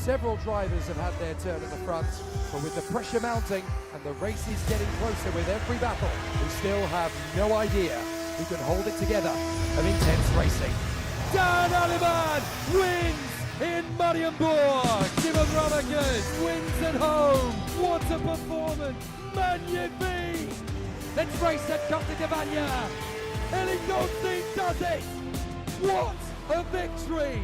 Several drivers have had their turn at the front, but with the pressure mounting and the races getting closer with every battle, we still have no idea who can hold it together of intense racing. Dan Aleman wins in Mariembourg. Timon Ramakas wins at home. What a performance! Magnifique! Let's race at Corte de Vania. Helicopter does it! What a victory!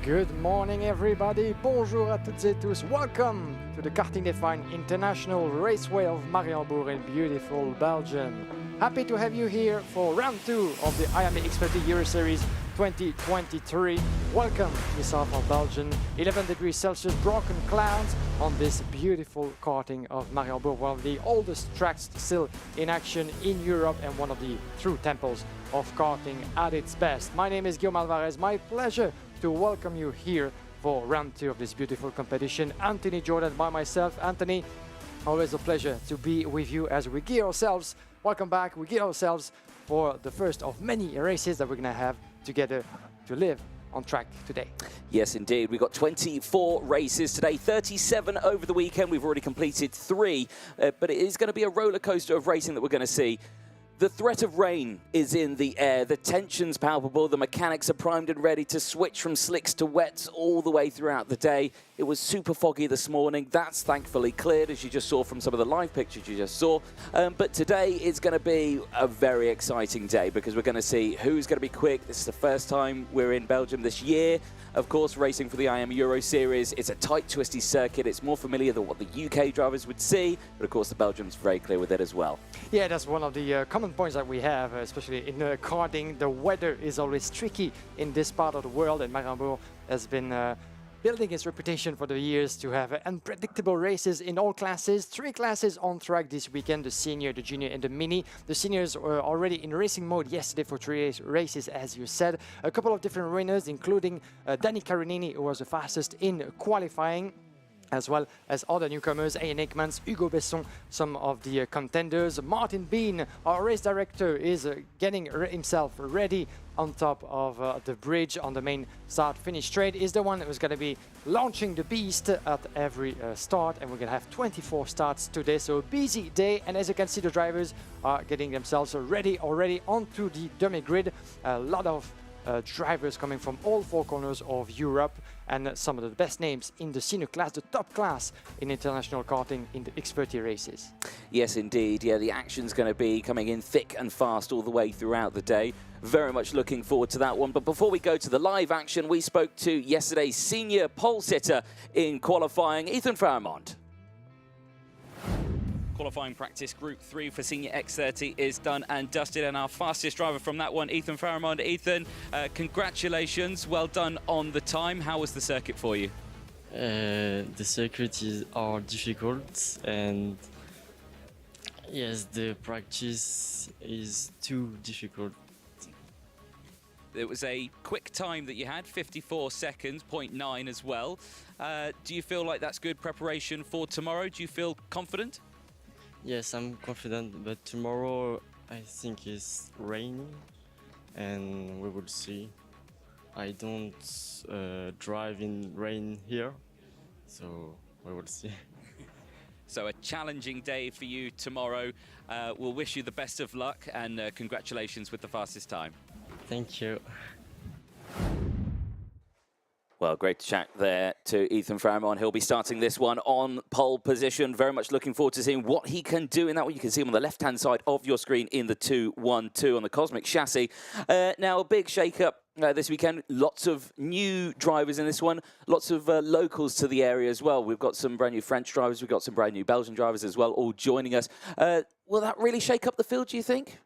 Good morning everybody, bonjour à toutes et tous, welcome to the Karting F1 International Raceway of Mariembourg in beautiful Belgium. Happy to have you here for round 2 of the IAME Euro Series 2023. Welcome to the south of Belgium, 11 degrees Celsius, broken clouds on this beautiful karting of Mariembourg, one of the oldest tracks still in action in Europe and one of the true temples of karting at its best. My name is Guillaume Alvarez, my pleasure to welcome you here for round 2 of this beautiful competition. Anthony Jordan by myself. Anthony, always a pleasure to be with you as we gear ourselves. Welcome back. We gear ourselves for the first of many races that we're going to have together to live on track today. Yes, indeed. We've got 24 races today, 37 over the weekend. We've already completed 3, but it is going to be a roller coaster of racing that we're going to see. The threat of rain is in the air, the tension's palpable, the mechanics are primed and ready to switch from slicks to wets all the way throughout the day. It was super foggy this morning, that's thankfully cleared as you just saw from some of the live pictures you just saw. But today is going to be a very exciting day because we're going to see who's going to be quick. This is the first time we're in Belgium this year. Of course, racing for the IAME Euro Series. It's a tight, twisty circuit. It's more familiar than what the UK drivers would see, but of course the Belgians very clear with it as well. Yeah, that's one of the common points that we have, especially in karting. The weather is always tricky in this part of the world, and Mariembourg has been building its reputation for the years to have unpredictable races in all classes. 3 classes on track this weekend, the senior, the junior and the mini. The seniors were already in racing mode yesterday for 3 races, as you said. A couple of different winners, including Danny Carinini, who was the fastest in qualifying, as well as other newcomers, Ian Ekmans, Hugo Besson, some of the contenders. Martin Bean, our race director, is getting himself ready on top of the bridge on the main start-finish straight. Is the one who's going to be launching the beast at every start, and we're going to have 24 starts today, so a busy day. And as you can see, the drivers are getting themselves ready already onto the dummy grid. A lot of drivers coming from all 4 corners of Europe, and some of the best names in the senior class, the top class in international karting in the X30 races. Yes, indeed. Yeah, the action's going to be coming in thick and fast all the way throughout the day. Very much looking forward to that one. But before we go to the live action, we spoke to yesterday's senior pole sitter in qualifying, Ethan Fairmont. Qualifying practice Group 3 for Senior X30 is done and dusted, and our fastest driver from that one, Ethan Fairmont. Ethan, congratulations, well done on the time. How was the circuit for you? The circuits are difficult, and yes, the practice is too difficult. It was a quick time that you had, 54 seconds, 0.9 as well. Do you feel like that's good preparation for tomorrow? Do you feel confident? Yes, I'm confident, but tomorrow I think it's raining, and we will see. I don't drive in rain here, so we will see. So a challenging day for you tomorrow. We'll wish you the best of luck, and congratulations with the fastest time. Thank you. Well, great to chat there to Ethan Fairmont. He'll be starting this one on pole position. Very much looking forward to seeing what he can do in that one. You can see him on the left-hand side of your screen in the 2-1-2 on the Cosmic chassis. Now, a big shake-up this weekend. Lots of new drivers in this one. Lots of locals to the area as well. We've got some brand new French drivers. We've got some brand new Belgian drivers as well, all joining us. Will that really shake up the field, do you think?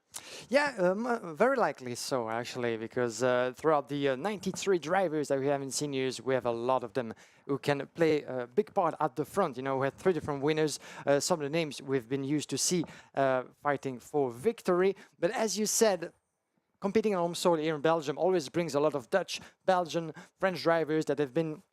Yeah, very likely so, actually, because throughout the 93 drivers that we have in seniors, we have a lot of them who can play a big part at the front. You know, we had 3 different winners, some of the names we've been used to see fighting for victory. But as you said, competing on home soil here in Belgium always brings a lot of Dutch, Belgian, French drivers that have been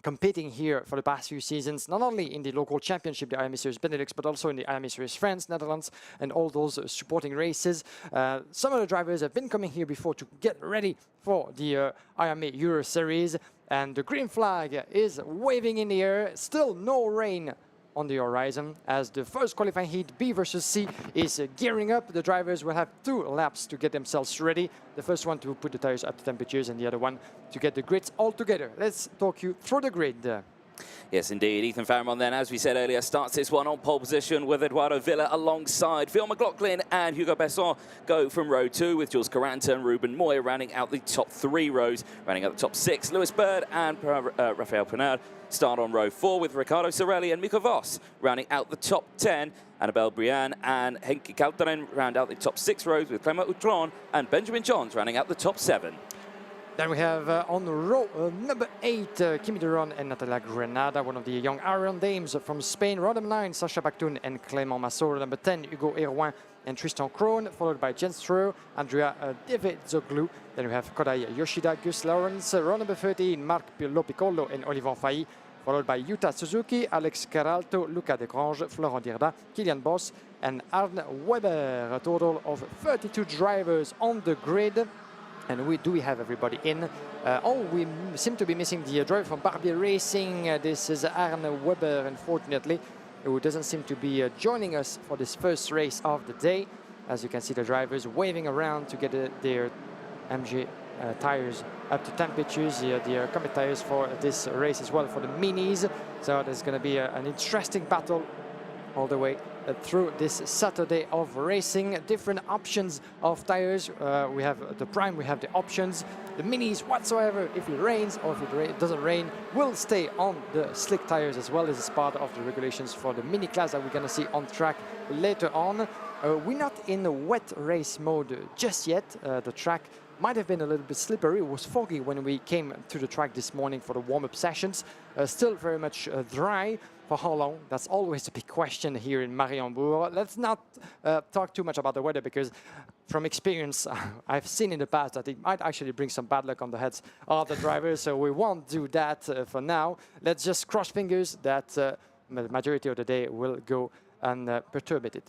competing here for the past few seasons, not only in the local championship, the IAME Series Benelux, but also in the IAME Series France, Netherlands, and all those supporting races. Some of the drivers have been coming here before to get ready for the IAME Euro Series, and the green flag is waving in the air. Still no rain on the horizon as the first qualifying heat, B versus C, is gearing up. The drivers will have 2 laps to get themselves ready. The first one to put the tires up to temperatures and the other one to get the grids all together. Let's talk you through the grid. Yes, indeed. Ethan Farrimond then, as we said earlier, starts this one on pole position with Eduardo Villa alongside. Phil McLaughlin and Hugo Besson go from row 2 with Jules Caranta and Ruben Moy rounding out the top 3 rows. Rounding out the top 6, Lewis Bird and Rafael Pinard start on row 4 with Ricardo Sorelli and Miko Voss rounding out the top 10. Annabelle Briand and Henki Kaltaren round out the top 6 rows with Clément Outron and Benjamin Johns rounding out the top 7. Then we have on row number 8, Kimi Duron and Natalia Granada, one of the young Iron Dames from Spain. Row number 9, Sacha Baktoun and Clément Massot. Number 10, Hugo Hérouin and Tristan Krohn, followed by Jens Treux, Andrea Devezoglu. Then we have Kodai Yoshida, Gus Lawrence. Row number 13, Marc Lopiccolo and Olivan Failly, followed by Yuta Suzuki, Alex Caralto, Luca Desgranges, Florent Dirda, Kilian Boss, and Arne Weber. A total of 32 drivers on the grid. And we have everybody in. We seem to be missing the driver from Barbier Racing. This is Arne Weber, unfortunately, who doesn't seem to be joining us for this first race of the day. As you can see, the drivers waving around to get their MG tires up to temperatures, the Comet tires for this race as well for the minis. So there's going to be an interesting battle all the way through this Saturday of racing. Different options of tires. We have the Prime, we have the options. The minis whatsoever, if it rains or if it doesn't rain, will stay on the slick tires as well. This is part of the regulations for the mini class that we're going to see on track later on. We're not in the wet race mode just yet. The track might have been a little bit slippery. It was foggy when we came to the track this morning for the warm-up sessions. Still very much dry. For how long? That's always a big question here in Mariembourg. Let's not talk too much about the weather, because from experience, I've seen in the past that it might actually bring some bad luck on the heads of the drivers, so we won't do that for now. Let's just cross fingers that the majority of the day will go unperturbed.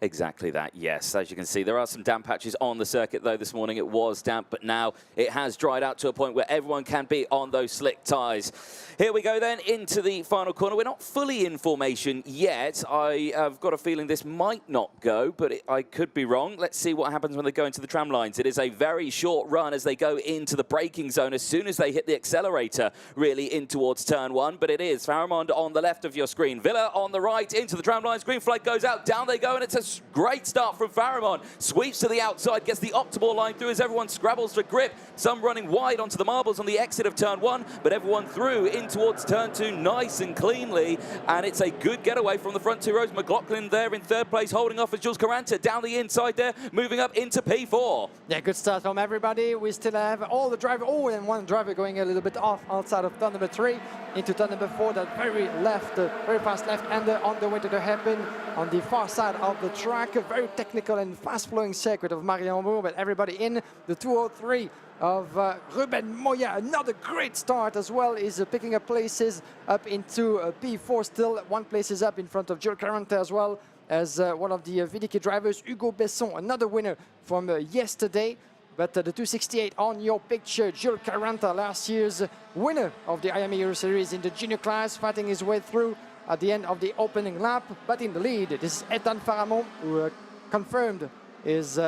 Exactly that, yes. As you can see, there are some damp patches on the circuit, though. This morning it was damp, but now it has dried out to a point where everyone can be on those slick tyres. Here we go then into the final corner. We're not fully in formation yet. I have got a feeling this might not go, but I could be wrong. Let's see what happens when they go into the tram lines. It is a very short run as they go into the braking zone as soon as they hit the accelerator, really in towards turn 1. But it is Farrimond on the left of your screen, Villa on the right, into the tram lines. Green flag goes out, down they go, and it's a great start from Farrimond. Sweeps to the outside, gets the optimal line through as everyone scrabbles to grip. Some running wide onto the marbles on the exit of turn 1, but everyone through in towards turn 2 nice and cleanly, and it's a good getaway from the front 2 rows. McLaughlin there in 3rd place, holding off as Jules Caranta down the inside there, moving up into P4. Yeah, good start from everybody. We still have all the driver, and one driver going a little bit off outside of turn number 3 into turn number 4, that very left, very fast left-hander on the way to the hairpin on the far side of the track. A very technical and fast-flowing circuit of Mariembourg, but everybody in. The 203 of Ruben Moya, another great start as well, is picking up places up into P4 still. 1 place is up in front of Jules Caranta as well as one of the VDK drivers, Hugo Besson, another winner from yesterday. But the 268 on your picture, Jules Caranta, last year's winner of the IAME Euro Series in the junior class, fighting his way through at the end of the opening lap. But in the lead, this is Ethan Farrimond, who confirmed his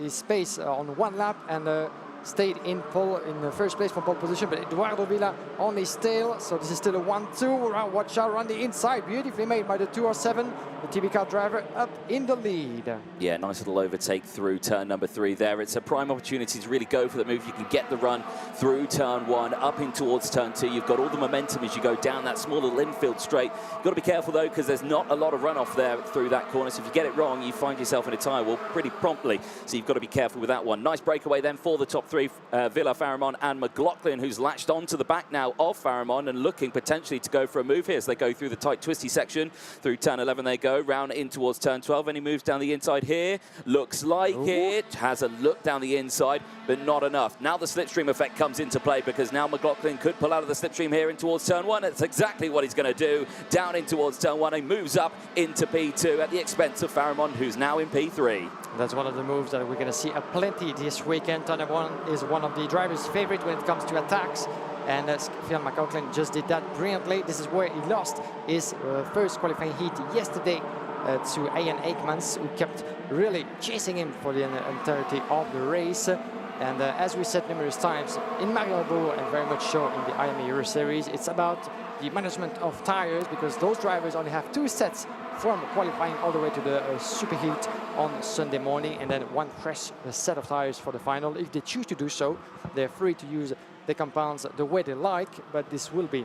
his pace on 1 lap and stayed in the first place from pole position. But Eduardo Villa on his tail, so this is still a 1-2. Watch out on the inside, beautifully made by the 207, the TB car driver up in the lead. Yeah, nice little overtake through turn number 3 there. It's a prime opportunity to really go for the move. You can get the run through turn 1, up in towards turn 2. You've got all the momentum as you go down that small little infield straight. You've got to be careful, though, because there's not a lot of runoff there through that corner. So if you get it wrong, you find yourself in a tyre wall pretty promptly. So you've got to be careful with that one. Nice breakaway then for the top three, Villa, Faramond and McLaughlin, who's latched onto the back now of Faramond and looking potentially to go for a move here as they go through the tight twisty section. Through turn 11 they go, round in towards turn 12. Any moves down the inside here? Looks like it. Has a look down the inside, but not enough. Now the slipstream effect comes into play because now McLaughlin could pull out of the slipstream here in towards turn 1. That's exactly what he's going to do. Down in towards turn 1. He moves up into P2 at the expense of Faramond, who's now in P3. That's one of the moves that we're going to see plenty this weekend. Turn 1 is one of the drivers' favorite when it comes to attacks. And Phil McLaughlin just did that brilliantly. This is where he lost his first qualifying heat yesterday to Ian Aikmans, who kept really chasing him for the entirety of the race. And as we said numerous times, in Mariembourg and very much so in the IAME Euro Series, it's about the management of tires, because those drivers only have 2 sets from qualifying all the way to the superheat on Sunday morning, and then 1 fresh set of tires for the final. If they choose to do so, they're free to use the compounds the way they like, but this will be,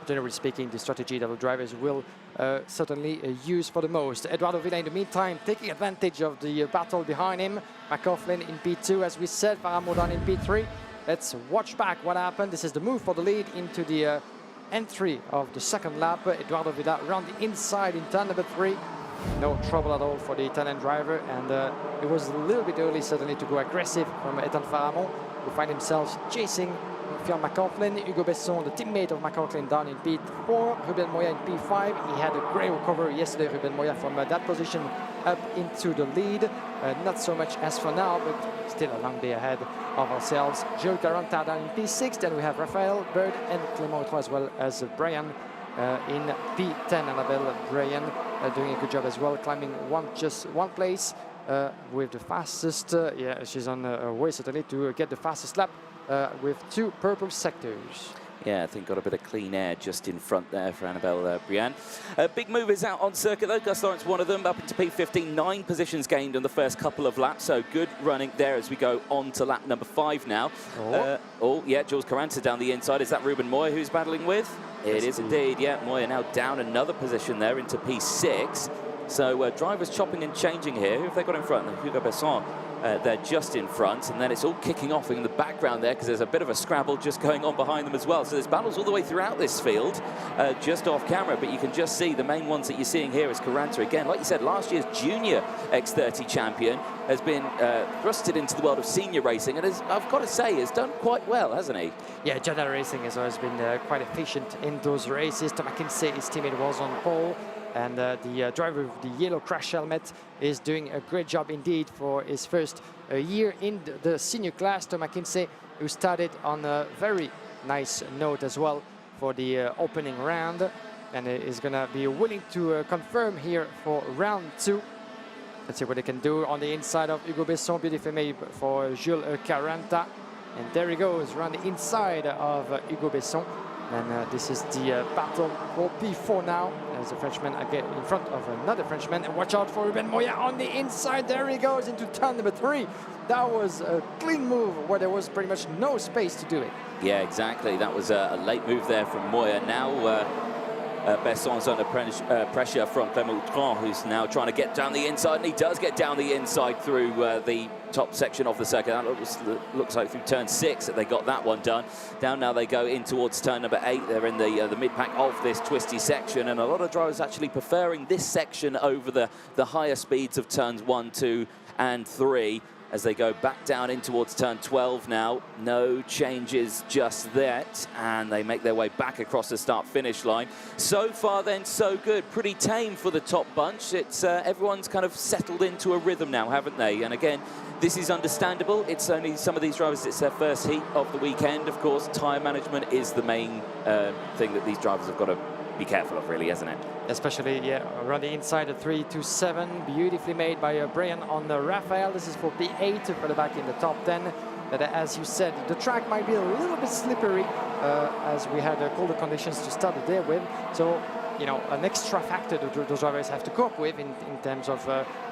generally speaking, the strategy that the drivers will certainly use for the most. Eduardo Villa, in the meantime, taking advantage of the battle behind him. McLaughlin in P2, as we said, Faramond in P3. Let's watch back what happened. This is the move for the lead into the entry of the second lap. Eduardo Villa around the inside in turn number 3. No trouble at all for the Italian driver, and it was a little bit early certainly to go aggressive from Ethan Faramond, who find himself chasing Phil McLaughlin. Hugo Besson, the teammate of McLaughlin, down in P4. Ruben Moya in P5. He had a great recovery yesterday, Ruben Moya, from that position up into the lead. Not so much as for now, but still a long day ahead of ourselves. Jules Caranta down in P6. Then we have Raphael, Bird and Clément Autroy, as well as Brian in P10. Annabelle Brian doing a good job as well, climbing just one place with the fastest. Yeah, she's on her way certainly to get the fastest lap with 2 purple sectors. Yeah, I think got a bit of clean air just in front there for Annabelle Brienne. Big movers out on circuit though. Gus Lawrence, one of them, up into P15, 9 positions gained on the first couple of laps. So good running there as we go on to lap number 5 now. Yeah, Jules Caranta down the inside. Is that Ruben Moya who's battling with? It is indeed, yeah. Moya now down another position there into P6. So drivers chopping and changing here. Who have they got in front? Hugo Besson. They're just in front, and then it's all kicking off in the background there because there's a bit of a scrabble just going on behind them as well. So there's battles all the way throughout this field, just off camera, but you can just see the main ones that you're seeing here is Caranta again. Like you said, last year's junior X30 champion has been thrusted into the world of senior racing, and I've got to say, has done quite well, hasn't he? Yeah, Jedi Racing has always been quite efficient in those races. Tom McKinsey, his teammate, was on pole. And the driver with the yellow crash helmet is doing a great job indeed for his first year in the senior class. Tom McKinsey, who started on a very nice note as well for the opening round, and is going to be willing to confirm here for round 2. Let's see what they can do on the inside of Hugo Besson, beautifully made for Jules Caranta. And there he goes, around the inside of Hugo Besson. And this is the battle for P4 now, as a Frenchman again in front of another Frenchman. And watch out for Ruben Moya on the inside. There he goes into turn number 3. That was a clean move where there was pretty much no space to do it. Yeah, exactly. That was a late move there from Moya. Now Besson's under pressure from Clément Autroy, who's now trying to get down the inside, and he does get down the inside through the top section of the circuit. That looks like through turn 6 that they got that one done. Down now they go in towards turn number 8. They're in the mid-pack of this twisty section, and a lot of drivers actually preferring this section over the higher speeds of turns 1, 2 and 3. As they go back down in towards turn 12 now. No changes just yet, and they make their way back across the start-finish line. So far then, so good. Pretty tame for the top bunch. It's everyone's kind of settled into a rhythm now, haven't they? And again, this is understandable. It's only some of these drivers, it's their first heat of the weekend. Of course, tyre management is the main thing that these drivers have got to be careful of, really, hasn't it? Especially, yeah, around the inside, a 3-2-7, beautifully made by Brian on the Raphael. This is for P8, for the back in the top 10. But as you said, the track might be a little bit slippery as we had colder conditions to start the day with. So, you know, an extra factor that those drivers have to cope with in terms of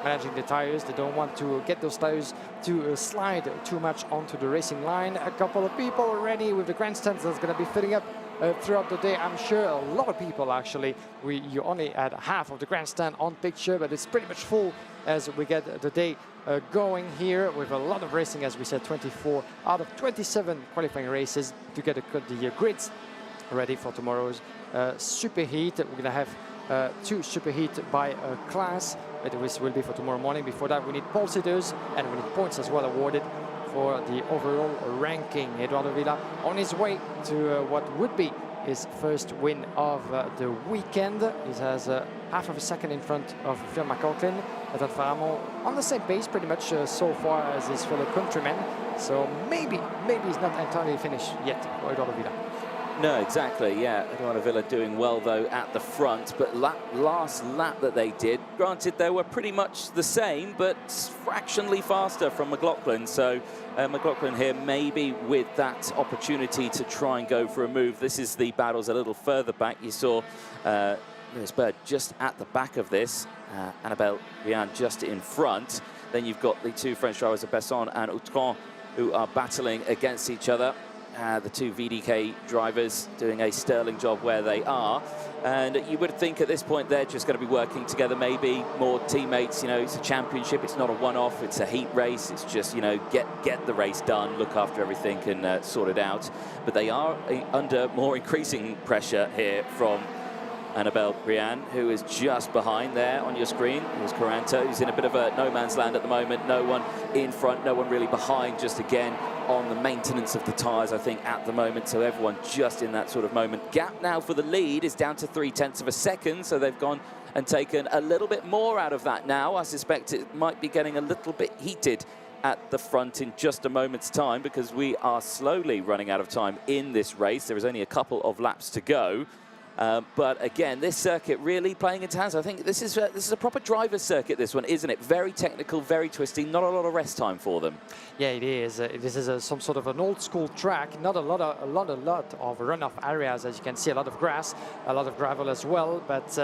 managing the tires. They don't want to get those tires to slide too much onto the racing line. A couple of people already with the grandstands that's going to be filling up throughout the day. I'm sure a lot of people actually. You only had half of the grandstand on picture, but it's pretty much full as we get the day going here with a lot of racing, as we said, 24 out of 27 qualifying races to get the grids ready for tomorrow's superheat. We're going to have 2 superheat by class, but this will be for tomorrow morning. Before that, we need pole sitters and we need points as well awarded for the overall ranking. Eduardo Villa on his way to what would be his first win of the weekend. He has half of a second in front of Phil McLaughlin. Nathan Faramond on the same pace pretty much so far as his fellow countrymen. So maybe he's not entirely finished yet for Eduardo Villa. No, exactly, yeah. Eduardo Villa doing well, though, at the front. But last lap that they did, granted, they were pretty much the same, but fractionally faster from McLaughlin. So McLaughlin here maybe with that opportunity to try and go for a move. This is the battles a little further back. You saw Lewis Bird just at the back of this. Annabelle Briand just in front. Then you've got the 2 French drivers of Besson and Outron who are battling against each other. The 2 VDK drivers doing a sterling job where they are. And you would think at this point they're just going to be working together, maybe more teammates. You know, it's a championship, it's not a one-off, it's a heat race. It's just, you know, get the race done, look after everything and sort it out. But they are under more increasing pressure here from Annabelle Briand, who is just behind there on your screen. There's Coranto, who's in a bit of a no man's land at the moment. No one in front, no one really behind, just again on the maintenance of the tyres, I think, at the moment. So everyone just in that sort of moment. Gap now for the lead is down to 0.3 of a second. So they've gone and taken a little bit more out of that now. I suspect it might be getting a little bit heated at the front in just a moment's time, because we are slowly running out of time in this race. There is only a couple of laps to go. But again, this circuit really playing into hands. I think this is a proper driver's circuit, this one, isn't it? Very technical, very twisty, not a lot of rest time for them. Yeah, it is. This is some sort of an old school track, not a lot of runoff areas, as you can see, a lot of grass, a lot of gravel as well, but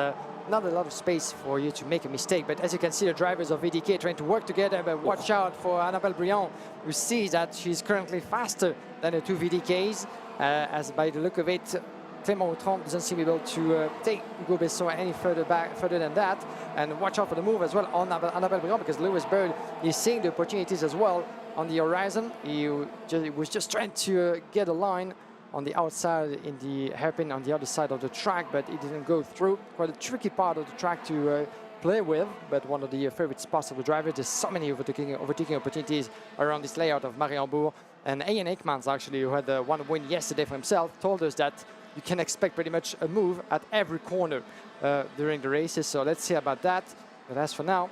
not a lot of space for you to make a mistake. But as you can see, the drivers of VDK trying to work together, but watch out for Annabelle Briand, who sees that she's currently faster than the 2 VDKs, as by the look of it, Clément Outron doesn't seem able to take Hugo Besson any further than that. And watch out for the move as well on Annabelle Briand, because Lewis Bird is seeing the opportunities as well on the horizon. He was just trying to get a line on the outside in the hairpin on the other side of the track, but it didn't go through. Quite a tricky part of the track to play with, but one of the favorite spots of the driver. There's so many overtaking opportunities around this layout of Mariembourg. And Ian Ekmans, actually, who had one win yesterday for himself, told us that you can expect pretty much a move at every corner during the races. So let's see about that. But as for now,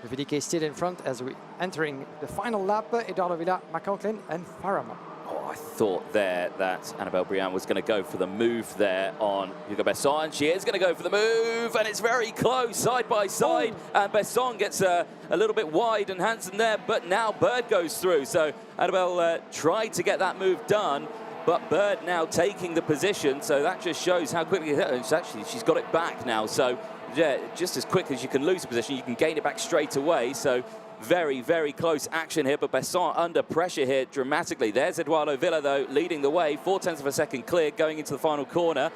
the VDK still in front as we entering the final lap. Eduardo Villa, McLaughlin and Faramond. Oh, I thought there that Annabelle Briand was going to go for the move there on Hugo Besson. She is going to go for the move, and it's very close, side by side. Oh. And Besson gets a little bit wide and handsome there, but now Bird goes through. So Annabelle tried to get that move done, but Bird now taking the position, so that just shows how quickly she's got it back now. So yeah, just as quick as you can lose a position, you can gain it back straight away. So very, very close action here, but Besson under pressure here dramatically. There's Eduardo Villa, though, leading the way. 0.4 of a second clear going into the final corner,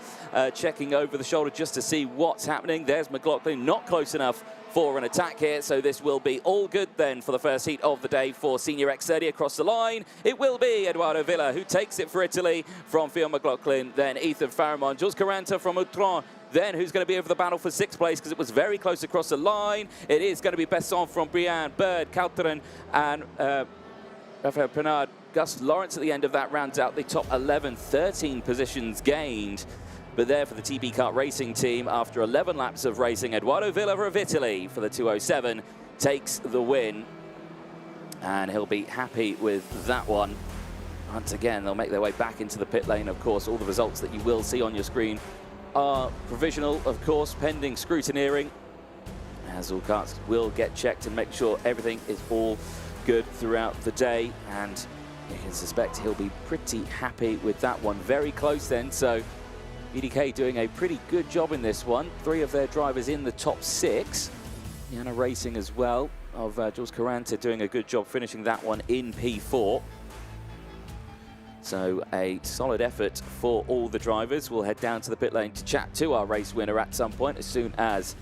checking over the shoulder just to see what's happening. There's McLaughlin, not close enough for an attack here, so this will be all good then for the first heat of the day for Senior X30 across the line. It will be Eduardo Villa who takes it for Italy from Phil McLaughlin, then Ethan Faramond, Jules Coranto from Outron, then who's going to be over the battle for 6th place, because it was very close across the line. It is going to be Besson from Briand, Bird, Calteren and Raphael Prenard. Gus Lawrence at the end of that rounds out the top 11, 13 positions gained. But there for the TB Kart Racing team, after 11 laps of racing, Eduardo Villa of Italy for the 207 takes the win. And he'll be happy with that one. Once again, they'll make their way back into the pit lane. Of course, all the results that you will see on your screen are provisional, of course, pending scrutineering, as all karts will get checked and make sure everything is all good throughout the day. And you can suspect he'll be pretty happy with that one. Very close then, so VDK doing a pretty good job in this one. 3 of their drivers in the top 6. Yana Racing as well, of Jules Coranto doing a good job finishing that one in P4. So a solid effort for all the drivers. We'll head down to the pit lane to chat to our race winner at some point, as soon as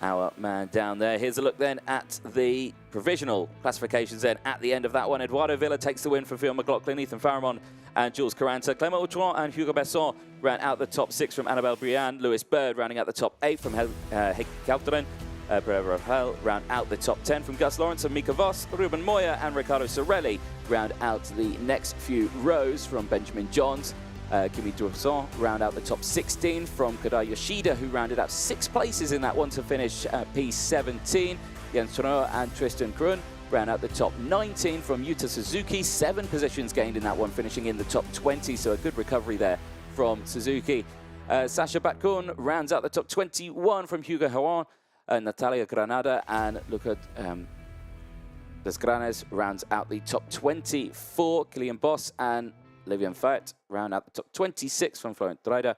our man down there. Here's a look then at the provisional classifications then at the end of that one. Eduardo Villa takes the win from Phil McLaughlin, Ethan Faramond and Jules Caranta. Clément Autran and Hugo Besson round out the top 6 from Annabelle Briand. Lewis Bird rounding out the top 8 from Heikki Kaltonen. Pereira Hell round out the top 10 from Gus Lawrence and Mika Voss. Ruben Moya and Riccardo Sorelli round out the next few rows from Benjamin Johns. Kimi Dourson round out the top 16 from Kodai Yoshida, who rounded out 6 places in that one to finish P17. Jens Troneur and Tristan Krun round out the top 19 from Yuta Suzuki. 7 positions gained in that one, finishing in the top 20, so a good recovery there from Suzuki. Sasha Batkun rounds out the top 21 from Hugo Hauan. Natalia Granada and Luca Desgranes rounds out the top 24. Kilian Boss and Livian Fayet round out the top 26 from Florent Dreider.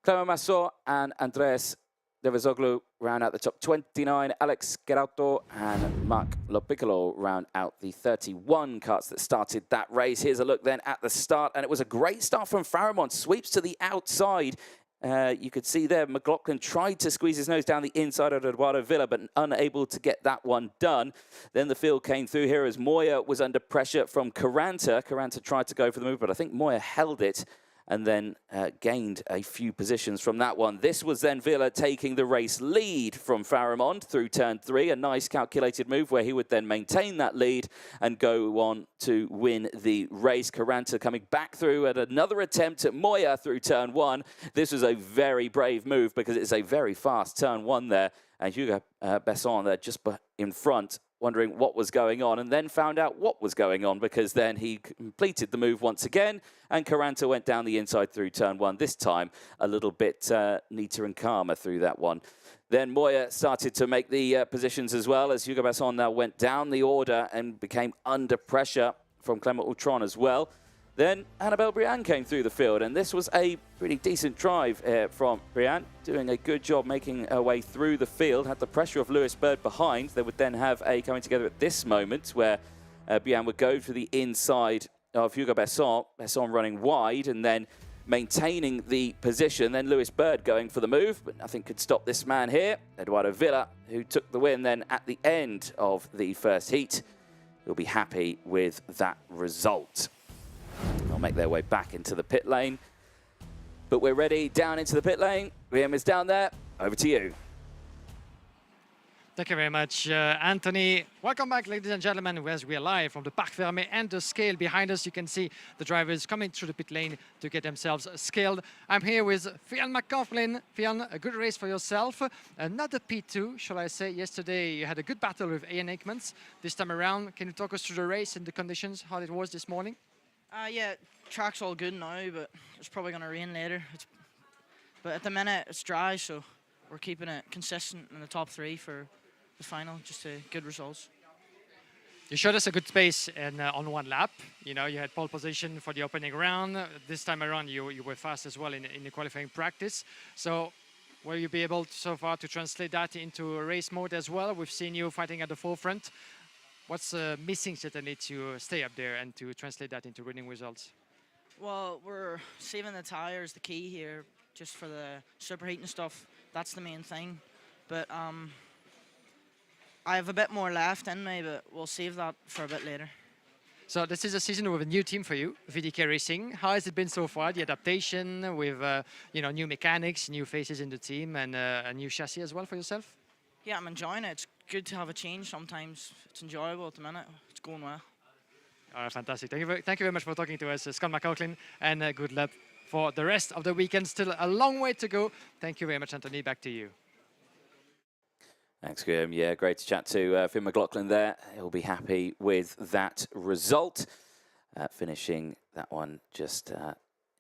Clément Massot and Andreas Devezoglu round out the top 29. Alex Gerauto and Marc Lopiccolo round out the 31 carts that started that race. Here's a look then at the start, and it was a great start from Faramond. Sweeps to the outside. You could see there McLaughlin tried to squeeze his nose down the inside of Eduardo Villa, but unable to get that one done. Then the field came through here as Moya was under pressure from Caranta. Caranta tried to go for the move, but I think Moya held it and then gained a few positions from that one. This was then Villa taking the race lead from Faramond through turn 3. A nice calculated move where he would then maintain that lead and go on to win the race. Caranta coming back through at another attempt at Moya through turn 1. This was a very brave move because it's a very fast turn 1 there. And Hugo Besson there just in front, wondering what was going on, and then found out what was going on because then he completed the move once again, and Caranta went down the inside through turn 1, this time a little bit neater and calmer through that one. Then Moya started to make the positions as well as Hugo Besson now went down the order and became under pressure from Clément Autran as well. Then Annabelle Briand came through the field, and this was a pretty decent drive from Briand, doing a good job making her way through the field, had the pressure of Lewis Bird behind. They would then have a coming together at this moment where Briand would go to the inside of Hugo Besson, Besson running wide and then maintaining the position. Then Lewis Bird going for the move, but nothing could stop this man here. Eduardo Villa, who took the win then at the end of the first heat. He'll be happy with that result. They'll make their way back into the pit lane. But we're ready down into the pit lane. Liam is down there. Over to you. Thank you very much, Anthony. Welcome back, ladies and gentlemen, as we are live from the Parc Fermé and the scale. Behind us, you can see the drivers coming through the pit lane to get themselves scaled. I'm here with Fionn McLaughlin. Fionn, a good race for yourself. Another P2, shall I say. Yesterday, you had a good battle with Ian Aikmans. This time around, can you talk us through the race and the conditions, how it was this morning? Yeah, track's all good now, but it's probably going to rain later. But at the minute, it's dry, so we're keeping it consistent in the top 3 for the final, just good results. You showed us a good space on one lap. You know, you had pole position for the opening round. This time around, you were fast as well in the qualifying practice. So will you be able so far to translate that into race mode as well? We've seen you fighting at the forefront. What's missing certainly to stay up there and to translate that into winning results? Well, we're saving the tyres, the key here, just for the superheat and stuff. That's the main thing. But I have a bit more left in me, but we'll save that for a bit later. So this is a season with a new team for you, VDK Racing. How has it been so far, the adaptation with new mechanics, new faces in the team, and a new chassis as well for yourself? Yeah, I'm enjoying it. It's good to have a change sometimes. It's enjoyable at the minute. It's going well. All right, fantastic. Thank you very much for talking to us, Scott McLaughlin, and good luck for the rest of the weekend. Still a long way to go. Thank you very much, Anthony. Back to you. Thanks, Graham. Yeah, great to chat to Finn McLaughlin there. He'll be happy with that result, finishing that one just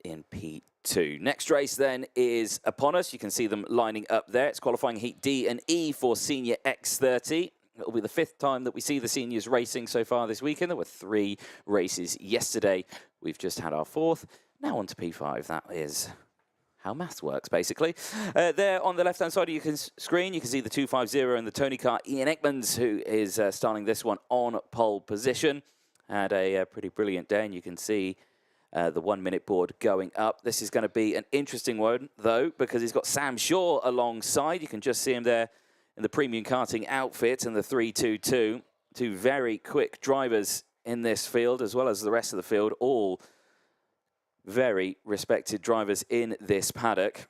in P2. Next race then is upon us. You can see them lining up there. It's qualifying heat D and E for Senior X30. It'll be the 5th time that we see the seniors racing so far this weekend. There were 3 races yesterday. We've just had our 4th. Now on to P5. That is how maths works, basically. There on the left-hand side of your screen, you can see the 250 and the Tony car, Ian Aikmans, who is starting this one on pole position. Had a pretty brilliant day, and you can see the 1-minute board going up. This is going to be an interesting one, though, because he's got Sam Shaw alongside. You can just see him there in the premium karting outfit and the 322. Two very quick drivers in this field, as well as the rest of the field, all very respected drivers in this paddock.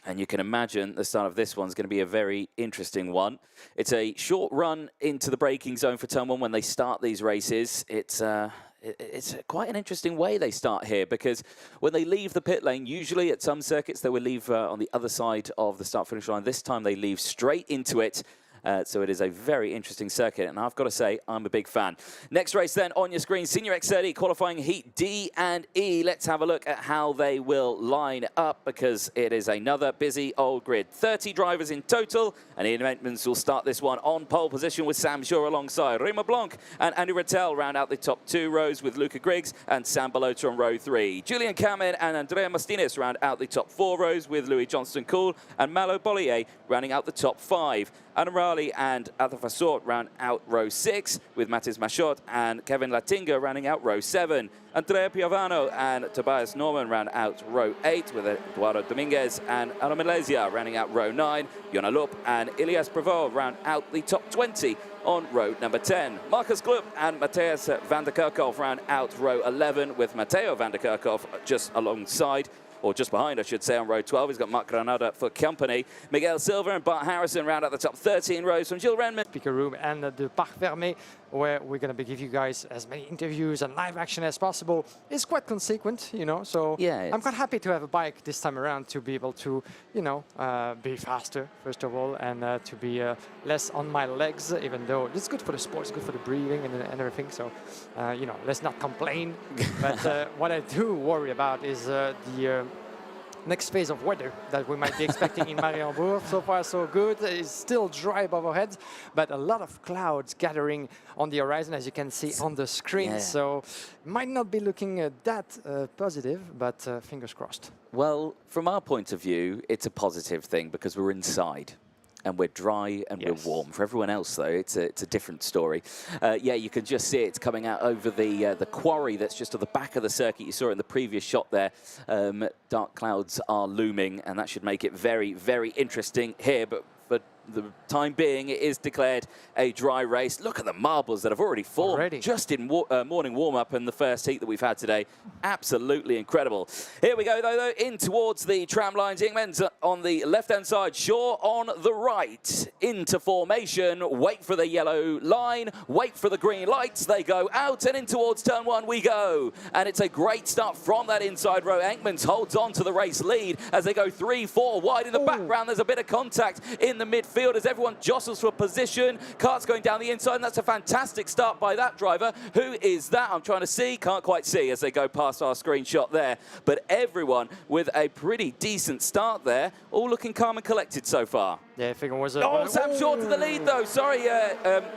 And you can imagine the start of this one's going to be a very interesting one. It's a short run into the braking zone for Turn 1 when they start these races. It's quite an interesting way they start here, because when they leave the pit lane, usually at some circuits they will leave on the other side of the start-finish line. This time they leave straight into it. So it is a very interesting circuit, and I've got to say, I'm a big fan. Next race then on your screen, Senior X30 qualifying heat D and E. Let's have a look at how they will line up, because it is another busy old grid. 30 drivers in total, and Ian Edmonds will start this one on pole position with Sam Shaw alongside Raymond Blanc, and Andy Rattel round out the top 2 rows with Luca Griggs and Sam Balota on row 3. Julian Kamen and Andrea Martinez round out the top 4 rows with Louis Johnston-Cool and Malo Bollier rounding out the top 5. Adam Raleigh and Arthur Fassort round out row 6, with Mathis Machot and Kevin Latinga rounding out row 7. Andrea Piovano and Tobias Norman round out row 8, with Eduardo Dominguez and Ana Malaysia rounding out row 9. Jona Loop and Ilias Prevost round out the top 20 on row number 10. Marcus Glup and Matthias van der Kerkhoff round out row 11, with Matteo van der Kerkhoff just alongside, or just behind, I should say, on row 12. He's got Mark Granada for company. Miguel Silva and Bart Harrison round out the top 13 rows from Gilles Renman. Speaker room and the Parc Fermé, where we're going to give you guys as many interviews and live action as possible. It's quite consequent, you know, so yeah, I'm quite happy to have a bike this time around to be able to, you know, be faster, first of all, and to be less on my legs, even though it's good for the sport, it's good for the breathing and everything, so, you know, let's not complain. But what I do worry about is the next phase of weather that we might be expecting in Mariembourg. So far, so good. It's still dry above our heads, but a lot of clouds gathering on the horizon, as you can see on the screen. Yeah. So might not be looking that positive, but fingers crossed. Well, from our point of view, it's a positive thing because we're inside. And we're dry and we're warm. For everyone else, though, it's a different story. Yeah, you can just see it's coming out over the quarry that's just at the back of the circuit. You saw it in the previous shot there. Dark clouds are looming, and that should make it very, very interesting here. But for the time being, it is declared a dry race. Look at the marbles that have already formed just in morning warm-up in the first heat that we've had today. Absolutely incredible. Here we go, though, in towards the tram lines. Ingmens on the left-hand side, Shaw on the right. Into formation, wait for the yellow line, wait for the green lights. They go out and in towards turn 1 we go. And it's a great start from that inside row. Engmans holds on to the race lead as they go 3-4 wide in the background. There's a bit of contact in the midfield as everyone jostles for position. Kart's going down the inside, and that's a fantastic start by that driver. Who is that? I'm trying to see, can't quite see as they go past our screenshot there. But everyone with a pretty decent start there, all looking calm and collected so far. Yeah, I think it was a... Oh, Sam Shaw to the lead, though. Sorry,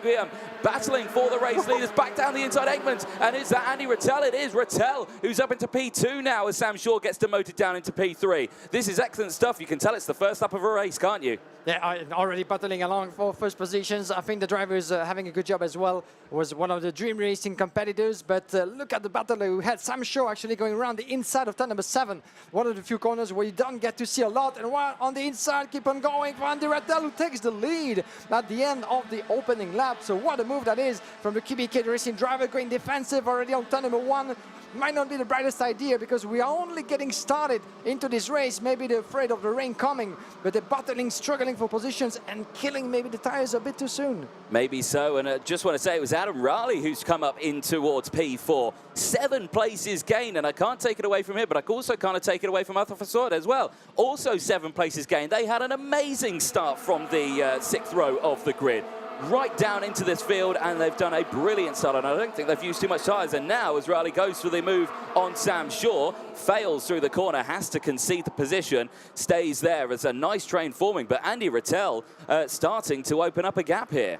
Guillaume. Battling for the race leaders. Back down the inside, Engmans. And is that Andy Rattel? It is Rattel, who's up into P2 now as Sam Shaw gets demoted down into P3. This is excellent stuff. You can tell it's the first lap of a race, can't you? Yeah, already battling along for first positions. I think the driver is having a good job as well. Was one of the Dream Racing competitors, but look at the battle we had. Sam Shaw actually going around the inside of turn number 7. One of the few corners where you don't get to see a lot. And one on the inside, keep on going for Andy Rattel, who takes the lead at the end of the opening lap. So what a move that is from the QBK Racing driver, going defensive already on turn number 1. Might not be the brightest idea because we are only getting started into this race. Maybe they're afraid of the rain coming, but they're battling, struggling for positions and killing maybe the tires a bit too soon. Maybe so, and I just want to say it was Adam Raleigh who's come up in towards P4. 7 places gained, and I can't take it away from him, but I also can't take it away from Arthur Fassort as well. Also 7 places gained. They had an amazing start from the 6th row of the grid. Right down into this field, and they've done a brilliant start, and I don't think they've used too much tyres. And now, as Raleigh goes for the move on Sam Shaw, fails through the corner, has to concede the position, stays there as a nice train forming. But Andy Rattel starting to open up a gap here.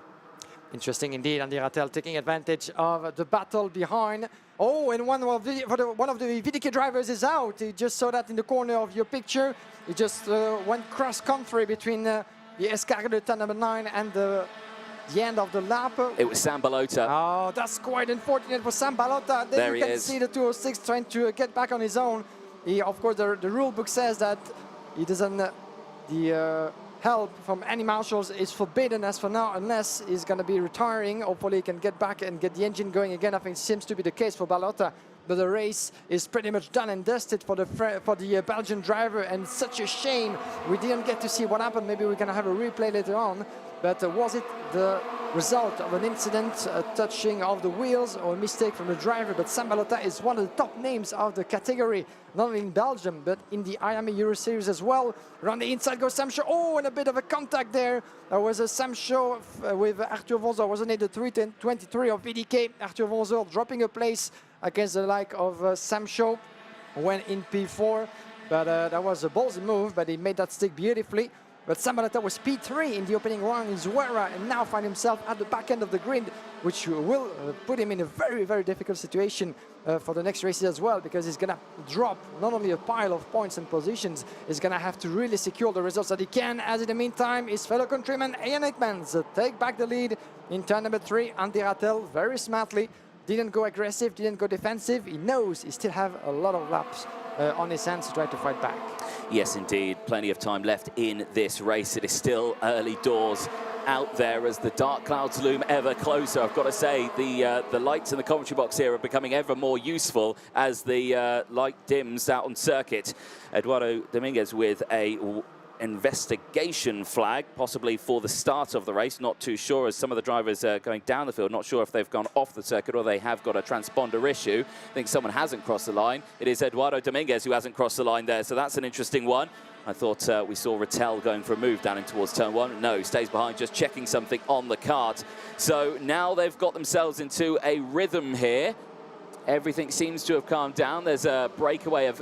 Interesting indeed, Andy Rattel taking advantage of the battle behind. Oh, and one of the VDK drivers is out. You just saw that in the corner of your picture. He just went cross-country between the escargot de turn number 9 and the end of the lap. It was Sam Balota. Oh, that's quite unfortunate for Sam Balota. There you can see the 206 trying to get back on his own. He, of course, the rule book says that he doesn't, the help from any marshals is forbidden as for now, unless he's going to be retiring. Hopefully he can get back and get the engine going again. I think it seems to be the case for Balota. But the race is pretty much done and dusted for the Belgian driver, and such a shame we didn't get to see what happened. Maybe we're going to have a replay later on. But was it the result of an incident, a touching of the wheels, or a mistake from the driver? But Sam Balota is one of the top names of the category, not only in Belgium, but in the IAME Euro Series as well. Around the inside goes Sam Shaw. Oh, and a bit of a contact there. There was a Sam Shaw with Arthur Vonzor, wasn't it? The 323 of VDK. Arthur Vonzor dropping a place against the like of Sam Shaw when in P4. But that was a ballsy move, but he made that stick beautifully. But Sam Balota was P3 in the opening round in Zuera, and now find himself at the back end of the grid, which will put him in a very, very difficult situation for the next races as well, because he's going to drop not only a pile of points and positions, he's going to have to really secure the results that he can, as in the meantime, his fellow countryman Ian Ekmans take back the lead in turn number 3. Andy Rattel very smartly didn't go aggressive, didn't go defensive. He knows he still have a lot of laps on his hands to try to fight back. Yes, indeed. Plenty of time left in this race. It is still early doors out there as the dark clouds loom ever closer. I've got to say, the lights in the commentary box here are becoming ever more useful as the light dims out on circuit. Eduardo Dominguez with a investigation flag, possibly for the start of the race. Not too sure, as some of the drivers are going down the field. Not sure if they've gone off the circuit or they have got a transponder issue. I think someone hasn't crossed the line. It is Eduardo Dominguez who hasn't crossed the line there, so that's an interesting one. I thought we saw Rattel going for a move down in towards turn 1. No, stays behind, just checking something on the kart. So now they've got themselves into a rhythm here. Everything seems to have calmed down. There's a breakaway of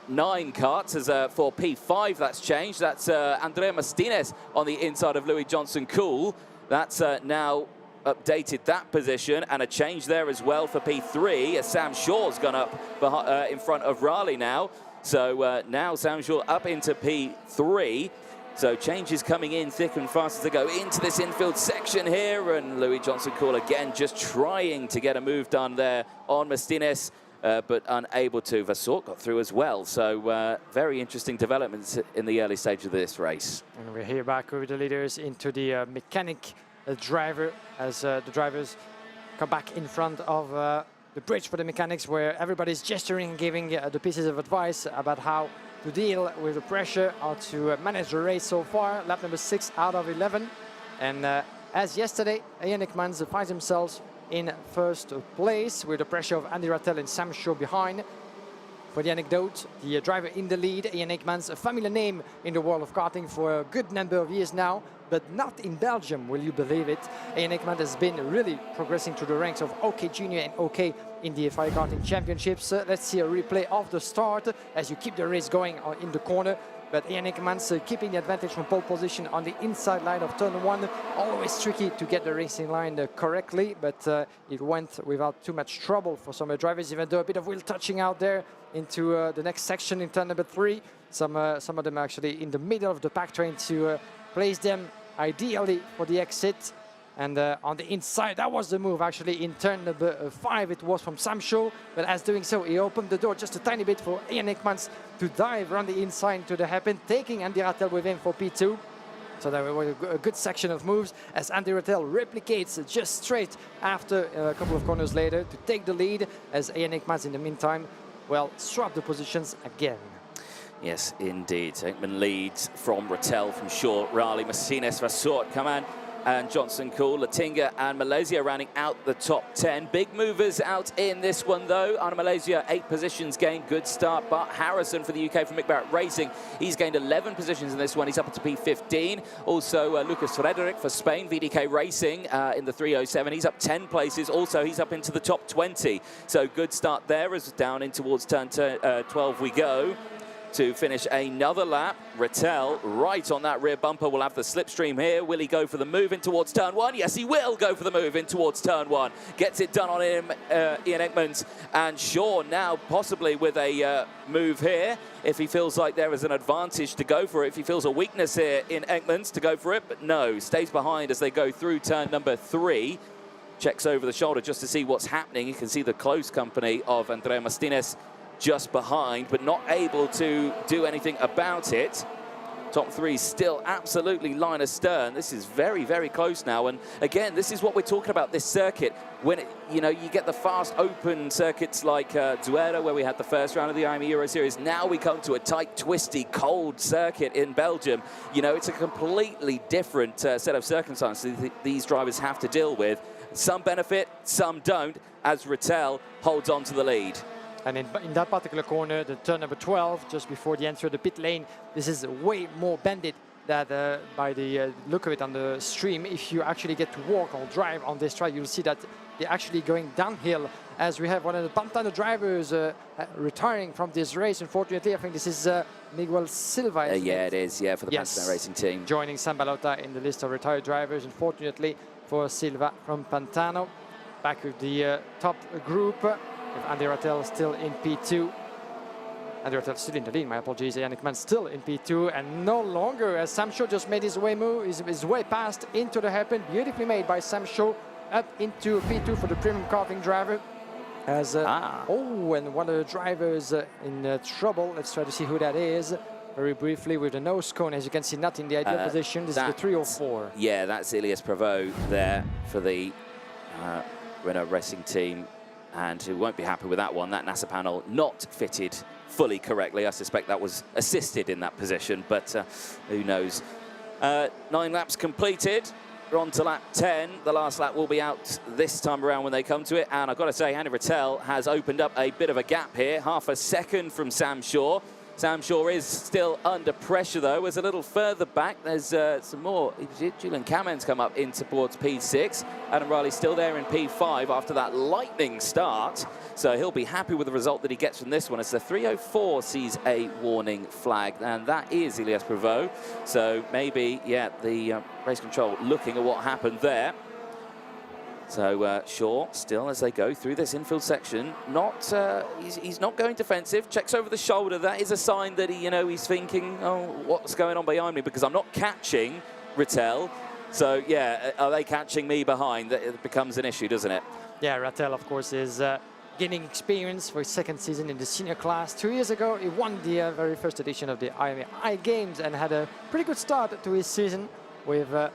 9 karts as for P5 that's changed. That's Andrea Martinez on the inside of Louis Johnson-Cool. That's now updated that position, and a change there as well for P3 as Sam Shaw's gone up in front of Raleigh now. So now Sam Shaw up into P3. So changes coming in thick and fast as they go into this infield section here, and Louis Johnson-Cool again just trying to get a move done there on Martinez. But unable to. Vassort got through as well. So very interesting developments in the early stage of this race. And we're here back with the leaders into the mechanic driver, as the drivers come back in front of the bridge for the mechanics, where everybody's gesturing and giving the pieces of advice about how to deal with the pressure, how to manage the race so far. Lap number 6 out of 11. And as yesterday, Ian Ekmans finds himself in first place with the pressure of Andy Rattel and Sam Shaw behind. For the anecdote, the driver in the lead, Ian Ekmans, a familiar name in the world of karting for a good number of years now, but not in Belgium, will you believe it? Ian Ekmans has been really progressing through the ranks of OK Junior and OK in the FIA Karting Championships. Let's see a replay of the start as you keep the race going in the corner. But Ian Ekmans keeping the advantage from pole position on the inside line of turn 1. Always tricky to get the racing line correctly, but it went without too much trouble for some drivers, even though a bit of wheel touching out there into the next section in turn number 3. Some of them actually in the middle of the pack, trying to place them ideally for the exit. And on the inside, that was the move actually in turn number 5. It was from Sam Shaw, but as doing so, he opened the door just a tiny bit for Ian Ekmans to dive around the inside to the hairpin, taking Andy Rattel with him for P2. So that was a good section of moves as Andy Rattel replicates just straight after a couple of corners later to take the lead, as Ian Ekmans in the meantime, well, swapped the positions again. Yes, indeed. Ekman leads from Rattel, from Shaw, Raleigh, Martinez, Vassort, Kaman, and Johnson-Cool, Latinga and Malaysia rounding out the top 10. Big movers out in this one though. Anna Malaysia, 8 positions gained, good start. Bart Harrison for the UK from Mick Barrett Racing, he's gained 11 positions in this one. He's up to P15. Also Lucas Frederic for Spain, VDK Racing in the 307. He's up 10 places. Also he's up into the top 20. So good start there as down in towards turn 12 we go. To finish another lap. Rattel right on that rear bumper will have the slipstream here. Will he go for the move in towards turn 1? Yes, he will go for the move in towards turn 1. Gets it done on him, Ian Ekmans, and Shaw now possibly with a move here. If he feels like there is an advantage to go for it, if he feels a weakness here in Ekmans to go for it, but no, stays behind as they go through turn number 3. Checks over the shoulder just to see what's happening. You can see the close company of Andrea Martinez just behind, but not able to do anything about it. Top three still absolutely line astern. This is very, very close now. And again, this is what we're talking about, this circuit. When, you get the fast open circuits like Duero, where we had the first round of the IAME Euro Series. Now we come to a tight, twisty, cold circuit in Belgium. It's a completely different set of circumstances these drivers have to deal with. Some benefit, some don't, as Rattel holds on to the lead. And in that particular corner, the turn number 12, just before the entry of the pit lane, this is way more bended than by the look of it on the stream. If you actually get to walk or drive on this track, you'll see that they're actually going downhill, as we have one of the Pantano drivers retiring from this race. Unfortunately, I think this is Miguel Silva. Yeah, it is, for the Pantano Racing team. Joining Sam Balota in the list of retired drivers, unfortunately for Silva from Pantano. Back with the top group. With Andy Rattel still in P2. Andy Rattel still in the lead, my apologies. Yannick Mann still in P2 and no longer, as Sam Shaw just made his way past into the hairpin. Beautifully made by Sam Shaw up into P2 for the premium karting driver. As and one of the drivers in trouble. Let's try to see who that is. Very briefly with the nose cone, as you can see, not in the ideal position. This is the 304. Yeah, that's Ilias Prevost there for the Renault Racing team. And who won't be happy with that one. That NASA panel not fitted fully correctly. I suspect that was assisted in that position, but who knows. 9 laps completed. We're on to lap 10. The last lap will be out this time around when they come to it. And I've got to say, Andy Rattel has opened up a bit of a gap here. Half a second from Sam Shaw. Sam Shaw is still under pressure, though. Is a little further back. There's some more. Julian Kamen's come up in towards P6. Adam Riley's still there in P5 after that lightning start. So he'll be happy with the result that he gets from this one, as the 304 sees a warning flag. And that is Ilias Prevost. So maybe, the race control looking at what happened there. So Shaw still, as they go through this infield section, he's not going defensive. Checks over the shoulder. That is a sign that he's thinking, oh, what's going on behind me, because I'm not catching Rattel. So are they catching me behind? That becomes an issue, doesn't it? Yeah, Rattel, of course, is gaining experience for his second season in the senior class. 2 years ago, he won the very first edition of the IAME Games and had a pretty good start to his season with a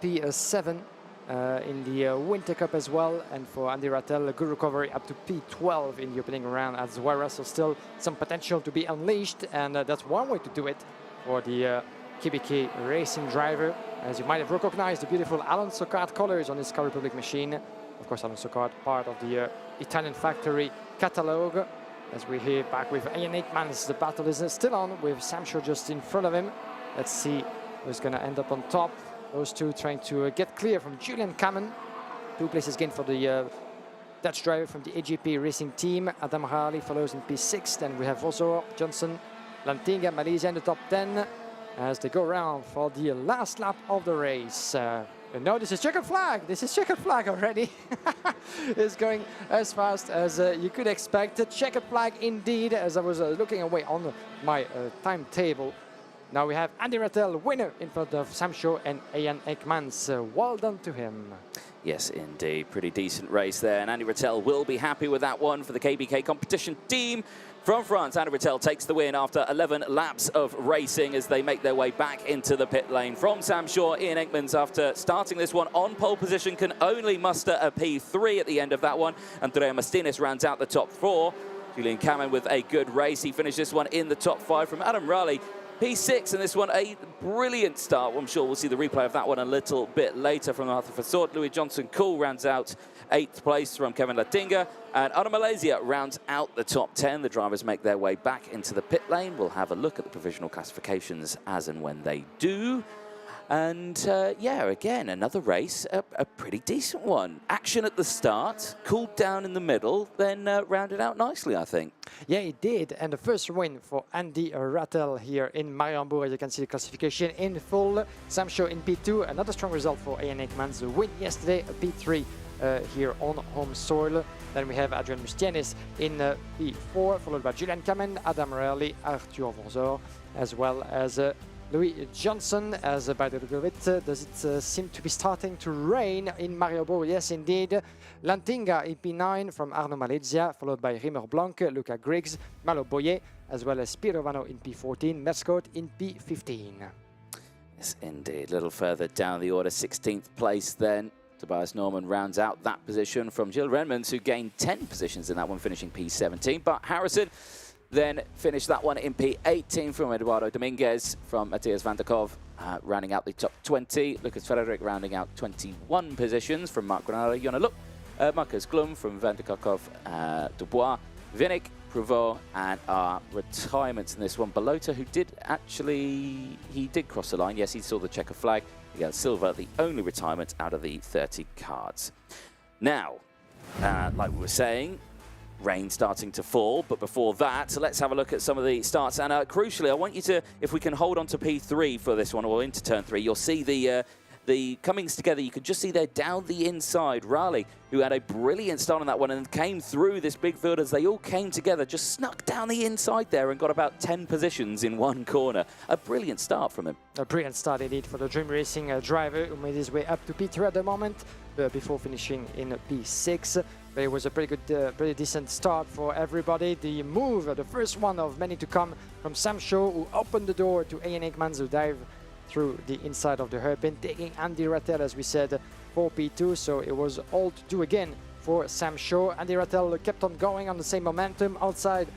P7. In the Winter Cup as well, and for Andy Rattel, a good recovery up to P12 in the opening round as well. So still some potential to be unleashed, and that's one way to do it for the KBK racing driver. As you might have recognized, the beautiful Alonso Kart colors on his Car Republic machine. Of course, Alonso Kart, part of the Italian factory catalogue. As we hear back with Ian Aikmans, the battle is still on with Sam Shaw just in front of him. Let's see who's going to end up on top. Those two trying to get clear from Julian Kamen. 2 places gained for the Dutch driver from the AGP racing team. Adam Harley follows in P6. Then we have also Johnson, Lantinga, Malaysia in the top 10 as they go around for the last lap of the race. No, this is checkered flag. This is checkered flag already. It's going as fast as you could expect. A checkered flag indeed, as I was looking away on my timetable. Now we have Andy Rattel, winner in front of Sam Shaw and Ian Aikmans. Well done to him. Yes, indeed. Pretty decent race there. And Andy Rattel will be happy with that one for the KBK competition team. From France, Andy Rattel takes the win after 11 laps of racing as they make their way back into the pit lane. From Sam Shaw, Ian Aikmans, after starting this one on pole position, can only muster a P3 at the end of that one. Andrea Mastines rounds out the top 4. Julian Kamen with a good race. He finished this one in the top 5. From Adam Raleigh, P6, and this one a brilliant start. I'm sure we'll see the replay of that one a little bit later from Arthur Fassort. Louis Johnson-Cool rounds out 8th place from Kevin Latinga, and Anna Malaysia rounds out the top 10. The drivers make their way back into the pit lane. We'll have a look at the provisional classifications as and when they do. And again, another race, a pretty decent one. Action at the start, cooled down in the middle, then rounded out nicely, I think. Yeah, it did. And the first win for Andy Rattel here in Mariembourg. As you can see the classification in full. Sam Shaw in P2. Another strong result for Ian Aikmans. A win yesterday, a P3 here on home soil. Then we have Adrian Mustienis in P4, followed by Julian Kamen, Adam Raleigh, Arthur Vonzor, as well as Louis Johnson, as by the look of it, does it seem to be starting to rain in Mariembourg? Yes, indeed. Lantinga in P9 from Arnaud Malaysia, followed by Rimmer Blanc, Luca Griggs, Malo Boyer, as well as Pirovano in P14, Merscott in P15. Yes, indeed. A little further down the order, 16th place then. Tobias Norman rounds out that position from Gilles Renmans, who gained 10 positions in that one, finishing P17. But Harrison then finished that one in P18 from Eduardo Dominguez, from Matthias van der Kove, rounding out the top 20. Lucas Frederick rounding out 21 positions from Marc Granada, Jonaluk, Marcus Glum from van der Kove, Dubois, Vinnick, Prouveau, and our retirements in this one. Belota, who did actually, he did cross the line. Yes, he saw the checker flag. Miguel Silva, the only retirement out of the 30 cards. Now, like we were saying, rain starting to fall, but before that, let's have a look at some of the starts. And crucially, I want you to, if we can hold on to P3 for this one, or into turn 3, you'll see the comings together. You can just see there down the inside, Raleigh, who had a brilliant start on that one and came through this big field as they all came together, just snuck down the inside there and got about 10 positions in one corner. A brilliant start from him. A brilliant start indeed for the Dream Racing driver, who made his way up to P3 at the moment, before finishing in P6. But it was a pretty good, pretty decent start for everybody. The move, the first one of many to come from Sam Shaw, who opened the door to Ian Aikmans, who dived through the inside of the hairpin, taking Andy Rattel, as we said, for P2. So it was all to do again for Sam Shaw. Andy Rattel kept on going on the same momentum outside,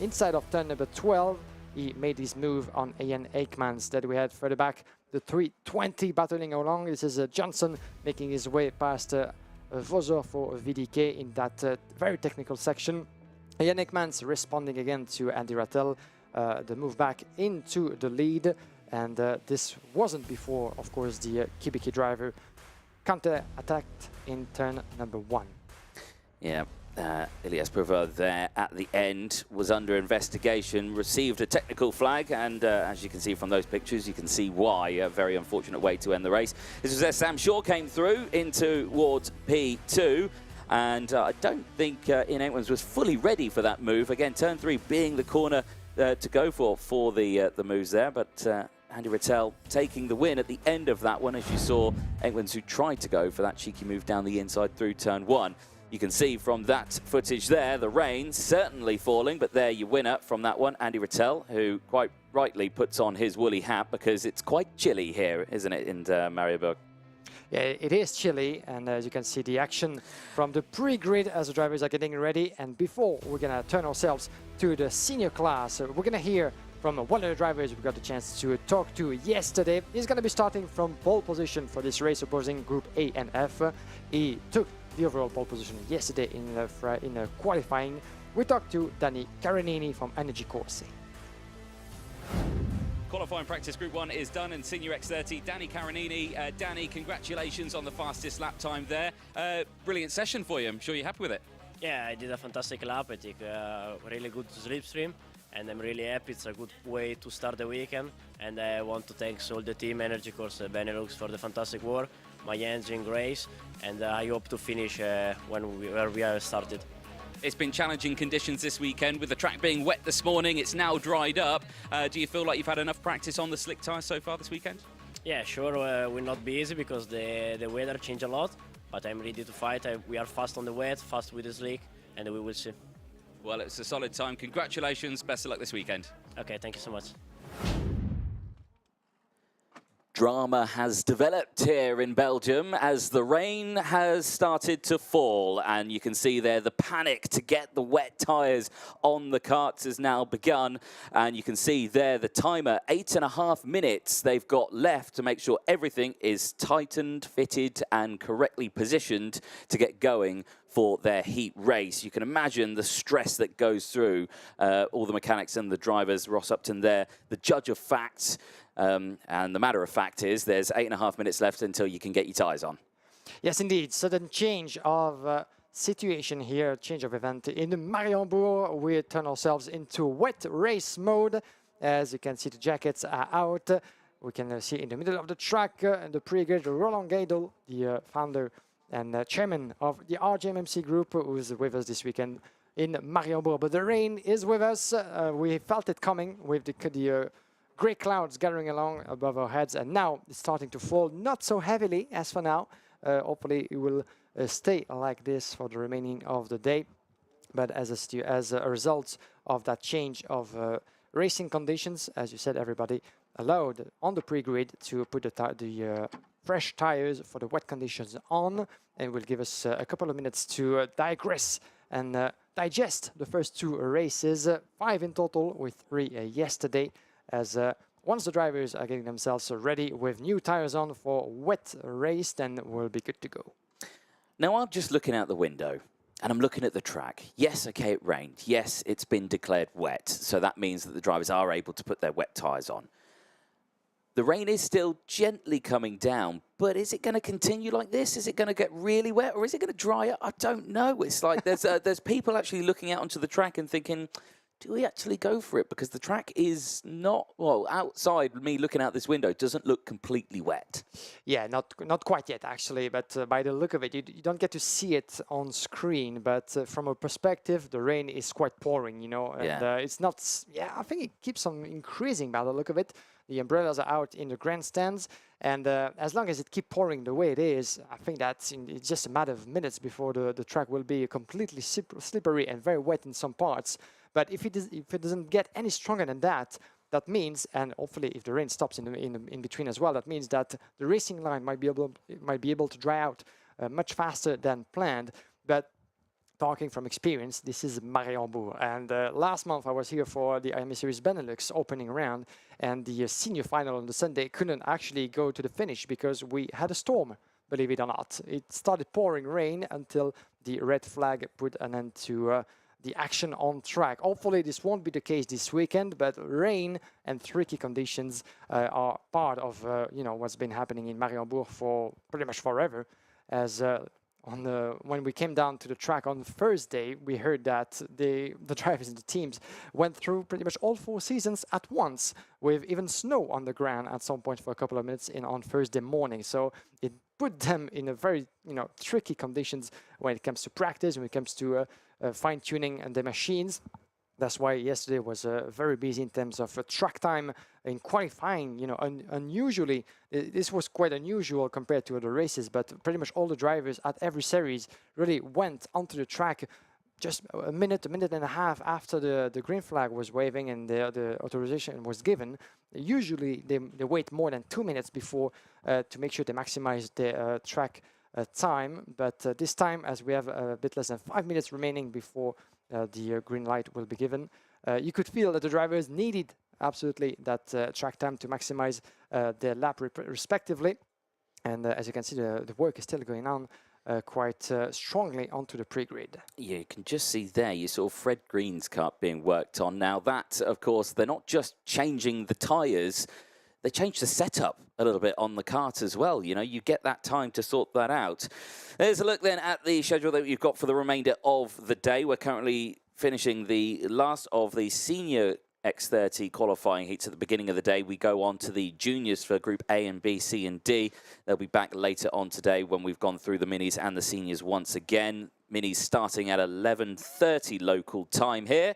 inside of turn number 12. He made his move on Ian Aikmans that we had further back. The 320 battling along. This is Johnson making his way past Vosor for VDK in that very technical section. Ian Aikmans responding again to Andy Rattel, the move back into the lead. And this wasn't before, of course, the Kibiki driver counter-attacked in turn number 1. Yeah, Ilias Prouveau there at the end was under investigation, received a technical flag, and as you can see from those pictures, you can see why. A very unfortunate way to end the race. This was as Sam Shaw came through into towards P2, and I don't think Ian Aikmans was fully ready for that move. Again, turn 3 being the corner to go for the moves there, but Andy Rattel taking the win at the end of that one, as you saw Aikmans, who tried to go for that cheeky move down the inside through turn 1. You can see from that footage there, the rain certainly falling, but there your winner from that one, Andy Rattel, who quite rightly puts on his woolly hat because it's quite chilly here, isn't it, in Mariembourg? Yeah, it is chilly, and as you can see the action from the pre-grid as the drivers are getting ready. And before we're going to turn ourselves to the senior class, we're going to hear from one of the drivers we got the chance to talk to yesterday. He's going to be starting from pole position for this race opposing Group A and F. He took the overall pole position yesterday in qualifying. We talked to Danny Carinini from Energy Corse. Qualifying practice Group 1 is done, and Senior X30, Danny Carinini. Danny, congratulations on the fastest lap time there. Brilliant session for you. I'm sure you're happy with it. Yeah, I did a fantastic lap. I think a really good slipstream, and I'm really happy. It's a good way to start the weekend, and I want to thank all the team, Energy Corse, Benelux, for the fantastic work, my engine, Grace, and I hope to finish where we are started. It's been challenging conditions this weekend, with the track being wet this morning. It's now dried up. Do you feel like you've had enough practice on the slick tyres so far this weekend? Yeah, sure, will not be easy because the weather changed a lot, but I'm ready to fight. We are fast on the wet, fast with the slick, and we will see. Well, it's a solid time. Congratulations. Best of luck this weekend. Okay, thank you so much. Drama has developed here in Belgium as the rain has started to fall, and you can see there the panic to get the wet tyres on the karts has now begun, and you can see there the timer, 8.5 minutes they've got left to make sure everything is tightened, fitted and correctly positioned to get going for their heat race. You can imagine the stress that goes through all the mechanics and the drivers. Ross Upton there, the judge of facts. And the matter of fact is there's 8.5 minutes left until you can get your tyres on. Yes, indeed. Sudden change of situation here, change of event. In Mariembourg, we turn ourselves into wet race mode. As you can see, the jackets are out. We can see in the middle of the track the pre-grid, Roland Gaidel, the founder and chairman of the RGMMC group, who is with us this weekend in Mariembourg. But the rain is with us. We felt it coming with the Grey clouds gathering along above our heads, and now it's starting to fall, not so heavily as for now. Hopefully it will stay like this for the remaining of the day. But as a result of that change of racing conditions, as you said, everybody allowed on the pre-grid to put the fresh tires for the wet conditions on, and will give us a couple of minutes to digress and digest the first 2 races, 5 in total with 3 yesterday, as once the drivers are getting themselves ready with new tires on for wet race, then we'll be good to go. Now I'm just looking out the window and I'm looking at the track. Yes, okay, it rained. Yes, it's been declared wet, so that means that the drivers are able to put their wet tires on. The rain is still gently coming down, but is it going to continue like this? Is it going to get really wet, or is it going to dry up? I don't know. It's like there's people actually looking out onto the track and thinking, do we actually go for it? Because the track is not, well, outside, me looking out this window, doesn't look completely wet. Yeah, not quite yet, actually, but by the look of it, you don't get to see it on screen, but from a perspective, the rain is quite pouring, you know, and it's not, I think it keeps on increasing by the look of it. The umbrellas are out in the grandstands, and as long as it keeps pouring the way it is, I think it's just a matter of minutes before the track will be completely slippery and very wet in some parts. But if it doesn't get any stronger than that, that means, and hopefully if the rain stops in between as well, that means that the racing line might be able to dry out much faster than planned. But talking from experience, this is Mariembourg, and last month I was here for the IAME Series Benelux opening round, and the senior final on the Sunday couldn't actually go to the finish because we had a storm, believe it or not. It started pouring rain until the red flag put an end to the action on track. Hopefully this won't be the case this weekend, but rain and tricky conditions are part of what's been happening in Mariembourg for pretty much forever. As when we came down to the track on Thursday, we heard that the drivers and the teams went through pretty much all 4 seasons at once, with even snow on the ground at some point for a couple of minutes on Thursday morning. So it put them in a very tricky conditions when it comes to practice, when it comes to fine-tuning and the machines. That's why yesterday was very busy in terms of track time in qualifying. Unusually, this was quite unusual compared to other races, but pretty much all the drivers at every series really went onto the track just a minute and a half after the green flag was waving and the authorization was given. Usually they wait more than 2 minutes before to make sure they maximize the track time, but this time, as we have a bit less than 5 minutes remaining before the green light will be given, you could feel that the drivers needed absolutely that track time to maximize their lap respectively. And as you can see, the work is still going on quite strongly onto the pre-grid. Yeah, you can just see there, you saw Fred Green's car being worked on. Now that, of course, they're not just changing the tyres, they changed the setup a little bit on the kart as well. You get that time to sort that out. There's a look then at the schedule that you've got for the remainder of the day. We're currently finishing the last of the senior X30 qualifying heats at the beginning of the day. We go on to the juniors for Group A and B, C and D. They'll be back later on today when we've gone through the minis and the seniors once again. Minis starting at 11:30 local time here.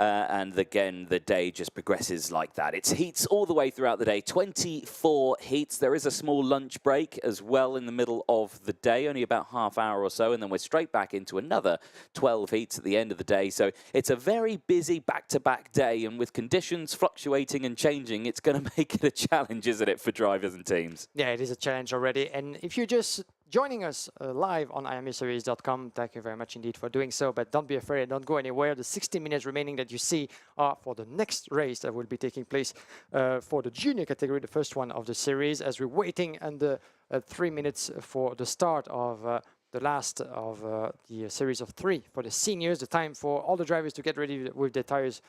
And again, the day just progresses like that. It's heats all the way throughout the day, 24 heats. There is a small lunch break as well in the middle of the day, only about half hour or so, and then we're straight back into another 12 heats at the end of the day. So it's a very busy back-to-back day, and with conditions fluctuating and changing, it's going to make it a challenge, isn't it, for drivers and teams? Yeah, it is a challenge already. And if you're just joining us live on IAMEseries.com, thank you very much indeed for doing so, but don't be afraid, don't go anywhere. The 60 minutes remaining that you see are for the next race that will be taking place for the junior category, the first one of the series, as we're waiting under 3 minutes for the start of the last of the series of 3 for the seniors. The time for all the drivers to get ready with their tires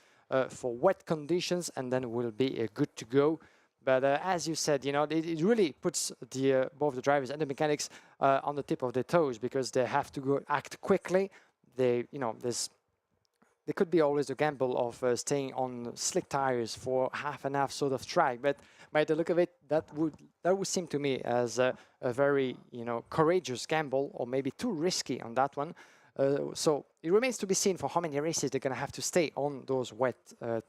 for wet conditions, and then we'll be good to go. But as you said, it really puts both the drivers and the mechanics on the tip of their toes, because they have to act quickly. There could be always a gamble of staying on slick tires for half and half sort of track. But by the look of it, that would seem to me as a very courageous gamble, or maybe too risky on that one. So it remains to be seen for how many races they're going to have to stay on those wet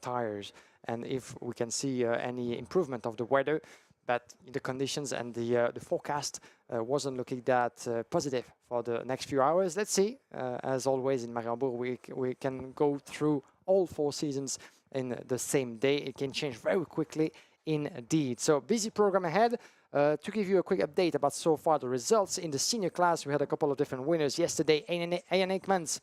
tires, and if we can see any improvement of the weather. But the conditions and the forecast wasn't looking that positive for the next few hours. Let's see. As always in Mariembourg, we can go through all 4 seasons in the same day. It can change very quickly indeed. So busy program ahead. To give you a quick update about so far the results in the senior class, we had a couple of different winners yesterday. Ian Aikmans,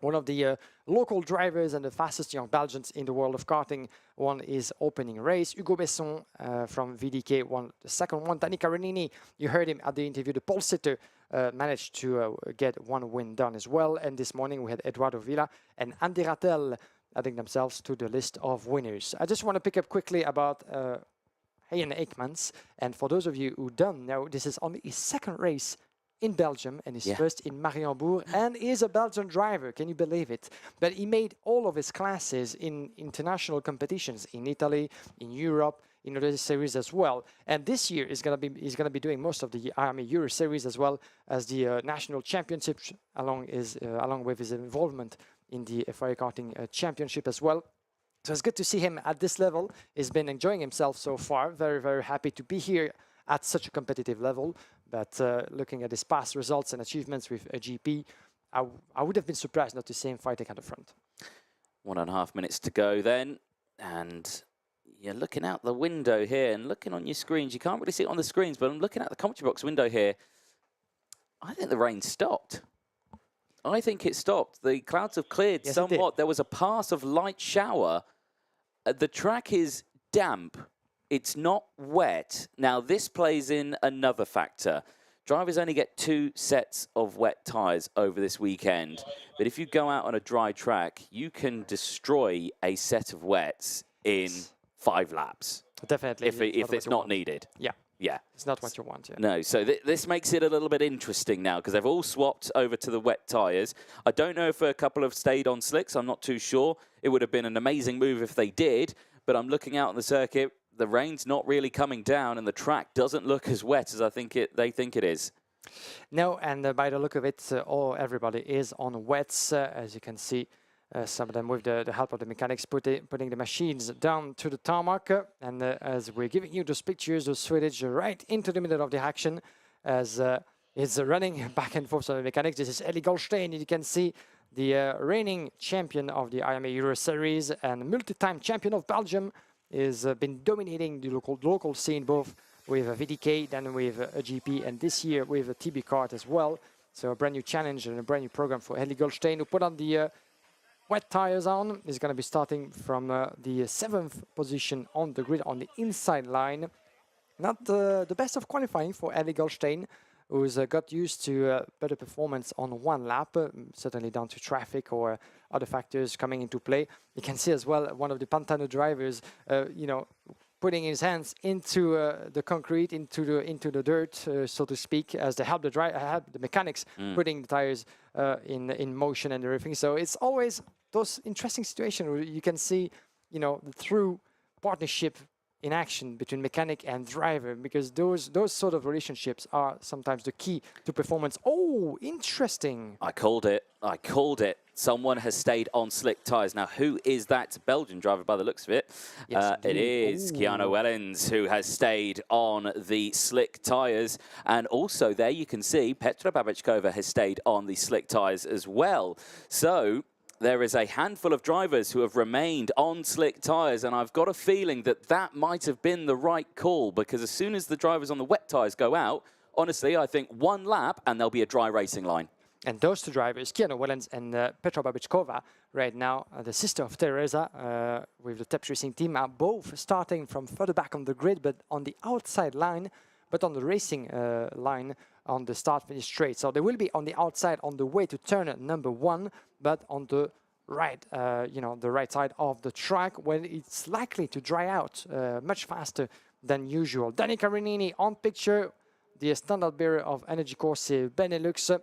one of the local drivers and the fastest young Belgians in the world of karting, won his opening race. Hugo Besson from VDK won the second one. Danny Caronini, you heard him at the interview, the pole sitter, managed to get 1 win done as well. And this morning we had Eduardo Villa and Andy Rattel adding themselves to the list of winners. I just want to pick up quickly about Ian Aikmans. And for those of you who don't know, this is only his 2nd race in Belgium and his first in Mariembourg, and he is a Belgian driver. Can you believe it? But he made all of his classes in international competitions in Italy, in Europe, in other series as well. And this year he's gonna be doing most of the IAME Euro Series as well as the national championships, along with his involvement in the FIA karting championship as well. So it's good to see him at this level. He's been enjoying himself so far. Very, very happy to be here at such a competitive level. But looking at his past results and achievements with a GP, I would have been surprised not to see him fighting at the front. 1.5 minutes to go then. And you're looking out the window here and looking on your screens. You can't really see it on the screens, but I'm looking at the commentary box window here. I think the rain stopped. I think it stopped. The clouds have cleared somewhat. There was a pass of light shower. The track is damp. It's not wet. Now, this plays in another factor. Drivers only get 2 sets of wet tyres over this weekend. But if you go out on a dry track, you can destroy a set of wets in 5 laps. Definitely. If it's not needed. Yeah. Yeah. It's not what you want. Yeah. No, so this makes it a little bit interesting now because they've all swapped over to the wet tyres. I don't know if a couple have stayed on slicks. I'm not too sure. It would have been an amazing move if they did. But I'm looking out on the circuit. The rain's not really coming down, and the track doesn't look as wet as they think it is. No, and by the look of it, everybody is on wets, as you can see. Some of them with the help of the mechanics putting the machines down to the tarmac. And as we're giving you those pictures, those footage right into the middle of the action, as it's running back and forth on the mechanics. This is Eli Goldstein. You can see the reigning champion of the IAME Euro Series and multi-time champion of Belgium. Is been dominating the local scene, both with a VDK, then with a GP, and this year with a TB kart as well. So a brand new challenge and a brand new program for Eli Goldstein, who put on the wet tires on. Is going to be starting from the 7th position on the grid on the inside line. Not the best of qualifying for Eli Goldstein, who's got used to better performance on 1 lap, certainly down to traffic or other factors coming into play. You can see as well one of the Pantano drivers, putting his hands into the concrete, into the dirt, so to speak, as they help the mechanics putting the tires in motion and everything. So it's always those interesting situations where you can see, the true partnership in action between mechanic and driver, because those sort of relationships are sometimes the key to performance. Oh, interesting. I called it. Someone has stayed on slick tyres. Now, who is that Belgian driver by the looks of it? Yes, it is Keanu Wellens, who has stayed on the slick tyres. And also there you can see Petra Babachkova has stayed on the slick tyres as well. So there is a handful of drivers who have remained on slick tyres, and I've got a feeling that might have been the right call, because as soon as the drivers on the wet tyres go out, honestly, I think 1 lap and there'll be a dry racing line. And those 2 drivers, Keanu Wellens and Petra Babachkova, right now, the sister of Teresa with the TEPS Racing team, are both starting from further back on the grid, but on the outside line, but on the racing line on the start-finish straight. So they will be on the outside on the way to turn number 1, but on the right, the right side of the track, when it's likely to dry out much faster than usual. Danny Caronini on picture, the standard bearer of Energy Corse Benelux,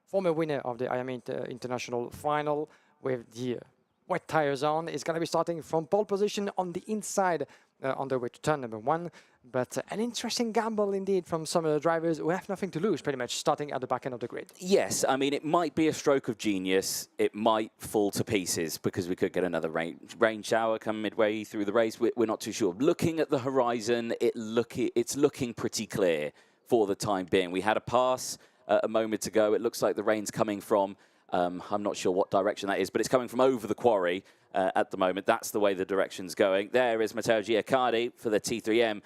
former winner of the IAME International Final with the wet tires on. Is going to be starting from pole position on the inside on the way to turn number 1. But an interesting gamble indeed from some of the drivers who have nothing to lose, pretty much starting at the back end of the grid. Yes, I mean, it might be a stroke of genius. It might fall to pieces because we could get another rain shower come midway through the race. We're not too sure. Looking at the horizon, it's looking pretty clear for the time being. We had a pass a moment ago. It looks like the rain's coming from, I'm not sure what direction that is, but it's coming from over the quarry at the moment. That's the way the direction's going. There is Matteo Giacardi for the T3M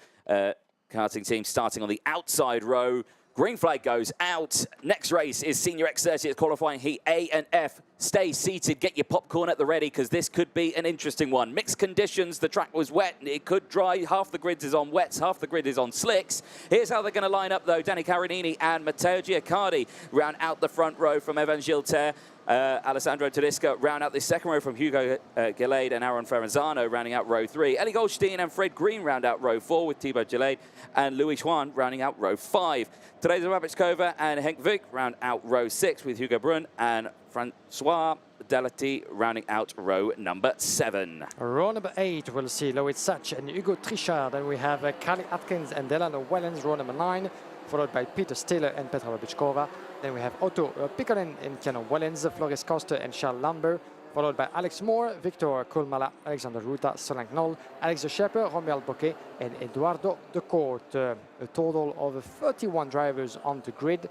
karting team starting on the outside row. Green flag goes out. Next race is Senior X30. It's qualifying heat A and F. Stay seated, get your popcorn at the ready because this could be an interesting one. Mixed conditions, the track was wet, it could dry. Half the grid is on wets, half the grid is on slicks. Here's how they're going to line up though. Danny Carinini and Matteo Giacardi round out the front row from Evan Gilter. Alessandro Tedesco round out the second row from Hugo Gillade and Aaron Ferranzano rounding out row 3. Ellie Goldstein and Fred Green round out row 4 with Thibaut Gillade and Louis Juan rounding out row 5. Teresa Babitskova and Henk Vick round out row 6 with Hugo Brun and Francois Delati rounding out row number 7. Row number 8, we'll see Loïc Sach and Hugo Trichard. Then we have Carly Atkins and Delano Wellens, row number 9, followed by Peter Stiller and Petra Babitskova. Then we have Otto Pikkonen and Keanu Wellens, Flores Costa and Charles Lambert, followed by Alex Moore, Victor Kulmala, Alexander Ruta, Solange Knoll, Alex de Schepper, Romuald Bocquet and Eduardo de Court. A total of 31 drivers on the grid,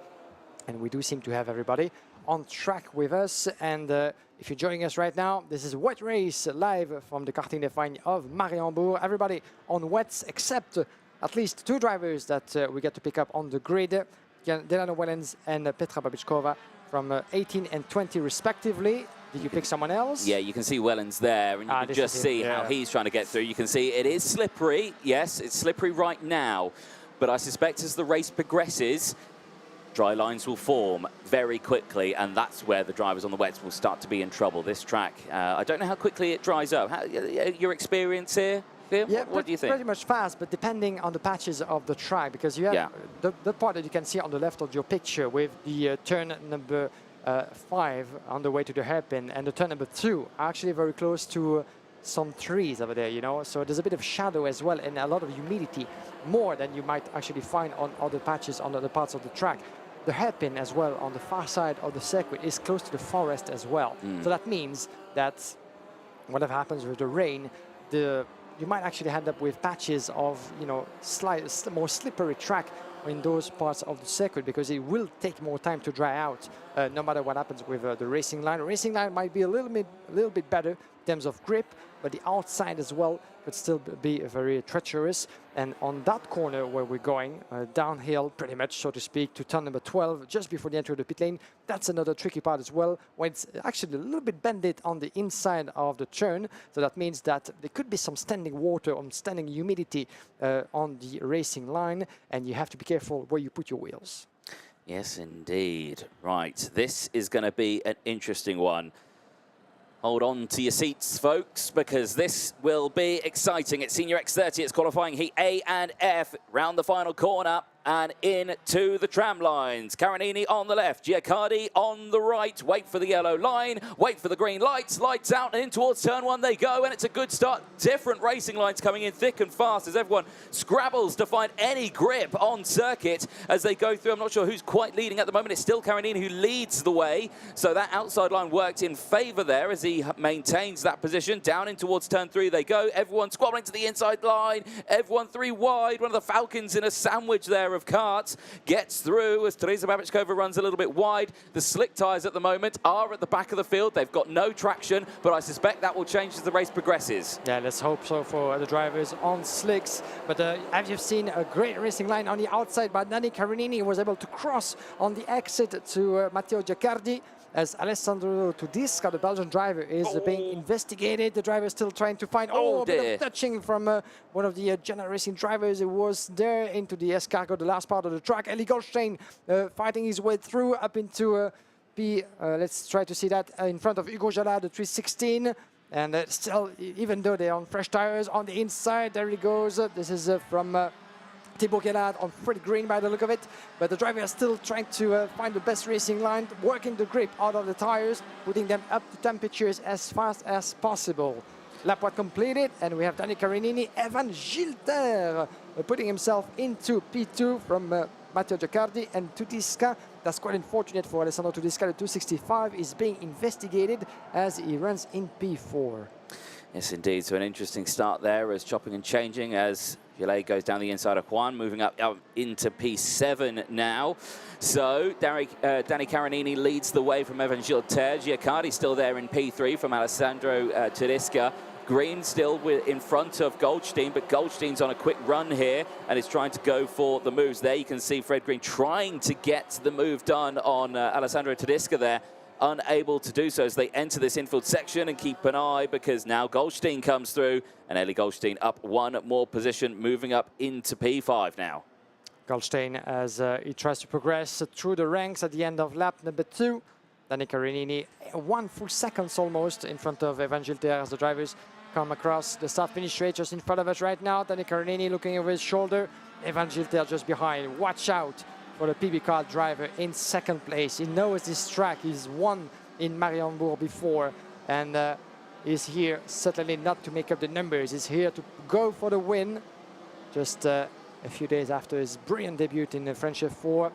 and we do seem to have everybody on track with us. And if you're joining us right now, this is Wet Race live from the Karting Defined of Mariembourg. Everybody on wets except at least 2 drivers that we get to pick up on the grid. Delano Wellens and Petra Babitskova from 18 and 20 respectively. Did you pick someone else? Yeah, you can see Wellens there, and you can just see how he's trying to get through. You can see it is slippery. Yes, it's slippery right now. But I suspect as the race progresses, dry lines will form very quickly, and that's where the drivers on the wets will start to be in trouble. This track, I don't know how quickly it dries up. Your experience here? Yeah, what do you think? Pretty much fast, but depending on the patches of the track, because you have the part that you can see on the left of your picture with the turn number 5 on the way to the hairpin, and the turn number 2 are actually very close to some trees over there, you know, so there's a bit of shadow as well and a lot of humidity, more than you might actually find on other patches on other parts of the track. The hairpin as well on the far side of the circuit is close to the forest as well. So that means that whatever happens with the rain, you might actually end up with patches of, you know, more slippery track in those parts of the circuit, because it will take more time to dry out no matter what happens with the racing line. The racing line might be a little bit better in terms of grip, but the outside as well could still be very treacherous. And on that corner where we're going, downhill pretty much, so to speak, to turn number 12, just before the entry of the pit lane, that's another tricky part as well, when it's actually a little bit bended on the inside of the turn. So that means that there could be some standing water or standing humidity on the racing line, and you have to be careful where you put your wheels. Yes, indeed. Right, this is going to be an interesting one. Hold on to your seats, folks, because this will be exciting. It's Senior X30. It's qualifying heat A and F round the final corner and into the tram lines. Carinini on the left, Giacardi on the right. Wait for the yellow line, wait for the green lights. Lights out and in towards turn 1 they go, and it's a good start. Different racing lines coming in thick and fast as everyone scrabbles to find any grip on circuit as they go through. I'm not sure who's quite leading at the moment. It's still Carinini who leads the way. So that outside line worked in favor there as he maintains that position. Down in towards turn 3 they go. Everyone squabbling to the inside line. Everyone 3 wide. One of the Falcons in a sandwich there of karts gets through as Teresa Babitskova runs a little bit wide. The slick tyres at the moment are at the back of the field. They've got no traction, but I suspect that will change as the race progresses. Yeah, let's hope so for the drivers on slicks. But as you've seen, a great racing line on the outside, but Danny Carinini was able to cross on the exit to Matteo Giacardi, as Alessandro Tudisca, the Belgian driver, is being investigated. The driver is still trying to find a bit of touching from one of the General Racing drivers who was there into the escargot, the last part of the track. Ellie Goldstein fighting his way through up into let's try to see that in front of Hugo Jala, the 316. And still, even though they're on fresh tires on the inside, there he goes. This is from Thibaut Guélard on Fred Green by the look of it, but the driver is still trying to find the best racing line, working the grip out of the tires, putting them up to temperatures as fast as possible. Lap was completed, and we have Danny Carinini, Evan Gilter putting himself into P2 from Matteo Giacardi and Tudisca. That's quite unfortunate for Alessandro Tudisca. The 265 is being investigated as he runs in P4. Yes, indeed. So an interesting start there as chopping and changing as Gillet goes down the inside of Juan, moving up into P7 now. So Danny Carinini leads the way from Evan Gilter. Giacardi still there in P3 from Alessandro Tudisca. Green still in front of Goldstein, but Goldstein's on a quick run here and is trying to go for the moves. There you can see Fred Green trying to get the move done on Alessandro Tudisca there. Unable to do so as they enter this infield section, and keep an eye because now Goldstein comes through and Eli Goldstein up one more position, moving up into P5 now. Goldstein as he tries to progress through the ranks at the end of lap number 2. Danny Carinini 1 full seconds almost in front of Evan Gilter as the drivers come across the start-finish straight just in front of us right now. Danny Carinini looking over his shoulder, Evan Gilter just behind. Watch out for the PB car driver in second place. He knows this track. He's won in Mariembourg before, and he's here certainly not to make up the numbers. He's here to go for the win. Just a few days after his brilliant debut in the French F4.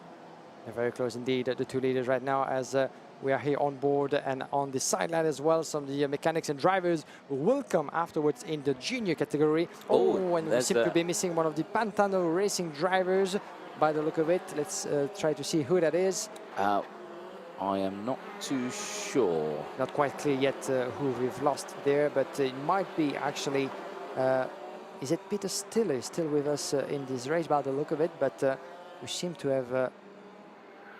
They're very close indeed, the two leaders right now, as we are here on board and on the sideline as well. Some of the mechanics and drivers will come afterwards in the junior category. And we seem to be missing one of the Pantano Racing drivers by the look of it. Let's try to see who that is. I am not too sure. Not quite clear yet who we've lost there, but it might be actually, is it Peter Stiller still with us in this race by the look of it, but we seem to have,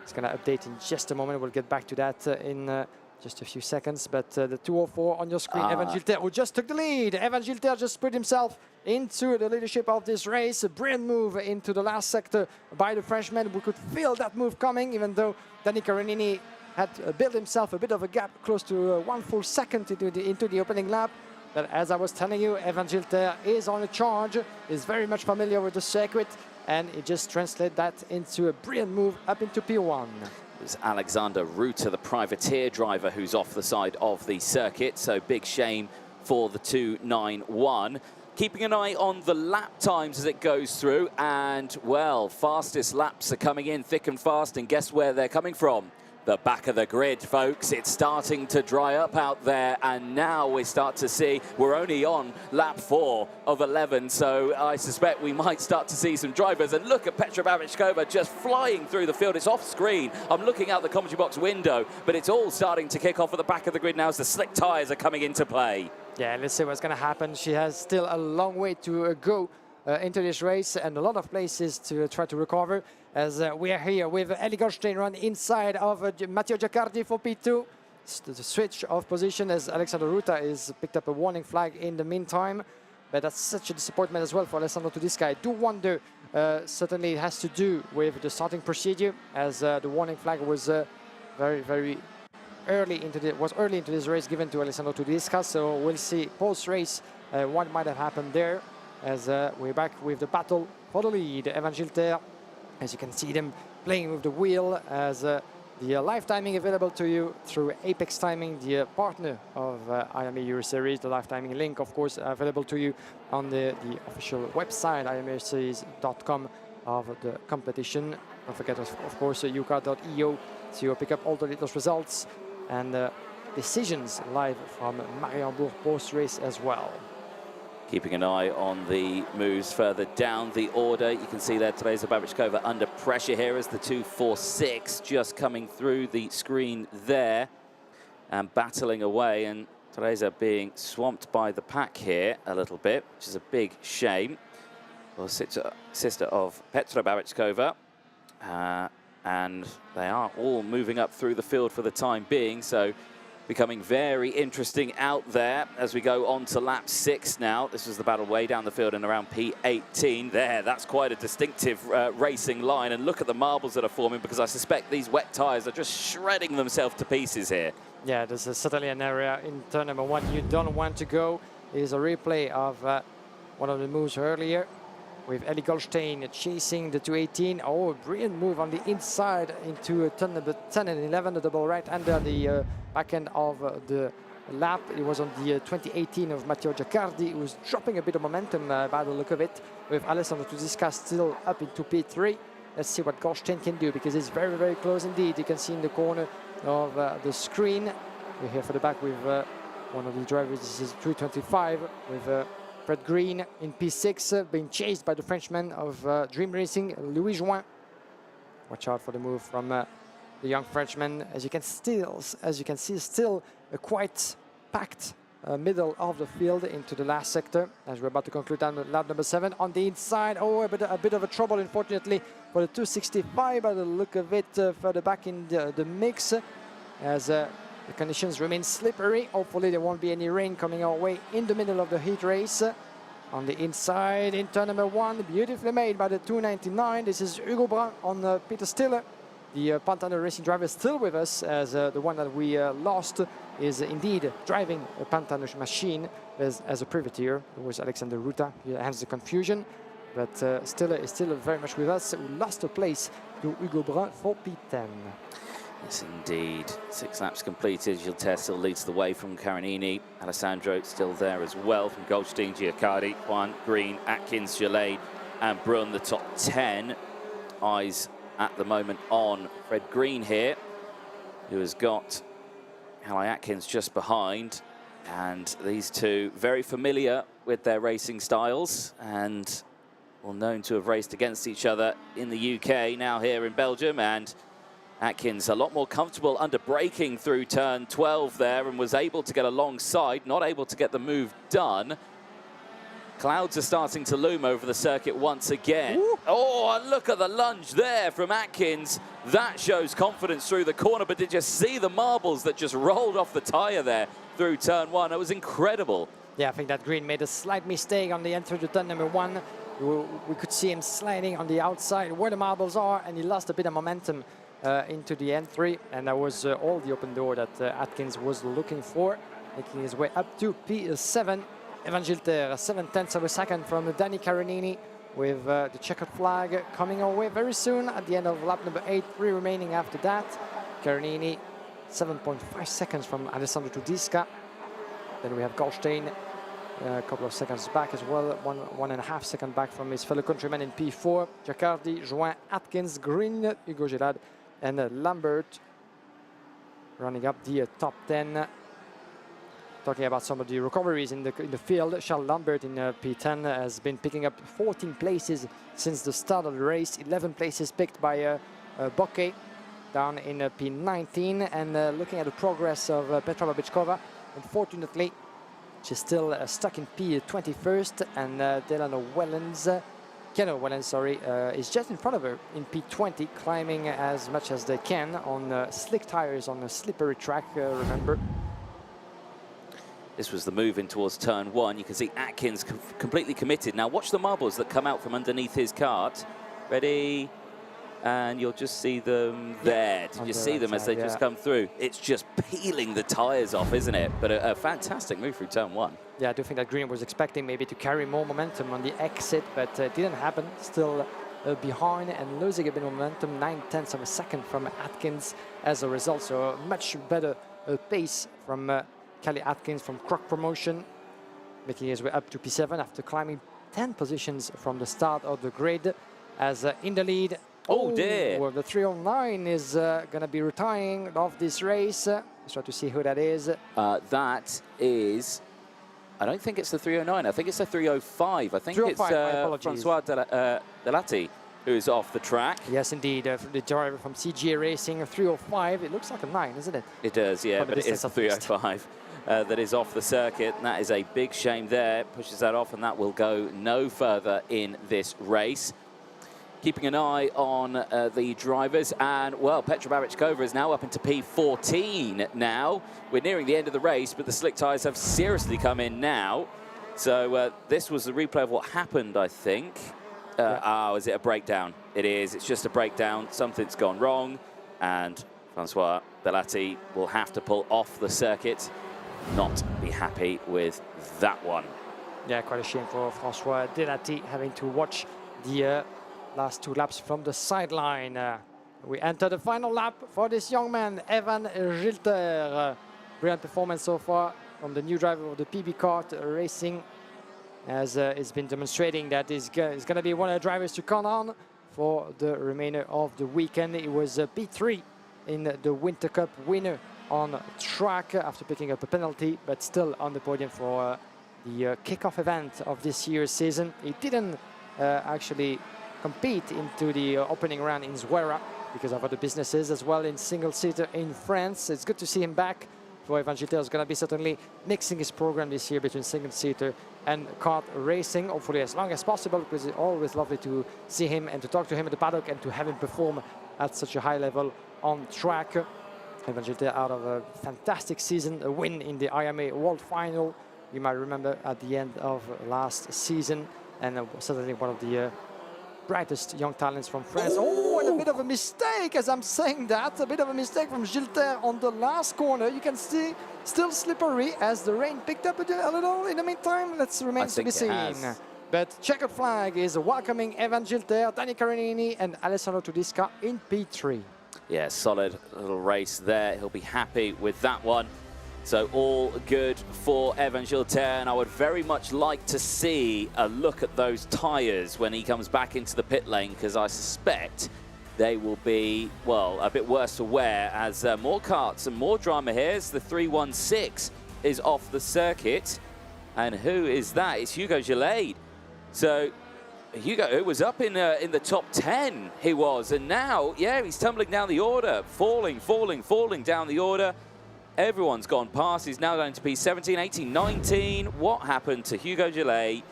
it's going to update in just a moment. We'll get back to that in just a few seconds, but the 204 on your screen, Evan Gilter, who just took the lead. Evan Gilter just put himself into the leadership of this race. A brilliant move into the last sector by the Frenchman. We could feel that move coming, even though Danny Carinini had built himself a bit of a gap, close to 1 full second into the opening lap. But as I was telling you, Evan Gilter is on a charge, is very much familiar with the circuit, and he just translated that into a brilliant move up into P1. It was Alexander Ruta, the privateer driver, who's off the side of the circuit. So big shame for the 291. Keeping an eye on the lap times as it goes through. And, well, fastest laps are coming in thick and fast. And guess where they're coming from? The back of the grid, folks. It's starting to dry up out there, and now we start to see we're only on lap 4 of 11, so I suspect we might start to see some drivers. And look at Petra Babichkova just flying through the field. It's off screen. I'm looking out the commentary box window, but it's all starting to kick off at the back of the grid now as the slick tyres are coming into play. Yeah, let's see what's going to happen. She has still a long way to go into this race, and a lot of places to try to recover, as we are here with Eli Goldstein run inside of Matteo Giacardi for P2. The switch of position as Alexander Ruta is picked up a warning flag in the meantime, but that's such a disappointment as well for Alessandro Tudisca. I do wonder, certainly it has to do with the starting procedure, as the warning flag was very early into this race given to Alessandro Tudisca. So we'll see post-race what might have happened there, as we're back with the battle for the lead. Evan Gilter, as you can see them playing with the wheel, as the live timing available to you through Apex Timing, the partner of IAME Euro Series. The live timing link, of course, available to you on the official website, iameseries.com, of the competition. Don't forget, of course, ucar.io to pick up all the latest results and decisions live from Mariembourg post-race as well. Keeping an eye on the moves further down the order. You can see there Teresa Babichkova under pressure here as the 246 just coming through the screen there and battling away, and Teresa being swamped by the pack here a little bit, which is a big shame. Well, sister of Petra Babichkova, and they are all moving up through the field for the time being, so becoming very interesting out there as we go on to lap 6 now. This was the battle way down the field and around P18 there. That's quite a distinctive racing line. And look at the marbles that are forming, because I suspect these wet tyres are just shredding themselves to pieces here. Yeah, this is certainly an area in turn number 1 you don't want to go. It is a replay of one of the moves earlier. with Eli Goldstein chasing the 218. Oh, a brilliant move on the inside into turn number 10 and 11, the double right-hander on the back end of the lap. It was on the 2018 of Matteo Giacardi, who was dropping a bit of momentum by the look of it, with Alessandro Tudisca still up into P3. Let's see what Goldstein can do, because it's very, very close indeed. You can see in the corner of the screen. We're here for the back with one of the drivers. This is 325 with Fred Green in P6, being chased by the Frenchman of Dream Racing, Louis Join. Watch out for the move from the young Frenchman. As you can see, still a quite packed middle of the field into the last sector, as we're about to conclude down lap number 7 on the inside. Oh, a bit of a trouble, unfortunately, for the 265 by the look of it, further back in the mix, as the conditions remain slippery. Hopefully there won't be any rain coming our way in the middle of the heat race. On the inside, in turn number 1, beautifully made by the 299. This is Hugo Brun on Peter Stiller. The Pantano Racing driver is still with us, as the one that we lost is indeed driving a Pantano machine as a privateer. It was Alexander Ruta, hence the confusion. But Stiller is still very much with us. We lost a place to Hugo Brun for P10. Yes, indeed. 6 laps completed. Gilles still leads the way from Carinini. Alessandro still there as well from Goldstein, Giacardi, Juan, Green, Atkins, Gilles, and Brun, the top 10. Eyes at the moment on Fred Green here, who has got Hallie Atkins just behind. And these two very familiar with their racing styles and well known to have raced against each other in the UK, now here in Belgium. And Atkins a lot more comfortable under braking through turn 12 there, and was able to get alongside, not able to get the move done. Clouds are starting to loom over the circuit once again. Ooh. Oh, and look at the lunge there from Atkins. That shows confidence through the corner, but did you see the marbles that just rolled off the tyre there through turn 1? It was incredible. Yeah, I think that Green made a slight mistake on the entry to turn number 1. We could see him sliding on the outside where the marbles are, and he lost a bit of momentum into the entry, and that was all the open door that Atkins was looking for, making his way up to P7. Evan Gilter, 7/10 of a second from Danny Carinini, with the checkered flag coming our way very soon at the end of lap number 8, 3 remaining after that. Carinini, 7.5 seconds from Alessandro Tudisca. Then we have Goldstein, a couple of seconds back as well, 1.5 seconds back from his fellow countrymen in P4. Giacardi, Join, Atkins, Green, Hugo Gilad, and Lambert running up the top 10. Talking about some of the recoveries in the field, Charles Lambert in P10 has been picking up 14 places since the start of the race, 11 places picked by Bocquet down in P19. And looking at the progress of Petra Babichkova, unfortunately, she's still stuck in P21st, and Delano Wellens, Keanu Wellens, sorry, is just in front of her in P20, climbing as much as they can on slick tires on a slippery track, remember. This was the move in towards turn 1. You can see Atkins completely committed. Now watch the marbles that come out from underneath his kart. Ready? And you'll just see them there. Did you see them as they just come through? It's just peeling the tyres off, isn't it? But a fantastic move through turn 1. Yeah, I do think that Green was expecting maybe to carry more momentum on the exit, but it didn't happen. Still behind and losing a bit of momentum, 9/10 of a second from Atkins as a result. So a much better pace from Kelly Atkins from Croc Promotion, making his way up to P7 after climbing 10 positions from the start of the grid. As in the lead, oh dear, well, the 309 is going to be retiring off this race. Let's try to see who that is. That is, I don't think it's the 309. I think it's the 305. I think it's Francois Delati who's off the track. Yes, indeed. The driver from CGA Racing, 305. It looks like a 9, isn't it? It does, yeah, but it is a 305 that is off the circuit. And that is a big shame there. Pushes that off, and that will go no further in this race. Keeping an eye on the drivers, and well, Petra Babichkova is now up into P14 now. We're nearing the end of the race, but the slick tyres have seriously come in now. So this was the replay of what happened, I think. Oh, is it a breakdown? It is. It's just a breakdown. Something's gone wrong, and Francois Delati will have to pull off the circuit. Not be happy with that one. Yeah, quite a shame for François Delati having to watch the last 2 laps from the sideline. We enter the final lap for this young man, Evan Gilter. Brilliant performance so far from the new driver of the PB kart racing, as it's been demonstrating that he's going to be one of the drivers to count on for the remainder of the weekend. It was P3 in the Winter Cup, winner on track after picking up a penalty, but still on the podium for the kickoff event of this year's season. He didn't actually compete into the opening round in Zuera because of other businesses as well in single-seater in France. It's good to see him back. For Evan Gilter is going to be certainly mixing his program this year between single-seater and kart racing, hopefully as long as possible, because it's always lovely to see him and to talk to him at the paddock and to have him perform at such a high level on track. Evan Gilter out of a fantastic season, a win in the IAME World Final, you might remember, at the end of last season, and certainly one of the brightest young talents from France. Oh, and a bit of a mistake as I'm saying that. A bit of a mistake from Gilter on the last corner. You can see still slippery as the rain picked up a little in the meantime. Let's remain to be seen. But checkered flag is welcoming Evan Gilter, Danny Carinini and Alessandro Tudisca in P3. Yeah, solid little race there. He'll be happy with that one. So all good for Evan Gilter, and I would very much like to see a look at those tyres when he comes back into the pit lane, because I suspect they will be, well, a bit worse for wear as more karts and more drama here as the 316 is off the circuit. And who is that? It's Hugo Gillade. So Hugo, who was up in the top 10, he was, and now, yeah, he's tumbling down the order, falling down the order. Everyone's gone past. He's now going to be 17, 18, 19. What happened to Hugo Gillade?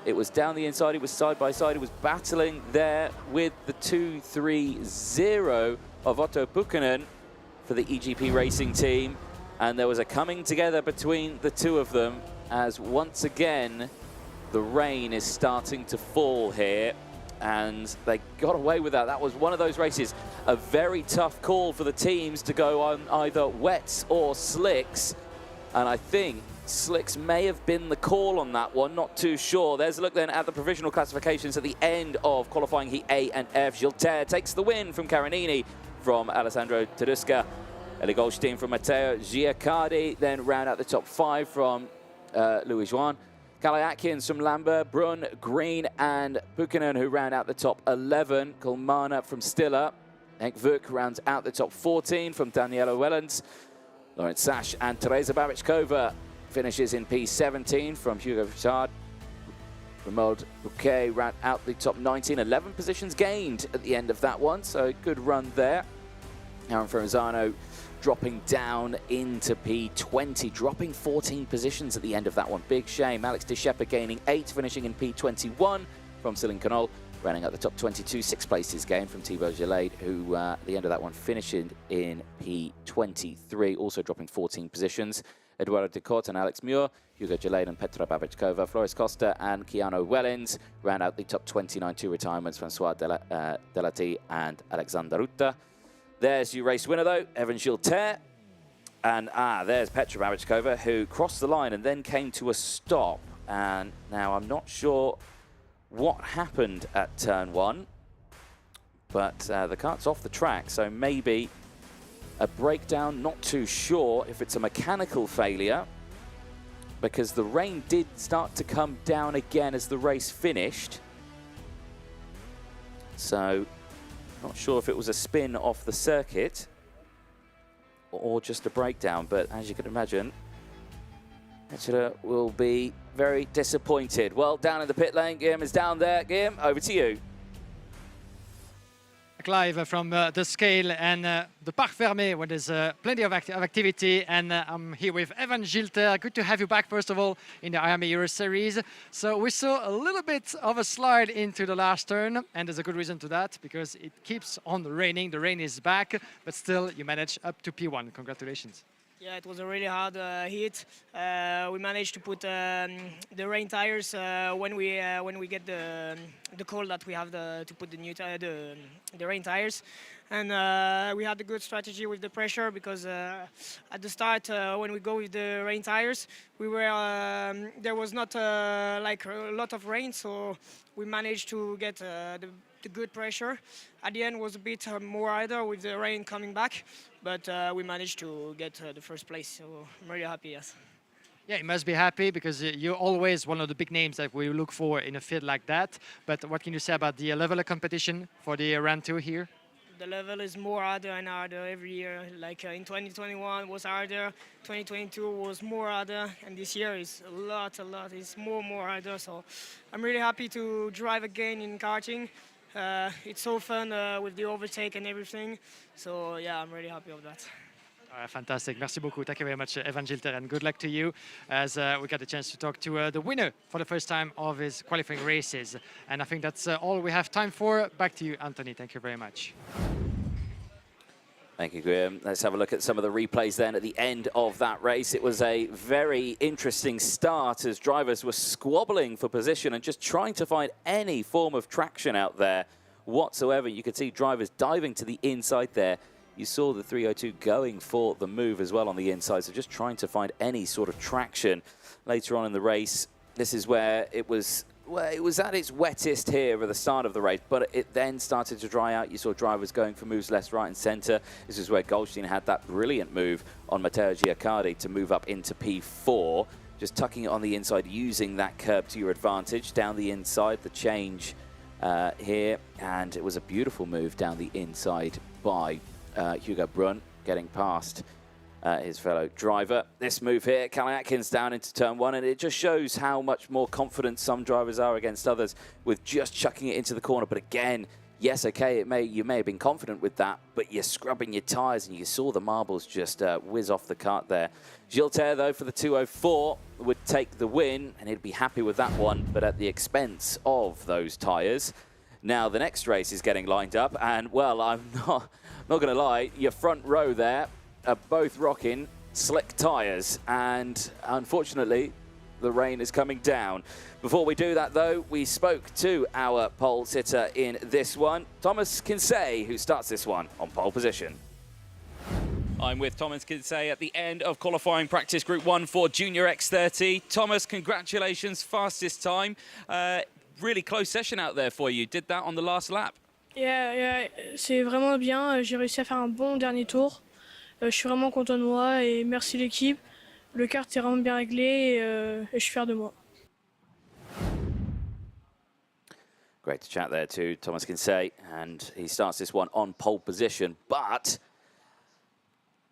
It was down the inside. He was side by side. He was battling there with the 2-3-0 of Otto Pukkanen for the EGP Racing team. And there was a coming together between the two of them as once again the rain is starting to fall here. And they got away with that. That was one of those races, a very tough call for the teams to go on either wets or slicks. And I think slicks may have been the call on that one, not too sure. There's a look then at the provisional classifications at the end of qualifying Heat A and F. Gilter takes the win from Carinini, from Alessandro Tedesca. Eli Goldstein from Matteo Giaccardi, then round out the top 5 from Louis Juan. Calais Atkins from Lambert, Brun, Green and Pukkanen, who round out the top 11. Kulmana from Stiller. Henk Vuk rounds out the top 14 from Daniela Wellens. Lawrence Sash and Teresa Babichkova finishes in P17 from Hugo Richard. Ramold Bouquet round out the top 19. 11 positions gained at the end of that one, so good run there. Aaron Ferrazzano dropping down into P20, dropping 14 positions at the end of that one. Big shame. Alex De Shepper gaining 8, finishing in P21 from Céline Canol, running at the top 22, 6 places gained from Thibaut Gillade, who at the end of that one finished in P23, also dropping 14 positions. Eduardo Decote and Alex Muir, Hugo Gillade and Petra Babichkova, Floris Costa and Keanu Wellens round out the top 29, 2 retirements, Francois Delati and Alexander Ruta. There's your race winner, though, Evan Gilter. And there's Petra Babichkova, who crossed the line and then came to a stop. And now I'm not sure what happened at turn 1, but the kart's off the track, so maybe a breakdown, not too sure if it's a mechanical failure, because the rain did start to come down again as the race finished. So not sure if it was a spin off the circuit or just a breakdown, but as you can imagine, Petra will be very disappointed. Well, down in the pit lane, Guillaume is down there. Guillaume, over to you. Live from the scale and the Parc Fermé, where there's plenty of activity, and I'm here with Evan Gilter. Good to have you back, first of all, in the IAME Euro Series. So we saw a little bit of a slide into the last turn, and there's a good reason to that, because it keeps on raining. The rain is back, but still you manage up to P1. Congratulations. Yeah, it was a really hard hit. We managed to put the rain tires when we get the call that we have to put the rain tires, and we had a good strategy with the pressure because at the start when we go with the rain tires, we were there was not like a lot of rain, so we managed to get the good pressure. At the end was a bit more harder with the rain coming back, but we managed to get the first place, so I'm really happy, yes. Yeah, you must be happy because you're always one of the big names that we look for in a field like that. But what can you say about the level of competition for the Round 2 here? The level is more harder and harder every year. Like in 2021 was harder, 2022 was more harder, and this year is a lot. It's more harder. So I'm really happy to drive again in karting. It's so fun with the overtake and everything. So yeah, I'm really happy with that. Fantastic. Merci beaucoup. Thank you very much, Evan Gilter, and good luck to you as we got the chance to talk to the winner for the first time of his qualifying races. And I think that's all we have time for. Back to you, Anthony. Thank you very much. Thank you, Graham. Let's have a look at some of the replays then at the end of that race. It was a very interesting start as drivers were squabbling for position and just trying to find any form of traction out there whatsoever. You could see drivers diving to the inside there. You saw the 302 going for the move as well on the inside, so just trying to find any sort of traction later on in the race. This is where it was at its wettest here at the start of the race, but it then started to dry out. You saw drivers going for moves left, right and centre. This is where Goldstein had that brilliant move on Matteo Giaccardi to move up into P4, just tucking it on the inside, using that curb to your advantage. Down the inside, the change here, and it was a beautiful move down the inside by Hugo Brun, getting past his fellow driver. This move here, Callan Atkins down into turn 1, and it just shows how much more confident some drivers are against others with just chucking it into the corner. But again, yes, okay, you may have been confident with that, but you're scrubbing your tyres, and you saw the marbles just whiz off the cart there. Gilter, though, for the 204, would take the win, and he'd be happy with that one, but at the expense of those tyres. Now the next race is getting lined up, and well, I'm not going to lie, your front row there are both rocking slick tyres, and unfortunately the rain is coming down. Before we do that though, we spoke to our pole sitter in this one, Thomas Kinsey, who starts this one on pole position. I'm with Thomas Kinsey at the end of qualifying practice Group 1 for Junior X30. Thomas, congratulations, fastest time. Really close session out there for you. Did that on the last lap. Yeah, c'est vraiment bien. J'ai réussi à faire un bon dernier tour. Je suis vraiment content de moi et merci l'équipe. Le kart est vraiment bien réglé et je suis fier de moi. Great to chat there to Thomas Kinsey, and he starts this one on pole position, but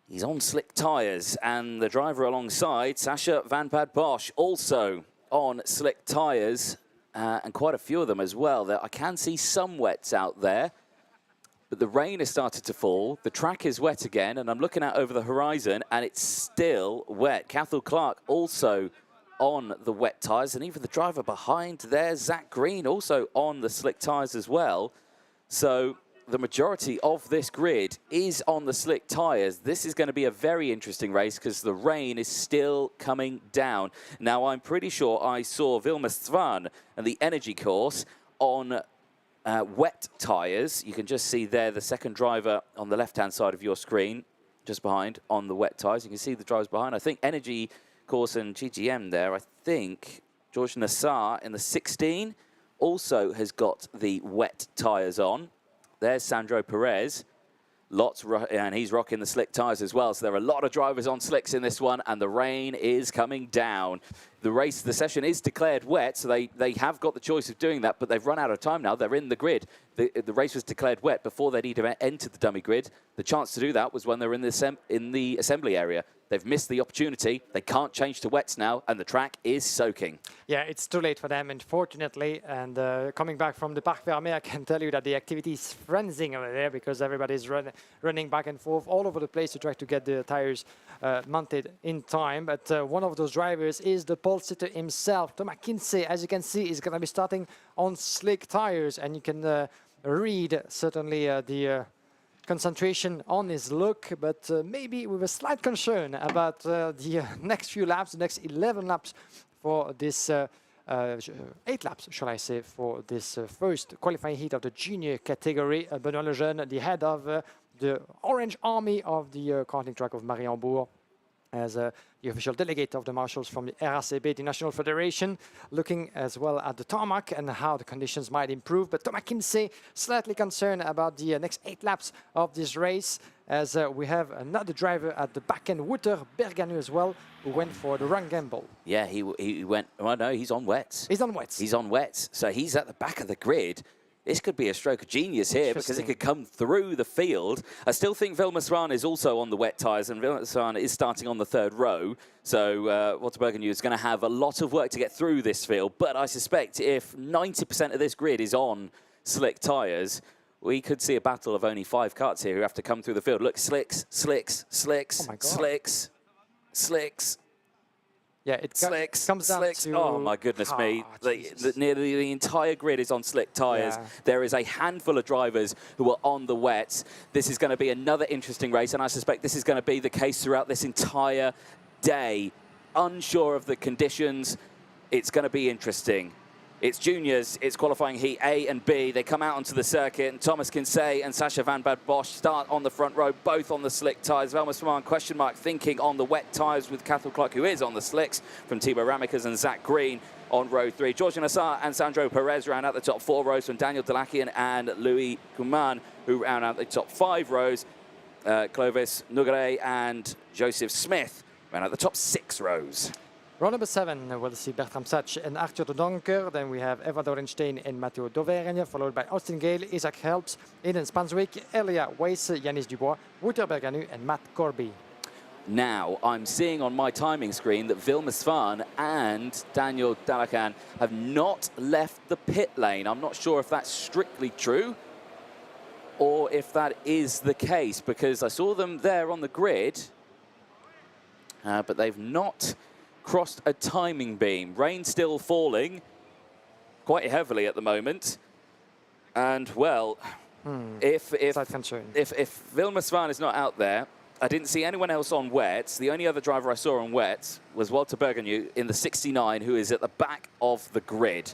he's on slick tyres, and the driver alongside, Sascha Van Pad Bosch, also on slick tyres. And quite a few of them as well. I can see some wets out there, but the rain has started to fall. The track is wet again, and I'm looking out over the horizon, and it's still wet. Cathal Clark also on the wet tyres, and even the driver behind there, Zach Green, also on the slick tyres as well. So the majority of this grid is on the slick tyres. This is going to be a very interesting race because the rain is still coming down. Now, I'm pretty sure I saw Vilma Stvan and the energy course on wet tyres. You can just see there the second driver on the left-hand side of your screen, just behind on the wet tyres. You can see the drivers behind. I think energy course and GGM there. I think George Nassar in the 16 also has got the wet tyres on. There's Sandro Perez, and he's rocking the slick tyres as well. So there are a lot of drivers on slicks in this one, and the rain is coming down. The session is declared wet, so they have got the choice of doing that, but they've run out of time now. They're in the grid. The race was declared wet before they'd even entered the dummy grid. The chance to do that was when they were in the assembly area. They've missed the opportunity. They can't change to wets now, and the track is soaking. Yeah, it's too late for them, unfortunately. And coming back from the Parc Fermé, I can tell you that the activity is frenzying over there because everybody's running back and forth all over the place to try to get the tires mounted in time. But one of those drivers is the pole sitter himself, Thomas Kinsey. As you can see, is going to be starting on slick tires, and you can read certainly the concentration on his look, but maybe with a slight concern about the next few laps, the next 11 laps for this 8 laps, shall I say, for this first qualifying heat of the junior category. Benoît Lejeune, the head of the Orange Army of the karting track of Mariembourg, as the official delegate of the marshals from the RACB, the National Federation, looking as well at the tarmac and how the conditions might improve. But Thomas Kinsey slightly concerned about the next 8 laps of this race, as we have another driver at the back end, Wouter Berganu as well, who went for the wrong gamble. Yeah, he went, well, no, he's on wets. He's on wets. He's on wets, so he's at the back of the grid. This could be a stroke of genius here because it could come through the field. I still think Vilma Swan is also on the wet tyres, and Vilma Swan is starting on the 3rd row. So Wouter Berganu is going to have a lot of work to get through this field. But I suspect if 90% of this grid is on slick tyres, we could see a battle of only 5 karts here who have to come through the field. Look, slicks, slicks, slicks, oh my God. slicks, slicks. Yeah, it slicks, comes down slicks. to... Oh, my goodness me. Nearly the entire grid is on slick tyres. Yeah. There is a handful of drivers who are on the wets. This is going to be another interesting race, and I suspect this is going to be the case throughout this entire day. Unsure of the conditions. It's going to be interesting. It's juniors, it's qualifying heat A and B. They come out onto the circuit, and Thomas Kinsey and Sacha van Bad Bosch start on the front row, both on the slick tyres. Velma Swan, question mark, thinking on the wet tyres with Cathal Clark, who is on the slicks, from Thibaut Ramekers and Zach Green on row 3. George Nassar and Sandro Perez round out the top 4 rows, from Daniel Delakian and Louis Kuman, who round out the top 5 rows. Clovis Nougare and Joseph Smith round out the top 6 rows. Row number 7, we'll see Bertram Sach and Arthur de Donker. Then we have Eva Dorenstein and Matteo Dauvergne, followed by Austin Gale, Isaac Helps, Eden Spanswick, Elia Weiss, Yanis Dubois, Wouter Berganu, and Matt Corby. Now, I'm seeing on my timing screen that Vilma Svan and Daniel Dalakan have not left the pit lane. I'm not sure if that's strictly true or if that is the case, because I saw them there on the grid, but they've not crossed a timing beam. Rain still falling quite heavily at the moment. And, well, if Vilma Svan is not out there, I didn't see anyone else on wets. The only other driver I saw on wets was Wouter Berganu in the 69, who is at the back of the grid.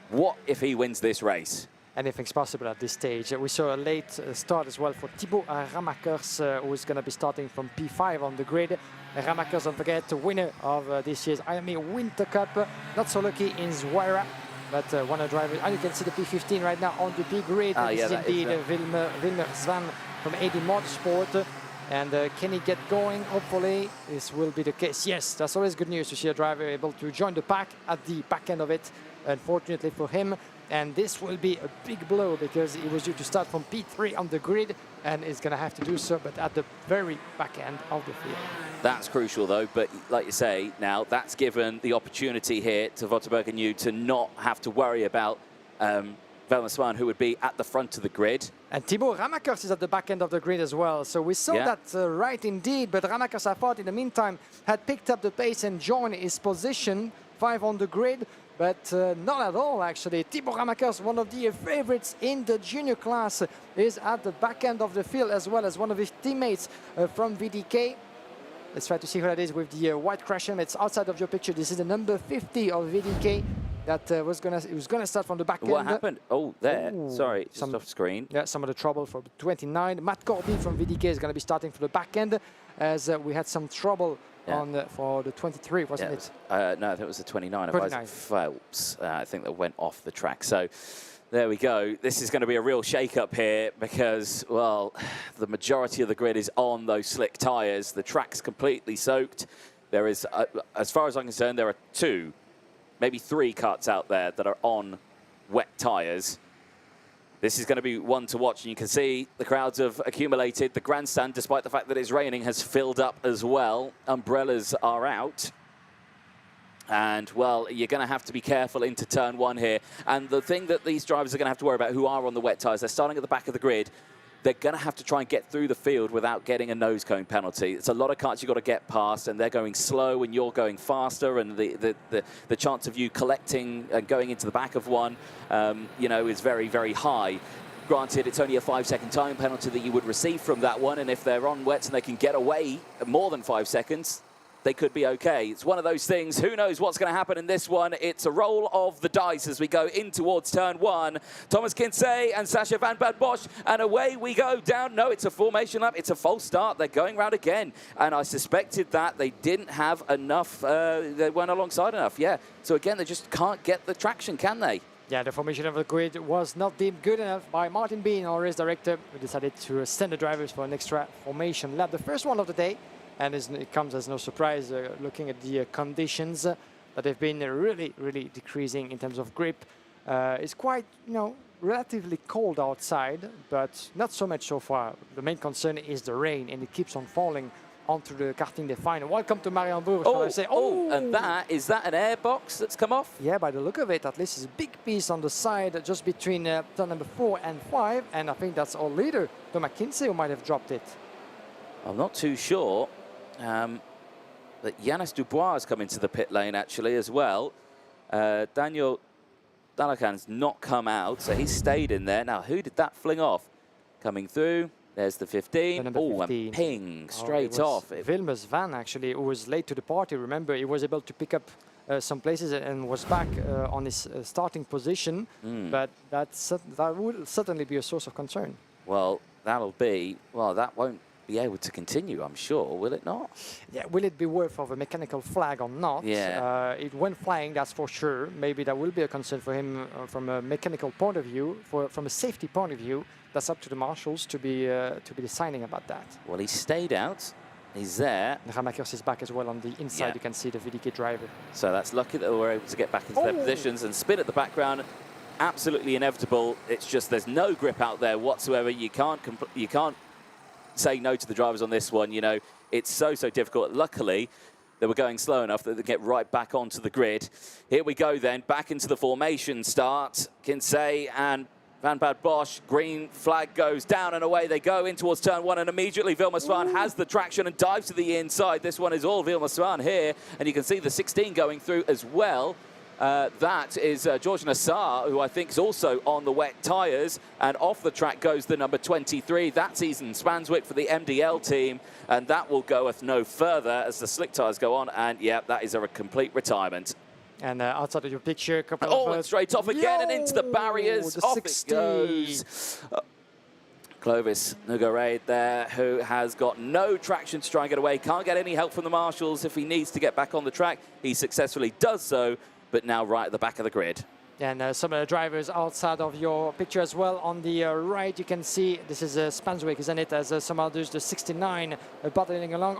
What if he wins this race? Anything's possible at this stage. We saw a late start as well for Thibaut Ramakers, who is going to be starting from P5 on the grid. Ramakers, don't forget, winner of this year's IAME Winter Cup. Not so lucky in Zwaira, but one of the drivers. And you can see the P15 right now on the big grid. This is indeed Vilma Svan from AD Motorsport. And can he get going? Hopefully this will be the case. Yes, that's always good news to see a driver able to join the pack at the back end of it, unfortunately for him. And this will be a big blow because he was due to start from P3 on the grid and is going to have to do so, but at the very back end of the field. That's crucial, though. But like you say, now that's given the opportunity here to Wouter Berganu to not have to worry about Velma Swan, who would be at the front of the grid. And Thibaut Ramakers is at the back end of the grid as well. So we saw that right indeed, but Ramakers, I thought, in the meantime, had picked up the pace and joined his position, 5 on the grid. But not at all, actually. Thibaut Ramakers, one of the favorites in the junior class, is at the back end of the field, as well as one of his teammates from VDK. Let's try to see who that is with the white crash. It's outside of your picture. This is the number 50 of VDK that was gonna start from the back end. What happened? Oh, there. Ooh, sorry, just off screen. Yeah, some of the trouble for 29. Matt Corby from VDK is going to be starting for the back end, as we had some trouble for the 23, wasn't it? No, I think it was the 29 of Isaac Phelps. I think that went off the track. So there we go. This is going to be a real shake-up here because, well, the majority of the grid is on those slick tyres. The track's completely soaked. There is, as far as I'm concerned, there are 2, maybe 3 karts out there that are on wet tyres. This is going to be one to watch, and you can see the crowds have accumulated. The grandstand, despite the fact that it's raining, has filled up as well. Umbrellas are out. And, well, you're going to have to be careful into turn 1 here. And the thing that these drivers are going to have to worry about, who are on the wet tyres, they're starting at the back of the grid. They're going to have to try and get through the field without getting a nose cone penalty. It's a lot of karts you've got to get past, and they're going slow and you're going faster, and the chance of you collecting and going into the back of one, you know, is very, very high. Granted, it's only a 5-second time penalty that you would receive from that one, and if they're on wets and they can get away more than 5 seconds, they could be okay. It's one of those things. Who knows what's going to happen in this one? It's a roll of the dice as we go in towards turn one. Thomas Kinsey and Sacha van Bad Bosch, and away we go down. No, it's a formation lap. It's a false start. They're going round again, and I suspected that they didn't have enough. They weren't alongside enough. Yeah. So again, they just can't get the traction, can they? Yeah, the formation of the grid was not deemed good enough by Martin Bean, our race director, who decided to send the drivers for an extra formation lap. The first one of the day. And it comes as no surprise looking at the conditions that have been really, really decreasing in terms of grip. It's quite, relatively cold outside, but not so much so far. The main concern is the rain, and it keeps on falling onto the karting des Fines. Welcome to Mariembourg, shall I say. And is that an air box that's come off? Yeah, by the look of it, at least it's a big piece on the side just between turn number 4 and 5, and I think that's our leader, Thomas Kinsey, who might have dropped it. I'm not too sure. But Yannis Dubois has come into the pit lane actually as well. Daniel Dalacan's not come out, so he's stayed in there. Now, who did that fling off? Coming through, there's the 15. Oh, and ping, straight off. Wilmer's van, actually, who was late to the party. Remember, he was able to pick up some places and was back on his starting position. But that would certainly be a source of concern. Well, that won't be able to continue, I'm sure, will it not? Yeah, will it be worth of a mechanical flag or not? Yeah. It went flying, that's for sure. Maybe that will be a concern for him from a mechanical point of view. From a safety point of view, that's up to the marshals to be deciding about that. Well, he stayed out. He's there. Ramakers is back as well on the inside. Yeah. You can see the VDK driver. So that's lucky that we're able to get back into their positions, and spin at the background. Absolutely inevitable. It's just there's no grip out there whatsoever. You can't say no to the drivers on this one. It's so difficult. Luckily, they were going slow enough that they get right back onto the grid. Here we go then, back into the formation start. Kinsey and Van Bad Bosch, green flag goes down and away they go in towards turn one, and immediately Wilmer Swan has the traction and dives to the inside. This one is all Wilmer Swan here, and you can see the 16 going through as well. That is George Nassar, who I think is also on the wet tyres, and off the track goes the number 23. That's Ethan Spanswick for the MDL team, and that will goeth no further as the slick tyres go on, and yeah, that is a complete retirement. And outside of your picture, a couple of... and straight off again and into the barriers. The off 60. it goes. Clovis Nogaret there, who has got no traction to try and get away. Can't get any help from the marshals if he needs to get back on the track. He successfully does so, but now right at the back of the grid. And some of the drivers outside of your picture as well. On the right, you can see this is Spanswick, isn't it? As some others, the 69 battling along.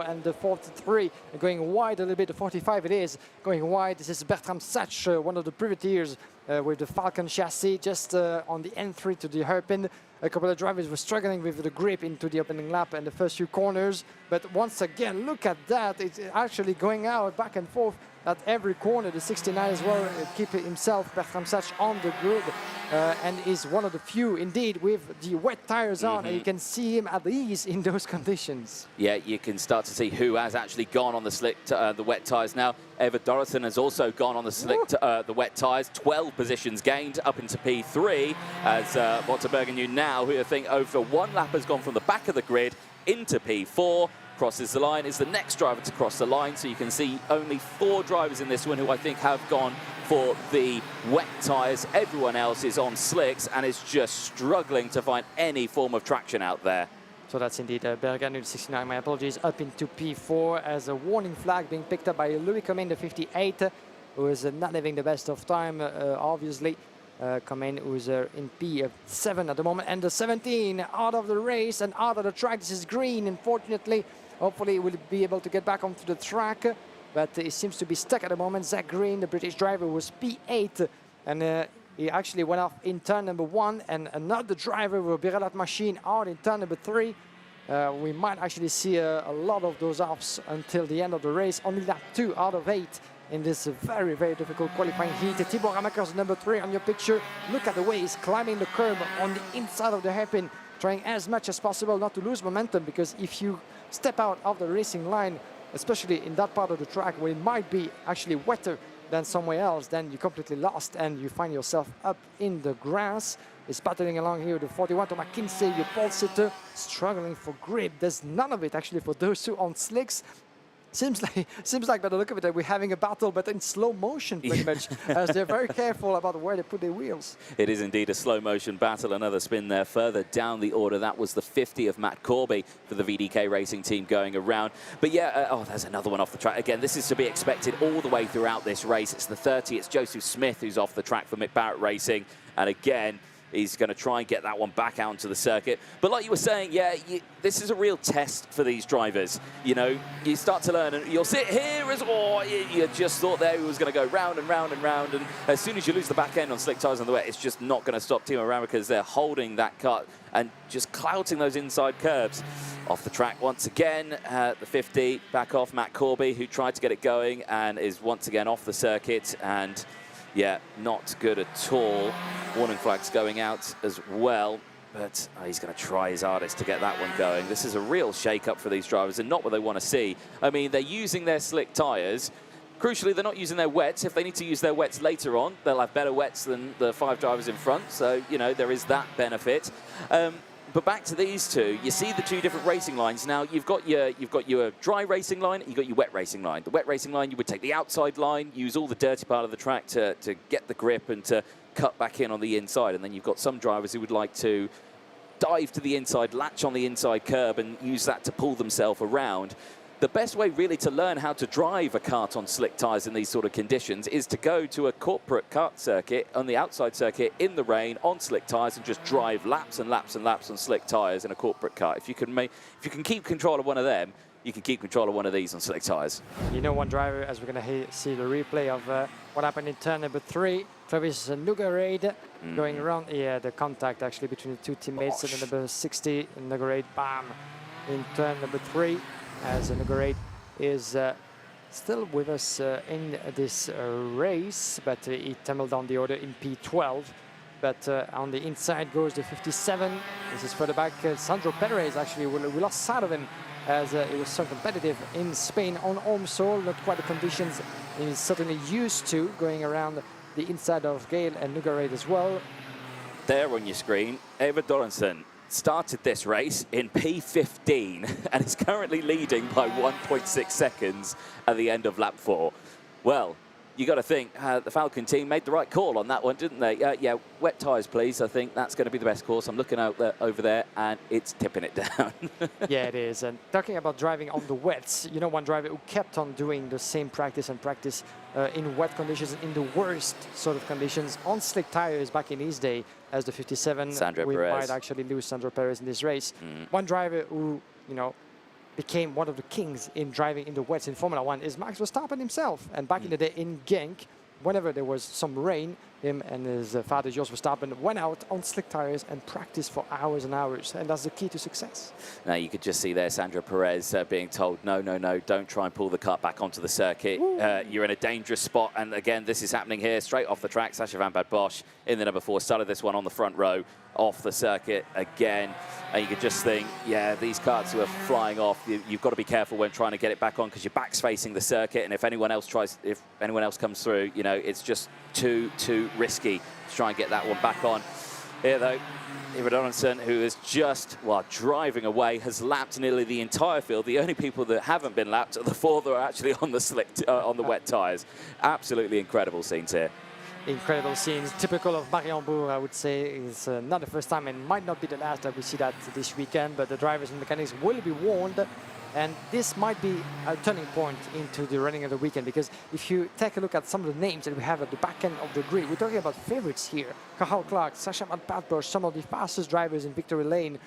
And the 43 going wide a little bit. The 45 it is going wide. This is Bertram Sach, one of the privateers with the Falcon chassis, just on the N3 to the hairpin. A couple of drivers were struggling with the grip into the opening lap and the first few corners. But once again, look at that. It's actually going out back and forth at every corner. The 69 as well, keep himself, Bertram Sach, on the grid, and is one of the few, indeed, with the wet tires on, and you can see him at ease in those conditions. Yeah, you can start to see who has actually gone on the the wet tires now. Eva Dorothen has also gone on the wet tires. 12 positions gained up into P3, as Motterbergen now, who I think over one lap has gone from the back of the grid into P4. Crosses the line, is the next driver to cross the line, so you can see only 4 drivers in this one who I think have gone for the wet tyres. Everyone else is on slicks and is just struggling to find any form of traction out there. So that's indeed Bergen, 69, my apologies, up into P4 as a warning flag being picked up by Louis Comin, the 58, who is not having the best of time, obviously. Comin, who's in P7 at the moment, and the 17 out of the race and out of the track. This is green, unfortunately. Hopefully, he will be able to get back onto the track, but he seems to be stuck at the moment. Zach Green, the British driver, was P8, and he actually went off in turn number 1, and another driver with Birelat machine out in turn number 3. We might actually see a lot of those offs until the end of the race. Only lap 2 out of 8 in this very, very difficult qualifying heat. Thibaut Ramakers, number 3 on your picture. Look at the way he's climbing the curb on the inside of the hairpin, trying as much as possible not to lose momentum, because if you step out of the racing line, especially in that part of the track where it might be actually wetter then somewhere else, then you're completely lost and you find yourself up in the grass. It's battling along here, the 41 to McKinsey, your pole sitter, struggling for grip. There's none of it actually for those two on slicks. Seems like by the look of it that we're having a battle, but in slow motion pretty much, as they're very careful about where they put their wheels. It is indeed a slow motion battle. Another spin there further down the order. That was the 50 of Matt Corby for the VDK Racing team going around. But yeah, oh, there's another one off the track. Again, this is to be expected all the way throughout this race. It's the 30. It's Joseph Smith who's off the track for Mick Barrett Racing. And again, he's going to try and get that one back out into the circuit. But like you were saying, yeah, this is a real test for these drivers. You know, you start to learn, and you'll sit here as, or you just thought there he was going to go round and round and round. And as soon as you lose the back end on slick tyres on the wet, it's just not going to stop Timo Ramme because they're holding that cut and just clouting those inside curbs. Off the track once again, the 50 back off Matt Corby, who tried to get it going and is once again off the circuit. And yeah, not good at all. Warning flags going out as well, but he's going to try his hardest to get that one going. This is a real shake-up for these drivers and not what they want to see. I mean, they're using their slick tyres. Crucially, they're not using their wets. If they need to use their wets later on, they'll have better wets than the 5 drivers in front. So, you know, there is that benefit. But back to these two, you see the two different racing lines. Now, you've got your dry racing line, you've got your wet racing line. The wet racing line, you would take the outside line, use all the dirty part of the track to get the grip and to cut back in on the inside. And then you've got some drivers who would like to dive to the inside, latch on the inside curb and use that to pull themselves around. The best way really to learn how to drive a kart on slick tyres in these sort of conditions is to go to a corporate kart circuit on the outside circuit in the rain on slick tyres and just drive laps and laps and laps on slick tyres in a corporate kart. If you can keep control of one of them, you can keep control of one of these on slick tyres. You know, one driver, as we're going to see the replay of what happened in turn number 3, Travis Nugarade going around. Yeah, the contact actually between the two teammates. And then number 60, Nugarade, bam, in turn number 3. As Nugarade is still with us in this race, but he tumbled down the order in P12. But on the inside goes the 57. This is further back. Sandro Perez, actually, we lost sight of him as he was so competitive in Spain on home soil. Not quite the conditions he's certainly used to, going around the inside of Gale and Nugarade as well. There on your screen, Eva Dorensen started this race in P15 and is currently leading by 1.6 seconds at the end of lap 4. Well, you got to think the Falcon team made the right call on that one, didn't they? Yeah, wet tyres, please. I think that's going to be the best course. I'm looking out there, over there, and it's tipping it down. Yeah, it is. And talking about driving on the wets, you know, one driver who kept on doing the same practice in wet conditions, in the worst sort of conditions, on slick tyres back in his day, as the 57. Sandro we Perez. might actually lose Sandro Perez in this race. One driver who, you know, became one of the kings in driving in the wets in Formula 1 is Max Verstappen himself. And back in the day in Genk, whenever there was some rain, him and his father, Jos Verstappen, went out on slick tyres and practiced for hours and hours. And that's the key to success. Now, you could just see there Sandro Perez being told, no, don't try and pull the kart back onto the circuit. You're in a dangerous spot. And again, this is happening here, straight off the track. Sasha Van Bad Bosch in the number 4 started this one on the front row, off the circuit again. And you could just think, yeah, these karts who are flying off, you've got to be careful when trying to get it back on because your back's facing the circuit. And if anyone else comes through, you know, it's just too risky to try and get that one back on. Here, though, Eva Donaldson, who is just, well, driving away, has lapped nearly the entire field. The only people that haven't been lapped are the 4 that are actually on the wet tyres. Absolutely incredible scenes here. Incredible scenes, typical of Mariembourg, I would say. It's not the first time and might not be the last that we see that this weekend, but the drivers and mechanics will be warned. And this might be a turning point into the running of the weekend, because if you take a look at some of the names that we have at the back end of the grid, we're talking about favorites here. Carl Clark, Sasha Van Bad some of the fastest drivers in victory lane.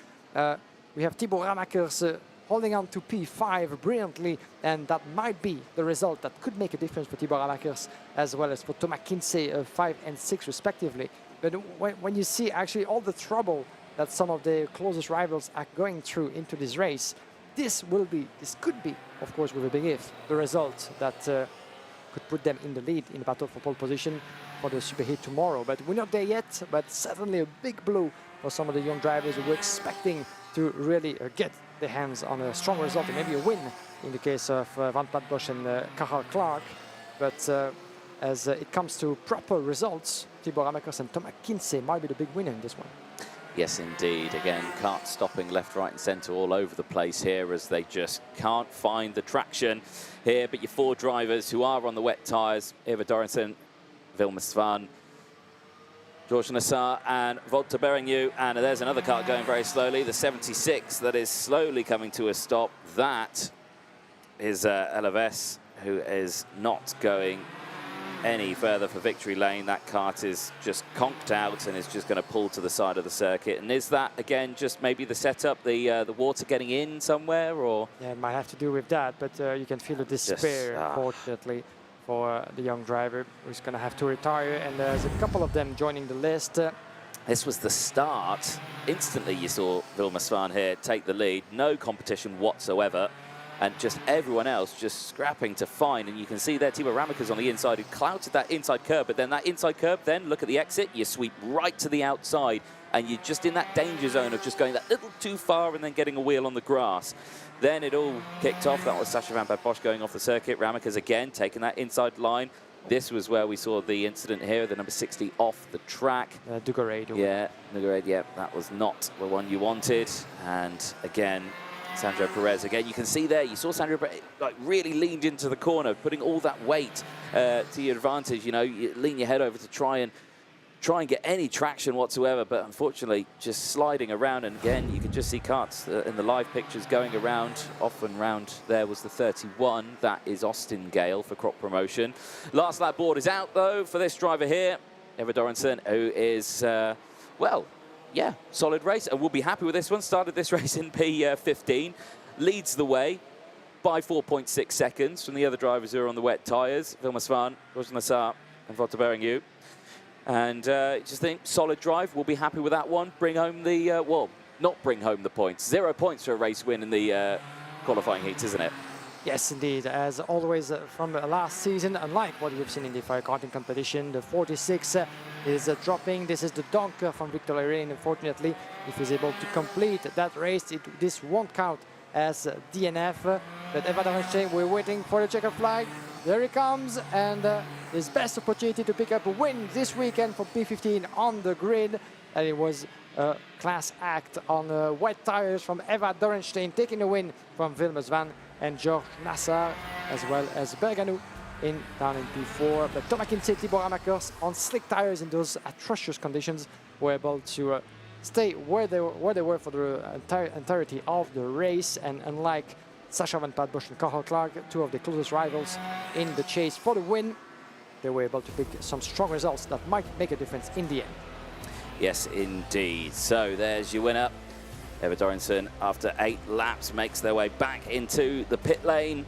We have Thibaut Ramakers holding on to P5 brilliantly, and that might be the result that could make a difference for Thibaut Ramakers as well as for Thomas Kinsey, 5 and 6 respectively. But when you see actually all the trouble that some of the closest rivals are going through into this race, this could be, of course, with a big if, the result that could put them in the lead in the battle for pole position for the superheat tomorrow. But we're not there yet, but certainly a big blow for some of the young drivers who were expecting to really get their hands on a strong result and maybe a win in the case of Van Platt Bosch and Carl Clark. But as it comes to proper results, Thibaut Ramakers and Thomas Kinsey might be the big winner in this one. Yes, indeed. Again, karts stopping left, right and centre all over the place here as they just can't find the traction here. But your 4 drivers who are on the wet tyres, Eva Dorensen, Vilma Svan, George Nassar and Walter Berengu. And there's another kart going very slowly, the 76, that is slowly coming to a stop. That is Elaves, who is not going any further for victory lane. That kart is just conked out and is just going to pull to the side of the circuit. And is that, again, just maybe the setup, the water getting in somewhere, or? Yeah, it might have to do with that, but you can feel the despair, unfortunately, for the young driver who's going to have to retire. And there's a couple of them joining the list. This was the start. Instantly, you saw Vilma Svan here take the lead. No competition whatsoever. And just everyone else just scrapping to find. And you can see there Thibaut Ramakers on the inside who clouted that inside curb. But then that inside curb, then look at the exit. You sweep right to the outside. And you're just in that danger zone of just going that little too far and then getting a wheel on the grass. Then it all kicked off. That was Sascha van der Bosch going off the circuit. Ramakers again taking that inside line. This was where we saw the incident here, the number 60 off the track. Dugarade. Yeah, Dugarade, yeah, that was not the one you wanted. And again, Sandro Perez again. You can see there, you saw Sandro Perez like really leaned into the corner, putting all that weight to your advantage. You know, you lean your head over to try and get any traction whatsoever, but unfortunately just sliding around. And again, you can just see karts in the live pictures going around. Off and round there was the 31. That is Austin Gale for Crop Promotion. Last lap board is out though for this driver here, Eva Dorensen, who is, well, yeah, solid race, and we'll be happy with this one. Started this race in P15, leads the way by 4.6 seconds from the other drivers who are on the wet tyres, Vilma Svan, Roger Nassar and Walter Berengu. And just think, solid drive, we'll be happy with that one. Bring home the, well, not bring home the points. 0 points for a race win in the qualifying heats, isn't it? Yes, indeed. As always from last season, unlike what we've seen in the fire karting competition, the 46 is dropping. This is the donker from Victor Lerain. Unfortunately, if he's able to complete that race, this won't count as DNF. But Eva Dorensen, we're waiting for the checkered flag. There he comes, and his best opportunity to pick up a win this weekend for P15 on the grid. And it was a class act on wet tires from Eva Dorenstein, taking the win from Vilma Svan and George Nassar, as well as Berganu down in P4. But Thomas Kinsey, Thibaut Ramakers on slick tires in those atrocious conditions were able to stay where they were for the entirety of the race. And unlike Sascha van der Bosch and Carl Clark, two of the closest rivals in the chase for the win, they were able to pick some strong results that might make a difference in the end. Yes, indeed. So there's your winner. Eva Dorensen, after 8 laps, makes their way back into the pit lane.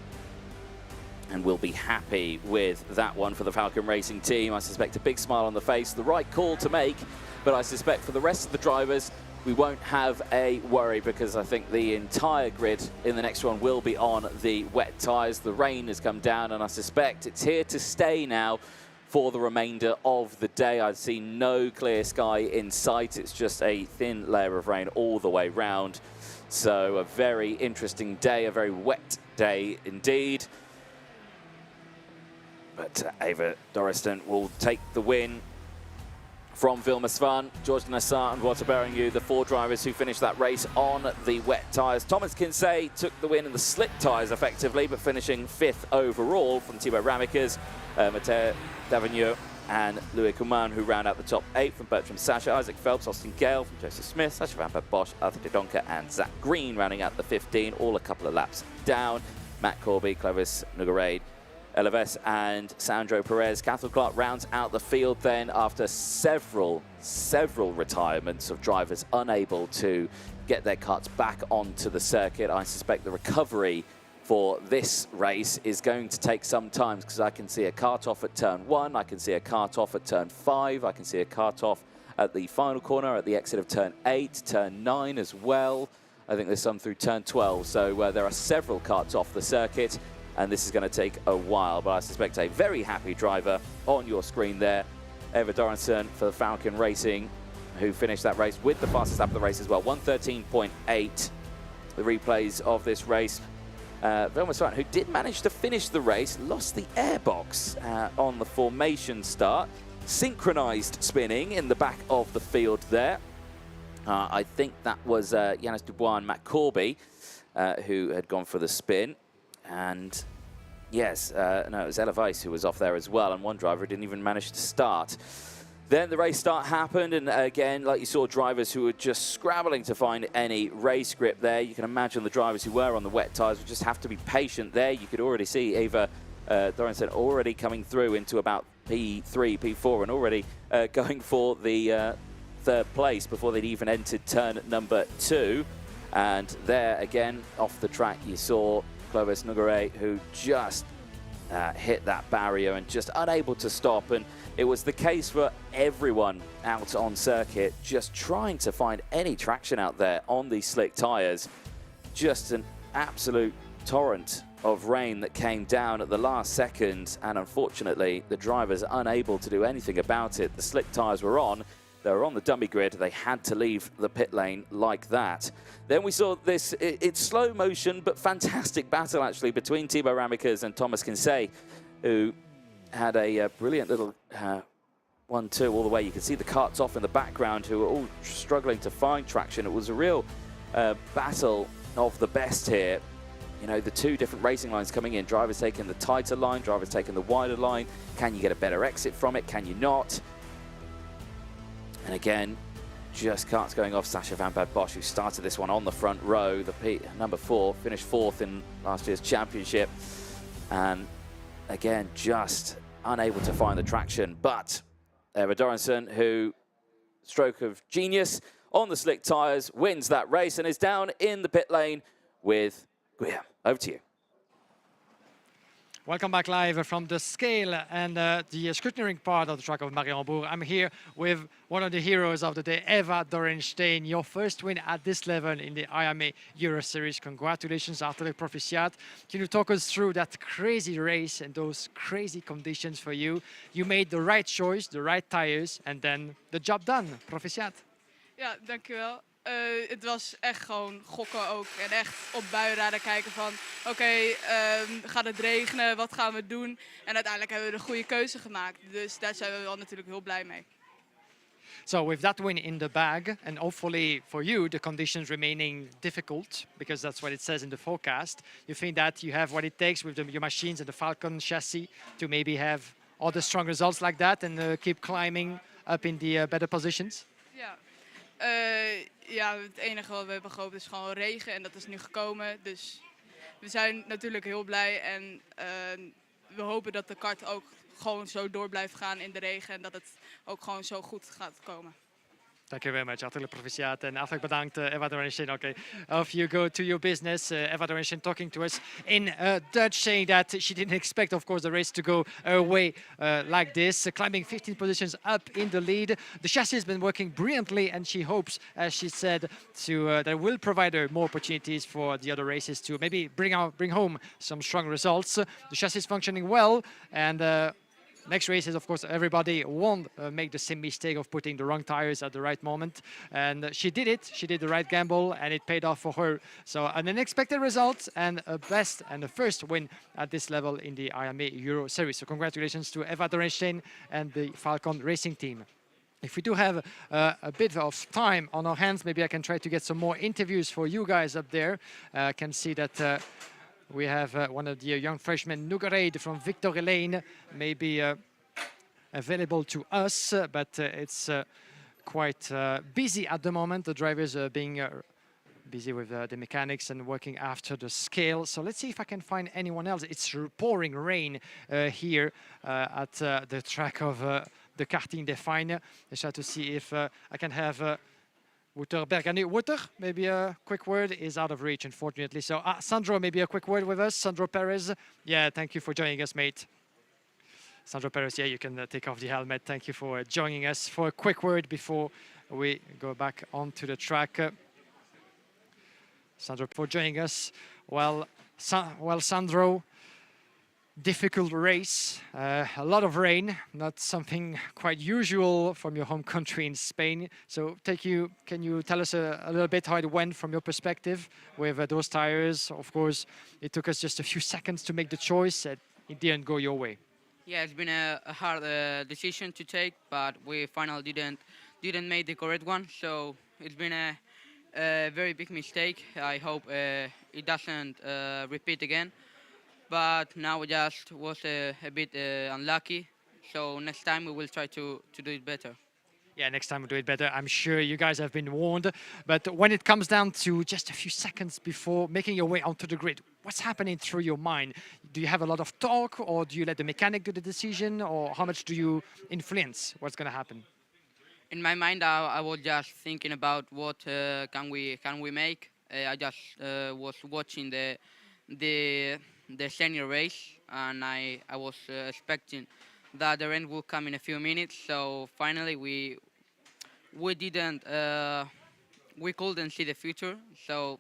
And we'll be happy with that one for the Falcon Racing team. I suspect a big smile on the face, the right call to make. But I suspect for the rest of the drivers, we won't have a worry, because I think the entire grid in the next one will be on the wet tyres. The rain has come down, and I suspect it's here to stay now for the remainder of the day. I've seen no clear sky in sight. It's just a thin layer of rain all the way round. So a very interesting day, a very wet day indeed. But Eva Dorensen will take the win from Vilma Svan, George Nassar and Walter Berengu, the 4 drivers who finished that race on the wet tyres. Thomas Kinsey took the win in the slick tyres effectively, but finishing 5th overall from Thibaut Ramakers, Matteo Davigneau and Louis Kuman, who round out the top 8 from Bertram Sasha, Isaac Phelps, Austin Gale from Joseph Smith, Sascha van der Bosch, Arthur de Donker and Zach Green rounding out the 15, all a couple of laps down. Matt Corby, Clovis Nugarade, Elaves and Sandro Perez. Cathal Clark rounds out the field then after several retirements of drivers unable to get their karts back onto the circuit. I suspect the recovery for this race is going to take some time, because I can see a kart off at turn 1, I can see a kart off at turn 5, I can see a kart off at the final corner at the exit of turn 8, turn 9 as well. I think there's some through turn 12, so there are several karts off the circuit, and this is going to take a while, but I suspect a very happy driver on your screen there, Eva Dorensen for Falcon Racing, who finished that race with the fastest lap of the race as well, 1:13.8. The replays of this race Vermeulen, who did manage to finish the race, lost the airbox on the formation start. Synchronized spinning in the back of the field there. I think that was Yannis Dubois and Matt Corby who had gone for the spin. And yes, no, it was Ella Weiss who was off there as well, and one driver didn't even manage to start. Then the race start happened, and again, like you saw, drivers who were just scrabbling to find any race grip there. You can imagine the drivers who were on the wet tyres would just have to be patient there. You could already see Eva Dorensen already coming through into about P3, P4, and already going for the third place before they'd even entered turn number 2. And there again, off the track, you saw Clovis Nogueira, who just hit that barrier and just unable to stop. And it was the case for everyone out on circuit, just trying to find any traction out there on these slick tyres. Just an absolute torrent of rain that came down at the last second, and unfortunately the drivers unable to do anything about it. The slick tyres were on. They were on the dummy grid. They had to leave the pit lane like that. Then we saw this, it's slow motion, but fantastic battle actually between Thibaut Ramicas and Thomas Kinsey, who had a brilliant little 1-2 all the way. You can see the carts off in the background who were all struggling to find traction. It was a real battle of the best here. You know, the two different racing lines coming in, drivers taking the tighter line, drivers taking the wider line. Can you get a better exit from it? Can you not? And again, just carts going off. Sasha Van Bad Bosch, who started this one on the front row, the number 4, finished 4th in last year's championship. And again, just unable to find the traction. But Eva Dorensen, who, stroke of genius, on the slick tyres, wins that race and is down in the pit lane with Guillaume. Over to you. Welcome back live from the scale and the scrutineering part of the track of Mariembourg. I'm here with one of the heroes of the day, Eva Dorenstein. Your first win at this level in the IAME Euro Series. Congratulations, hartelijk proficiat. Can you talk us through that crazy race and those crazy conditions for you? You made the right choice, the right tires, and then the job done. Proficiat. Ja, dankjewel. Het was echt gewoon gokken ook. En echt op buienradar kijken van, oké, gaat het regenen? Wat gaan we doen? En uiteindelijk hebben we de goede keuze gemaakt. Dus daar zijn we wel natuurlijk heel blij mee. So with that win in the bag, and hopefully for you, the conditions remaining difficult, because that's what it says in the forecast, you think that you have what it takes with your machines and the Falcon chassis to maybe have other strong results like that and keep climbing up in the better positions? Ja. Ja, het enige wat we hebben gehoopt is gewoon regen en dat is nu gekomen. Dus we zijn natuurlijk heel blij en we hopen dat de kart ook gewoon zo door blijft gaan in de regen en dat het ook gewoon zo goed gaat komen. Thank you very much. Hartelijk proficiat en hartelijk bedankt, Eva Dorenstein. Okay, off you go to your business. Eva Dorenstein talking to us in Dutch, saying that she didn't expect, of course, the race to go her way like this. Climbing 15 positions up in the lead. The chassis has been working brilliantly, and she hopes, as she said, to that will provide her more opportunities for the other races to maybe bring home some strong results. The chassis is functioning well, and next race is, of course, everybody won't make the same mistake of putting the wrong tires at the right moment. And she did it. She did the right gamble, and it paid off for her. So an unexpected result and a best and the first win at this level in the IAME Euro Series. So congratulations to Eva Dorenstein and the Falcon Racing team. If we do have a bit of time on our hands, maybe I can try to get some more interviews for you guys up there. I can see that we have one of the young freshmen, Nogueira from Victory Lane, maybe available to us, but it's quite busy at the moment. The drivers are being busy with the mechanics and working after the scale. So let's see if I can find anyone else. It's pouring rain here at the track of the karting Define. Let's try to see if I can have Wouter Bergani. Wouter, maybe a quick word is out of reach, unfortunately. So, Sandro, maybe a quick word with us. Sandro Perez. Yeah, thank you for joining us, mate. Sandro Perez, yeah, you can take off the helmet. Thank you for joining us. For a quick word before we go back onto the track. Sandro, for joining us. Well, Sandro, difficult race, a lot of rain, not something quite usual from your home country in Spain. So can you tell us a little bit how it went from your perspective with those tires? Of course, it took us just a few seconds to make the choice. It didn't go your way. Yeah, it's been a hard decision to take, but we finally didn't make the correct one. So it's been a very big mistake. I hope it doesn't repeat again. But now we just was a bit unlucky. So next time we will try to do it better. Yeah, next time we'll do it better. I'm sure you guys have been warned. But when it comes down to just a few seconds before making your way onto the grid, what's happening through your mind? Do you have a lot of talk, or do you let the mechanic do the decision, or how much do you influence what's going to happen? In my mind, I was just thinking about what can we make. I just was watching the senior race, and I was expecting that the rain would come in a few minutes. So finally, we couldn't see the future, so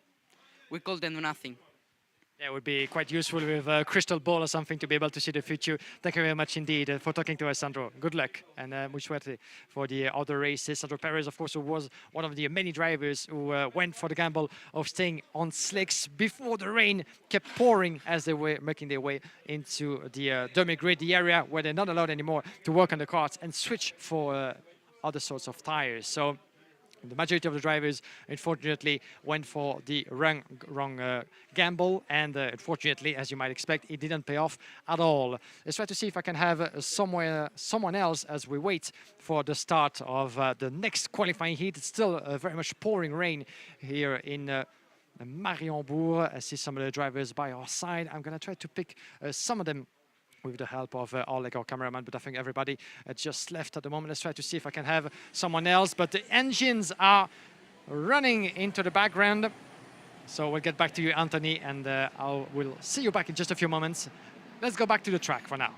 we couldn't do nothing. Yeah, it would be quite useful with a crystal ball or something to be able to see the future. Thank you very much indeed for talking to us, Sandro. Good luck and much suerte for the other races. Sandro Perez, of course, who was one of the many drivers who went for the gamble of staying on slicks before the rain kept pouring as they were making their way into the dummy grid, the area where they're not allowed anymore to work on the karts and switch for other sorts of tires. So the majority of the drivers, unfortunately, went for the wrong gamble, and unfortunately, as you might expect, it didn't pay off at all. Let's try to see if I can have someone else as we wait for the start of the next qualifying heat. It's still very much pouring rain here in Mariembourg. I see some of the drivers by our side. I'm going to try to pick some of them with the help of Oleg, our cameraman, but I think everybody just left at the moment. Let's try to see if I can have someone else, but the engines are running into the background. So we'll get back to you, Anthony, and we'll see you back in just a few moments. Let's go back to the track for now.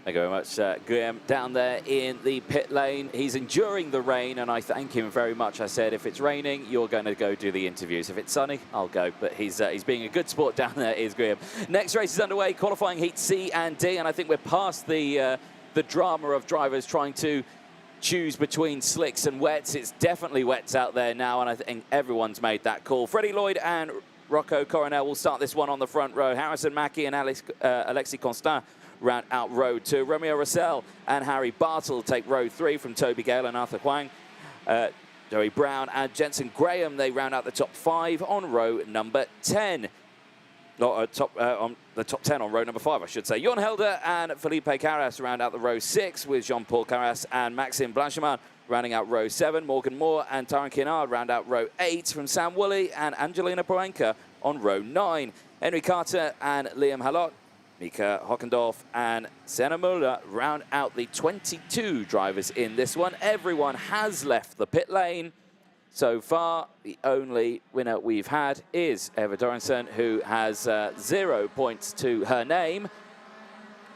Thank you very much, Graham, down there in the pit lane. He's enduring the rain, and I thank him very much. I said, if it's raining, you're going to go do the interviews. If it's sunny, I'll go. But he's being a good sport down there, is Graham. Next race is underway, qualifying heat C and D, and I think we're past the drama of drivers trying to choose between slicks and wets. It's definitely wets out there now, and I think everyone's made that call. Freddie Lloyd and Rocco Coronel will start this one on the front row. Harrison Mackie and Alexis Constant round out row 2. Romeo Rossell and Harry Bartle take row 3 from Toby Gale and Arthur Huang. Joey Brown and Jensen Graham, they round out the top 5 on row number 10. On the top 10 on row number 5, I should say. Jon Helder and Felipe Carras round out the row 6, with Jean-Paul Carras and Maxime Blanchemin rounding out row 7. Morgan Moore and Taran Kinnard round out row 8, from Sam Woolley and Angelina Proenka on row 9. Henry Carter and Liam Halot, Mika Hockendorf and Senna Muller round out the 22 drivers in this one. Everyone has left the pit lane. So far, the only winner we've had is Eva Dorensen, who has 0 points to her name,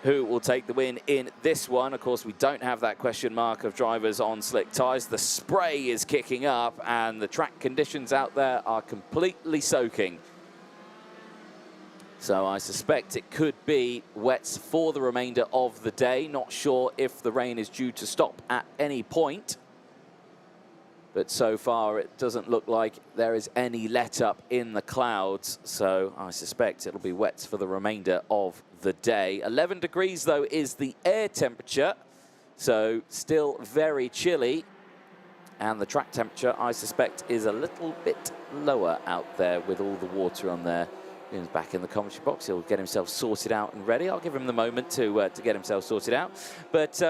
who will take the win in this one. Of course, we don't have that question mark of drivers on slick tyres. The spray is kicking up, and the track conditions out there are completely soaking. So I suspect it could be wets for the remainder of the day. Not sure if the rain is due to stop at any point. But so far, it doesn't look like there is any let-up in the clouds. So I suspect it'll be wets for the remainder of the day. 11 degrees, though, is the air temperature. So still very chilly. And the track temperature, I suspect, is a little bit lower out there with all the water on there. He's back in the commentary box. He'll get himself sorted out and ready. I'll give him the moment to get himself sorted out. But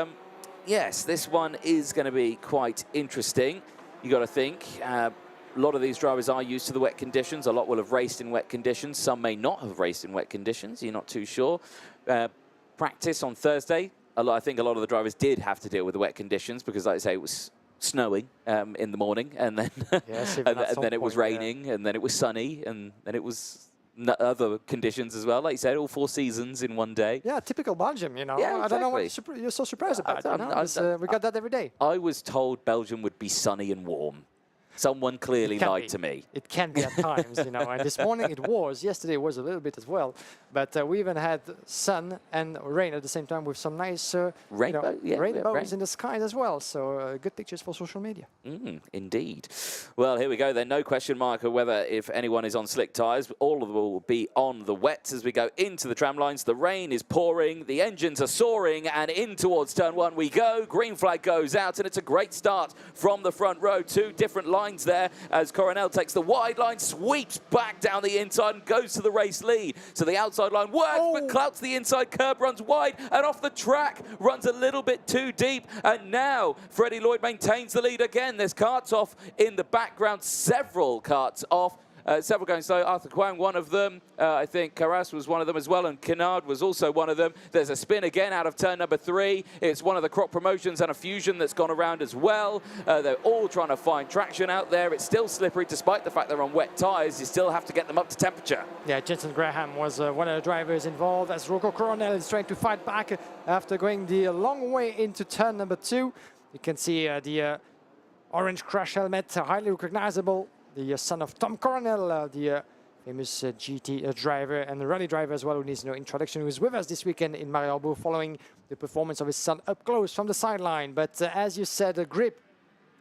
yes, this one is going to be quite interesting. You got to think, a lot of these drivers are used to the wet conditions. A lot will have raced in wet conditions. Some may not have raced in wet conditions. You're not too sure. Practice on Thursday. I think a lot of the drivers did have to deal with the wet conditions because, like I say, it was snowing in the morning, and then yes, and then it was raining, and then it was sunny, and then it was other conditions as well. Like you said, all 4 seasons in one day. Yeah, typical Belgium, you know. Yeah, exactly. I don't know what you're so surprised about. We got that every day. I was told Belgium would be sunny and warm. Someone clearly lied to me. It can be at times, you know. And this morning it was. Yesterday it was a little bit as well. But we even had sun and rain at the same time with some nice rainbows in the skies as well. So good pictures for social media. Indeed. Well, here we go then. No question mark of whether if anyone is on slick tyres. All of them will be on the wets as we go into the tram lines. The rain is pouring. The engines are soaring. And in towards turn one we go. Green flag goes out. And it's a great start from the front row. Two different lines there as Coronel takes the wide line, sweeps back down the inside and goes to the race lead. So the outside line works, but clouts the inside curb, runs wide and off the track, runs a little bit too deep. And now Freddie Lloyd maintains the lead again. There's karts off in the background, several karts off. Several going slow. Arthur Kwang, one of them. I think Carras was one of them as well, and Kennard was also one of them. There's a spin again out of turn number 3. It's one of the crop promotions and a fusion that's gone around as well. They're all trying to find traction out there. It's still slippery, despite the fact they're on wet tyres. You still have to get them up to temperature. Yeah, Jensen Graham was one of the drivers involved as Rocco Coronel is trying to fight back after going the long way into turn number 2. You can see the orange crash helmet, highly recognizable. The son of Tom Coronel, the famous GT driver and rally driver as well, who needs no introduction, who is with us this weekend in Mariembourg following the performance of his son up close from the sideline. But as you said, the grip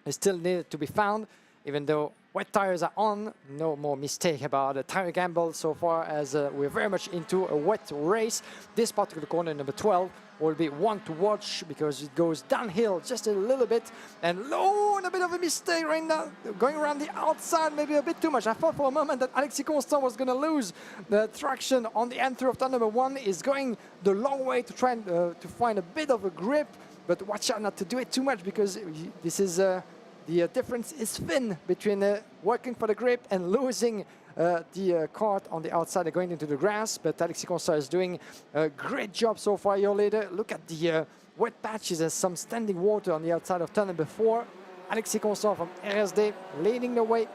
is still needed to be found, even though wet tires are on. No more mistake about the tire gamble so far, as we're very much into a wet race. This particular corner, number 12, will be one to watch because it goes downhill just a little bit. And a bit of a mistake right now, going around the outside, maybe a bit too much. I thought for a moment that Alexis Constant was going to lose the traction on the entry of turn number 1. Is going the long way to try and to find a bit of a grip, but watch out not to do it too much, because this is the difference is thin between working for the grip and losing the kart on the outside and going into the grass. But Alexis Constant is doing a great job so far, your leader. Look at the wet patches and some standing water on the outside of turn number 4. Alexis Constant from RSD leading the way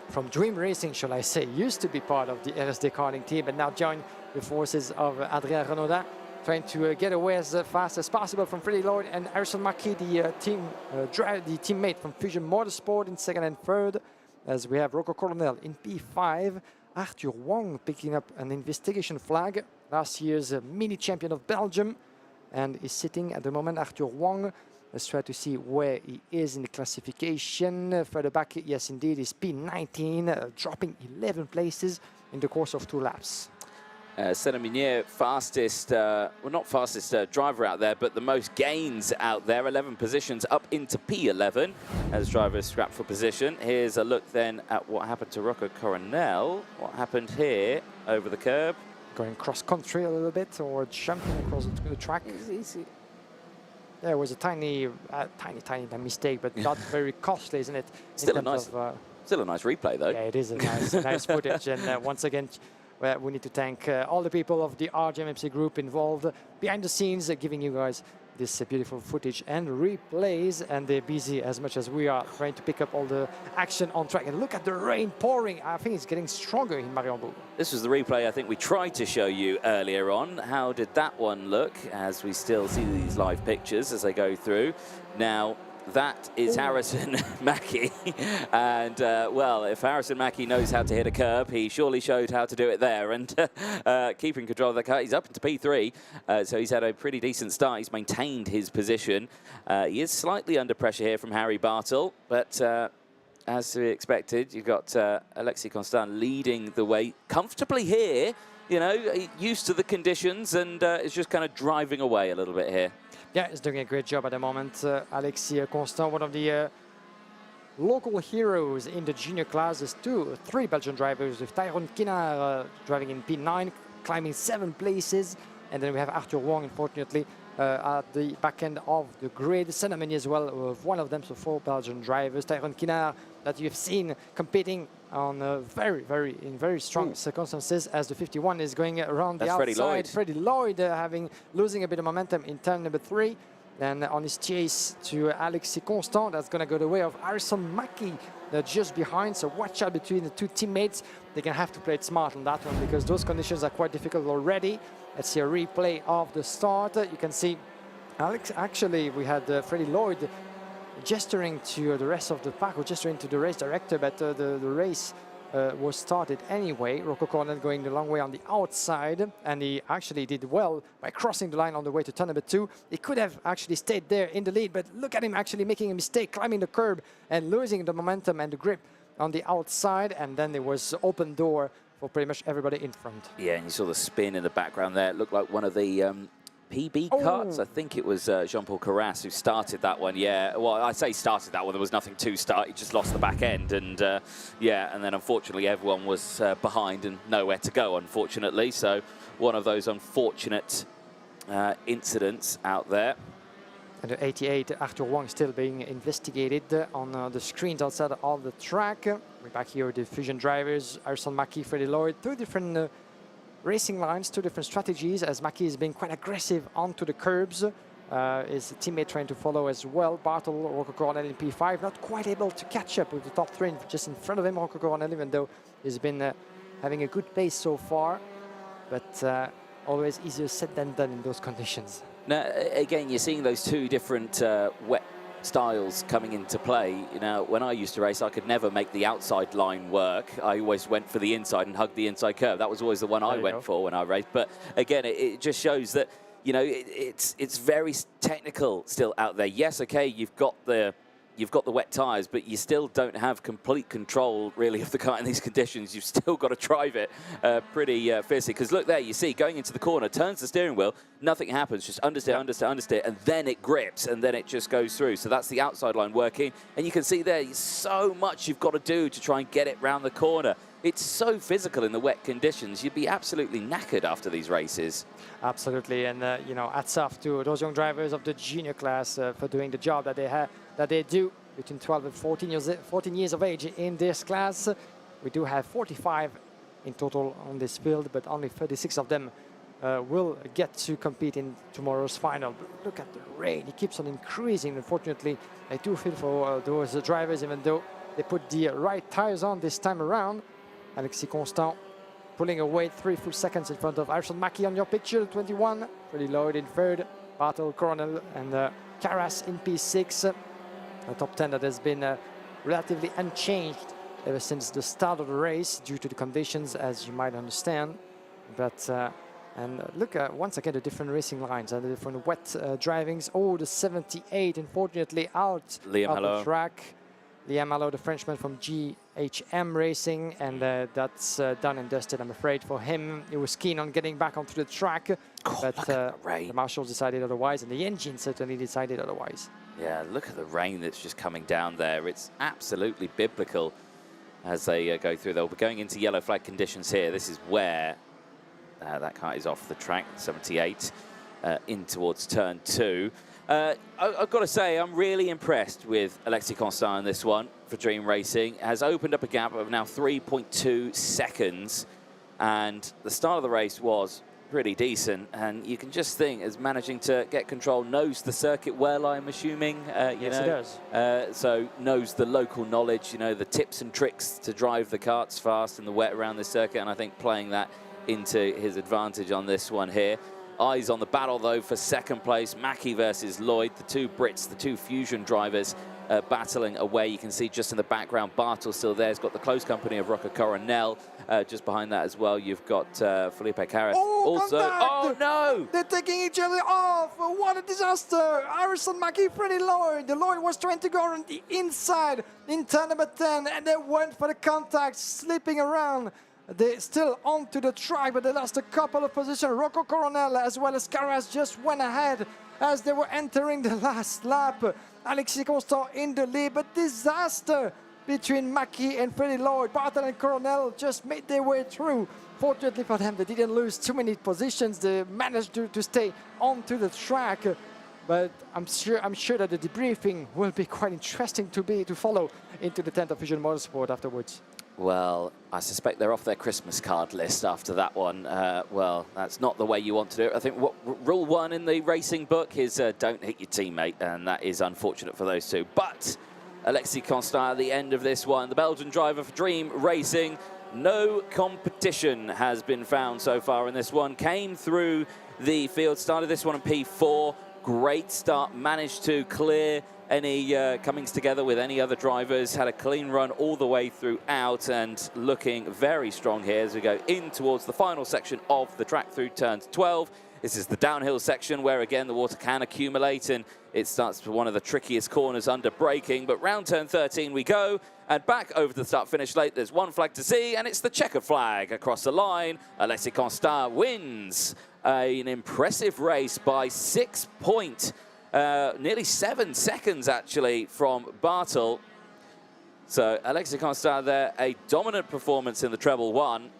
from Dream Racing, shall I say. Used to be part of the RSD karting team, but now joined the forces of Adrien Renaudin, trying to get away as fast as possible from Freddie Lloyd and Harrison Mackie, the teammate from Fusion Motorsport, in second and third, as we have Rocco Coronel in P5. Arthur Wong picking up an investigation flag, last year's mini champion of Belgium, and is sitting at the moment. Arthur Wong, let's try to see where he is in the classification. Further back, yes indeed, is P19, dropping 11 places in the course of 2 laps. Senna Munier, fastest, well, not fastest driver out there, but the most gains out there, 11 positions up into P11 as drivers scrap for position. Here's a look then at what happened to Rocco Coronel. What happened here over the curb? Going cross-country a little bit, or jumping across the track. Easy. Yeah, it was a tiny mistake, but not very costly, isn't it? Still a nice replay, though. Yeah, it is a nice footage, and once again, we need to thank all the people of the RGMMC group involved behind the scenes, giving you guys this beautiful footage and replays, and they're busy as much as we are trying to pick up all the action on track. And look at the rain pouring. I think it's getting stronger in Mariembourg. This was the replay I think we tried to show you earlier on. How did that one look, as we still see these live pictures as they go through? Now, that is Harrison Mackie. And, well, if Harrison Mackie knows how to hit a curb, he surely showed how to do it there. And keeping control of the car, he's up into P3. So he's had a pretty decent start. He's maintained his position. He is slightly under pressure here from Harry Bartle. But as we expected, you've got Alexis Constant leading the way comfortably here. You know, used to the conditions, and is just kind of driving away a little bit here. Yeah, he's doing a great job at the moment. Alexis Constant, one of the local heroes in the junior class. There's 3 Belgian drivers, with Tyrone Kinnaar driving in P9, climbing 7 places. And then we have Arthur Wong, unfortunately, at the back end of the grid. Senna Munier as well, with one of them, so 4 Belgian drivers. Tyrone Kinnaar, that you've seen competing on very strong circumstances, as the 51 is going around the outside. Freddie Lloyd losing a bit of momentum in turn number 3. Then on his chase to Alexis Constant, that's going to go the way of Harrison Mackie, just behind. So watch out between the 2 teammates. They're going to have to play it smart on that one, because those conditions are quite difficult already. Let's see a replay of the start. You can see actually we had Freddie Lloyd gesturing to the rest of the pack, or gesturing to the race director, but the race was started anyway. Rocco Coronel going the long way on the outside, and he actually did well by crossing the line on the way to turn number 2. He could have actually stayed there in the lead, but look at him actually making a mistake, climbing the curb and losing the momentum and the grip on the outside, and then there was open door for pretty much everybody in front. Yeah, and you saw the spin in the background there. It looked like one of the PB carts. I think it was Jean-Paul Carras who started that one. Yeah, well, I say started that one. There was nothing to start. He just lost the back end, and yeah, and then unfortunately everyone was behind and nowhere to go, unfortunately. So one of those unfortunate incidents out there. And the 88, Arthur Wang, still being investigated on the screens outside of the track. We're back here with the Fusion drivers, Harrison Mackie, Freddie Lloyd, 2 different racing lines, 2 different strategies, as Mackie is being quite aggressive onto the curbs. His teammate trying to follow as well. Bartel, Rocco Coronel in P5, not quite able to catch up with the top 3 just in front of him. Rocco Coronel, even though he's been having a good pace so far, but always easier said than done in those conditions. Now, again, you're seeing those 2 different wet styles coming into play. You know, when I used to race, I could never make the outside line work. I always went for the inside and hugged the inside curve. That was always the one I went for when I raced. But again, it just shows that, you know, it's very technical still out there. Yes, okay, you've got the wet tyres, but you still don't have complete control, really, of the car in these conditions. You've still got to drive it pretty fiercely. Because look there, you see, going into the corner, turns the steering wheel, nothing happens, just understeer, understeer, understeer, and then it grips, and then it just goes through. So that's the outside line working. And you can see there, so much you've got to do to try and get it round the corner. It's so physical in the wet conditions. You'd be absolutely knackered after these races. Absolutely, and you know, hats off to those young drivers of the junior class for doing the job that they do between 12 and 14 years of age in this class. We do have 45 in total on this field, but only 36 of them will get to compete in tomorrow's final. But look at the rain; it keeps on increasing. Unfortunately, I do feel for those drivers, even though they put the right tires on this time around. Alexis Constant pulling away 3 full seconds in front of Harrison Mackie on your picture, 21. Freddie Lloyd in 3rd, Bartel, Coronel, and Carras in P6. A top 10 that has been relatively unchanged ever since the start of the race due to the conditions, as you might understand. But and look at once again the different racing lines and the different wet drivings. Oh, the 78, unfortunately, out of the track. Liam Malot, the Frenchman from GHM Racing, and that's done and dusted, I'm afraid, for him. He was keen on getting back onto the track, but the marshals decided otherwise, and the engine certainly decided otherwise. Yeah, look at the rain that's just coming down there. It's absolutely biblical as they go through. They'll be going into yellow flag conditions here. This is where that car is off the track, 78, in towards turn 2. I've got to say, I'm really impressed with Alexis Constant in this one for Dream Racing. Has opened up a gap of now 3.2 seconds, and the start of the race was pretty decent, and you can just think as managing to get control, knows the circuit well, I'm assuming. Yes, he does. So knows the local knowledge, you know, the tips and tricks to drive the karts fast in the wet around this circuit, and I think playing that into his advantage on this one here. Eyes on the battle, though, for 2nd place. Mackie versus Lloyd, the 2 Brits, the 2 Fusion drivers battling away. You can see just in the background, Bartel still there. He's got the close company of Rocco Coronel. Just behind that as well, you've got Felipe Carras. Also, oh, no! They're taking each other off. What a disaster. Harrison Mackie, Freddie Lloyd. The Lloyd was trying to go on the inside in turn number 10, and they went for the contact, slipping around. They're still onto the track, but they lost a couple of positions. Rocco Coronel as well as Carras just went ahead as they were entering the last lap. Alexis Constant in the lead, but disaster between Mackie and Freddie Lloyd. Bartel and Coronel just made their way through. Fortunately for them, they didn't lose too many positions. They managed to stay onto the track. But I'm sure that the debriefing will be quite interesting to follow into the 10th of Fusion Motorsport afterwards. Well, I suspect they're off their Christmas card list after that one. Well, that's not the way you want to do it. I think rule 1 in the racing book is don't hit your teammate, and that is unfortunate for those 2. But Alexis Constant at the end of this one, the Belgian driver for Dream Racing, no competition has been found so far in this one. Came through the field, started this one in P4, great start, managed to clear any comings together with any other drivers, had a clean run all the way throughout and looking very strong here as we go in towards the final section of the track through turn 12. This is the downhill section where again the water can accumulate and it starts with one of the trickiest corners under braking, but round turn 13 we go and back over to the start finish late. There's one flag to see and it's the checkered flag across the line. Alexis Constant wins an impressive race by nearly 7 seconds actually from Bartel. So Alexis Constant there, a dominant performance in the treble one.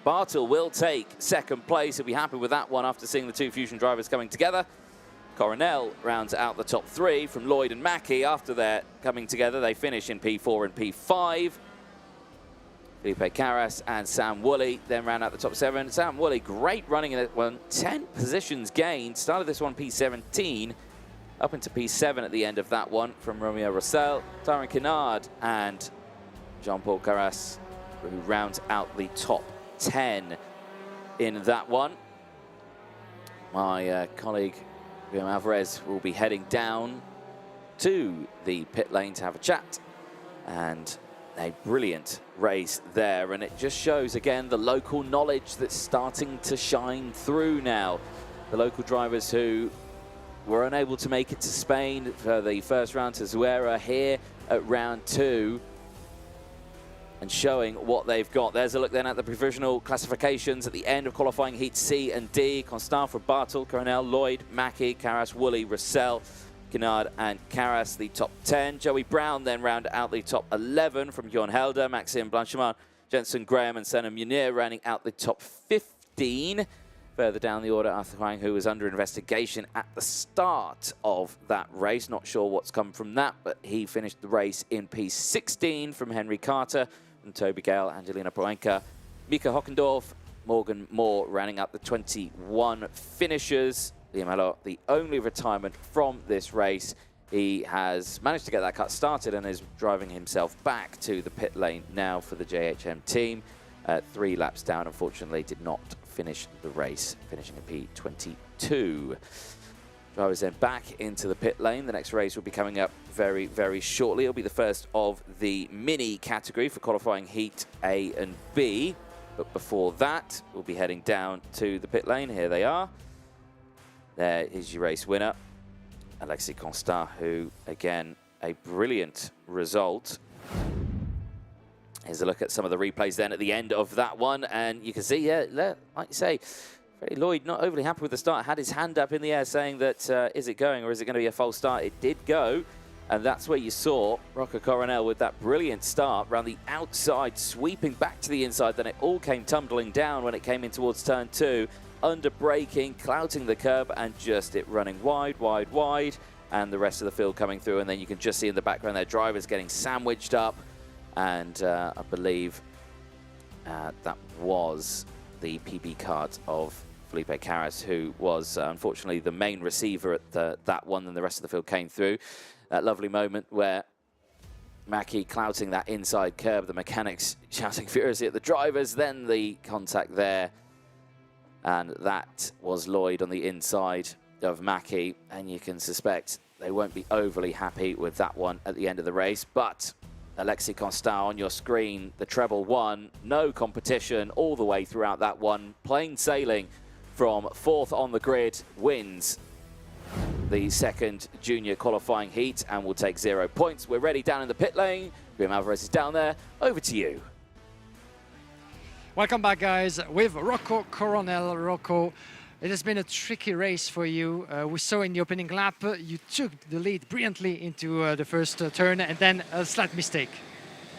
Bartel will take second place. He'll be happy with that one after seeing the two Fusion drivers coming together. Coronel rounds out the top 3 from Lloyd and Mackie. After their coming together, they finish in P4 and P5. Felipe Carras and Sam Woolley then round out the top 7. Sam Woolley, great running in that one. 10 positions gained. Started this one P17, up into P7 at the end of that one from Romeo Rossell, Tyron Kennard and Jean-Paul Carras, who rounds out the top 10 in that one. My colleague Guillaume Alvarez will be heading down to the pit lane to have a chat, and a brilliant race there, and it just shows again the local knowledge that's starting to shine through now. The local drivers who were unable to make it to Spain for the first round to Zuera here at round 2 and showing what they've got. There's a look then at the provisional classifications at the end of qualifying heat C and D. Constant for Bartel, Coronel, Lloyd, Mackie, Carras, Woolley, Rossell, Kennard and Carras, the top 10. Joey Brown then round out the top 11 from Johan Helder, Maxime Blanchimard, Jensen Graham and Senna Munir rounding out the top 15. Further down the order, Arthur Huang, who was under investigation at the start of that race. Not sure what's come from that, but he finished the race in P16 from Henry Carter, and Toby Gale, Angelina Proenka, Mika Hockendorf, Morgan Moore rounding up the 21 finishers. Liam Mellor, the only retirement from this race. He has managed to get that cut started and is driving himself back to the pit lane now for the JHM team. 3 laps down, unfortunately, did not finish the race, finishing at P22. Drivers then back into the pit lane. The next race will be coming up very, very shortly. It'll be the first of the mini category for qualifying heat A and B. But before that, we'll be heading down to the pit lane. Here they are. There is your race winner, Alexis Constant, who, again, a brilliant result. Here's a look at some of the replays then at the end of that one. And you can see, yeah, like you say, Freddie Lloyd not overly happy with the start. Had his hand up in the air saying that, is it going or is it going to be a false start? It did go. And that's where you saw Rocco Coronel with that brilliant start around the outside, sweeping back to the inside. Then it all came tumbling down when it came in towards turn 2. Under braking, clouting the curb, and just it running wide, wide, wide, and the rest of the field coming through. And then you can just see in the background their drivers getting sandwiched up. And I believe that was the PB card of Felipe Carras, who was unfortunately the main receiver at that one, and the rest of the field came through. That lovely moment where Mackie clouting that inside curb, the mechanics shouting furiously at the drivers, then the contact there. And that was Lloyd on the inside of Mackie, and you can suspect they won't be overly happy with that one at the end of the race. But Alexis Constant on your screen, the treble one, no competition all the way throughout that one. Plain sailing from 4th on the grid, wins the second junior qualifying heat and will take 0 points. We're ready down in the pit lane. Guillaume Alvarez is down there. Over to you. Welcome back, guys, with Rocco Coronel. Rocco, it has been a tricky race for you. We saw in the opening lap, you took the lead brilliantly into the first turn and then a slight mistake.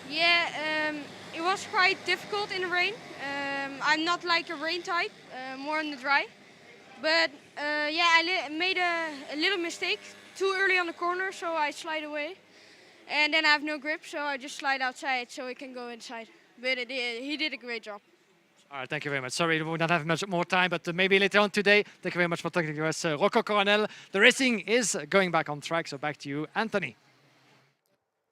Yeah, it was quite difficult in the rain. I'm not like a rain type, more in the dry. But yeah, I made a little mistake too early on the corner, so I slide away. And then I have no grip, so I just slide outside so it can go inside. But he did a great job. All right, thank you very much. Sorry, we don't have much more time, but maybe later on today. Thank you very much for talking to us, Rocco Coronel. The racing is going back on track, so back to you, Anthony.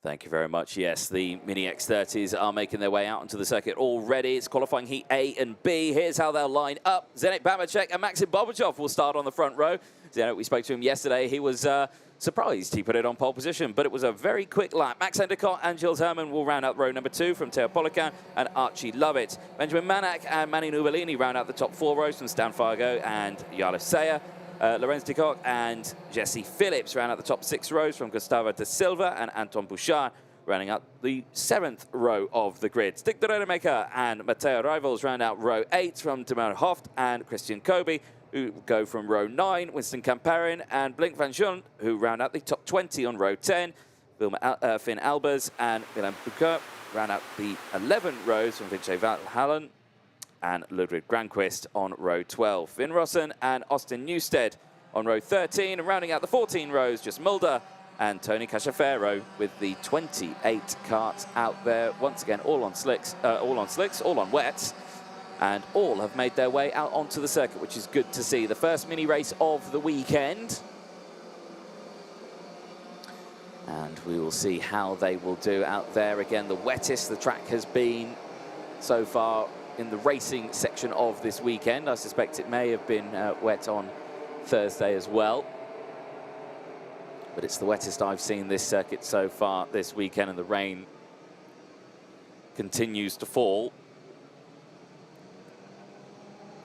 Thank you very much. Yes, the Mini X30s are making their way out onto the circuit already. It's qualifying heat A and B. Here's how they'll line up. Zdeněk Babacek and Maxim Bobachov will start on the front row. We spoke to him yesterday. He was surprised he put it on pole position, but it was a very quick lap. Max Endicott and Gilles Herman will round out row number 2 from Teo Polican and Archie Lovett. Benjamin Manak and Manny Nuvolini round out the top 4 rows from Stan Fargo and Jarle Seyer. Lorenz de Kock and Jesse Phillips round out the top 6 rows from Gustavo da Silva and Anton Bouchard, rounding out the 7th row of the grid. Stig de Redemaker and Matteo Rivals round out row 8 from Demar Hoft and Christian Kobe, who go from row 9, Winston Kamperin and Blink van Jont, who round out the top 20 on row 10. Finn Albers and Willem Buker round out the 11 rows from Vince Valhallen and Ludwig Granquist on row 12. Finn Rossen and Austin Newstead on row 13, and rounding out the 14 rows, just Mulder and Tony Casciafero with the 28 karts out there. Once again, all on slicks, all on wets, and all have made their way out onto the circuit, which is good to see. The first mini race of the weekend. And we will see how they will do out there. Again, the wettest the track has been so far in the racing section of this weekend. I suspect it may have been wet on Thursday as well. But it's the wettest I've seen this circuit so far this weekend, and the rain continues to fall.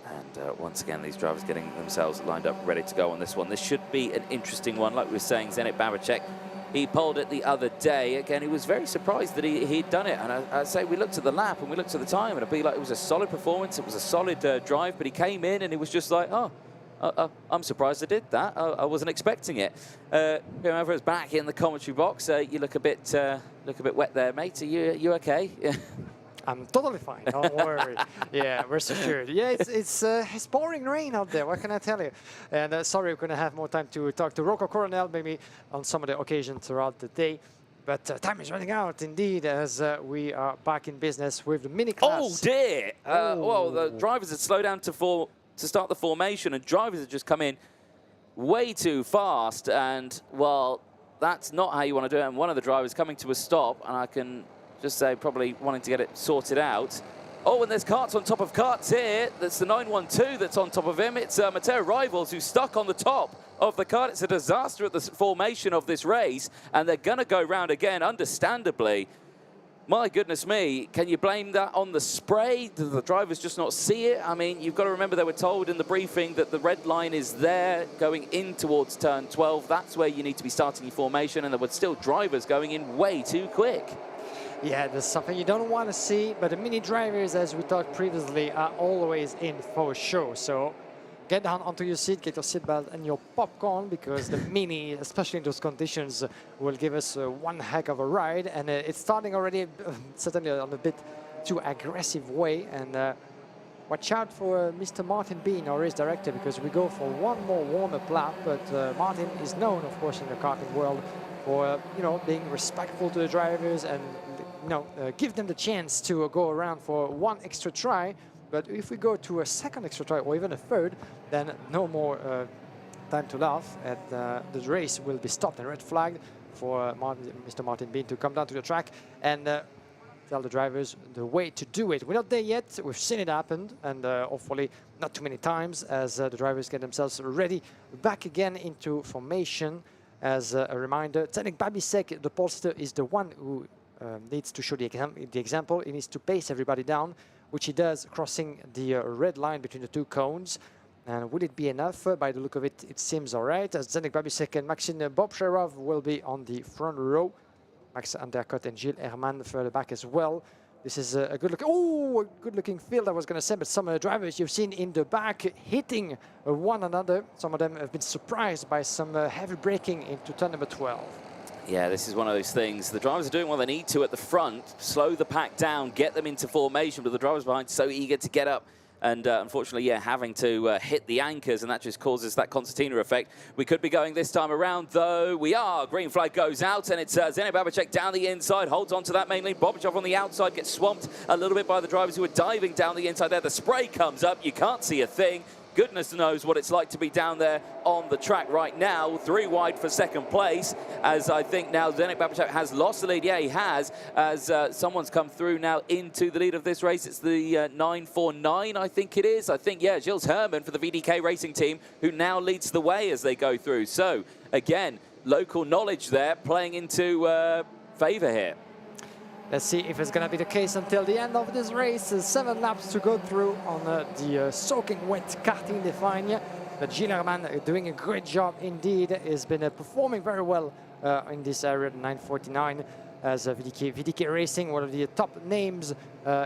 And once again, these drivers getting themselves lined up, ready to go on this one. This should be an interesting one. Like we were saying, Zenit Babacek, he polled it the other day. Again, he was very surprised that he'd done it. And I'd say we looked at the lap and we looked at the time, and it'd be like it was a solid performance. It was a solid drive, but he came in and he was just like, oh, I'm surprised I did that. I wasn't expecting it. Whoever is back in the commentary box, you look a bit wet there, mate. Are you okay? I'm totally fine. Don't worry. Yeah, we're secured. Yeah, it's pouring rain out there. What can I tell you? And sorry, we're going to have more time to talk to Rocco Coronel maybe on some of the occasions throughout the day. But time is running out, indeed, as we are back in business with the mini class. Oh dear! Well, the drivers had slowed down to start the formation, and drivers had just come in way too fast. And well, that's not how you want to do it. And one of the drivers coming to a stop, and I can just say probably wanting to get it sorted out. Oh, and there's karts on top of karts here. That's the 912 that's on top of him. It's Matteo Rivals who's stuck on the top of the kart. It's a disaster at the formation of this race, and they're going to go round again, understandably. My goodness me, can you blame that on the spray? Do the drivers just not see it? I mean, you've got to remember they were told in the briefing that the red line is there going in towards turn 12. That's where you need to be starting your formation, and there were still drivers going in way too quick. Yeah, there's something you don't want to see, but the mini drivers, as we talked previously, are always in for show. So get down onto your seat, get your seatbelt and your popcorn, because the mini, especially in those conditions, will give us one heck of a ride. And it's starting already, certainly on a bit too aggressive way. And watch out for Mr. Martin Bean, our race director, because we go for one more warm-up lap. But Martin is known, of course, in the karting world for being respectful to the drivers and give them the chance to go around for one extra try. But if we go to a second extra try or even a third, then no more time to laugh, and the race will be stopped and red flagged for Mr. Martin Bean to come down to the track and tell the drivers the way to do it. We're not there yet. We've seen it happen, and hopefully not too many times, as the drivers get themselves ready back again into formation. As a reminder, Zdeněk Babíšek, the pollster, is the one who needs to show the example. He needs to pace everybody down, which he does, crossing the red line between the two cones. And would it be enough? By the look of it, it seems all right. As Zdeněk Babíšek and Maxim Bobsharov will be on the front row. Max Undercut and Gilles Herman further back as well. This is a good-looking field, I was going to say, but some of the drivers you've seen in the back hitting one another. Some of them have been surprised by some heavy braking into turn number 12. Yeah, this is one of those things. The drivers are doing what they need to at the front, slow the pack down, get them into formation, but the drivers behind so eager to get up. And unfortunately, yeah, having to hit the anchors, and that just causes that concertina effect. We could be going this time around, though. We are. Green flag goes out, and it's Zdeněk Babíšek down the inside, holds on to that main lead. Bobichov on the outside gets swamped a little bit by the drivers who are diving down the inside there. The spray comes up. You can't see a thing. goodness knows what it's like to be down there on the track right now. 3 wide for second place, as I think now Zdeněk Babicek has lost the lead. Yeah, he has, as someone's come through now into the lead of this race. It's the 949, I think it is. I think, yeah, Gilles Herman for the VDK Racing team, who now leads the way as they go through. So, again, local knowledge there playing into favour here. Let's see if it's going to be the case until the end of this race. 7 laps to go through on the soaking wet karting de Fagnes. But Gilles Herman doing a great job indeed. Has been performing very well in this area, 949, as VDK Racing, one of the top names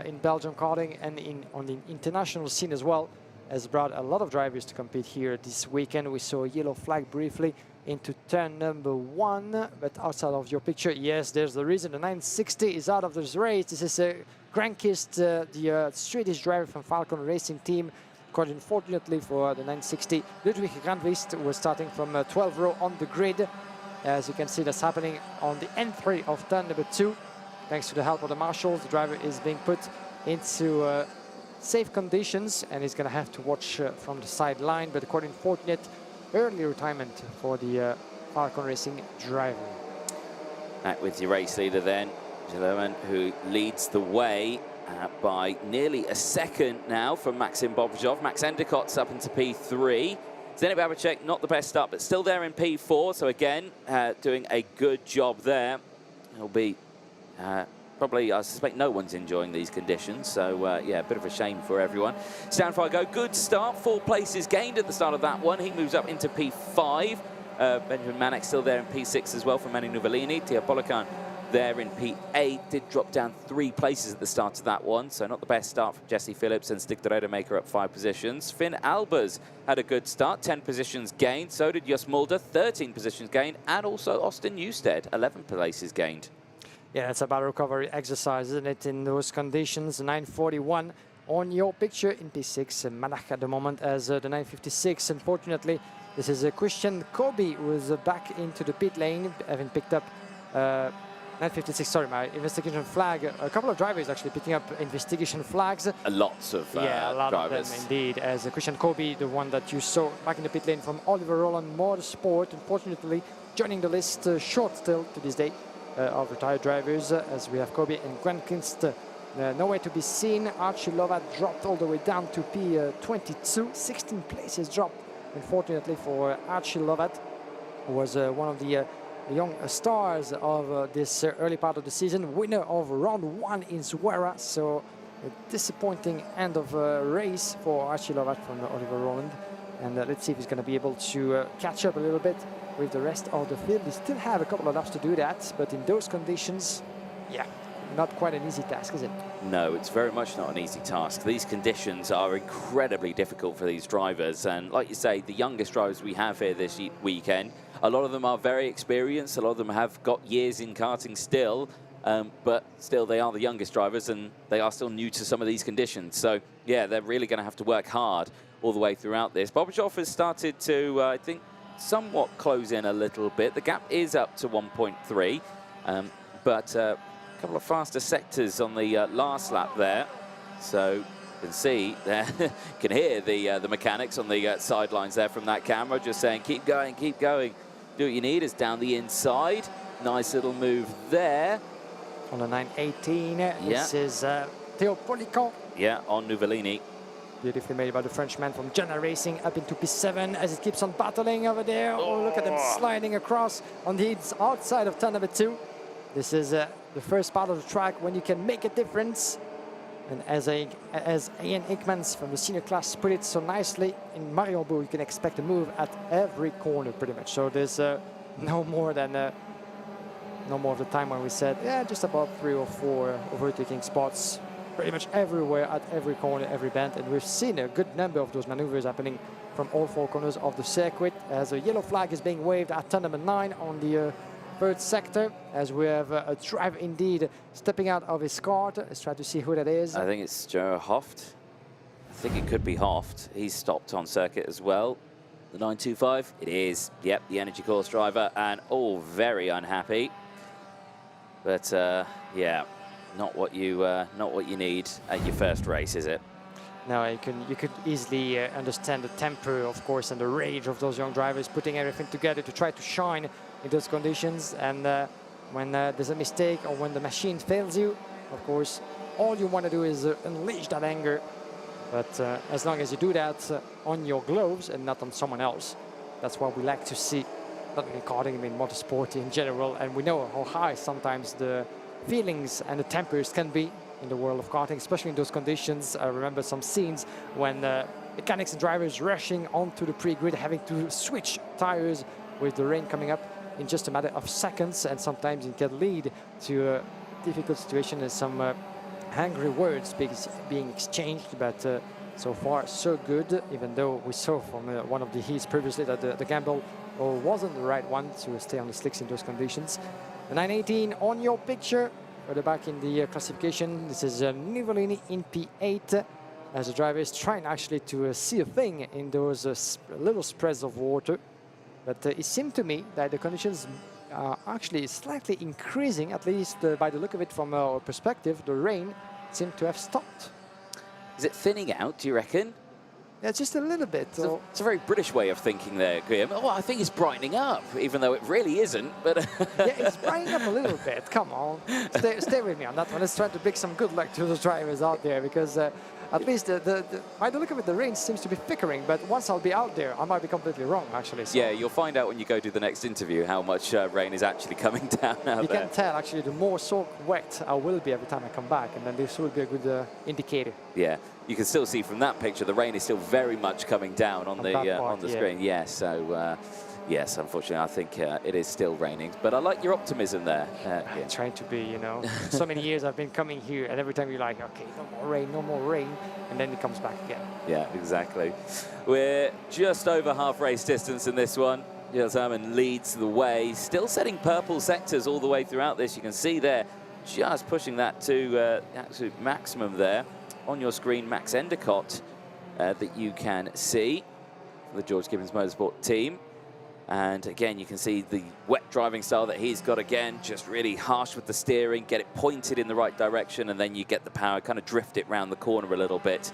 in Belgium karting and on the international scene as well. Has brought a lot of drivers to compete here this weekend. We saw a yellow flag briefly into turn number 1, but outside of your picture, yes, there's the reason. The 960 is out of this race. This is Grankist, the Swedish driver from Falcon Racing team. Quite unfortunately for the 960, Ludwig Grandvist was starting from 12th row on the grid. As you can see, that's happening on the N3 of turn number 2. Thanks to the help of the marshals, the driver is being put into safe conditions and he's going to have to watch from the sideline, but quite unfortunate early retirement for the Falcon Racing driver. Back with your race leader then, Gilles Herman, who leads the way by nearly a second now from Maxim Bobajov. Max Endicott's up into P3. Zdeněk Babicek, not the best start, but still there in P4. So again, doing a good job there. He'll be probably, I suspect no one's enjoying these conditions. So yeah, a bit of a shame for everyone. Stand for go, good start. 4 places gained at the start of that one. He moves up into P5. Benjamin Manek still there in P6 as well for Manu Novellini. Tia Polican there in P8, did drop down 3 places at the start of that one, so not the best start from Jesse Phillips, and Stig de Rodemaker up 5 positions. Finn Albers had a good start, 10 positions gained, so did Jos Mulder, 13 positions gained, and also Austin Newstead, 11 places gained. Yeah, it's about recovery exercise, isn't it, in those conditions. 941 on your picture in P6, Manach at the moment as the 956. Unfortunately, this is Christian Kobe who is back into the pit lane, having picked up 956, sorry, my investigation flag. A couple of drivers actually picking up investigation flags. Lots of yeah, a lot drivers. of them indeed. As Christian Kobe, the one that you saw back in the pit lane from Oliver Roland Motorsport, unfortunately joining the list short still to this day of retired drivers, as we have Kobe and Grankist nowhere to be seen. Archie Lovat dropped all the way down to P22, 16 places dropped, unfortunately, for Archie Lovat, who was one of the young stars of this early part of the season, winner of round 1 in Zuera. So a disappointing end of race for Archie Lovat from Oliver Roland. And let's see if he's going to be able to catch up a little bit with the rest of the field. They still have a couple of laps to do that, but in those conditions, yeah, not quite an easy task, is it? No, it's very much not an easy task. These conditions are incredibly difficult for these drivers. And like you say, the youngest drivers we have here this weekend, a lot of them are very experienced. A lot of them have got years in karting still, but still they are the youngest drivers and they are still new to some of these conditions. So yeah, they're really going to have to work hard all the way throughout this. Bobajov has started to, I think, somewhat close in a little bit. The gap is up to 1.3, but a couple of faster sectors on the last lap there. So you can see there, you can hear the mechanics on the sidelines there from that camera just saying, keep going, keep going. Do what you need. Is down the inside. Nice little move there. On the 918, this is Theo Polican. Yeah, on Novellini. Beautifully made by the Frenchman from Jenna Racing up into P7 as it keeps on battling over there. Oh, look at them sliding across on the outside of turn number 2. This is the first part of the track when you can make a difference. And as Ian Hickmans from the senior class put it so nicely, in Mariembourg you can expect a move at every corner pretty much. So there's no more of the time when we said, yeah, just about 3 or 4 overtaking spots pretty much everywhere at every corner, every bend. And we've seen a good number of those maneuvers happening from all 4 corners of the circuit, as a yellow flag is being waved at turn number 9 on the 3rd sector, as we have a driver indeed stepping out of his cart. Let's try to see who that is. I think it's Joe Hoft. I think it could be Hoft. He's stopped on circuit as well. The 925, it is. Yep, the Energy Course driver, and all very unhappy. But yeah, not what you need at your first race, is it? Now you could easily understand the temper, of course, and the rage of those young drivers, putting everything together to try to shine in those conditions. And when there's a mistake or when the machine fails you, of course, all you want to do is unleash that anger. But as long as you do that on your gloves and not on someone else, that's what we like to see, not in karting, I mean motorsport in general. And we know how high sometimes the feelings and the tempers can be in the world of karting, especially in those conditions. I remember some scenes when mechanics and drivers rushing onto the pre-grid, having to switch tires with the rain coming up in just a matter of seconds, and sometimes it can lead to a difficult situation and some angry words being exchanged. But so far so good, even though we saw from one of the heats previously that the gamble wasn't the right one to stay on the slicks in those conditions. The 918 on your picture. Further back in the classification, this is Nuvolini in P8, as the driver is trying actually to see a thing in those little spreads of water. But it seemed to me that the conditions are actually slightly increasing, at least by the look of it from our perspective. The rain seemed to have stopped. Is it thinning out, do you reckon? Yeah, just a little bit. It's a very British way of thinking there, Graham. Oh, I think it's brightening up, even though it really isn't. But yeah, it's brightening up a little bit. Come on, stay with me on that one. Let's try to bring some good luck to those drivers out there, because at least by the look of it, the rain seems to be flickering. But once I'll be out there, I might be completely wrong, actually. So. Yeah, you'll find out when you go to the next interview how much rain is actually coming down out there. You can tell, actually, the more soaked wet I will be every time I come back, and then this will be a good indicator. Yeah, you can still see from that picture the rain is still very much coming down on the screen. Yeah, so yes, unfortunately, I think it is still raining. But I like your optimism there. I'm trying to be, you know. So many years I've been coming here, and every time you're like, okay, no more rain, and then it comes back again. Yeah, exactly. We're just over half race distance in this one. Gilles Herman leads the way, still setting purple sectors all the way throughout this. You can see there, just pushing that to the absolute maximum there. On your screen, Max Endicott that you can see for the George Gibbons Motorsport team. And again, you can see the wet driving style that he's got again, just really harsh with the steering, get it pointed in the right direction, and then you get the power, kind of drift it round the corner a little bit.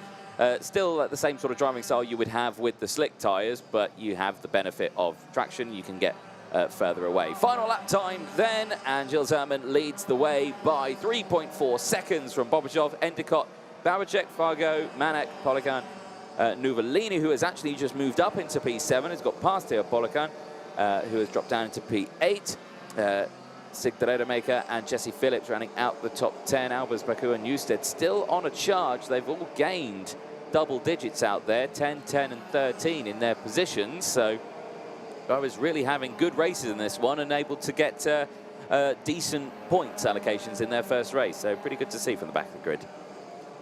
Still the same sort of driving style you would have with the slick tyres, but you have the benefit of traction. You can get further away. Final lap time then, and Gilles Herman leads the way by 3.4 seconds from Bobachev, Endicott, Babacek, Fargo, Manek, Polican, Nuvolini, who has actually just moved up into P7, has got past here Polican, who has dropped down into P8. Sigdredemaker and Jesse Phillips rounding out the top 10. Albers, Baku and Newstead still on a charge. They've all gained double digits out there, 10, 10 and 13 in their positions. So drivers really having good races in this one and able to get decent points allocations in their first race. So pretty good to see from the back of the grid.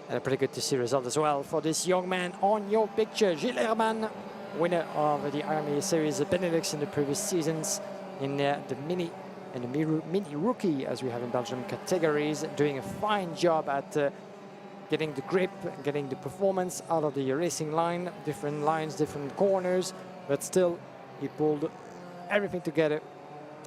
And a pretty good to see result as well for this young man on your picture. Gilles Herman, winner of the IAME Series Benelux in the previous seasons in the mini and the mini rookie, as we have in Belgium, categories, doing a fine job at getting the grip, getting the performance out of the racing line, different lines, different corners, but still he pulled everything together.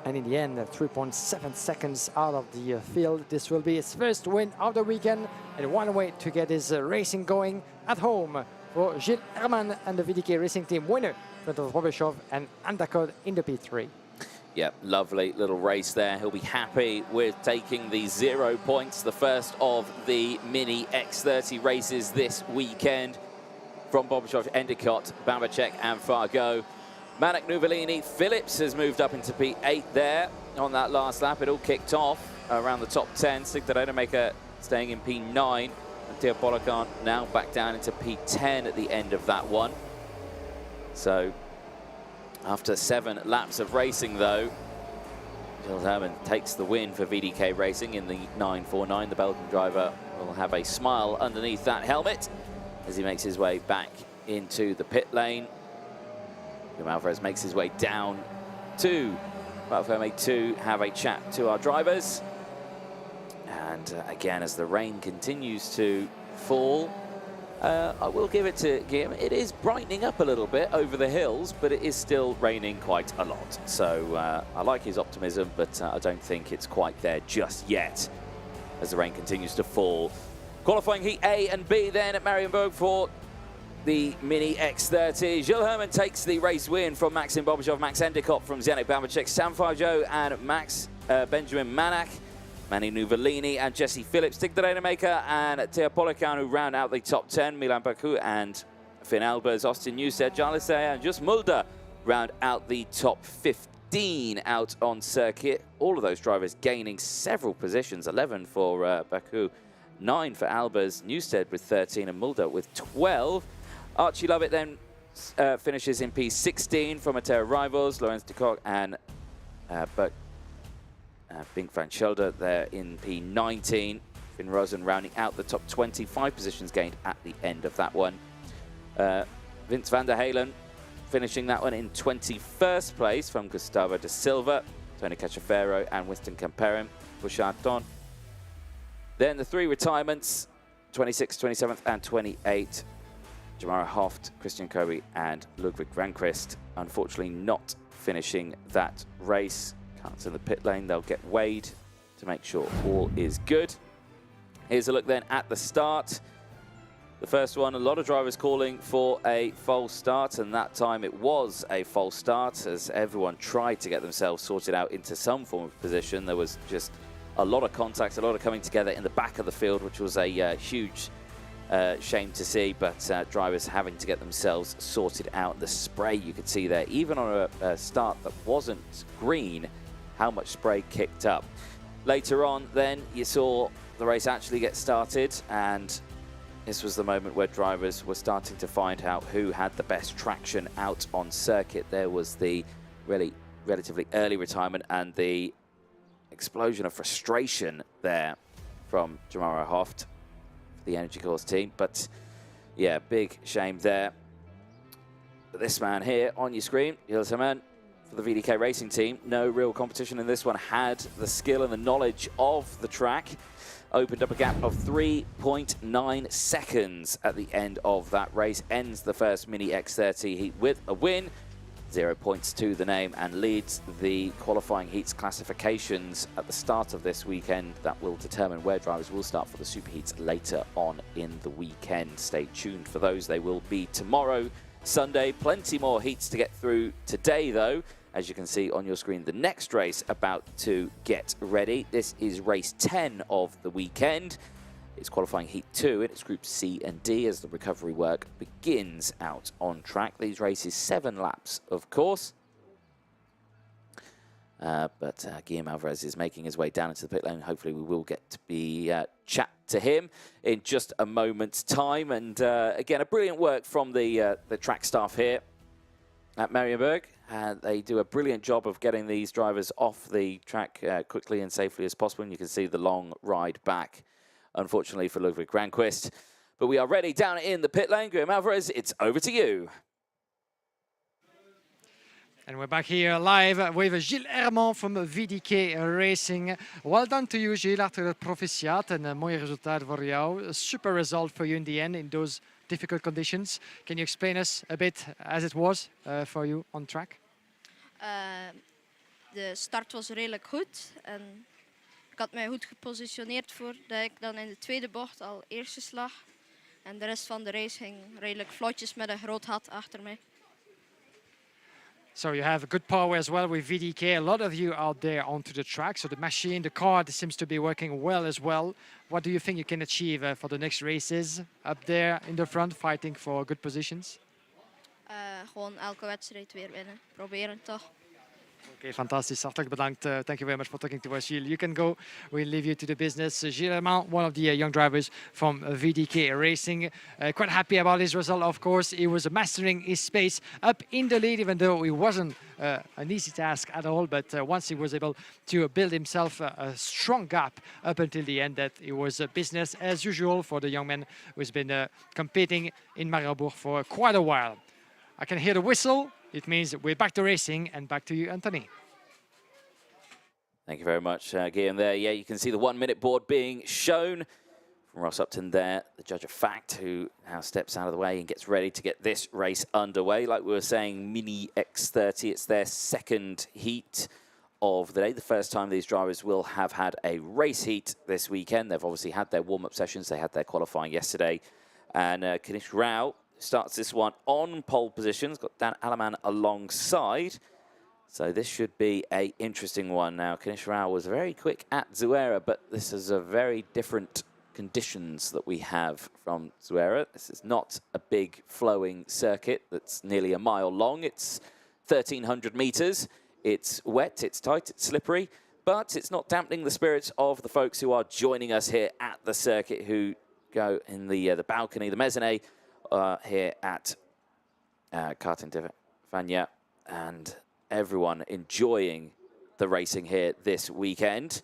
And in the end, 3.7 seconds out of the field. This will be his first win of the weekend, and one way to get his racing going at home for Gilles Herman and the VDK Racing Team winner, in front of Bobachev and Endicott in the P3. Yep, lovely little race there. He'll be happy with taking the 0 points, the first of the Mini X30 races this weekend. From Bobachev, Endicott, Babacek and Fargo. Manek, Nuvolini, Phillips has moved up into P8 there on that last lap. It all kicked off around the top 10. Sigdredemaker staying in P9. And Theo Polican now back down into P10 at the end of that one. So after 7 laps of racing, though, Gilles Herman takes the win for VDK Racing in the 949. The Belgian driver will have a smile underneath that helmet as he makes his way back into the pit lane. Alvarez makes his way down to Platform 2, have a chat to our drivers. And again, as the rain continues to fall, I will give it to Guillaume. It is brightening up a little bit over the hills, but it is still raining quite a lot. So I like his optimism, but I don't think it's quite there just yet as the rain continues to fall. Qualifying Heat A and B then at Mariembourg for the Mini X30. Jules Herman takes the race win from Maxim Bobachov, Max Endicott from Zdeněk Babacek, Sam Fargeau and Benjamin Manak, Manny Nuvolini and Jesse Phillips, Tig the Rainmaker and Tea Polican, who round out the top 10. Milan Baku and Finn Albers, Austin Newsted, Jarlis and Just Mulder round out the top 15 out on circuit. All of those drivers gaining several positions, 11 for Baku, 9 for Albers, Newsted with 13 and Mulder with 12. Archie Lovett then finishes in P16 from Mateo Rivals, Lorenz de Kock and Bink van Schelde there in P19. Finn Rosen rounding out the top 25 positions gained at the end of that one. Vince van der Halen finishing that one in 21st place from Gustavo da Silva, Tony Cacciaferro and Winston Camperin for Charton. Then the 3 retirements, 26th, 27th and 28th. Jamara Hoft, Christian Kobe and Ludwig Granqvist unfortunately not finishing that race. Can't in the pit lane, they'll get weighed to make sure all is good. Here's a look then at the start. The first one, a lot of drivers calling for a false start, and that time it was a false start as everyone tried to get themselves sorted out into some form of position. There was just a lot of contact, a lot of coming together in the back of the field, which was a huge shame to see, but drivers having to get themselves sorted out. The spray you could see there, even on a start that wasn't green, how much spray kicked up. Later on then you saw the race actually get started, and this was the moment where drivers were starting to find out who had the best traction out on circuit. There was the really relatively early retirement and the explosion of frustration there from Jamara Hoft, the Energy Course team. But yeah, big shame there. But this man here on your screen, Jules Herman for the VDK Racing team, no real competition in this one, had the skill and the knowledge of the track. Opened up a gap of 3.9 seconds at the end of that race. Ends the first Mini X30 heat with a win. 0 points to the name and leads the qualifying heats classifications at the start of this weekend. That will determine where drivers will start for the super heats later on in the weekend. Stay tuned for those. They will be tomorrow, Sunday. Plenty more heats to get through today though. As you can see on your screen, the next race about to get ready. This is race 10 of the weekend. It's qualifying heat 2 in its group C and D as the recovery work begins out on track. These races 7 laps, of course. But Guillaume Alvarez is making his way down into the pit lane. Hopefully we will get to be chat to him in just a moment's time. And again, a brilliant work from the track staff here at Mariembourg. They do a brilliant job of getting these drivers off the track quickly and safely as possible. And you can see the long ride back, unfortunately, for Ludwig Granqvist. But we are ready down in the pit lane. Guillaume Alvarez, it's over to you. And we're back here live with Gilles Herman from VDK Racing. Well done to you, Gilles, achter het proficiat en een mooi resultaat voor jou. A super result for you in the end in those difficult conditions. Can you explain us a bit as it was for you on track? De start was redelijk goed en ik had mij goed gepositioneerd voordat ik dan in de tweede bocht al eerste slag. En de rest van de race ging redelijk vlotjes met een groot gat achter mij. So you have a good power as well with VDK. A lot of you out there onto the track. So the machine, the car seems to be working well as well. What do you think you can achieve for the next races up there in the front, fighting for good positions? Gewoon elke wedstrijd weer winnen. Proberen toch. Okay, fantastic. Hartelijk bedankt. Thank you very much for talking to us, Gilles. You can go. We'll leave you to the business. Gilles Herman, one of the young drivers from VDK Racing. Quite happy about his result, of course. He was mastering his pace up in the lead, even though it wasn't an easy task at all. But once he was able to build himself a strong gap up until the end, that it was business as usual for the young man who's been competing in Mariembourg for quite a while. I can hear the whistle. It means we're back to racing, and back to you, Anthony. Thank you very much, Guillaume there. Yeah, you can see the 1 minute board being shown from Ross Upton there, the judge of fact, who now steps out of the way and gets ready to get this race underway. Like we were saying, Mini X30, it's their second heat of the day. The first time these drivers will have had a race heat this weekend. They've obviously had their warm-up sessions. They had their qualifying yesterday. And Kanish Rao starts this one on pole position. He's got Dan Alaman alongside. So this should be an interesting one. Now, Kanish Rao was very quick at Zuera, but this is a very different conditions that we have from Zuera. This is not a big flowing circuit that's nearly a mile long. It's 1,300 meters. It's wet, it's tight, it's slippery, but it's not dampening the spirits of the folks who are joining us here at the circuit, who go in the balcony, the mezzanine, here at Karting de Fania, and everyone enjoying the racing here this weekend.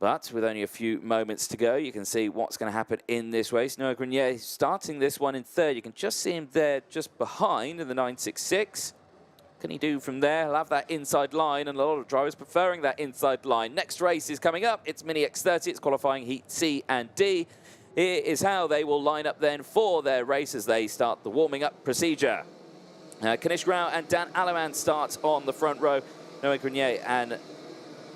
But with only a few moments to go, you can see what's going to happen in this race. Noah Grenier starting this one in third. You can just see him there just behind in the 966. Can he do from there? He'll have that inside line, and a lot of drivers preferring that inside line. Next race is coming up. It's Mini X30. It's qualifying heat C and D. Here is how they will line up then for their race as they start the warming up procedure. Kanish Rao and Dan Alaman start on the front row. Noah Grenier and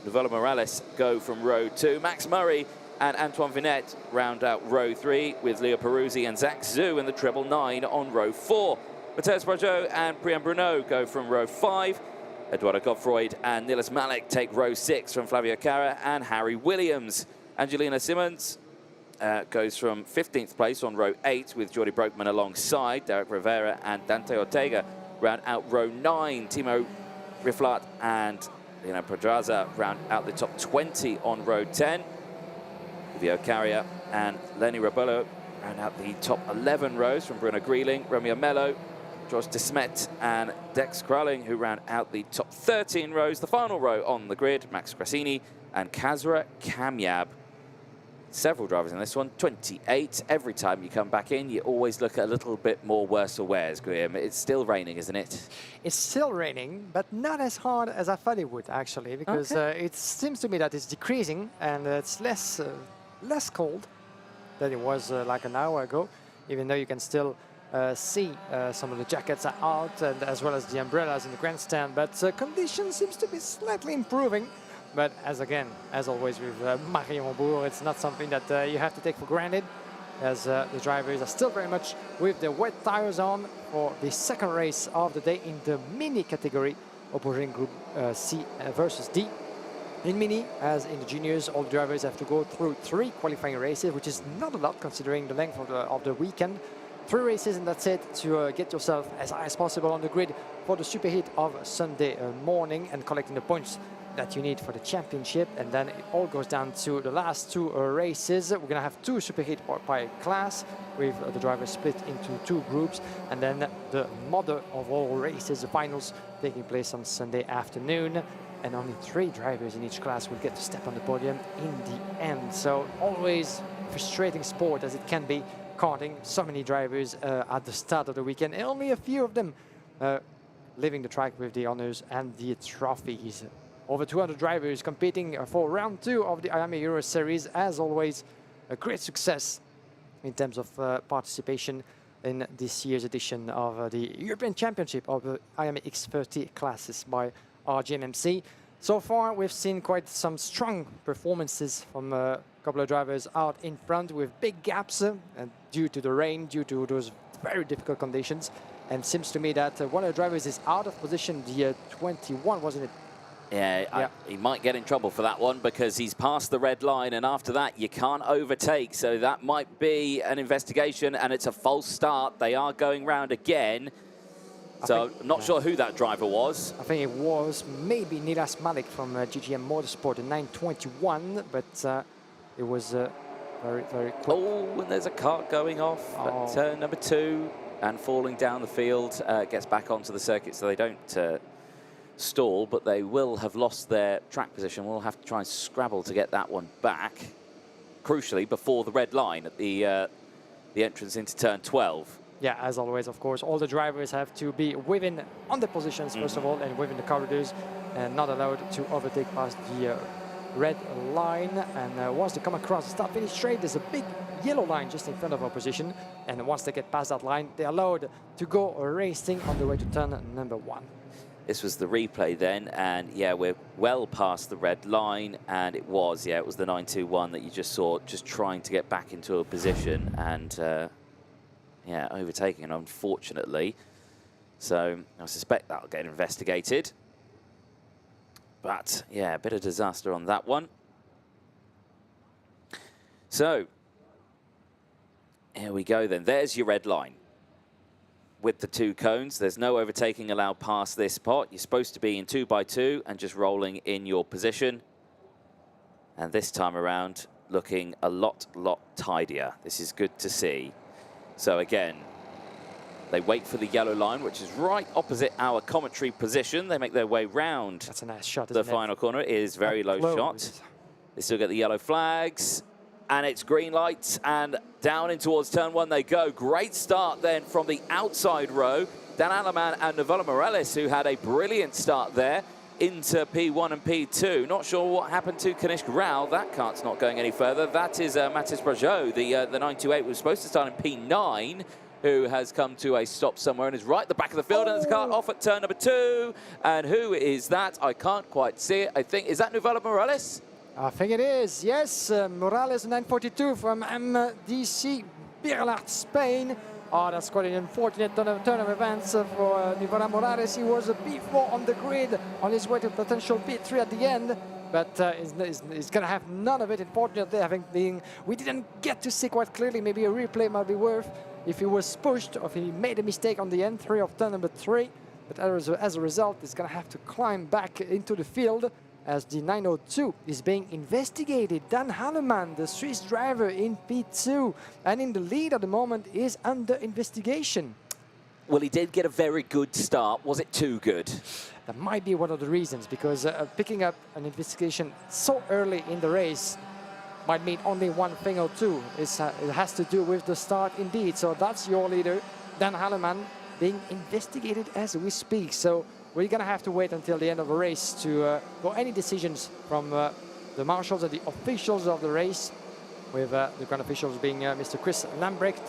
Novello Morales go from row 2. Max Murray and Antoine Vinette round out row 3, with Leo Peruzzi and Zach Zhu in the 999 on row 4. Matthias Brageau and Priam Bruno go from row 5. Eduardo Godfroyd and Nilas Malik take row 6 from Flavio Cara and Harry Williams. Angelina Simmons goes from 15th place on row 8, with Jordi Broekman alongside. Derek Rivera and Dante Ortega round out row 9. Timo Riflat and Lino Pedraza round out the top 20 on row 10. Livio Carrier and Lenny Robolo round out the top 11 rows from Bruno Grieling, Romeo Mello, George Desmet and Dex Kralling, who round out the top 13 rows. The final row on the grid, Max Grassini and Kazra Kamyab. Several drivers in this one, 28. Every time you come back in, you always look a little bit more worse or wears, Graham. It's still raining, isn't it? It's still raining, but not as hard as I thought it would, actually, because it seems to me that it's decreasing and it's less cold than it was like an hour ago, even though you can still see some of the jackets are out, and as well as the umbrellas in the grandstand, but conditions seems to be slightly improving. But as always with Mariembourg, it's not something that you have to take for granted, as the drivers are still very much with the wet tires on for the second race of the day in the mini category, opposing Group C versus D. In mini, as in the juniors, all the drivers have to go through 3 qualifying races, which is not a lot considering the length of the weekend. 3 races and that's it, to get yourself as high as possible on the grid for the superheat of Sunday morning and collecting the points that you need for the championship. And then it all goes down to the last 2 races. We're going to have 2 superheat by class, with the drivers split into 2 groups, and then the mother of all races, the finals, taking place on Sunday afternoon. And only 3 drivers in each class will get to step on the podium in the end. So always frustrating sport as it can be, karting. So many drivers at the start of the weekend, and only a few of them leaving the track with the honors and the trophies. Over 200 drivers competing for round 2 of the IAME Euro Series. As always, a great success in terms of participation in this year's edition of the European Championship of the IAME X30 classes by RGMMC. So far, we've seen quite some strong performances from a couple of drivers out in front, with big gaps due to the rain, due to those very difficult conditions. And seems to me that one of the drivers is out of position, the 21, wasn't it? Yeah, he might get in trouble for that one, because he's past the red line, and after that you can't overtake. So that might be an investigation, and it's a false start. They are going round again. So I'm not sure who that driver was. I think it was maybe Nilas Malik from GGM Motorsport in 921, but it was very, very quick. Oh, and there's a kart going off at turn number 2 and falling down the field. Gets back onto the circuit, so they don't stall, but they will have lost their track position. We'll have to try and scrabble to get that one back, crucially before the red line at the entrance into turn 12. Yeah, as always, of course, all the drivers have to be on the positions, first of all, and within the corridors, and not allowed to overtake past the red line. And once they come across the start-finish straight, there's a big yellow line just in front of our position. And once they get past that line, they're allowed to go racing on the way to turn number 1. This was the replay then, and yeah, we're well past the red line, and it was the 921 that you just saw, just trying to get back into a position, and yeah, overtaking, unfortunately. So I suspect that'll get investigated. But yeah, a bit of disaster on that one. So here we go then. There's your red line with the 2 cones. There's no overtaking allowed past this pot. You're supposed to be in 2x2 and just rolling in your position. And this time around, looking a lot tidier. This is good to see. So again, they wait for the yellow line, which is right opposite our commentary position. They make their way round. That's a nice shot, the isn't final corner. It is very low shot. They still get the yellow flags, and it's green lights, and down in towards turn 1 they go. Great start then from the outside row. Dan Aleman and Novola Morales, who had a brilliant start there into P1 and P2. Not sure what happened to Kanishk Rao. That cart's not going any further. That is Mathis Brajot, the 928 was supposed to start in P9, who has come to a stop somewhere and is right at the back of the field. And it's car off at turn number 2. And who is that? I can't quite see it. I think, is that Novola Morales? I think it is, yes. Morales 942 from MDC Birlart, Spain. Oh, that's quite an unfortunate turn of events for Novola Morales. He was a P4 on the grid on his way to potential P3 at the end. But he's going to have none of it, unfortunately, having been... We didn't get to see quite clearly. Maybe a replay might be worth if he was pushed or if he made a mistake on the entry of turn number 3. But as a result, he's going to have to climb back into the field as the 902 is being investigated. Dan Halleman, the Swiss driver in P2 and in the lead at the moment, is under investigation. Well, he did get a very good start. Was it too good? That might be one of the reasons, because picking up an investigation so early in the race might mean only one thing or two. It has to do with the start indeed. So that's your leader, Dan Halleman, being investigated as we speak. So we're going to have to wait until the end of the race to for any decisions from the marshals and the officials of the race, with the ground officials being Mr. Chris Lambrecht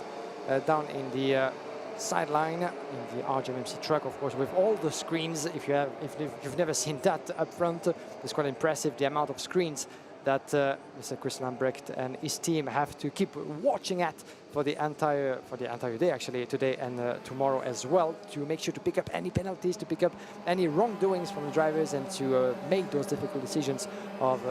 down in the sideline in the RGMMC truck, of course, with all the screens. If you've never seen that up front, it's quite impressive, the amount of screens that Mr. Chris Lambrecht and his team have to keep watching at for the entire day, actually, today and tomorrow as well, to make sure to pick up any penalties, to pick up any wrongdoings from the drivers, and to make those difficult decisions of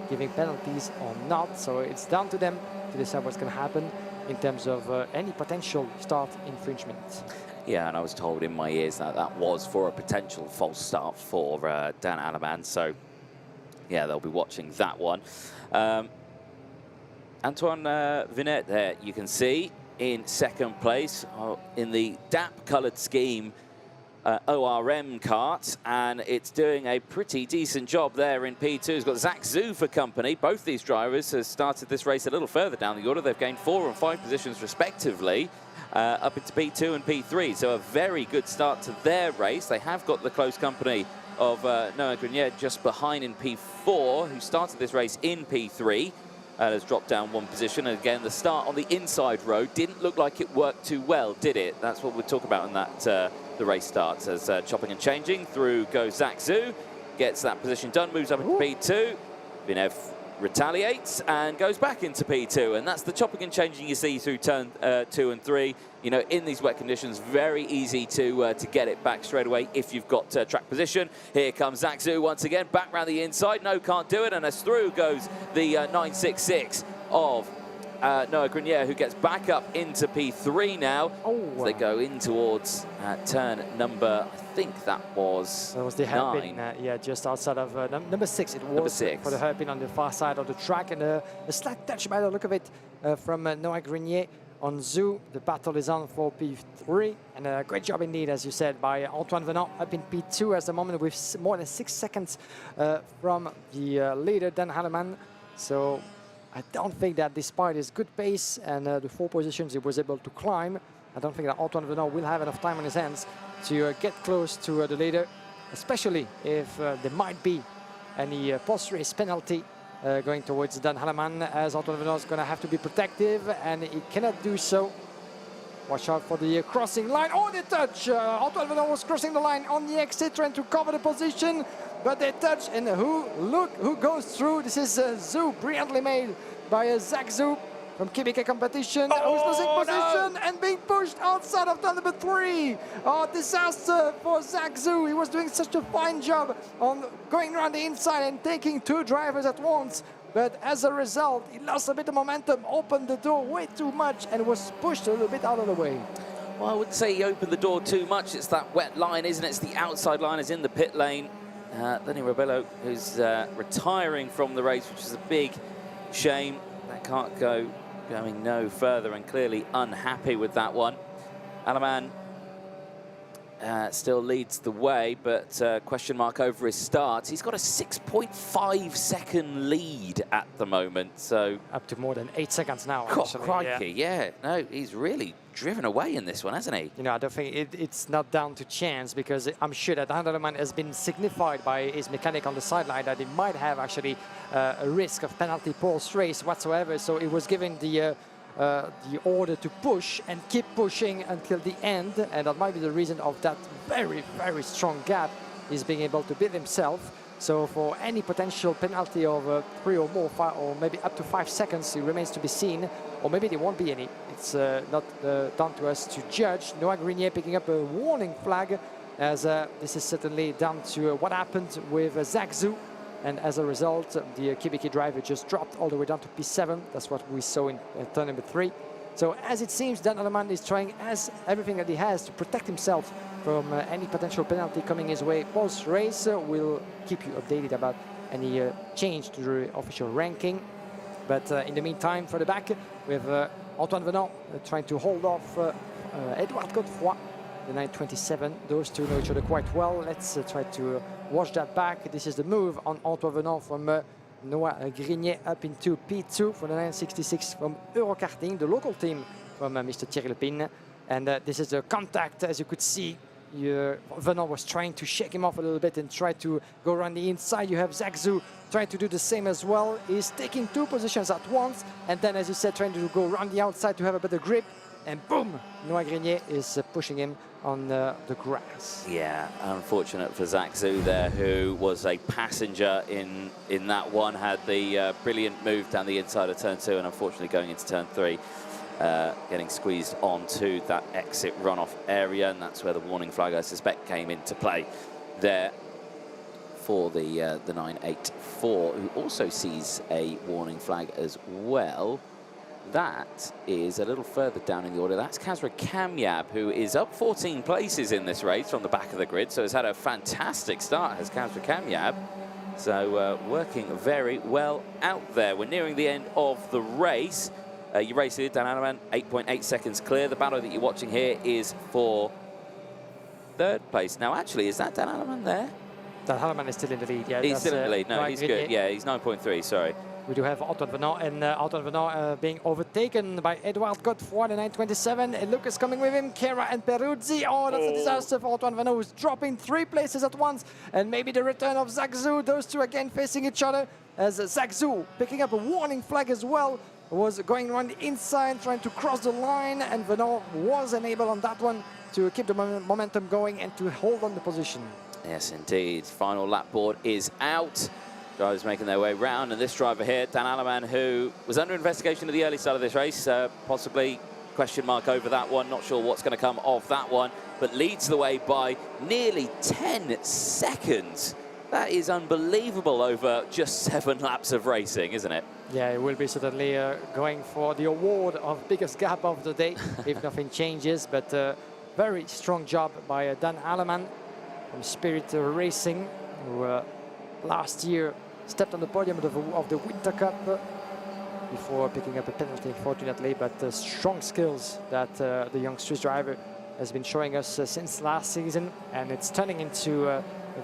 giving penalties or not. So it's down to them to decide what's going to happen in terms of any potential start infringement. Yeah, and I was told in my ears that that was for a potential false start for Dan Aleman. So yeah, they'll be watching that one. Antoine Vinet there, you can see, in second place in the DAP-coloured scheme ORM kart, and it's doing a pretty decent job there in P2. It's got Zach Zhu for company. Both these drivers have started this race a little further down the order. They've gained 4 and 5 positions respectively, up into P2 and P3. So a very good start to their race. They have got the close company of Noah Grenier just behind in P4, who started this race in P3 and has dropped down 1 position. And again, the start on the inside road didn't look like it worked too well, did it? That's what we'll talk about in that the race starts, as chopping and changing. Through goes Zach Zhu, gets that position done, moves up into P2. Vinev retaliates and goes back into P2, and that's the chopping and changing you see through turn 2 and 3. You know, in these wet conditions, very easy to get it back straight away if you've got track position. Here comes Zach Zhu once again, back round the inside. No, can't do it, and as through goes the 966 of Noah Grenier, who gets back up into P3 now. As they go in towards turn number, I think that was the hairpin, yeah, just outside of number 6. It was number 6 for the hairpin on the far side of the track, and a slight touch by the look of it from Noah Grenier on Zhu. The battle is on for P3, and a great job indeed, as you said, by Antoine Venant up in P2 at the moment, with more than 6 seconds from the leader, Dan Halleman. So I don't think that despite his good pace and the 4 positions he was able to climb, I don't think that Antoine Venant will have enough time on his hands to get close to the leader, especially if there might be any post-race penalty going towards Dan Halleman, as Antoine Venant is going to have to be protective, and he cannot do so Watch out for the crossing line. Oh, they touch! Antoine Venon was crossing the line on the exit, trying to cover the position, but they touch, and look who goes through. This is Zhu, brilliantly made by Zach Zhu from Quebec competition. Who's losing position and being pushed outside of turn number 3. Oh, disaster for Zach Zhu. He was doing such a fine job on going around the inside and taking 2 drivers at once. But as a result, he lost a bit of momentum, opened the door way too much, and was pushed a little bit out of the way. Well, I wouldn't say he opened the door too much. It's that wet line, isn't it? It's the outside line is in the pit lane. Lenny Robello, who's retiring from the race, which is a big shame. That can't go going no further, and clearly unhappy with that one. Alaman still leads the way, but question mark over his start. He's got a 6.5 second lead at the moment, so up to more than 8 seconds now. God, crikey, yeah. No, he's really driven away in this one, hasn't he? You know, I don't think it's not down to chance, because I'm sure that Handelman has been signified by his mechanic on the sideline that he might have actually a risk of penalty post-race whatsoever. So it was given the order to push and keep pushing until the end, and that might be the reason of that very, very strong gap he's being able to build himself. So for any potential penalty of 3 or more, 5, or maybe up to 5 seconds, it remains to be seen, or maybe there won't be any. It's not down to us to judge. Noah Grenier picking up a warning flag, as this is certainly down to what happened with Zach Zhu. And as a result, the Quebec driver just dropped all the way down to P7. That's what we saw in turn number 3. So as it seems, Dan Alleman is trying everything that he has to protect himself from any potential penalty coming his way post-race. We'll keep you updated about any change to the official ranking. But in the meantime, for the back, we have Antoine Venon trying to hold off Edouard Godefroy, the 927. Those two know each other quite well. Let's try to watch that back. This is the move on Antoine Venon from Noah Grenier up into P2 for the 966 from Eurokarting, the local team from Mr. Thierry Lepine. And this is the contact, as you could see. Venon was trying to shake him off a little bit and try to go around the inside. You have Zach Zhu trying to do the same as well. He's taking 2 positions at once, and then, as you said, trying to go around the outside to have a better grip. And boom, Noah Grenier is pushing him on the grass. Yeah, unfortunate for Zach Zhu there, who was a passenger in that one, had the brilliant move down the inside of turn 2, and unfortunately going into turn 3, getting squeezed onto that exit runoff area, and that's where the warning flag, I suspect, came into play there for the 984, who also sees a warning flag as well. That is a little further down in the order. That's Kazra Kamyab, who is up 14 places in this race from the back of the grid, so has had a fantastic start as Kazra Kamyab. So working very well out there. We're nearing the end of the race. You race here, Dan Alleman, 8.8 seconds clear. The battle that you're watching here is for 3rd place. Now, actually, is that Dan Alleman there? Dan Alleman is still in the lead, yeah. He's still in the lead. No, he's good. Yeah, he's 9.3, sorry. We do have Antoine Venon, and Antoine Venon being overtaken by Edouard Godefroy, the 927. And Lucas coming with him, Kera and Peruzzi. Oh, that's a disaster for Antoine Venon, who's dropping 3 places at once. And maybe the return of Zach Zhu. Those two again facing each other, as Zach Zhu picking up a warning flag as well. Was going around the inside, trying to cross the line, and Venon was unable on that one to keep the momentum going and to hold on the position. Yes, indeed. Final lap board is out. Drivers making their way round, and this driver here, Dan Alleman, who was under investigation at the early start of this race, possibly question mark over that one, not sure what's going to come of that one, but leads the way by nearly 10 seconds. That is unbelievable over just 7 laps of racing, isn't it? Yeah, it will be certainly going for the award of biggest gap of the day if nothing changes, but very strong job by Dan Alleman from Spirit Racing, who last year stepped on the podium of the Winter Cup before picking up a penalty, unfortunately, but strong skills that the young Swiss driver has been showing us since last season, and it's turning into a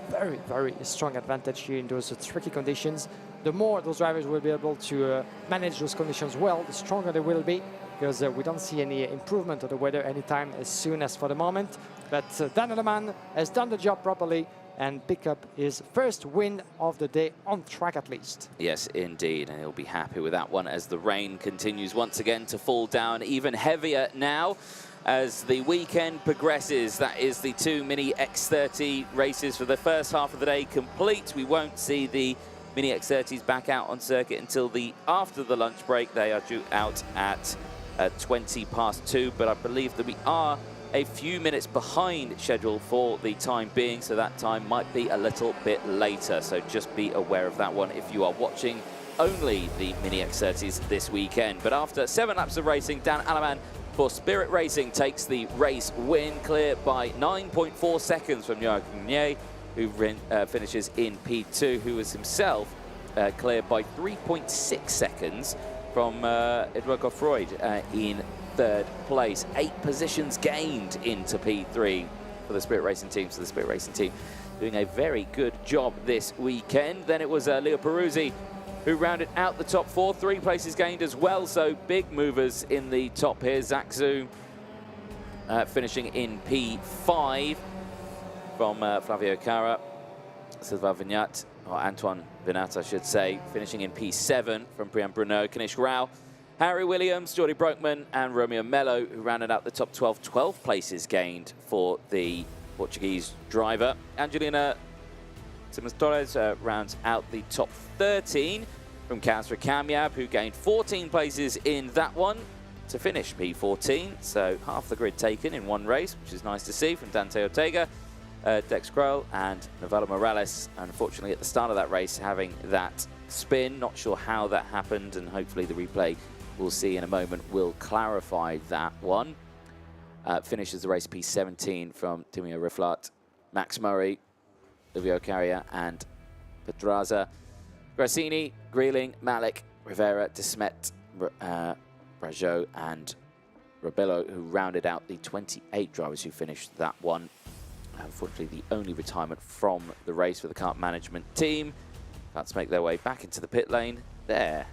very, very strong advantage here in those tricky conditions. The more those drivers will be able to manage those conditions well, the stronger they will be, because we don't see any improvement of the weather anytime as soon as for the moment. But Dan Alleman has done the job properly and pick up his first win of the day on track at least. Yes, indeed, and he'll be happy with that one as the rain continues once again to fall down even heavier now. as the weekend progresses. That is the 2 Mini X30 races for the first half of the day complete. We won't see the Mini X30s back out on circuit until after the lunch break. They are due out at 2:20, but I believe that we are a few minutes behind schedule for the time being, so that time might be a little bit later. So just be aware of that one if you are watching only the Mini X30s this weekend. But after 7 laps of racing, Dan Aleman for Spirit Racing takes the race win, clear by 9.4 seconds from Joachim Grenier, who finishes in P2, who was himself cleared by 3.6 seconds from Edouard Goffroy in 3rd place. 8 positions gained into P3 for the Spirit Racing team. So the Spirit Racing team doing a very good job this weekend. Then it was Leo Peruzzi who rounded out the top 4. 3 places gained as well, so big movers in the top here. Zach Zhu finishing in P5 from Flavio Cara. Sylvain Vignat, or Antoine Vinat, I should say, finishing in P7 from Priyan Bruno. Kanish Rao, Harry Williams, Jordi Broekman, and Romeo Mello, who rounded out the top 12. 12 places gained for the Portuguese driver. Angelina Simons Torres rounds out the top 13 from Kasra Kamyab, who gained 14 places in that one to finish P14. So half the grid taken in one race, which is nice to see from Dante Ortega, Dex Kroll, and Navala Morales. Unfortunately, at the start of that race, having that spin. Not sure how that happened, and hopefully the replay we'll see in a moment will clarify that one. Finishes the race P17 from Timio Riflat, Max Murray, Livio Carrier, and Pedraza. Grassini, Greeling, Malik, Rivera, Desmet, Brajot, and Robello, who rounded out the 28 drivers who finished that one. Unfortunately, the only retirement from the race for the kart management team. Karts make their way back into the pit lane. There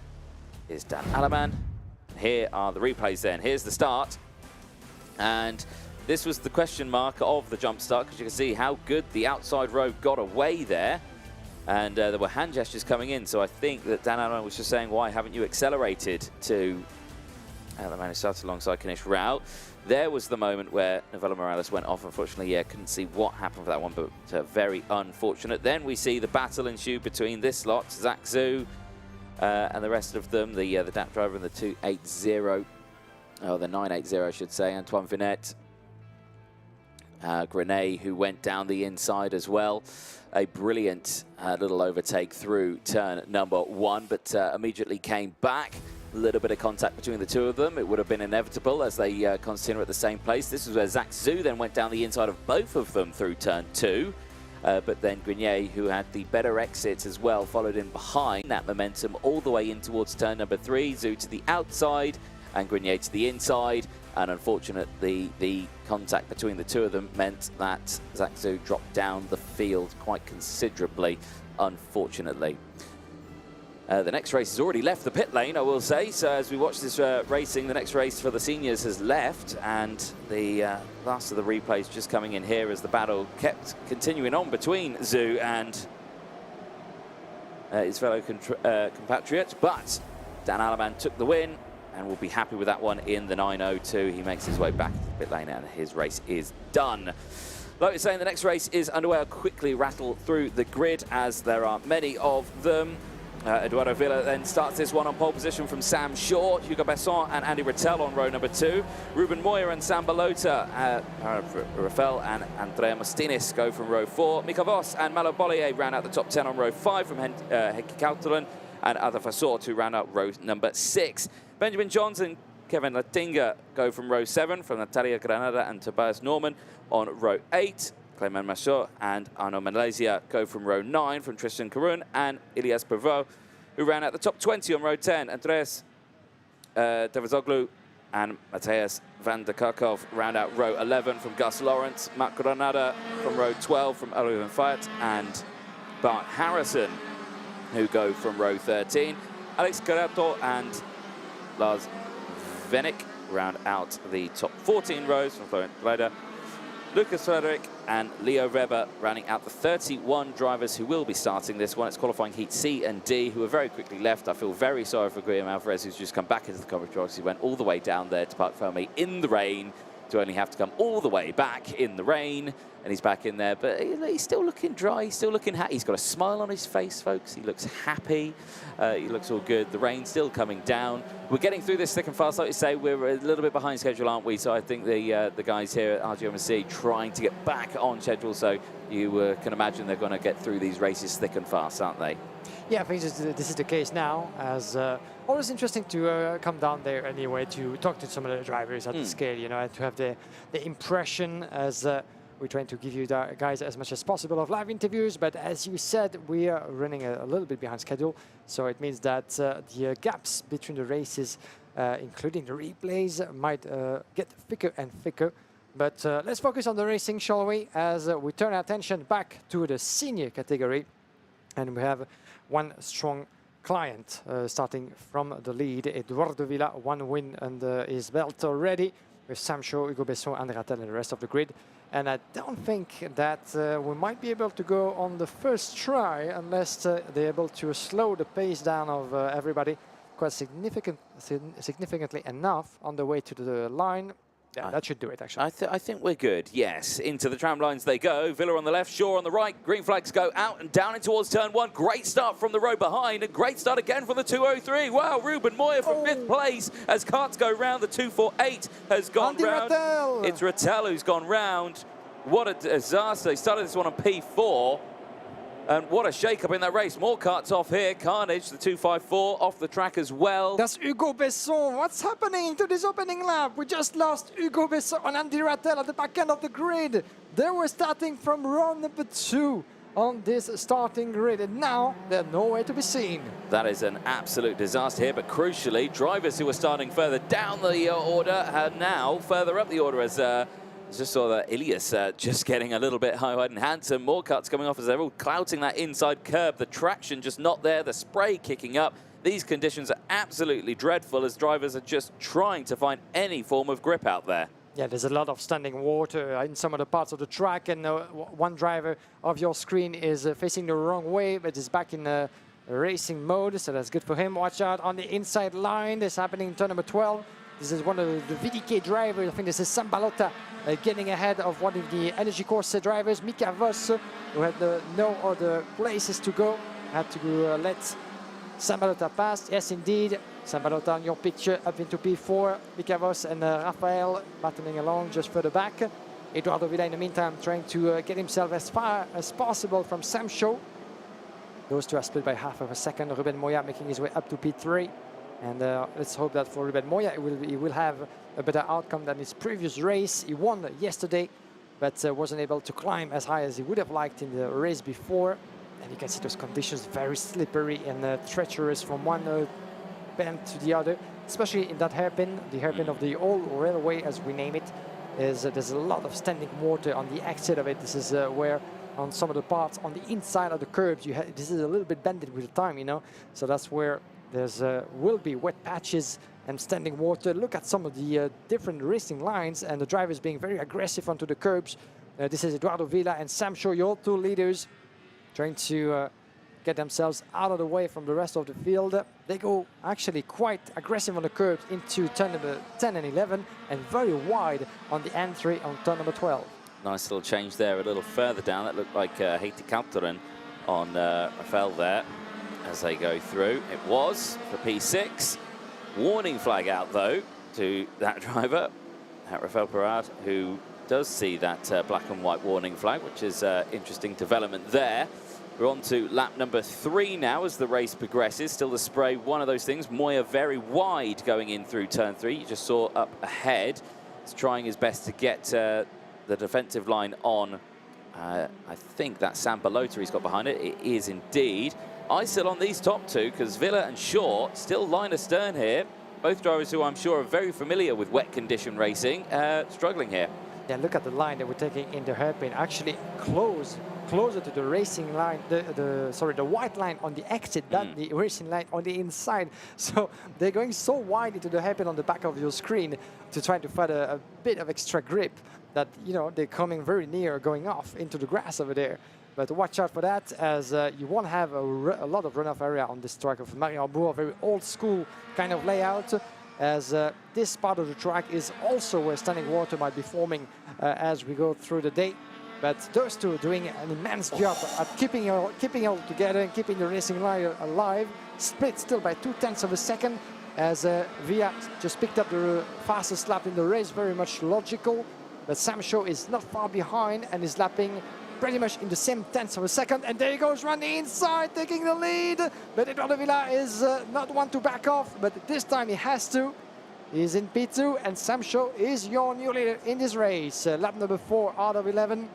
is Dan Aleman. Here are the replays then. Here's the start. And this was the question mark of the jump start, because you can see how good the outside row got away there. And there were hand gestures coming in. So I think that Dan Aleman was just saying, why haven't you accelerated to the man who started alongside Kanish Rao. There was the moment where Navala Morales went off. Unfortunately, yeah, couldn't see what happened for that one, but very unfortunate. Then we see the battle ensue between this lot, Zach Zhu and the rest of them, the DAP driver and the 280, oh, the 980, I should say, Antoine Vinet, Grenet, who went down the inside as well. A brilliant little overtake through turn number 1, but immediately came back. A little bit of contact between the two of them. It would have been inevitable as they continue at the same place. This is where Zach Zhu then went down the inside of both of them through turn 2. But then Grenier, who had the better exit as well, followed in behind that momentum all the way in towards turn number 3. Zhu to the outside and Grenier to the inside. And unfortunately, the contact between the two of them meant that Zach Zhu dropped down the field quite considerably, unfortunately. The next race has already left the pit lane, I will say. So as we watch this racing, the next race for the seniors has left, and the last of the replays just coming in here as the battle kept continuing on between Zhu and his fellow compatriot. But Dan Aleman took the win and will be happy with that one in the 902. He makes his way back to the pit lane and his race is done. Like we're saying, the next race is underway. I'll quickly rattle through the grid as there are many of them. Eduardo Villa then starts this one on pole position from Sam Shaw, Hugo Besson and Andy Rattel on row number 2. Ruben Moyer and Sam Balota, Rafael and Andrea Martinez go from row 4. Mika Voss and Malo Bollier round out the top 10 on row 5 from Heikki Kautalen and Ada Fasort to round out row number 6. Benjamin Johns and Kevin Latinga go from row 7 from Natalia Granada and Tobias Norman on row 8. Clement Machot and Arno Malaysia go from row 9 from Tristan Karun and Ilias Pervot, who ran out the top 20 on row 10. Andreas Devazoglu and Mateus van der Karkov round out row 11 from Gus Lawrence. Mark Granada from row 12 from Oliver Fayette and Bart Harrison, who go from row 13. Alex Carato and Lars Venik round out the top 14 rows from Florent Leider. Lucas Frederick and Leo Weber rounding out the 31 drivers who will be starting this one. It's qualifying heat C and D, who were very quickly left. I feel very sorry for Guillaume Alvarez, who's just come back into the coverage. He went all the way down there to Parc Fermé in the rain to only have to come all the way back in the rain. And he's back in there, but he's still looking dry, he's still looking happy. He's got a smile on his face, folks. He looks happy, he looks all good. The rain's still coming down. We're getting through this thick and fast, like you say. We're a little bit behind schedule, aren't we? So I think the guys here at RGMMC trying to get back on schedule. So you can imagine they're going to get through these races thick and fast, aren't they? Yeah, I think this is the case now, as always interesting to come down there anyway to talk to some of the drivers at the scale, you know, and to have the impression as we're trying to give you guys as much as possible of live interviews. But as you said, we are running a little bit behind schedule, so it means that the gaps between the races, including the replays, might get thicker and thicker. But let's focus on the racing, shall we, as we turn our attention back to the senior category. And we have one strong client starting from the lead. Eduardo Villa, 1 win under his belt already, with Sam Shaw, Hugo Besson, André Rattel, and the rest of the grid. And I don't think that we might be able to go on the first try unless they're able to slow the pace down of everybody quite significantly enough on the way to the line. Yeah, that should do it, actually. I think we're good, yes. Into the tram lines they go. Villa on the left, Shaw on the right. Green flags go out and down in towards turn 1. Great start from the row behind, and great start again from the 203. Wow, Ruben Moyer from 5th place as carts go round. The 248 has gone round. Rattel. It's Rattel who's gone round. What a disaster. They started this one on P4. And what a shake-up in that race. More carts off here. Carnage, the 254, off the track as well. That's Hugo Besson. What's happening to this opening lap? We just lost Hugo Besson and Andy Rattel at the back end of the grid. They were starting from row number 2 on this starting grid, and now they're nowhere to be seen. That is an absolute disaster here, but crucially, drivers who were starting further down the order are now further up the order as just saw that Ilias just getting a little bit high and handsome. More cuts coming off as they're all clouting that inside curb. The traction just not there. The spray kicking up. These conditions are absolutely dreadful as drivers are just trying to find any form of grip out there. Yeah, there's a lot of standing water in some of the parts of the track, and one driver of your screen is facing the wrong way, but is back in racing mode, so that's good for him. Watch out on the inside line. This is happening in turn number 12. This is one of the VDK drivers. I think this is Sam Balota getting ahead of one of the Energy Course drivers, Mika Voss, who had no other places to go. Had to let Sam Balota pass. Yes, indeed. Sam Balota on your picture up into P4. Mika Voss and Rafael battling along just further back. Eduardo Villa in the meantime trying to get himself as far as possible from Sam Shaw. Those two are split by half of a second. Ruben Moya making his way up to P3. And let's hope that for Ruben Moya, he will have a better outcome than his previous race. He won yesterday, but wasn't able to climb as high as he would have liked in the race before. And you can see those conditions very slippery and treacherous from one bend to the other, especially in that hairpin, the hairpin of the old railway, as we name it. There's a lot of standing water on the exit of it. This is where on some of the parts on the inside of the curbs, this is a little bit bended with the time, you know. So that's where there's will be wet patches and standing water. Look at some of the different racing lines and the drivers being very aggressive onto the curbs. This is Eduardo Villa and Sam Shaw, your two leaders, trying to get themselves out of the way from the rest of the field. They go actually quite aggressive on the curbs into turn number 10 and 11 and very wide on the entry on turn number 12. Nice little change there a little further down. That looked like Heikki Kaltonen on Rafael there as they go through. It was for P6. Warning flag out though to that driver, Rafael Parad, who does see that black and white warning flag, which is interesting development there. We're on to lap number 3 now as the race progresses. Still the spray, one of those things. Moya very wide going in through turn 3. You just saw up ahead. He's trying his best to get the defensive line on. I think that's Sam Balota he's got behind it. It is indeed. I still on these top two because Villa and Shaw still line astern here. Both drivers who I'm sure are very familiar with wet condition racing, struggling here. Yeah, look at the line that we're taking in the hairpin. Actually closer to the racing line, the white line on the exit than the racing line on the inside. So they're going so wide into the hairpin on the back of your screen to try to find a bit of extra grip that, you know, they're coming very near going off into the grass over there. But watch out for that, as you won't have a lot of runoff area on this track of Mariembourg, very old school kind of layout. as this part of the track is also where standing water might be forming as we go through the day. But those two are doing an immense job at keeping it all together and keeping the racing line alive. Split still by 0.2 of a second as Villa just picked up the fastest lap in the race, very much logical. But Sam Shaw is not far behind and is lapping pretty much in the same tenth of a second. And there he goes, around the inside, taking the lead. But Eduardo Villa is not one to back off, but this time he has to. He's in P2 and Sam Shaw is your new leader in this race. Lap number 4 out of 11.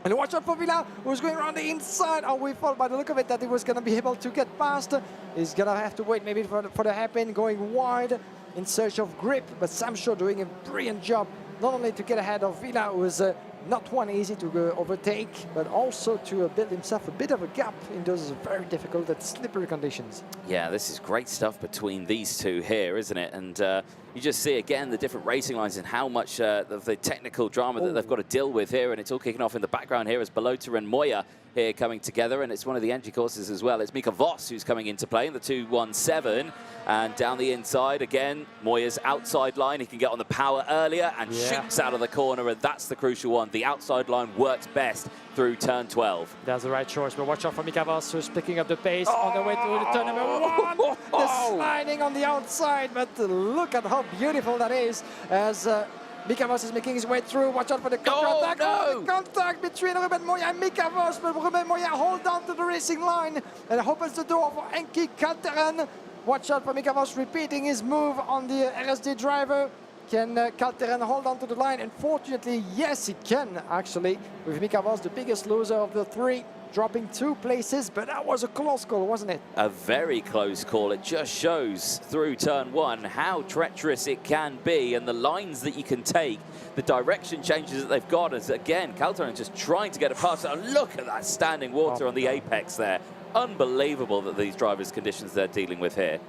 And watch out for Villa, who's going around the inside. Oh, we thought by the look of it that he was going to be able to get past. He's going to have to wait maybe for the hairpin, going wide in search of grip. But Sam Shaw doing a brilliant job, not only to get ahead of Villa, who is not one easy to overtake, but also to build himself a bit of a gap in those very difficult and slippery conditions. Yeah, this is great stuff between these two here, isn't it? And you just see again the different racing lines and how much of the technical drama that they've got to deal with here. And it's all kicking off in the background here as Balota and Moya here coming together, and it's one of the entry courses as well. It's Mika Voss who's coming into play in the 217, and down the inside again, Moya's outside line. He can get on the power earlier and shoots out of the corner, and that's the crucial one. The outside line works best through turn 12. That's the right choice, but watch out for Mika Voss, who's picking up the pace on the way to turn number 1. The sliding on the outside, but look at how beautiful that is as Mika Voss is making his way through. Watch out for the contact. The contact between Ruben Moya and Mika Voss, but Ruben Moya hold on to the racing line and opens the door for Enki Kalteren. Watch out for Mika Voss repeating his move on the RSD driver. Can Kalteren hold on to the line? Unfortunately, yes, he can actually, with Mika Voss the biggest loser of the 3, dropping 2 places, but that was a close call, wasn't it? A very close call. It just shows through turn 1 how treacherous it can be, and the lines that you can take, the direction changes that they've got. As again, Kalteren just trying to get a pass. And look at that standing water on the apex there. Unbelievable that these drivers' conditions they're dealing with here.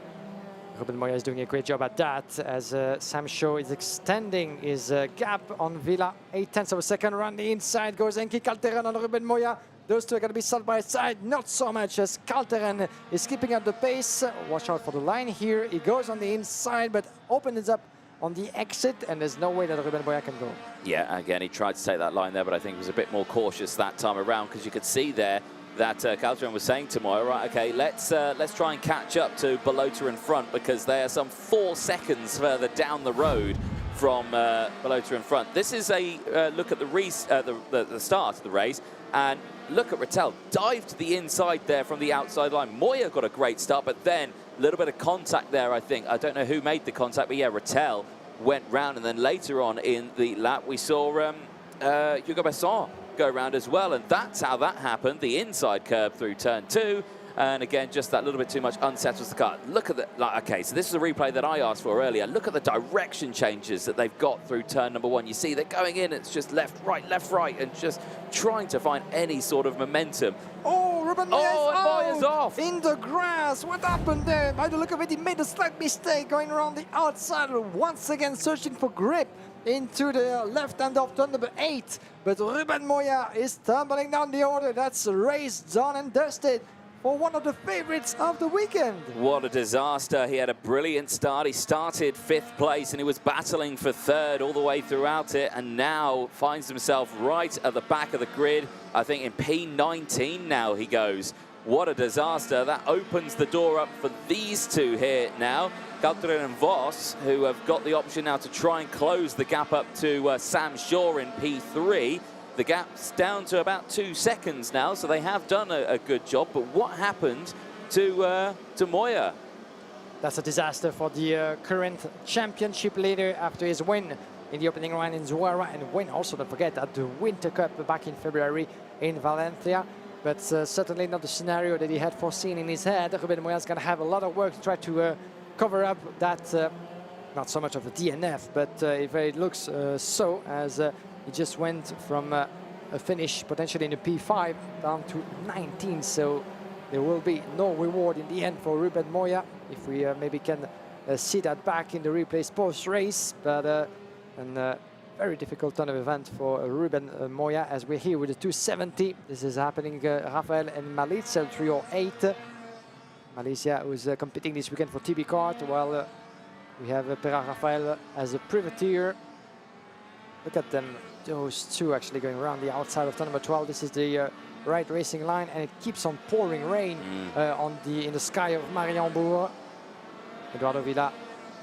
Ruben Moya is doing a great job at that as Sam Shaw is extending his gap on Villa. 0.8 of a second. Around the inside goes Enki Kalteren on Ruben Moya. Those two are going to be side by side, not so much as Kalteren is keeping up the pace. Watch out for the line here. He goes on the inside, but opens up on the exit, and there's no way that Ruben Moya can go. Yeah, again, he tried to take that line there, but I think he was a bit more cautious that time around, because you could see there that Kalteren was saying to Moya, right, okay, let's try and catch up to Balota in front, because they are some 4 seconds further down the road from Balota in front. This is a look at the start of the race, and look at Rattel, dive to the inside there from the outside line. Moya got a great start, but then a little bit of contact there, I think. I don't know who made the contact, but yeah, Rattel went round, and then later on in the lap, we saw Hugo Besson go round as well, and that's how that happened. The inside curve through turn 2, and again, just that little bit too much unsettles the car. Look at the, okay, so this is a replay that I asked for earlier. Look at the direction changes that they've got through turn number 1. You see they're going in, it's just left, right, and just trying to find any sort of momentum. Oh, Ruben Moya is off. In the grass. What happened there? By the look of it, he made a slight mistake going around the outside, once again searching for grip into the left hand of turn number 8. But Ruben Moya is tumbling down the order. That's a race done and dusted for one of the favorites of the weekend. What a disaster. He had a brilliant start. He started 5th place and he was battling for 3rd all the way throughout it, and now finds himself right at the back of the grid. I think in P19 now he goes. What a disaster. That opens the door up for these two here now. Kalteren and Voss, who have got the option now to try and close the gap up to Sam Shaw in P3. The gap's down to about 2 seconds now, so they have done a good job. But what happened to Moya? That's a disaster for the current championship leader after his win in the opening round in Zuara, and win also, don't forget, at the Winter Cup back in February in Valencia. But certainly not the scenario that he had foreseen in his head. Ruben Moya is going to have a lot of work to try to cover up that, not so much of a DNF, but if it looks so, as he just went from a finish potentially in a P5 down to 19. So there will be no reward in the end for Ruben Moya, if we maybe can see that back in the replays post-race. But a very difficult turn of event for Ruben Moya, as we're here with the 270. This is happening, Rafael and Malizia, 308. Malaysia, who's competing this weekend for TB Kart, while We have Pera Rafael as a privateer. Look at them, those two actually going around the outside of turn number 12. This is the right racing line, and it keeps on pouring rain in the sky of Mariembourg. Eduardo Villa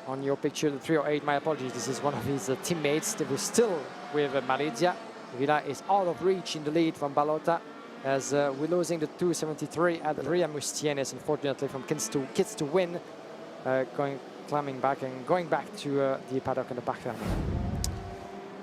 on your picture, the 308, my apologies, this is one of his teammates. They were still with Malaysia. Villa is out of reach in the lead from Balota, as we're losing the 273 at Ria Mustienes, unfortunately, from Kids to Win, climbing back and going back to the paddock in the back.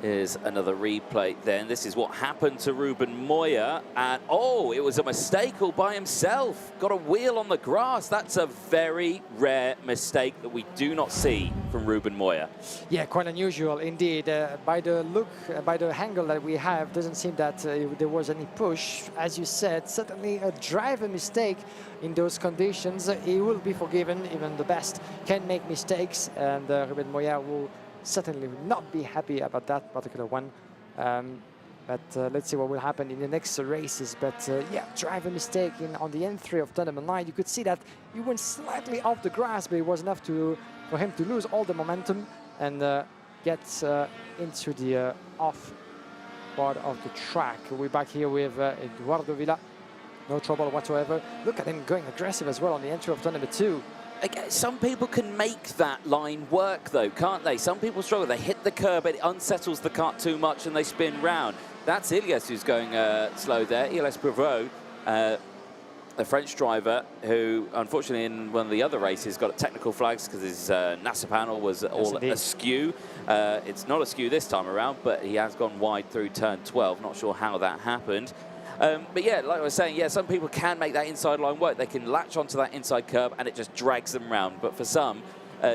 Here's another replay then. This is what happened to Ruben Moya. And, oh, it was a mistake all by himself. Got a wheel on the grass. That's a very rare mistake that we do not see from Ruben Moya. Yeah, quite unusual indeed. By the look, by the angle that we have, doesn't seem that there was any push. As you said, certainly a driver mistake in those conditions. He will be forgiven. Even the best can make mistakes. And Ruben Moya will certainly will not be happy about that particular one. But let's see what will happen in the next races. But yeah, driver mistake on the N3 of turn number 9. You could see that he went slightly off the grass, but it was enough for him to lose all the momentum and get into the off part of the track. We're back here with Eduardo Villa. No trouble whatsoever. Look at him going aggressive as well on the entry of turn number 2. Again, some people can make that line work, though, can't they? Some people struggle. They hit the curb, it unsettles the cart too much, and they spin round. That's Ilias who's going slow there. Ilias Prevot, a French driver who, unfortunately, in one of the other races, got technical flags because his NASA panel was all askew. It's not askew this time around, but he has gone wide through turn 12. Not sure how that happened. But yeah, like I was saying, yeah, some people can make that inside line work. They can latch onto that inside curb and it just drags them round. But for some,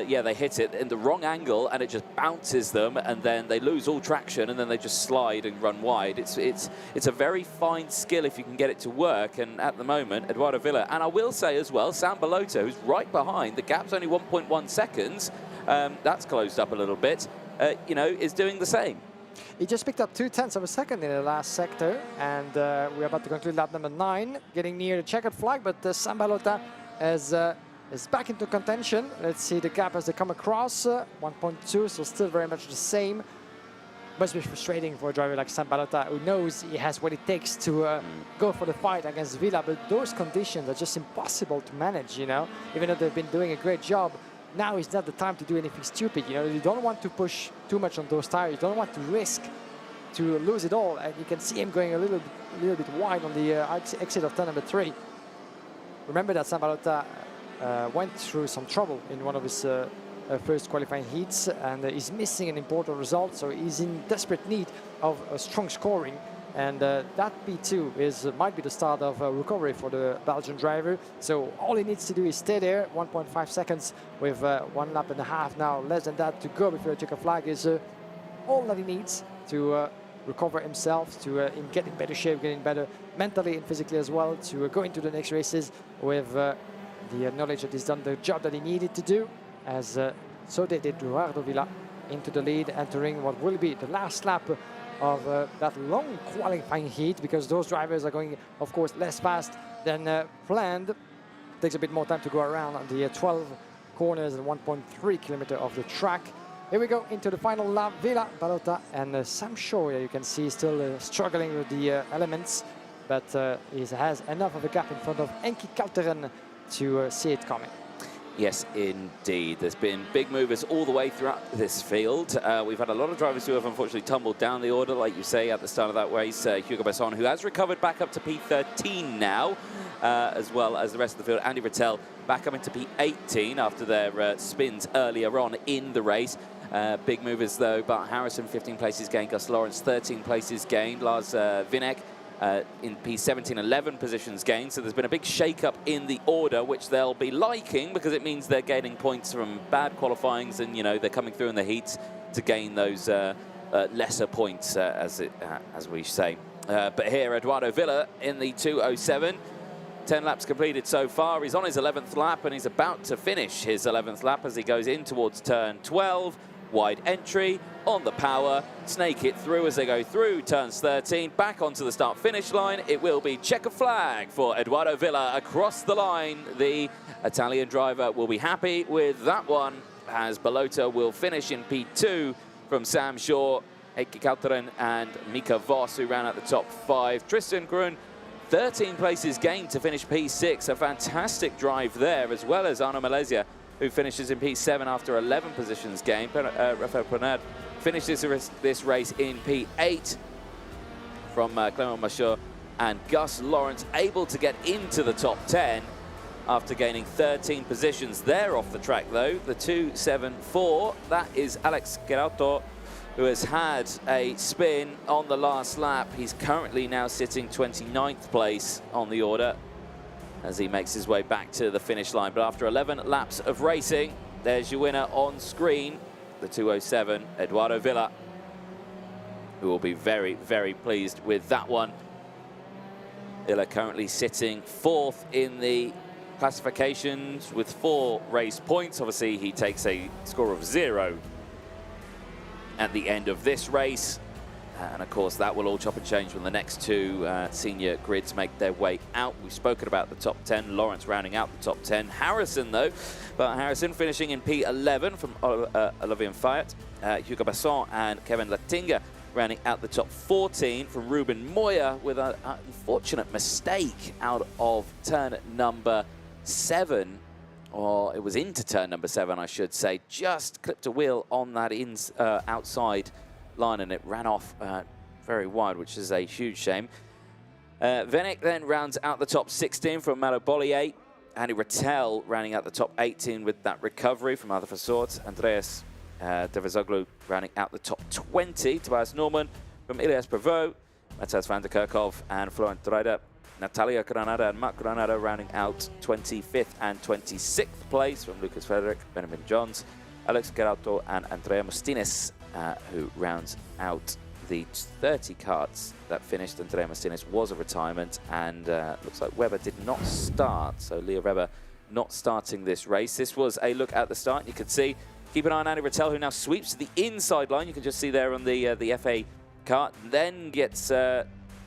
yeah, they hit it in the wrong angle and it just bounces them, and then they lose all traction and then they just slide and run wide. It's a very fine skill if you can get it to work. And at the moment, Eduardo Villa, and I will say as well, Sam Balota, who's right behind, the gap's only 1.1 seconds. That's closed up a little bit, you know, is doing the same. He just picked up 0.2 of a second in the last sector, and we're about to conclude lap number 9, getting near the checkered flag, but Sam Balota is back into contention. Let's see the gap as they come across, 1.2, so still very much the same. Must be frustrating for a driver like Sam Balota, who knows he has what it takes to go for the fight against Villa, but those conditions are just impossible to manage, you know, even though they've been doing a great job. Now is not the time to do anything stupid, you know. You don't want to push too much on those tires. You don't want to risk to lose it all. And you can see him going a little bit wide on the exit of turn number 3. Remember that Sam Balota went through some trouble in one of his first qualifying heats, and he's missing an important result, so he's in desperate need of a strong scoring. And that P2 might be the start of recovery for the Belgian driver. So all he needs to do is stay there. 1.5 seconds with 1 lap and a half now, less than that to go before the checker flag is all that he needs to recover himself, to get in better shape, getting better mentally and physically as well, to go into the next races with the knowledge that he's done the job that he needed to do. As so did Eduardo Villa into the lead, entering what will be the last lap of that long qualifying heat, because those drivers are going, of course, less fast than planned. Takes a bit more time to go around on the 12 corners and 1.3 kilometer of the track. Here we go into the final lap. Villa, Balota and Sam Shaw, you can see still struggling with the elements, but he has enough of a gap in front of Enki Kalteren to see it coming. Yes, indeed. There's been big movers all the way throughout this field. We've had a lot of drivers who have unfortunately tumbled down the order, like you say, at the start of that race. Hugo Besson, who has recovered back up to P13 now, as well as the rest of the field. Andy Rattel back up into P18 after their spins earlier on in the race. Big movers, though. Bart Harrison, 15 places gained. Gus Lawrence, 13 places gained. Lars Vinek in P17, 11 positions gained. So there's been a big shake-up in the order, which they'll be liking because it means they're gaining points from bad qualifyings, and, you know, they're coming through in the heats to gain those lesser points, as we say. But here, Eduardo Villa in the 2:07. 10 laps completed so far. He's on his 11th lap, and he's about to finish his 11th lap as he goes in towards turn 12. Wide entry on the power, snake it through as they go through turns 13, back onto the start-finish line. It will be checker flag for Eduardo Villa across the line. The Italian driver will be happy with that one. as Balota will finish in P2 from Sam Shaw, Heikki Kalteren and Mika Voss, who ran at the top 5. Tristan Grun, 13 places gained to finish P6. A fantastic drive there, as well as Arno Malaysia, who finishes in P7 after 11 positions gained. Rafael Pernad finishes this race in P8 from Clement Machot, and Gus Lawrence able to get into the top 10 after gaining 13 positions. There off the track though, the 2.74, that is Alex Gerauto, who has had a spin on the last lap. He's currently now sitting 29th place on the order as he makes his way back to the finish line. But after 11 laps of racing, there's your winner on screen, the 2.07, Eduardo Villa, who will be very, very pleased with that one. Villa currently sitting 4th in the classifications with 4 race points. Obviously, he takes a score of 0 at the end of this race. And of course, that will all chop and change when the next 2 senior grids make their way out. We've spoken about the top 10, Lawrence rounding out the top 10. Harrison, though, but Harrison finishing in P11 from Olivier Fayet, Hugo Basson and Kevin Latinga rounding out the top 14 from Ruben Moya with an unfortunate mistake out of turn number 7. Or it was into turn number 7, I should say. Just clipped a wheel on that outside line, and it ran off very wide, which is a huge shame. Venek then rounds out the top 16 from Malo Bollier. Andy Rattel rounding out the top 18 with that recovery from Arthur Fassort. Andreas Devizoglu rounding out the top 20. Tobias Norman from Ilias Prevost. Matthias van der Kerkhoff and Florent Dreider. Natalia Granada and Mark Granada rounding out 25th and 26th place from Lucas Frederick, Benjamin Johns, Alex Gerauto and Andrea Mustines, who rounds out the 30 karts that finished. Andrea Mustines was a retirement, and looks like Webber did not start, so Leo Webber not starting this race. This was a look at the start. You can see, keep an eye on Andy Rattel, who now sweeps to the inside line. You can just see there on the FA kart, then gets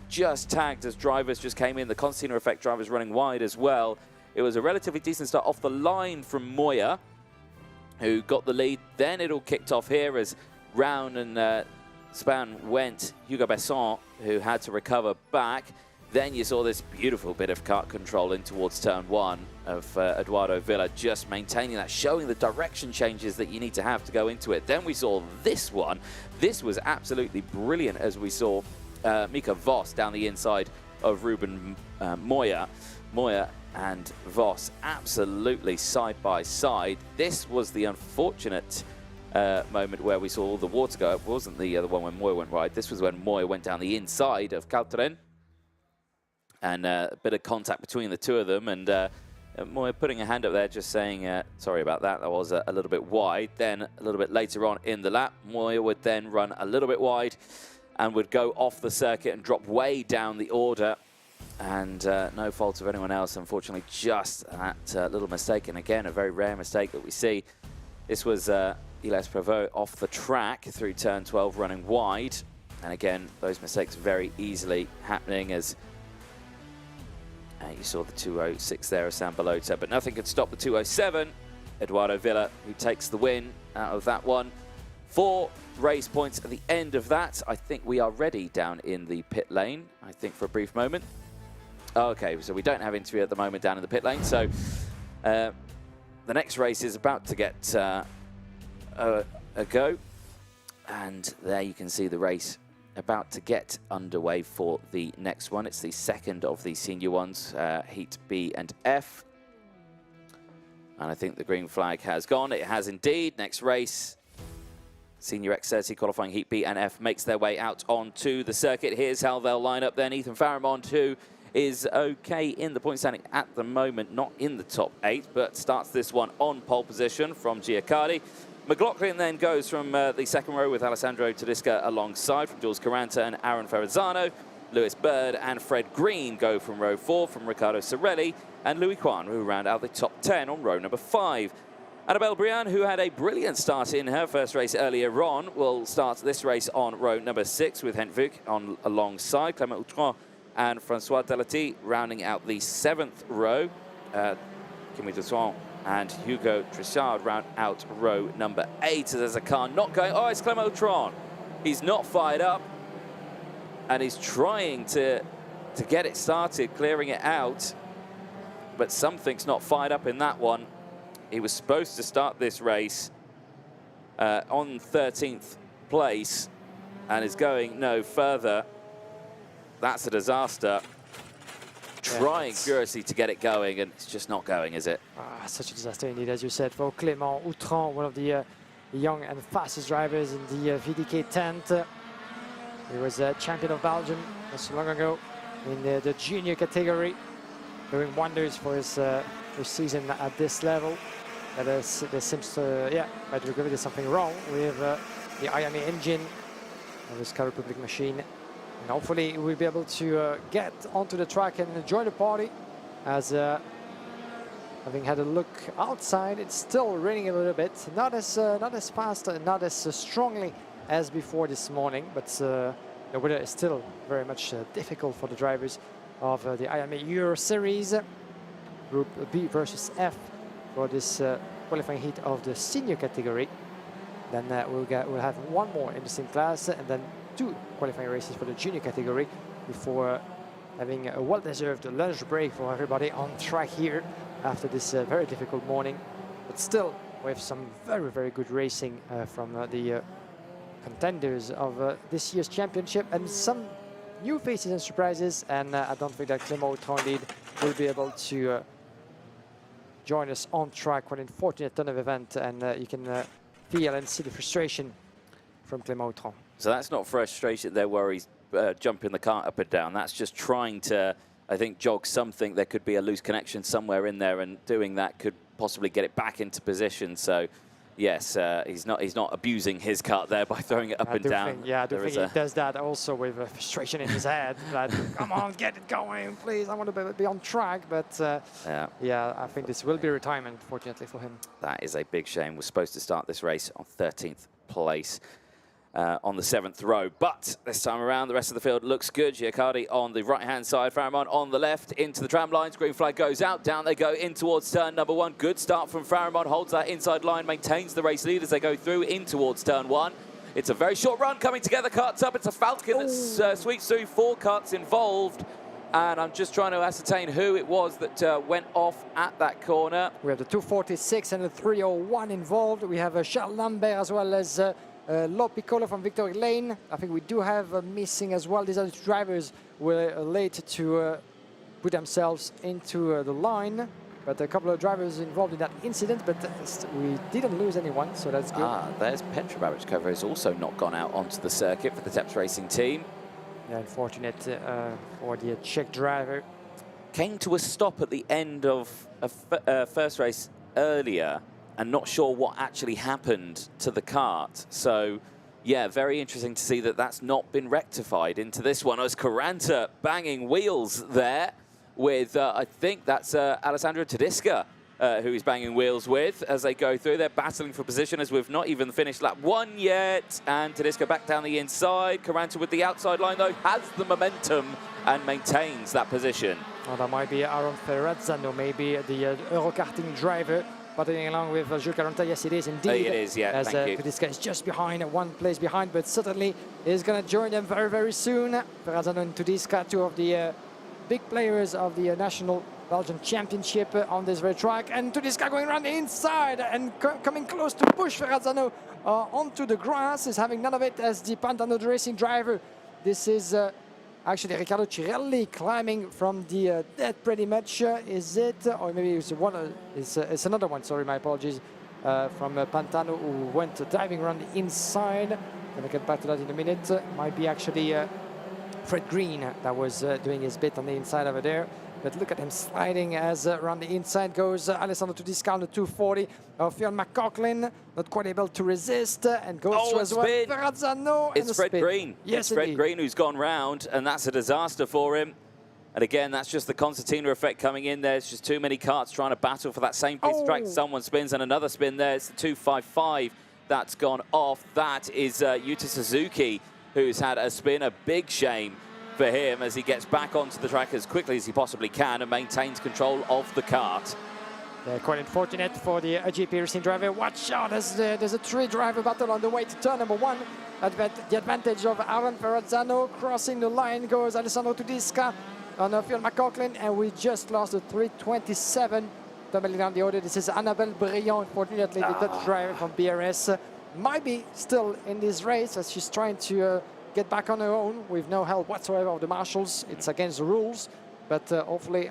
just tagged as drivers just came in. The Constantina effect drivers running wide as well. It was a relatively decent start off the line from Moya, who got the lead. Then it all kicked off here as round and span went Hugo Besson, who had to recover back. Then you saw this beautiful bit of kart control in towards turn 1 of Eduardo Villa, just maintaining that, showing the direction changes that you need to have to go into it. Then we saw this one. This was absolutely brilliant as we saw Mika Voss down the inside of Ruben Moya. Moya and Voss absolutely side by side. This was the unfortunate moment where we saw all the water go. It wasn't the one when Moya went wide. This was when Moya went down the inside of Kalteren. And a bit of contact between the two of them. And Moya putting a hand up there just saying, sorry about that, that was a little bit wide. Then a little bit later on in the lap, Moya would then run a little bit wide and would go off the circuit and drop way down the order. And no fault of anyone else, unfortunately, just that little mistake. And again, a very rare mistake that we see. This was Elias Prevost off the track through turn 12, running wide. And again, those mistakes very easily happening as you saw the 2.06 there of Sam Balota. But nothing could stop the 2.07. Eduardo Villa, who takes the win out of that one. 4 race points at the end of that. I think we are ready down in the pit lane, I think, for a brief moment. Okay, so we don't have interview at the moment down in the pit lane. So the next race is about to get a go. And there you can see the race about to get underway for the next one. It's the second of the senior ones, Heat B and F. And I think the green flag has gone. It has indeed. Next race, Senior X30 qualifying Heat B and F makes their way out onto the circuit. Here's how they'll line up then. Ethan Faramond, who is okay in the point standing at the moment, not in the top 8, but starts this one on pole position from Giaccardi. McLaughlin then goes from the second row with Alessandro Tedesca alongside from Jules Caranta and Aaron Ferrazzano. Lewis Bird and Fred Green go from row 4 from Riccardo Sorelli and Louis Kwan, who round out the top 10 on row number 5. Annabelle Briand, who had a brilliant start in her first race earlier on, will start this race on row number 6 with Hentvik on alongside Clément Outron and Francois Delati rounding out the 7th row. Kimi Dusson and Hugo Trissard round out row number 8. So there's a car not going. Oh, it's Clemotron. He's not fired up, and he's trying to get it started, clearing it out. But something's not fired up in that one. He was supposed to start this race on 13th place and is going no further. That's a disaster. Trying furiously to get it going, and it's just not going, is it? Such a disaster indeed, as you said, for Clément Outran, one of the young and fastest drivers in the VDK tent. He was a champion of Belgium not so long ago in the junior category, doing wonders for his season at this level. But there seems to, by the way, there's something wrong with the IAME engine of his Car Republic machine. And hopefully we'll be able to get onto the track and join the party, as having had a look outside, it's still raining a little bit, not as fast, not as strongly as before this morning, but the weather is still very much difficult for the drivers of the IAME Euro Series, Group B versus F for this qualifying heat of the senior category. Then we'll have one more in the same class, and then 2 qualifying races for the junior category before having a well-deserved lunch break for everybody on track here after this very difficult morning. But still, we have some very, very good racing from the contenders of this year's championship, and some new faces and surprises. And I don't think that Clément Outran indeed will be able to join us on track. What an unfortunate turn of event, and you can feel and see the frustration from Clément Outran. So that's not frustration there where he's jumping the cart up and down. That's just trying to, I think, jog something. There could be a loose connection somewhere in there, and doing that could possibly get it back into position. So yes, he's not abusing his cart there by throwing it up and down. I do think he does that also with frustration in his head. Like, come on, get it going, please. I want to be on track. But yeah, I think this will be retirement, fortunately for him. That is a big shame. We're supposed to start this race on 13th place. On the 7th row, but this time around the rest of the field looks good. Giacardi on the right-hand side, Faramond on the left, into the tram lines. Green flag goes out, down they go in towards turn number 1. Good start from Faramond, holds that inside line, maintains the race lead as they go through in towards turn 1. It's a very short run coming together, carts up. It's a Falcon that sweeps through, 4 carts involved. And I'm just trying to ascertain who it was that went off at that corner. We have the 246 and the 301 involved. We have Charles Lambert as well as Lo Piccolo from Victory Lane. I think we do have missing as well. These other 2 drivers were late to put themselves into the line. But a couple of drivers involved in that incident, but we didn't lose anyone, so that's good. There's Petra Babichkova, who's also not gone out onto the circuit for the Teps Racing team. Yeah, unfortunate for the Czech driver. Came to a stop at the end of a first race earlier, and not sure what actually happened to the kart. So, yeah, very interesting to see that that's not been rectified into this one. As Caranta banging wheels there with, I think that's Alessandro Tedesca, who he's banging wheels with as they go through. They're battling for position as we've not even finished lap 1 yet. And Tedesca back down the inside. Caranta with the outside line, though, has the momentum and maintains that position. Well, that might be Aaron Ferrazzano, maybe the Eurokarting driver, battling along with Jules Caranta. Yes, it is indeed. It is, yeah, as, thank you. Tedesca is just behind, 1 place behind, but certainly is going to join them very, very soon. Ferrazzano and Tedesca, 2 of the big players of the National Belgian Championship on this very track. And Tedesca going around the inside and coming close to push Ferrazzano onto the grass, is having none of it as the Pantano racing driver. This is actually Riccardo Cirelli climbing from the dead pretty much. Is it? Or maybe it's one. It's another one. Sorry, my apologies. From Pantano, who went diving around the inside. Gonna get back to that in a minute. Might be actually Fred Green that was doing his bit on the inside over there. But look at him sliding as around the inside goes Alessandro Tedesca on the 240. Fionn McCaughlin not quite able to resist and goes through as well. Ferrazzano. It's Fred Green. Yes, it's Fred Green who's gone round, and that's a disaster for him. And again, that's just the concertina effect coming in there. It's just too many karts trying to battle for that same piece of track. Someone spins and another spin there. It's the 255 that's gone off. That is Yuta Suzuki, who's had a spin. A big shame for him as he gets back onto the track as quickly as he possibly can and maintains control of the kart. Quite unfortunate for the GP racing driver. Watch out, there's a three-driver battle on the way to turn number 1. The advantage of Aaron Ferrazzano. Crossing the line goes Alessandro Tudisca on Phil McLaughlin, and we just lost a 327. Doubling down the order, this is Annabelle Briand, unfortunately, the Dutch driver from BRS. Might be still in this race as she's trying to get back on her own with no help whatsoever of the marshals. It's against the rules, but hopefully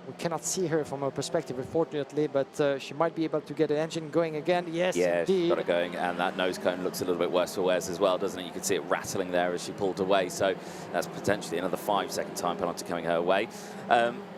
we cannot see her from her perspective, unfortunately, but she might be able to get an engine going again. Yes, yeah, indeed. she's got it going, and that nose cone looks a little bit worse for wears as well, doesn't it? You can see it rattling there as she pulled away, so that's potentially another 5-second time penalty coming her way.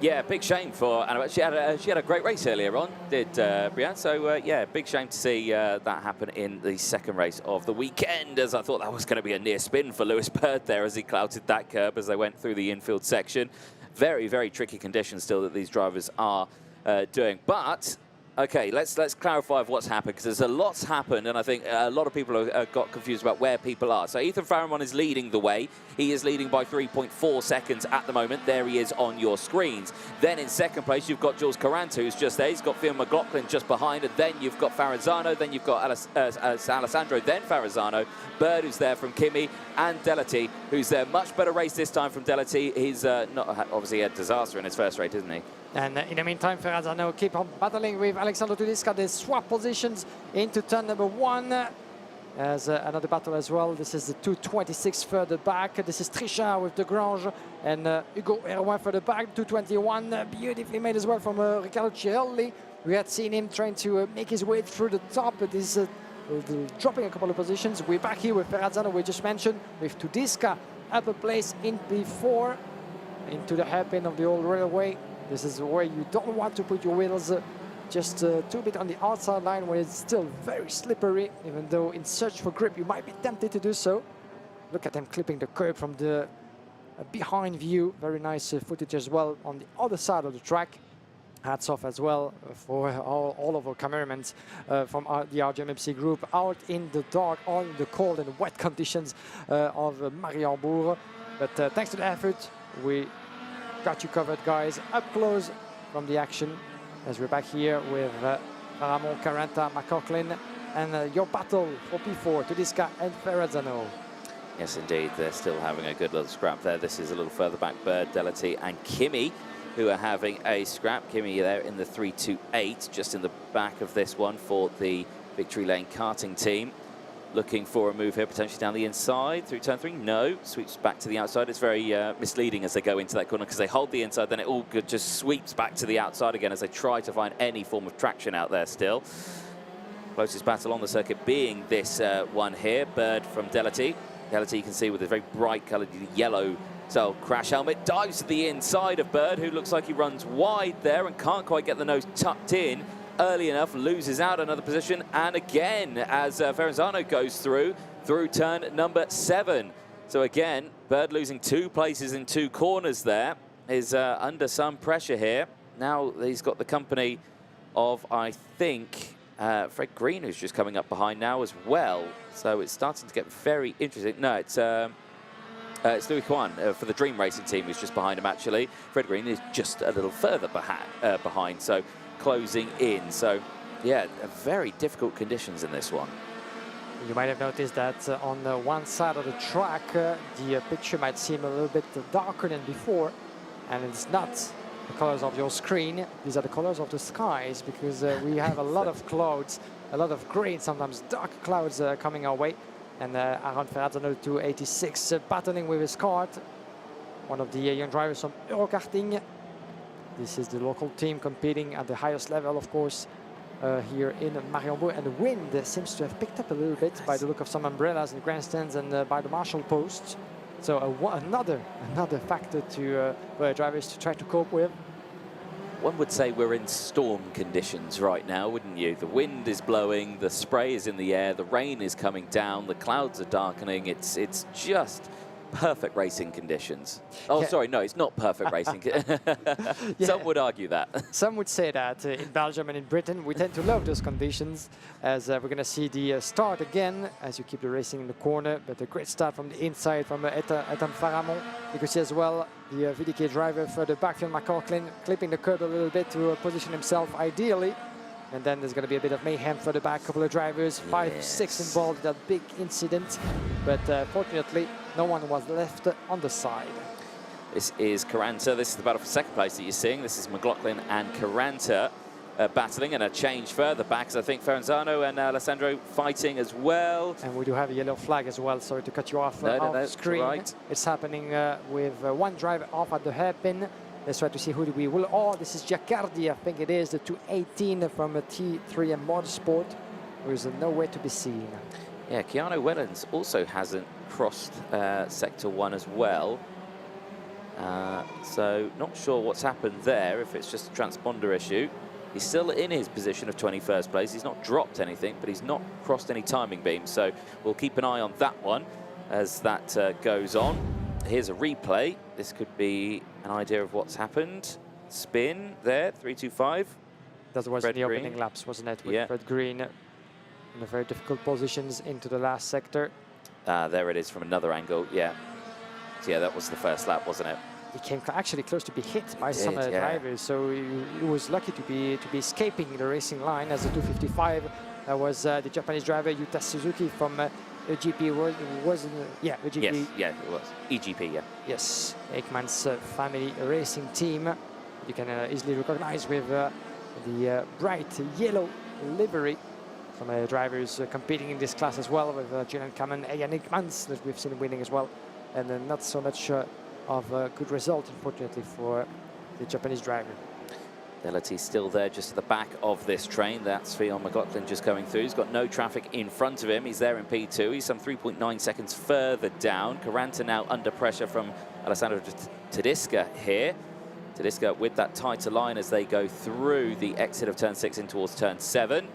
Yeah, big shame for Annabelle. She had a great race earlier on, did Brianne, so yeah, big shame to see that happen in the second race of the weekend, as I thought that was going to be a near spin for Lewis Bird there as he clouted that curb as they went through the infield section. Very, very tricky conditions still that these drivers are doing. But, okay, let's clarify what's happened, because there's a lot's happened, and I think a lot of people have got confused about where people are. So Ethan Farrimond is leading the way. He is leading by 3.4 seconds at the moment. There he is on your screens. Then in second place, you've got Jules Courant, who's just there. He's got Phil McLaughlin just behind, and then you've got Ferrazzano, then you've got Alessandro, then Ferrazzano, Bird, who's there from Kimi, and Delity, who's there. Much better race this time from Delity. He's not obviously a disaster in his first race, isn't he? And in the meantime, Ferrazzano keep on battling with Alexandro Tudisca. They swap positions into turn number 1. As another battle as well. This is the 226 further back. This is Trichard with Degrange and Hugo Erwin further back. 221 beautifully made as well from Riccardo Cirelli. We had seen him trying to make his way through the top, but this is dropping a couple of positions. We're back here with Ferrazzano, we just mentioned, with Tudisca upper place in P4 into the hairpin of the old railway. This is where you don't want to put your wheels just a bit on the outside line where it's still very slippery, even though in search for grip you might be tempted to do so. Look at them clipping the curb from the behind view. Very nice footage as well on the other side of the track. Hats off as well for all of our cameramen from the RGMMC group out in the dark, all in the cold and wet conditions of Mariembourg. But thanks to the effort, we got you covered, guys, up close from the action. As we're back here with Ramon, Caranta, McLaughlin, and your battle for P4, Tudisca and Ferrazzano. Yes, indeed. They're still having a good little scrap there. This is a little further back. Bird, Delity, and Kimi, who are having a scrap. Kimi there in the 328, just in the back of this one for the Victory Lane karting team. Looking for a move here, potentially down the inside through turn 3. No, sweeps back to the outside. It's very misleading as they go into that corner, because they hold the inside, then it all just sweeps back to the outside again as they try to find any form of traction out there still. Closest battle on the circuit being this one here. Bird from Delity. Delity, you can see with a very bright coloured yellow crash helmet, dives to the inside of Bird, who looks like he runs wide there and can't quite get the nose tucked in early enough, loses out another position, and again as Ferrazzano goes through turn number 7. So again, Bird losing 2 places in 2 corners there is under some pressure here. Now he's got the company of, I think, Fred Green, who's just coming up behind now as well. So it's starting to get very interesting. No, it's Louis Kwan for the Dream Racing team, who's just behind him actually. Fred Green is just a little further behind, so closing in. So yeah, very difficult conditions in this one. You might have noticed that on one side of the track, the picture might seem a little bit darker than before, and it's not the colors of your screen. These are the colors of the skies, because we have a lot of clouds, a lot of grey, sometimes dark clouds coming our way. And Aaron Ferrazzano, 286, battling with his kart. One of the young drivers from Euro Karting. This is the local team competing at the highest level, of course, here in Mariembourg. And the wind seems to have picked up a little bit by the look of some umbrellas in the grandstands and by the marshal posts. So another factor for drivers to try to cope with. One would say we're in storm conditions right now, wouldn't you? The wind is blowing, the spray is in the air, the rain is coming down, the clouds are darkening. It's just perfect racing conditions. Oh, Yeah. sorry, no, it's not perfect racing. Some would argue that. Some would say that in Belgium and in Britain, we tend to love those conditions, as we're going to see the start again as you keep the racing in the corner, but a great start from the inside from Ethan Faramond. You can see as well the VDK driver further back, Phil McLaughlin, clipping the curb a little bit to position himself ideally. And then there's going to be a bit of mayhem for the back, couple of drivers, 5, 6 involved in that big incident. But fortunately, no one was left on the side. This is Caranta. This is the battle for second place that you're seeing. This is McLaughlin and Caranta battling, and a change further back, as I think Ferranzano and Alessandro fighting as well. And we do have a yellow flag as well. Sorry to cut you off off screen. Right. It's happening with one driver off at the hairpin. Let's try to see who do we will. Oh, this is Giacardi, I think it is, the 218 from T3M Motorsport, who is nowhere to be seen. Yeah, Keanu Wellens also hasn't crossed Sector 1 as well. So not sure what's happened there, if it's just a transponder issue. He's still in his position of 21st place. He's not dropped anything, but he's not crossed any timing beams. So we'll keep an eye on that one as that goes on. Here's a replay. This could be an idea of what's happened. Spin there, 325. That was Fred in the Green. opening laps, wasn't it? With Fred Green in a very difficult positions into the last sector. There it is from another angle, yeah. So yeah, that was the first lap, wasn't it? He came actually close to be hit by some yeah. drivers, so he was lucky to be escaping the racing line as a 255. That was the Japanese driver Yuta Suzuki from EGP. EGP. Yes, yeah, it was. EGP, yeah. Yes, Ekman's family racing team. You can easily recognize with the bright yellow livery. Some drivers competing in this class as well, with Julian Kamen and Ian Ekmans that we've seen winning as well. And not so much of a good result, unfortunately, for the Japanese driver. Delity still there just at the back of this train. That's Fionn McLaughlin just going through. He's got no traffic in front of him. He's there in P2. He's some 3.9 seconds further down. Caranta now under pressure from Alessandro Tedesca here. Tedesca with that tighter line as they go through the exit of turn 6 in towards turn 7.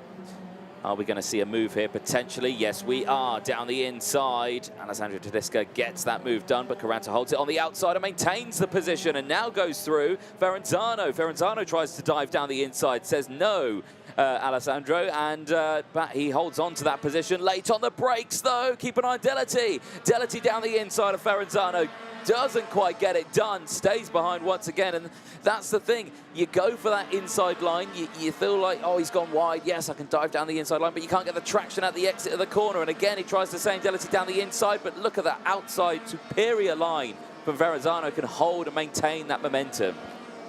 Are we going to see a move here potentially? Yes, we are. Down the inside. Alessandro Tedesca gets that move done, but Caranta holds it on the outside and maintains the position and now goes through Ferranzano. Ferranzano tries to dive down the inside, says no, Alessandro, and but he holds on to that position. Late on the brakes, though. Keep an eye on Delity. Delity down the inside of Ferranzano. Doesn't quite get it done, stays behind once again, and that's the thing. You go for that inside line, you feel like, oh, he's gone wide, yes, I can dive down the inside line, but you can't get the traction at the exit of the corner, and again, he tries the same Delity down the inside, but look at that outside superior line from Verrazzano, can hold and maintain that momentum.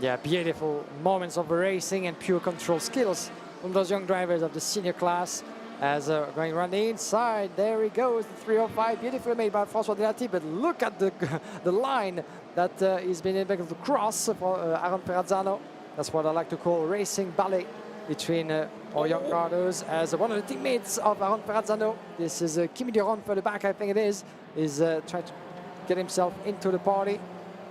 Yeah, beautiful moments of racing and pure control skills from those young drivers of the senior class. As going around the inside, there he goes, the 305, beautifully made by François Delati, but look at the line that he's been able to cross for Aaron Ferrazzano. That's what I like to call racing ballet between our young riders, as one of the teammates of Aaron Ferrazzano, this is Kimi Duron for the back, I think it is trying to get himself into the party.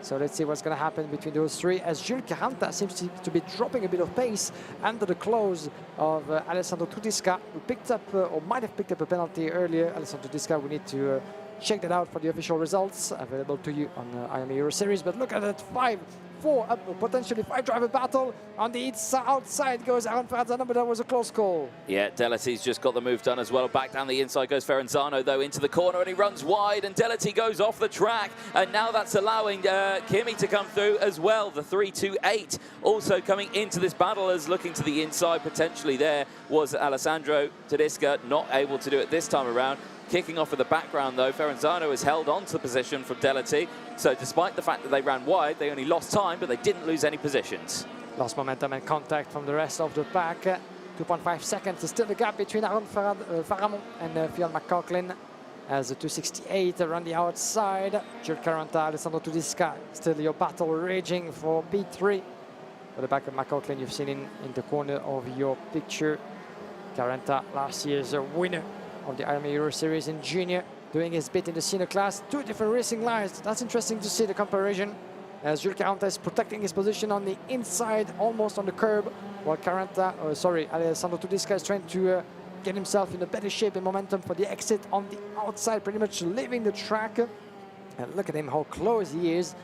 So let's see what's going to happen between those three, as Jules Caranta seems to be dropping a bit of pace under the close of Alessandro Tudisca, who picked up, or might have picked up a penalty earlier. Alessandro Tudisca, we need to check that out for the official results, available to you on IAME Euro Series. But look at that, 5-4, potentially 5-driver battle. On the outside goes Aaron Ferrazzano, but that was a close call. Yeah, Delati's just got the move done as well. Back down the inside goes Ferranzano, though, into the corner, and he runs wide, and Delati goes off the track. And now that's allowing Kimi to come through as well. The 3-2-8 also coming into this battle, as looking to the inside potentially there was Alessandro Tedesca, not able to do it this time around. Kicking off in the background, though, Ferranzano has held on to the position from Delati. So despite the fact that they ran wide, they only lost time, but they didn't lose any positions. Lost momentum and contact from the rest of the pack. 2.5 seconds is still the gap between Aaron Faramond and Fionn McLaughlin, as the 268 around the outside. Jules Caranta, Alessandro Tudisca, still your battle raging for P3. For the back of McLaughlin, you've seen in the corner of your picture. Caranta, last year's winner of the IAME Euro Series in junior, doing his bit in the senior class. 2 different racing lines. That's interesting to see the comparison, as Jules Caranta is protecting his position on the inside, almost on the curb, while Alessandro Tudisca is trying to get himself in a better shape and momentum for the exit on the outside, pretty much leaving the track. And look at him, how close he is.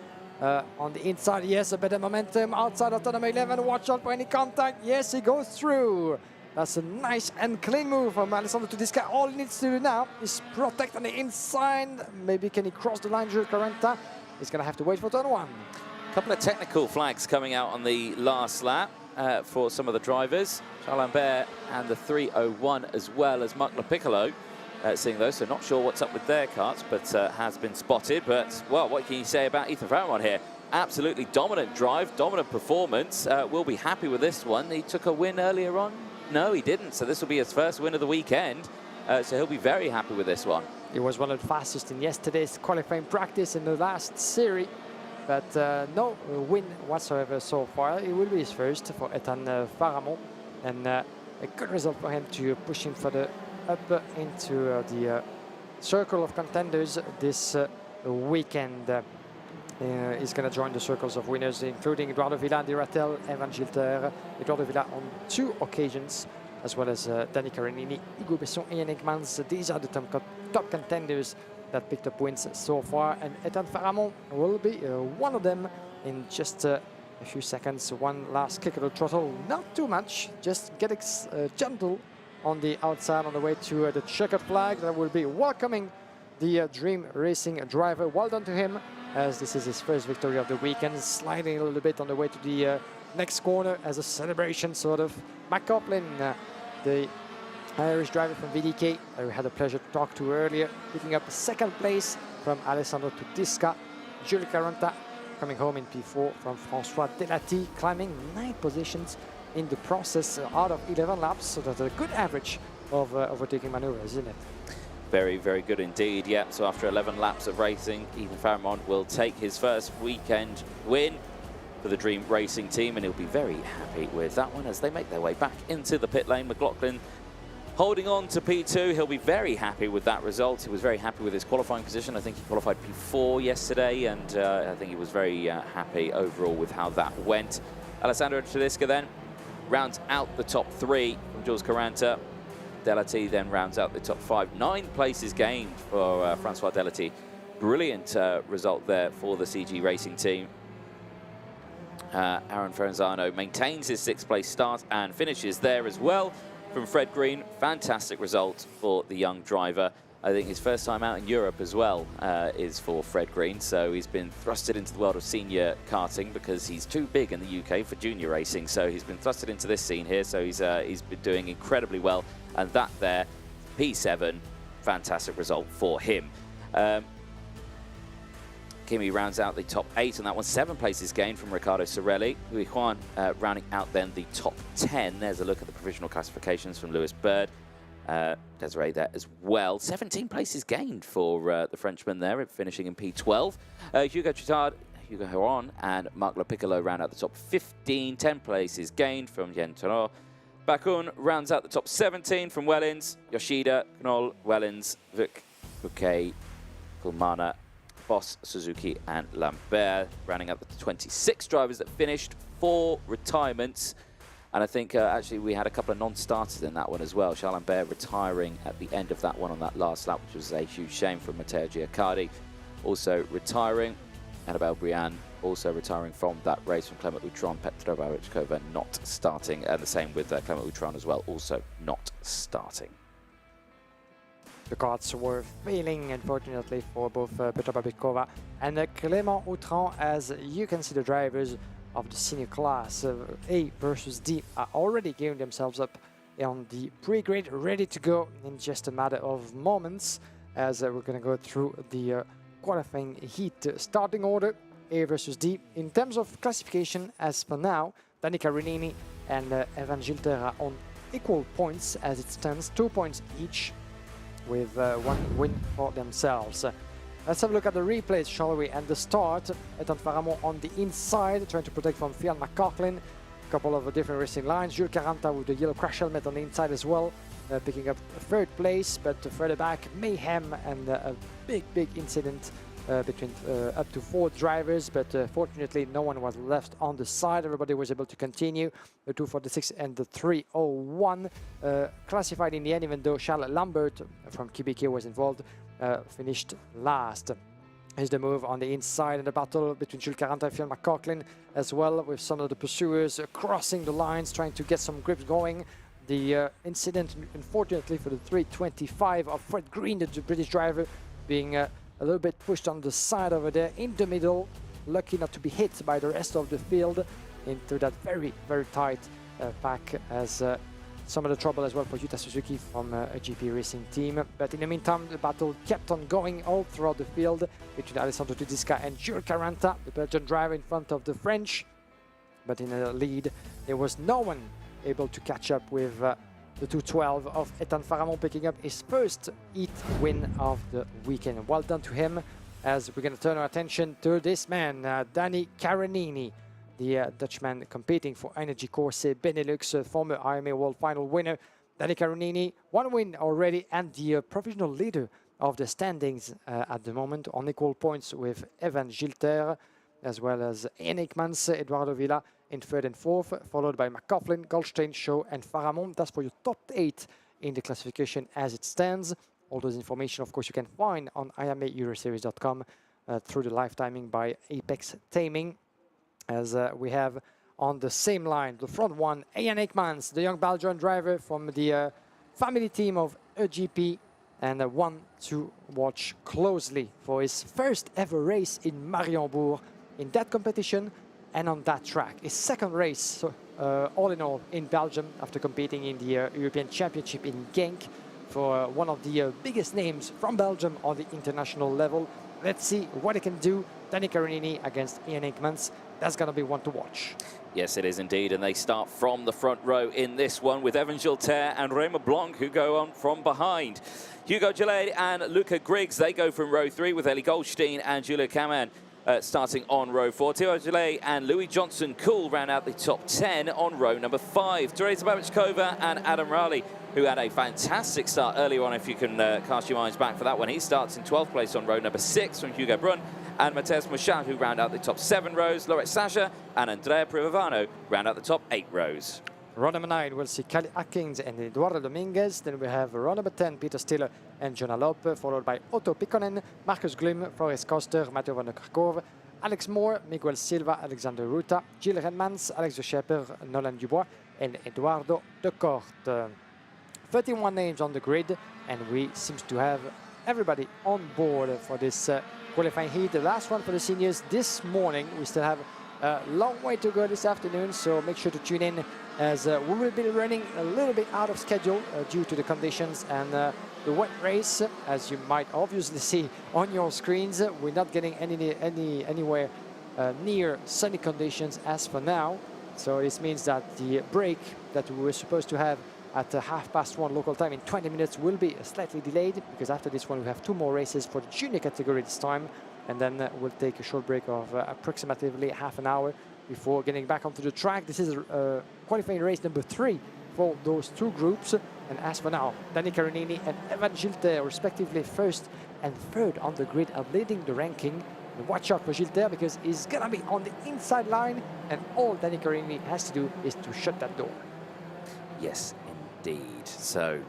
On the inside, yes, a better momentum. Outside of turn number 11, watch out for any contact. Yes, he goes through. That's a nice and clean move from Alessandro Tedesca. All he needs to do now is protect on the inside. Maybe can he cross the line, Jules Caranta? He's going to have to wait for turn 1. A couple of technical flags coming out on the last lap for some of the drivers. Charles Lambert and the 301 as well as Marc Piccolo. Seeing those, so not sure what's up with their karts, but has been spotted. But, well, what can you say about Ethan Farramon here? Absolutely dominant drive, dominant performance. We'll be happy with this one. He took a win earlier on. No, he didn't. So this will be his first win of the weekend. So he'll be very happy with this one. He was one of the fastest in yesterday's qualifying practice in the last series. But no win whatsoever so far. It will be his first for Ethan Farramon. And a good result for him to push him further up into the circle of contenders this weekend. He's going to join the circles of winners, including Eduardo Villa, Andy Rattel, Evan Gilter, Eduardo Villa on 2 occasions, as well as Danny Carinini, Hugo Besson, Ian Eggmans. These are the top contenders that picked up wins so far, and Ethan Farramon will be one of them in just a few seconds. One last kick of the throttle, not too much, just get gentle on the outside on the way to the checkered flag that will be welcoming the Dream Racing driver. Well done to him, as this is his first victory of the weekend. Sliding a little bit on the way to the next corner as a celebration, sort of. Matt Coughlin, the Irish driver from VDK, we had the pleasure to talk to earlier, picking up 2nd place from Alessandro Tedesca. Jules Caranta coming home in P4 from François Delati, climbing 9 positions in the process out of 11 laps, so that's a good average of overtaking maneuvers, isn't it? Very, very good indeed, yeah. So after 11 laps of racing, Ethan Farramon will take his first weekend win for the Dream Racing team, and he'll be very happy with that one as they make their way back into the pit lane. McLaughlin holding on to P2. He'll be very happy with that result. He was very happy with his qualifying position. I think he qualified P4 yesterday, and I think he was very happy overall with how that went. Alessandro Tedesca then rounds out the top 3 from Jules Caranta. Delati then rounds out the top 5. 9 places gained for Francois Delati. Brilliant result there for the CG Racing team. Aaron Ferranzano maintains his 6th place start and finishes there as well from Fred Green. Fantastic result for the young driver. I think his first time out in Europe as well is for Fred Green. So he's been thrusted into the world of senior karting because he's too big in the UK for junior racing. So he's been thrusted into this scene here. So he's been doing incredibly well. And that there, P7, fantastic result for him. Kimi rounds out the top 8, and that one 7 places gained from Ricardo Sorelli. Louis Juan rounding out then the top 10. There's a look at the provisional classifications from Lewis Bird. Desiree there as well. 17 places gained for the Frenchman there, finishing in P12. Hugo Chittard, Hugo Heron, and Marc Piccolo round out the top 15. 10 places gained from Yen Toro. Bakun rounds out the top 17 from Wellens. Yoshida, Knoll, Wellens, Vuk, Bouquet, Kulmana, Boss, Suzuki, and Lambert, rounding up the 26 drivers that finished. 4 retirements. And I think actually we had a couple of non-starters in that one as well. Charles Lambert retiring at the end of that one on that last lap, which was a huge shame from Matteo Giaccardi. Also retiring. Annabelle Briand also retiring from that race from Clement Outron. Petra Barichkova not starting. And the same with Clement Outron as well, also not starting. The karts were failing, unfortunately, for both Petra Babikova and Clément Outran. As you can see, the drivers of the senior class, A versus D, are already gearing themselves up on the pre-grid, ready to go in just a matter of moments, as we're going to go through the qualifying heat starting order, A versus D. In terms of classification, as for now, Danica Renini and Evan Gilter are on equal points as it stands, 2 points each, with 1 win for themselves. Let's have a look at the replays, shall we? And the start, Ethan Farramon on the inside, trying to protect from Fian McCaughlin. A couple of different racing lines. Jules Caranta with the yellow crash helmet on the inside as well, picking up 3rd place, but further back, mayhem and a big incident between up to 4 drivers, but fortunately no one was left on the side. Everybody was able to continue. The 246 and the 301 classified in the end, even though Charles Lambert from QBK was involved, finished last. Here's the move on the inside of the battle between Jules Caranta and Phil McCaughlin as well, with some of the pursuers crossing the lines, trying to get some grips going. The incident, unfortunately, for the 325 of Fred Green, the British driver, being a little bit pushed on the side over there in the middle, lucky not to be hit by the rest of the field into that very, very tight pack, as some of the trouble as well for Yuta Suzuki from a GP racing team. But in the meantime, the battle kept on going all throughout the field between Alessandro Tudisca and Jules Caranta, the Belgian driver in front of the French. But in the lead, there was no one able to catch up with the 212 of Ethan Faramond, picking up his first heat win of the weekend. Well done to him, as we're going to turn our attention to this man, Danny Caronini, the Dutchman competing for Energy Corse Benelux, former IAME World Final winner. Danny Caronini, one win already, and the provisional leader of the standings at the moment, on equal points with Evan Gilter, as well as Ian Hickmans, Eduardo Villa in third and fourth, followed by McCaughlin, Goldstein, Shaw and Faramond. That's for your top 8 in the classification as it stands. All those information, of course, you can find on IAMEEuroseries.com through the live timing by Apex Taming. As we have on the same line, the front one, Ian Hickmans, the young Belgian driver from the family team of EGP, and one to watch closely for his first ever race in Mariembourg in that competition and on that track. His second race, all in all, in Belgium, after competing in the European Championship in Genk for one of the biggest names from Belgium on the international level. Let's see what he can do. Danny Caronini against Ian Hickmans. That's going to be one to watch. Yes, it is indeed, and they start from the front row in this one with Evan Gilter and Raymond Blanc, who go on from behind. Hugo Gillet and Luca Griggs, they go from row 3 with Ellie Goldstein and Julia Kaman starting on row 4. Hugo Gillet and Louis Johnson-Cool round out the top 10 on row number 5. Teresa Babichkova and Adam Raleigh, who had a fantastic start earlier on, if you can cast your minds back for that one. He starts in 12th place on row number 6 from Hugo Brun. And Mathias Mouchard, who round out the top 7 rows. Laurette Sacha and Andrea Privavano round out the top 8 rows. Row number 9, we'll see Kelly Atkins and Eduardo Dominguez. Then we have row number 10, Peter Stiller and Jonah Lope, followed by Otto Pikkonen, Marcus Glum, Forrest Koster, Matteo van der Kerkhove, Alex Moore, Miguel Silva, Alexander Ruta, Gilles Redmans, Alex de Schepper, Nolan Dubois, and Eduardo de Korte. 31 names on the grid, and we seem to have everybody on board for this qualifying heat. The last one for the seniors this morning. We still have a long way to go this afternoon, so make sure to tune in, as we will be running a little bit out of schedule due to the conditions and the wet race. As you might obviously see on your screens, we're not getting anywhere near sunny conditions as for now. So this means that the break that we were supposed to have at 1:30 local time in 20 minutes will be slightly delayed, because after this one we have 2 more races for the junior category this time, and then we'll take a short break of approximately half an hour before getting back onto the track. This is qualifying race number 3 for those 2 groups, and as for now, Danny Caronini and Evan Gilter, respectively 1st and 3rd on the grid, are leading the ranking. And watch out for Gilter, because he's gonna be on the inside line, and all Danny Caronini has to do is to shut that door. Yes, indeed. So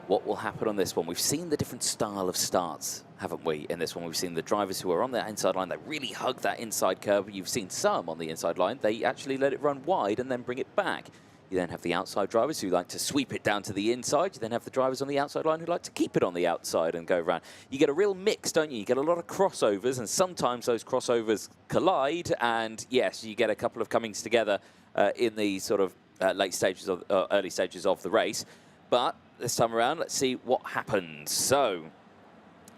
what will happen on this one? We've seen the different style of starts, haven't we? In this one, we've seen the drivers who are on the inside line, they really hug that inside curve. You've seen some on the inside line, they actually let it run wide and then bring it back. You then have the outside drivers who like to sweep it down to the inside. You then have the drivers on the outside line who like to keep it on the outside and go around. You get a real mix, don't you? You get a lot of crossovers, and sometimes those crossovers collide, and yes, you get a couple of comings together in the sort of late stages of early stages of the race. But this time around, let's see what happens. So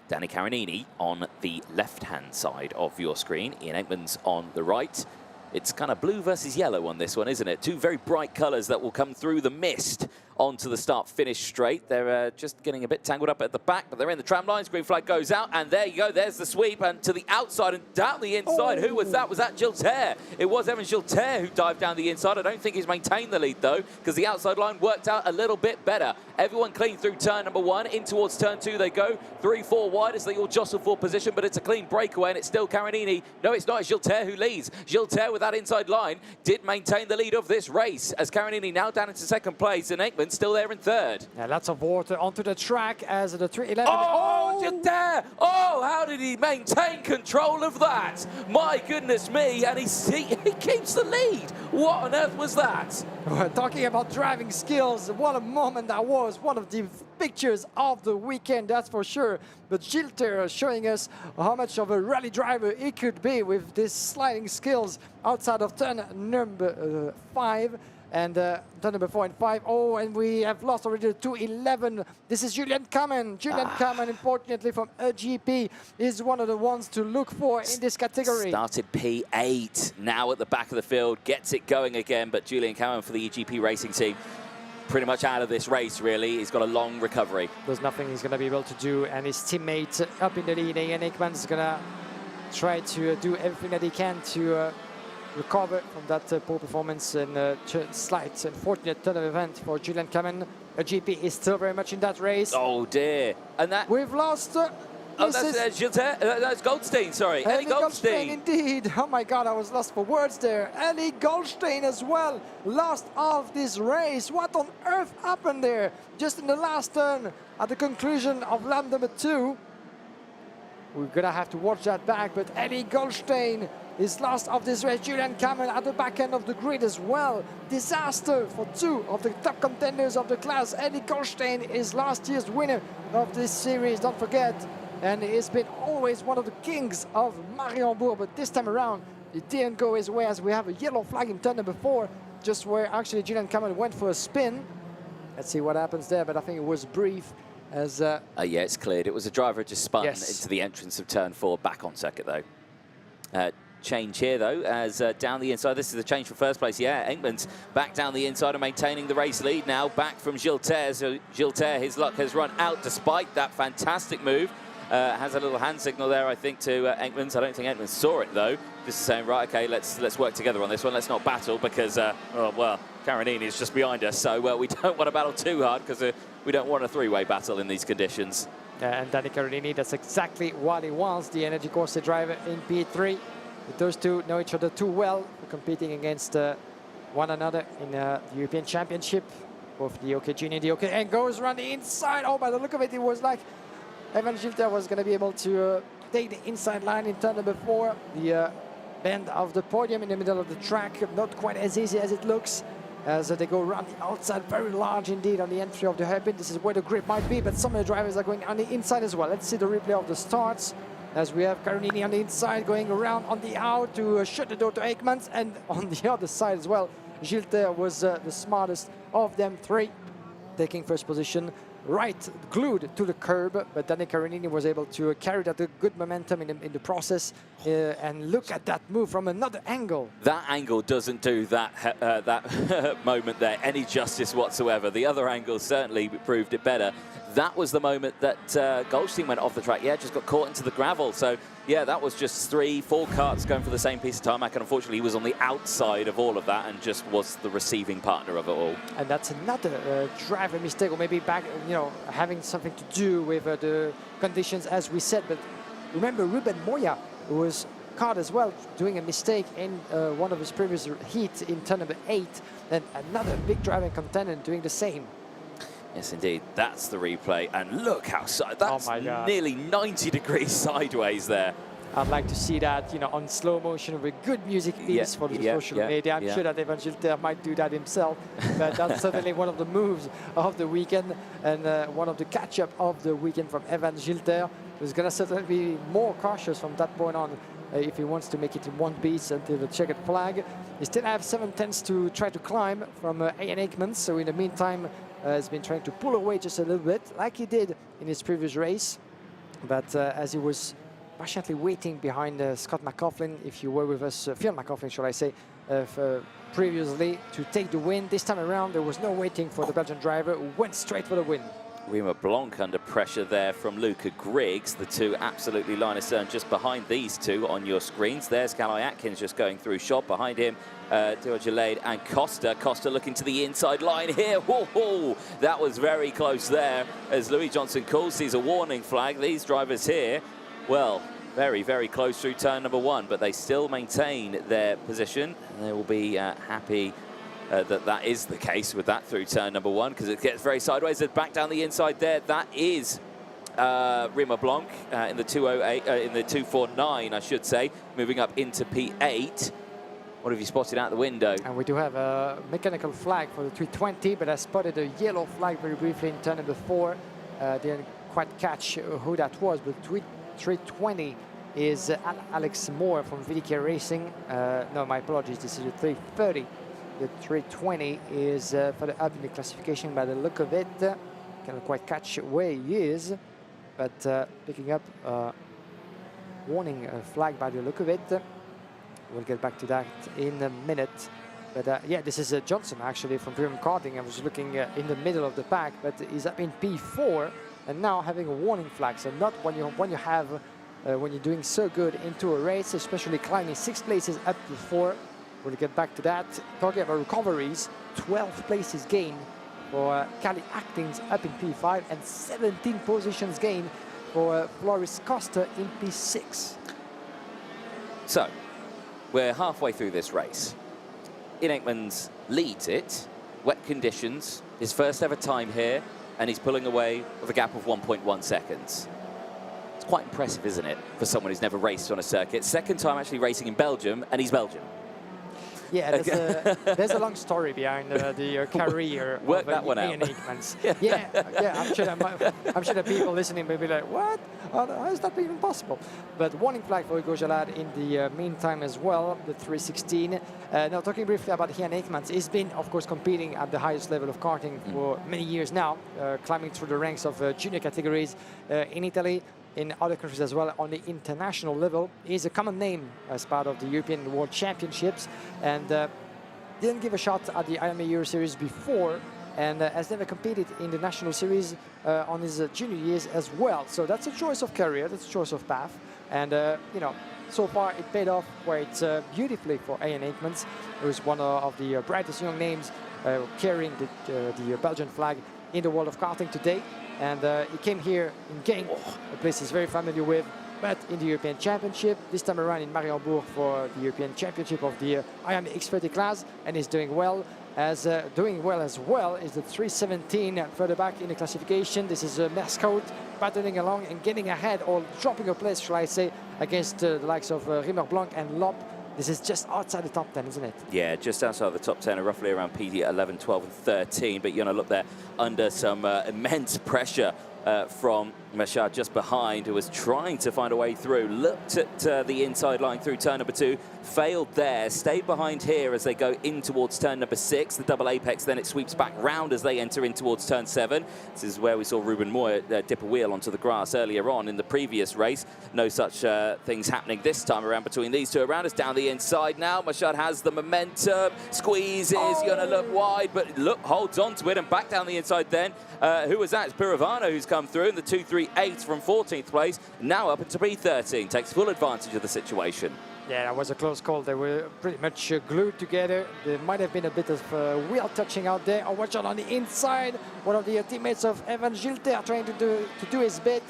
Danny Caronini on the left-hand side of your screen, Ian Hickmans on the right. It's kind of blue versus yellow on this one, isn't it? 2 very bright colours that will come through the mist onto the start-finish straight. They're just getting a bit tangled up at the back, but they're in the tram lines. Green flag goes out, and there you go. There's the sweep, and to the outside and down the inside. Who was that? Was that Gilter? It was Evan Gilter who dived down the inside. I don't think he's maintained the lead, though, because the outside line worked out a little bit better. Everyone clean through turn number 1. In towards turn 2 they go. 3, 4 wide as they all jostle for position, but it's a clean breakaway, and it's still Caronini. No, it's not. It's Gilter who leads. Gilter with that inside line did maintain the lead of this race, as Caronini now down into 2nd place, and Hickmans Aikman still there in third. Yeah, lots of water onto the track as the 311. Oh, Gilter! Oh, how did he maintain control of that? My goodness me, and he keeps the lead. What on earth was that? We're talking about driving skills. What a moment that was. One of the pictures of the weekend, that's for sure. But Gilter showing us how much of a rally driver he could be with these sliding skills outside of turn number 5. And turn number 4 and 5. Oh, and we have lost already the 211. This is Julian Kamen. Julian Kamen, unfortunately, from GP, is one of the ones to look for in this category. Started P8, now at the back of the field, gets it going again. But Julian Kamen for the EGP racing team, pretty much out of this race, really. He's got a long recovery. There's nothing he's going to be able to do. And his teammate up in the lead, Ian Aikman's going to try to do everything that he can to recover from that poor performance and slight unfortunate turn of event for Julian Kamen. GP is still very much in that race. Oh dear. And that we've lost. Oh, that's Gilter. That's Goldstein, sorry. Ellie Goldstein. Indeed. Oh my God, I was lost for words there. Ellie Goldstein as well, lost of this race. What on earth happened there? Just in the last turn at the conclusion of lap number 2. We're gonna have to watch that back, but Ellie Goldstein is last of this race. Julian Kamen at the back end of the grid as well. Disaster for 2 of the top contenders of the class. Ellie Goldstein is last year's winner of this series, don't forget. And he's been always one of the kings of Mariembourg, but this time around, it didn't go his way as we have a yellow flag in turn number 4, just where actually Julian Kamen went for a spin. Let's see what happens there, but I think it was brief as... yeah, it's cleared. It was a driver just spun into the entrance of turn 4, back on circuit though. Change here though, as down the inside, this is the change for first place. Yeah, Aikman's back down the inside and maintaining the race lead now, back from Gilter. So Gilter, his luck has run out despite that fantastic move. Has a little hand signal there, I think, to Aikman's. I don't think Aikman saw it though. Just saying, right, okay, let's work together on this one. Let's not battle because, oh, well, Caronini is just behind us, so we don't want to battle too hard because we don't want a three-way battle in these conditions. And Danny Caronini, that's exactly what he wants, the Energy Corse driver in P3. Those two know each other too well, competing against one another in the European Championship, both the OK Junior and the OK, and goes around the inside. Oh, by the look of it, it was like Evan Gilter was going to be able to take the inside line in turn number 4. The bend of the podium in the middle of the track, not quite as easy as it looks, as they go around the outside, very large indeed on the entry of the hairpin. This is where the grip might be, but some of the drivers are going on the inside as well. Let's see the replay of the starts, as we have Caronini on the inside going around on the out to shut the door to Aikmans, and on the other side as well, Gilter was the smartest of them 3, taking first position, right glued to the curb, but Danny Caronini was able to carry that good momentum in the process, and look at that move from another angle. That angle doesn't do that that moment there any justice whatsoever. The other angle certainly proved it better. That was the moment that Goldstein went off the track. Yeah, just got caught into the gravel. So, yeah, that was just 3-4 karts going for the same piece of tarmac. And unfortunately, he was on the outside of all of that and just was the receiving partner of it all. And that's another driver mistake, or maybe back, having something to do with the conditions, as we said. But remember, Ruben Moya was caught as well, doing a mistake in one of his previous heats in turn number 8. And another big driving contender doing the same. Yes, indeed. That's the replay. And look how that's nearly 90 degrees sideways there. I'd like to see that, on slow motion with good music piece for the social media. I'm sure that Evan Gilter might do that himself, but that's certainly one of the moves of the weekend and one of the catch-up of the weekend from Evan Gilter. He's going to certainly be more cautious from that point on if he wants to make it in one piece until the checkered flag. He still have 7 tenths to try to climb from Ian Aikman, so in the meantime, has been trying to pull away just a little bit, like he did in his previous race. But as he was patiently waiting behind Scott McLaughlin, if you were with us, Phil McLaughlin, shall I say, previously, to take the win. This time around, there was no waiting for the Belgian driver, who went straight for the win. Rima Blanc under pressure there from Luca Griggs. The two absolutely line astern just behind these two on your screens. There's Calais Atkins just going through shot. Behind him, Deojalade and Costa. Costa looking to the inside line here. Whoa, that was very close there. As Louis Johnson calls, sees a warning flag. These drivers here, well, very, very close through turn number 1, but they still maintain their position. And they will be happy that is the case with that through turn number 1, because it gets very sideways. And back down the inside there, that is Mariembourg in the 208, in the 249, I should say, moving up into P8. What have you spotted out the window? And we do have a mechanical flag for the 320, but I spotted a yellow flag very briefly in turn number 4. Didn't quite catch who that was, but 320 is Alex Moore from VDK Racing. No, my apologies, this is a 330. The 320 is further up in the classification by the look of it. Can't quite catch where he is, but picking up warning flag by the look of it. We'll get back to that in a minute. But yeah, this is Johnson actually from Premium Karting. I was looking in the middle of the pack, but he's up in P4 and now having a warning flag. So not when you're doing so good into a race, especially climbing 6 places up to 4. We'll get back to that. Talking about recoveries, 12 places gained for Cali Actings up in P5 and 17 positions gained for Floris Costa in P6. So, we're halfway through this race. Ian Aikmans leads it, wet conditions, his first ever time here, and he's pulling away with a gap of 1.1 seconds. It's quite impressive, isn't it, for someone who's never raced on a circuit. Second time actually racing in Belgium, and he's Belgian. Yeah, there's a long story behind the career Work of that one Ian out. Aikmans. yeah, I'm sure the people listening may be like, what? How is that even possible? But warning flag for Hugo Jalad in the meantime as well, the 316. Now, talking briefly about Ian Aikmans, he's been, of course, competing at the highest level of karting for many years now, climbing through the ranks of junior categories in Italy, in other countries as well on the international level. He's a common name as part of the European World Championships, and didn't give a shot at the IAME Euro Series before, and has never competed in the national series on his junior years as well. So that's a choice of career, that's a choice of path, and you know, so far it paid off quite beautifully for Ian Aikmans, who's one of the brightest young names carrying the Belgian flag in the world of karting today. And he came here in Genk, a place he's very familiar with, but in the European Championship, this time around in Mariembourg for the European Championship of the IAME X30 class, and he's doing well. Doing well as well is the 317 further back in the classification. This is Merscout battling along and getting ahead, or dropping a place, shall I say, against the likes of Rimmer Blanc and Lop. This is just outside the top 10, isn't it? Yeah, just outside the top 10, roughly around PD 11, 12 and 13. But, you know, look there, under some immense pressure from Mashad just behind, who was trying to find a way through. Looked at the inside line through turn number 2, failed there, stayed behind here as they go in towards turn number 6, the double apex, then it sweeps back round as they enter in towards turn 7. This is where we saw Ruben Moyer dip a wheel onto the grass earlier on in the previous race. No such things happening this time around between these two around us. Down the inside now, Mashad has the momentum, squeezes, gonna look wide, but look, holds on to it and back down the inside then. Who was that? It's Pirovano who's come through in the 238 from 14th place, now up into P13, takes full advantage of the situation. Yeah, that was a close call. They were pretty much glued together. There might have been a bit of wheel touching out there. Oh, watch out on the inside. One of the teammates of Evan Gilter trying to do his bit,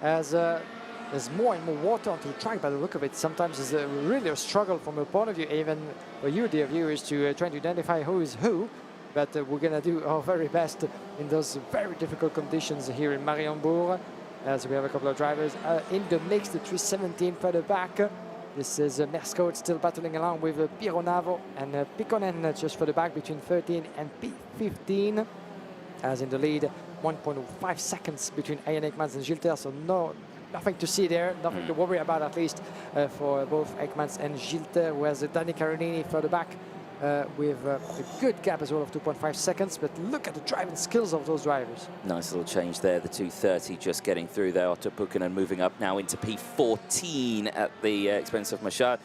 as there's more and more water onto the track by the look of it. Sometimes it's really a struggle from a point of view, even for you, dear viewers, to try to identify who is who. But we're going to do our very best in those very difficult conditions here in Mariembourg, as we have a couple of drivers in the mix, the 317 further back. This is Merscout still battling along with Pironavo and Pikkonen just further back between 13 and P15. As in the lead, 1.5 seconds between Ian Aikmans and Gilter, so nothing to see there, nothing to worry about, at least for both Aikmans and Gilter, whereas Danny Caronini further back with a good gap as well of 2.5 seconds. But look at the driving skills of those drivers. Nice little change there, the 230 just getting through there. Otto Pukkanen moving up now into P14 at the expense of Mashad,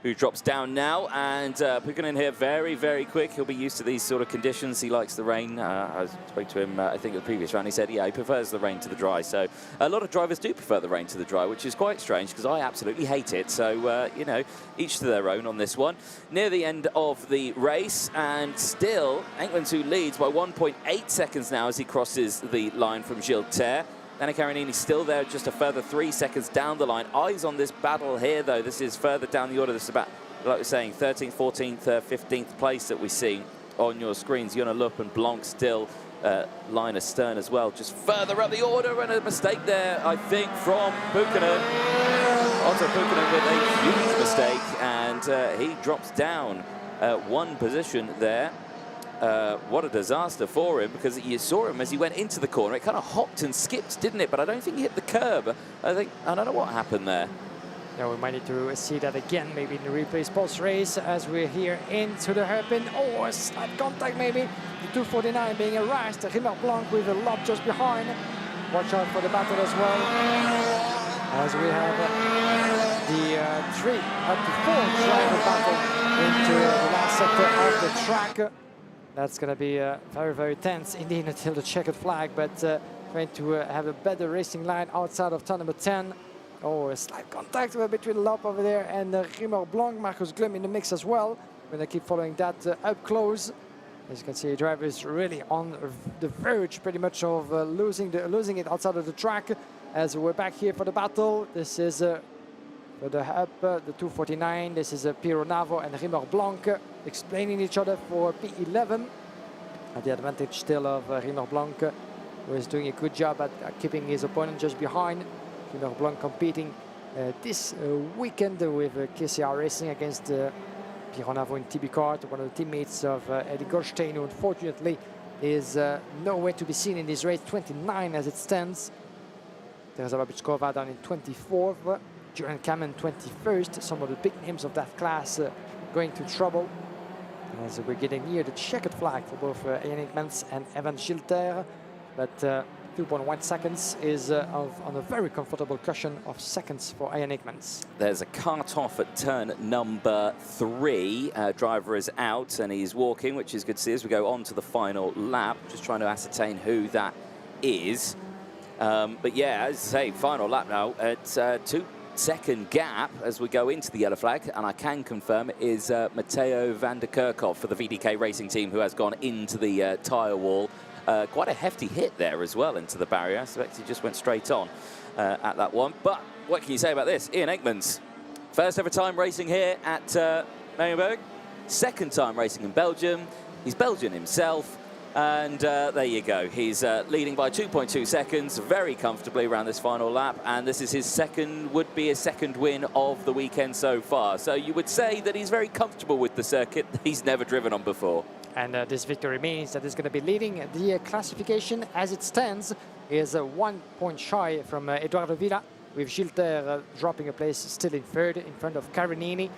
who drops down now. And Pukkanen here very, very quick. He'll be used to these sort of conditions. He likes the rain. I spoke to him, I think, at the previous round. He said, yeah, he prefers the rain to the dry. So a lot of drivers do prefer the rain to the dry, which is quite strange because I absolutely hate it. So, you know, each to their own on this one. Near the end of the race, and still Aikmans who leads by 1.8 seconds now as he crosses the line from Gilter. Danny Caronini still there, just a further 3 seconds down the line. Eyes on this battle here, though. This is further down the order. This is about, like we're saying, 13th, 14th, 15th place that we see on your screens. Jona Lup and Blanc still line astern as well. Just further up the order, and a mistake there, I think, from Buchanan. Otto Buchanan with a huge mistake, and he drops down one position there. What a disaster for him, because you saw him as he went into the corner. It kind of hopped and skipped, didn't it? But I don't think he hit the curb. I don't know what happened there. Yeah, we might need to see that again, maybe in the replays post-race, as we're here into the hairpin. Oh, a slight contact maybe. The 249 being harassed. Rimmer Blanc with a lot just behind. Watch out for the battle as well. As we have the 3 up to 4 driver battle into the last sector of the track. That's going to be very, very tense indeed until the checkered flag, but trying to have a better racing line outside of turn number 10. Oh, a slight contact between Lop over there and Rimmer Blanc. Marcus Glum in the mix as well. We're going to keep following that up close. As you can see, drivers really on the verge pretty much of losing it outside of the track. As we're back here for the battle, this is for the hub, the 249. This is Piero Navo and Rimmer Blanc explaining each other for P11. At the advantage still of Rimmer Blanc, who is doing a good job at keeping his opponent just behind. Rimmer Blanc competing this weekend with KCR Racing against Piero Navo in TB Kart, one of the teammates of Eddie Goldstein, who unfortunately is nowhere to be seen in this race. 29 as it stands. Teresa Babičková down in 24th. Julian Kamen 21st. Some of the big names of that class going to trouble. As we're getting near the checkered flag for both Ian Eckmans and Evan Gilter. But 2.1 seconds is on a very comfortable cushion of seconds for Ian Eckmans. There's a cut-off at turn number 3. Driver is out and he's walking, which is good to see as we go on to the final lap. Just trying to ascertain who that is. But yeah, as I say, final lap now at 2-second gap as we go into the yellow flag, and I can confirm it is Matteo van der Kerkhoff for the VDK Racing team who has gone into the tyre wall. Quite a hefty hit there as well into the barrier. I suspect he just went straight on at that one. But what can you say about this? Ian Eckmans, first ever time racing here at Mariembourg, second time racing in Belgium. He's Belgian himself. And there you go. He's leading by 2.2 seconds very comfortably around this final lap. And this is his second, would be his second win of the weekend so far. So you would say that he's very comfortable with the circuit that he's never driven on before. And this victory means that he's going to be leading the classification as it stands. He is 1 point shy from Eduardo Villa, with Gilter dropping a place still in third in front of Carinini.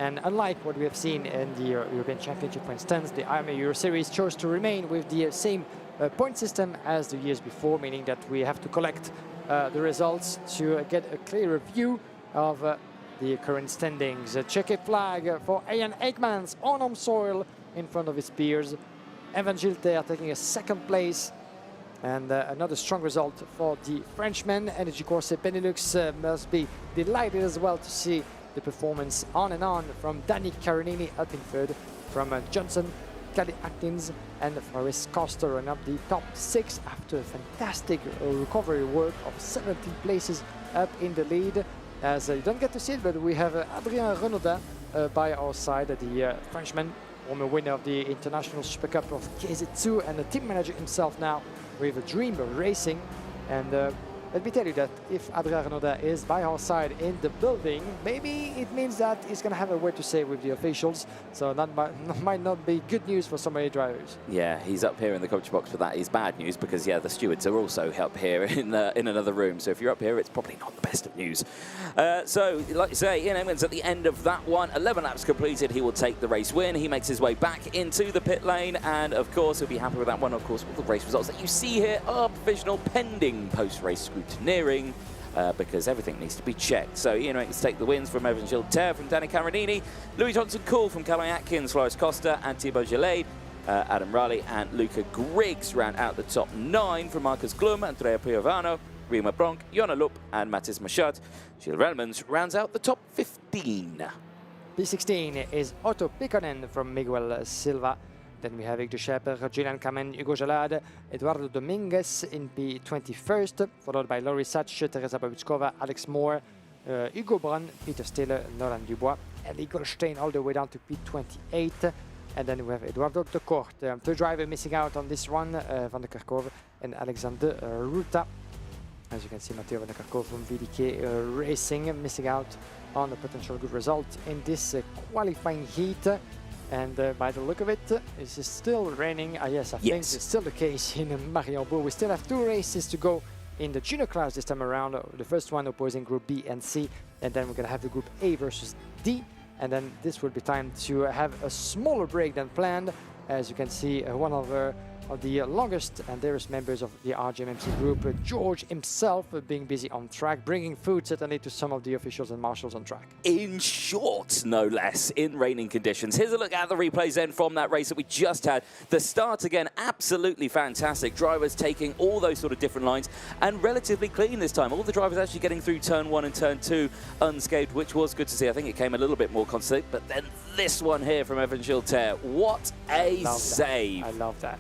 And unlike what we have seen in the European Championship, for instance, the IAME Euro Series chose to remain with the same point system as the years before, meaning that we have to collect the results to get a clearer view of the current standings. A checkered flag for Ian Eckmans on home soil in front of his peers. Evan Gilter taking a second place. And another strong result for the Frenchman. Energy Corse Benelux must be delighted as well to see the performance on and on from Danny Carinini up in third, from Johnson, Kelly Atkins and Faris Coster, and up the top 6 after fantastic recovery work of 17 places up in the lead. As you don't get to see it, but we have Adrien Renaudin by our side, the Frenchman, former winner of the International Super Cup of KZ2 and the team manager himself now with Dream Racing. And let me tell you that if Adrien Renaudin is by our side in the building, maybe it means that he's going to have a word to say with the officials. So that might not be good news for so many drivers. Yeah, he's up here in the commentary box, but that is bad news because, yeah, the stewards are also up here in another room. So if you're up here, it's probably not the best of news. So, like you say, Ian Eckmans at the end of that one, 11 laps completed. He will take the race win. He makes his way back into the pit lane. And, of course, he'll be happy with that one. Of course, all the race results that you see here are provisional pending post-race scrutineering because everything needs to be checked. So Ian Eckmans take the wins from Evan Gilter, from Danny Carinini, Louis Johnson-Cool from Callum Atkins, Floris Costa and Thibaut Gillet, Adam Riley and Luca Griggs round out the top 9 from Marcus Glum, Andrea Piovano, Rimmer Blanc, Jona Lup and Mathis Machat. Gilles Relmans rounds out the top 15. P16 is Otto Pikkanen from Miguel Silva. Then we have Hugues de Schepper, Julian Kamen, Hugo Jalad, Eduardo Dominguez in P21st, followed by Laurie Satch, Teresa Babičková, Alex Moore, Hugo Brun, Peter Stiller, Nolan Dubois, Ellie Goldstein all the way down to P28. And then we have Eduardo de Kort, third driver missing out on this one, Van der Kerkhove and Alexander Ruta. As you can see, Matteo Van der Kerkhove from VDK Racing missing out on a potential good result in this qualifying heat. And by the look of it, is still raining. Yes, I think it's still the case in Mariembourg. We still have 2 races to go in the junior class this time around. The first one opposing Group B and C, and then we're going to have the Group A versus D. And then this will be time to have a smaller break than planned. As you can see, one of the longest and dearest members of the RGMMC group, George himself, being busy on track, bringing food certainly to some of the officials and marshals on track. In short, no less, in raining conditions. Here's a look at the replays then from that race that we just had. The start again, absolutely fantastic. Drivers taking all those sort of different lines and relatively clean this time. All the drivers actually getting through turn 1 and turn 2 unscathed, which was good to see. I think it came a little bit more constant, but then this one here from Evan Gilter, what a save. I love that.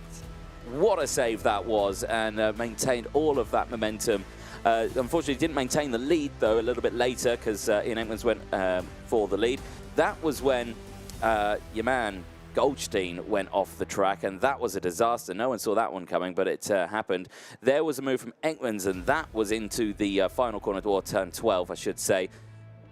What a save that was, and maintained all of that momentum. Unfortunately, didn't maintain the lead, though, a little bit later, because Ian Ekmans went for the lead. That was when your man Goldstein went off the track, and that was a disaster. No one saw that one coming, but it happened. There was a move from Ekmans, and that was into the final corner, or turn 12, I should say.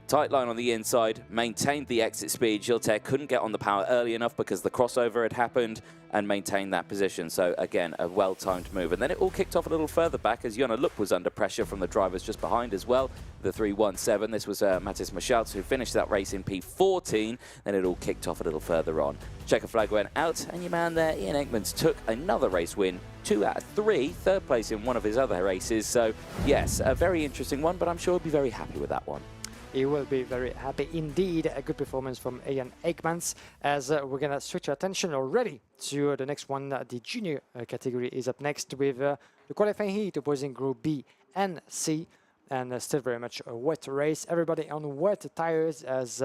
Tight line on the inside, maintained the exit speed. Gilter couldn't get on the power early enough because the crossover had happened, and maintained that position. So again, a well-timed move. And then it all kicked off a little further back as Jona Look was under pressure from the drivers just behind as well. The 3-1-7. This was Matis Machalts who finished that race in P14. Then it all kicked off a little further on. Checker flag went out, and your man there, Ian Ekmans, took another race win. 2 out of 3, third place in one of his other races. So yes, a very interesting one, but I'm sure he'll be very happy with that one. He will be very happy indeed. A good performance from Ian Ekmans. As we're going to switch our attention already to the next one. The junior category is up next with the qualifying heat opposing Group B and C. And still very much a wet race. Everybody on wet tires as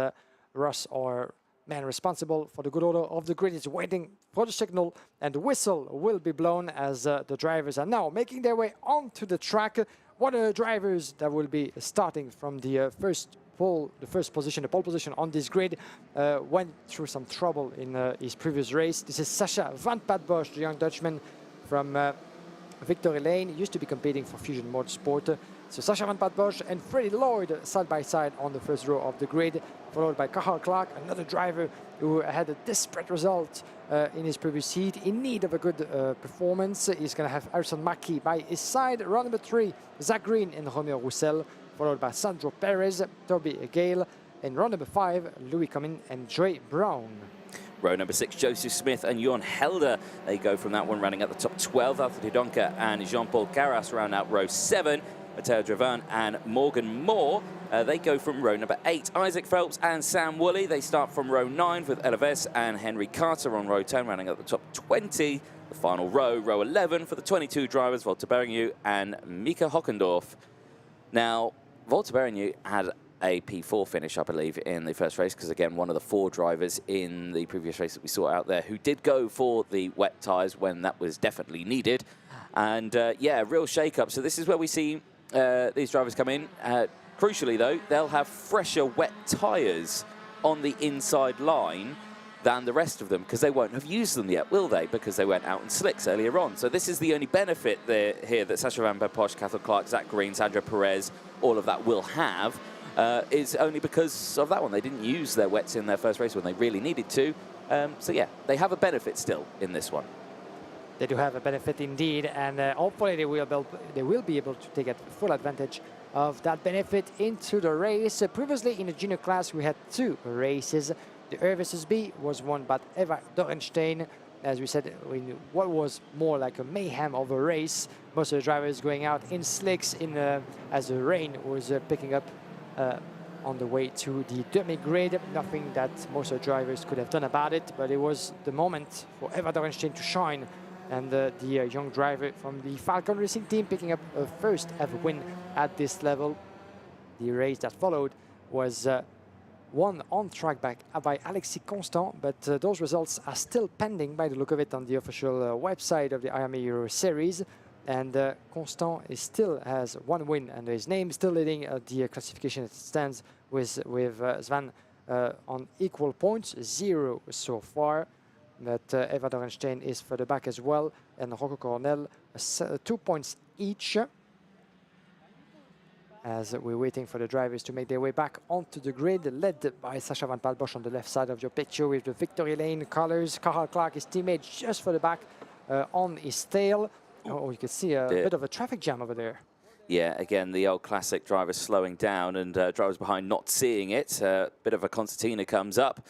Ross, our man responsible for the good order of the grid, is waiting for the signal. And the whistle will be blown as the drivers are now making their way onto the track. What are the drivers that will be starting from the first pole position on this grid? Went through some trouble in his previous race. This is Sacha van Padbosch, the young Dutchman from Victory Lane. Used to be competing for Fusion Motorsport. So Sacha van Padbosch and Freddie Lloyd side by side on the first row of the grid, followed by Cathal Clark, another driver who had a desperate result in his previous heat, in need of a good performance. He's going to have Harrison Mackie by his side. Round number 3, Zach Green and Romeo Roussel, followed by Sandro Perez, Toby Gale, and round number 5, Louis Cumming and Joy Brown. Row number 6, Joseph Smith and Jon Helder. They go from that one running at the top 12. Arthur Didonka and Jean-Paul Carras round out row 7. Matteo Dravan and Morgan Moore. They go from row number 8. Isaac Phelps and Sam Woolley. They start from row 9 with Elaves and Henry Carter on row 10, running at the top 20. The final row, row 11, for the 22 drivers, Walter Berignou and Mika Hockendorf. Now, Walter Berignou had a P4 finish, I believe, in the first race, because, again, one of the 4 drivers in the previous race that we saw out there who did go for the wet tyres when that was definitely needed. And, yeah, real shake-up. So this is where we see these drivers come in. Crucially, though, they'll have fresher wet tyres on the inside line than the rest of them, because they won't have used them yet, will they? Because they went out in slicks earlier on. So this is the only benefit here that Sacha van Padbosch, Cathal Clark, Zach Green, Sandro Perez, all of that will have, is only because of that one. They didn't use their wets in their first race when they really needed to. So, yeah, they have a benefit still in this one. They do have a benefit indeed, and hopefully they will be able to take full advantage of that benefit into the race. Previously in the junior class we had 2 races. The A versus B was won by Eva Dorenstein. As we said, in what was more like a mayhem of a race. Most of the drivers going out in slicks as the rain was picking up on the way to the demi-grid. Nothing that most of the drivers could have done about it, but it was the moment for Eva Dorenstein to shine. And the young driver from the Falcon Racing team picking up a first ever win at this level. The race that followed was won on track by Alexis Constant, but those results are still pending by the look of it on the official website of the IAME Euro Series. And Constant still has 1 win under his name, still leading the classification as it stands with Svan on equal points, 0 so far. But Eva Dorenstein is further back as well, and Rocco Coronel 2 points each. As we're waiting for the drivers to make their way back onto the grid, led by Sacha Van Padbosch on the left side of your picture with the victory lane colors. Cathal Clark, his teammate, just for the back on his tail. Oh, you can see a bit of a traffic jam over there. Yeah, again, the old classic drivers slowing down and drivers behind not seeing it. Bit of a concertina comes up,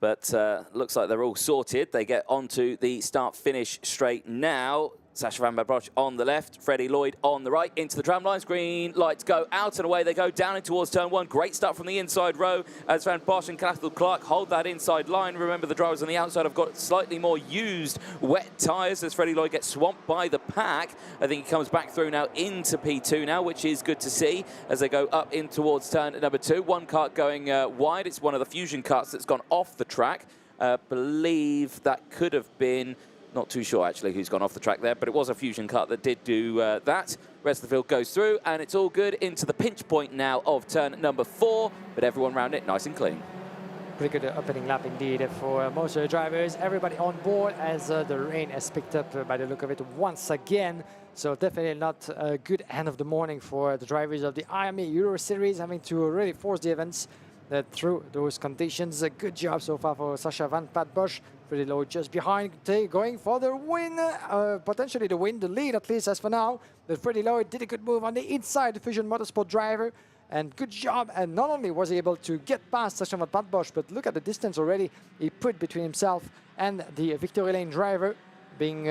but looks like they're all sorted. They get onto the start-finish straight now. Sacha Van Padbosch on the left, Freddie Lloyd on the right, into the tram lines. Green lights go out and away they go down in towards turn one. Great start from the inside row as Van Bosch and Cathal Clark hold that inside line. Remember, the drivers on the outside have got slightly more used wet tyres as Freddie Lloyd gets swamped by the pack. I think he comes back through now into P2 now, which is good to see as they go up in towards turn number 2. One kart going wide. It's one of the Fusion karts that's gone off the track. Believe that could have been... Not too sure, actually, who's gone off the track there, but it was a Fusion kart that did do that. Rest of the field goes through, and it's all good into the pinch point now of turn number 4, but everyone around it nice and clean. Pretty good opening lap indeed for most of the drivers. Everybody on board as the rain has picked up by the look of it once again. So definitely not a good end of the morning for the drivers of the IAME Euro Series, having to really force the events through those conditions. A good job so far for Sacha Van Padbosch. Pretty low just behind, going for the win, potentially the win, the lead at least as for now. But Freddie Lloyd did a good move on the inside, the Fusion Motorsport driver, and good job. And not only was he able to get past Sacha Van Padbosch, but look at the distance already he put between himself and the victory lane driver, being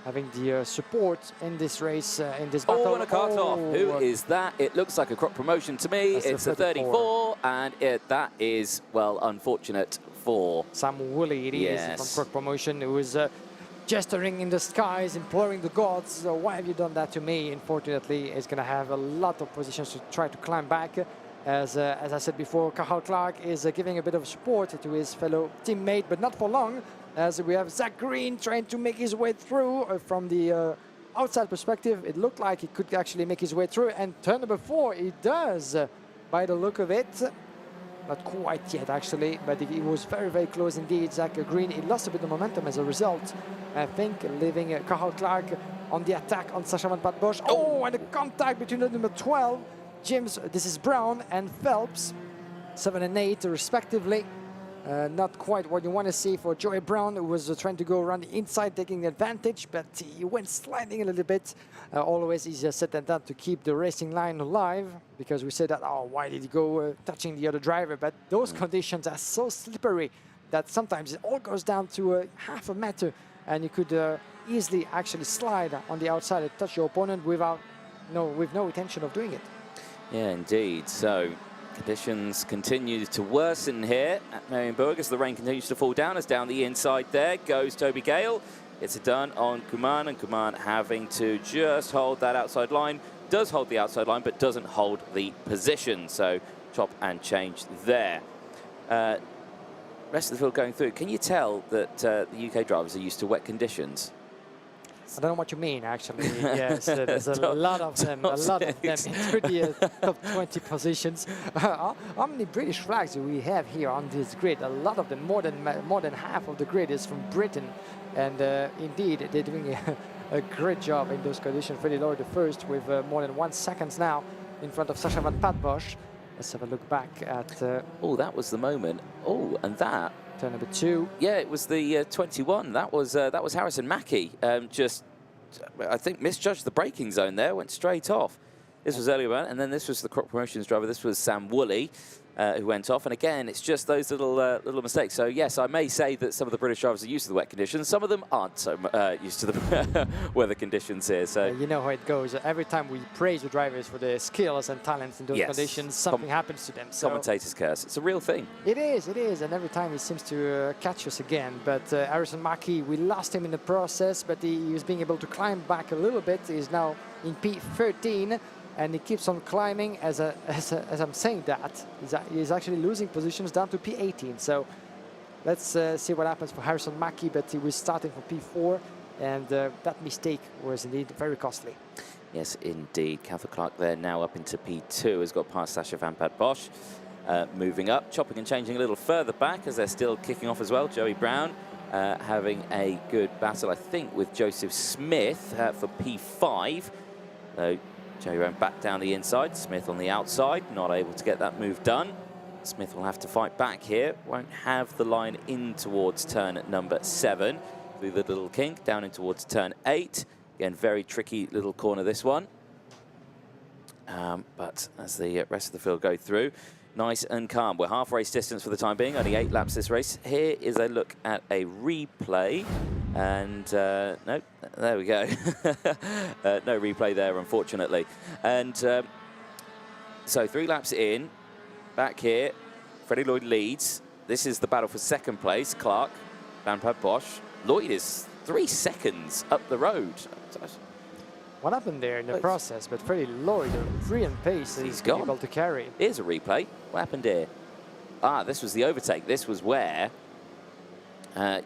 having the support in this race, in this battle. Oh, and a kart off. Who is that? It looks like a crop promotion to me. That's it's a 34, and that is, well, unfortunate for Sam Woolley. It is from Croc Promotion, who was gesturing in the skies, imploring the gods, why have you done that to me? Unfortunately, he's going to have a lot of positions to try to climb back. As I said before, Cathal Clark is giving a bit of support to his fellow teammate, but not for long, as we have Zach Green trying to make his way through from the outside perspective. It looked like he could actually make his way through, and turn number 4, he does, by the look of it. Not quite yet, actually, but he was very, very close indeed. Zach Green, he lost a bit of momentum as a result, I think, leaving Cathal Clark on the attack on Sacha Van Padbosch. Oh, and a contact between the number 12, James, this is Brown, and Phelps, 7 and 8, respectively. Not quite what you want to see for Joey Brown, who was trying to go around the inside, taking advantage, but he went sliding a little bit. Always easier said than done to keep the racing line alive, because we said that, oh, why did he go touching the other driver? But those conditions are so slippery that sometimes it all goes down to half a meter, and you could easily actually slide on the outside and touch your opponent with no intention of doing it. Yeah, indeed. So conditions continue to worsen here at Mariembourg as the rain continues to fall down. As down the inside there goes Toby Gale. Gets it done on Kuman, and Kuman having to just hold that outside line. Does hold the outside line, but doesn't hold the position. So chop and change there. Rest of the field going through. Can you tell that the UK drivers are used to wet conditions? I don't know what you mean, actually. Yes, there's a lot of them into the top 20 positions. How many British flags do we have here on this grid? A lot of them, more than half of the grid is from Britain. And indeed, they're doing a great job in those conditions. Freddie Lloyd the first with more than 1 second now in front of Sacha Van Padbosch. Let's have a look back at... oh, that was the moment. Oh, and that... Turn number 2. Yeah, it was the 21. That was Harrison Mackie. Just, I think, misjudged the braking zone there. Went straight off. This was earlier on, and then this was the Croc Promotions driver. This was Sam Woolley, who went off. And again, it's just those little mistakes. So yes, I may say that some of the British drivers are used to the wet conditions. Some of them aren't so used to the weather conditions here. So you know how it goes. Every time we praise the drivers for their skills and talents in those conditions, something happens to them. So commentators curse. It's a real thing. It is, and every time he seems to catch us again. But Harrison Mackie, we lost him in the process, but he was being able to climb back a little bit. He's now in P13. And he keeps on climbing as I'm saying that. He's actually losing positions down to P18. So let's see what happens for Harrison Mackie, but he was starting from P4, and that mistake was indeed very costly. Yes, indeed. Cathal Clark there now up into P2, has got past Sacha Van Padbosch. moving up, chopping and changing a little further back as they're still kicking off as well. Joey Brown having a good battle, I think, with Joseph Smith for P5. So Joey Brown back down the inside, Smith on the outside, not able to get that move done. Smith will have to fight back here, won't have the line in towards turn number 7. Through the little kink, down in towards turn 8. Again, very tricky little corner, this one. But as the rest of the field go through, nice and calm. We're half race distance for the time being, only 8 laps this race. Here is a look at a replay. And no, there we go. No replay there, unfortunately. And so 3 laps in, back here, Freddie Lloyd leads. This is the battle for second place. Clark, Van Pat Bosch. Lloyd is 3 seconds up the road. What happened there in the process? But Freddie Lloyd, a brilliant pace, he's able to carry. Here's a replay. What happened here? Ah, this was the overtake. This was where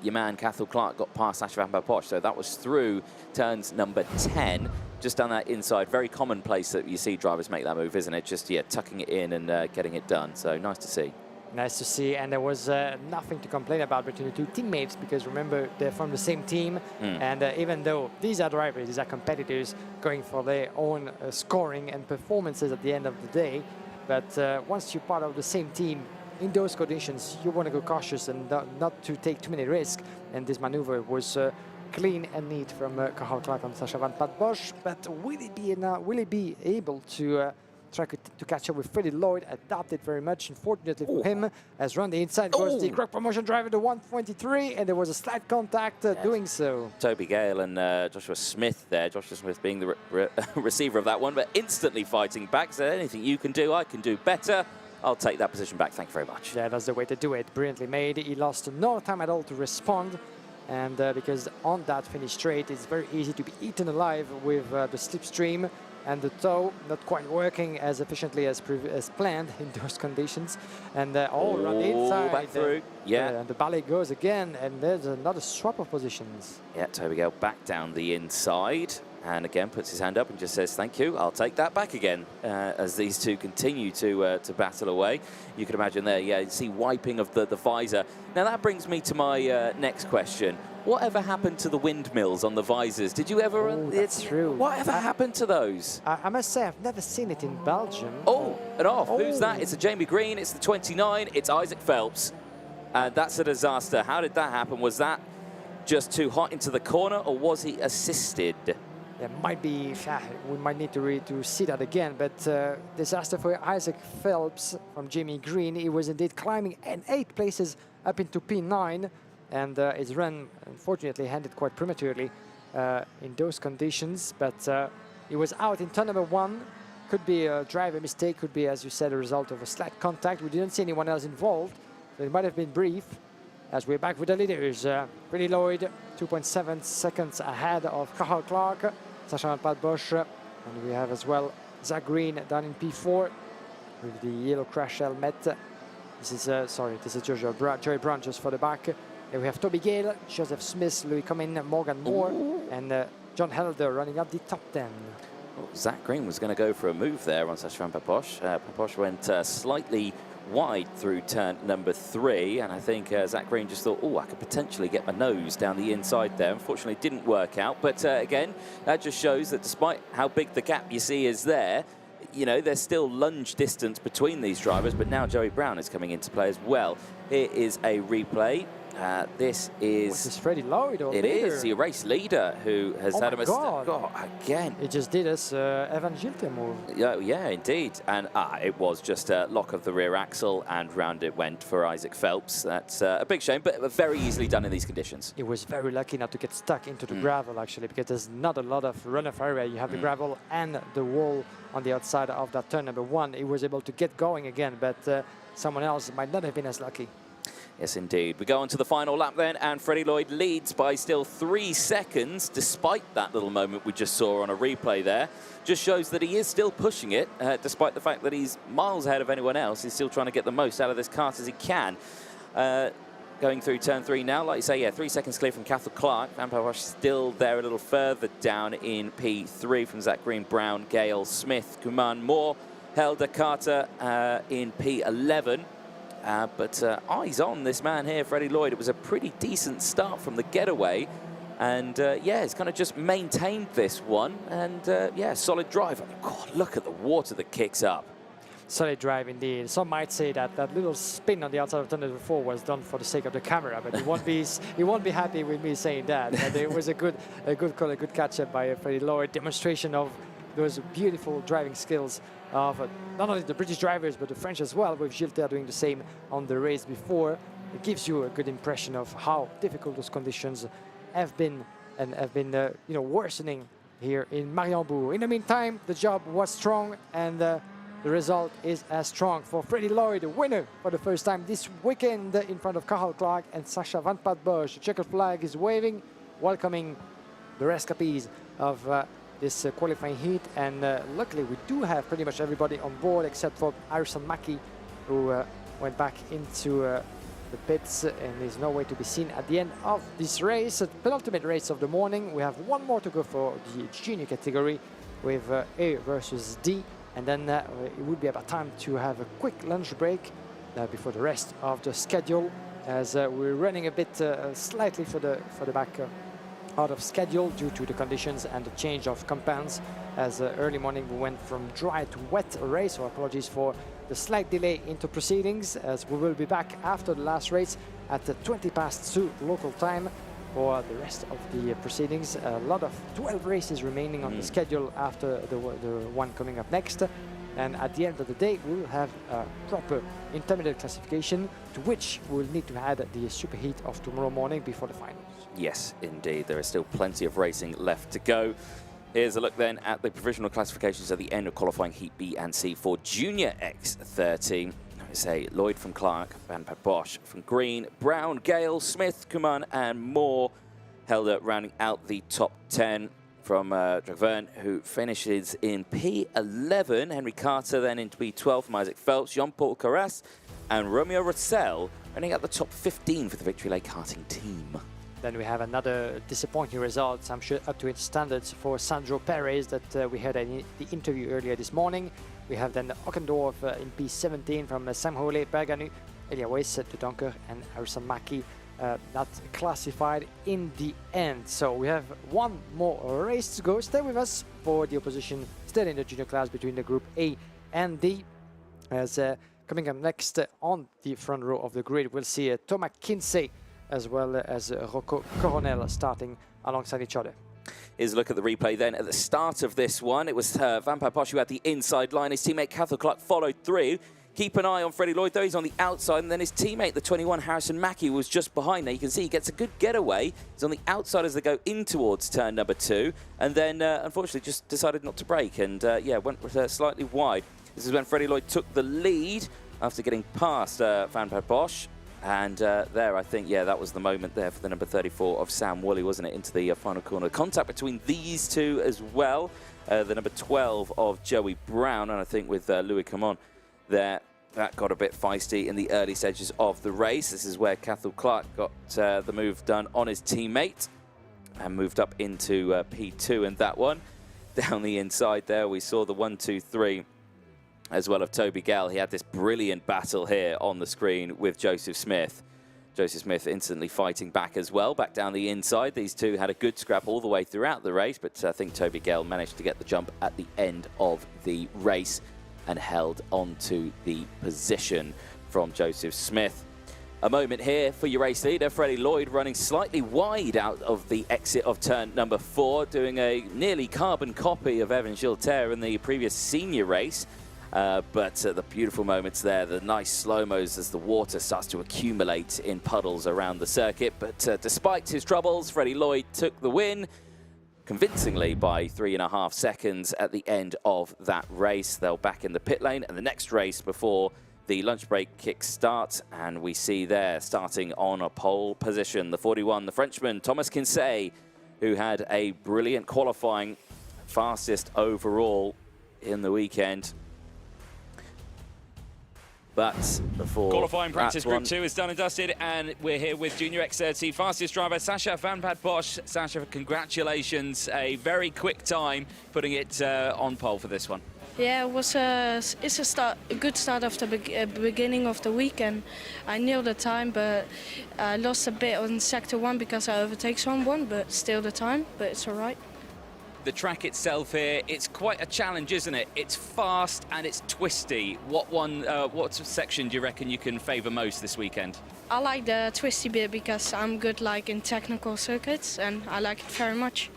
your man Cathal Clark got past Sacha Van Posch. So that was through turns number 10, just down that inside. Very commonplace that you see drivers make that move, isn't it? Just, yeah, tucking it in and getting it done. So nice to see. Nice to see, and there was nothing to complain about between the 2 teammates, because remember, they're from the same team, and even though these are drivers, these are competitors going for their own scoring and performances at the end of the day, but once you're part of the same team, in those conditions, you want to go cautious and not to take too many risks, and this maneuver was clean and neat from Cathal Clark and Sacha Van Bosch, but will he be able to try to catch up with Freddie Lloyd? Adapted very much, unfortunately for him, as run the inside goes the Croc Promotion driver, the 123, and there was a slight contact doing so. Toby Gale and Joshua Smith there. Joshua Smith being the receiver of that one, but instantly fighting back. So anything you can do, I can do better. I'll take that position back. Thank you very much. Yeah, that's the way to do it. Brilliantly made. He lost no time at all to respond. And because on that finish straight, it's very easy to be eaten alive with the slipstream and the toe not quite working as efficiently as planned in those conditions. And all around the inside. Back through. Yeah. And the ballet goes again, and there's another swap of positions. Yeah, Toby Gale back down the inside. And again, puts his hand up and just says, thank you, I'll take that back again. As these two continue to battle away. You can imagine there, yeah, you see wiping of the visor. Now that brings me to my next question. Whatever happened to the windmills on the visors? Did you ever... Oh, that's true. Whatever happened to those? I must say, I've never seen it in Belgium. Oh, and off. Who's that? It's a Jamie Green, it's the 29, it's Isaac Phelps. And that's a disaster. How did that happen? Was that just too hot into the corner, or was he assisted? It might be, we might need to see that again, but disaster for Isaac Phelps from Jamie Green. He was indeed climbing 8 places up into P9, and his run, unfortunately, ended quite prematurely in those conditions, but he was out in turn number 1. Could be a driver mistake, could be, as you said, a result of a slight contact. We didn't see anyone else involved, so it might have been brief. As we're back with the leaders, Freddie Lloyd, 2.7 seconds ahead of Cathal Clark, Sacha Van Bosch, and we have as well Zach Green down in P4 with the yellow crash helmet. This is, this is Joey Brown just for the back. And we have Toby Gale, Joseph Smith, Louis Cumming, Morgan Moore, and John Helder running up the top 10. Well, Zach Green was going to go for a move there on Sacha Van Bosch. Bosch went slightly wide through turn number 3, and I think Zach Green just thought, oh, I could potentially get my nose down the inside there. Unfortunately, it didn't work out, but again, that just shows that despite how big the gap you see is there, you know, there's still lunge distance between these drivers, but now Joey Brown is coming into play as well. Here is a replay. This is... Was this Freddie Lloyd or It leader? is the race leader who has had a mistake. Oh, again. It just did us Evan Gilter move. Yeah, indeed. And it was just a lock of the rear axle, and round it went for Isaac Phelps. That's a big shame, but very easily done in these conditions. He was very lucky not to get stuck into the gravel, actually, because there's not a lot of runoff area. You have the gravel and the wall on the outside of that turn number 1. He was able to get going again, but someone else might not have been as lucky. Yes, indeed. We go on to the final lap then, and Freddie Lloyd leads by still 3 seconds, despite that little moment we just saw on a replay there. Just shows that he is still pushing it, despite the fact that he's miles ahead of anyone else. He's still trying to get the most out of this kart as he can. Going through turn 3 now, like you say, yeah, 3 seconds clear from Cathal Clark. Van Bosch still there a little further down in P3 from Zach Green, Brown, Gale, Smith, Kuman, Moore, Helder Carter in P11. But eyes on this man here, Freddie Lloyd. It was a pretty decent start from the getaway. And yeah, he's kind of just maintained this one. And yeah, solid drive. God, look at the water that kicks up. Solid drive indeed. Some might say that that little spin on the outside of turn number 4 was done for the sake of the camera, but he won't be happy with me saying that. But it was a good call, a good catch up by Freddie Lloyd. Demonstration of those beautiful driving skills of not only the British drivers but the French as well, with Gilles Terre doing the same on the race before. It gives you a good impression of how difficult those conditions have been and have been you know, worsening here in Mariembourg. In the meantime, the job was strong, and the result is as strong for Freddie Lloyd, the winner for the first time this weekend in front of Cathal Clark and Sacha Van Pat Bosch. The checkered flag is waving, welcoming the rescapees of this qualifying heat. And luckily, we do have pretty much everybody on board except for Harrison Mackie, who went back into the pits and is nowhere to be seen at the end of this race. The penultimate race of the morning. We have one more to go for the junior category with A versus D. And then it would be about time to have a quick lunch break before the rest of the schedule, as we're running a bit slightly for the back out of schedule due to the conditions and the change of compounds. As early morning we went from dry to wet race, so apologies for the slight delay into proceedings, as we will be back after the last race at 2:20 local time for the rest of the proceedings. A lot of 12 races remaining on the schedule after the one coming up next. And at the end of the day, we'll have a proper intermediate classification, to which we'll need to add the superheat of tomorrow morning before the finals. Yes, indeed. There is still plenty of racing left to go. Here's a look then at the provisional classifications at the end of qualifying Heat B and C for Junior X30. Say Lloyd from Clark, Van Pat Bosch from Green, Brown, Gale, Smith, Kuman and Moore. Helder rounding out the top 10 from Draverne, who finishes in P11. Henry Carter then into P12 from Isaac Phelps, Jean-Paul Carras and Romeo Russell running out the top 15 for the Victory Lake karting team. Then we have another disappointing result, I'm sure up to its standards, for Sandro Perez that we heard in the interview earlier this morning. We have then Ockendorf in P17 from Sam Hole, Berganu, Elia Weiss to Donker and Harrison Mackie not classified in the end. So we have one more race to go. Stay with us for the opposition still in the junior class between the group A and D. As coming up next on the front row of the grid, we'll see Thomas Kinsey as well as Rocco Coronel starting alongside each other. Here's a look at the replay then. At the start of this one, it was Van Pat Bosch who had the inside line. His teammate Cathal Clark followed through. Keep an eye on Freddie Lloyd, though. He's on the outside. And then his teammate, the 21, Harrison Mackie, was just behind. Now you can see he gets a good getaway. He's on the outside as they go in towards turn number 2. And then, unfortunately, just decided not to brake. And, yeah, went slightly wide. This is when Freddie Lloyd took the lead after getting past Van Pat Bosch. And there, I think, yeah, that was the moment there for the number 34 of Sam Woolley, wasn't it, into the final corner. Contact between these two as well. The number 12 of Joey Brown, and I think with Louis Camon there, that got a bit feisty in the early stages of the race. This is where Cathal Clark got the move done on his teammate and moved up into P2 in that one. Down the inside there, we saw the 1-2-3 as well of Toby Gale. He had this brilliant battle here on the screen with Joseph Smith. Joseph Smith instantly fighting back as well, back down the inside. These two had a good scrap all the way throughout the race, but I think Toby Gale managed to get the jump at the end of the race and held on to the position from Joseph Smith. A moment here for your race leader, Freddie Lloyd, running slightly wide out of the exit of turn number 4, doing a nearly carbon copy of Evan Gilles Terre in the previous senior race. But the beautiful moments there, the nice slow-mos as the water starts to accumulate in puddles around the circuit. But despite his troubles, Freddie Lloyd took the win convincingly by 3.5 seconds at the end of that race. They'll back in the pit lane, and the next race before the lunch break kicks start, and we see there starting on a pole position, the 41, the Frenchman, Thomas Kinsey, who had a brilliant qualifying, fastest overall in the weekend. But before qualifying practice group 2 is done and dusted, and we're here with Junior X30 fastest driver Sacha Van Pat Bosch. Sacha, congratulations, a very quick time putting it on pole for this one. Yeah, it was a good start of the beginning of the week, and I nailed the time, but I lost a bit on sector 1 because I overtake someone, but still the time, but it's all right. The track itself here, it's quite a challenge, isn't it? It's fast and it's twisty. What section do you reckon you can favour most this weekend? I like the twisty bit because I'm good like in technical circuits, and I like it very much.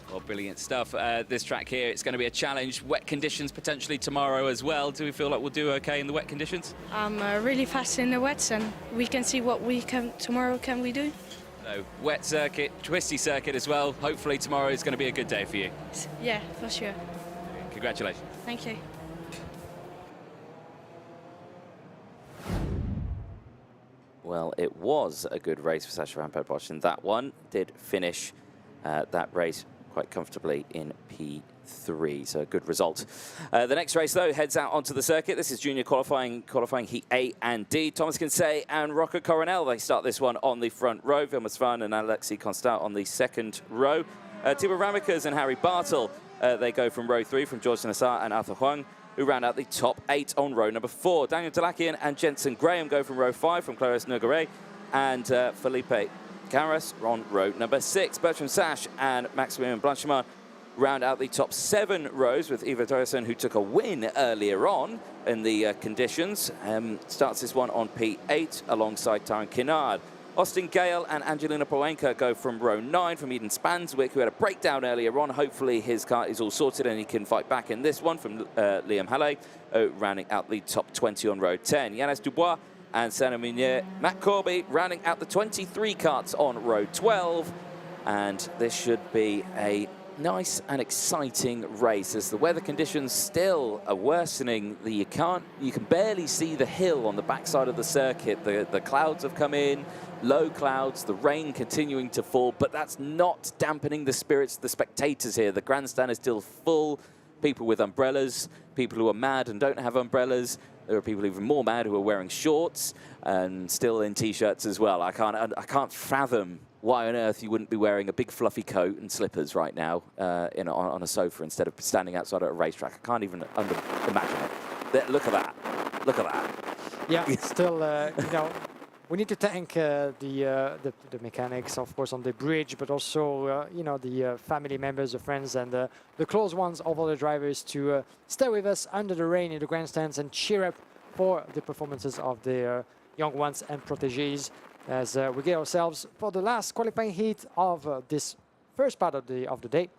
Well, brilliant stuff. This track here, it's going to be a challenge. Wet conditions potentially tomorrow as well. Do we feel like we'll do okay in the wet conditions? I'm really fast in the wets, and we can see what tomorrow can we do. So, wet circuit, twisty circuit as well. Hopefully tomorrow is going to be a good day for you. Yeah, for sure. Congratulations. Thank you. Well, it was a good race for Sasha van Bosch, and that one did finish that race quite comfortably in P3, so a good result. The next race, though, heads out onto the circuit. This is junior qualifying Heat A and D. Thomas Kinsey and Rocco Coronel, they start this one on the front row. Vilmos Van and Alexis Constant on the second row. Tibor Ramekers and Harry Bartel, they go from row 3 from George Nassar and Arthur Huang, who round out the top 8 on row number 4. Daniel Delakian and Jensen Graham go from row 5 from Clarisse Nogueret and Felipe Carras on row number 6. Bertrand Sash and Maximilian Blanchimard round out the top 7 rows with Ivo Thoresen, who took a win earlier on in the conditions. Starts this one on P8 alongside Taran Kinnard. Austin Gale and Angelina Poenka go from row 9 from Eden Spanswick, who had a breakdown earlier on. Hopefully his car is all sorted and he can fight back in this one from Liam Halle, rounding out the top 20 on row 10. Yannis Dubois and Senna Munier. Matt Corby rounding out the 23 karts on row 12. And this should be a nice and exciting race as the weather conditions still are worsening. You can barely see the hill on the backside of the circuit. The clouds have come in, low clouds, the rain continuing to fall, but that's not dampening the spirits of the spectators here. The grandstand is still full. People with umbrellas, people who are mad and don't have umbrellas. There are people even more mad who are wearing shorts and still in t-shirts as well. I can't fathom why on earth you wouldn't be wearing a big fluffy coat and slippers right now on a sofa instead of standing outside at a racetrack. I can't even imagine it. Look at that. Look at that. Yeah, still, you know, we need to thank the mechanics, of course, on the bridge, but also, you know, the family members, the friends, and the close ones of all the drivers to stay with us under the rain in the grandstands and cheer up for the performances of the young ones and protégés as we get ourselves for the last qualifying heat of this first part of the day.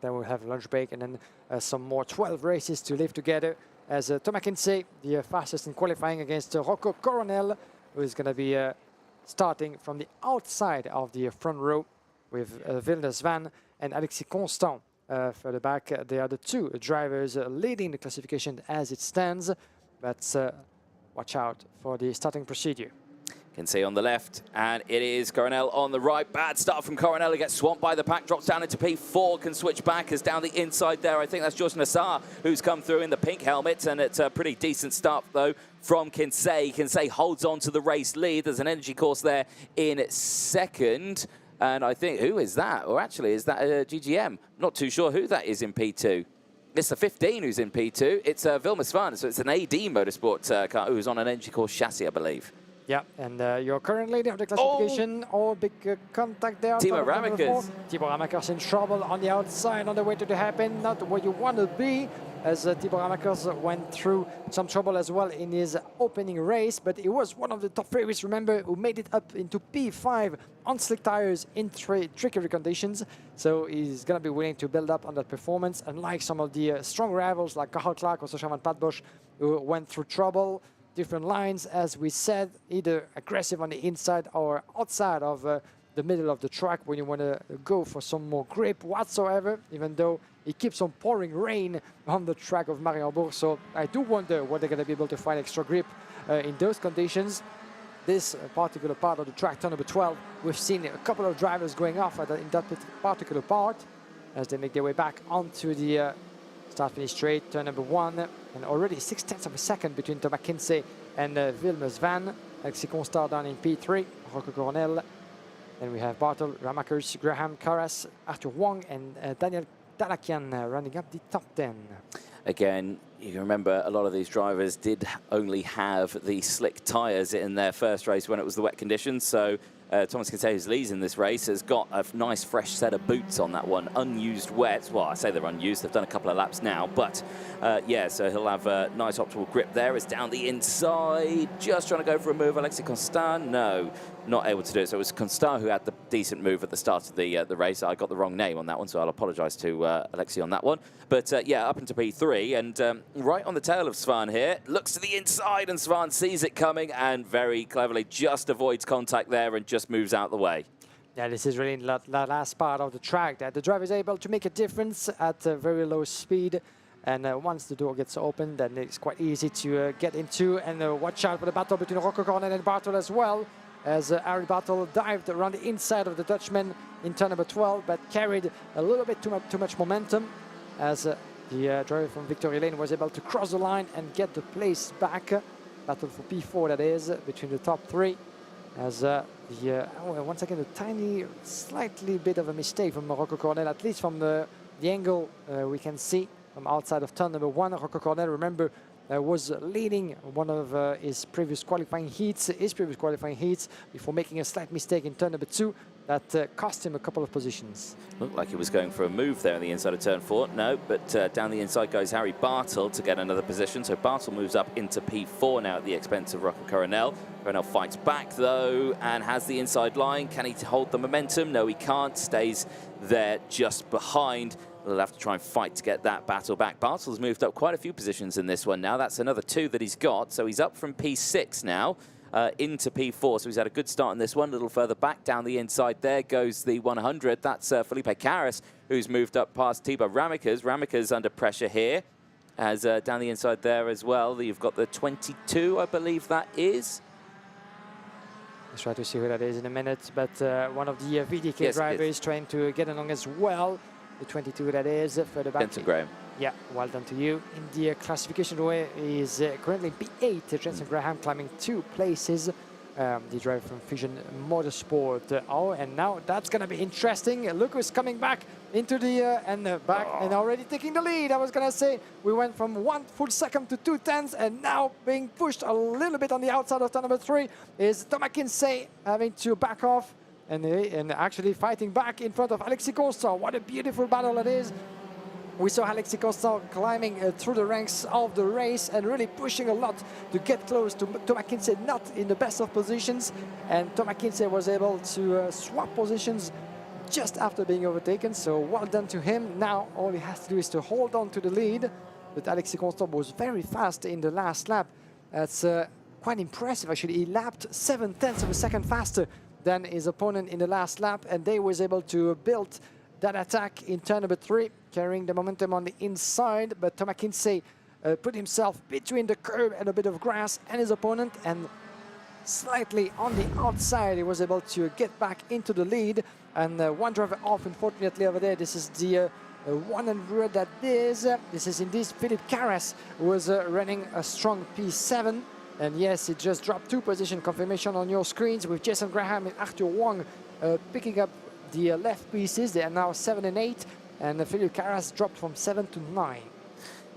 Then we'll have a lunch break and then some more 12 races to live together as Thomas Kinsey, the fastest in qualifying, against Rocco Coronel, who is going to be starting from the outside of the front row with Vilmos Van and Alexis Constant further back. They are the two drivers leading the classification as it stands, but watch out for the starting procedure. Kinsey on the left, and it is Coronel on the right. Bad start from Coronel. He gets swamped by the pack, drops down into P4, can switch back, is down the inside there. I think that's George Nassar who's come through in the pink helmet, and it's a pretty decent start, though, from Kinsey. Kinsey holds on to the race lead. There's an energy course there in second, and I think, who is that? Or actually, is that GGM? Not too sure who that is in P2. It's the 15 who's in P2. It's Vilmos Van, so it's an AD Motorsport car who's on an energy course chassis, I believe. Yeah, and your current leader of the classification, big contact there. Tibor Ramekers. Tibor Ramekers in trouble on the outside, on the way to the hairpin, not where you want to be, as Tibor Ramekers went through some trouble as well in his opening race, but he was one of the top favorites, remember, who made it up into P5 on slick tires in tricky conditions, so he's going to be willing to build up on that performance, unlike some of the strong rivals like Carl Clark or Sasha van Bosch, who went through trouble. Different lines, as we said, either aggressive on the inside or outside of the middle of the track when you want to go for some more grip whatsoever, even though it keeps on pouring rain on the track of Mariembourg. So I do wonder what they're going to be able to find extra grip in those conditions. This particular part of the track, turn number 12, we've seen a couple of drivers going off in that particular part as they make their way back onto the start-finish straight, turn number 1, and already 0.6 of a second between Thomas Kinsey and Vilmos Van. Alexis Constant down in P3, Rocco Coronel. Then we have Bartel, Ramekers, Graham, Carras, Arthur Huang, and Daniel Dalakian rounding up the top 10. Again, you can remember a lot of these drivers did only have the slick tyres in their first race when it was the wet conditions. So Thomas Kinsey, who's leads in this race, has got a nice fresh set of boots on that one. Unused wet. Well, I say they're unused. They've done a couple of laps now. But yeah, so he'll have a nice optimal grip there. It's down the inside. Just trying to go for a move. Alexis Constant, no, not able to do it. So it was Constant who had the decent move at the start of the race. I got the wrong name on that one, so I'll apologise to Alexis on that one. But yeah, up into P3 and right on the tail of Svan here. Looks to the inside and Svan sees it coming and very cleverly just avoids contact there and just moves out the way. Yeah, this is really the last part of the track that the driver is able to make a difference at a very low speed. And once the door gets open, then it's quite easy to get into. And watch out for the battle between Rocco Coronel and Bartel as well, as Harry Bartel dived around the inside of the Dutchman in turn number 12, but carried a little bit too much momentum, as the driver from Victory Lane was able to cross the line and get the place back. Battle for P4, that is, between the top three. As once again, a tiny, slightly bit of a mistake from Rocco Coronel, at least from the angle we can see from outside of turn number 1. Rocco Coronel, remember, was leading one of his previous qualifying heats, before making a slight mistake in turn number 2 that cost him a couple of positions. Looked like he was going for a move there on the inside of turn 4. No, but down the inside goes Harry Bartel to get another position. So Bartel moves up into P4 now at the expense of Rocco Coronel. Coronel fights back though and has the inside line. Can he hold the momentum? No, he can't. Stays there just behind. We'll have to try and fight to get that battle back. Bartel's moved up quite a few positions in this one now. That's another 2 that he's got. So he's up from P6 now into P4. So he's had a good start in this one. A little further back down the inside there goes the 100. That's Felipe Carras, who's moved up past Thibaut Ramicas. Ramicas under pressure here. As down the inside there as well, you've got the 22, I believe that is. Let's try to see who that is in a minute. But one of the VDK drivers is trying to get along as well. The 22, that is, further back. Jensen Graham. Yeah, well done to you. In the classification way is currently P8. Jensen Graham climbing 2 places. The driver from Fusion Motorsport. Oh, and now that's going to be interesting. Look who's coming back into the and already taking the lead. I was going to say we went from 1 full second to 2 tenths, and now being pushed a little bit on the outside of turn number 3 is Thomas Kinsey having to back off. And actually fighting back in front of Alexis Constant. What a beautiful battle it is. We saw Alexis Constant climbing through the ranks of the race and really pushing a lot to get close to Thomas Kinsey, not in the best of positions. And Thomas Kinsey was able to swap positions just after being overtaken. So well done to him. Now all he has to do is to hold on to the lead. But Alexis Constant was very fast in the last lap. That's quite impressive, actually. He lapped 7/10 of a second faster than his opponent in the last lap, and they was able to build that attack in turn number 3, carrying the momentum on the inside. But Thomas Kinsey put himself between the curb and a bit of grass and his opponent, and slightly on the outside he was able to get back into the lead. And one driver off, unfortunately, over there. This is the 100 that is. This is indeed Philippe Carras, who was running a strong P7. And yes, it just dropped 2 position confirmation on your screens with Jason Graham and Arthur Wong picking up the left pieces. They are now 7 and 8, and Philippe Carras dropped from 7 to 9.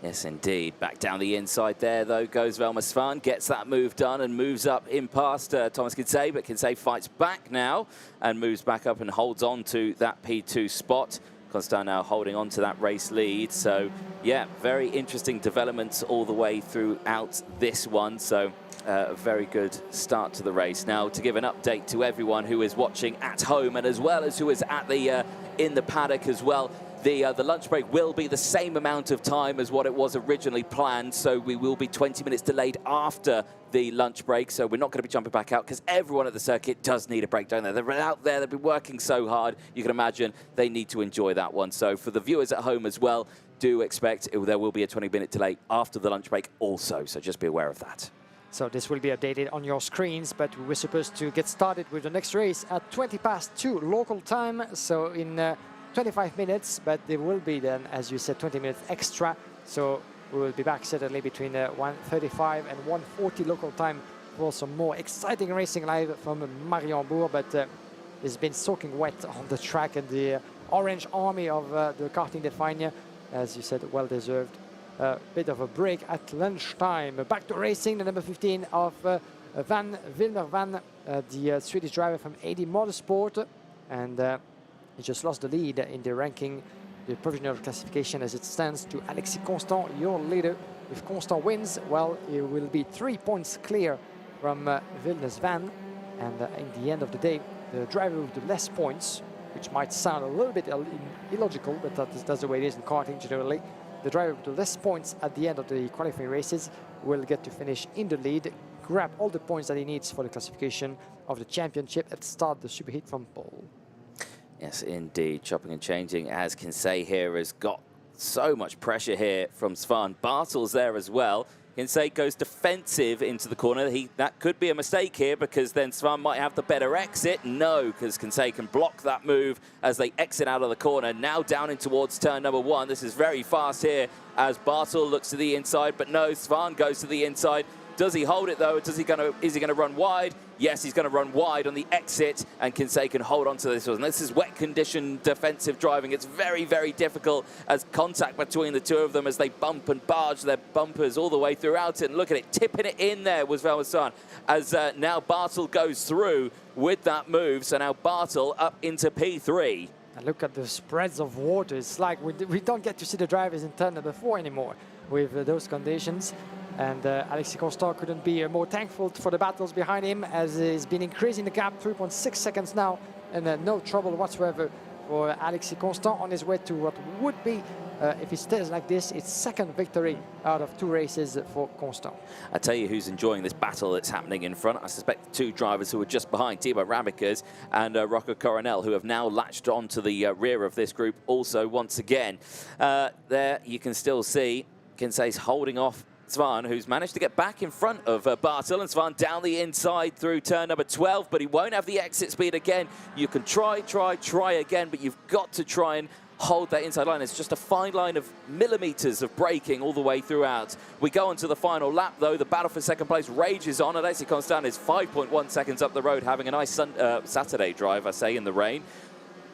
Yes, indeed. Back down the inside there, though, goes Velma Svan, gets that move done and moves up in past Thomas Kinsey, but Kinsey fights back now and moves back up and holds on to that P2 spot. Constant now holding on to that race lead. So, yeah, very interesting developments all the way throughout this one. So, a very good start to the race. Now, to give an update to everyone who is watching at home and as well as who is at the in the paddock as well, the lunch break will be the same amount of time as what it was originally planned. So we will be 20 minutes delayed after the lunch break. So we're not going to be jumping back out because everyone at the circuit does need a break, don't they? They're out there, they've been working so hard. You can imagine they need to enjoy that one. So for the viewers at home as well, do expect there will be a 20-minute delay after the lunch break also. So just be aware of that. So this will be updated on your screens, but we're supposed to get started with the next race at 2:20 local time. So in 25 minutes, but there will be then, as you said, 20 minutes extra. So we will be back certainly between 1:35 and 1:40 local time for some more exciting racing live from Mariembourg. But it's been soaking wet on the track, and the orange army of the karting Defania, as you said, well deserved. a bit of a break at lunchtime. Back to racing, the number 15 of Van Wilmer, the Swedish driver from AD Motorsport, and he just lost the lead in the ranking, the provisional classification as it stands, to Alexis Constant, your leader. If Constant wins, well, he will be 3 points clear from Vilnius Van, and in the end of the day, the driver with the less points, which might sound a little bit illogical, but that's the way it is in karting generally. The driver with the less points at the end of the qualifying races will get to finish in the lead, grab all the points that he needs for the classification of the championship and start the superheat from pole. Yes, indeed. Chopping and changing, as Kinsey here has got so much pressure here from Svan. Bartel's there as well. Kinsey goes defensive into the corner. That could be a mistake here because then Svan might have the better exit. No, because Kinsey can block that move as they exit out of the corner. Now down in towards turn number 1. This is very fast here as Bartel looks to the inside, but no, Svan goes to the inside. Does he hold it though? Is he going to run wide? Yes, he's going to run wide on the exit, and Kinsey can hold on to this one. This is wet condition defensive driving. It's very, very difficult as contact between the two of them as they bump and barge their bumpers all the way throughout it. And look at it, tipping it in there was Velmasan as now Bartel goes through with that move. So now Bartel up into P3. And look at the spreads of water. It's like we don't get to see the drivers in turn number 4 anymore with those conditions. And Alexis Constant couldn't be more thankful for the battles behind him, as he's been increasing the gap, 3.6 seconds now, and no trouble whatsoever for Alexis Constant on his way to what would be, if he stays like this, its second victory out of 2 races for Constant. I tell you who's enjoying this battle that's happening in front. I suspect the 2 drivers who are just behind, Thibaut Ramicas and Rocco Coronel, who have now latched onto the rear of this group also once again. There you can still see Kinsey's holding off Svan, who's managed to get back in front of Bartel, and Svan down the inside through turn number 12, but he won't have the exit speed again. You can try again, but you've got to try and hold that inside line. It's just a fine line of millimeters of braking all the way throughout. We go on to the final lap, though. The battle for second place rages on. Alexis Constant is 5.1 seconds up the road, having a nice Saturday drive, I say, in the rain.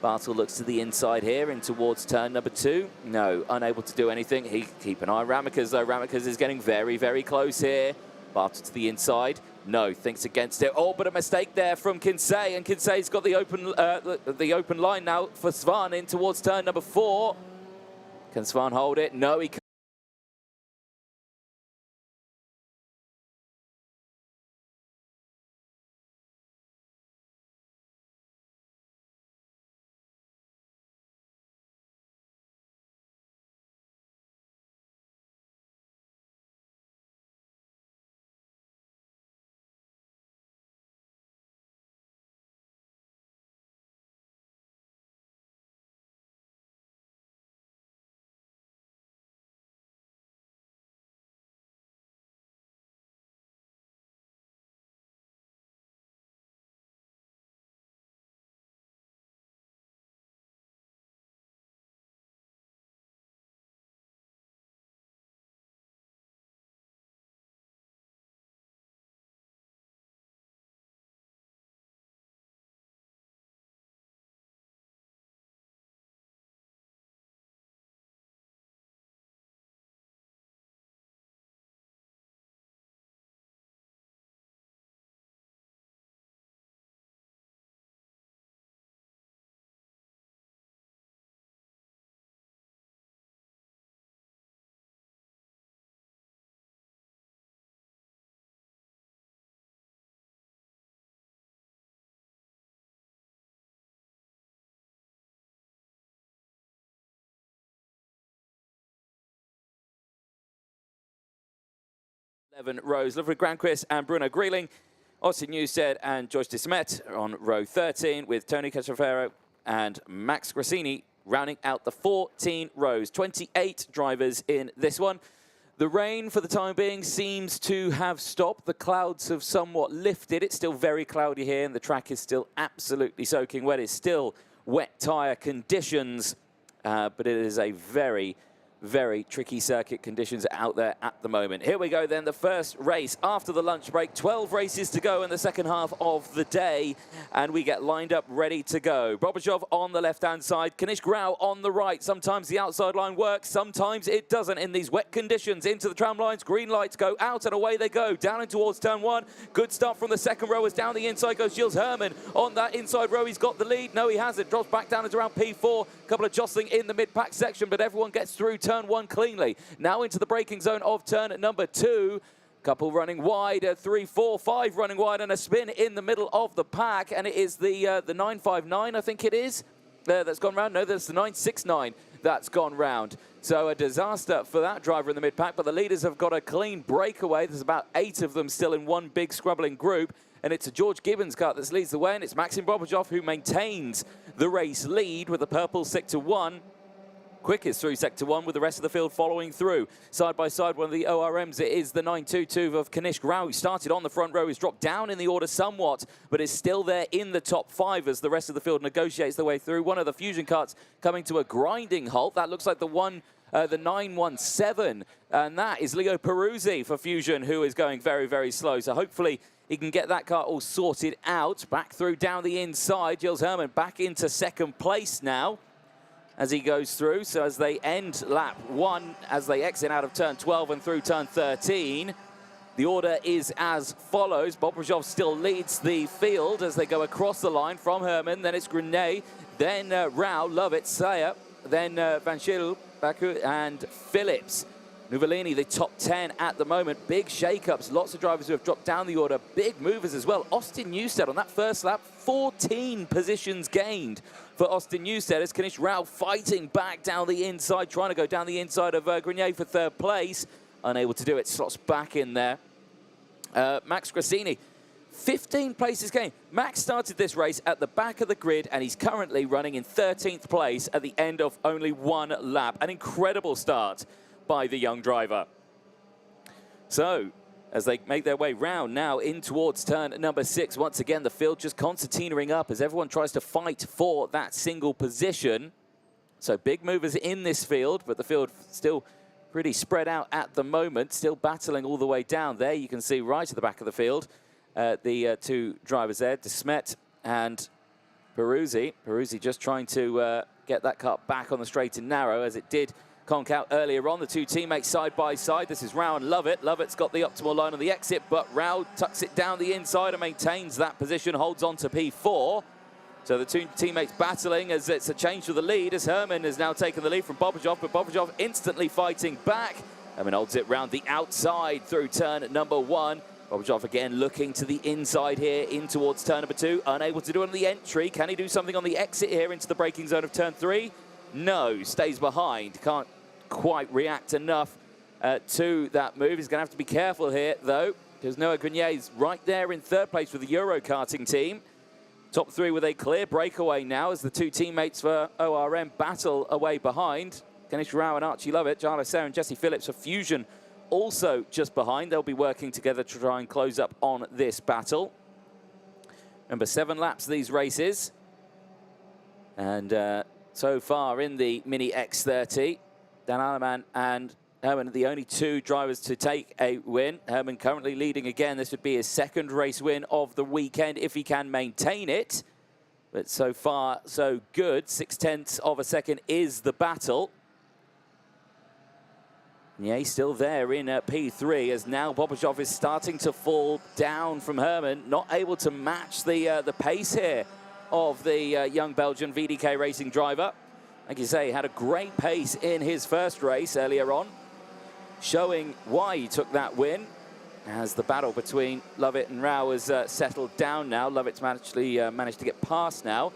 Bartel looks to the inside here in towards turn number 2. No, unable to do anything. He keep an eye on Ramicas, though. Ramicas is getting very, very close here. Bartel to the inside. No, thinks against it. Oh, but a mistake there from Kinsey, and Kinsey's got the open line now for Svan in towards turn number 4. Can Svan hold it? No, he can't. Rows, Liverick Granquist and Bruno Greeling. Austin Newstead and George de Smet on row 13, with Tony Castroferro and Max Grassini rounding out the 14 rows. 28 drivers in this one. The rain, for the time being, seems to have stopped. The clouds have somewhat lifted. It's still very cloudy here, and the track is still absolutely soaking wet. It's still wet tyre conditions, but it is a very very tricky circuit conditions out there at the moment. Here we go then, the first race after the lunch break. 12 races to go in the second half of the day, and we get lined up ready to go. Bobrojov on the left-hand side, Kanish Grau on the right. Sometimes the outside line works, sometimes it doesn't in these wet conditions. Into the tram lines, green lights go out and away they go. Down and towards turn one. Good start from the second row as down the inside goes Gilles Herman. On that inside row, he's got the lead. No, he hasn't. Drops back down into around P4. Couple of jostling in the mid-pack section, but everyone gets through turn one cleanly. Now into the braking zone of turn number 2. Couple running wide, 3, 4, 5 running wide, and a spin in the middle of the pack. And it is the 959, I think it is, that's gone round. No, that's the 969 that's gone round. So a disaster for that driver in the mid-pack, but the leaders have got a clean breakaway. There's about 8 of them still in one big scrubbling group. And it's a George Gibbons car that leads the way, and it's Maxim Bobrojov who maintains the race lead with the purple Sector 1. Quickest through Sector 1 with the rest of the field following through. Side by side, one of the ORMs, it is the 922 of Kanish Grau, who started on the front row, has dropped down in the order somewhat, but is still there in the top 5 as the rest of the field negotiates their way through. One of the Fusion carts coming to a grinding halt. That looks like the 917, and that is Leo Peruzzi for Fusion, who is going very, very slow. So hopefully he can get that car all sorted out. Back through down the inside, Gilles Herman back into second place now as he goes through. So as they end lap 1, as they exit out of turn 12 and through turn 13, the order is as follows. Bobrojov still leads the field as they go across the line from Herman. Then it's Grenet, then Rao, Lovett, Sayer, then Van Schil, Baku, and Phillips. Nuvellini, the top 10 at the moment. Big shake-ups, lots of drivers who have dropped down the order. Big movers as well. Austin Newstead on that first lap, 14 positions gained for Austin Newstead as Kanish Rao fighting back down the inside, trying to go down the inside of Grenier for third place. Unable to do it, slots back in there. Max Grassini, 15 places gained. Max started this race at the back of the grid, and he's currently running in 13th place at the end of only 1 lap. An incredible start by the young driver. So, as they make their way round now in towards turn number 6, once again, the field just concertinaing up as everyone tries to fight for that single position. So big movers in this field, but the field still pretty spread out at the moment, still battling all the way down. There you can see right at the back of the field, the 2 drivers there, De Smet and Peruzzi. Peruzzi just trying to get that car back on the straight and narrow, as it did conk out earlier on. The 2 teammates side by side. This is Rao and Lovett. Lovett's got the optimal line on the exit, but Rao tucks it down the inside and maintains that position, holds on to P4. So the 2 teammates battling as it's a change to the lead, as Herman has now taken the lead from Bobrojov, but Bobrojov instantly fighting back. Herman holds it round the outside through turn number 1. Bobrojov again looking to the inside here in towards turn number 2. Unable to do it on the entry. Can he do something on the exit here into the braking zone of turn 3? No, stays behind. Can't quite react enough to that move. He's going to have to be careful here, though, because Noah Grenier's right there in third place with the Euro karting team. Top 3 with a clear breakaway now as the 2 teammates for ORM battle away behind. Kanish Rao and Archie Lovett, Jarlo Serra and Jesse Phillips for Fusion also just behind. They'll be working together to try and close up on this battle. Remember, 7 laps these races. And so far in the Mini X30, Dan Alleman and Herman are the only 2 drivers to take a win. Herman currently leading again. This would be his 2nd race win of the weekend if he can maintain it. But so far, so good. 0.6 of a second is the battle. Yeah, he's still there in P3 as now Bobrojov is starting to fall down from Herman. Not able to match the pace here of the young Belgian VDK racing driver. Like you say, he had a great pace in his first race earlier on, showing why he took that win. As the battle between Lovett and Rao has settled down now. Lovett's actually managed to get past now.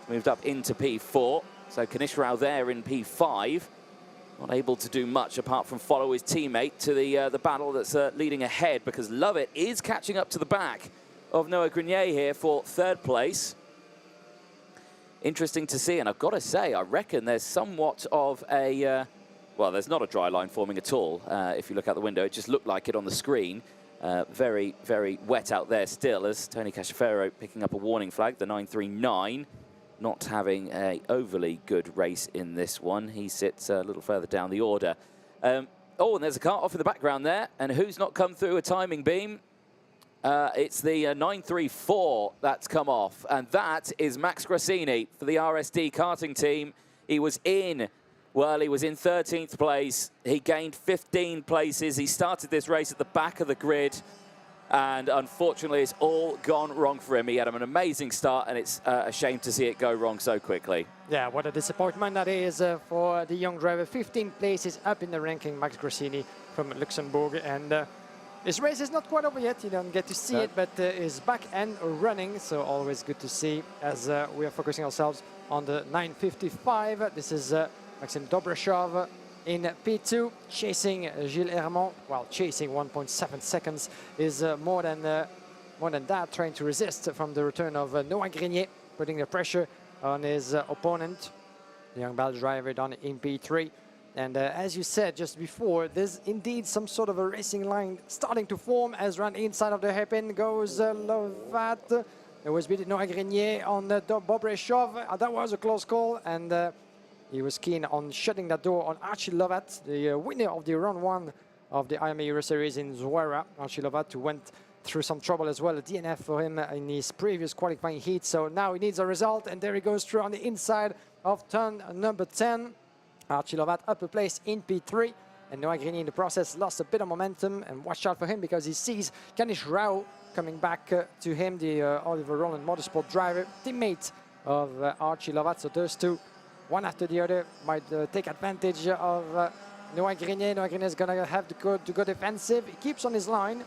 Moved up into P4. So Kanish Rao there in P5. Not able to do much apart from follow his teammate to the battle that's leading ahead, because Lovett is catching up to the back of Noah Grenier here for 3rd place. Interesting to see, and I've got to say, I reckon there's somewhat of a, well, there's not a dry line forming at all. If you look out the window, it just looked like it on the screen. Very, very wet out there still, as Tony Casciafero picking up a warning flag, the 939. not having a overly good race in this one. He sits a little further down the order. Oh, and there's a car off in the background there. And who's not come through a timing beam? It's the 934 that's come off. And that is Max Grassini for the RSD karting team. He was in 13th place. He gained 15 places. He started this race at the back of the grid. And unfortunately, it's all gone wrong for him. He had an amazing start, and it's a shame to see it go wrong so quickly. Yeah, what a disappointment that is for the young driver. 15 places up in the ranking, Max Grassini from Luxembourg. And his race is not quite over yet. You don't get to see it, but is back and running. So always good to see as we are focusing ourselves on the 955. This is Maxim Dobrashov in P2, chasing Gilles Hermand. Well, chasing 1.7 seconds is more than that, trying to resist from the return of Noah Grenier, putting the pressure on his opponent, the young Belgian driver down in P3. And as you said just before, there's indeed some sort of a racing line starting to form as around the inside of the hairpin goes Lovat. There was beating Noah Grenier on Bobreshov. That was a close call, and he was keen on shutting that door on Archie Lovat, the winner of the round 1 of the IAME Euro Series in Zuera. Archie Lovat, who went through some trouble as well, a DNF for him in his previous qualifying heat. So now he needs a result, and there he goes through on the inside of turn number 10. Archie Lovat up a place in P3, and Noah Grenier in the process lost a bit of momentum. And watch out for him because he sees Kanish Rao coming back to him, the Oliver Roland Motorsport driver, teammate of Archie Lovat. So those two, one after the other, might take advantage of Noah Grenier. Noah Grenier is going to have to go defensive. He keeps on his line. You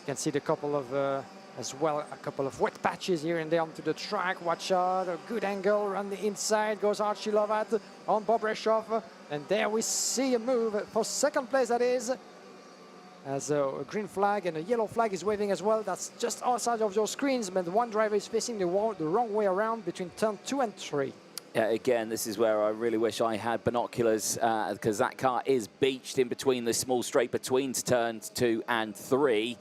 can see the couple of, as well, a couple of wet patches here and there onto the track. Watch out, a good angle around the inside. Goes Archie Lovat on Bobreshov. And there we see a move for second place, that is. As a green flag and a yellow flag is waving as well. That's just outside of your screens, but one driver is facing the wrong way around between turn 2 and 3. Yeah, again, this is where I really wish I had binoculars because that car is beached in between the small straight between turns 2 and 3.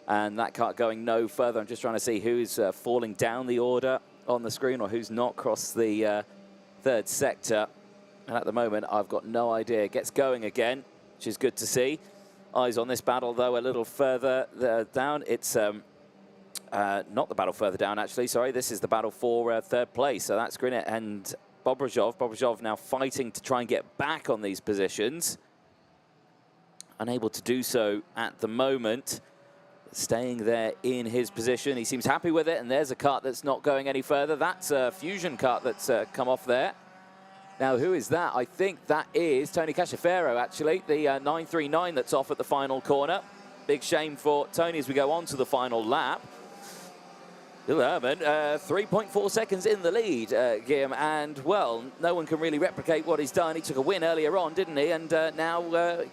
And that car going no further. I'm just trying to see who's falling down the order on the screen or who's not crossed the third sector. And at the moment, I've got no idea. It gets going again, which is good to see. Eyes on this battle, though, a little further down. It's not the battle further down, actually. Sorry, this is the battle for third place. So that's Grinet and Bobreshov. Bobreshov now fighting to try and get back on these positions. Unable to do so at the moment. Staying there in his position. He seems happy with it. And there's a kart that's not going any further. That's a Fusion kart that's come off there. Now, who is that? I think that is Tony Cachefero, actually, the 939 that's off at the final corner. Big shame for Tony as we go on to the final lap. Gilles Hermand, 3.4 seconds in the lead, Guillaume, and, well, no one can really replicate what he's done. He took a win earlier on, didn't he? And now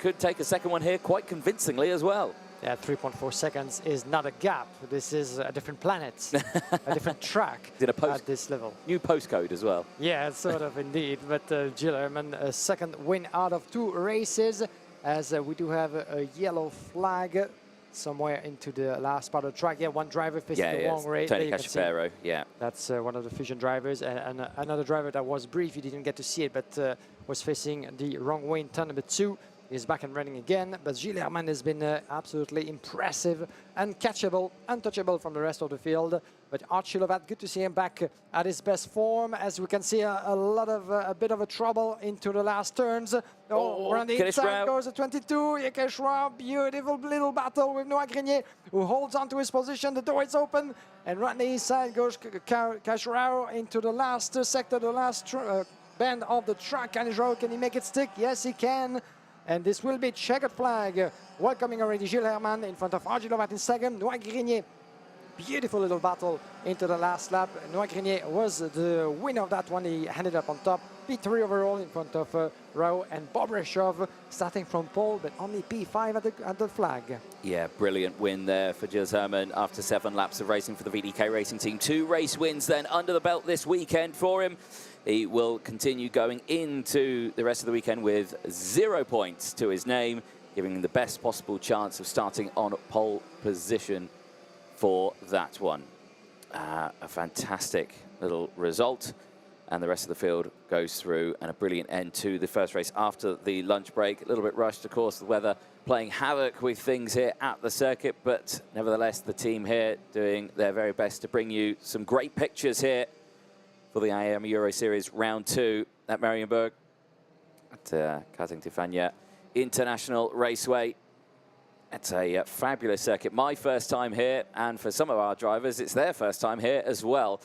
could take a second one here quite convincingly as well. Yeah, 3.4 seconds is not a gap. This is a different planet, a different track at this level. New postcode as well. Yeah, sort of indeed. But Gilles Hermand, a second win out of 2 races, as we do have a yellow flag somewhere into the last part of the track. Yeah, one driver facing the wrong way. Tony Cachefero, yeah. That's one of the Fusion drivers. And another driver that was brief, you didn't get to see it, but was facing the wrong way in turn number 2. He's back and running again, but Gilles Hermand has been absolutely impressive and catchable, untouchable from the rest of the field. But Archie Lovat, good to see him back at his best form, as we can see a bit of a trouble into the last turns. Around the inside goes a 22, Yekesh Rao, beautiful little battle with Noah Grenier, who holds on to his position. The door is open, and right on the inside goes Yekesh Rao into the last sector, the last bend of the track. Can he make it stick? Yes, he can. And this will be checkered flag. Welcoming already Gilles Hermand in front of Archie Lovat in second. Noah Grenier, beautiful little battle into the last lap. Noah Grenier was the winner of that one. He ended up on top. P3 overall in front of Rao and Bobreshov, starting from pole, but only P5 at the flag. Yeah, brilliant win there for Gilles Hermand after 7 laps of racing for the VDK Racing Team. 2 race wins then under the belt this weekend for him. He will continue going into the rest of the weekend with 0 points to his name, giving him the best possible chance of starting on pole position for that one. A fantastic little result. And the rest of the field goes through, and a brilliant end to the first race after the lunch break. A little bit rushed, of course, the weather playing havoc with things here at the circuit, but nevertheless, the team here doing their very best to bring you some great pictures here for the IAME Euro Series round 2 at Mariembourg at Kazing International Raceway. It's a fabulous circuit. My first time here, and for some of our drivers, it's their first time here as well.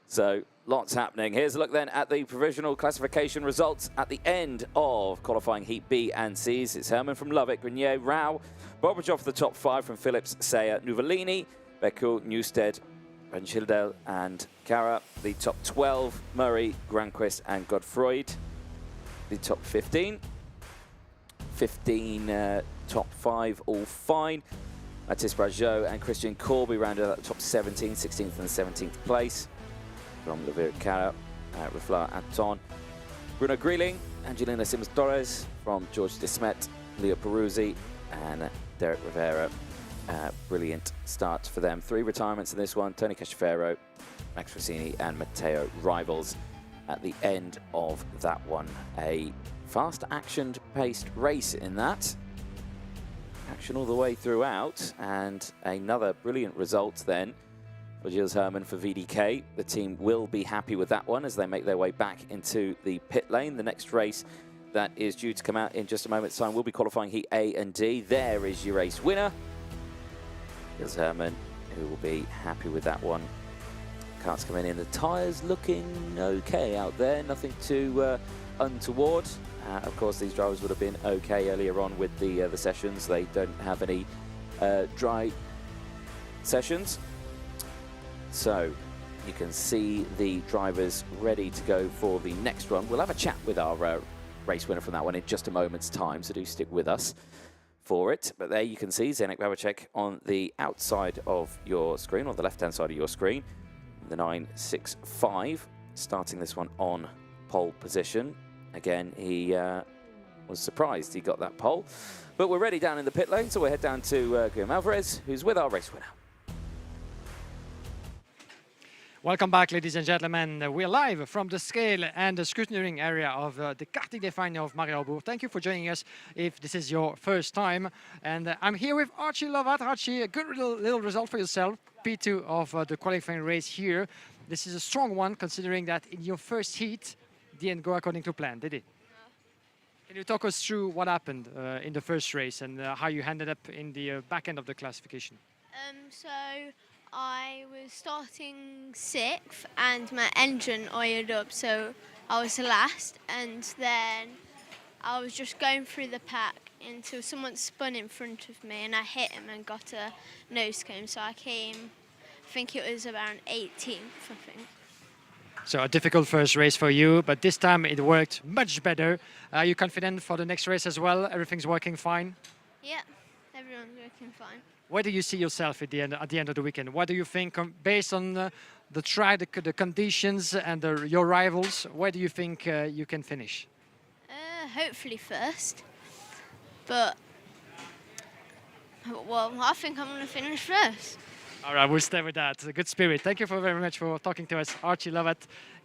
So lots happening. Here's a look then at the provisional classification results at the end of qualifying Heat B and C's. It's Herman from Lovick, Grenier, Rao, Bobrajov the top 5 from Phillips, Sayer, Nuvolini, Beckel, Newstead, Van Schildel and Cara. The top 12, Murray, Granquist and Godfroyd. The top 15. 15 top 5 all fine. Mathis Brajot and Christian Corby rounded out the top 17, 16th and 17th place. From Levir Cara, Rafla Anton, Bruno Greeling, Angelina Sims-Torres from George Desmet, Leo Peruzzi and Derek Rivera. Brilliant start for them. 3 retirements in this one, Tony Casciafero, Max Rossini and Matteo Rivals at the end of that one. A fast actioned paced race in that. Action all the way throughout, and another brilliant result then for Gilles Herman for VDK. The team will be happy with that one as they make their way back into the pit lane. The next race that is due to come out in just a moment's time will be qualifying Heat A and D. There is your race winner, Gilles Herman, who will be happy with that one. Carts coming in, the tyres looking okay out there, nothing too untoward. Of course, these drivers would have been okay earlier on with the sessions. They don't have any dry sessions. So you can see the drivers ready to go for the next run. We'll have a chat with our race winner from that one in just a moment's time, so do stick with us for it. But there you can see Zdeněk Babacek on the outside of your screen, on the left-hand side of your screen. The 965, starting this one on pole position. Again, he was surprised he got that pole. But we're ready down in the pit lane, so we'll head down to Guillaume Alvarez, who's with our race winner. Welcome back, ladies and gentlemen. We're live from the scale and the scrutineering area of the karting day final of Mariembourg. Thank you for joining us if this is your first time. And I'm here with Archie Lovat. Archie, a good little result for yourself. P2 of the qualifying race here. This is a strong one, considering that in your first heat, didn't go according to plan, did it? No. Can you talk us through what happened in the first race and how you ended up in the back end of the classification? So I was starting 6th and my engine oiled up, so I was last, and then I was just going through the pack until someone spun in front of me and I hit him and got a nose cone, so I came, I think it was around 18th, I think. So a difficult first race for you, but this time it worked much better. Are you confident for the next race as well? Everything's working fine? Yeah, everyone's working fine. Where do you see yourself at the end of the weekend? What do you think, based on the track, the conditions, and your rivals? Where do you think you can finish? Hopefully first, but well, I think I'm going to finish first. All right, we'll stay with that. A good spirit. Thank you very much for talking to us, Archie Lovat.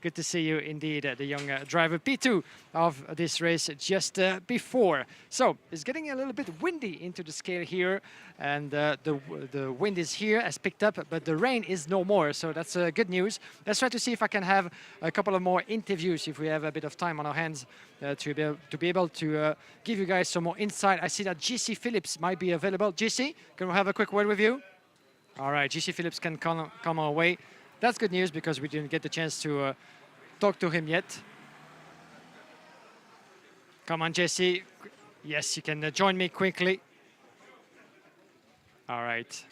Good to see you indeed, the young driver P2 of this race just before. So it's getting a little bit windy into the scale here, and the wind is here, has picked up, but the rain is no more. So that's good news. Let's try to see if I can have a couple of more interviews, if we have a bit of time on our hands, to be able to give you guys some more insight. I see that GC Phillips might be available. GC, can we have a quick word with you? All right, GC Phillips can come our way. That's good news because we didn't get the chance to talk to him yet. Come on, Jesse. Yes, you can join me quickly. All right.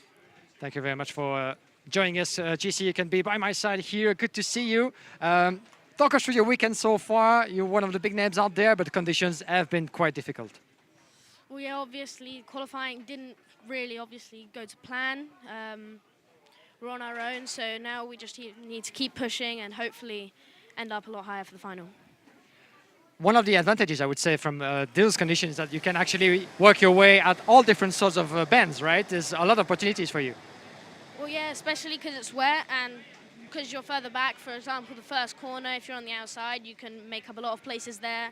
Thank you very much for joining us. GC, you can be by my side here. Good to see you. Talk us through your weekend so far. You're one of the big names out there, but the conditions have been quite difficult. Well, yeah, obviously qualifying didn't really obviously go to plan. We're on our own, so now we just need to keep pushing and hopefully end up a lot higher for the final. One of the advantages, I would say, from those conditions is that you can actually work your way at all different sorts of bends, right? There's a lot of opportunities for you. Well, yeah, especially because it's wet and because you're further back. For example, the first corner, if you're on the outside, you can make up a lot of places there.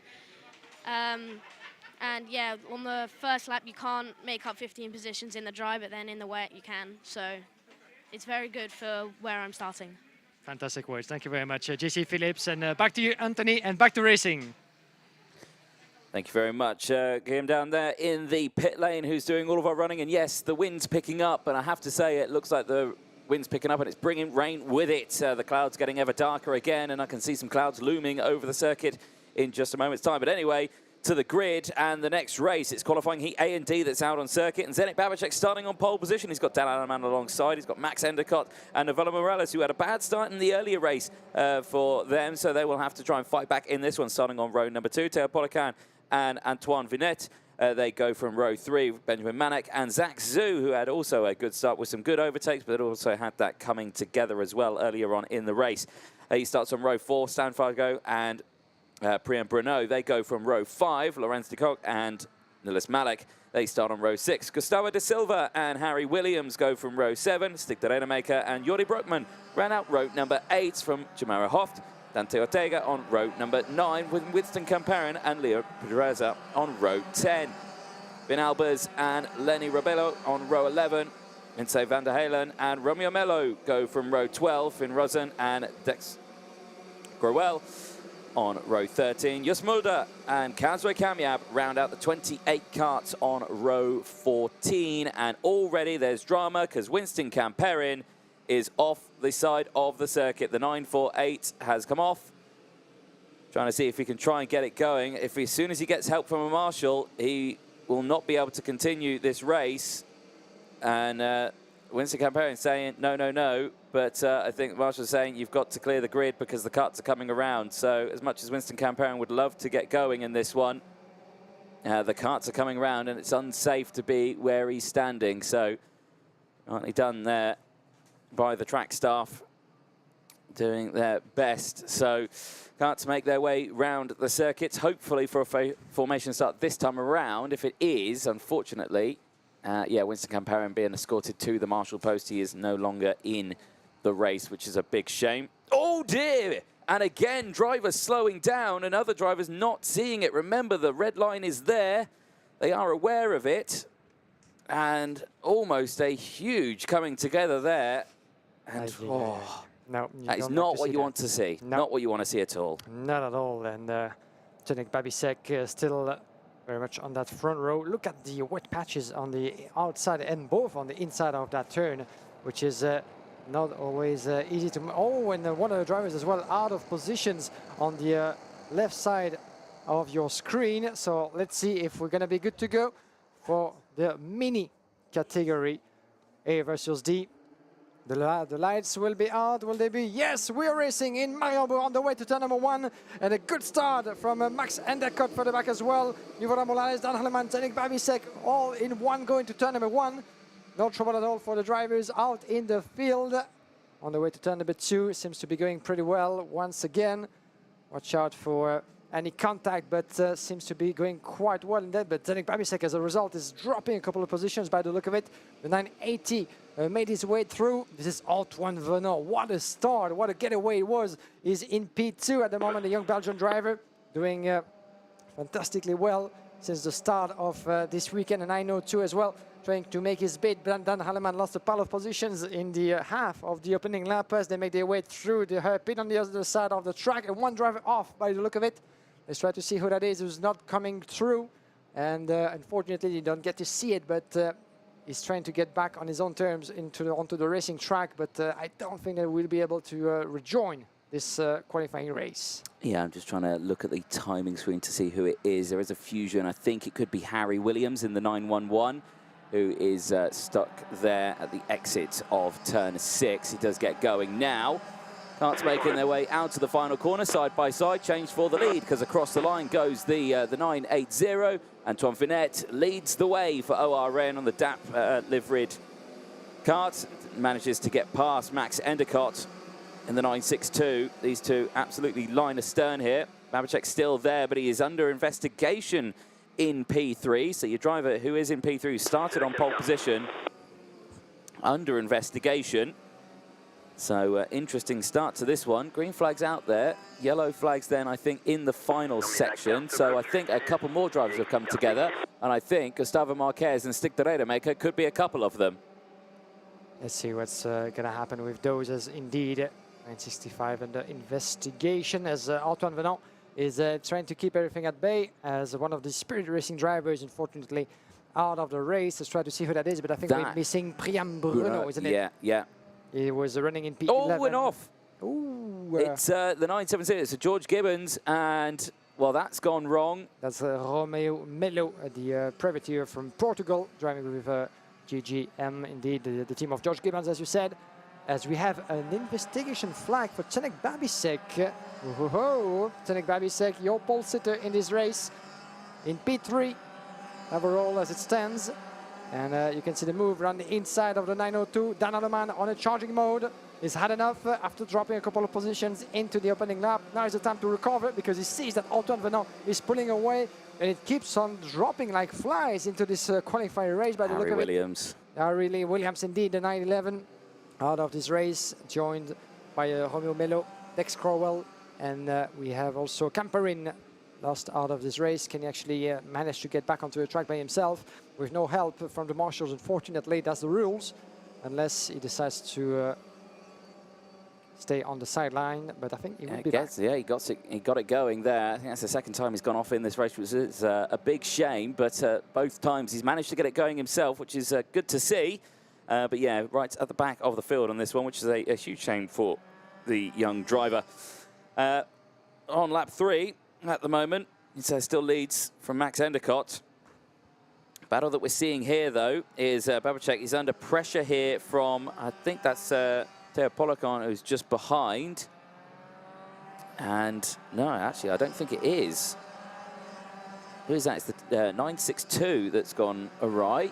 And yeah, on the first lap, you can't make up 15 positions in the dry, but then in the wet, you can. So it's very good for where I'm starting. Fantastic words. Thank you very much, JC Phillips. And back to you, Anthony, and back to racing. Thank you very much. Him down there in the pit lane who's doing all of our running. And yes, the wind's picking up. And I have to say, it looks like the wind's picking up and it's bringing rain with it. The clouds getting ever darker again. And I can see some clouds looming over the circuit in just a moment's time. But anyway, to the grid and the next race. It's qualifying heat A and D that's out on circuit. And Zdeněk Babicek starting on pole position. He's got Dan Alleman alongside. He's got Max Endicott and Novella Morales, who had a bad start in the earlier race for them. So they will have to try and fight back in this one, starting on row number 2. Teo Polican and Antoine Vinet. They go from row 3, Benjamin Manek and Zach Zhu, who had also a good start with some good overtakes, but also had that coming together as well earlier on in the race. He starts on row 4, Stan Fargo and Priyan Bruno. They go from row 5, Lorenz de Kock and Nilis Malek. They start on row 6. Gustavo da Silva and Harry Williams go from row 7. Stig de Renemaker and Jordi Broekman ran out row number 8 from Jamara Hoft. Dante Ortega on row number 9 with Winston Camperin and Leo Pedreza on row 10. Vin Albers and Lenny Robello on row 11. Lindsay van der Halen and Romeo Mello go from row 12. Finn Rosen and Dex Growell on row 13. Jos Mulder and Kazwe Kamyab round out the 28 carts on row 14. And already there's drama because Winston Camperin is off the side of the circuit. The 948 has come off. Trying to see if he can try and get it going. If as soon as he gets help from a marshal, he will not be able to continue this race. And Winston Camperin saying, no, no, no. But I think the marshal's saying you've got to clear the grid because the carts are coming around. So as much as Winston Camperin would love to get going in this one, the carts are coming around and it's unsafe to be where he's standing. So rightly done there by the track staff, doing their best. So carts make their way round the circuits, hopefully for a formation start this time around. If it is, unfortunately, yeah, Winston Camperin being escorted to the marshal post. He is no longer in the race, which is a big shame. Oh dear! And again, drivers slowing down and other drivers not seeing it. Remember, the red line is there. They are aware of it. And almost a huge coming together there. And oh, no, that is not what you want to see. No. Not what you want to see at all. Not at all. And Zdeněk Babicek still very much on that front row. Look at the wet patches on the outside and both on the inside of that turn, which is not always easy to... Oh, and one of the drivers as well out of positions on the left side of your screen. So let's see if we're going to be good to go for the mini category A versus D. The lights will be out, will they be? Yes, we are racing in Mariembourg on the way to turn number 1. And a good start from Max Endicott for the back as well. Yvonne Morales, Dan Halleman, Zdeněk Babicek, all in one going to turn number 1. No trouble at all for the drivers out in the field. On the way to turn number 2, seems to be going pretty well once again. Watch out for any contact, but seems to be going quite well in that. But Zdeněk Babicek, as a result, is dropping a couple of positions by the look of it. The 980 made his way through. This is Antoine Venant. What a start, what a getaway it was. He's in P2 at the moment, the young Belgian driver, doing fantastically well since the start of this weekend. And I know too as well, trying to make his bid. Dan Halleman lost a pile of positions in the half of the opening lap as they make their way through the pit on the other side of the track. And one driver off by the look of it. Let's try to see who that is who's not coming through. And unfortunately, you don't get to see it, but he's trying to get back on his own terms onto the racing track. But I don't think that we'll be able to rejoin this qualifying race. Yeah, I'm just trying to look at the timing screen to see who it is. There is a fusion. I think it could be Harry Williams in the 911, who is stuck there at the exit of turn 6. He does get going now. Carts making their way out to the final corner, side by side, change for the lead, because across the line goes the 980. Antoine Vinet leads the way for ORN on the DAP liveried cart. Manages to get past Max Endicott in the 962. These two absolutely line astern here. Babicek's still there, but he is under investigation in P3. So your driver who is in P3 started on pole position under investigation. So interesting start to this one. Green flags out there, yellow flags then I think in the final section. So I think a couple more drivers have come together, and I think Gustavo Marquez and Stig de Rademacher could be a couple of them. Let's see what's going to happen with those, as indeed 965 under investigation, as Antoine Venant is trying to keep everything at bay, as one of the Spirit Racing drivers, unfortunately, out of the race. Let's try to see who that is, but I think we're missing Mariembourg, isn't it? Yeah, yeah. He was running in P11. Oh, went off. Ooh, it's the 970. It's George Gibbons, and well, that's gone wrong. That's Romeo Melo, the privateer from Portugal, driving with GGM, indeed, the team of George Gibbons, as you said. As we have an investigation flag for Cenek Babisek. Cenek Babisek, your pole sitter in this race, in P3 overall as it stands. And you can see the move around the inside of the 902. Dan Alleman on a charging mode. He's had enough after dropping a couple of positions into the opening lap. Now is the time to recover, because he sees that Antoine Venant is pulling away, and it keeps on dropping like flies into this qualifying race by the look of it. Williams. Harry Williams, indeed, the 911 out of this race, joined by Romeo Melo, Dex Crowell, and we have also Camperin lost out of this race. Can he actually manage to get back onto the track by himself with no help from the marshals? Unfortunately, that's the rules, unless he decides to stay on the sideline. But I think he will be back. Yeah, he got it going there. I think that's the second time he's gone off in this race, which is a big shame. But both times he's managed to get it going himself, which is good to see. But yeah, right at the back of the field on this one, which is a huge shame for the young driver. On lap 3 at the moment, it still leads from Max Endicott. Battle that we're seeing here, though, is Babacek. He's under pressure here from, I think that's Theo Policon, who's just behind. And no, actually, I don't think it is. Who is that? It's the 962 that's gone awry.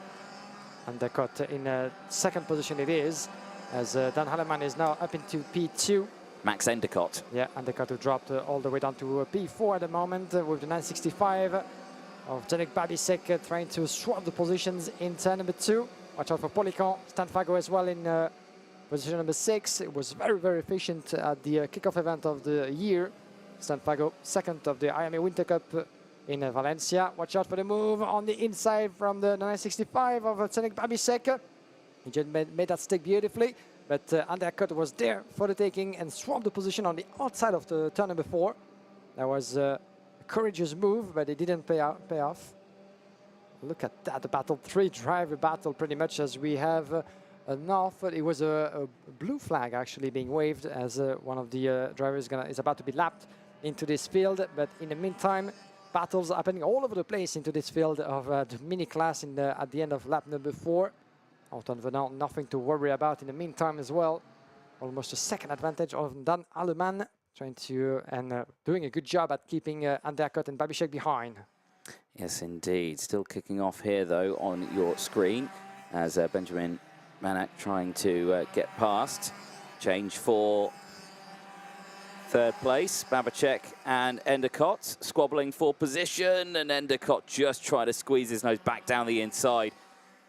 Endicott in second position it is, as Dan Halleman is now up into P2. Max Endicott. Yeah, Endicott who dropped all the way down to P4 at the moment with the 965 of Cenek Babisek trying to swap the positions in turn number 2. Watch out for Policon. Stanfago as well in position number 6. It was very, very efficient at the kickoff event of the year. Stanfago, second of the IAME Winter Cup in Valencia. Watch out for the move on the inside from the 965 of Cenek Babisek. He just made that stick beautifully. But Endicott was there for the taking and swapped the position on the outside of the turn number 4. That was a courageous move, but it didn't pay off. Look at that, the battle, 3-driver battle pretty much, as we have enough. It was a blue flag actually being waved as one of the drivers is about to be lapped into this field. But in the meantime, battles happening all over the place into this field of the mini class at the end of lap number 4. Antoine Venant, nothing to worry about in the meantime as well. Almost a second advantage of Dan Alleman, trying to and doing a good job at keeping Endicott and Babisek behind. Yes, indeed. Still kicking off here, though, on your screen, as Benjamin Manak trying to get past. Change for third place, Babacek and Endicott squabbling for position, and Endicott just trying to squeeze his nose back down the inside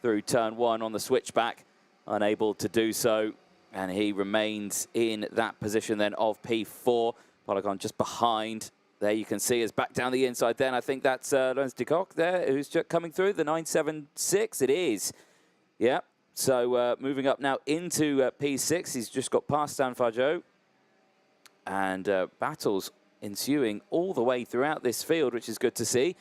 through turn 1 on the switchback, unable to do so, and he remains in that position then of P4. Polygon just behind. There you can see is back down the inside then. I think that's Lorenz de Kock there, who's just coming through, the 976. It is. Yeah, so moving up now into P6. He's just got past Stanfago. And battles ensuing all the way throughout this field, which is good to see.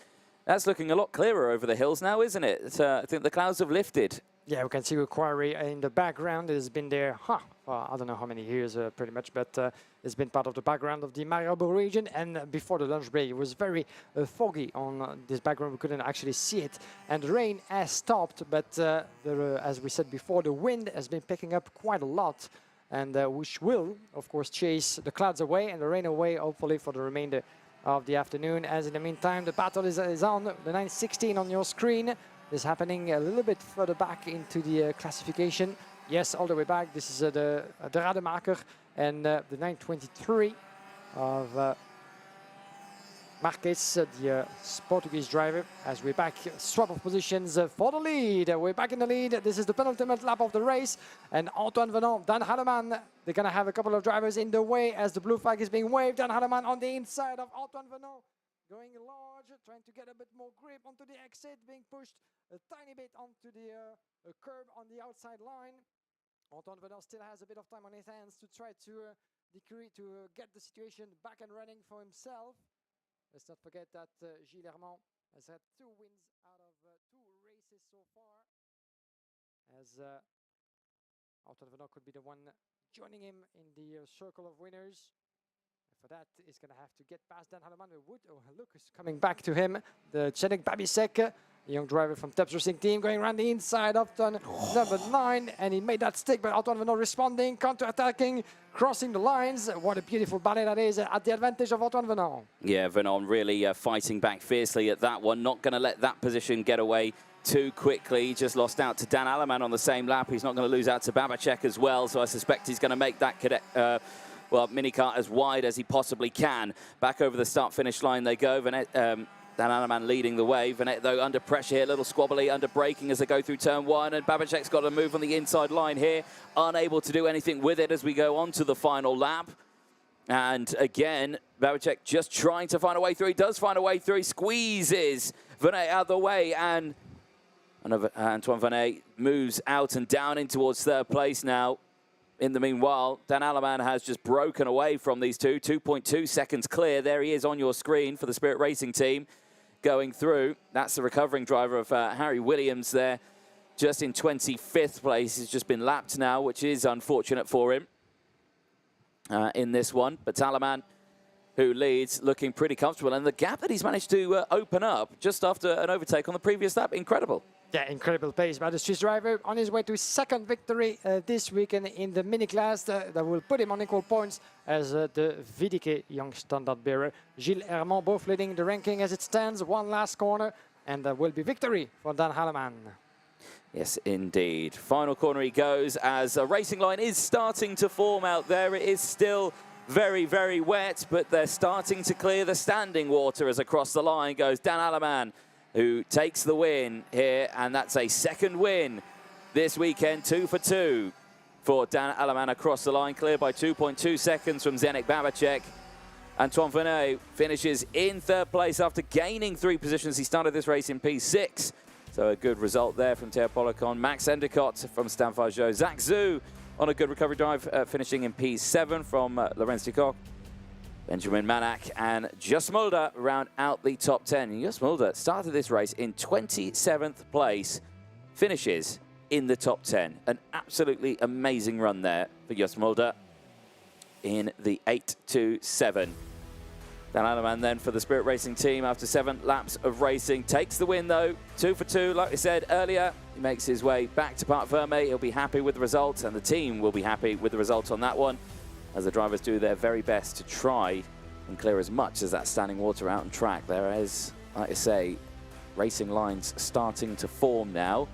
That's looking a lot clearer over the hills now, isn't it? I think the clouds have lifted. Yeah, we can see a quarry in the background. It has been there, well, I don't know how many years pretty much, but it's been part of the background of the Mariembourg region. And before the lunch break, it was very foggy on this background. We couldn't actually see it. And the rain has stopped, but as we said before, the wind has been picking up quite a lot, and which will, of course, chase the clouds away and the rain away, hopefully, for the remainder of the afternoon. As in the meantime, the battle is on. The 916 on your screen is happening a little bit further back into the classification. Yes, all the way back. This is the Rademacher and the 923 of Marques, the Portuguese driver, as we're back, swap of positions for the lead. We're back in the lead. This is the penultimate lap of the race. And Antoine Venant, Dan Halleman, they're going to have a couple of drivers in the way as the blue flag is being waved. Dan Halleman on the inside of Antoine Venant, going large, trying to get a bit more grip onto the exit, being pushed a tiny bit onto the curb on the outside line. Antoine Venant still has a bit of time on his hands to try to get the situation back and running for himself. Let's not forget that Gilles Hermand has had 2 wins out of 2 races so far. As Antoine Venant could be the one joining him in the circle of winners. For that, he's going to have to get past Dan Halleman. Look, is coming back to him. The Cedric Babisek, the young driver from Tebs Racing Team, going around the inside of turn number 9. And he made that stick, but Antoine Venant responding, counter-attacking, crossing the lines. What a beautiful ballet that is at the advantage of Antoine Venant. Yeah, Venant really fighting back fiercely at that one. Not going to let that position get away too quickly. He just lost out to Dan Halleman on the same lap. He's not going to lose out to Babacek as well. So I suspect he's going to make that minicar as wide as he possibly can. Back over the start-finish line they go. Dan Halleman leading the way. Venant, though, under pressure here, a little squabbly, under braking as they go through turn 1. And Babacek's got to move on the inside line here. Unable to do anything with it as we go on to the final lap. And again, Babacek just trying to find a way through. He does find a way through. He squeezes Venant out of the way. And Antoine Venant moves out and down in towards 3rd place now. In the meanwhile, Dan Halleman has just broken away from these two, 2.2 seconds clear. There he is on your screen for the Spirit Racing team going through. That's the recovering driver of Harry Williams there, just in 25th place. He's just been lapped now, which is unfortunate for him in this one. But Halleman, who leads, looking pretty comfortable. And the gap that he's managed to open up just after an overtake on the previous lap, incredible. Yeah, incredible pace by the Swiss driver on his way to his 2nd victory this weekend in the mini class that will put him on equal points as the VDK young standard bearer. Gilles Hermand both leading the ranking as it stands. One last corner and there will be victory for Dan Halleman. Yes, indeed. Final corner he goes as a racing line is starting to form out there. It is still very, very wet, but they're starting to clear the standing water as across the line goes Dan Halleman, who takes the win here, and that's a 2nd win this weekend, 2 for 2 for Dan Halleman across the line, cleared by 2.2 seconds from Zdeněk Babacek. Antoine Venant finishes in 3rd place after gaining 3 positions. He started this race in P6, so a good result there from Theo Policon. Max Endicott from Stanford, Zach Zhu on a good recovery drive, finishing in P7 from Lorenz Ducoq. Benjamin Manak and Just Mulder round out the top 10. Just Mulder started this race in 27th place, finishes in the top 10. An absolutely amazing run there for Just Mulder in the 8.27. Dan Halleman then for the Spirit Racing team after 7 laps of racing. Takes the win though, 2 for 2, like we said earlier. He makes his way back to Parc Fermé. He'll be happy with the result and the team will be happy with the result on that one, as the drivers do their very best to try and clear as much as that standing water out on track. There is, like I say, racing lines starting to form now.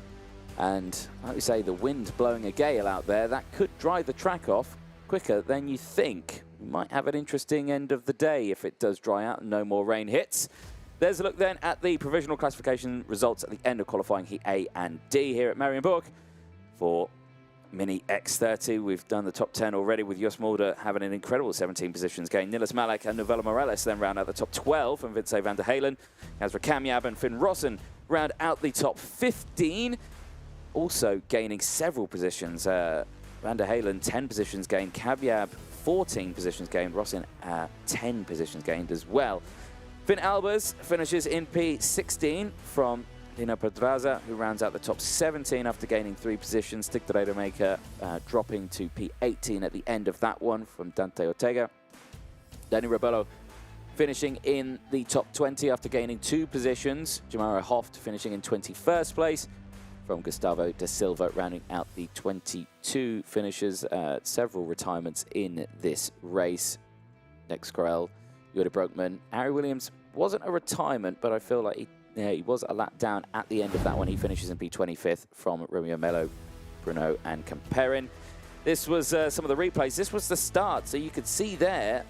And like we say, the wind blowing a gale out there, that could dry the track off quicker than you think. We might have an interesting end of the day if it does dry out and no more rain hits. There's a look then at the provisional classification results at the end of qualifying Heat A and D here at Mariembourg for Mini X30. We've done the top 10 already with Just Mulder having an incredible 17 positions gain. Nilis Malek and Novella Morales then round out the top 12, and Vince van der Halen, Ezra Kamyab and Finn Rossen round out the top 15. Also gaining several positions. Van der Halen 10 positions gained, Kamyab 14 positions gained, Rossen 10 positions gained as well. Finn Albers finishes in P16 from Lino Pedraza, who rounds out the top 17 after gaining 3 positions. Stig de Rademaker dropping to P18 at the end of that one from Dante Ortega. Danny Rebello finishing in the top 20 after gaining 2 positions. Jamara Hoft finishing in 21st place from Gustavo da Silva, rounding out the 22 finishes. Several retirements in this race. Next Corel, Yoda Brokman. Harry Williams wasn't a retirement, but I feel like he was a lap down at the end of that one. He finishes in P25th from Romeo Mello, Bruno and Camperin. This was some of the replays. This was the start, so you could see there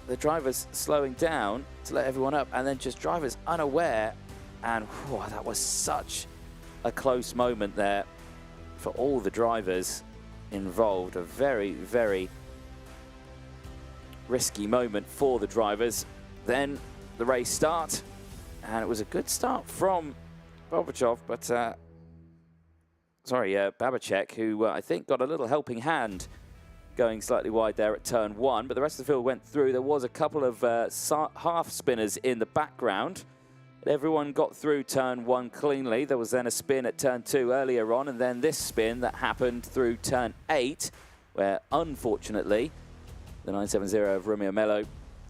the drivers slowing down to let everyone up, and then just drivers unaware, and whew, that was such a close moment there for all the drivers involved. A very, very risky moment for the drivers. Then the race start, and it was a good start from Babachov, but Babachek, who I think got a little helping hand going slightly wide there at turn 1, but the rest of the field went through. There was a couple of half spinners in the background, but everyone got through turn 1 cleanly. There was then a spin at turn 2 earlier on, and then this spin that happened through turn 8, where unfortunately the 970 of Romeo Melo,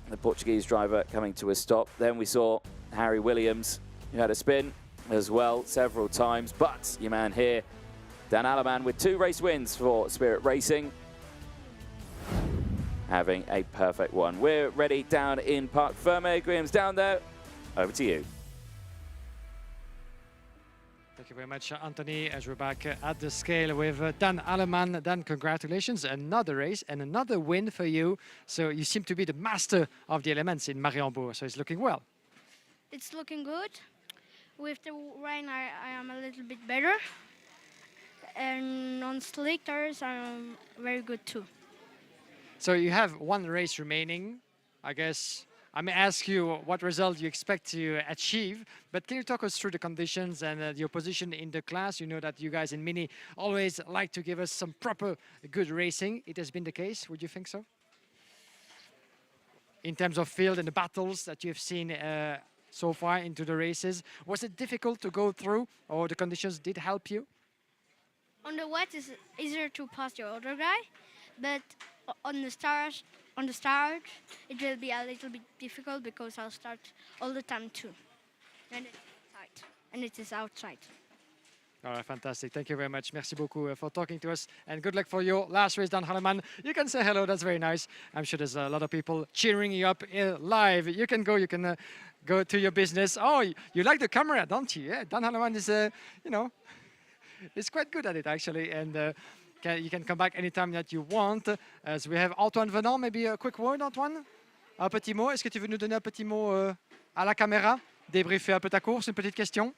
the Portuguese driver, coming to a stop. Then we saw Harry Williams, who had a spin as well several times, but your man here, Dan Alleman, with 2 race wins for Spirit Racing, having a perfect one. We're ready down in Parc Ferme. Graham's down there. Over to you. Thank you very much, Anthony, as we're back at the scale with Dan Alleman. Dan, congratulations. Another race and another win for you. So you seem to be the master of the elements in Mariembourg, so it's looking well. It's looking good. With the rain, I am a little bit better. And on slick tires, I'm very good too. So you have 1 race remaining. I guess I may ask you what result you expect to achieve, but can you talk us through the conditions and your position in the class? You know that you guys in Mini always like to give us some proper good racing. It has been the case. Would you think so? In terms of field and the battles that you've seen so far into the races, was it difficult to go through, or the conditions did help you? On the wet, it's easier to pass your other guy, but on the start, it will be a little bit difficult because I'll start all the time too. And it's tight, and it is outside. All right, fantastic. Thank you very much. Merci beaucoup for talking to us, and good luck for your last race, Dan Alleman. You can say hello. That's very nice. I'm sure there's a lot of people cheering you up live. You can go. You can go to your business. Oh, you like the camera, don't you? Yeah, Dan Alleman is, you know, is quite good at it actually, and you can come back anytime that you want. As we have Antoine Venant, maybe a quick word, Antoine? Un petit mot. Est-ce que tu veux nous donner un petit mot à la caméra? Débriefer un peu ta course, une petite question?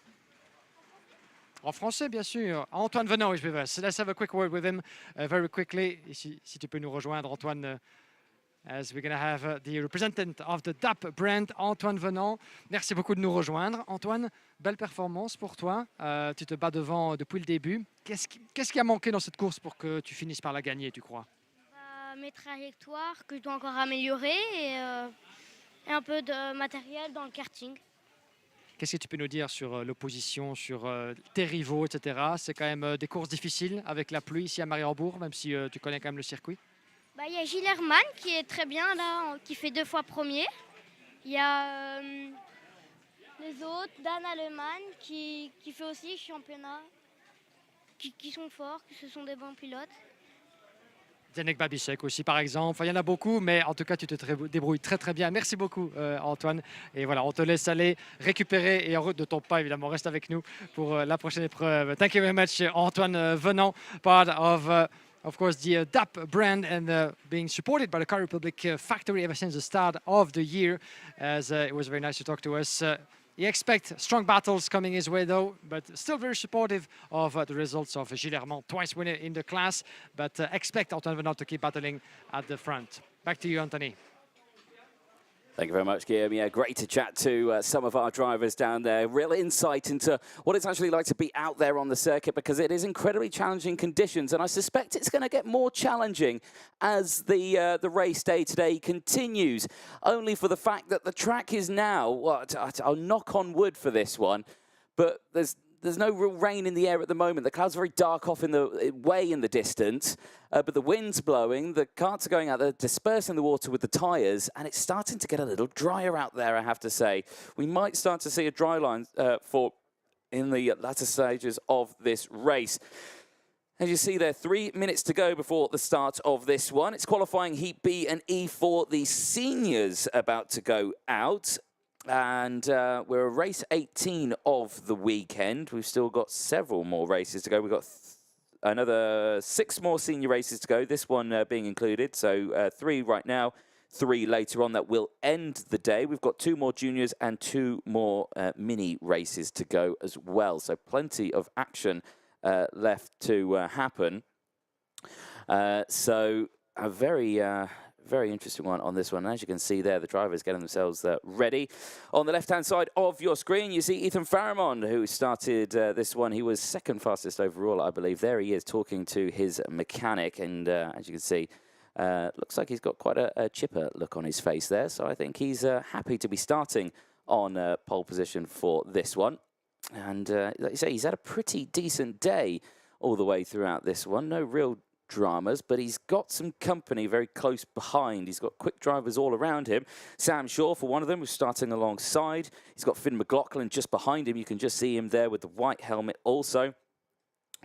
En français, bien sûr. Antoine Venant is with us. Let's have a quick word with him very quickly. Si tu peux nous rejoindre, Antoine, as we're going to have the representative of the DAP brand, Antoine Venant. Merci beaucoup de nous rejoindre. Antoine, belle performance pour toi. Tu te bats devant depuis le début. Qu'est-ce qui a manqué dans cette course pour que tu finisses par la gagner, tu crois? Mes trajectoires que je dois encore améliorer et un peu de matériel dans le karting. Qu'est-ce que tu peux nous dire sur l'opposition, sur tes rivaux, etc. C'est quand même des courses difficiles avec la pluie ici à Mariembourg, même si tu connais quand même le circuit. Il y a Gilles Herman qui est très bien là, qui fait 2 fois premier. Il y a les autres, Dan Alleman qui fait aussi championnat, qui sont forts, qui ce sont des bons pilotes. Zdeněk Babíšek aussi, par exemple. Enfin, il y en a beaucoup, mais en tout cas, tu te débrouilles très, très bien. Merci beaucoup, Antoine. Et voilà, on te laisse aller récupérer et en route de ton pas, évidemment. Reste avec nous pour la prochaine épreuve. Thank you very much, Antoine Venant, part of course, the DAP brand and being supported by the Car Republic factory ever since the start of the year. As it was very nice to talk to us. He expects strong battles coming his way, though, but still very supportive of the results of Gilles Herman, twice winner in the class, but expect Antoine Venant to keep battling at the front. Back to you, Anthony. Thank you very much, Guillaume. Yeah, great to chat to some of our drivers down there. Real insight into what it's actually like to be out there on the circuit, because it is incredibly challenging conditions, and I suspect it's going to get more challenging as the race day today continues, only for the fact that the track is now, I'll knock on wood for this one, but there's no real rain in the air at the moment. The clouds are very dark off way in the distance, but the wind's blowing, the carts are going out there, dispersing the water with the tyres, and it's starting to get a little drier out there, I have to say. We might start to see a dry line in the latter stages of this race. As you see there, 3 minutes to go before the start of this one. It's qualifying Heat B and E for the seniors about to go out. And we're race 18 of the weekend. We've still got several more races to go. We've got another 6 more senior races to go, this one being included. So 3 right now, 3 later on that will end the day. We've got 2 more juniors and 2 more mini races to go as well. So plenty of action left to happen. So a very interesting one on this one. And as you can see there, the drivers getting themselves ready. On the left-hand side of your screen, you see Ethan Faramond, who started this one. He was 2nd fastest overall, I believe. There he is talking to his mechanic. And as you can see, looks like he's got quite a chipper look on his face there. So I think he's happy to be starting on pole position for this one. And like you say, he's had a pretty decent day all the way throughout this one. No real dramas, but he's got some company very close behind. He's got quick drivers all around him. Sam Shaw, for one of them, who's starting alongside. He's got Finn McLaughlin just behind him. You can just see him there with the white helmet also.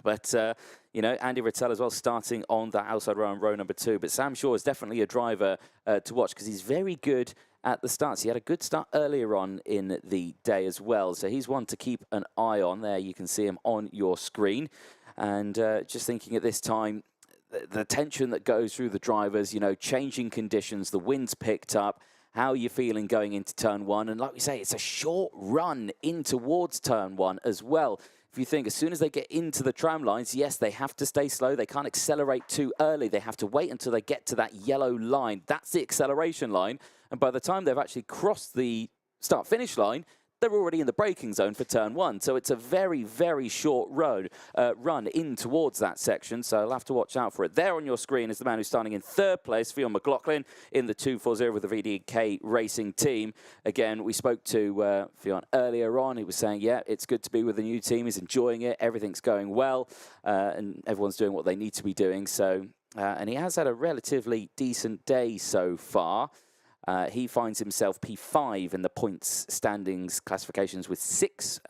But, you know, Andy Rattel as well starting on that outside row on row number 2. But Sam Shaw is definitely a driver to watch because he's very good at the starts. He had a good start earlier on in the day as well. So he's one to keep an eye on. There you can see him on your screen. And just thinking at this time, the tension that goes through the drivers, you know, changing conditions, the wind's picked up. How are you feeling going into turn 1? And like we say, it's a short run in towards turn 1 as well. If you think as soon as they get into the tram lines, yes, they have to stay slow. They can't accelerate too early. They have to wait until they get to that yellow line. That's the acceleration line. And by the time they've actually crossed the start-finish line, they're already in the braking zone for turn 1. So it's a very, very short road run in towards that section. So I'll have to watch out for it. There on your screen is the man who's starting in 3rd place, Fionn McLaughlin, in the 240 with the VDK Racing team. Again, we spoke to Fionn earlier on. He was saying, yeah, it's good to be with the new team. He's enjoying it. Everything's going well. And everyone's doing what they need to be doing. So, and he has had a relatively decent day so far. He finds himself P5 in the points standings classifications with 6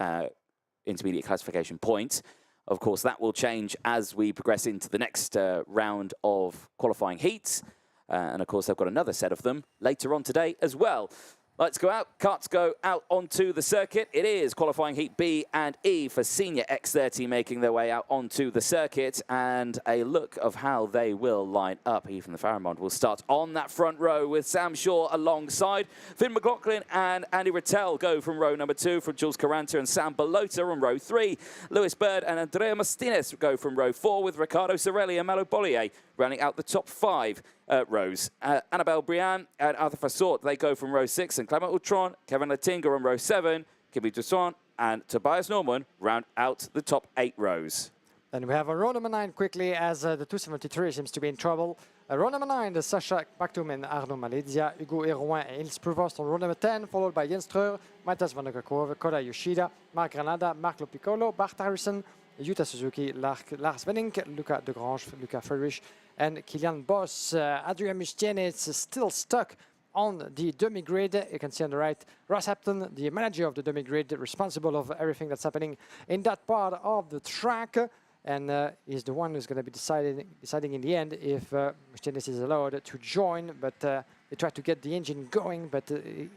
intermediate classification points. Of course, that will change as we progress into the next round of qualifying heats. And of course, they've got another set of them later on today as well. Let's go out. Karts go out onto the circuit. It is qualifying heat B and E for senior X30 making their way out onto the circuit. And a look of how they will line up. Ethan Faramond will start on that front row with Sam Shaw alongside. Finn McLaughlin and Andy Rattel go from row number 2 from Jules Caranta and Sam Bellota on row 3. Lewis Bird and Andrea Martinez go from row 4 with Riccardo Sorelli and Malo Bollier running out the top 5 rows. Annabelle Briand and Arthur Fassort, they go from row 6, and Clement Outron, Kevin Latinga on row 7, Kimi Toussaint and Tobias Norman round out the top 8 rows. Then we have a row number 9 quickly as the 273 seems to be in trouble. Row number 9, the Sasha Baktum and Arnaud Malesia, Hugo Hérouin and Ils Provost on row number 10, followed by Jens Streur, Matthias van der Kerkhove, Koda Yoshida, Marc Granada, Marc Lopiccolo, Bart Harrison, Yuta Suzuki, Lars Wenning, Luca de Grange, Luca Friedrich, and Kilian Boss. Adrian Mustienes is still stuck on the demi-grid. You can see on the right, Ross Hampton, the manager of the demi-grid, responsible of everything that's happening in that part of the track. And is the one who's going to be deciding in the end if Mustienes is allowed to join. But they try to get the engine going, but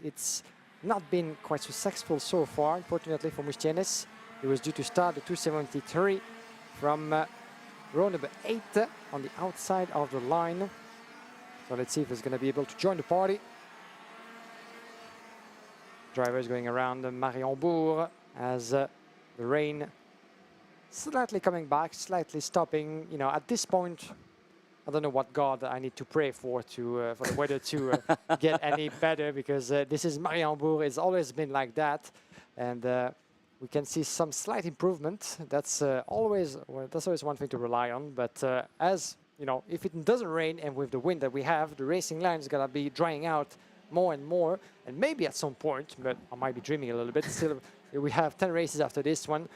it's not been quite successful so far, unfortunately, for Mustienes. He was due to start the 273 from row number 8 on the outside of the line. So let's see if he's going to be able to join the party. Drivers going around Mariembourg as the rain slightly coming back, slightly stopping. You know, at this point, I don't know what God I need to pray for the weather to get any better, because this is Mariembourg. It's always been like that, and we can see some slight improvement. That's always one thing to rely on. But as you know, if it doesn't rain and with the wind that we have, the racing line is gonna be drying out more and more. And maybe at some point, but I might be dreaming a little bit. Still, we have 10 races after this one.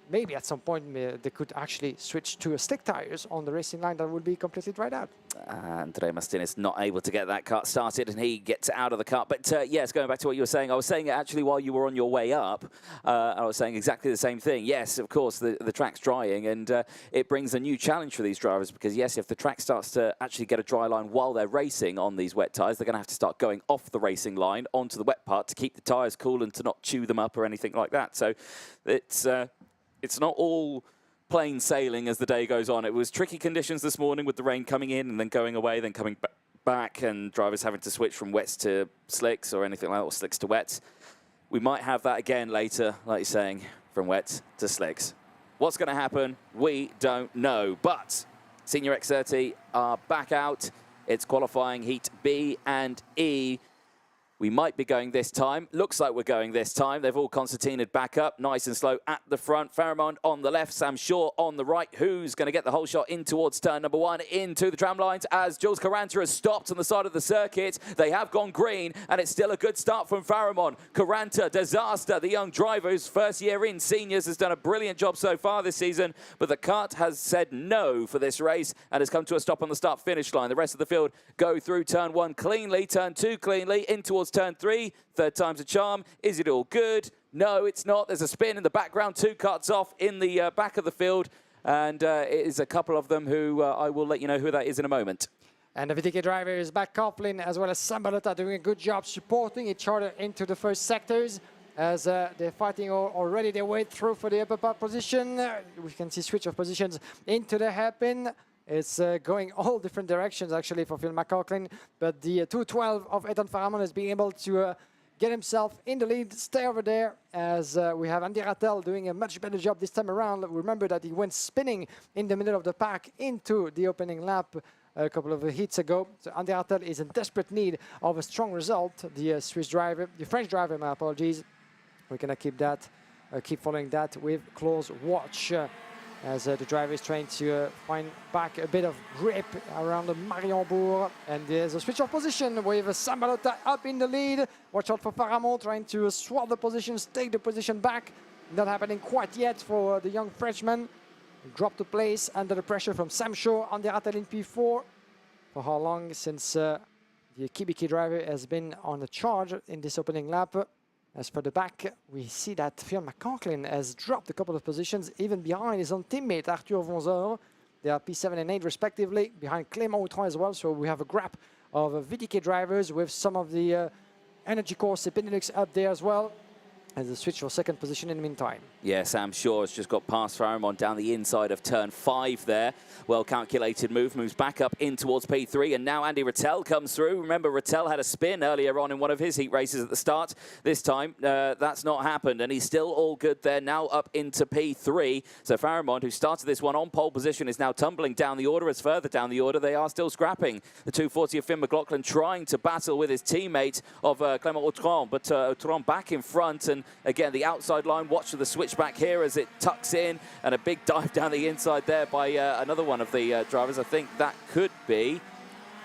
Maybe at some point they could actually switch to slick tires on the racing line that would be completely dried out. Andrea Martinez not able to get that kart started, and he gets out of the kart. But yes, going back to what you were saying, I was saying it actually while you were on your way up. I was saying exactly the same thing. Yes, of course, the track's drying, and it brings a new challenge for these drivers, because yes, if the track starts to actually get a dry line while they're racing on these wet tires, they're going to have to start going off the racing line onto the wet part to keep the tires cool and to not chew them up or anything like that. So it's not all plain sailing as the day goes on. It was tricky conditions this morning with the rain coming in and then going away, then coming back and drivers having to switch from wets to slicks or anything like that, or slicks to wets. We might have that again later, like you're saying, from wets to slicks. What's going to happen? We don't know. But Senior X30 are back out. It's qualifying heat B and E. We might be going this time. Looks like we're going this time. They've all concertinaed back up, nice and slow at the front. Faramond on the left, Sam Shaw on the right. Who's going to get the whole shot in towards turn number 1, into the tram lines as Jules Caranta has stopped on the side of the circuit. They have gone green, and it's still a good start from Faramond. Caranta, disaster. The young driver who's first year in seniors has done a brilliant job so far this season, but the kart has said no for this race and has come to a stop on the start-finish line. The rest of the field go through turn 1 cleanly, turn 2 cleanly, in towards turn 3, third time's a charm. Is it all good? No, it's not. There's a spin in the background, 2 karts off in the back of the field, and it is a couple of them who I will let you know who that is in a moment. And the VTK drivers, back Coughlin as well as Sambalota, doing a good job supporting each other into the first sectors as they're fighting already their way through for the upper part position. We can see switch of positions into the hairpin. It's going all different directions, actually, for Phil McLaughlin. But the 212 of Ethan Faramond has been able to get himself in the lead, stay over there, as we have Andy Rattel doing a much better job this time around. Remember that he went spinning in the middle of the pack into the opening lap a couple of heats ago. So Andy Rattel is in desperate need of a strong result. The Swiss driver, the French driver, my apologies. We're going to keep that, keep following that with close watch. As the driver is trying to find back a bit of grip around the Mariembourg. And there's a switch of position with Sambalota up in the lead. Watch out for Faramond trying to swap the positions, take the position back. Not happening quite yet for the young Frenchman. Dropped the place under the pressure from Sam Shaw on the Rattel in P4. For how long since the Kibiki driver has been on the charge in this opening lap. As for the back, we see that Phil McLaughlin has dropped a couple of positions, even behind his own teammate, Arthur Vonzor. They are P7 and 8 respectively, behind Clément Outran as well. So we have a grab of VTK drivers with some of the Energy Corse Benelux up there as well. As a switch for second position in the meantime. Yeah, Sam Shaw has just got past Faramond down the inside of turn 5 there. Well calculated move, moves back up in towards P3, and now Andy Rattel comes through. Remember, Rattel had a spin earlier on in one of his heat races at the start. This time, that's not happened, and he's still all good there, now up into P3. So Faramond, who started this one on pole position, is now tumbling down the order. As further down the order, they are still scrapping. The 240 of Finn McLaughlin trying to battle with his teammate of Clément Outran, but Outran back in front, and again, the outside line, watch for the switchback here as it tucks in, and a big dive down the inside there by another one of the drivers. I think that could be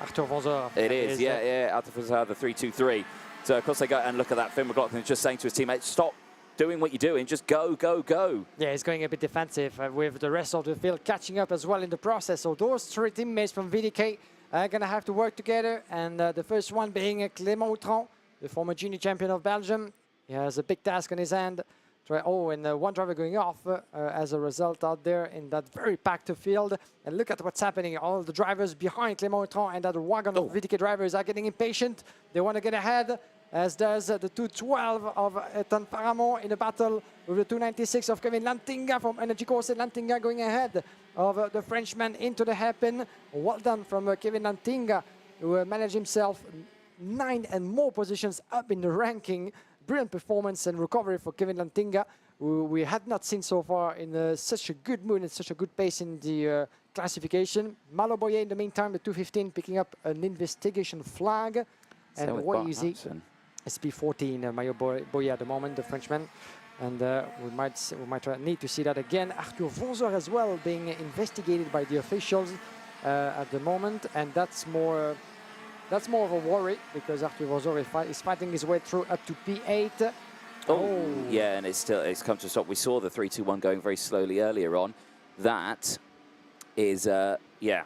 Arthur Vonzor. It is, yeah, Arthur Vonzor, the 323. So, of course, they go and look at that. Finn McLaughlin is just saying to his teammates, stop doing what you're doing, just go, go, go. Yeah, he's going a bit defensive with the rest of the field catching up as well in the process. So those 3 teammates from VDK are going to have to work together, and the first one being Clément Outran, the former junior champion of Belgium. He has a big task on his hand. And one driver going off as a result out there in that very packed field. And look at what's happening. All the drivers behind Clément Outran and that wagon of VTK drivers are getting impatient. They want to get ahead, as does the 212 of Ethan Faramond in a battle with the 296 of Kevin Lantinga from Energy Corse. Lantinga going ahead of the Frenchman into the hairpin. Well done from Kevin Lantinga, who managed himself 9 and more positions up in the ranking. Brilliant performance and recovery for Kevin Lantinga, who we had not seen so far in such a good mood and such a good pace in the classification. Malo Boyer in the meantime, the 215, picking up an investigation flag. And what easy. SP14, Mayo Boyer at the moment, the Frenchman. And we might need to see that again. Arthur Vonzor as well being investigated by the officials at the moment, and that's more of a worry, because Arthur Vonzor is fighting his way through up to P8. Oh, yeah, and it's come to a stop. We saw the 3-2-1 going very slowly earlier on. That is, yeah,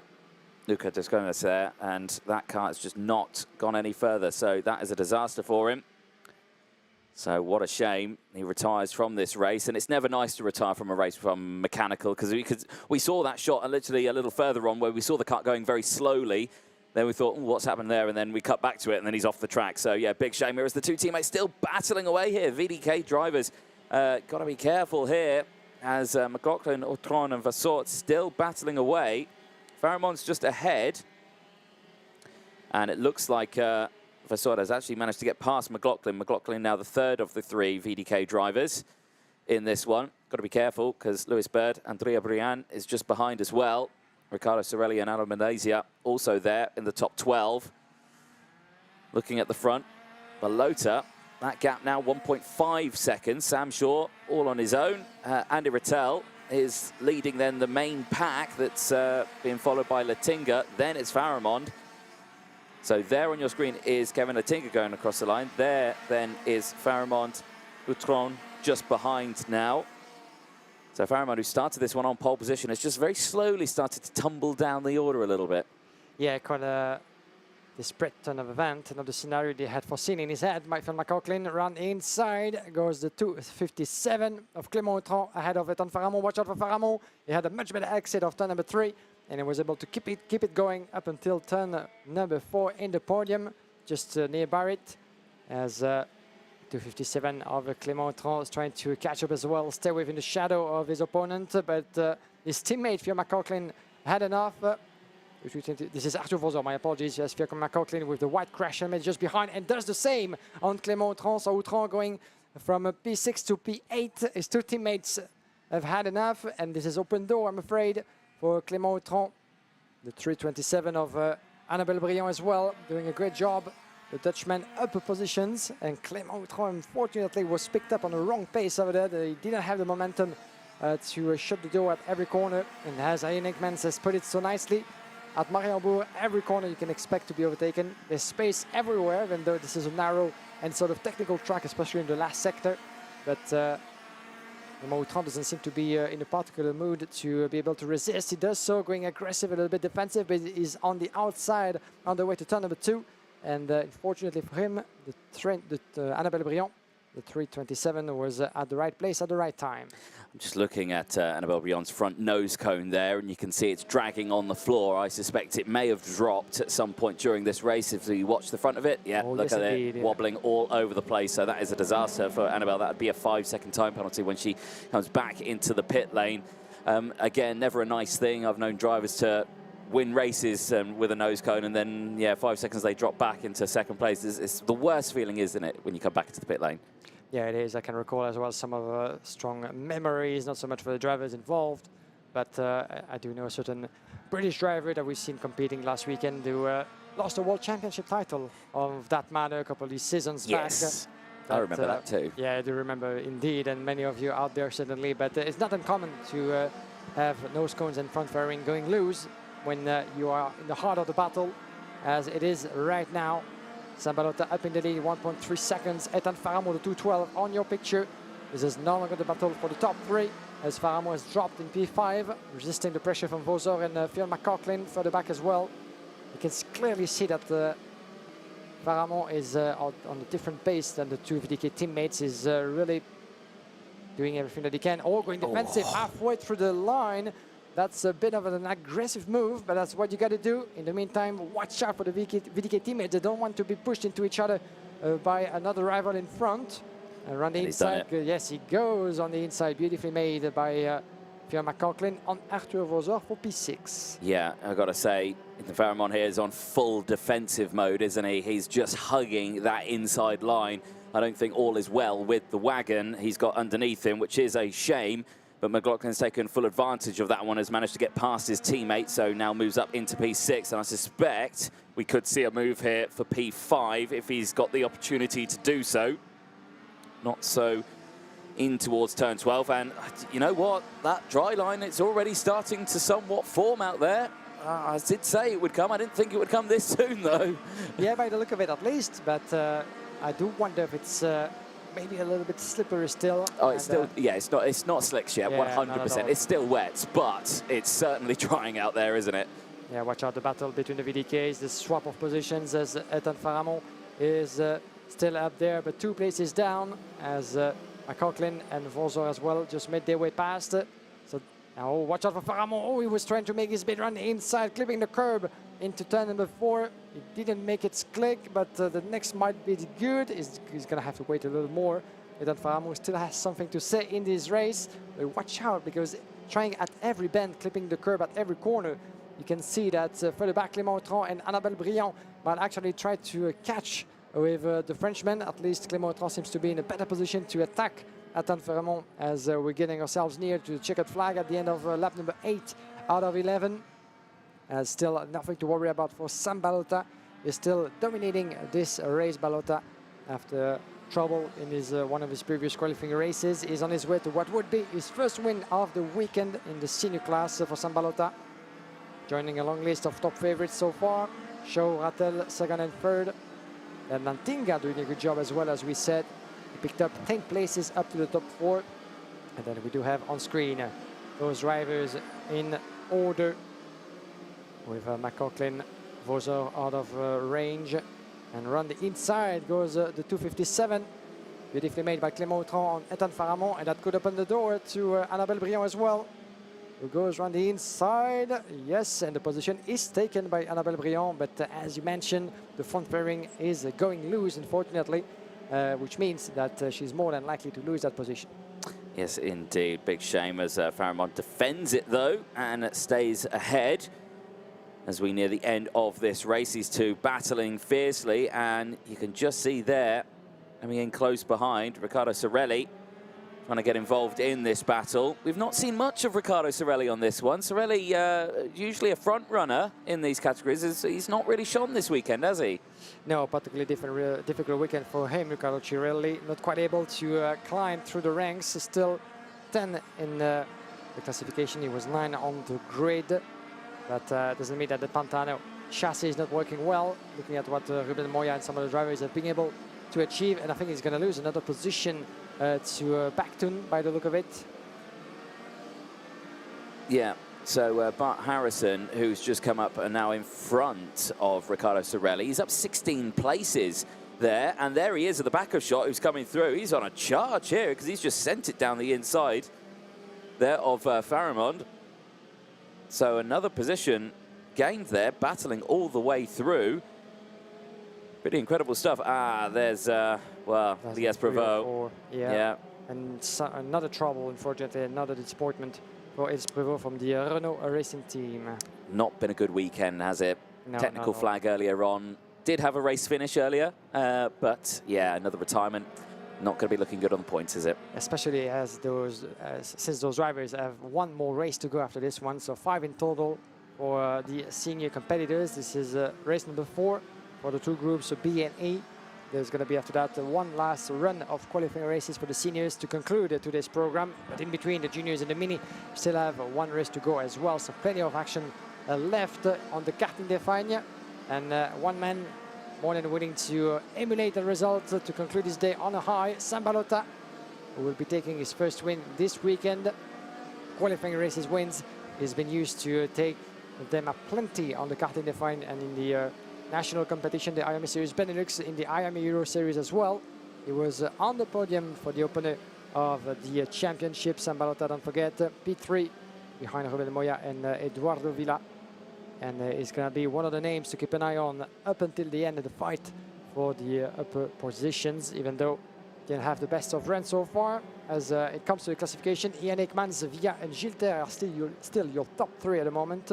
Luca Desconas there, and that car has just not gone any further. So that is a disaster for him. So what a shame. He retires from this race, and it's never nice to retire from a race from mechanical, because we saw that shot and literally a little further on where we saw the car going very slowly. Then we thought, what's happened there? And then we cut back to it, and then he's off the track. So, yeah, big shame here as the 2 teammates still battling away here. VDK drivers got to be careful here as McLaughlin, Outran, and Vassort still battling away. Faramond's just ahead. And it looks like Vasseur has actually managed to get past McLaughlin. McLaughlin now the third of the 3 VDK drivers in this one. Got to be careful because Lewis Bird, Andrea Brian is just behind as well. Ricardo Sorelli and Alan Malaysia also there in the top 12. Looking at the front, Balota, that gap now 1.5 seconds. Sam Shaw all on his own. Andy Rattel is leading then the main pack that's being followed by Latinga. Then it's Faramond. So there on your screen is Kevin Latinga going across the line. There then is Faramond Outron just behind now. So Faramond, who started this one on pole position, has just very slowly started to tumble down the order a little bit. Yeah, quite a desperate turn of event. Another scenario they had foreseen in his head. Michael McLaughlin run inside. Goes the 2:57 of Clément Outron ahead of Ethan Faramond. Watch out for Faramond. He had a much better exit of turn number 3. And he was able to keep it going up until turn number 4 in the podium, just near Barrett, as 2:57 of Clément Outron is trying to catch up as well, stay within the shadow of his opponent, but his teammate Pierre McLaughlin had enough. This is Arthur Vauzor, my apologies. Yes, Pierre McLaughlin with the white crash helmet just behind and does the same on Clément Outron. So Outron going from P6 to P8. His 2 teammates have had enough, and this is open door, I'm afraid, for Clément Outron. The 3:27 of Annabelle Briand as well, doing a great job. The Dutchman up positions, and Clément Outron unfortunately was picked up on the wrong pace over there. He didn't have the momentum to shut the door at every corner, and as Ian Ekmans has put it so nicely, at Mariembourg, every corner you can expect to be overtaken. There's space everywhere, even though this is a narrow and sort of technical track, especially in the last sector. But Outron doesn't seem to be in a particular mood to be able to resist. He does so, going aggressive, a little bit defensive, but he's on the outside on the way to turn number 2. And unfortunately for him, Annabelle Briand, the 3:27 was at the right place at the right time. I'm just looking at Annabelle Briand's front nose cone there, and you can see it's dragging on the floor. I suspect it may have dropped at some point during this race if you watch the front of it. Yeah, look at it, wobbling all over the place. So that is a disaster for Annabelle. That would be a 5-second time penalty when she comes back into the pit lane. Again, never a nice thing. I've known drivers to win races with a nose cone, and then, yeah, 5 seconds they drop back into second place. It's the worst feeling, isn't it, when you come back into the pit lane? Yeah, it is. I can recall as well some of strong memories, not so much for the drivers involved, but I do know a certain British driver that we've seen competing last weekend who lost a World Championship title of that manner a couple of these seasons back. Yes, I remember that too. Yeah, I do remember indeed, and many of you out there certainly, but it's not uncommon to have nose cones and front fairing going loose when you are in the heart of the battle, as it is right now. Sambalota up in the lead, 1.3 seconds. Ethan Faramond, the 2:12 on your picture. This is no longer the battle for the top 3, as Faramond has dropped in P5, resisting the pressure from Vauzor and Phil McLaughlin further back as well. You can clearly see that Faramond is on a different pace than the 2 VDK teammates. Is really doing everything that he can. All going defensive halfway through the line. That's a bit of an aggressive move, but that's what you got to do. In the meantime, watch out for the VDK teammates. They don't want to be pushed into each other by another rival in front. Around the inside, yes, he goes on the inside, beautifully made by Pierre McLaughlin on Arthur Vauzor for P6. Yeah, I've got to say, the Faramond here is on full defensive mode, isn't he? He's just hugging that inside line. I don't think all is well with the wagon he's got underneath him, which is a shame. But McLaughlin's taken full advantage of that one, has managed to get past his teammate, so now moves up into P6. And I suspect we could see a move here for P5 if he's got the opportunity to do so. Not so in towards turn 12. And you know what? That dry line, it's already starting to somewhat form out there. I did say it would come. I didn't think it would come this soon, though. Yeah, by the look of it at least. But I do wonder if it's maybe a little bit slippery still. Oh, it's still, yeah, it's not slicks yet, yeah, 100%. It's still wet, but it's certainly drying out there, isn't it? Yeah, watch out the battle between the VDKs, the swap of positions as Ethan Faramond is still up there, but 2 places down as McLaughlin and Vauzor as well just made their way past. So now watch out for Faramond. Oh, he was trying to make his big run inside, clipping the curb into turn number 4. He didn't make it click, but the next might be good. He's going to have to wait a little more. Ethan Faramond still has something to say in this race. But watch out, because trying at every bend, clipping the curb at every corner, You can see that further back, Clément Autran and Annabelle Briand might actually try to catch with the Frenchman. At least Clément Autran seems to be in a better position to attack Atan Ferramont as we're getting ourselves near to the checkered flag at the end of lap number 8 out of 11. Still nothing to worry about for Sam Balota. He's still dominating this race. Balota, after trouble in his one of his previous qualifying races, is on his way to what would be his first win of the weekend in the senior class for Sam Balota. Joining a long list of top favorites so far. Shaw, Rattel, second and third. And Nantinga doing a good job as well, as we said. He picked up 10 places up to the top 4. And then we do have on screen those drivers in order, with McLaughlin, Vosor out of range. And around the inside goes the 257. Beautifully made by Clément Autran on Atan Ferramont. And that could open the door to Annabelle Briand as well, who goes around the inside. Yes, and the position is taken by Annabelle Briand, but as you mentioned, the front fairing is going loose, unfortunately, which means that she's more than likely to lose that position. Yes, indeed. Big shame as Ferramont defends it, though, and stays ahead as we near the end of this race. These two battling fiercely, and you can just see there, coming in close behind, Riccardo Sorelli, trying to get involved in this battle. We've not seen much of Riccardo Sorelli on this one. Sorelli, usually a front runner in these categories, he's not really shone this weekend, has he? No, particularly difficult weekend for him, Riccardo Sorelli. Not quite able to climb through the ranks. Still 10 in the classification. He was 9 on the grid. That doesn't mean that the Pantano chassis is not working well. Looking at what Ruben Moya and some of the drivers have been able to achieve, and I think he's going to lose another position to Backtun by the look of it. Yeah, so Bart Harrison, who's just come up and now in front of Riccardo Sorelli. He's up 16 places there, and there he is at the back of shot, who's coming through. He's on a charge here because he's just sent it down the inside there of Ferramont. So another position gained there, battling all the way through. Pretty incredible stuff. Ah, there's, well, Lies Prevost. Yeah. And another trouble, unfortunately, another disappointment for Lies Prevost from the Renault racing team. Not been a good weekend, has it? No, Technical flag earlier on. Did have a race finish earlier, but yeah, another retirement. Not going to be looking good on the points, is it? Especially as since those drivers have one more race to go after this one, so 5 in total for the senior competitors. This is race number 4 for the two groups, so B and A. There's going to be after that one last run of qualifying races for the seniors to conclude today's program. But in between, the juniors and the mini still have one race to go as well, so plenty of action left on the karting d'Espagne. And one man more than willing to emulate the result to conclude his day on a high. Sam Balota, who will be taking his first win this weekend. Qualifying races wins. He's been used to take them up plenty on the karting d'Espagne and in the national competition, the IAME Series Benelux, in the IAME Euro Series as well. He was on the podium for the opener of the championship. Sam Balota, don't forget, P3 behind Ruben Moya and Eduardo Villa. And it's going to be one of the names to keep an eye on up until the end of the fight for the upper positions, even though they didn't have the best of runs so far. As it comes to the classification, Ian Ekmans, Villa and Gilter are still your top 3 at the moment,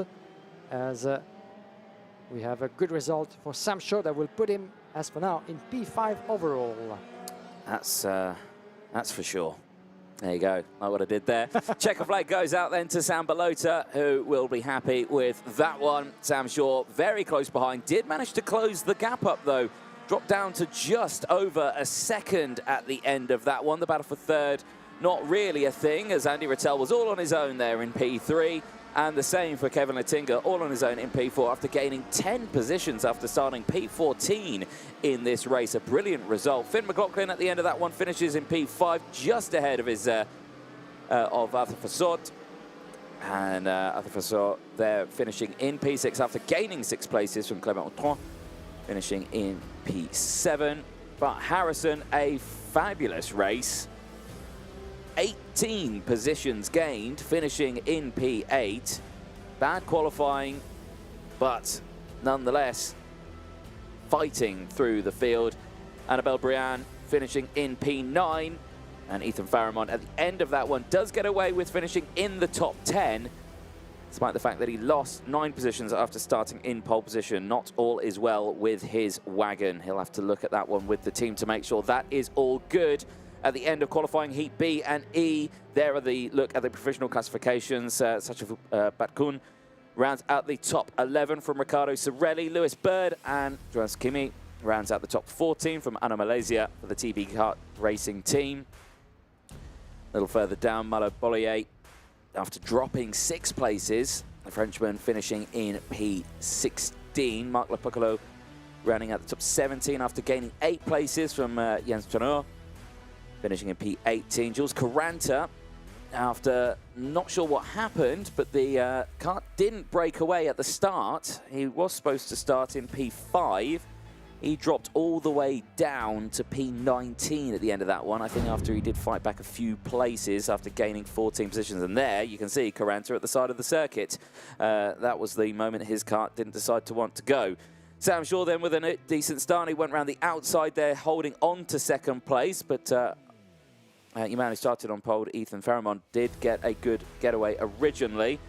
as we have a good result for Sam Shaw that will put him, as for now, in P5 overall. That's for sure. There you go, like what I did there. Checker flag goes out then to Sam Balota, who will be happy with that one. Sam Shaw very close behind, did manage to close the gap up though. Dropped down to just over a second at the end of that one. The battle for third, not really a thing, as Andy Rattel was all on his own there in P3. And the same for Kevin Lettinger, all on his own in P4 after gaining 10 positions after starting P14 in this race. A brilliant result. Finn McLaughlin at the end of that one finishes in P5, just ahead of his of Arthur Fassot. And Arthur Fassot there finishing in P6 after gaining 6 places from Clément Autran, finishing in P7. But Harrison, a fabulous race. 18 positions gained, finishing in P8. Bad qualifying, but nonetheless fighting through the field. Annabelle Briand finishing in P9, and Ethan Ferramont at the end of that one does get away with finishing in the top 10. despite the fact that he lost 9 positions after starting in pole position. Not all is well with his wagon. He'll have to look at that one with the team to make sure that is all good. At the end of qualifying Heat B and E, there are the look at the professional classifications. Sacha Batkun rounds out the top 11 from Riccardo Sorelli. Lewis Bird and Jonas Kimi rounds out the top 14 from Anna Malaysia for the TB Kart Racing team. A little further down, Malo Bollier, after dropping 6 places, the Frenchman finishing in P16. Marc Lepoccolo rounding out the top 17 after gaining 8 places from Jens Tonor, finishing in P18. Jules Caranta, after not sure what happened, but the kart didn't break away at the start. He was supposed to start in P5. He dropped all the way down to P19 at the end of that one. I think after he did fight back a few places after gaining 14 positions. And there you can see Caranta at the side of the circuit. That was the moment his kart didn't decide to want to go. Sam Shaw then with a decent start. He went around the outside there, holding on to second place. But your man who started on pole, Ethan Farrimond, did get a good getaway originally.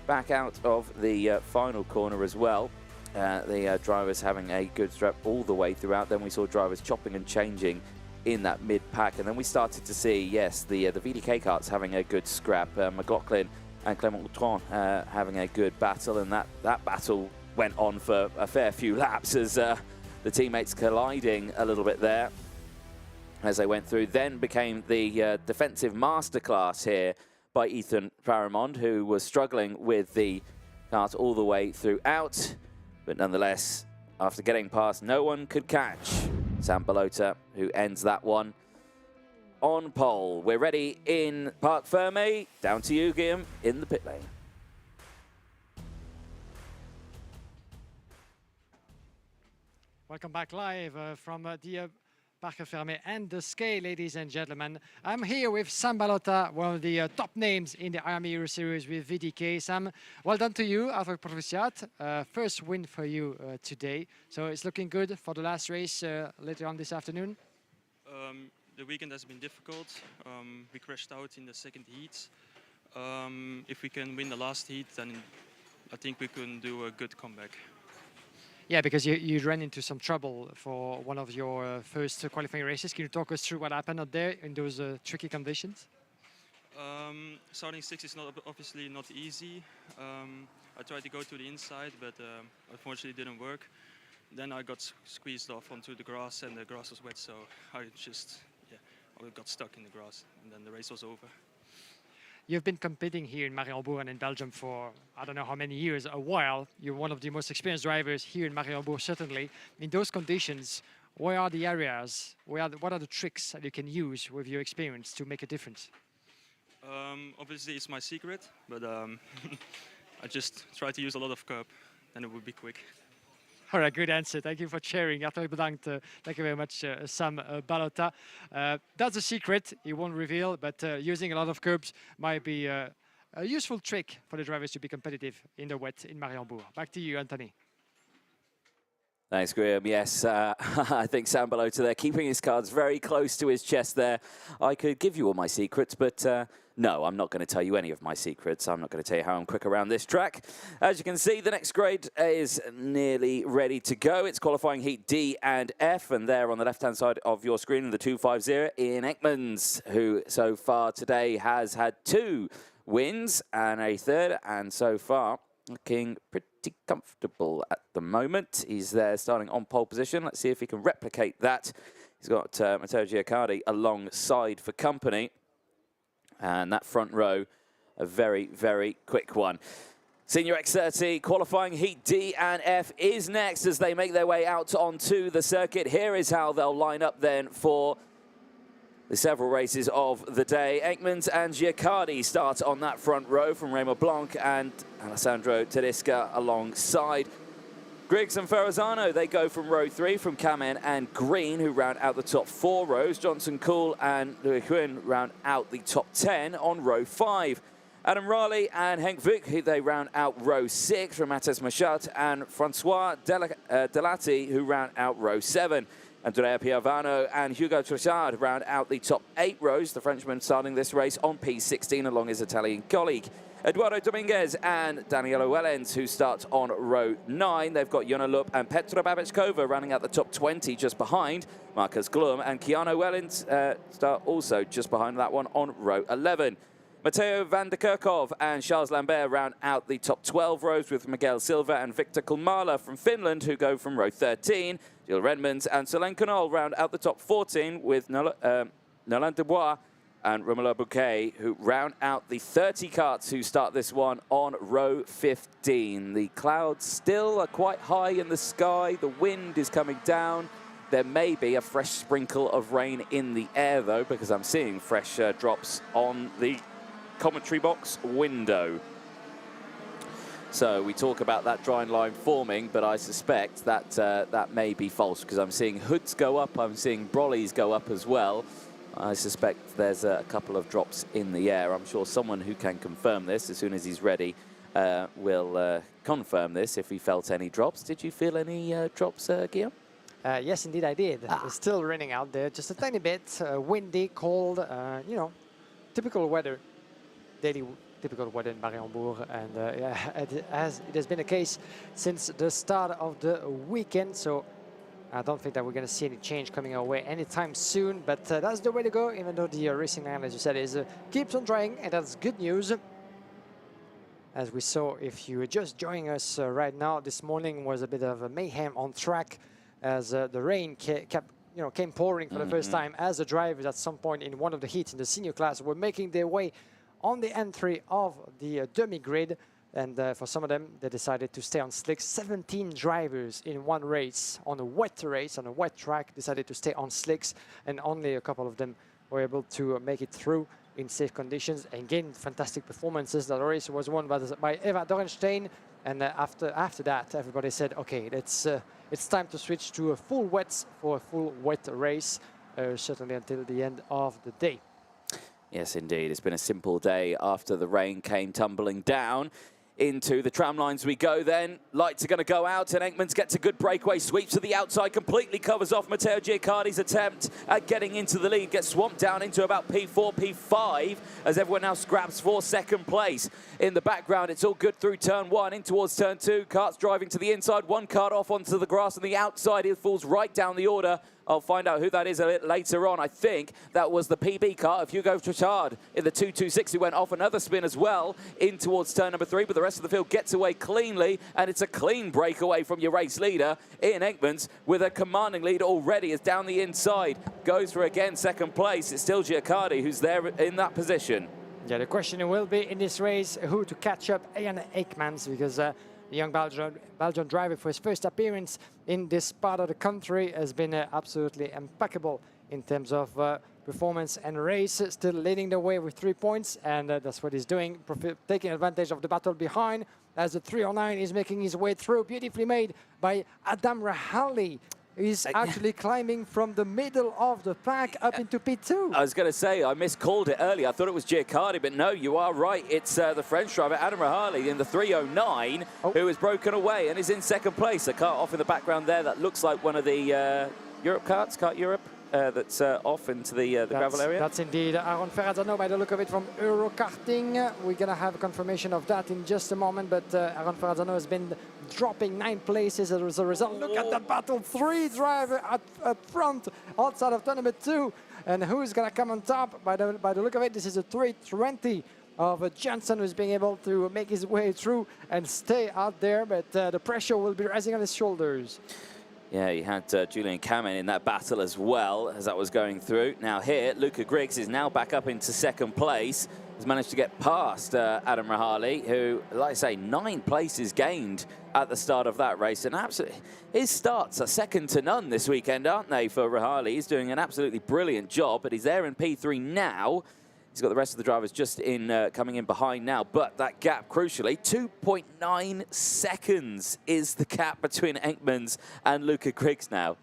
Back out of the final corner as well. The drivers having a good strap all the way throughout. Then we saw drivers chopping and changing in that mid-pack. And then we started to see, yes, the VDK karts having a good scrap. McLaughlin and Clement Autran having a good battle. And that battle went on for a fair few laps as the teammates colliding a little bit there as they went through. Then became the defensive masterclass here by Ethan Farrimond, who was struggling with the kart all the way throughout. But nonetheless, after getting past, no one could catch Sam Balota, who ends that one on pole. We're ready in Parc Fermé. Down to you, Guillaume, in the pit lane. Welcome back live from the Parc Fermé and the Scale, ladies and gentlemen. I'm here with Sam Balota, one of the top names in the IAME Euro Series with VDK. Sam, well done to you after Proficiat. First win for you today. So it's looking good for the last race later on this afternoon? The weekend has been difficult. We crashed out in the second heat. If we can win the last heat, then I think we can do a good comeback. Yeah, because you ran into some trouble for one of your first qualifying races. Can you talk us through what happened out there in those tricky conditions? Starting 6 is obviously not easy. I tried to go to the inside, but unfortunately it didn't work. Then I got squeezed off onto the grass, and the grass was wet, so I got stuck in the grass, and then the race was over. You've been competing here in Mariembourg and in Belgium for I don't know how many years, a while. You're one of the most experienced drivers here in Mariembourg, certainly. In those conditions, where are the areas, what are the tricks that you can use with your experience to make a difference? Obviously it's my secret, but I just try to use a lot of curb, then it will be quick. All right, good answer. Thank you for sharing. Hartelijk bedankt. Thank you very much, Sam Balota. That's a secret he won't reveal, but using a lot of curbs might be a useful trick for the drivers to be competitive in the wet in Mariembourg. Back to you, Anthony. Thanks, Graham. Yes, I think Sam Balota there, keeping his cards very close to his chest there. I could give you all my secrets, but no, I'm not going to tell you any of my secrets. I'm not going to tell you how I'm quick around this track. As you can see, the next grade is nearly ready to go. It's qualifying heat D and F, and there on the left-hand side of your screen, the 250, Ian Ekmans, who so far today has had 2 wins and a third, and so far looking pretty comfortable at the moment. He's there starting on pole position. Let's see if he can replicate that. He's got Matteo Giaccardi alongside for company. And that front row, a very, very quick one. Senior X30 qualifying heat D and F is next as they make their way out onto the circuit. Here is how they'll line up then for the several races of the day. Ekmans and Giaccardi start on that front row from Raymond Blanc and Alessandro Tedesca alongside. Griggs and Ferrazano, they go from row 3 from Kamen and Green, who round out the top 4 rows. Johnson, Kuhl and Louis Huynh round out the top 10 on row 5. Adam Riley and Henk Vuk, they round out row 6 from Matthias Machat and Francois Delati, who round out row 7. Andrea Piavano and Hugo Trechard round out the top 8 rows. The Frenchman starting this race on P16 along his Italian colleague. Eduardo Dominguez and Daniela Wellens, who start on row 9. They've got Jona Lup and Petra Babechkova running out the top 20 just behind. Marcus Glum and Keanu Wellens start also just behind that one on row 11. Matteo van der Kerkhoff and Charles Lambert round out the top 12 rows, with Miguel Silva and Victor Kulmala from Finland, who go from row 13. Jill Redmonds and Solène Canol round out the top 14, with Nolan Dubois and Romola Bouquet, who round out the 30 carts who start this one on row 15. The clouds still are quite high in the sky. The wind is coming down. There may be a fresh sprinkle of rain in the air, though, because I'm seeing fresh drops on the commentary box window. So we talk about that dry line forming, but I suspect that that may be false, because I'm seeing hoods go up, I'm seeing brollies go up as well. I suspect there's a couple of drops in the air. I'm sure someone who can confirm this as soon as he's ready will confirm this if he felt any drops. Did you feel any drops, Guillaume? Yes, indeed I did. It's still raining out there, just a tiny bit, windy, cold, you know, typical weather. Daily typical weather in Mariembourg, and yeah, it has been the case since the start of the weekend, so I don't think that we're going to see any change coming our way anytime soon, but that's the way to go, even though the racing line, as you said, is keeps on drying, and that's good news. As we saw, if you were just joining us right now, this morning was a bit of a mayhem on track, as the rain came pouring for the first time, as the drivers at some point in one of the heats in the senior class were making their way on the entry of the dummy grid, and for some of them, they decided to stay on slicks. 17 drivers in one race, on a wet track, decided to stay on slicks, and only a couple of them were able to make it through in safe conditions. And again, fantastic performances. That race was won by Eva Dorenstein, and after that, everybody said, okay, it's time to switch to a full wets for a full wet race, certainly until the end of the day. Yes, indeed. It's been a simple day after the rain came tumbling down. Into the tram lines we go then. Lights are going to go out, and Enkmans gets a good breakaway, sweeps to the outside, completely covers off Matteo Giaccardi's attempt at getting into the lead, gets swamped down into about P4, P5, as everyone now scraps for second place. In the background, it's all good through turn 1, in towards turn 2. Karts driving to the inside, one kart off onto the grass on the outside. It falls right down the order. I'll find out who that is a bit later on. I think that was the PB car of Hugo Trichard in the 226, who went off another spin as well in towards turn number 3, but the rest of the field gets away cleanly, and it's a clean breakaway from your race leader, Ian Enkmans, with a commanding lead already, as down the inside goes for, again, second place. It's still Giaccardi who's there in that position. Yeah, the question will be in this race who to catch up Ian Enkmans, because the young Belgian driver, for his first appearance in this part of the country, has been absolutely impeccable in terms of performance and race, still leading the way with 3 points, and that's what he's doing, taking advantage of the battle behind, as the 309 is making his way through, beautifully made by Adam Rahali. He's actually climbing from the middle of the pack up into P2. I was going to say, I miscalled it earlier. I thought it was Giaccardi, but no, you are right. It's the French driver, Adam Rahali, in the 309, who has broken away and is in second place. A kart off in the background there that looks like one of the Europe karts, Kart Europe, that's off into the gravel area. That's indeed Aaron Ferrazzano, by the look of it, from Euro Karting. We're going to have a confirmation of that in just a moment, but Aaron Ferrazzano has been dropping 9 places as a result. Look at that battle, 3 driver at front, outside of turn number 2. And who's going to come on top? By the look of it, this is a 320 of Jensen, who's being able to make his way through and stay out there, but the pressure will be rising on his shoulders. Yeah, you had Julian Kamen in that battle as well as that was going through. Now here, Luca Griggs is now back up into second place. Has managed to get past Adam Rahali, who, like I say, 9 places gained at the start of that race. And absolutely, his starts are second to none this weekend, aren't they, for Rahali? He's doing an absolutely brilliant job, but he's there in P3 now. He's got the rest of the drivers just in coming in behind now, but that gap, crucially, 2.9 seconds is the gap between Enkmans and Luca Griggs now.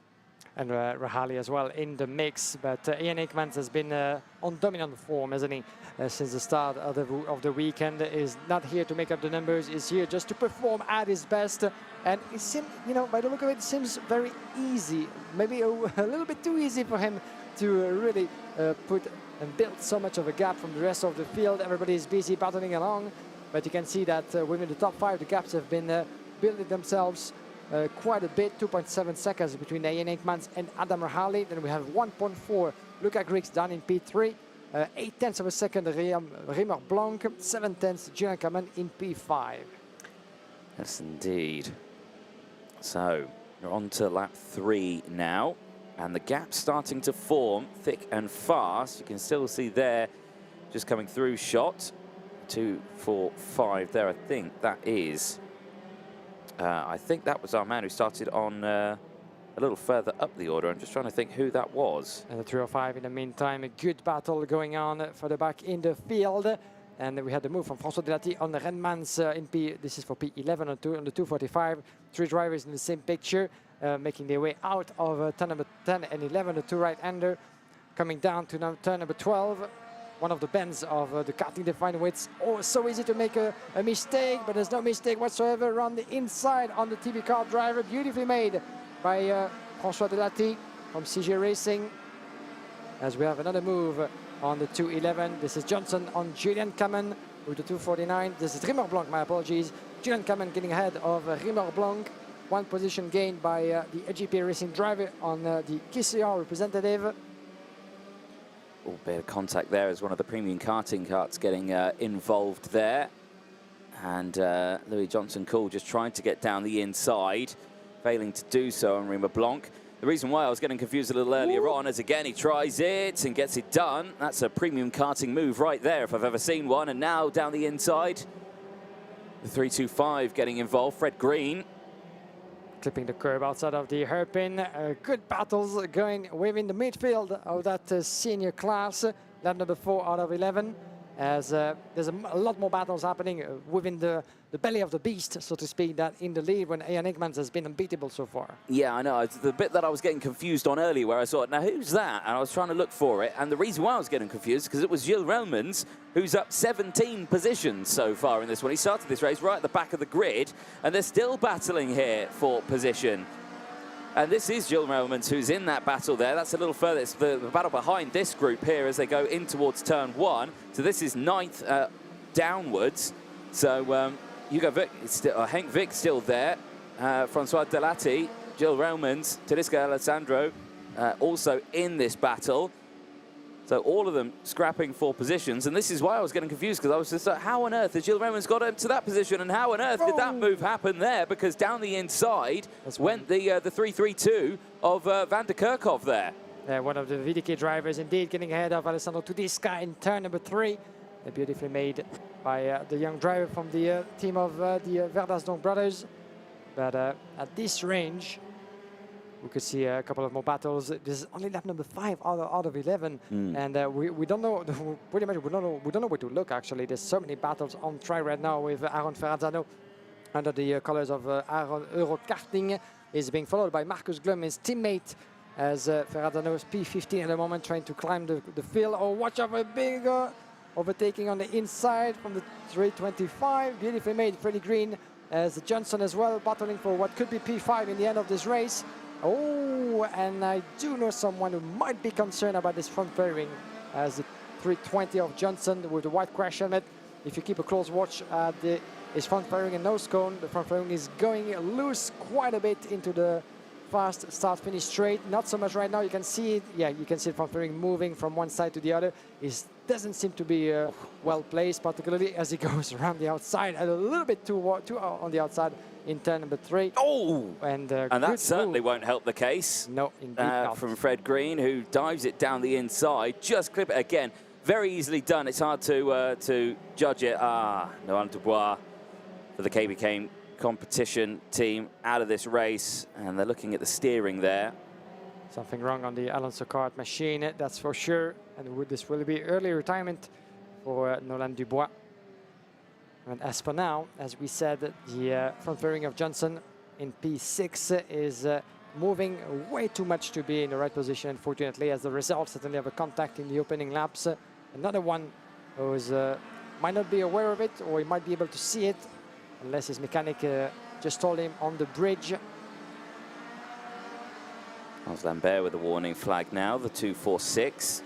And Rahali as well in the mix, but Ian Enkmans has been on dominant form, hasn't he, since the start of the weekend. Is not here to make up the numbers, is here just to perform at his best. And it seems, you know, by the look of it, seems very easy, maybe a little bit too easy for him to really put and build so much of a gap from the rest of the field. Everybody is busy battling along. but you can see that within the top 5, the gaps have been building themselves quite a bit. 2.7 seconds between Ian Aikmans and Adam Rahali. Then we have 1.4 Luca Griggs down in P3. 8/10 of a second Riemer Blanc. 7/10 Julian Kamen in P5. Yes, indeed. So we're on to lap 3 now, and the gap's starting to form thick and fast. You can still see there, just coming through shot, 2, 4, 5 there. I think that is, I think that was our man who started on a little further up the order. I'm just trying to think who that was. And the 305 in the meantime, a good battle going on further back in the field. And we had the move from François Delati on the Renmans in P. This is for P11 on the 245. 3 drivers in the same picture, making their way out of turn number 10 and 11. The 2 right-hander coming down to turn number 12. One of the bends of the karting defined widths. Oh, so easy to make a mistake, but there's no mistake whatsoever on the inside on the TB car driver. Beautifully made by François Delati from CG Racing. As we have another move on the 211. This is Johnson on Julian Kamen with the 249. This is Riemer Blanc, my apologies. Julian Kamen getting ahead of Riemer Blanc. 1 position gained by the LGP Racing driver on the KCR representative. A bit of contact there as one of the premium karting karts getting involved there. And Louis Johnson-Cool just trying to get down the inside, failing to do so on Riemer Blanc. The reason why I was getting confused a little earlier on is, again, he tries it and gets it done. That's a premium karting move right there, if I've ever seen one. And now down the inside, the 325 getting involved. Fred Green clipping the curb outside of the hairpin. Good battles going within the midfield of that senior class. Lap number 4 out of 11. As there's a lot more battles happening within the belly of the beast, so to speak, that in the lead when Ian Aikmans has been unbeatable so far. Yeah, I know. It's the bit that I was getting confused on earlier, where I thought, now who's that? And I was trying to look for it. And the reason why I was getting confused is because it was Gilles Relmans, who's up 17 positions so far in this one. He started this race right at the back of the grid, and they're still battling here for position. And this is Gilles Relmans who's in that battle there. That's a little further. It's the battle behind this group here as they go in towards turn 1. So this is 9th downwards. So Hugo Vic, Henk Vic still there. François Delati, Gilles Relmans, Tedesco Alessandro also in this battle. So all of them scrapping for positions. And this is why I was getting confused, because I was just like, how on earth has Gilles Relmans got up to that position? And how on earth did that move happen there? Because down the inside went the 332 of Van der Kerkhoff there. Yeah, one of the VDK drivers indeed getting ahead of Alessandro Tedesco in turn number 3. Beautifully made by the young driver from the team of the Verdasdon brothers. But at this range, we could see a couple of more battles. This is only lap number 5 out of 11, and we don't know. Pretty much, we don't know where to look. Actually, there's so many battles on track right now with Aaron Ferrazzano under the colors of Aaron Euro Karting is being followed by Marcus Glum, his teammate, as Ferrazzano is P15 at the moment, trying to climb the field. Oh, watch out for a big overtaking on the inside from the 325. Beautifully made, Freddie Green, as Johnson as well, battling for what could be P5 in the end of this race. Oh, and I do know someone who might be concerned about this front fairing, as the 320 of Johnson with the white crash helmet. If you keep a close watch at his front fairing and nose cone, the front fairing is going loose quite a bit into the fast start-finish straight. Not so much right now. You can see it. Yeah, you can see the front fairing moving from one side to the other. It doesn't seem to be well placed, particularly as he goes around the outside and a little bit too on the outside in turn number 3. Oh! And that certainly won't help the case. No, indeed not. From Fred Green, who dives it down the inside. Just clip it again. Very easily done. It's hard to judge it. Nolan Dubois for the KBK competition team out of this race, and they're looking at the steering there. Something wrong on the Alonso kart machine, that's for sure. And this will be early retirement for Nolan Dubois. And as for now, as we said, the front fairing of Johnson in P6 is moving way too much to be in the right position, unfortunately, as the result certainly of a contact in the opening laps. Another one who's might not be aware of it, or he might be able to see it, unless his mechanic just told him on the bridge. Hans Lambert with a warning flag now, the 246.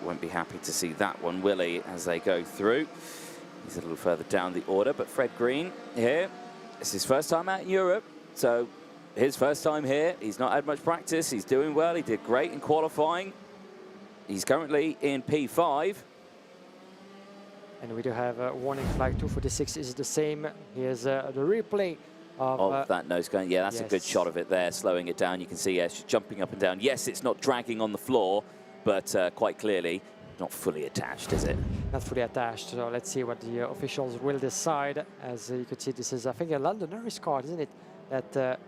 Won't be happy to see that one, will he, as they go through. He's a little further down the order, but Fred Green here, it's his first time out in Europe, so his first time here. He's not had much practice. He's doing well. He did great in qualifying. He's currently in P5. And we do have a warning flag. 246 is the same. Here's the replay of that nose cone. Yeah, that's a good shot of it there, slowing it down. You can see she's jumping up and down. Yes, it's not dragging on the floor, but quite clearly not fully attached, is it? Not fully attached. So let's see what the officials will decide. As you could see, this is, I think, a Lando Norris car, isn't it? That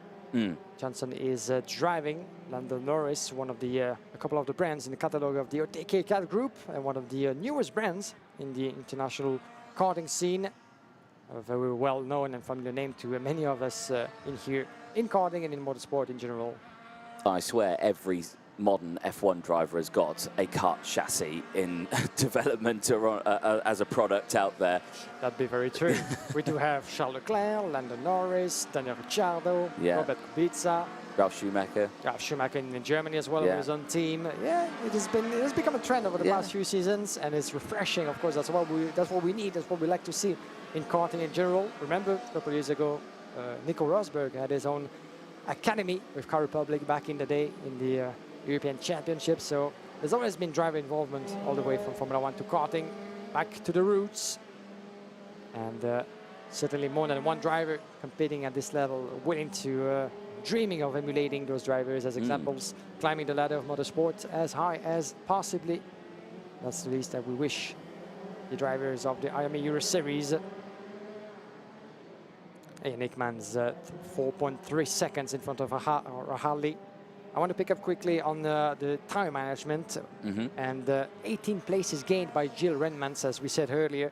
Johnson is driving. Lando Norris, one of the a couple of the brands in the catalog of the OTK Cat Group, and one of the newest brands in the international karting scene. A very well known and familiar name to many of us in here, in karting and in motorsport in general. I swear every modern F1 driver has got a kart chassis in development or as a product out there. That'd be very true. We do have Charles Leclerc, Lando Norris, Daniel Ricciardo, Robert Kubica, Ralf Schumacher. Ralf Schumacher in Germany as well, Yeah. with his own team. Yeah, it has become a trend over the past few seasons, and it's refreshing. Of course, that's what we need. That's what we like to see in karting in general. Remember, a couple of years ago, Nico Rosberg had his own academy with Car Republic back in the day in the European Championship. So there's always been driver involvement all the way from Formula 1 to karting, back to the roots. And certainly more than one driver competing at this level, willing to, dreaming of emulating those drivers as examples, climbing the ladder of motorsport as high as possibly. That's the least that we wish the drivers of the IAME Euro Series. Ian Hickman's 4.3 seconds in front of Rahali. I want to pick up quickly on the tire management and 18 places gained by Gilles Renmans, as we said earlier,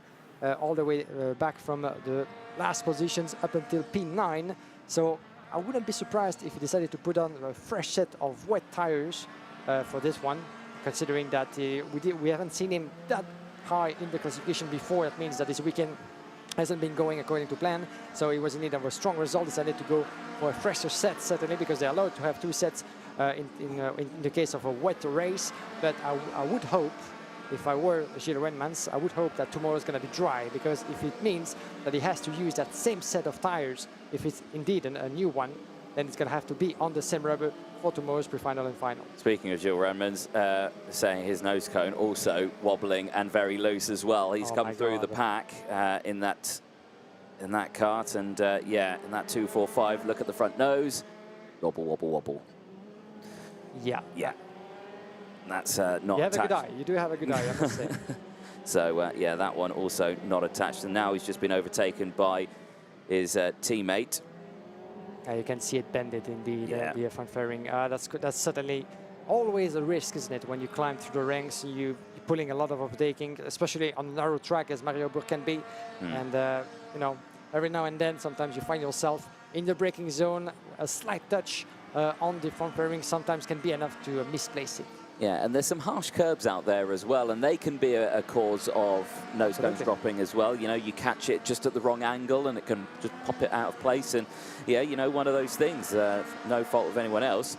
all the way back from the last positions up until P9. So I wouldn't be surprised if he decided to put on a fresh set of wet tires for this one, considering that we haven't seen him that high in the classification before. That means that this weekend hasn't been going according to plan, so he was in need of a strong result. Decided to go for a fresher set, certainly because they're allowed to have two sets in the case of a wet race. But I would hope, if I were Gilles Renmans, I would hope that tomorrow is going to be dry, because if it means that he has to use that same set of tires, if it's indeed a new one, then it's going to have to be on the same rubber for tomorrow's pre-final and final. Speaking of Gilles Renmans, saying his nose cone also wobbling and very loose as well. He's come through the pack in that kart, and yeah, in that 245. Look at the front nose, wobble, wobble, wobble. Yeah. That's not You have attached. a good eye. You do have a good eye, I must say. So yeah, that one also not attached, and now he's just been overtaken by his teammate. You can see it bended in the front fairing. That's certainly always a risk, isn't it? When you climb through the ranks, you're pulling a lot of overtaking, especially on a narrow track as Mariembourg can be. And you know, every now and then, sometimes you find yourself in the braking zone. A slight touch on the front fairing sometimes can be enough to misplace it. Yeah, and there's some harsh curbs out there as well, and they can be a cause of nose cones dropping as well. You know, you catch it just at the wrong angle and it can just pop it out of place. And yeah, you know, one of those things, no fault of anyone else.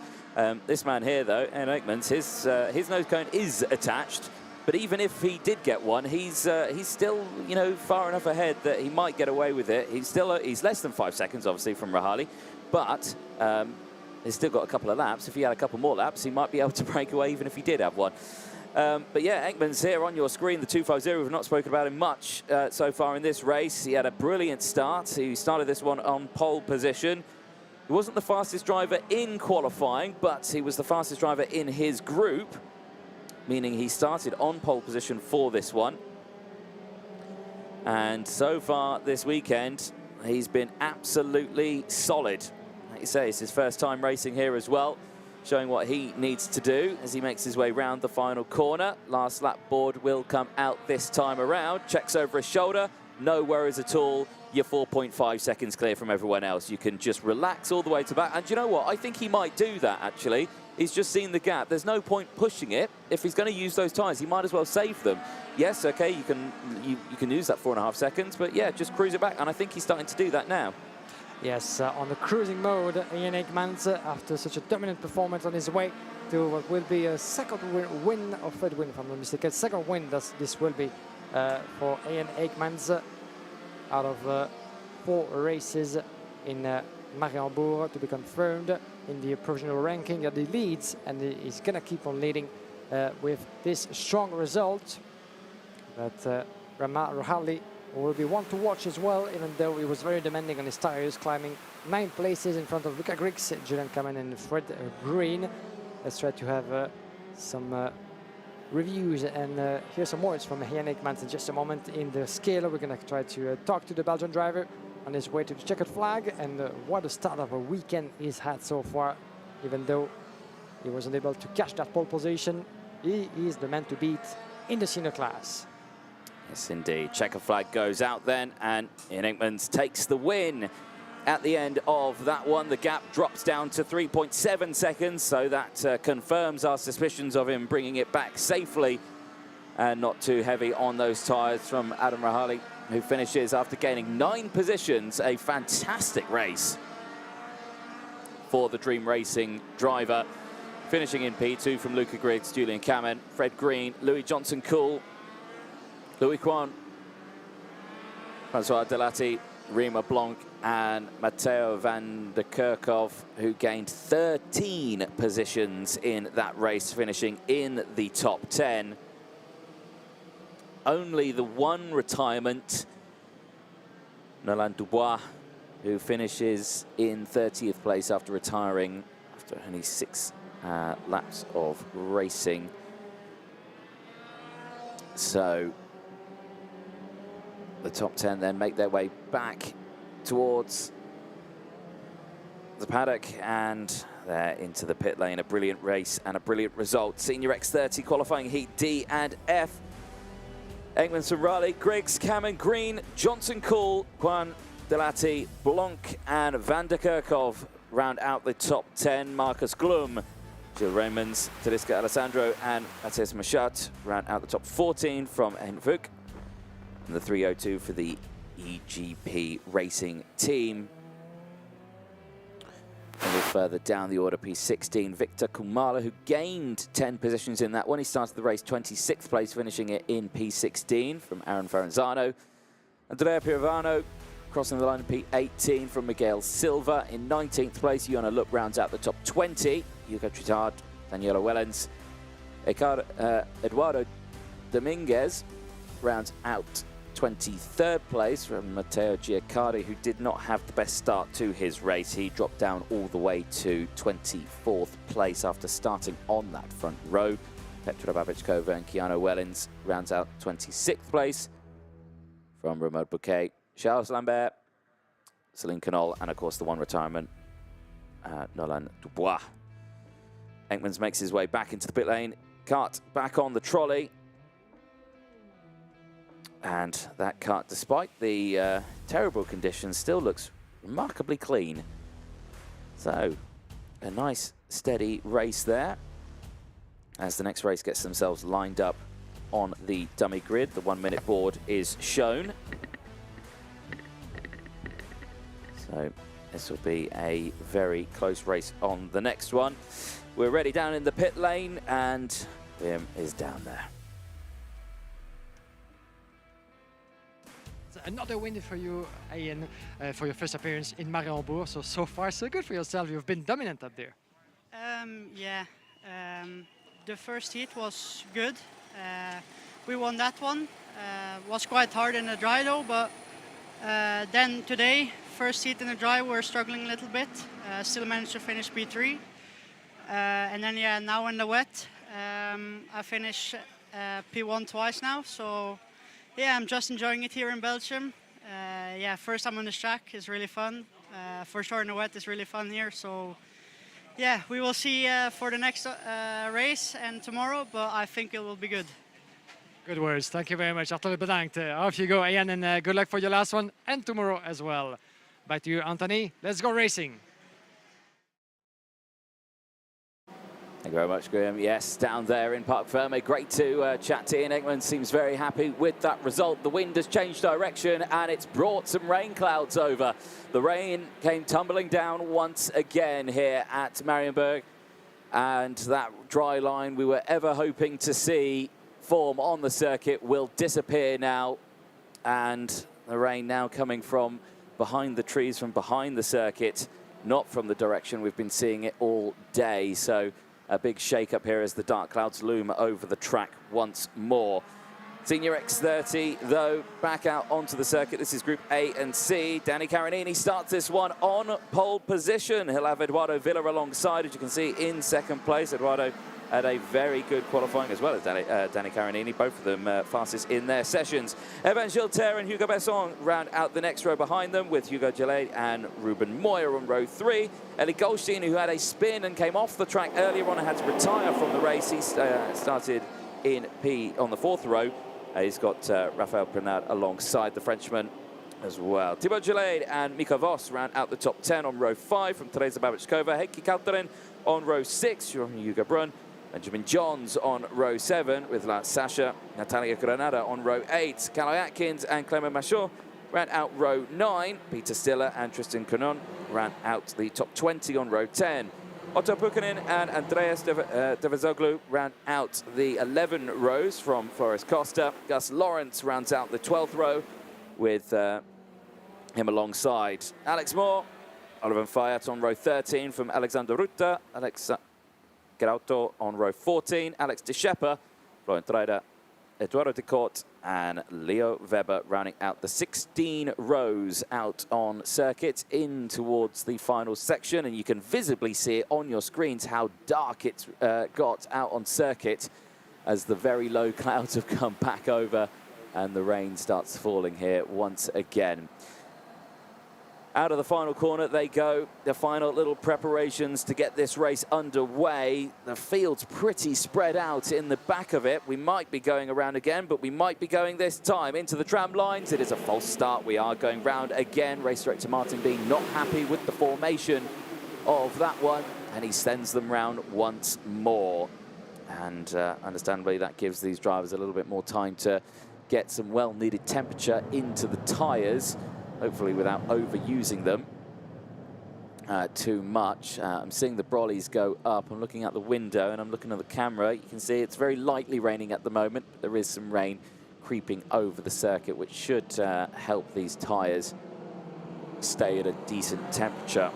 This man here, though, Ian Hickman's, his nose cone is attached. But even if he did get one, he's still, you know, far enough ahead that he might get away with it. He's less than 5 seconds, obviously, from Rahali, but he's still got a couple of laps. If he had a couple more laps, he might be able to break away, even if he did have one. But yeah, Ekman's here on your screen, the 250. We've not spoken about him much so far in this race. He had a brilliant start. He started this one on pole position. He wasn't the fastest driver in qualifying, but he was the fastest driver in his group, meaning he started on pole position for this one. And so far this weekend, he's been absolutely solid. Like you say, it's his first time racing here as well, showing what he needs to do as he makes his way round the final corner. Last lap board will come out this time around. Checks over his shoulder, no worries at all. You're 4.5 seconds clear from everyone else. You can just relax all the way to back. And you know what? I think he might do that, actually. He's just seen the gap. There's no point pushing it. If he's going to use those tyres, he might as well save them. Yes, okay, you can use that 4.5 seconds, but yeah, just cruise it back. And I think he's starting to do that now. Yes, on the cruising mode, Ian Hickman, after such a dominant performance on his way to what will be a second win or third win, if I'm not mistaken. Second win this will be for Ian Eijkmans out of 4 races in Mariembourg to be confirmed in the provisional ranking that he leads, and he's going to keep on leading with this strong result. But Rahali will be one to watch as well, even though he was very demanding on his tires, climbing 9 places in front of Luca Griggs, Julian Kamen and Fred Green. Let's try to have some reviews and hear some words from Ian Eijkmans in just a moment. In the scale, we're going to try to talk to the Belgian driver on his way to the checkered flag, and what a start of a weekend he's had so far. Even though he wasn't able to catch that pole position, he is the man to beat in the senior class. Yes, indeed. Checker flag goes out then, and Ian Eijkmans takes the win. At the end of that one, the gap drops down to 3.7 seconds, so that confirms our suspicions of him bringing it back safely and not too heavy on those tyres from Adam Rahali, who finishes after gaining 9 positions. A fantastic race for the Dream Racing driver. Finishing in P2 from Luca Griggs, Julian Kamen, Fred Green, Louis Johnson-Cool, Louis Kwan, Francois Delati, Rima Blanc and Matteo van der Kerkhoff, who gained 13 positions in that race, finishing in the top 10. Only the one retirement, Nolan Dubois, who finishes in 30th place after retiring after only 6 laps of racing. So the top 10 then make their way back towards the paddock, and they're into the pit lane. A brilliant race and a brilliant result. Senior X30 qualifying heat D and F. Eijkmans from Raleigh, Griggs, Kamen, Green, Johnson-Cool, Kwan, Delati, Blanc and Van der Kerkhoff round out the top 10. Marcus Glum, Gilles Raymond's, Taliska Alessandro and Matthias Machat round out the top 14 from Eindhoven. And the 302 for the EGP Racing team. A little further down the order, P16, Victor Kumala, who gained 10 positions in that one. He started the race 26th place, finishing it in P16 from Aaron Ferranzano. Andrea Pirovano crossing the line in P18 from Miguel Silva. In 19th place, Yona Look rounds out the top 20. Hugo Tritard, Daniela Wellens. Eduardo Dominguez rounds out 23rd place from Matteo Giaccardi, who did not have the best start to his race. He dropped down all the way to 24th place after starting on that front row. Petra Babichkova and Keanu Wellens rounds out 26th place from Remote Bouquet. Charles Lambert, Celine Canol, and of course the one retirement, Nolan Dubois. Eijkmans makes his way back into the pit lane. Kart back on the trolley. And that kart, despite the terrible conditions, still looks remarkably clean. So, a nice, steady race there. As the next race gets themselves lined up on the dummy grid, the 1-minute board is shown. So, this will be a very close race on the next one. We're ready down in the pit lane, and Liam is down there. Another win for you, Ian, for your first appearance in Mariembourg. So far, so good for yourself. You've been dominant up there. The first heat was good. We won that one. Was quite hard in the dry though, but then today, first heat in the dry, we're struggling a little bit. Still managed to finish P3. And then, now in the wet, I finished P1 twice now. So. Yeah, I'm just enjoying it here in Belgium. First time on this track is really fun. For sure in the wet is really fun here. So yeah, we will see for the next race and tomorrow, but I think it will be good. Good words. Thank you very much. Hartelijk bedankt. Off you go, Ian, and good luck for your last one and tomorrow as well. Back to you, Anthony. Let's go racing. Thank you very much, Graham. Yes, down there in Parc Ferme. Great to chat to Ian Eijkmans. Seems very happy with that result. The wind has changed direction and it's brought some rain clouds over. The rain came tumbling down once again here at Mariembourg. And that dry line we were ever hoping to see form on the circuit will disappear now. And the rain now coming from behind the trees, from behind the circuit, not from the direction we've been seeing it all day. So a big shake up here as the dark clouds loom over the track once more. Senior X30, though, back out onto the circuit. This is Group A and C. Danny Carinini starts this one on pole position. He'll have Eduardo Villa alongside, as you can see, in second place. Eduardo had a very good qualifying, as well as Danny Carinini, both of them fastest in their sessions. Evan Gilter and Hugo Besson round out the next row behind them, with Hugo Gillette and Ruben Moyer on row 3. Eli Goldstein, who had a spin and came off the track earlier on and had to retire from the race, he started in P on the 4th row. He's got Raphael Prenard alongside the Frenchman as well. Thibaut Gillette and Mika Voss round out the top 10 on row 5 from Teresa Babachkova. Heikki Kaltonen on row 6 from Hugo Brunn. Benjamin Johns on row 7 with Lance Sasha. Natalia Granada on row 8. Calais Atkins and Clement Machot ran out row 9. Peter Stiller and Tristan Canon ran out the top 20 on row 10. Otto Pukkanen and Andreas Devazoglu ran out the 11 rows from Flores Costa. Gus Lawrence rounds out the 12th row with him alongside Alex Moore. Oliver Fayet on row 13 from Alexander Rutta. Alex Gerauto on row 14. Alex De Schepper, Florent Reider, Eduardo de Court and Leo Weber rounding out the 16 rows out on circuit in towards the final section. And you can visibly see it on your screens how dark it's got out on circuit as the very low clouds have come back over and the rain starts falling here once again. Out of the final corner they go, the final little preparations to get this race underway. The field's pretty spread out in the back of it. We might be going around again, but we might be going this time into the tram lines. It is a false start. We are going round again. Race director Martin Bean not happy with the formation of that one, and he sends them round once more. And understandably, that gives these drivers a little bit more time to get some well-needed temperature into the tyres, hopefully without overusing them too much. I'm seeing the brollies go up. I'm looking out the window and I'm looking at the camera. You can see it's very lightly raining at the moment, but there is some rain creeping over the circuit, which should help these tyres stay at a decent temperature,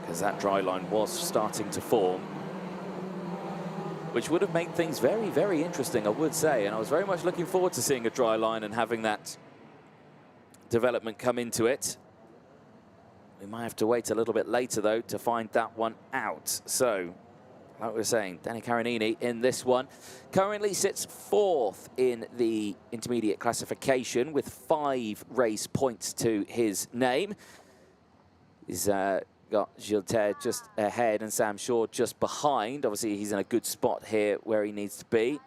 because that dry line was starting to form, which would have made things very, very interesting, I would say. And I was very much looking forward to seeing a dry line and having that development come into it. We might have to wait a little bit later, though, to find that one out. So, like we were saying, Danny Carinini in this one currently sits 4th in the intermediate classification with 5 race points to his name. He's got Gilter just ahead and Sam Shaw just behind. Obviously, he's in a good spot here where he needs to be.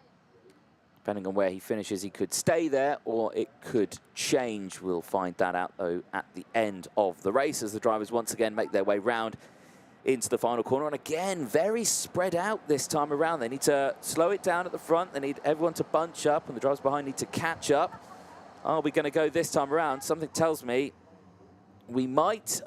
Depending on where he finishes, he could stay there or it could change. We'll find that out, though, at the end of the race as the drivers once again make their way round into the final corner. And again, very spread out this time around. They need to slow it down at the front. They need everyone to bunch up, and the drivers behind need to catch up. Are we going to go this time around? Something tells me we might.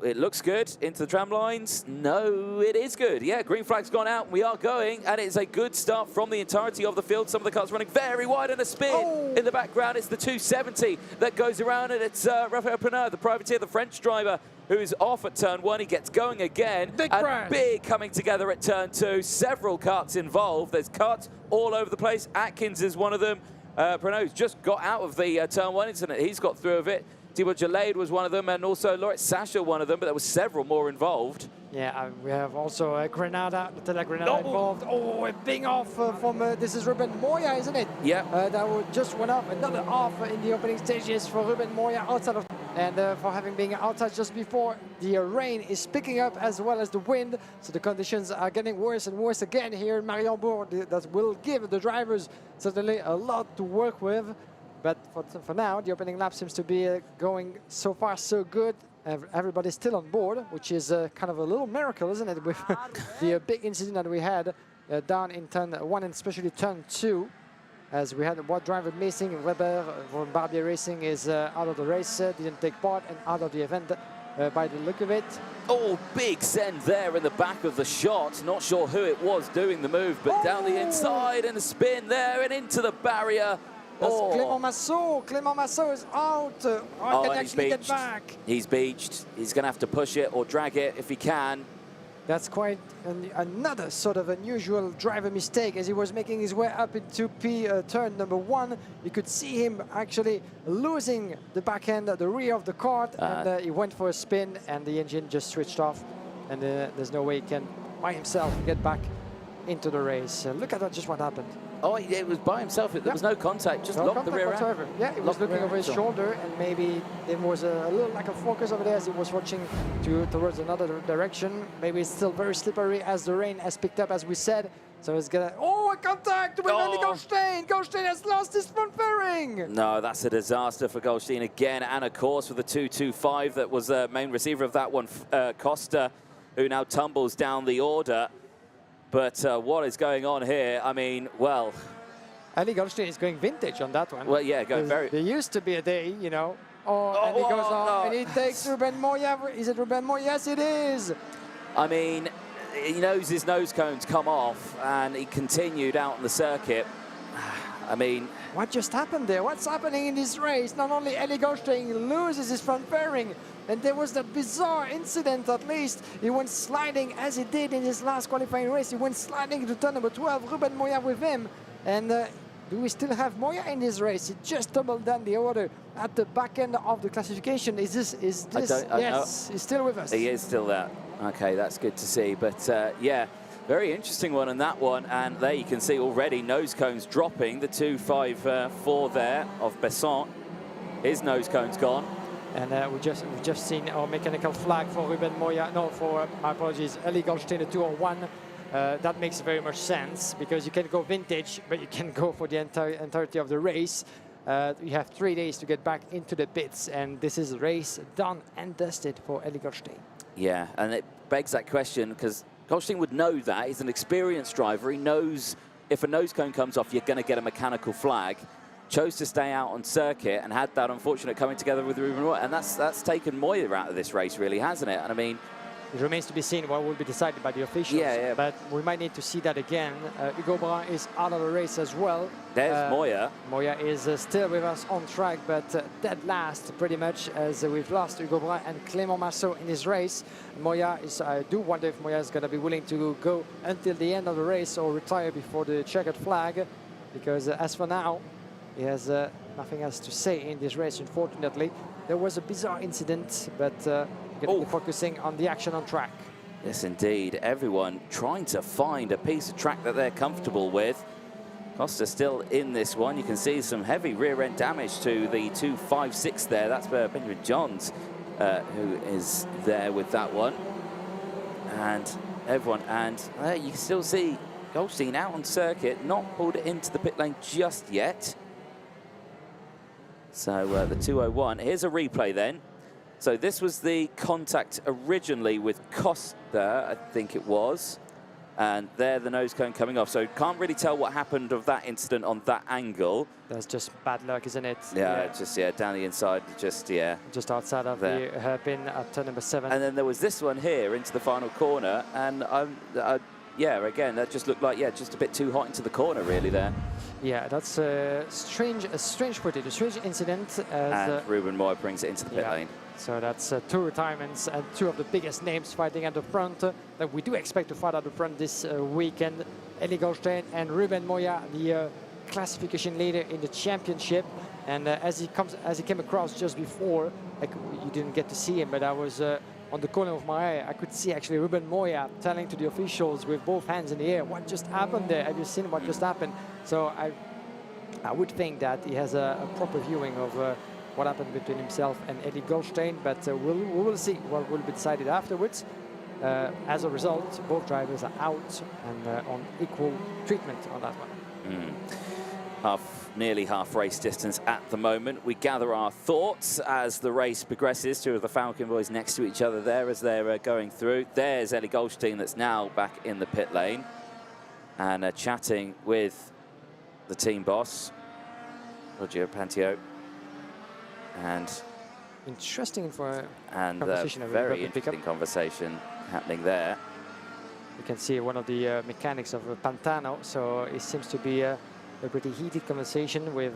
It looks good into the tram lines. No, it is good. Yeah, green flag's gone out. We are going, and it's a good start from the entirety of the field. Some of the cars running very wide, and a spin in the background. It's the 270 that goes around, and it's Raphael Prenard, the privateer, the French driver, who's off at turn 1. He gets going again. Big coming together at turn 2. Several karts involved. There's karts all over the place. Atkins is one of them. Prenard's just got out of the turn 1 incident. He's got through of it. Thibaut Gillette was one of them, and also Laurent Sasha one of them, but there were several more involved. Yeah, we have also Granada involved. Oh, a big off from, this is Ruben Moya, isn't it? Yeah. That just went off, another off in the opening stages for Ruben Moya outside of, and for having been outside just before, the rain is picking up as well as the wind, so the conditions are getting worse and worse again here in Mariembourg. That will give the drivers certainly a lot to work with. But for now, the opening lap seems to be going so far so good. Everybody's still on board, which is kind of a little miracle, isn't it? With the big incident that we had down in turn 1 and especially turn 2, as we had one driver missing. Weber from Barbier Racing is out of the race, didn't take part and out of the event by the look of it. Oh, big send there in the back of the shot. Not sure who it was doing the move, but down the inside and a spin there and into the barrier. That's Clément Massot. Clément Massot is out. Can he actually get back? He's beached. He's going to have to push it or drag it if he can. That's quite another sort of unusual driver mistake as he was making his way up into turn number 1. You could see him actually losing the back end, the rear of the kart, and he went for a spin and the engine just switched off, and there's no way he can by himself get back into the race. Look at that, just what happened. Oh, it was by himself. There was no contact, just locked the rear end. Yeah, he was looking over his shoulder, and maybe there was a little lack of focus over there as he was watching towards another direction. Maybe it's still very slippery as the rain has picked up, as we said. So it's gonna... Oh, a contact with Andy Goldstein! Goldstein has lost his front fairing! No, that's a disaster for Goldstein again, and of course with the 225 that was the main receiver of that one, Costa, who now tumbles down the order. But what is going on here? I mean, well... Andy Goldstein is going vintage on that one. Well, yeah, going very... There used to be a day, you know. And he goes on, and he takes Ruben Moya. Is it Ruben Moya? Yes, it is. I mean, he knows his nose cone's come off, and he continued out on the circuit. I mean... What just happened there? What's happening in this race? Not only Andy Goldstein loses his front fairing, and there was that bizarre incident, at least. He went sliding, as he did in his last qualifying race. He went sliding to turn number 12, Ruben Moya with him. And do we still have Moya in this race? He just doubled down the order at the back end of the classification. Is this? Yes, he's still with us. He is still there. Okay, that's good to see. But yeah, very interesting one on that one. And there you can see already nose cones dropping. The 254 there of Besson. His nose cone's gone. And we've just seen our mechanical flag for Ruben Moya. No, for my apologies, Eli Goldstein, the 201. That makes very much sense because you can go vintage, but you can go for the entirety of the race. You have 3 days to get back into the pits, and this is a race done and dusted for Eli Goldstein. Yeah, and it begs that question because Goldstein would know that. He's an experienced driver. He knows if a nose cone comes off, you're going to get a mechanical flag. Chose to stay out on circuit and had that unfortunate coming together with Ruben Moya, and that's taken Moya out of this race, really, hasn't it? And I mean, it remains to be seen what will be decided by the officials. Yeah. But we might need to see that again. Hugo Brun is out of the race as well. There's Moya. Moya is still with us on track, but dead last pretty much, as we've lost Hugo Brun and Clément Massot in this race. Moya is, I do wonder if Moya is going to be willing to go until the end of the race or retire before the checkered flag, because as for now, he has nothing else to say in this race, unfortunately. There was a bizarre incident, but going to be focusing on the action on track. Yes, indeed. Everyone trying to find a piece of track that they're comfortable with. Costa still in this one. You can see some heavy rear-end damage to the 256 there. That's Benjamin Johns who is there with that one. And everyone, and you can still see Goldstein out on circuit, not pulled it into the pit lane just yet. So the 201, here's a replay then. So this was the contact originally with Costa, I think it was. And there the nose cone coming off. So can't really tell what happened of that incident on that angle. That's just bad luck, isn't it? Yeah, just down the inside, just outside of the hairpin at turn number 7. And then there was this one here into the final corner. And yeah, again, that just looked like, just a bit too hot into the corner really there. Yeah, that's a strange footage, a strange incident. And Ruben Moya brings it into the pit lane. So that's 2 retirements and 2 of the biggest names fighting at the front that we do expect to fight at the front this weekend. Eli Goldstein and Ruben Moya, the classification leader in the championship. And as he came across just before, you didn't get to see him, but I was on the corner of my eye. I could see actually Ruben Moya telling to the officials with both hands in the air, what just happened there? Have you seen what just happened? So I would think that he has a proper viewing of what happened between himself and Eli Goldstein, but we will see what will be decided afterwards. As a result, both drivers are out and on equal treatment on that one. Nearly half race distance at the moment. We gather our thoughts as the race progresses. 2 of the Falcon boys next to each other there as they're going through. There's Eli Goldstein that's now back in the pit lane and chatting with the team boss, Roger Pantio. And interesting for And conversation. very interesting conversation happening there. You can see one of the mechanics of Pantano, so it seems to be a pretty heated conversation with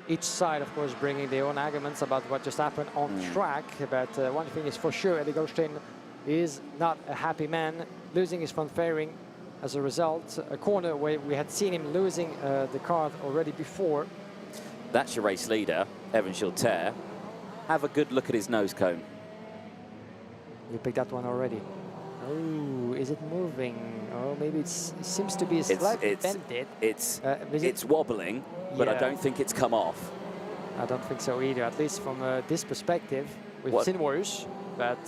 each side, of course, bringing their own arguments about what just happened on track. But one thing is for sure, Eddie Goldstein is not a happy man, losing his front fairing as a result. A corner where we had seen him losing the card already before. That's your race leader, Evan Schilter. Have a good look at his nose cone. You picked that one already. Oh, is it moving? Oh, maybe it seems to be slightly bended. It's wobbling, but I don't think it's come off. I don't think so either, at least from this perspective. We've seen worse, but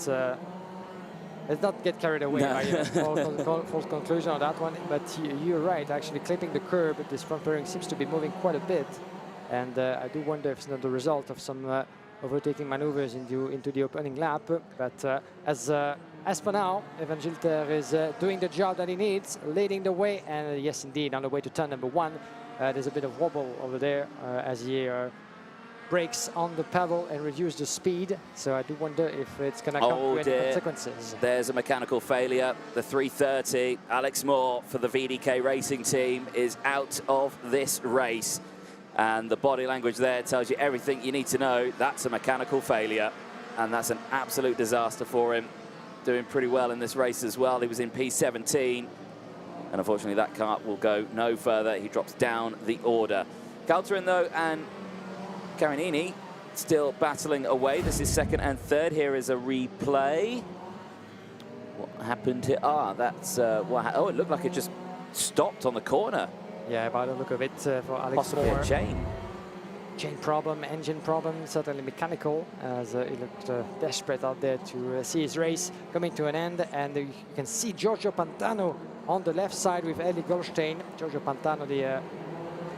let's not get carried away by a false conclusion on that one. But you're right, actually clipping the curb, this front fairing seems to be moving quite a bit. And I do wonder if it's not the result of some overtaking maneuvers into the opening lap. But as for now, Evan Schilter is doing the job that he needs, leading the way. And yes, indeed, on the way to turn number 1, there's a bit of wobble over there as he brakes on the pedal and reduce the speed. So I do wonder if it's going to come to any consequences. There's a mechanical failure. The 330, Alex Moore for the VDK Racing team is out of this race. And the body language there tells you everything you need to know. That's a mechanical failure. And that's an absolute disaster for him. Doing pretty well in this race as well. He was in P17. And unfortunately, that kart will go no further. He drops down the order. Calterin, though, and Carinini still battling away. This is second and third. Here is a replay. What happened here? That's what oh, it looked like it just stopped on the corner. Yeah, by the look of it, for Alex Possibly Moore. a chain. Chain problem, engine problem, certainly mechanical, as he looked desperate out there to see his race coming to an end. And you can see Giorgio Pantano on the left side with Eddie Goldstein. Giorgio Pantano, the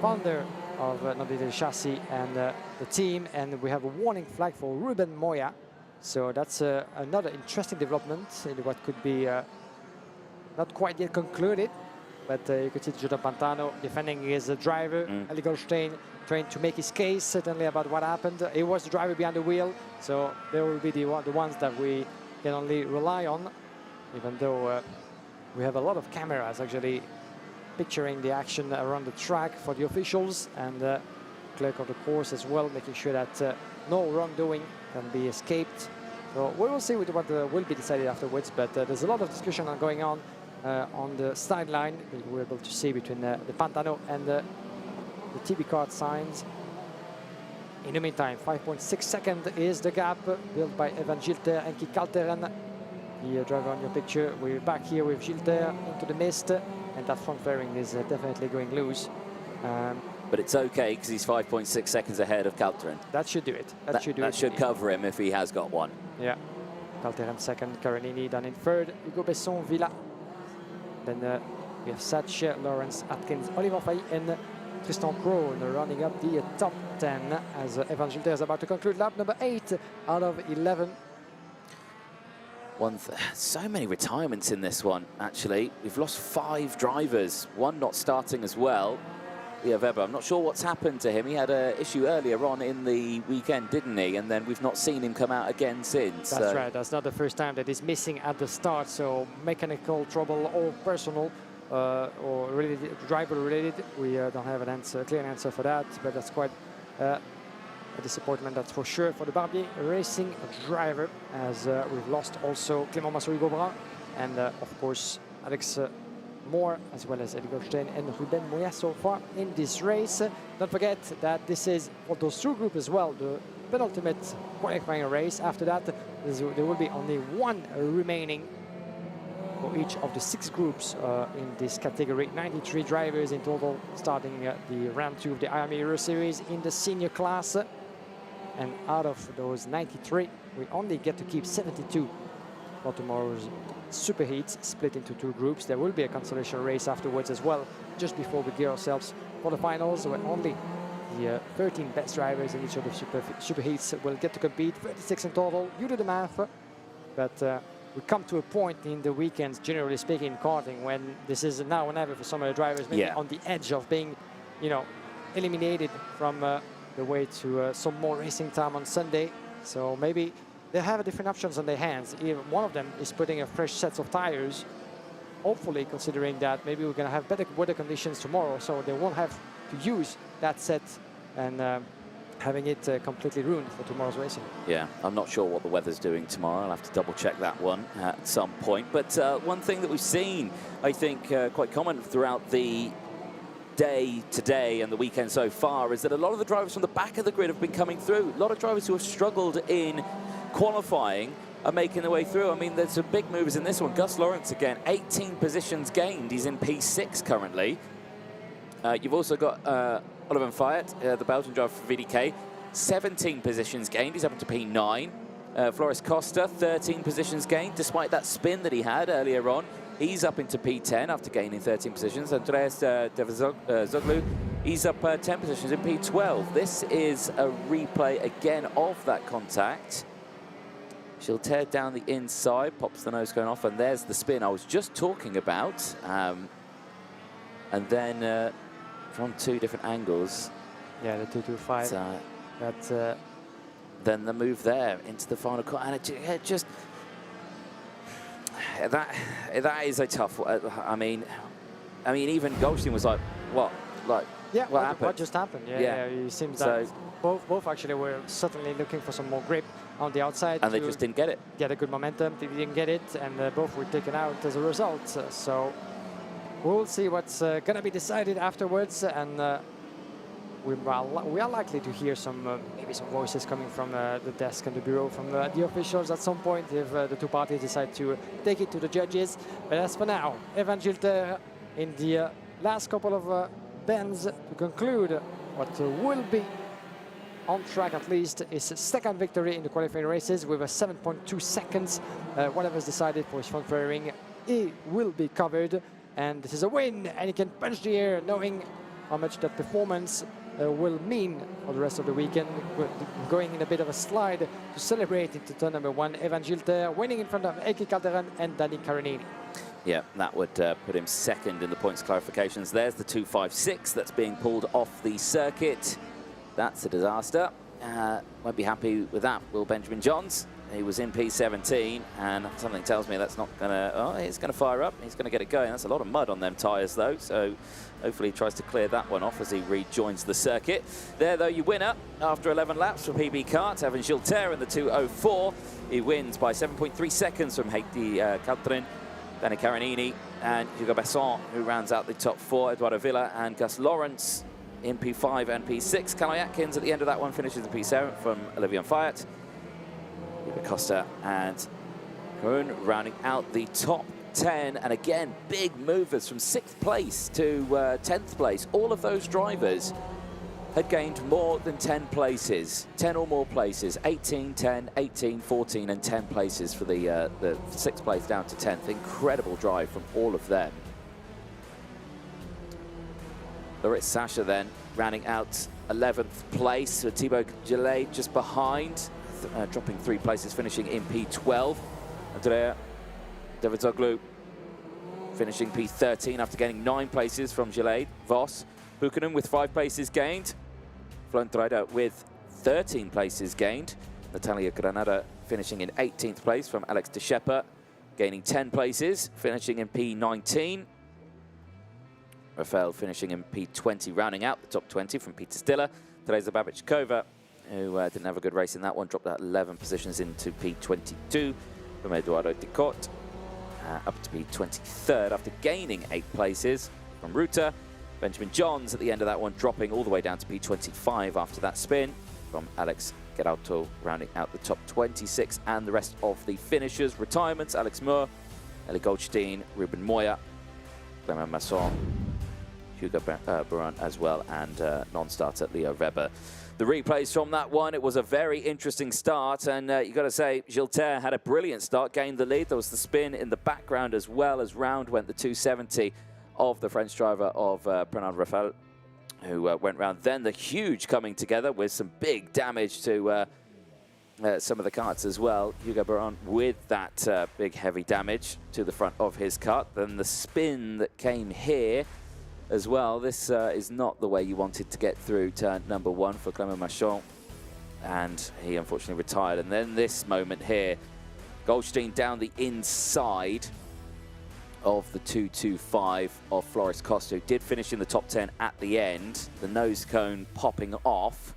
founder of the chassis and the team. And we have a warning flag for Ruben Moya. So that's another interesting development in what could be not quite yet concluded. But you could see Giorgio Pantano defending his driver, Eddie Goldstein, trying to make his case, certainly, about what happened. He was the driver behind the wheel, so they will be the ones that we can only rely on, even though we have a lot of cameras actually picturing the action around the track for the officials and clerk of the course as well, making sure that no wrongdoing can be escaped. So we will see what will be decided afterwards, but there's a lot of discussion going on the sideline. We're able to see between the Pantano and the TB card signs. In the meantime, 5.6 seconds is the gap built by Evan Schilter and Kik Calteren. The driver on your picture. We're back here with Schilter into the mist, and that front fairing is definitely going loose. But it's okay because he's 5.6 seconds ahead of Calteren. That should do it. That should cover him if he has got one. Yeah. Calteren second, Carinini down in third, Hugo Besson, Villa. Then we have Satch, Lawrence, Atkins, Oliver Fay, and Tristan Krohn running up the top 10 as Evan Schilter is about to conclude lap number 8 out of 11. So many retirements in this one, actually. We've lost 5 drivers, one not starting as well. Leo Weber, I'm not sure what's happened to him. He had an issue earlier on in the weekend, didn't he? And then we've not seen him come out again since. That's right. That's not the first time that he's missing at the start. So mechanical trouble or personal or related, driver related. We don't have a clear answer for that, but that's quite a disappointment, that's for sure, for the Barbier Racing driver, as we've lost also Clément Massouri-Gaubrun and of course Alex Moore, as well as Eddie Goldstein and Ruben Moya so far in this race. Don't forget that this is for those 2 groups as well, the penultimate qualifying race. After that, there will be only 1 remaining for each of the 6 groups in this category. 93 drivers in total, starting the round 2 of the IAME Euro Series in the senior class. And out of those 93, we only get to keep 72 for tomorrow's super heats, split into 2 groups. There will be a consolation race afterwards as well, just before we gear ourselves for the finals, where only the 13 best drivers in each of the super heats will get to compete. 36 in total. You do the math. But we come to a point in the weekends, generally speaking, in karting, when this is now or never for some of the drivers, maybe on the edge of being, you know, eliminated from the way to some more racing time on Sunday. So maybe they have different options on their hands. Even one of them is putting a fresh set of tires, hopefully considering that maybe we're going to have better weather conditions tomorrow, so they won't have to use that set and having it completely ruined for tomorrow's racing. Yeah, I'm not sure what the weather's doing tomorrow. I'll have to double check that one at some point. But one thing that we've seen, I think, quite common throughout the day today and the weekend so far is that a lot of the drivers from the back of the grid have been coming through. A lot of drivers who have struggled in qualifying are making their way through. I mean, there's some big movers in this one. Gus Lawrence again, 18 positions gained. He's in P6 currently. You've also got Oliver Fayet, the Belgian driver for VDK, 17 positions gained. He's up into P9. Floris Costa, 13 positions gained, despite that spin that he had earlier on. He's up into P10 after gaining 13 positions. Andreas Zoglu, he's up 10 positions in P12. This is a replay again of that contact. She'll tear down the inside, pops the nose going off, and there's the spin I was just talking about. And then from two different angles. Yeah, the 225. Then the move there into the final corner, and it just that is a tough one. I mean, even Goldstein was like, what? Like, yeah, what happened? What just happened? Yeah, it seems that both actually were certainly looking for some more grip on the outside. And they just didn't get it. Get a good momentum. They didn't get it, and both were taken out as a result. So we'll see what's going to be decided afterwards, and we are likely to hear some maybe some voices coming from the desk and the bureau from the officials at some point if the two parties decide to take it to the judges. But as for now, Evan Gilter in the last couple of bends to conclude what will be on track at least his second victory in the qualifying races with a 7.2 seconds. Whatever's decided for his front fairing, he will be covered, and this is a win, and he can punch the air knowing how much that performance will mean for the rest of the weekend. Going in a bit of a slide to celebrate into turn number one. Evan Gilter winning in front of Heikki Calderon and Danny Carinini. Yeah, that would put him second in the points clarifications. There's the 256 that's being pulled off the circuit. That's a disaster. Won't be happy with that, will Benjamin Johns. He was in P17, and something tells me that's not going to... Oh, he's going to fire up. He's going to get it going. That's a lot of mud on them tyres, though, so hopefully he tries to clear that one off as he rejoins the circuit. There, though, your winner after 11 laps for PB Kart, Evan Gilter in the 2:04. He wins by 7.3 seconds from Heikki Calderon, Danny Carinini, and Hugo Besson, who rounds out the top four. Eduardo Villa and Gus Lawrence in P5 and P6. Callum Atkins at the end of that one finishes in P7 from Olivier Fayet. Costa and Coon rounding out the top 10, and again big movers from 6th place to 10th place. All of those drivers had gained more than 10 places, 10 or more places, 18, 10, 18, 14 and 10 places for the 6th place down to 10th. Incredible drive from all of them. Loritz Sasha then rounding out 11th place, so Thibaut Gillet just behind, dropping 3 places, finishing in P12. Andrea Davizoglu finishing P13 after gaining 9 places from Gillet. Vos Buchanan with 5 places gained. Flontrider with 13 places gained. Natalia Granada finishing in 18th place from Alex de Schepper, gaining 10 places, finishing in P19. Rafael finishing in P20, rounding out the top 20 from Peter Stiller. Teresa Babic-Kova, who didn't have a good race in that one, dropped out 11 positions into P22 from Eduardo Dicot, up to P23rd after gaining 8 places from Ruta. Benjamin Johns at the end of that one dropping all the way down to P25 after that spin from Alex Gerauto, rounding out the top 26, and the rest of the finishers. Retirements: Alex Moore, Eli Goldstein, Ruben Moya, Clement Masson, Hugo Baron as well, and non-starter Leo Weber. The replays from that one, it was a very interesting start, and you've got to say, Gilter had a brilliant start, gained the lead. There was the spin in the background as well as round went the 270 of the French driver of Pernod Rafale, who went round. Then the huge coming together with some big damage to some of the karts as well. Hugo Baron with that big heavy damage to the front of his kart. Then the spin that came here as well. This is not the way you wanted to get through turn number 1 for Clement Machon. and he unfortunately retired. And then this moment here, Goldstein down the inside of the 2.25 of Floris Costa, did finish in the top 10 at the end. The nose cone popping off.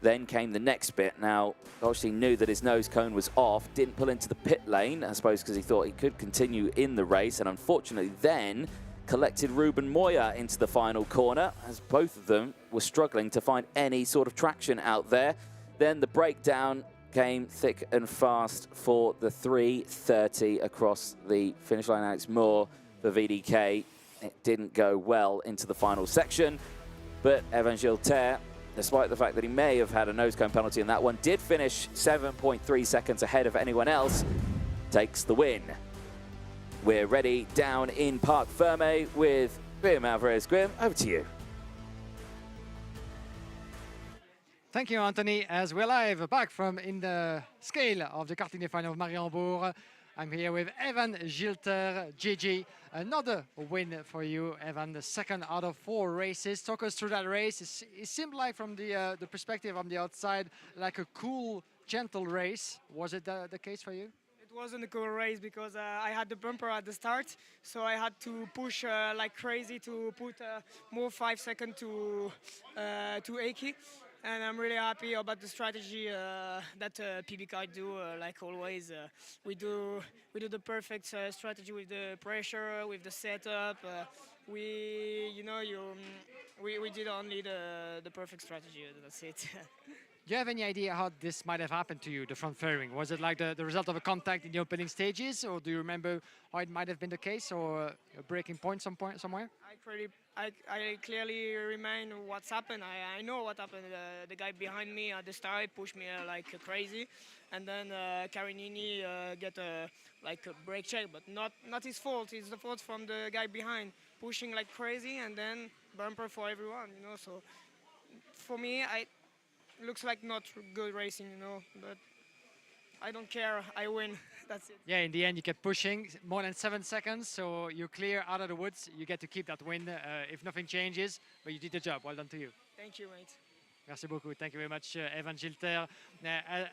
Then came the next bit. Now, Goldstein knew that his nose cone was off, didn't pull into the pit lane, I suppose because he thought he could continue in the race, and unfortunately then collected Ruben Moya into the final corner, as both of them were struggling to find any sort of traction out there. Then the breakdown came thick and fast for the 3:30 across the finish line. Alex Moore for VDK. It didn't go well into the final section, but Evan Gilter, despite the fact that he may have had a nose cone penalty in that one, did finish 7.3 seconds ahead of anyone else, takes the win. We're ready down in Parc Ferme with Graham Alvarez. Graham, over to you. Thank you, Anthony. As we're live back from in the scale of the karting final of Mariembourg, I'm here with Evan Gilter, GG. Another win for you, Evan, the second out of 4 races. Talk us through that race. It seemed like from the perspective on the outside, like a cool, gentle race. Was it the case for you? It wasn't a cool race because I had the bumper at the start, so I had to push like crazy to put more 5 seconds to Aki. And I'm really happy about the strategy that PB Kart do. Like always, we do the perfect strategy with the pressure, with the setup. We did only the perfect strategy. That's it. Do you have any idea how this might have happened to you, the front fairing? Was it like the result of a contact in the opening stages, or do you remember how it might have been the case, or a breaking point somewhere? I clearly remind what's happened. I know what happened. The guy behind me at the start pushed me like crazy, and then Carinini get a brake check, but not his fault. It's the fault from the guy behind, pushing like crazy, and then bumper for everyone. So for me, looks like not good racing, but I don't care. I win. That's it. Yeah, in the end, you kept pushing more than 7 seconds, so you're clear out of the woods. You get to keep that win if nothing changes, but you did the job. Well done to you. Thank you, mate. Merci beaucoup. Thank you very much, Evan Gilter.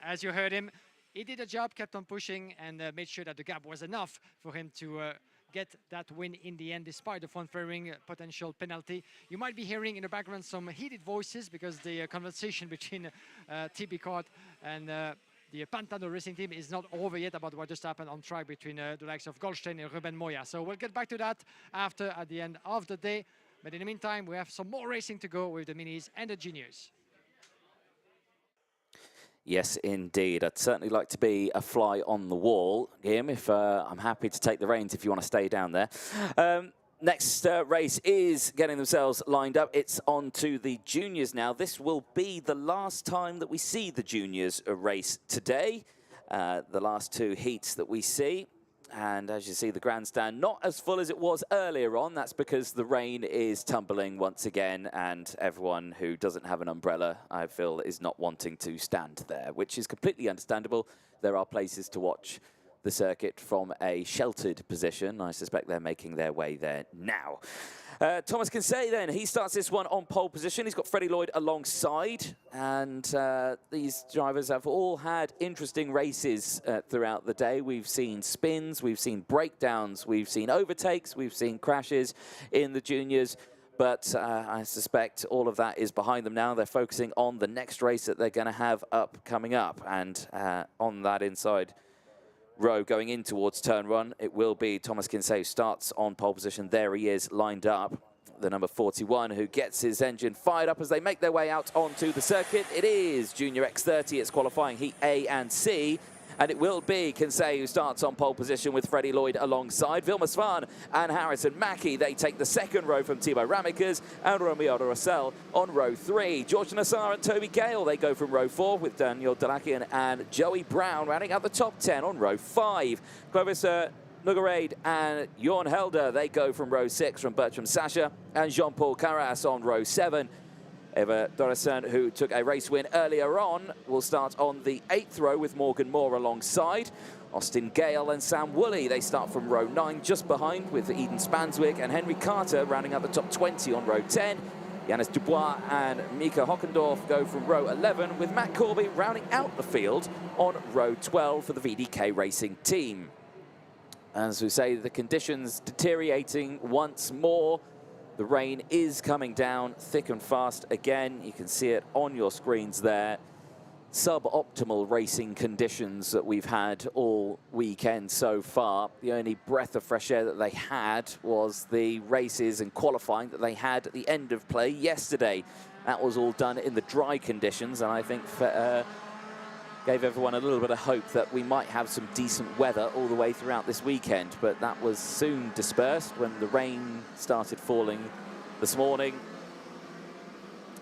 As you heard him, he did a job, kept on pushing, and made sure that the gap was enough for him to get that win in the end, despite the front fairing potential penalty. You might be hearing in the background some heated voices because the conversation between TB Kart and the Pantano Racing Team is not over yet about what just happened on track between the likes of Goldstein and Ruben Moya. So we'll get back to that at the end of the day. But in the meantime, we have some more racing to go with the minis and the juniors. Yes, indeed. I'd certainly like to be a fly on the wall, Guillaume, if I'm happy to take the reins if you want to stay down there. Next race is getting themselves lined up. It's on to the juniors now. This will be the last time that we see the juniors race today. The last 2 heats that we see. And as you see, the grandstand not as full as it was earlier on. That's because the rain is tumbling once again, and everyone who doesn't have an umbrella, I feel, is not wanting to stand there, which is completely understandable. There are places to watch the circuit from a sheltered position. I suspect they're making their way there now. Thomas Kinsey then, he starts this one on pole position. He's got Freddie Lloyd alongside, and these drivers have all had interesting races throughout the day. We've seen spins, we've seen breakdowns, we've seen overtakes, we've seen crashes in the juniors, but I suspect all of that is behind them now. They're focusing on the next race that they're going to have coming up, and on that inside row going in towards turn 1, it will be Thomas Kinsey who starts on pole position. There he is lined up, the number 41, who gets his engine fired up as they make their way out onto the circuit. It is Junior X30, it's qualifying heat A and C, and it will be Kinsey who starts on pole position with Freddie Lloyd alongside. Vilma Svan and Harrison Mackie, they take the second row from Thibaut Ramekers, and Romeo de Rossell on row 3. George Nassar and Toby Gale, they go from row 4 with Daniel Delakian and Joey Brown rounding out the top 10 on row 5. Clovis Nugarade and Jorn Helder, they go from row 6 from Bertram Sasha, and Jean-Paul Carras on row 7. Eva Dorison, who took a race win earlier on, will start on the 8th row with Morgan Moore alongside. Austin Gale and Sam Woolley, they start from row 9, just behind with Eden Spanswick and Henry Carter rounding out the top 20 on row 10. Yannis Dubois and Mika Hockendorf go from row 11, with Matt Corby rounding out the field on row 12 for the VDK Racing team. As we say, the conditions deteriorating once more. The rain is coming down thick and fast again. You can see it on your screens there. Suboptimal racing conditions that we've had all weekend so far. The only breath of fresh air that they had was the races and qualifying that they had at the end of play yesterday. That was all done in the dry conditions, and I think gave everyone a little bit of hope that we might have some decent weather all the way throughout this weekend, but that was soon dispersed when the rain started falling this morning,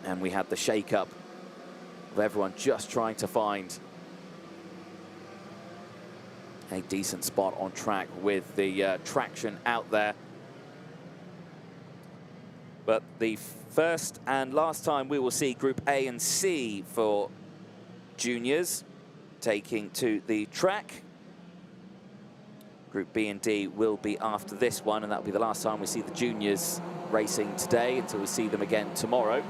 and we had the shake-up of everyone just trying to find a decent spot on track with the traction out there. But the first and last time we will see Group A and C for juniors taking to the track. Group B and D will be after this one, and that'll be the last time we see the juniors racing today until we see them again tomorrow.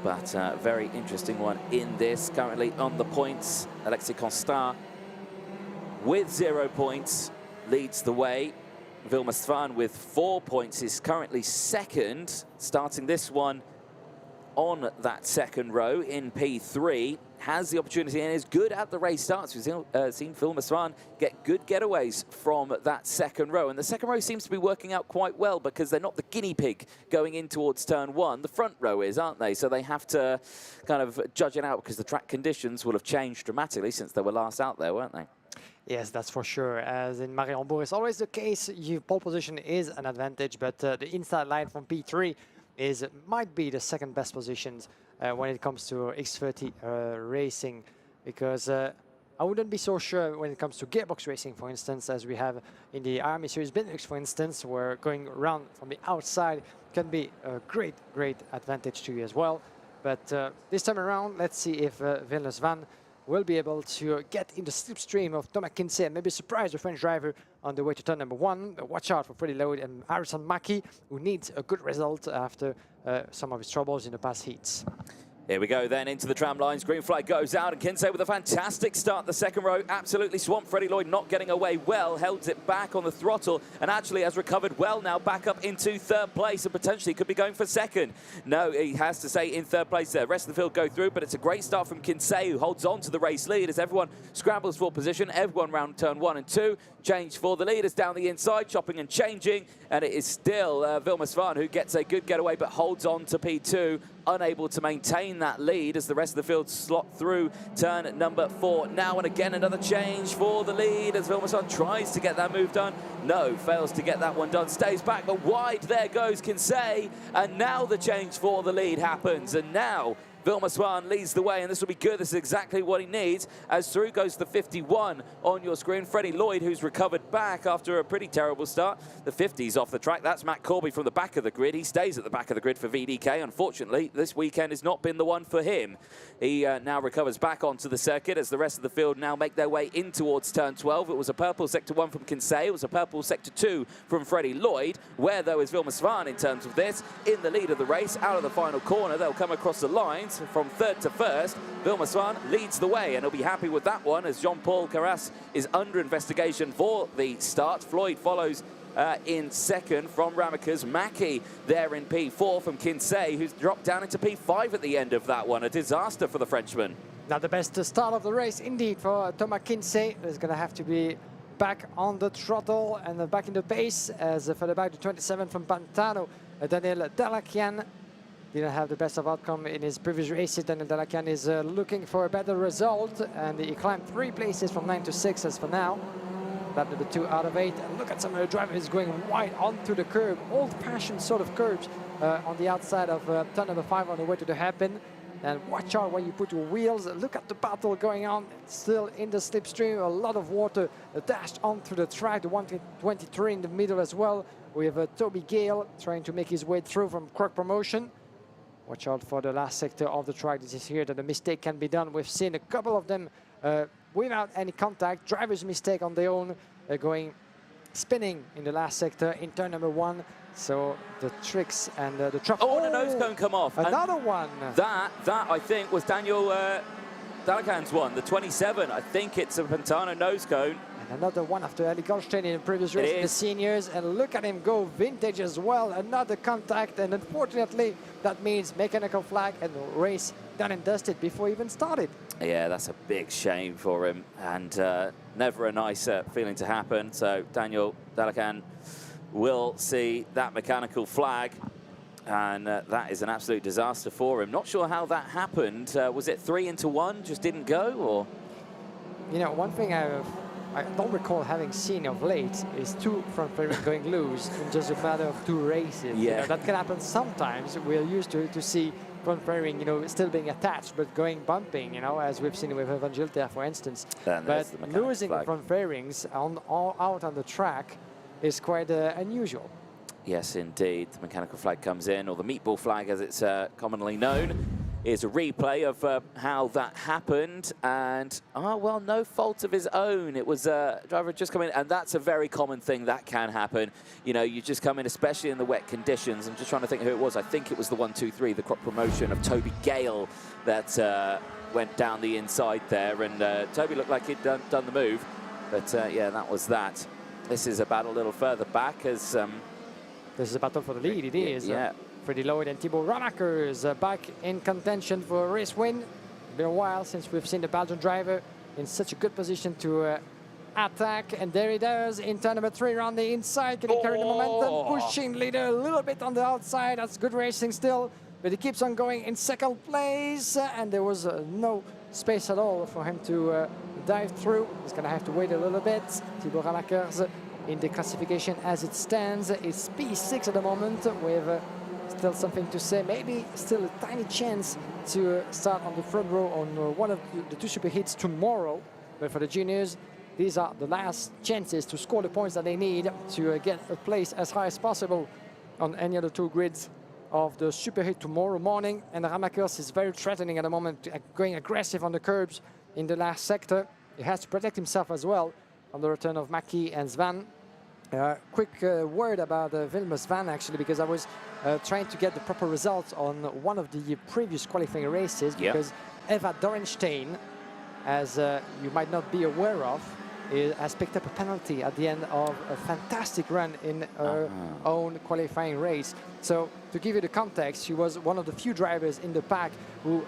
But very interesting one in this. Currently on the points, Alexis Constant with 0 points leads the way. Vilma Svan with 4 points is currently second, starting this one on that second row in P3. Has the opportunity and is good at the race starts. We've seen Vilma Svan get good getaways from that second row. And the second row seems to be working out quite well because they're not the guinea pig going in towards turn one. The front row is, aren't they? So they have to kind of judge it out because the track conditions will have changed dramatically since they were last out there, weren't they? Yes, that's for sure. As in Mariembourg, it's always the case. Your pole position is an advantage, but the inside line from P3 might be the second best positions when it comes to X30 racing, because I wouldn't be so sure when it comes to gearbox racing, for instance, as we have in the IAME Series Benelux, for instance, where going around from the outside can be a great advantage to you as well. But this time around, let's see if Vilma Svan will be able to get in the slipstream of Thomas Kinsey and maybe surprise the French driver on the way to turn number one. Watch out for Freddie Lloyd and Harrison Mackie, who needs a good result after some of his troubles in the past heats. Here we go then into the tram lines. Green flag goes out, and Kinsey with a fantastic start. The second row absolutely swamped. Freddie Lloyd not getting away well, held it back on the throttle, and actually has recovered well now, back up into third place, and potentially could be going for second. No, he has to say in third place there. Rest of the field go through, but it's a great start from Kinsey, who holds on to the race lead as everyone scrambles for position. Everyone round turn 1 and 2. Change for the leaders down the inside, chopping and changing, and it is still Vilma Svan who gets a good getaway but holds on to P2, unable to maintain that lead as the rest of the field slot through turn number 4. Now and again another change for the lead as Vilma Svan tries to get that move done. No, fails to get that one done, stays back, but wide there goes Kinsey, and now the change for the lead happens, and now Vilma Svan leads the way, and this will be good. This is exactly what he needs, as through goes the 51 on your screen. Freddie Lloyd, who's recovered back after a pretty terrible start. The 50's off the track. That's Matt Corby from the back of the grid. He stays at the back of the grid for VDK. Unfortunately, this weekend has not been the one for him. He now recovers back onto the circuit as the rest of the field now make their way in towards turn 12. It was a purple sector 1 from Kinsey. It was a purple sector 2 from Freddie Lloyd. Where, though, is Vilma Svan in terms of this? In the lead of the race, out of the final corner. They'll come across the lines from third to first. Vilma Svan leads the way, and he'll be happy with that one as Jean-Paul Carras is under investigation for the start. Floyd follows in second from Ramekers. Mackie there in P4 from Kinsey, who's dropped down into P5 at the end of that one. A disaster for the Frenchman. Not the best start of the race indeed for Thomas Kinsey. There's going to have to be back on the throttle and back in the pace as for the back to 27 from Pantano. Daniel Dalakian didn't have the best of outcome in his previous races. Daniel Dalakian is looking for a better result, and he climbed 3 places from 9 to 6 as for now. Lap number 2 out of 8. And look at some of the drivers going wide onto the curb, old-fashioned sort of curbs on the outside of turn number 5 on the way to the hairpin. And watch out where you put your wheels. Look at the battle going on. Still in the slipstream, a lot of water dashed onto the track. The 123 in the middle as well. We have Toby Gale trying to make his way through from Croc Promotion. Watch out for the last sector of the track. This is here that a mistake can be done. We've seen a couple of them without any contact. Driver's mistake on their own, going spinning in the last sector in turn number 1. So the tricks and the trap. Oh, and a nose cone come off. Another one. That I think was Daniel Dalacan's one, the 27. I think it's a Pantano nose cone. And another one after Ali Goldstein in the previous race, the seniors. And look at him go, vintage as well. Another contact, and unfortunately, that means mechanical flag and race done and dusted before even started. Yeah, that's a big shame for him, and never a nice feeling to happen. So Daniel Dalacan will see that mechanical flag, and that is an absolute disaster for him. Not sure how that happened. Was it 3 into 1, just didn't go, or? You know, one thing I don't recall having seen of late is 2 front fairings going loose in just a matter of 2 races. Yeah. You know, that can happen sometimes. We're used to see front fairing, you know, still being attached, but going bumping, you know, as we've seen with Van Gilter, for instance. But losing front fairings out on the track is quite unusual. Yes, indeed. The mechanical flag comes in, or the meatball flag, as it's commonly known. Is a replay of how that happened, and well, no fault of his own. It was a driver just come in, and that's a very common thing that can happen. You know, you just come in, especially in the wet conditions. I'm just trying to think who it was. I think it was the 1-2-3, the crop promotion of Toby Gale that went down the inside there, and Toby looked like he'd done the move, but yeah, that was that. This is a battle a little further back as this is a battle for the lead. It is. Yeah. Freddie Lloyd and Thibaut Ramakers back in contention for a race win. It's been a while since we've seen the Belgian driver in such a good position to attack. And there he does in turn number 3 around the inside. Can he carry the momentum? Pushing leader a little bit on the outside. That's good racing still. But he keeps on going in second place. And there was no space at all for him to dive through. He's going to have to wait a little bit. Thibaut Ramakers in the classification as it stands is P6 at the moment with still something to say, maybe still a tiny chance to start on the front row on one of the 2 super hits tomorrow. But for the juniors, these are the last chances to score the points that they need to get a place as high as possible on any of the 2 grids of the super hit tomorrow morning. And Ramakers is very threatening at the moment, going aggressive on the curbs in the last sector. He has to protect himself as well on the return of Mackie and Svan. Quick word about Vilmos Van, actually, because I was trying to get the proper results on one of the previous qualifying races, because Eva Dorenstein, as you might not be aware of, has picked up a penalty at the end of a fantastic run in her own qualifying race. So to give you the context, she was one of the few drivers in the pack who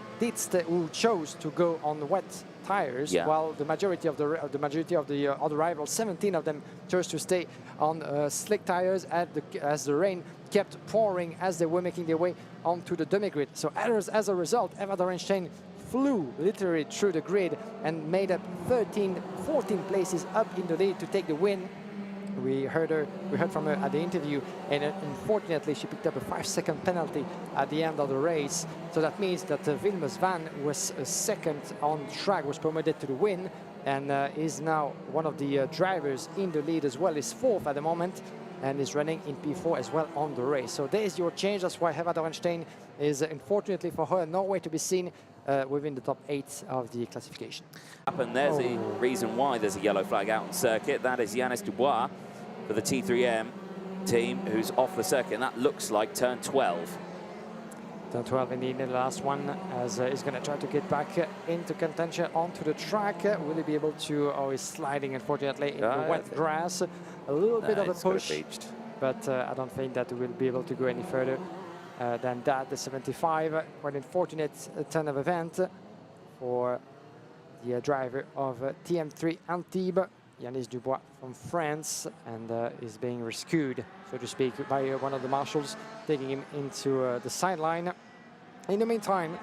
chose to go on wet tires, while the majority of the other rivals, 17 of them, chose to stay on slick tires as the rain kept pouring as they were making their way onto the dummy grid. So as a result, Eva Dorenstein flew literally through the grid and made up 13, 14 places up in the lead to take the win. We heard from her at the interview, and unfortunately she picked up a 5-second penalty at the end of the race. So that means that Vilmos Van was second on track, was promoted to the win, and is now one of the drivers in the lead as well. Is 4th at the moment, and is running in P4 as well on the race. So there is your change. That's why Eva Dorenstein is, unfortunately for her, nowhere to be seen within the top 8 of the classification. And there's the reason why there's a yellow flag out on circuit. That is Yannis Dubois for the T3M team, who's off the circuit, and that looks like turn 12. Turn 12 indeed, the last one, as he's going to try to get back into contention onto the track. Will he be able to? Oh, he's sliding, unfortunately, in the wet grass. A little bit of a push, but I don't think that we'll be able to go any further than that. The 75, quite unfortunate turn of event for the driver of TM3 Antibes, Yannis Dubois from France, and is being rescued, so to speak, by one of the marshals, taking him into the sideline. In the meantime,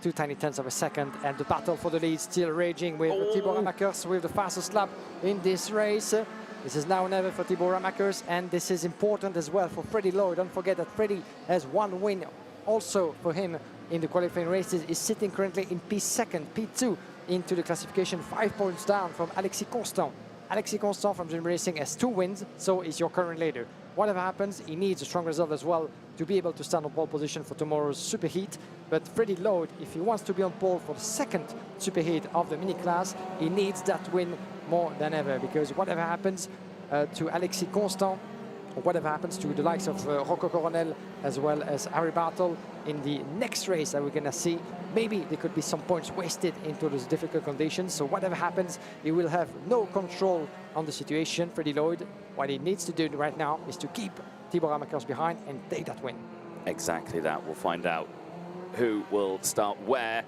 2 tiny tenths of a second, and the battle for the lead still raging with Thibaut Ramakers with the fastest lap in this race. This is now or never for Thibaut Ramakers, and this is important as well for Freddie Lloyd. Don't forget that Freddie has 1 win also for him in the qualifying races, is sitting currently in P2, P2 into the classification, 5 points down from Alexis Constant. Alexis Constant from Dream Racing has 2 wins, so is your current leader. Whatever happens, he needs a strong result as well to be able to stand on pole position for tomorrow's super heat. But Freddie Lloyd, if he wants to be on pole for the 2nd super heat of the mini class, he needs that win more than ever, because whatever happens to Alexis Constant, whatever happens to the likes of Rocco Coronel as well as Harry Bartle in the next race that we're going to see. Maybe there could be some points wasted into those difficult conditions. So whatever happens, he will have no control on the situation. Freddie Lloyd, what he needs to do right now is to keep Thibaut Ramakers behind and take that win. Exactly that. We'll find out who will start where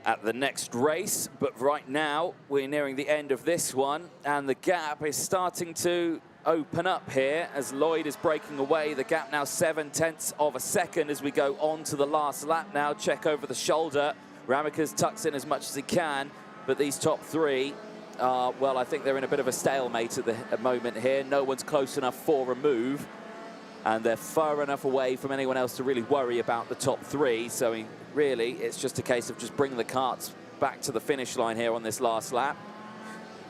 at the next race. But right now, we're nearing the end of this one, and the gap is starting to open up here as Lloyd is breaking away. The gap now 0.7 of a second as we go on to the last lap now. Check over the shoulder. Ramakers tucks in as much as he can, but these top three are, well, I think they're in a bit of a stalemate at the moment here. No one's close enough for a move, and they're far enough away from anyone else to really worry about the top three. So really, it's just a case of just bringing the carts back to the finish line here on this last lap.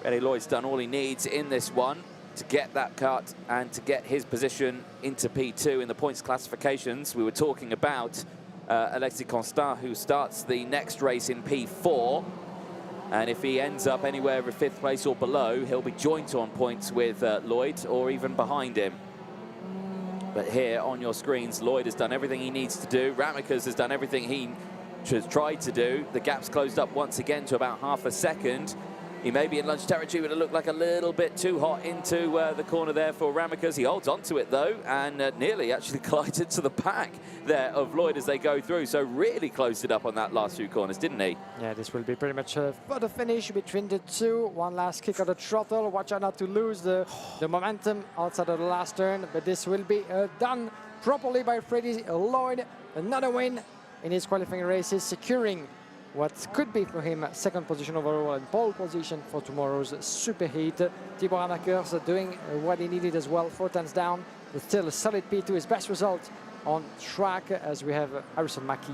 Freddie Lloyd's done all he needs in this one to get that cut and to get his position into P2 in the points classifications. We were talking about Alexis Constant, who starts the next race in P4. And if he ends up anywhere in 5th place or below, he'll be joint on points with Lloyd or even behind him. But here on your screens, Lloyd has done everything he needs to do. Ramakers has done everything he has tried to do. The gap's closed up once again to about half a second. He may be in lunch territory, but it looked like a little bit too hot into the corner there for Ramakers. He holds onto it, though, and nearly actually collided to the back there of Lloyd as they go through. So really closed it up on that last few corners, didn't he? Yeah, this will be pretty much a photo finish between the two. One last kick of the throttle. Watch out not to lose the momentum outside of the last turn. But this will be done properly by Freddie Lloyd. Another win in his qualifying races, securing what could be for him second position overall and pole position for tomorrow's superheat. Thibaut Ramakers doing what he needed as well, 4 tenths down, but still a solid P2, his best result on track, as we have Harrison Mackie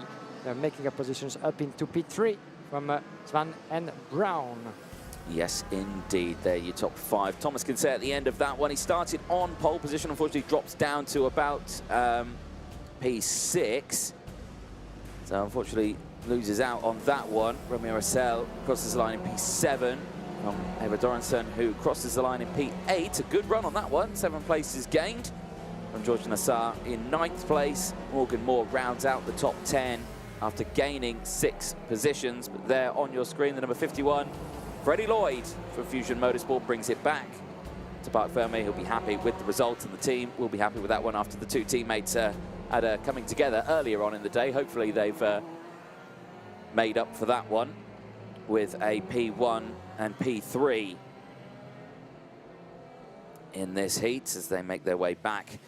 making up positions up into P3 from Svan and Brown. Yes, indeed. There, your top 5. Thomas Kinsey at the end of that one. He started on pole position, unfortunately drops down to about P6. So unfortunately loses out on that one. Romeo Rossell crosses the line in P7 from Eva Doranson, who crosses the line in P8. A good run on that one. 7 places gained from George Nassar in 9th place. Morgan Moore rounds out the top 10 after gaining 6 positions. But there on your screen, the number 51, Freddie Lloyd from Fusion Motorsport, brings it back to Parc Fermé. He'll be happy with the result, and the team will be happy with that one after the two teammates had coming together earlier on in the day. Hopefully they've made up for that one with a P1 and P3 in this heat as they make their way back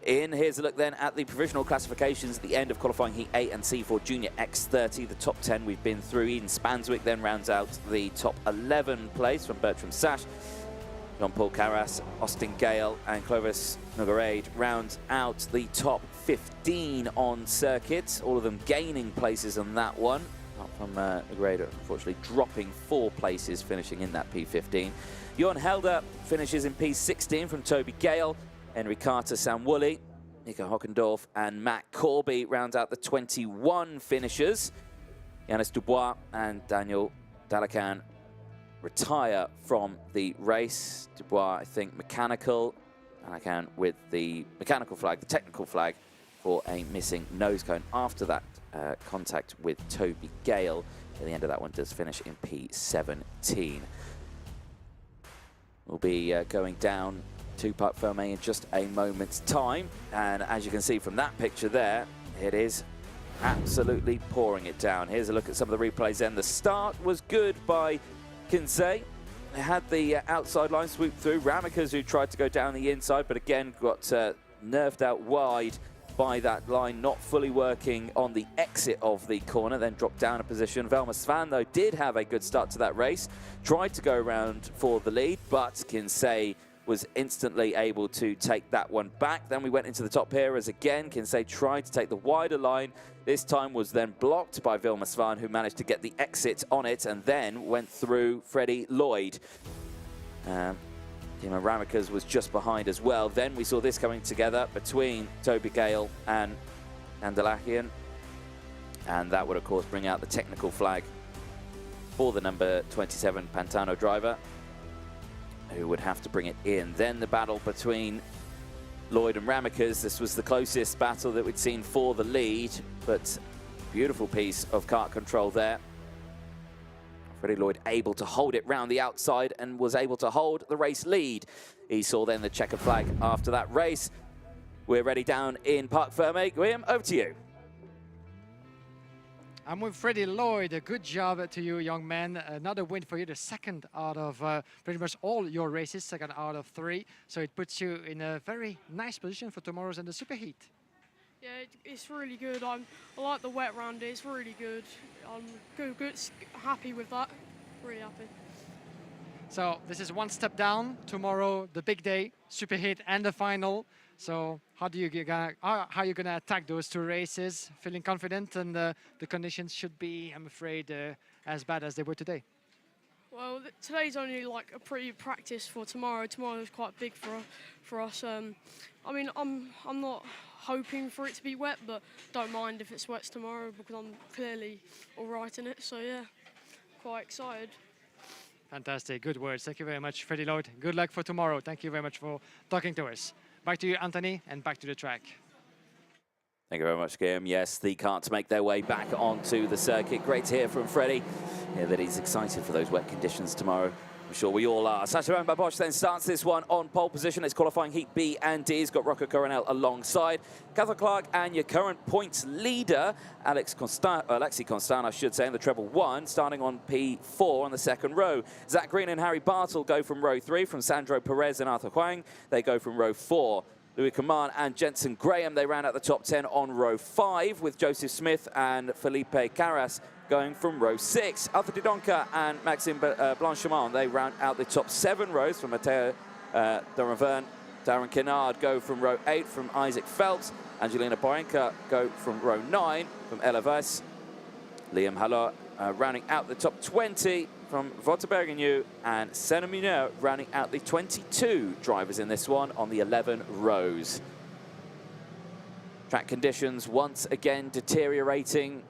in. Here's a look then at the provisional classifications at the end of qualifying Heat 8 and C for Junior X30. The top 10 we've been through. Eden Spanswick then rounds out the top 11 place from Bertram Sash. Jean-Paul Carras, Austin Gale and Clovis Nogueirade round out the top 15 on circuit, all of them gaining places on that one, apart from Nogueirade unfortunately dropping 4 places, finishing in that P15. Johan Helder finishes in P16 from Toby Gale, Henry Carter, Sam Woolley, Nico Hockendorf and Matt Corby round out the 21 finishers. Yannis Dubois and Daniel Dalacan retire from the race. Dubois, I think, mechanical. Dalacan with the mechanical flag, the technical flag, for a missing nose cone after that contact with Toby Gale. At the end of that one does finish in P17. We'll be going down to Parc Fermé in just a moment's time. And as you can see from that picture there, it is absolutely pouring it down. Here's a look at some of the replays then. The start was good by Kinsey. They had the outside line swoop through. Ramakers, who tried to go down the inside, but again got nerved out wide by that line, not fully working on the exit of the corner, then dropped down a position. Velma Svan, though, did have a good start to that race, tried to go around for the lead, but Kinsey was instantly able to take that one back. Then we went into the top here as again Kinsey tried to take the wider line. This time was then blocked by Vilma Svan, who managed to get the exit on it and then went through Freddie Lloyd. Timo Ramakers was just behind as well. Then we saw this coming together between Toby Gale and Andalakian. And that would, of course, bring out the technical flag for the number 27 Pantano driver, who would have to bring it in. Then the battle between Lloyd and Ramekers. This was the closest battle that we'd seen for the lead, but beautiful piece of kart control there. Freddie Lloyd able to hold it round the outside and was able to hold the race lead. He saw then the checkered flag after that race. We're ready down in Parc Ferme. William, over to you. I'm with Freddie Lloyd. A good job to you, young man. Another win for you, the second out of pretty much all your races, second out of 3. So it puts you in a very nice position for tomorrow's and the superheat. Yeah, it's really good. I like the wet round. It's really good. I'm good, happy with that. Really happy. So this is one step down. Tomorrow, the big day, superheat and the final. So how are you gonna attack those 2 races? Feeling confident, and the conditions should be, I'm afraid, as bad as they were today. Well, today's only like a pretty practice for tomorrow. Tomorrow is quite big for us. I mean, I'm not hoping for it to be wet, but don't mind if it sweats tomorrow because I'm clearly all right in it. So yeah, quite excited. Fantastic, good words. Thank you very much, Freddie Lloyd. Good luck for tomorrow. Thank you very much for talking to us. Back to you, Anthony, and back to the track. Thank you very much, Guillaume. Yes, the karts make their way back onto the circuit. Great to hear from Freddie that he's excited for those wet conditions tomorrow. I'm sure we all are. Sacha Van Bosch then starts this one on pole position. It's qualifying heat B and D. He's got Rocco Coronel alongside. Catherine Clark and your current points leader, Alexis Constant, I should say, in the treble 1, starting on P4 on the second row. Zach Green and Harry Bartle go from row 3, from Sandro Perez and Arthur Huang. They go from row 4. Louis Coman and Jensen Graham, they round out the top 10 on row 5, with Joseph Smith and Felipe Carras going from row 6. Arthur Didonka and Maxime Blanchimont, they round out the top 7 rows, from Matteo Doravern. Darren Kennard go from row 8, from Isaac Phelps. Angelina Borenka go from row 9, from Ella Weiss. Liam Haller rounding out the top 20 from Wouter Bergenu, and Senna Munir rounding out the 22 drivers in this one on the 11 rows. Track conditions once again deteriorating.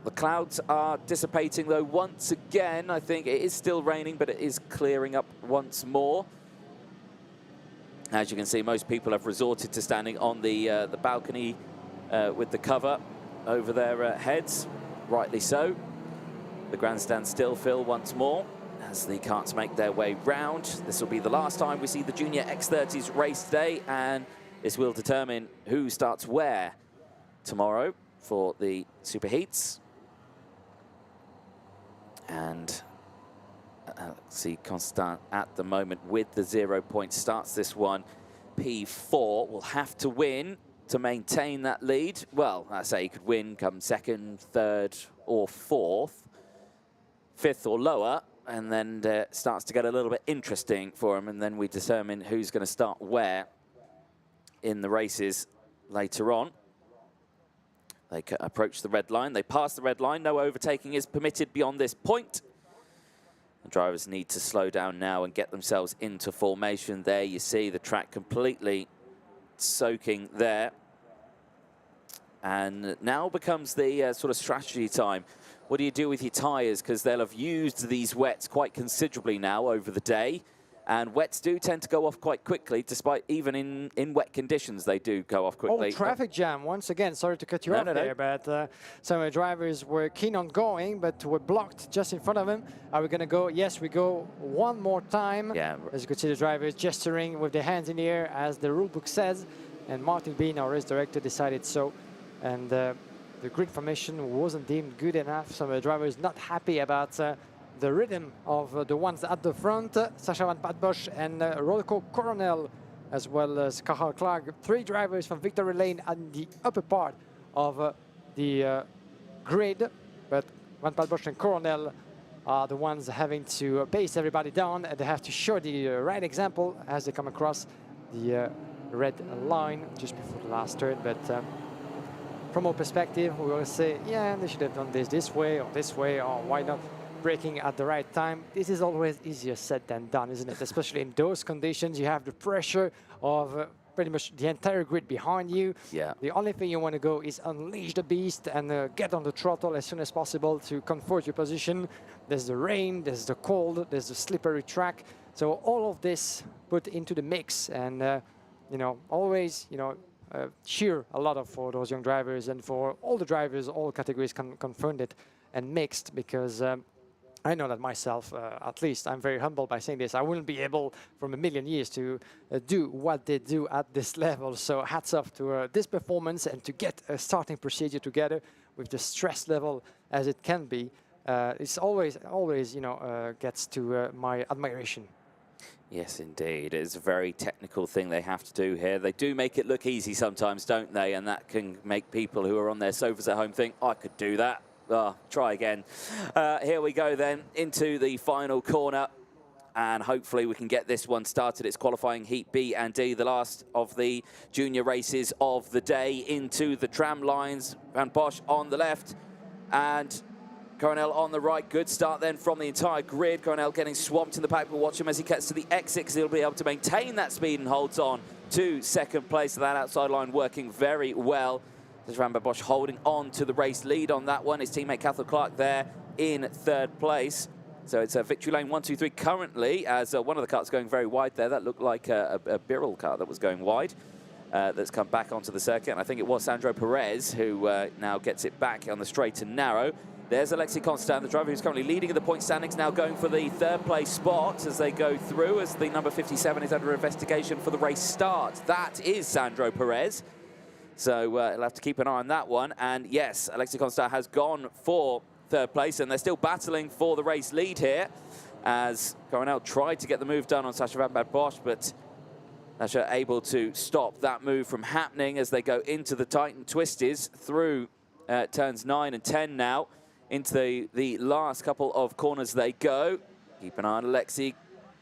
The clouds are dissipating though once again. I think it is still raining, but it is clearing up once more. As you can see, most people have resorted to standing on the balcony with the cover over their heads, rightly so. The grandstand still fill once more as the karts make their way round. This will be the last time we see the Junior X30s race today, and this will determine who starts where tomorrow for the superheats. And Alexis Constant at the moment with the 0 point starts this one. P4 will have to win to maintain that lead. Well, I say he could win come 2nd, 3rd or 4th. 5th or lower, and then it starts to get a little bit interesting for him, and then we determine who's going to start where in the races later on. They approach the red line, they pass the red line, no overtaking is permitted beyond this point. The drivers need to slow down now and get themselves into formation. There you see the track completely soaking there. And now becomes the sort of strategy time. What do you do with your tyres? Because they'll have used these wets quite considerably now over the day. And wets do tend to go off quite quickly, despite even in wet conditions, they do go off quickly. Oh, traffic jam, once again. Sorry to cut you off there, but some drivers were keen on going, but were blocked just in front of them. Are we going to go? Yes, we go one more time. Yeah. As you can see, the drivers gesturing with their hands in the air, as the rule book says. And Martin Bean, our race director, decided so. And the grid formation wasn't deemed good enough. Some drivers not happy about the rhythm of the ones at the front. Sacha Van Bosch and Rocco Coronel, as well as Cathal Clark, 3 drivers from Victory Lane at the upper part of the grid. But Van Bosch and Coronel are the ones having to pace everybody down, and they have to show the right example as they come across the red line just before the last turn. But from our perspective, we will say, yeah, they should have done this way, or why not braking at the right time. This is always easier said than done, isn't it? Especially in those conditions, you have the pressure of pretty much the entire grid behind you. Yeah. The only thing you want to go is unleash the beast and get on the throttle as soon as possible to comfort your position. There's the rain, there's the cold, there's the slippery track. So all of this put into the mix, and you know, always, you know, cheer a lot of for those young drivers and for all the drivers, all categories confronted and mixed, because I know that myself, at least I'm very humble by saying this, I wouldn't be able from a million years to do what they do at this level. So hats off to this performance, and to get a starting procedure together with the stress level as it can be, it's always, you know, gets to my admiration. Yes, indeed. It's a very technical thing they have to do here. They do make it look easy sometimes, don't they? And that can make people who are on their sofas at home think, I could do that. Oh, try again. Here we go then into the final corner. And hopefully we can get this one started. It's qualifying Heat B and D, the last of the junior races of the day, into the tram lines. Van Bosch on the left and Coronel on the right. Good start then from the entire grid. Coronel getting swamped in the pack. We'll watch him as he gets to the exit, because he'll be able to maintain that speed and holds on to second place. That outside line working very well. There's Van Bosch holding on to the race lead on that one. His teammate Cathal Clark there in third place. So it's a victory lane 1, 2, 3 currently, as one of the carts going very wide there. That looked like a Birrell car that was going wide. That's come back onto the circuit. And I think it was Sandro Perez who now gets it back on the straight and narrow. There's Alexis Constant, the driver who's currently leading in the point standings, now going for the third place spot as they go through, as the number 57 is under investigation for the race start. That is Sandro Perez. So he'll have to keep an eye on that one. And yes, Alexis Constant has gone for third place, and they're still battling for the race lead here, as Coronel tried to get the move done on Sacha Van Bosch, but Sacha able to stop that move from happening as they go into the Titan Twisties through turns 9 and 10 now. Into the last couple of corners they go. Keep an eye on Alexi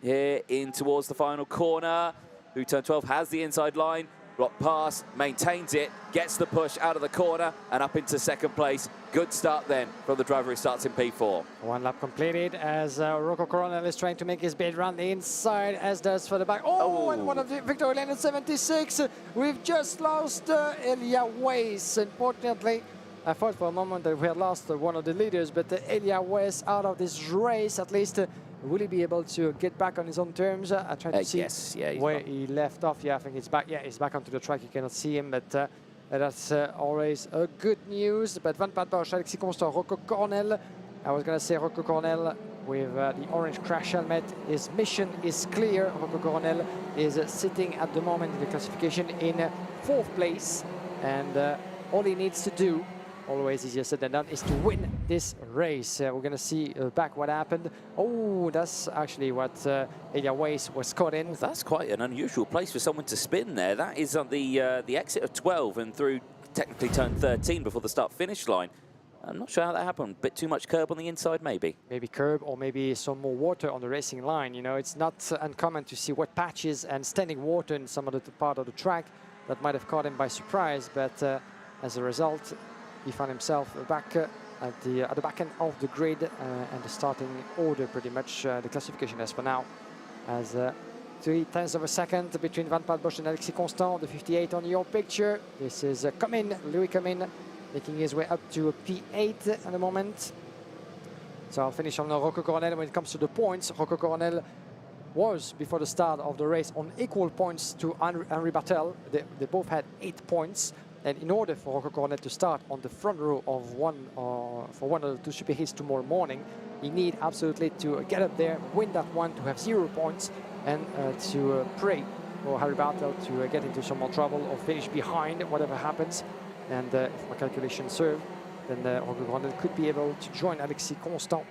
here in towards the final corner. Who turn 12 has the inside line. Block pass, maintains it, gets the push out of the corner and up into second place. Good start then from the driver who starts in P4. One lap completed as Rocco Coronel is trying to make his bid round the inside, as does for the back. Oh, and one of the victory lane at 76. We've just lost Elia Weiss, unfortunately. I thought for a moment that we had lost one of the leaders, but Elia Weiss out of this race, at least. Will he be able to get back on his own terms? I tried to see yes, yeah, where he left off. Yeah, I think he's back. Yeah, he's back onto the track. You cannot see him, but that's always good news. But Van Bosch, Alexis Constant, Rocco Coronel. I was going to say Rocco Coronel with the orange crash helmet. His mission is clear. Rocco Coronel is sitting at the moment in the classification in fourth place. And all he needs to do, always easier said than done, is to win this race. We're going to see back what happened. Oh, that's actually what Elia Weiss was caught in. That's quite an unusual place for someone to spin there. That is on the exit of 12 and through technically turn 13 before the start-finish line. I'm not sure how that happened. A bit too much curb on the inside, maybe. Maybe curb, or maybe some more water on the racing line. You know, it's not uncommon to see wet patches and standing water in some of the part of the track that might have caught him by surprise. But as a result, he found himself back at the back end of the grid and the starting order, pretty much the classification as for now, as 0.3 of a second between Van Bosch and Alexis Constant, the 58 on your picture. This is Louis Comin, making his way up to P8 at the moment. So I'll finish on Rocco Coronel. When it comes to the points, Rocco Coronel was, before the start of the race, on equal points to Henri Bartel. They both had 8 points. And in order for Rocco Coronel to start on the front row of for one of the two super heats tomorrow morning, he need absolutely to get up there, win that one, to have 0 points, and to pray for Henri Bartel to get into some more trouble or finish behind, whatever happens. And if my calculations serve, then Rocco Coronel could be able to join Alexis Constant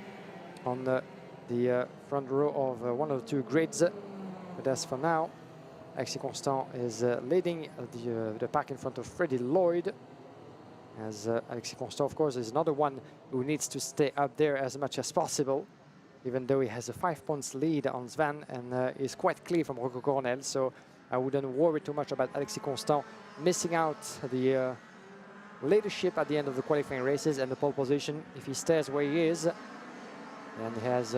on the front row of one of the two grids. But as for now, Alexis Constant is leading the pack in front of Freddie Lloyd. As Alexis Constant, of course, is another one who needs to stay up there as much as possible, even though he has a 5 points lead on Svan and is quite clear from Rocco Coronel. So I wouldn't worry too much about Alexis Constant missing out the leadership at the end of the qualifying races and the pole position. If he stays where he is, and he has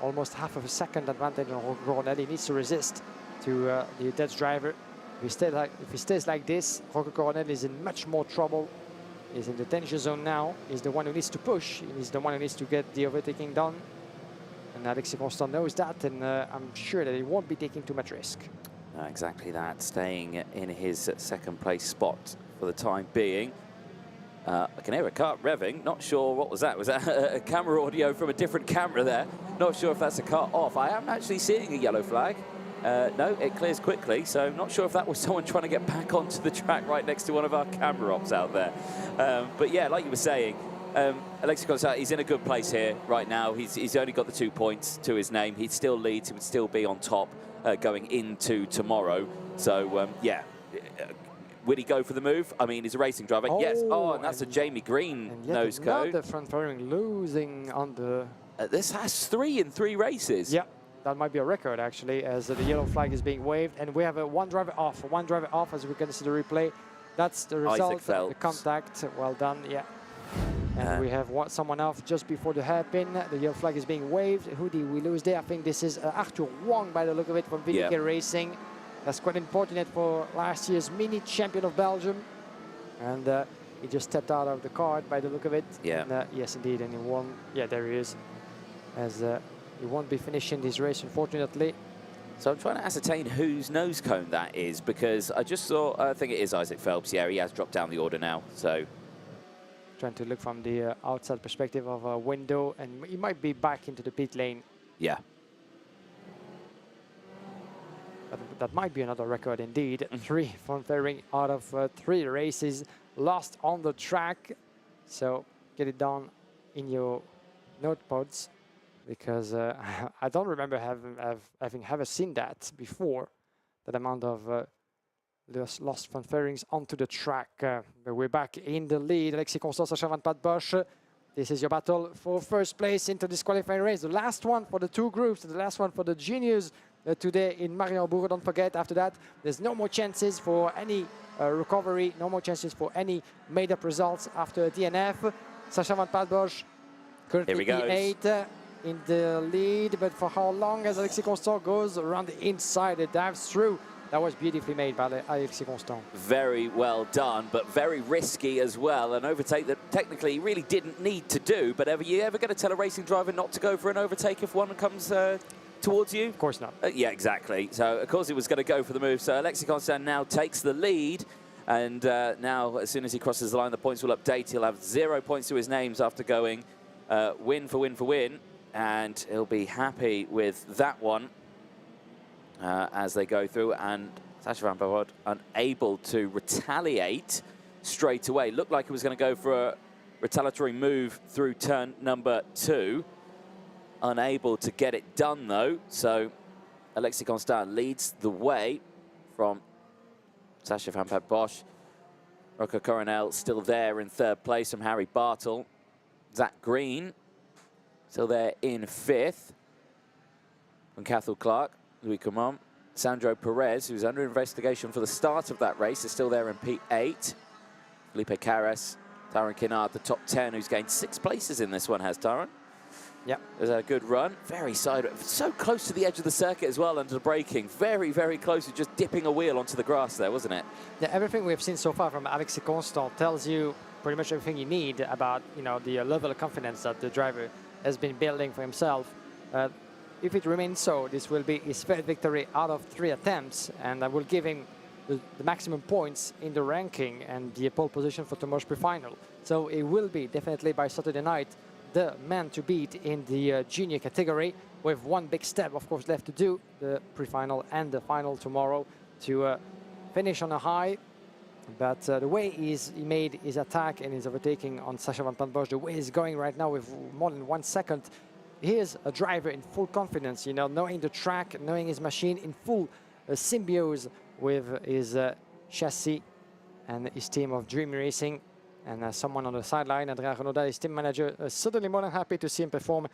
almost half of a second advantage on Rocco Coronel, he needs to resist to the Dutch driver. If he stays like this, Rocco Coronel is in much more trouble. He's in the danger zone now. He's the one who needs to push. He's the one who needs to get the overtaking done. And Alexis Constant knows that, and I'm sure that he won't be taking too much risk. Exactly that, staying in his second place spot for the time being. I can hear a car revving, not sure what was that. Was that a camera audio from a different camera there? Not sure if that's a car off. I am actually seeing a yellow flag. No, it clears quickly, so not sure if that was someone trying to get back onto the track right next to one of our camera ops out there. But yeah, like you were saying, Alexis Constant, he's in a good place here right now. He's only got the 2 points to his name. He still leads, he would still be on top going into tomorrow. So yeah, would he go for the move? I mean, he's a racing driver. Yes. Oh, and that's a Jamie Green nose cone. The front fairing losing on the... this has 3 in 3 races. Yeah, that might be a record actually, as the yellow flag is being waved, and we have a one driver off as we can see the replay. That's the result, the contact. Well done, yeah. And we have someone off just before the hairpin. The yellow flag is being waved. Who did we lose there? I think this is Arthur Wong by the look of it from VDK Racing. That's quite important for last year's mini champion of Belgium. And he just stepped out of the car by the look of it. Yeah. And, yes, indeed, and he won. Yeah, there he is. As he won't be finishing this race, unfortunately. So I'm trying to ascertain whose nose cone that is, because I just saw, I think it is Isaac Phelps. Yeah, he has dropped down the order now, so. Trying to look from the outside perspective of a window, and he might be back into the pit lane. Yeah. That might be another record indeed. 3 front fairing out of 3 races lost on the track. So get it down in your notepads, because I don't remember having ever seen that before. That amount of lost front fairings onto the track. But we're back in the lead. Alexis Constant, Sacha Van Bosch. This is your battle for first place into this qualifying race. The last one for the 2 groups, the last one for the juniors today in Mariembourg. Don't forget, after that, there's no more chances for any recovery, no more chances for any made-up results after DNF. Sacha Van Bosch currently P8 in the lead, but for how long as Alexis Constant goes around the inside, it dives through. That was beautifully made by Alexis Constant. Very well done, but very risky as well. An overtake that technically he really didn't need to do. But are you ever going to tell a racing driver not to go for an overtake if one comes towards you? Of course not. Yeah, exactly. So, of course, he was going to go for the move. So, Alexis Constant now takes the lead. And now, as soon as he crosses the line, the points will update. He'll have 0 points to his names after going win for win for win. And he'll be happy with that one. As they go through, and Sacha Van Bosch unable to retaliate straight away. Looked like he was going to go for a retaliatory move through turn number 2. Unable to get it done, though. So Alexis Constant leads the way from Sacha Van Bosch. Rocco Coronel still there in 3rd place from Harry Bartle. Zach Green still there in 5th from Cathal Clark. Louis Coman. Sandro Perez, who's under investigation for the start of that race, is still there in P8. Felipe Carras, Taron Kinnard, the top 10, who's gained 6 places in this one, has Taron. Yeah. There's a good run. Very so close to the edge of the circuit as well under the braking. Very, very close to just dipping a wheel onto the grass there, wasn't it? Yeah, everything we've seen so far from Alexis Constant tells you pretty much everything you need about, you know, the level of confidence that the driver has been building for himself. If it remains so, this will be his 3rd victory out of 3 attempts, and that will give him the maximum points in the ranking and the pole position for tomorrow's pre-final. So it will be definitely by Saturday night the man to beat in the junior category, with one big step, of course, left to do, the pre-final and the final tomorrow, to finish on a high. But the way he made his attack and his overtaking on Sacha Van Bosch, the way he's going right now with more than 1 second, he is a driver in full confidence, you know, knowing the track, knowing his machine, in full symbiose with his chassis and his team of Dream Racing. And someone on the sideline, Adrien Renaudal, his team manager, certainly more than happy to see him perform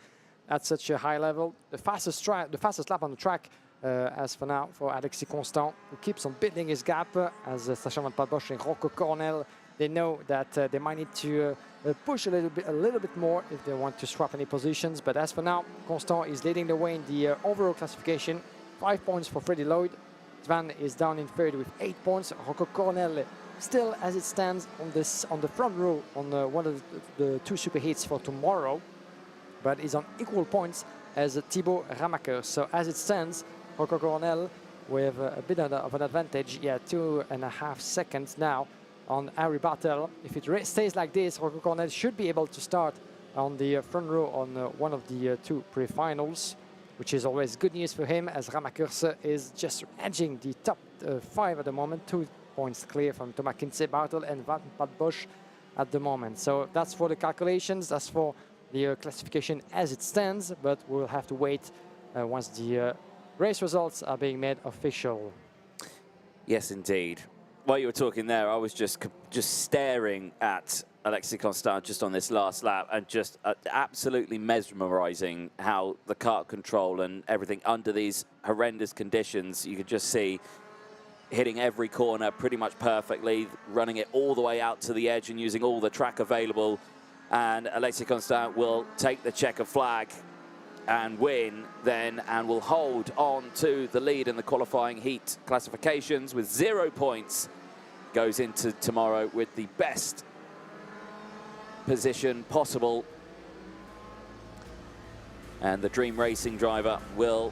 at such a high level. The fastest lap on the track, as for now, for Alexis Constant, who keeps on building his gap, as Sacha Van Bosch and Rocco Coronel. They know that they might need to push a little bit more if they want to swap any positions. But as for now, Constant is leading the way in the overall classification. 5 points for Freddie Lloyd. Svan is down in 3rd with 8 points. Rocco Coronel still, as it stands, on the front row on one of the 2 superheats for tomorrow, but is on equal points as Thibaut Ramaker. So as it stands, Rocco Coronel with a bit of an advantage. Yeah, 2.5 seconds now on Harry Bartel. If it stays like this, Rocco Coronel should be able to start on the front row on one of the two pre-finals, which is always good news for him, as Ramakers is just edging the top 5 at the moment, 2 points clear from Thomas Kinsey, Bartel and Van Bosch at the moment. So that's for the calculations, that's for the classification as it stands, but we'll have to wait once the race results are being made official. Yes, indeed. While you were talking there, I was just staring at Alexis Constant just on this last lap, and just absolutely mesmerizing how the kart control and everything under these horrendous conditions, you could just see hitting every corner pretty much perfectly, running it all the way out to the edge and using all the track available. And Alexis Constant will take the checker flag and win then, and will hold on to the lead in the qualifying heat classifications with 0 points. Goes into tomorrow with the best position possible. And the Dream Racing driver will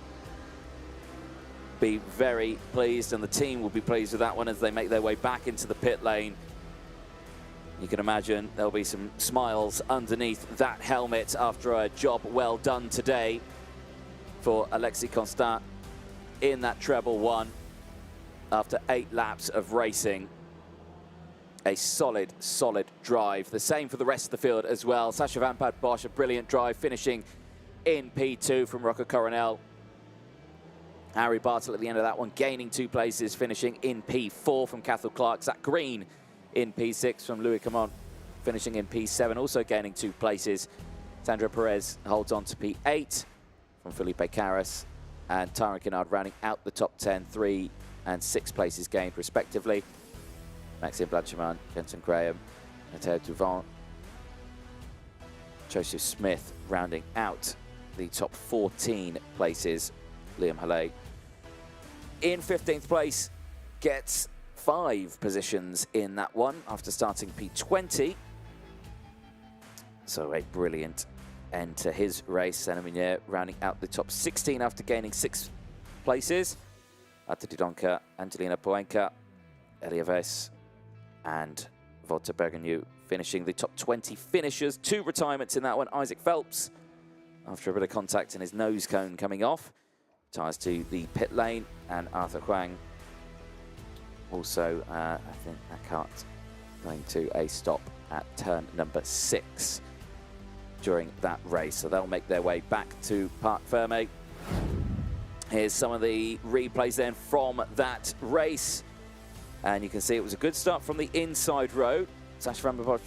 be very pleased, and the team will be pleased with that one as they make their way back into the pit lane. You can imagine there'll be some smiles underneath that helmet after a job well done today for Alexis Constant in that treble one after 8 laps of racing. A solid, solid drive. The same for the rest of the field as well. Sacha Van Bosch, a brilliant drive, finishing in P2 from Rocco Coronel. Harry Bartel at the end of that one, gaining 2 places, finishing in P4 from Cathal Clark. Zach Green in P6 from Louis Camon, finishing in P7, also gaining 2 places. Sandro Perez holds on to P8 from Felipe Carras, and Tyron Kennard rounding out the top 10, 3 and 6 places gained respectively. Maxime Blanchimand, Jensen Graham, Matteo Duvant, Joseph Smith rounding out the top 14 places. Liam Halley in 15th place gets 5 positions in that one after starting P20. So a brilliant end to his race. Senna Munier rounding out the top 16 after gaining 6 places. Arta Didonka, Angelina Poenka, Eliaves and Walter Bergenu finishing the top 20 finishers. 2 retirements in that one. Isaac Phelps, after a bit of contact in his nose cone coming off, retires to the pit lane, and Arthur Huang also, I think that cart's going to a stop at turn number 6 during that race. So they'll make their way back to Parc Fermé. Here's some of the replays then from that race. And you can see it was a good start from the inside road. Sacha Van Bosch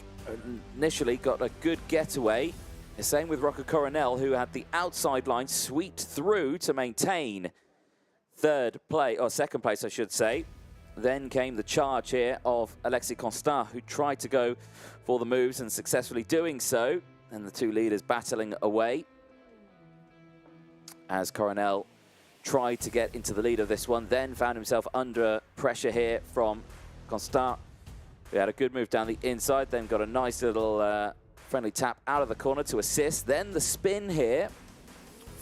initially got a good getaway. The same with Rocco Coronel, who had the outside line swept through to maintain second place, I should say. Then came the charge here of Alexis Constant, who tried to go for the moves and successfully doing so. And the 2 leaders battling away as Coronel tried to get into the lead of this one, then found himself under pressure here from Constant, who had a good move down the inside, then got a nice little friendly tap out of the corner to assist. Then the spin here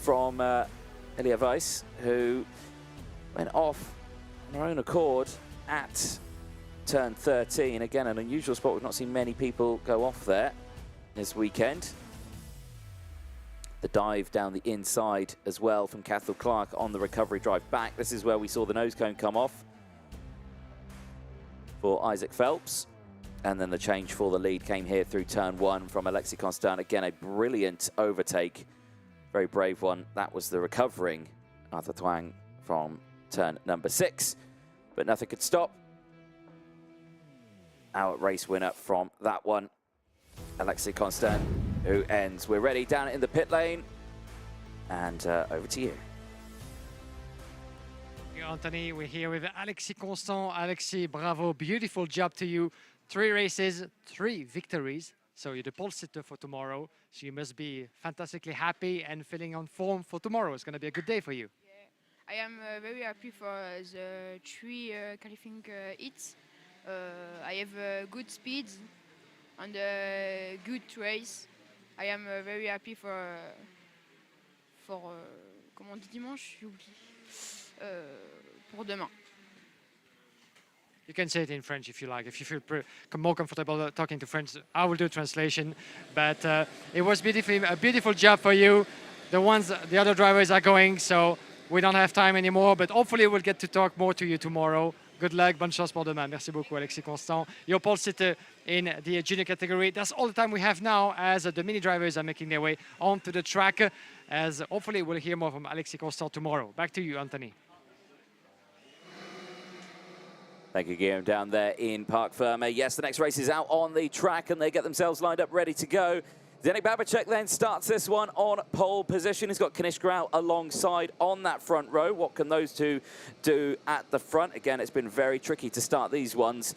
from Elia Weiss, who went off on her own accord at turn 13. Again, an unusual spot. We've not seen many people go off there this weekend. The dive down the inside as well from Cathal Clark on the recovery drive back. This is where we saw the nose cone come off for Isaac Phelps. And then the change for the lead came here through turn 1 from Alexis Constant. Again, a brilliant overtake. Very brave one. That was the recovering Arthur Twang from turn number 6. But nothing could stop our race winner from that one, Alexis Constant, who ends. We're ready down in the pit lane. And over to you. Anthony, we're here with Alexis Constant. Alexis, bravo. Beautiful job to you. 3 races, 3 victories. So you're the pole sitter for tomorrow. So you must be fantastically happy and feeling on form for tomorrow. It's going to be a good day for you. I am very happy for the 3 qualifying hits. I have good speed and a good race. I am very happy for comment on dit dimanche? pour demain. You can say it in French if you like. If you feel more comfortable talking to French, I will do translation. But it was a beautiful job for you. The other drivers are going, so we don't have time anymore. But hopefully we'll get to talk more to you tomorrow. Good luck, bonne chance pour demain. Merci beaucoup, Alexis Constant. Your pole sitter in the junior category. That's all the time we have now as the mini drivers are making their way onto the track. As hopefully we'll hear more from Alexis Constant tomorrow. Back to you, Anthony. Thank you, Guillaume, down there in Parc Ferme. Yes, the next race is out on the track and they get themselves lined up, ready to go. Zdeněk Babicek then starts this one on pole position. He's got Kanish Grau alongside on that front row. What can those two do at the front? Again, it's been very tricky to start these ones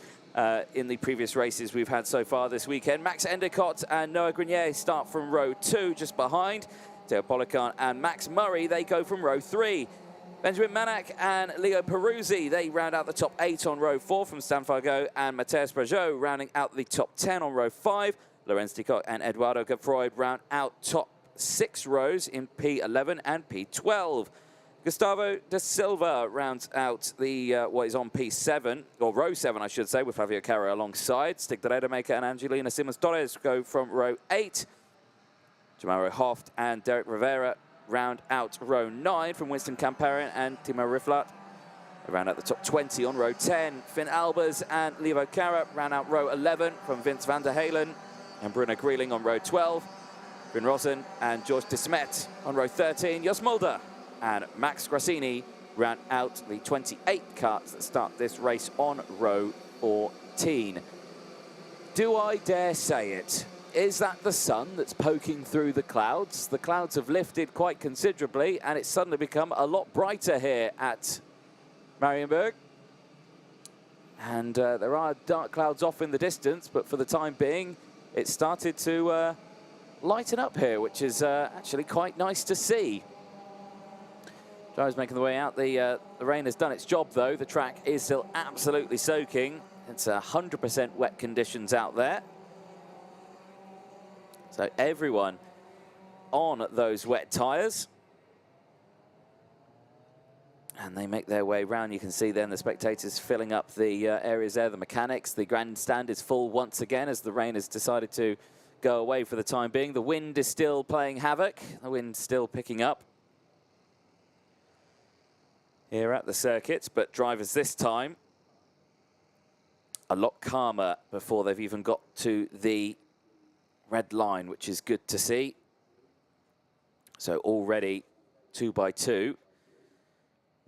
in the previous races we've had so far this weekend. Max Endicott and Noah Grenier start from row 2, just behind. Theo Polican and Max Murray, they go from row 3. Benjamin Manak and Leo Peruzzi, they round out the top 8 on row 4 from Stan Fargo, and Mathias Brageau rounding out the top 10 on row 5. Lorenz Ticoc and Eduardo Godefroy round out top 6 rows in P11 and P12. Gustavo da Silva rounds out the what is on P7, or row 7 I should say, with Fabio Caro alongside. Stig de Redemaker and Angelina Simons-Torres go from row 8. Jamaro Hoft and Derek Rivera round out row 9 from Winston Kamperin and Timo Riflat. They round out the top 20 on row 10. Finn Albers and Levo Cara round out row 11 from Vince van der Halen and Bruno Grieling on row 12. Bryn Rosen and George de Smet on row 13. Jos Mulder and Max Grassini round out the 28 carts that start this race on row 14. Do I dare say it? Is that the sun that's poking through the clouds? The clouds have lifted quite considerably and it's suddenly become a lot brighter here at Mariembourg. And there are dark clouds off in the distance, but for the time being, it's started to lighten up here, which is actually quite nice to see. Drivers making the way out. The rain has done its job, though. The track is still absolutely soaking. It's 100% wet conditions out there. So everyone on those wet tyres. And they make their way round. You can see then the spectators filling up the areas there, the mechanics. The grandstand is full once again as the rain has decided to go away for the time being. The wind is still playing havoc. The wind's still picking up here at the circuit, but drivers this time a lot calmer before they've even got to the red line, which is good to see. So already 2 by 2.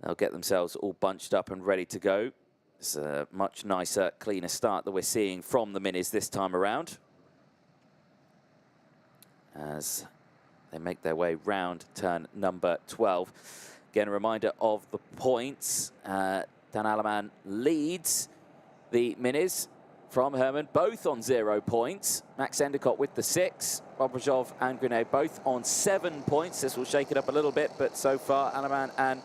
They'll get themselves all bunched up and ready to go. It's a much nicer, cleaner start that we're seeing from the minis this time around, as they make their way round turn number 12. Again, a reminder of the points. Dan Alleman leads the minis from Herman, both on 0 points. Max Endicott with the 6. Bobrajov and Grenet both on 7 points. This will shake it up a little bit, but so far Alleman and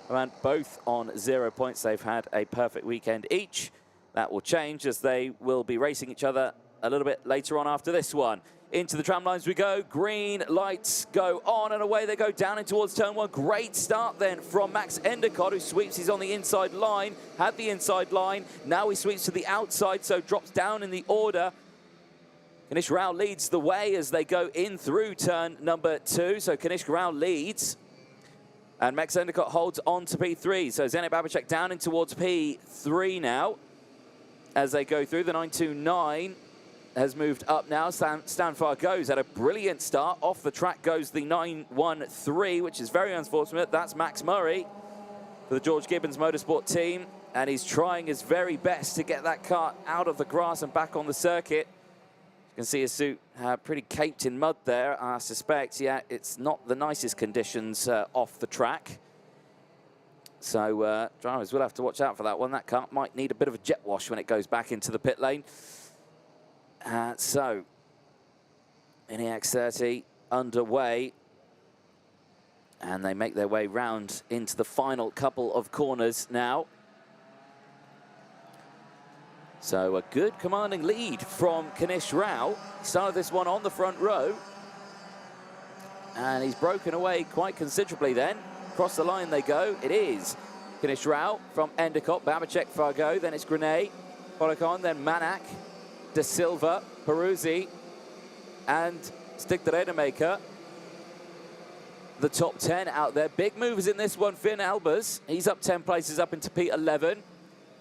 Herman both on 0 points. They've had a perfect weekend each. That will change as they will be racing each other a little bit later on after this one. Into the tram lines we go. Green lights go on and away they go down in towards turn 1. Great start then from Max Endicott, who sweeps. He's on the inside line, had the inside line. Now he sweeps to the outside, so drops down in the order. Kanish Rao leads the way as they go in through turn number 2. So Kanish Rao leads. And Max Endicott holds on to P3. So Zdeněk Babicek down in towards P3 now as they go through. The 929 has moved up now. Stan Fargo's had a brilliant start. Off the track goes the 913, which is very unfortunate. That's Max Murray for the George Gibbons Motorsport team. And he's trying his very best to get that car out of the grass and back on the circuit. You can see his suit pretty caked in mud there, I suspect. Yeah, it's not the nicest conditions off the track. So drivers will have to watch out for that one. That car might need a bit of a jet wash when it goes back into the pit lane. So, in EX30 underway, and they make their way round into the final couple of corners now. So a good commanding lead from Kanish Rao. Started this one on the front row, and he's broken away quite considerably then. Across the line they go. It is Finish Rao from Endicott, Babacek, Fargo, then it's Grenay, Policon, then Manak, De Silva, Peruzzi, and Stig de Redemaker. The top 10 out there. Big movers in this one. Finn Albers, he's up 10 places up into P11.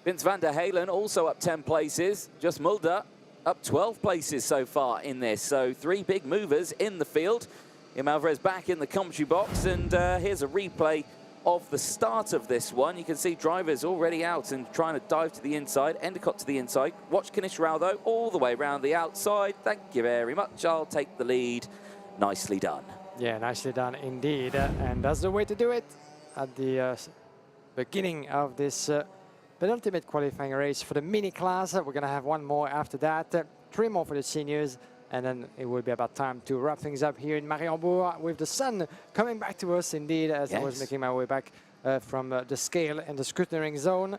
Vince van der Halen also up 10 places. Just Mulder up 12 places so far in this. So 3 big movers in the field. Im Alvarez back in the commentary box, and here's a replay of the start of this one. You can see drivers already out and trying to dive to the inside. Endicott to the inside. Watch Kinish Rao, though, all the way around the outside. Thank you very much. I'll take the lead. Nicely done. Yeah, nicely done indeed. And that's the way to do it at the beginning of this penultimate qualifying race for the mini class. We're going to have one more after that. 3 more for the seniors. And then it will be about time to wrap things up here in Mariembourg with the sun coming back to us indeed as I was making my way back from the scale and the scrutineering zone.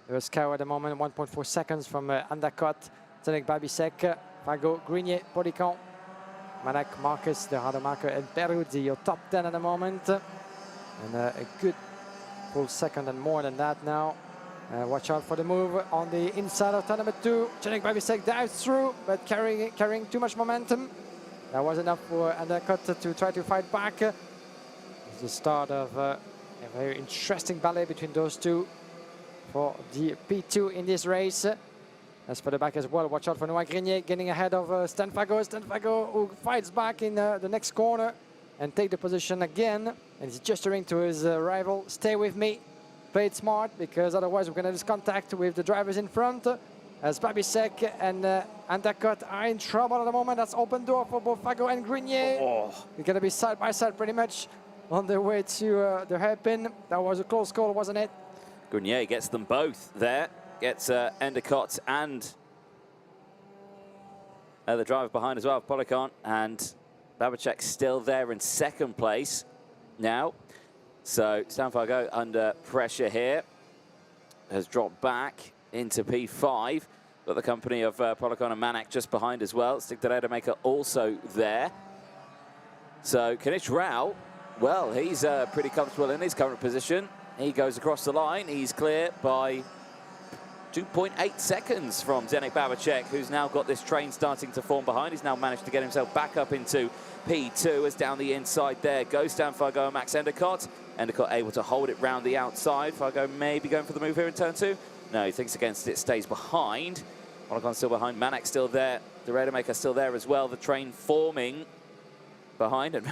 There's Cow at the moment, 1.4 seconds from Endicott, Zenek Babisek, Fago, Grenier, Policon, Manak, Marcus, the harder marker, and Peruzzi, your top 10 at the moment. And a good full second and more than that now. Watch out for the move on the inside of turn number 2. Zenek Babisek dives through, but carrying too much momentum. That was enough for Endicott to try to fight back. It's the start of a very interesting ballet between those two for the P2 in this race. As for the back as well, watch out for Noah Grenier getting ahead of Stan Fago. Stan Fago who fights back in the next corner and take the position again. And he's gesturing to his rival, stay with me. Play it smart, because otherwise we're going to lose contact with the drivers in front. As Babisek and Endicott are in trouble at the moment. That's open door for both Fago and Grenier. They're going to be side by side pretty much on their way to the hairpin. That was a close call, wasn't it? Grenier gets them both there. Gets Endicott and the driver behind as well, Policon. And Babacek still there in second place now. So Stan Fargo under pressure here, has dropped back into P5. Got the company of Policon and Manak just behind as well. Stig de Redemaker also there. So Kinish Rao, well, he's pretty comfortable in his current position. He goes across the line. He's clear by 2.8 seconds from Zenek Babacek, who's now got this train starting to form behind. He's now managed to get himself back up into P2 as down the inside there goes Stan Fargo and Max Endicott. Endicott able to hold it round the outside. Fargo maybe going for the move here in turn 2. No, he thinks against it, stays behind. Policon still behind, Manak still there. The Redemaker still there as well. The train forming behind and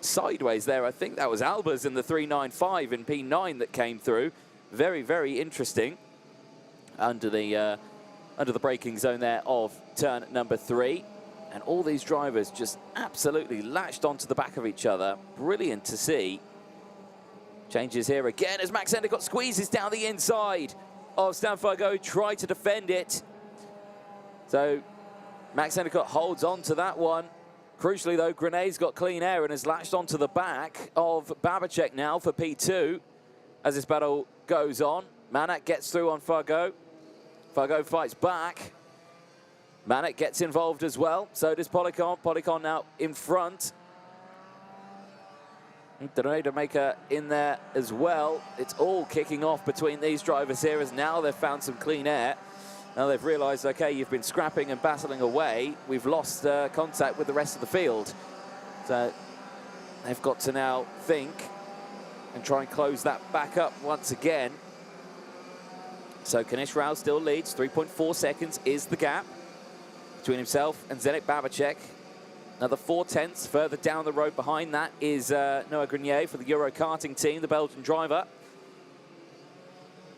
sideways there. I think that was Albers in the 395 in P9 that came through. Very, very interesting. Under the braking zone there of turn number 3. And all these drivers just absolutely latched onto the back of each other. Brilliant to see. Changes here again as Max Endicott squeezes down the inside of Stan Fargo, try to defend it. So Max Endicott holds on to that one. Crucially though, Grenay's got clean air and has latched onto the back of Babacek now for P2 as this battle goes on. Manak gets through on Fargo. Fargo fights back. Manak gets involved as well. So does Policon. Policon now in front. The Redemaker in there as well. It's all kicking off between these drivers here as now they've found some clean air. Now they've realised, okay, you've been scrapping and battling away. We've lost contact with the rest of the field. So they've got to now think and try and close that back up once again. So Kinish Rao still leads. 3.4 seconds is the gap between himself and Zenek Babacek. Another 4/10 further down the road behind that is Noah Grenier for the Euro karting team, the Belgian driver.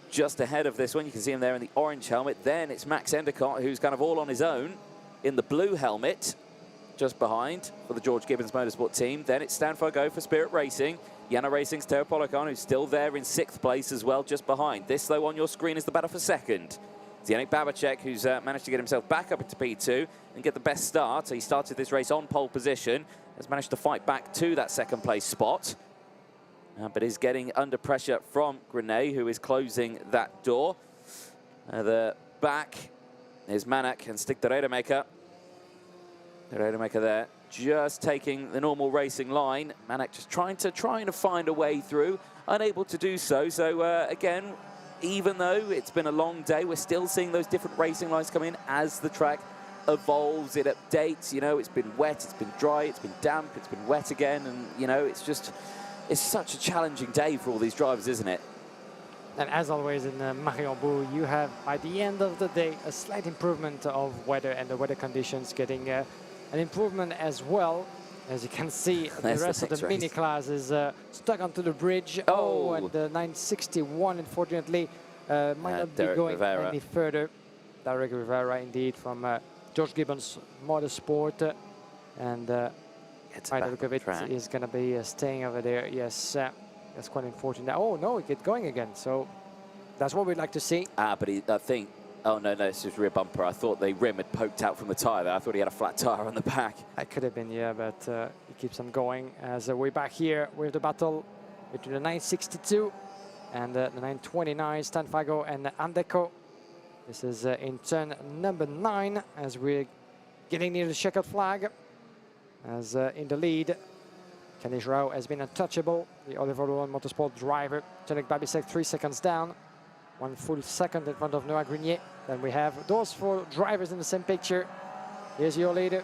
Just ahead of this one, you can see him there in the orange helmet. Then it's Max Endicott, who's kind of all on his own in the blue helmet, just behind for the George Gibbons Motorsport team. Then it's Stan Fargo for Spirit Racing. Yana Racing's Teo Policon, who's still there in 6th place as well, just behind. This, though, on your screen is the battle for 2nd. Zenek Babacek, who's managed to get himself back up into P2 and get the best start. So he started this race on pole position, has managed to fight back to that 2nd place spot, but is getting under pressure from Grenay, who is closing that door. The back is Manak and Stig de Redemaker. The Redemaker there just taking the normal racing line. Manek just trying to find a way through, unable to do so. So again, even though it's been a long day, we're still seeing those different racing lines come in as the track evolves, it updates. You know, it's been wet, it's been dry, it's been damp, it's been wet again, and you know, it's such a challenging day for all these drivers, isn't it? And as always in Mariembourg, you have, by the end of the day, a slight improvement of weather and the weather conditions getting an improvement as well. As you can see, the rest of the mini class is stuck onto the bridge. Oh, and the 961, unfortunately, might not be going any further. Derek Rivera, indeed, from George Gibbons Motorsport. And by the look of it, is going to be staying over there. Yes, that's quite unfortunate. Oh, no, he get going again. So that's what we'd like to see. But I think, oh, no, it's just rear bumper. I thought the rim had poked out from the tyre there. I thought he had a flat tyre on the back. That could have been, yeah, but he keeps on going. As we're back here with the battle between the 962 and the 929, Stanfago and Andeco. This is in turn number 9 as we're getting near the checkered flag. As in the lead, Kanish Rao has been untouchable. The Oliver Rowan Motorsport driver, Janek Babisek 3 seconds down. 1 full second in front of Noah Grenier. Then we have those 4 drivers in the same picture. Here's your leader.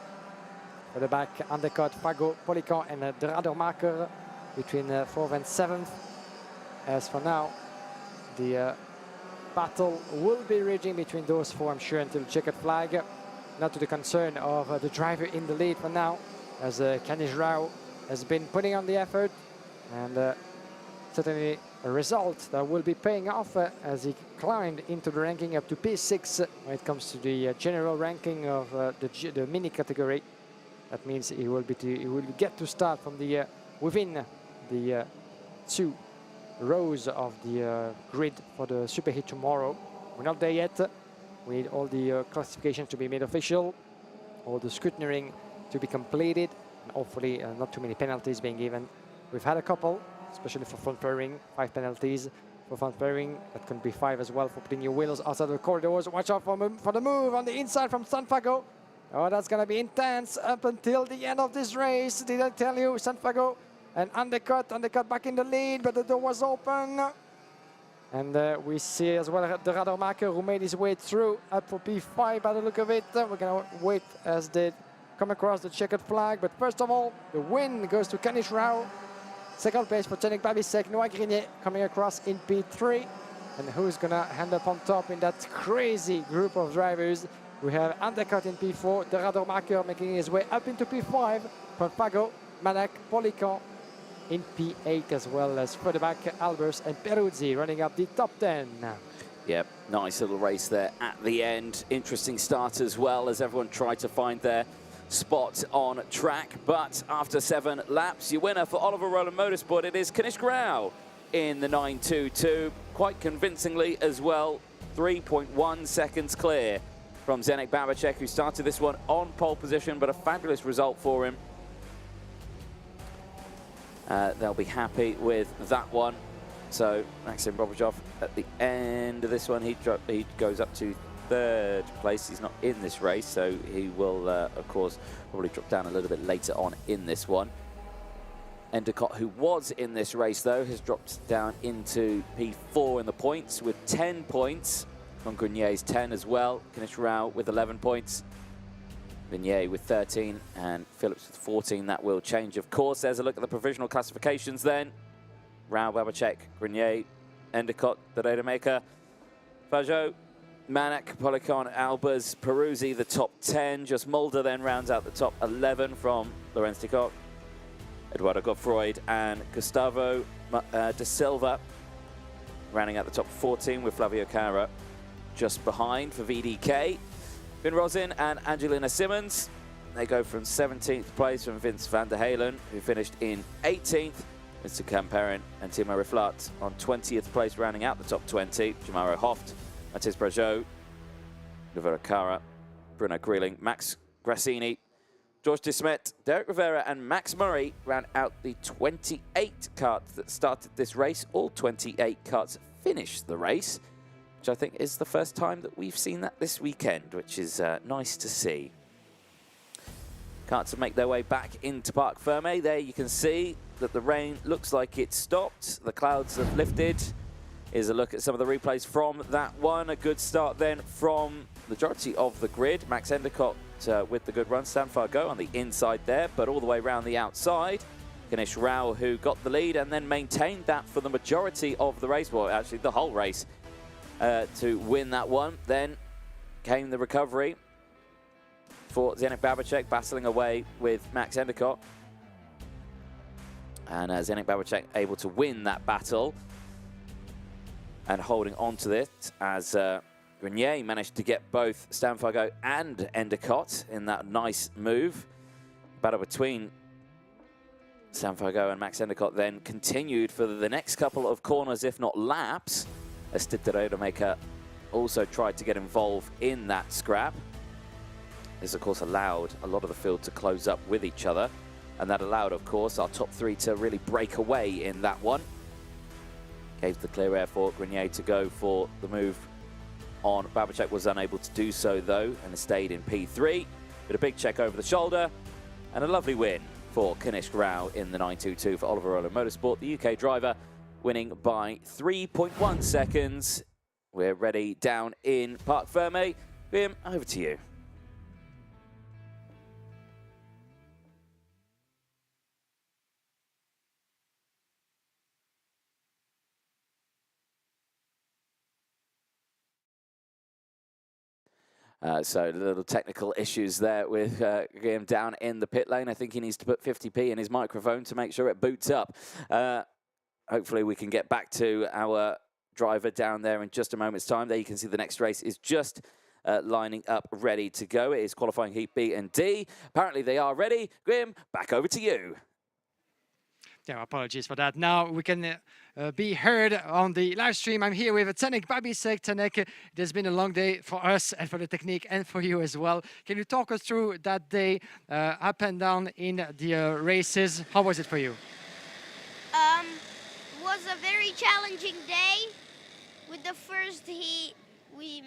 For the back, Andecott, Fago, Polican and De Radermacher between 4th and 7th. As for now, the battle will be raging between those 4, I'm sure, until the checkered flag. Not to the concern of the driver in the lead for now, as Kanish Rao has been putting on the effort, and certainly a result that will be paying off as he climbed into the ranking up to P6 when it comes to the general ranking of the mini category. That means he will get to start from the within the 2 rows of the grid for the Superheat tomorrow. We're not there yet. We need all the classifications to be made official, all the scrutineering to be completed, and hopefully not too many penalties being given. We've had a couple, especially for front fairing, 5 penalties for front fairing. That can be 5 as well for putting your wheels outside the corridors. Watch out for the move on the inside from Stanfago. Oh, that's going to be intense up until the end of this race. Did I tell you, Stanfago and Andecott back in the lead, but the door was open. And we see as well the Radermacher who made his way through up for P5 by the look of it. We're going to wait as they come across the checkered flag. But first of all, the win goes to Kanish Rao. Second place for Janek Babisek, Noah Grenier coming across in P3. And who's going to end up on top in that crazy group of drivers? We have Andecott in P4, De Radermacher making his way up into P5. From Fago, Manek, Polican in P8, as well as further back Albers and Peruzzi running up the top 10. Yep, nice little race there at the end. Interesting start as well as everyone tried to find their spot on track. But after 7 laps, your winner for Oliver Rowland Motorsport, it is Kanish Rao in the 922. Quite convincingly as well, 3.1 seconds clear from Zdeněk Babacek, who started this one on pole position, but a fabulous result for him. They'll be happy with that one. So Maxim Bobrikov at the end of this one, he goes up to 3rd place. He's not in this race, so he will, of course, probably drop down a little bit later on in this one. Endicott, who was in this race, though, has dropped down into P4 in the points with 10 points. From Grenier's 10 as well. Kanish Rao with 11 points. Grenier with 13 and Phillips with 14. That will change, of course. There's a look at the provisional classifications then. Rao, Babacek, Grenier, Endicott, De Radermacher, Fajo, Manek, Polican, Albers, Peruzzi, the top 10. Just Mulder then rounds out the top 11 from Lorenz de Kock, Eduardo Godfroyd and Gustavo de Silva. Rounding out the top 14 with Flavio Cara just behind for VDK. Vin Rosin and Angelina Simmons. They go from 17th place from Vince van der Halen, who finished in 18th. Mr. Camperin and Timo Riflat on 20th place, rounding out the top 20. Jamaro Hoft, Mathis Brageau, Rivera Cara, Bruno Grieling, Max Grassini, George Desmet, Derek Rivera and Max Murray round out the 28 karts that started this race. All 28 karts finished the race, which I think is the first time that we've seen that this weekend, which is nice to see. Carts to make their way back into Parc Fermé. There you can see that the rain looks like it's stopped. The clouds have lifted. Here's a look at some of the replays from that one. A good start then from the majority of the grid. Max Endicott with the good run. Stan Fargo on the inside there, but all the way around the outside. Ganesh Rao, who got the lead and then maintained that for the majority of the race. Well, actually the whole race to win that one. Then came the recovery for Zdeněk Babicek, battling away with Max Endicott. And Zdeněk Babicek able to win that battle and holding on to it as Grenier managed to get both Stan Fargo and Endicott in that nice move. Battle between Stan Fargo and Max Endicott then continued for the next couple of corners, if not laps, as Tittermaker also tried to get involved in that scrap. This, of course, allowed a lot of the field to close up with each other, and that allowed, of course, our top three to really break away in that one. Gave the clear air for Grenier to go for the move on. Babicek was unable to do so, though, and stayed in P3. With a big check over the shoulder, and a lovely win for Kanishk Rao in the 922 for Oliver Roller Motorsport, the UK driver, winning by 3.1 seconds. We're ready down in Parc Fermé. Liam, over to you. So little technical issues there with Guillaume down in the pit lane. I think he needs to put 50p in his microphone to make sure it boots up. Hopefully we can get back to our driver down there in just a moment's time. There you can see the next race is just lining up, ready to go. It is qualifying heat B and D. Apparently they are ready. Guillaume, back over to you. Yeah, apologies for that. Now we can be heard on the live stream. I'm here with Zdeněk Babicek. Zdeněk, it has been a long day for us and for the technique and for you as well. Can you talk us through that day up and down in the races? How was it for you? It was a very challenging day. With the first heat, we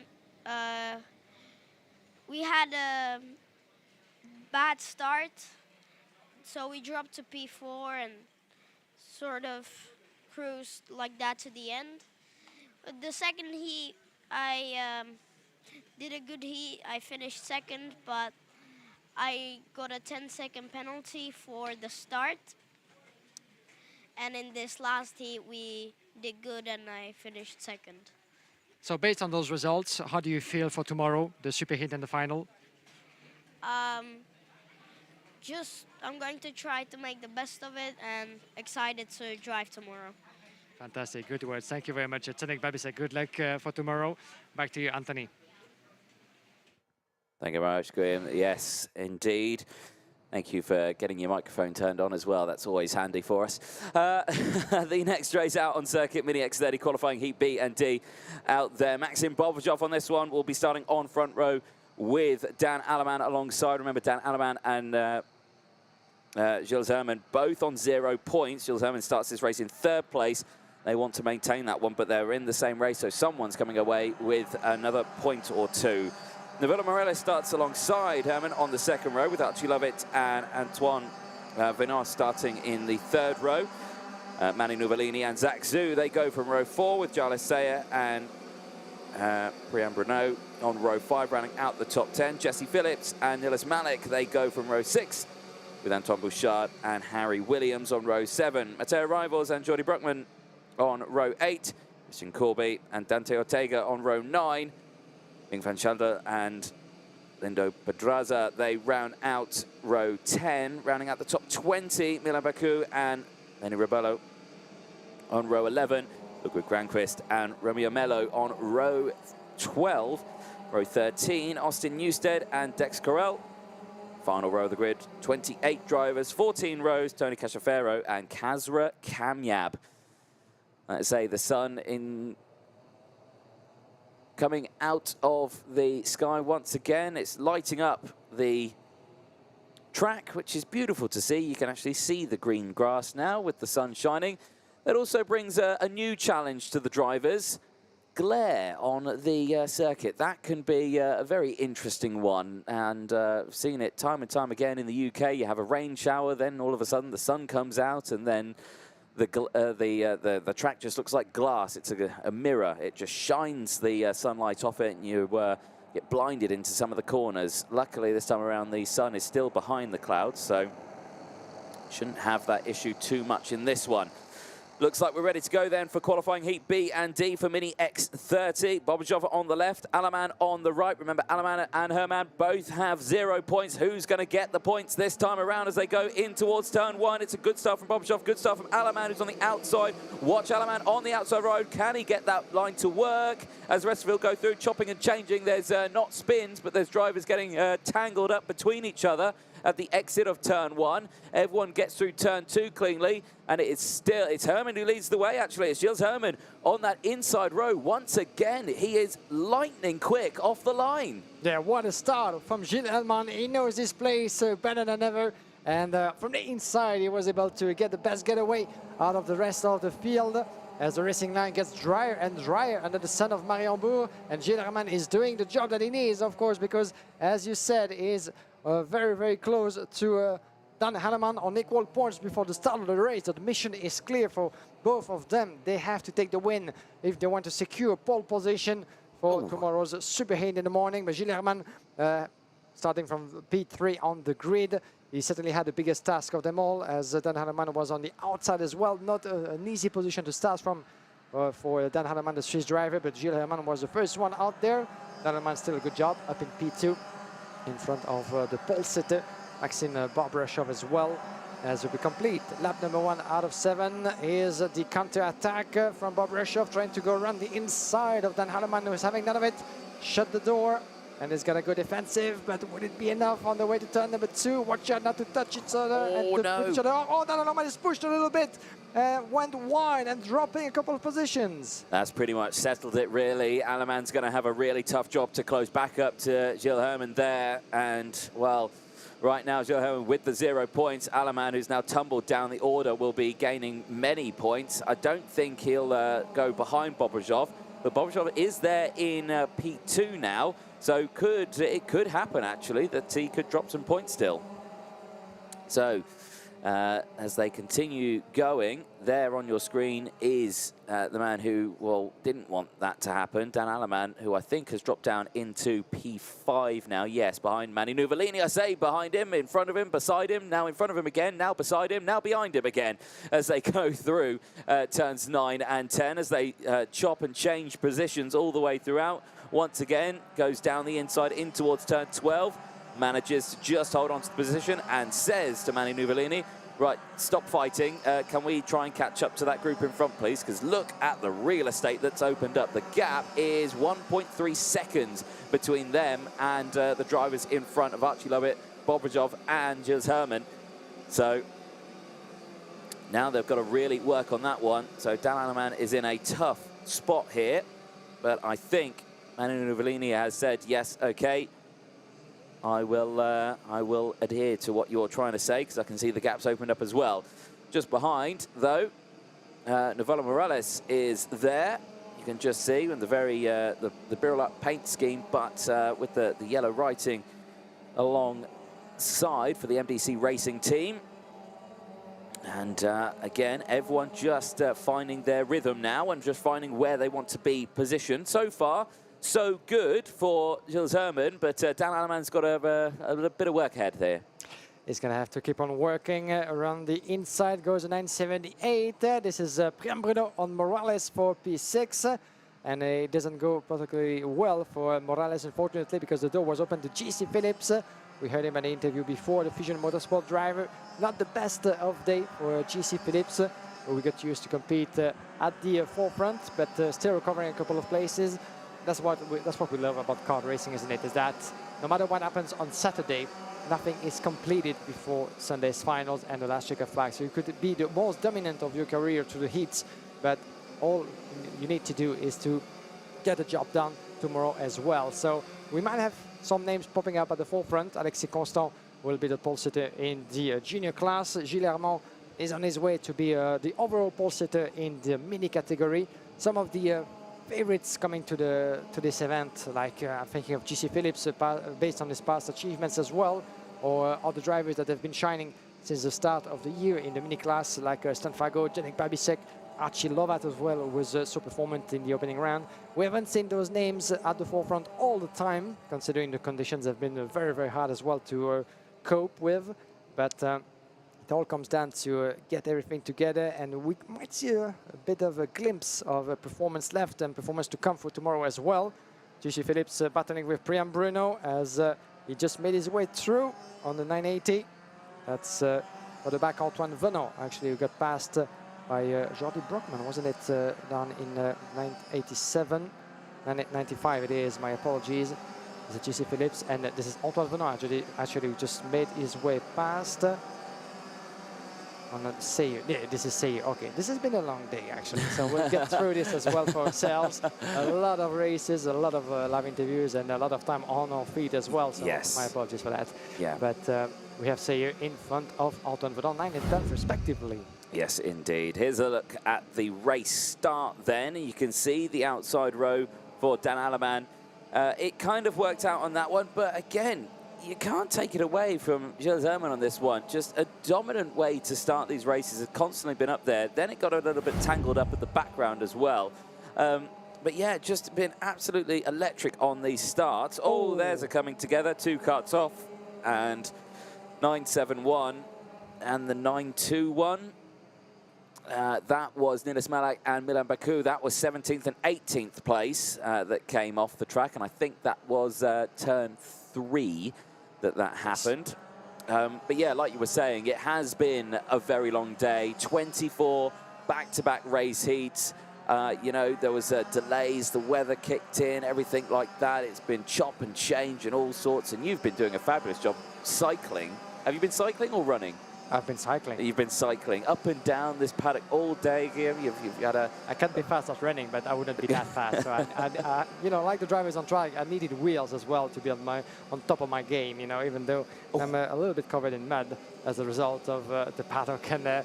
had a bad start, so we dropped to P4 and sort of cruised like that to the end. But the second heat, I did a good heat. I finished second, but I got a 10-second penalty for the start. And in this last heat, we did good and I finished second. So based on those results, how do you feel for tomorrow, the super heat and the final? I'm going to try to make the best of it and excited to drive tomorrow. Fantastic, good words. Thank you very much, Zdeněk Babicek. Good luck for tomorrow. Back to you, Anthony. Thank you very much, Graham. Yes, indeed. Thank you for getting your microphone turned on as well. That's always handy for us. The next race out on circuit, Mini X30 qualifying heat B and D out there. Maxim Bobajov on this one will be starting on front row with Dan Alleman alongside. Remember, Dan Alleman and Gilles Herman both on 0 points. Gilles Herman starts this race in 3rd place. They want to maintain that one, but they're in the same race, so someone's coming away with another point or two. Navilla Morales starts alongside Herman on the 2nd row with Archie Lovett and Antoine Venant starting in the 3rd row. Manny Novellini and Zach Zhu, they go from row 4 with Jarlis Sayer and Priam Bruno on row 5, rounding out the top 10. Jesse Phillips and Nilis Malik, they go from row 6 with Antoine Bouchard and Harry Williams on row 7. Matteo Rivals and Jordi Bruckmann on row 8. Christian Corby and Dante Ortega on row 9. Bing van Schalder and Lindo Pedraza, they round out row 10. Rounding out the top 20, Milan Baku and Lenny Rebello on row 11. Ludwig Granquist and Romeo Mello on row 12. Row 13, Austin Newstead and Dex Corell. Final row of the grid, 28 drivers, 14 rows, Tony Cachafero and Kazra Kamyab. Let's say the sun in coming out of the sky once again. It's lighting up the track, which is beautiful to see. You can actually see the green grass now with the sun shining. That also brings a new challenge to the drivers. glare on the circuit. That can be a very interesting one, and I've seen it time and time again in the UK. You have a rain shower, then all of a sudden the sun comes out, and then the track just looks like glass. It's a mirror. It just shines the sunlight off it, and you get blinded into some of the corners. Luckily, this time around, the sun is still behind the clouds, so shouldn't have that issue too much in this one. Looks like we're ready to go then for qualifying heat B and D for Mini X30. Bobajov on the left, Alaman on the right. Remember, Alaman and Herman both have 0 points. Who's going to get the points this time around as they go in towards turn 1? It's a good start from Bobajov, good start from Alaman, who's on the outside. Watch Alaman on the outside road. Can he get that line to work? As the rest of it will go through, chopping and changing. There's not spins, but there's drivers getting tangled up between each other at the exit of turn 1. Everyone gets through turn 2 cleanly, and it's Herman who leads the way, actually. It's Gilles Herman on that inside row. Once again, he is lightning quick off the line. Yeah, what a start from Gilles Herman. He knows his place better than ever. And from the inside, he was able to get the best getaway out of the rest of the field as the racing line gets drier and drier under the sun of Mariembourg. And Gilles Herman is doing the job that he needs, of course, because, as you said, he's very, very close to Dan Hanneman on equal points before the start of the race. So the mission is clear for both of them. They have to take the win if they want to secure pole position for tomorrow's super heat in the morning. But Gilles Herman, starting from P3 on the grid, he certainly had the biggest task of them all, as Dan Hanneman was on the outside as well. Not an easy position to start from for Dan Hanneman, the Swiss driver, but Gilles Herman was the first one out there. Dan Hanneman still a good job up in P2 in front of the pole sitter, Maxime Barbrashov as well. As we complete lap number 1 out of 7 is the counter-attack from Barbrashov, trying to go around the inside of Dan Hanneman, who is having none of it. Shut the door, and is gonna go defensive, but would it be enough on the way to turn number 2? Watch out not to touch each other and to push each other. Oh, Dan Hanneman is pushed a little bit, went wide and dropping a couple of positions. That's pretty much settled it, really. Alaman's going to have a really tough job to close back up to Gilles Herman there. And, well, right now, Gilles Herman with the 0 points. Alaman, who's now tumbled down the order, will be gaining many points. I don't think he'll go behind Bobajov, but Bobajov is there in P2 now. So it could happen, actually, that he could drop some points still. So as they continue going, there on your screen is the man who, well, didn't want that to happen, Dan Alaman, who I think has dropped down into P5 now. Yes, behind Mani Nuvolini, I say, behind him, in front of him, beside him, now in front of him again, now beside him, now behind him again, as they go through turns 9 and 10, as they chop and change positions all the way throughout. Once again, goes down the inside in towards turn 12, manages to just hold on to the position and says to Mani Nuvolini, right, stop fighting. Can we try and catch up to that group in front, please? Because look at the real estate that's opened up. The gap is 1.3 seconds between them and the drivers in front of Archie Lovett, Bobajov and Gilles Herman. So now they've got to really work on that one. So Dan Alaman is in a tough spot here, but I think Mani Nuvolini has said, yes, okay, I will adhere to what you're trying to say, because I can see the gaps opened up as well. Just behind, though, Novello Morales is there. You can just see in the very the Birla paint scheme, but with the yellow writing alongside for the MDC Racing team. And again, everyone just finding their rhythm now and just finding where they want to be positioned. So far, so good for Gilles Herman, but Dan Alaman's got a little bit of work ahead there. He's going to have to keep on working around the inside. Goes a 978. This is Priam Bruno on Morales for P6. And it doesn't go particularly well for Morales, unfortunately, because the door was open to GC Phillips. We heard him in the interview before, the Fusion Motorsport driver. Not the best of day for GC Phillips. We got used to compete at the forefront, but still recovering a couple of places. That's what we love about kart racing, isn't it? Is that no matter what happens on Saturday, nothing is completed before Sunday's finals and the last checkered flag. So you could be the most dominant of your career to the heats, but all you need to do is to get the job done tomorrow as well. So we might have some names popping up at the forefront. Alexis Constant will be the pole sitter in the junior class. Gilles Herman is on his way to be the overall pole sitter in the mini category. Some of the favorites coming to this event. Like I'm thinking of GC Phillips based on his past achievements as well, or other drivers that have been shining since the start of the year in the mini class, like Stan Fago, Janek Babisek, Archie Lovat as well, who was so performant in the opening round. We haven't seen those names at the forefront all the time, considering the conditions have been very, very hard as well to cope with. But it all comes down to get everything together, and we might see a bit of a glimpse of a performance left and performance to come for tomorrow as well. GC Phillips battling with Priam Bruno as he just made his way through on the 980. That's for the back Antoine Venant, actually, who got passed by Jordi Brockman, wasn't it, down in 987, 995 it is, my apologies. It's a GC Phillips, and this is Antoine Venant, actually just made his way past on the Seyer. Yeah, this is Seyer. Okay, this has been a long day, actually, so we'll get through this as well for ourselves. A lot of races, a lot of live interviews, and a lot of time on our feet as well, so yes. My apologies for that. Yeah. But we have Seyer in front of Antoine Venant, 9 and 10 respectively. Yes, indeed. Here's a look at the race start then. You can see the outside row for Dan Alleman. It kind of worked out on that one, but again, you can't take it away from Gilles Herman on this one. Just a dominant way to start these races. Has constantly been up there. Then it got a little bit tangled up at the background as well. But yeah, just been absolutely electric on these starts. Oh, there's a coming together. 2 cuts off, and 971 and the 921. That was Nilis Malak and Milan Baku. That was 17th and 18th place that came off the track, and I think that was turn 3 that happened. But yeah, like you were saying, it has been a very long day. 24 back-to-back race heats. You know, there was delays, the weather kicked in, everything like that. It's been chop and change and all sorts, and you've been doing a fabulous job cycling. Have you been cycling or running? I've been cycling. You've been cycling up and down this paddock all day, Guillaume. You've had a... I can't be fast at running, but I wouldn't be that fast. So I, you know, like the drivers on track, I needed wheels as well to be on top of my game. You know, even though I'm a little bit covered in mud as a result of the paddock and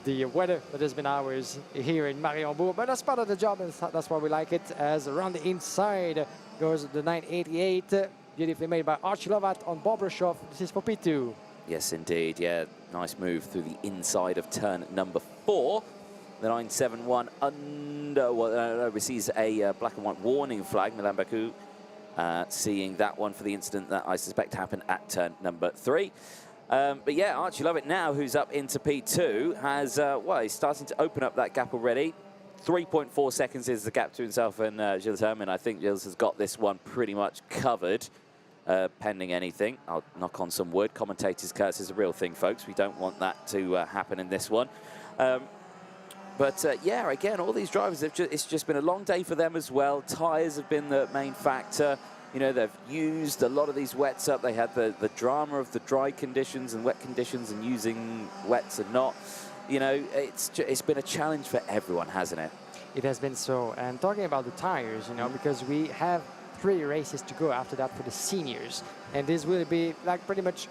the weather that has been ours here in Mariembourg. But that's part of the job, and that's why we like it. As around the inside goes the 988, beautifully made by Archie Lovat on Bobrashov. This is for P2. Yes, indeed. Yeah, nice move through the inside of turn number 4. The 971 receives a black and white warning flag. Milan Baku seeing that one for the incident that I suspect happened at turn number 3. But yeah, Archie Lovett now, who's up into P2, has, well, he's starting to open up that gap already. 3.4 seconds is the gap to himself and Gilles Herman. I think Gilles has got this one pretty much covered. Pending anything. I'll knock on some wood. Commentators' curse is a real thing, folks. We don't want that to happen in this one. But yeah, again, all these drivers, it's just been a long day for them as well. Tyres have been the main factor. You know, they've used a lot of these wets up. They had the drama of the dry conditions and wet conditions and using wets and not. You know, it's been a challenge for everyone, hasn't it? It has been so. And talking about the tyres, you know, because we have 3 races to go after that for the seniors, and this will be like pretty much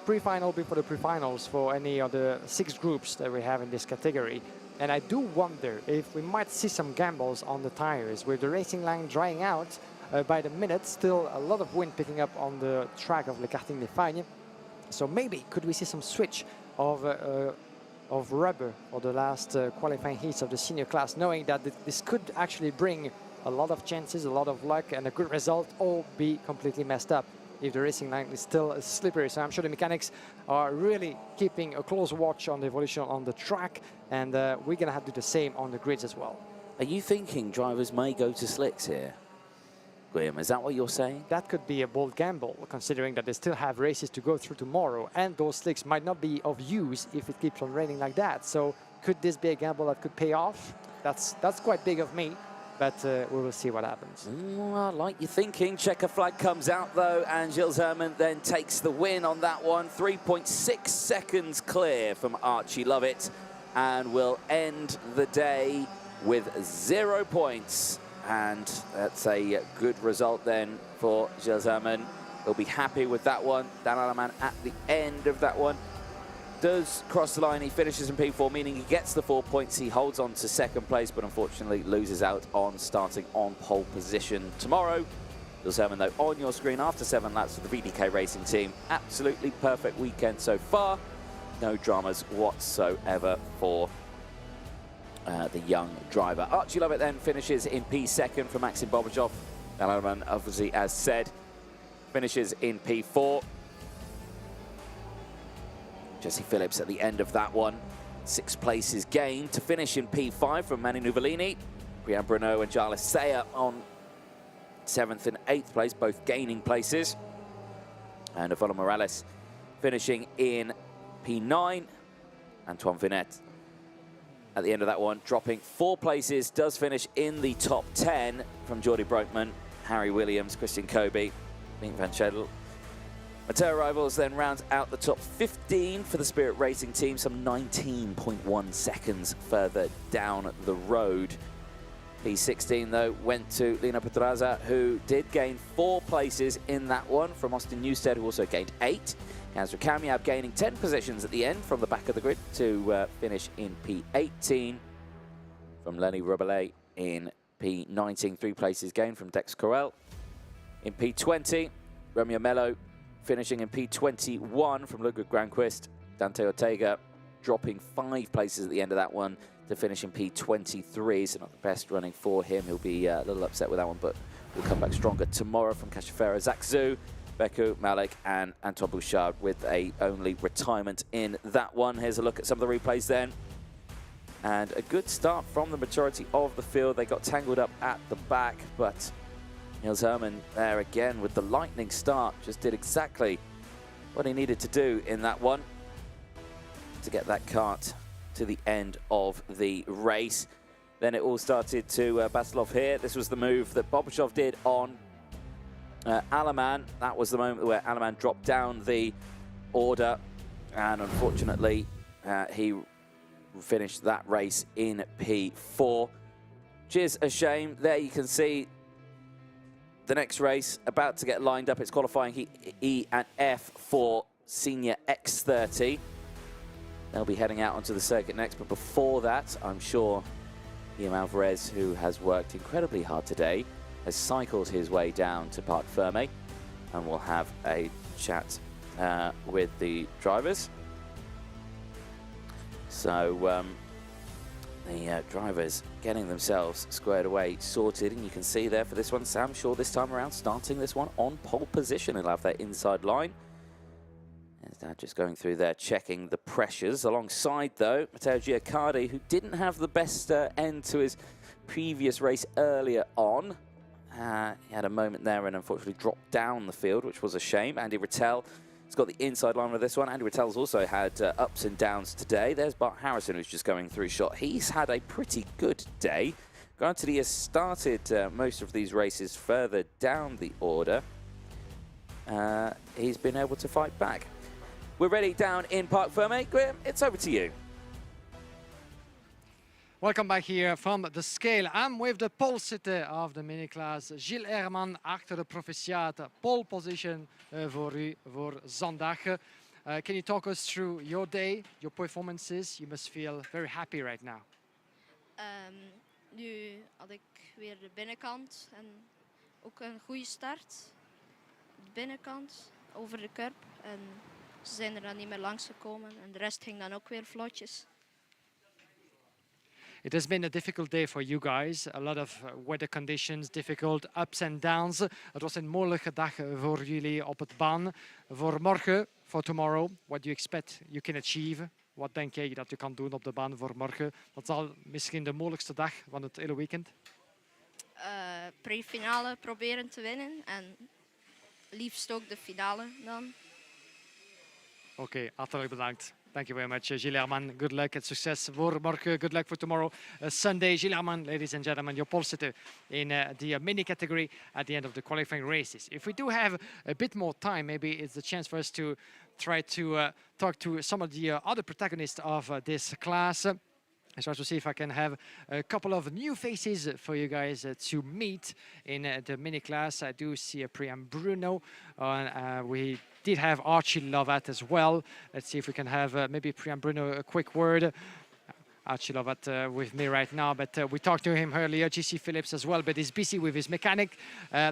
pre-final before the pre-finals for any of the 6 groups that we have in this category. And I do wonder if we might see some gambles on the tires with the racing line drying out by the minute. Still a lot of wind picking up on the track of Le Karting d'Espagne, so maybe could we see some switch of rubber for the last qualifying heats of the senior class, knowing that this could actually bring a lot of chances, a lot of luck, and a good result, all be completely messed up if the racing line is still slippery. So I'm sure the mechanics are really keeping a close watch on the evolution on the track, and we're going to have to do the same on the grids as well. Are you thinking drivers may go to slicks here, Graham? Is that what you're saying? That could be a bold gamble, considering that they still have races to go through tomorrow, and those slicks might not be of use if it keeps on raining like that. So could this be a gamble that could pay off? That's quite big of me. But we will see what happens. Well, like you're thinking. Checker flag comes out, though, and Gilles Herman then takes the win on that one. 3.6 seconds clear from Archie Lovett, and will end the day with 0 points. And that's a good result then for Gilles Herman. He'll be happy with that one. Dan Alleman at the end of that one. does cross the line. He finishes in P4, meaning he gets the 4 points. He holds on to second place, but unfortunately loses out on starting on pole position tomorrow. You'll see him, though, on your screen after 7 laps with the VDK Racing team. Absolutely perfect weekend so far. No dramas whatsoever for the young driver. Archie Lovett then finishes in P2 for Maxim Bobachov. Alaman, obviously, as said, finishes in P4. Jesse Phillips at the end of that one. 6 places gained to finish in P5 from Manu Nuvolini. Brian Bruno and Jarlis Sayer on 7th and 8th place, both gaining places. And Avola Morales finishing in P9. Antoine Vinette at the end of that one, dropping 4 places, does finish in the top 10 from Jordi Broekman, Harry Williams, Christian Kobe, Mink van Schedel. Matteo Rivals then rounds out the top 15 for the Spirit Racing team, some 19.1 seconds further down the road. P16, though, went to Lina Petraza, who did gain 4 places in that one from Austin Newstead, who also gained 8. Kazra Kamiab gaining 10 positions at the end from the back of the grid to finish in P18. From Lenny Robillé in P19, 3 places gained from Dex Corel. In P20, Romeo Mello finishing in P21 from Ludwig Granquist. Dante Ortega dropping 5 places at the end of that one to finish in P23, so not the best running for him. He'll be a little upset with that one, but we'll come back stronger tomorrow. From Cachefera, Zach Zhu, Beku, Malik and Antoine Bouchard with a only retirement in that one. Here's a look at some of the replays then. And a good start from the majority of the field. They got tangled up at the back, but Niels Hermann there again with the lightning start. Just did exactly what he needed to do in that one to get that kart to the end of the race. Then it all started to battle off here. This was the move that Bobachov did on Alaman. That was the moment where Alaman dropped down the order, and unfortunately he finished that race in P4, which is a shame. There you can see the next race about to get lined up. It's qualifying E and F for Senior X30. They'll be heading out onto the circuit next, but before that, I'm sure Guillaume Alvarez, who has worked incredibly hard today, has cycled his way down to Parc Fermé, and we'll have a chat with the drivers. So the drivers getting themselves squared away, sorted, and you can see there for this one, Sam Shaw this time around starting this one on pole position. He'll have that inside line. There's Dad just going through there, checking the pressures. Alongside, though, Matteo Giaccardi, who didn't have the best end to his previous race earlier on. He had a moment there and unfortunately dropped down the field, which was a shame. Andy Rattel has got the inside line with this one. Andy Rattel's also had ups and downs today. There's Bart Harrison, who's just going through shot. He's had a pretty good day. Granted, he has started most of these races further down the order. He's been able to fight back. We're ready down in Parc Fermé. Graham, it's over to you. Welcome back here from the scale. I'm with the pole sitter of the mini class, Gilles Herman, achter de proficiat. Pole position voor u voor zondag. Can you talk us through your day, your performances? You must feel very happy right now. Nu had ik weer de binnenkant en ook een goede start. De binnenkant over de curb en ze zijn er dan niet meer langs gekomen en de rest ging dan ook weer vlotjes. It has been a difficult day for you guys. A lot of weather conditions, difficult ups and downs. Het was een moeilijke dag voor jullie op het baan. Voor morgen, for tomorrow, what do you expect you can achieve? Wat denk jij dat je kan doen op de baan voor morgen? Dat zal misschien de moeilijkste dag van het hele weekend. Pre-finale proberen te winnen en liefst ook de finale dan. Oké, hartelijk bedankt. Thank you very much, Gilles Herman. Good luck and success for morgen. Good luck for tomorrow, Sunday. Gilles Herman, ladies and gentlemen, your pole sitter in the mini category at the end of the qualifying races. If we do have a bit more time, maybe it's a chance for us to try to talk to some of the other protagonists of this class. I try to see if I can have a couple of new faces for you guys to meet in the mini class. I do see a Priam Bruno. We did have Archie Lovat as well. Let's see if we can have maybe Priam Bruno a quick word. Archie Lovat with me right now, but we talked to him earlier, GC Phillips as well, but he's busy with his mechanic.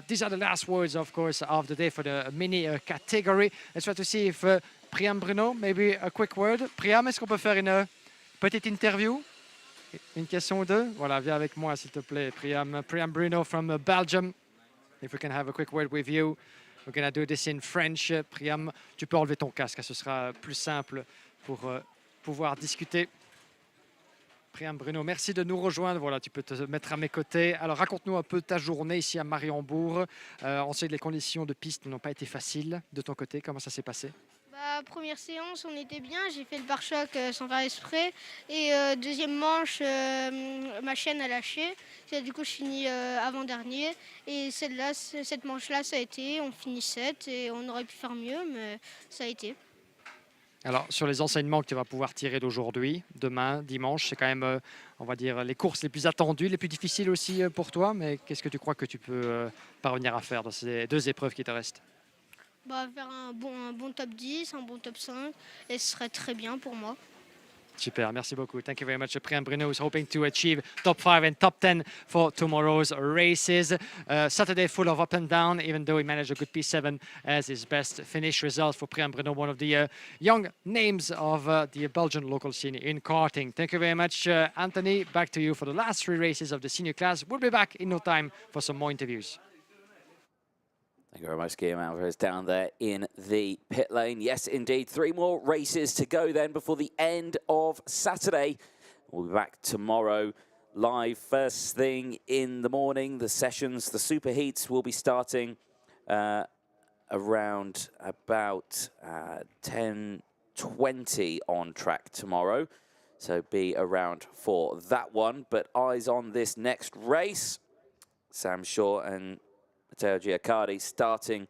These are the last words, of course, of the day for the mini category. Let's try to see if Priam Bruno, maybe a quick word. Priam, est-ce qu'on peut faire une petite interview? Une question ou deux? Voilà, viens avec moi, s'il te plaît, Priam. Priam Bruno from Belgium. If we can have a quick word with you. We're going to do this in French. Priam, tu peux enlever ton casque, ce sera plus simple pour pouvoir discuter. Priam Bruno, merci de nous rejoindre. Voilà, tu peux te mettre à mes côtés. Alors, raconte-nous un peu ta journée ici à Mariembourg. On sait que les conditions de piste n'ont pas été faciles. De ton côté, comment ça s'est passé? Première séance, on était bien. J'ai fait le pare-choc sans faire exprès. Et deuxième manche, ma chaîne a lâché. Du coup, je finis avant-dernier. Et cette manche-là, ça a été. On finit 7 et on aurait pu faire mieux, mais ça a été. Alors, sur les enseignements que tu vas pouvoir tirer d'aujourd'hui, demain, dimanche, c'est quand même, on va dire, les courses les plus attendues, les plus difficiles aussi pour toi. Mais qu'est-ce que tu crois que tu peux parvenir à faire dans ces 2 épreuves qui te restent? Faire un bon top 10, un bon top 5, et ce serait très bien pour moi. Super, merci beaucoup. Thank you very much. Priam Bruno is hoping to achieve top 5 and top 10 for tomorrow's races. Saturday full of up and down, even though he managed a good P7 as his best finish result for Priam Bruno, one of the young names of the Belgian local scene in karting. Thank you very much, Anthony. Back to you for the last 3 races of the senior class. We'll be back in no time for some more interviews. Thank you very much, Guillaume Alvarez down there in the pit lane. Yes, indeed, 3 more races to go then before the end of Saturday. We'll be back tomorrow live first thing in the morning. The sessions, the super heats will be starting around about 10:20 on track tomorrow. So be around for that one. But eyes on this next race. Sam Shaw and Matteo Giaccardi starting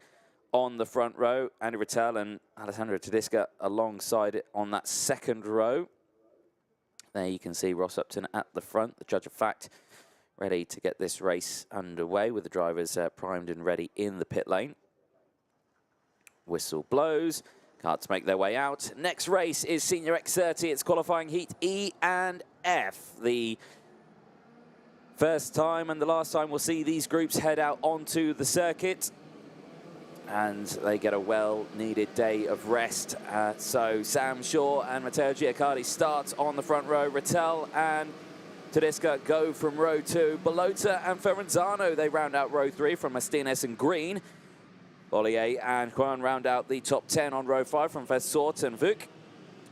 on the front row. Andy Rattel and Alessandro Tedesca alongside it on that second row. There you can see Ross Upton at the front, the judge of fact, ready to get this race underway with the drivers primed and ready in the pit lane. Whistle blows, carts make their way out. Next race is Senior X30. It's qualifying heat E and F. The first time and the last time we'll see these groups head out onto the circuit, and they get a well-needed day of rest. So Sam Shaw and Matteo Giaccardi start on the front row. Rattel and Tedesca go from row 2. Bellota and Ferranzano, they round out row 3 from Martinez and Green. Bollier and Juan round out the top 10 on row 5 from Versort and Vuk.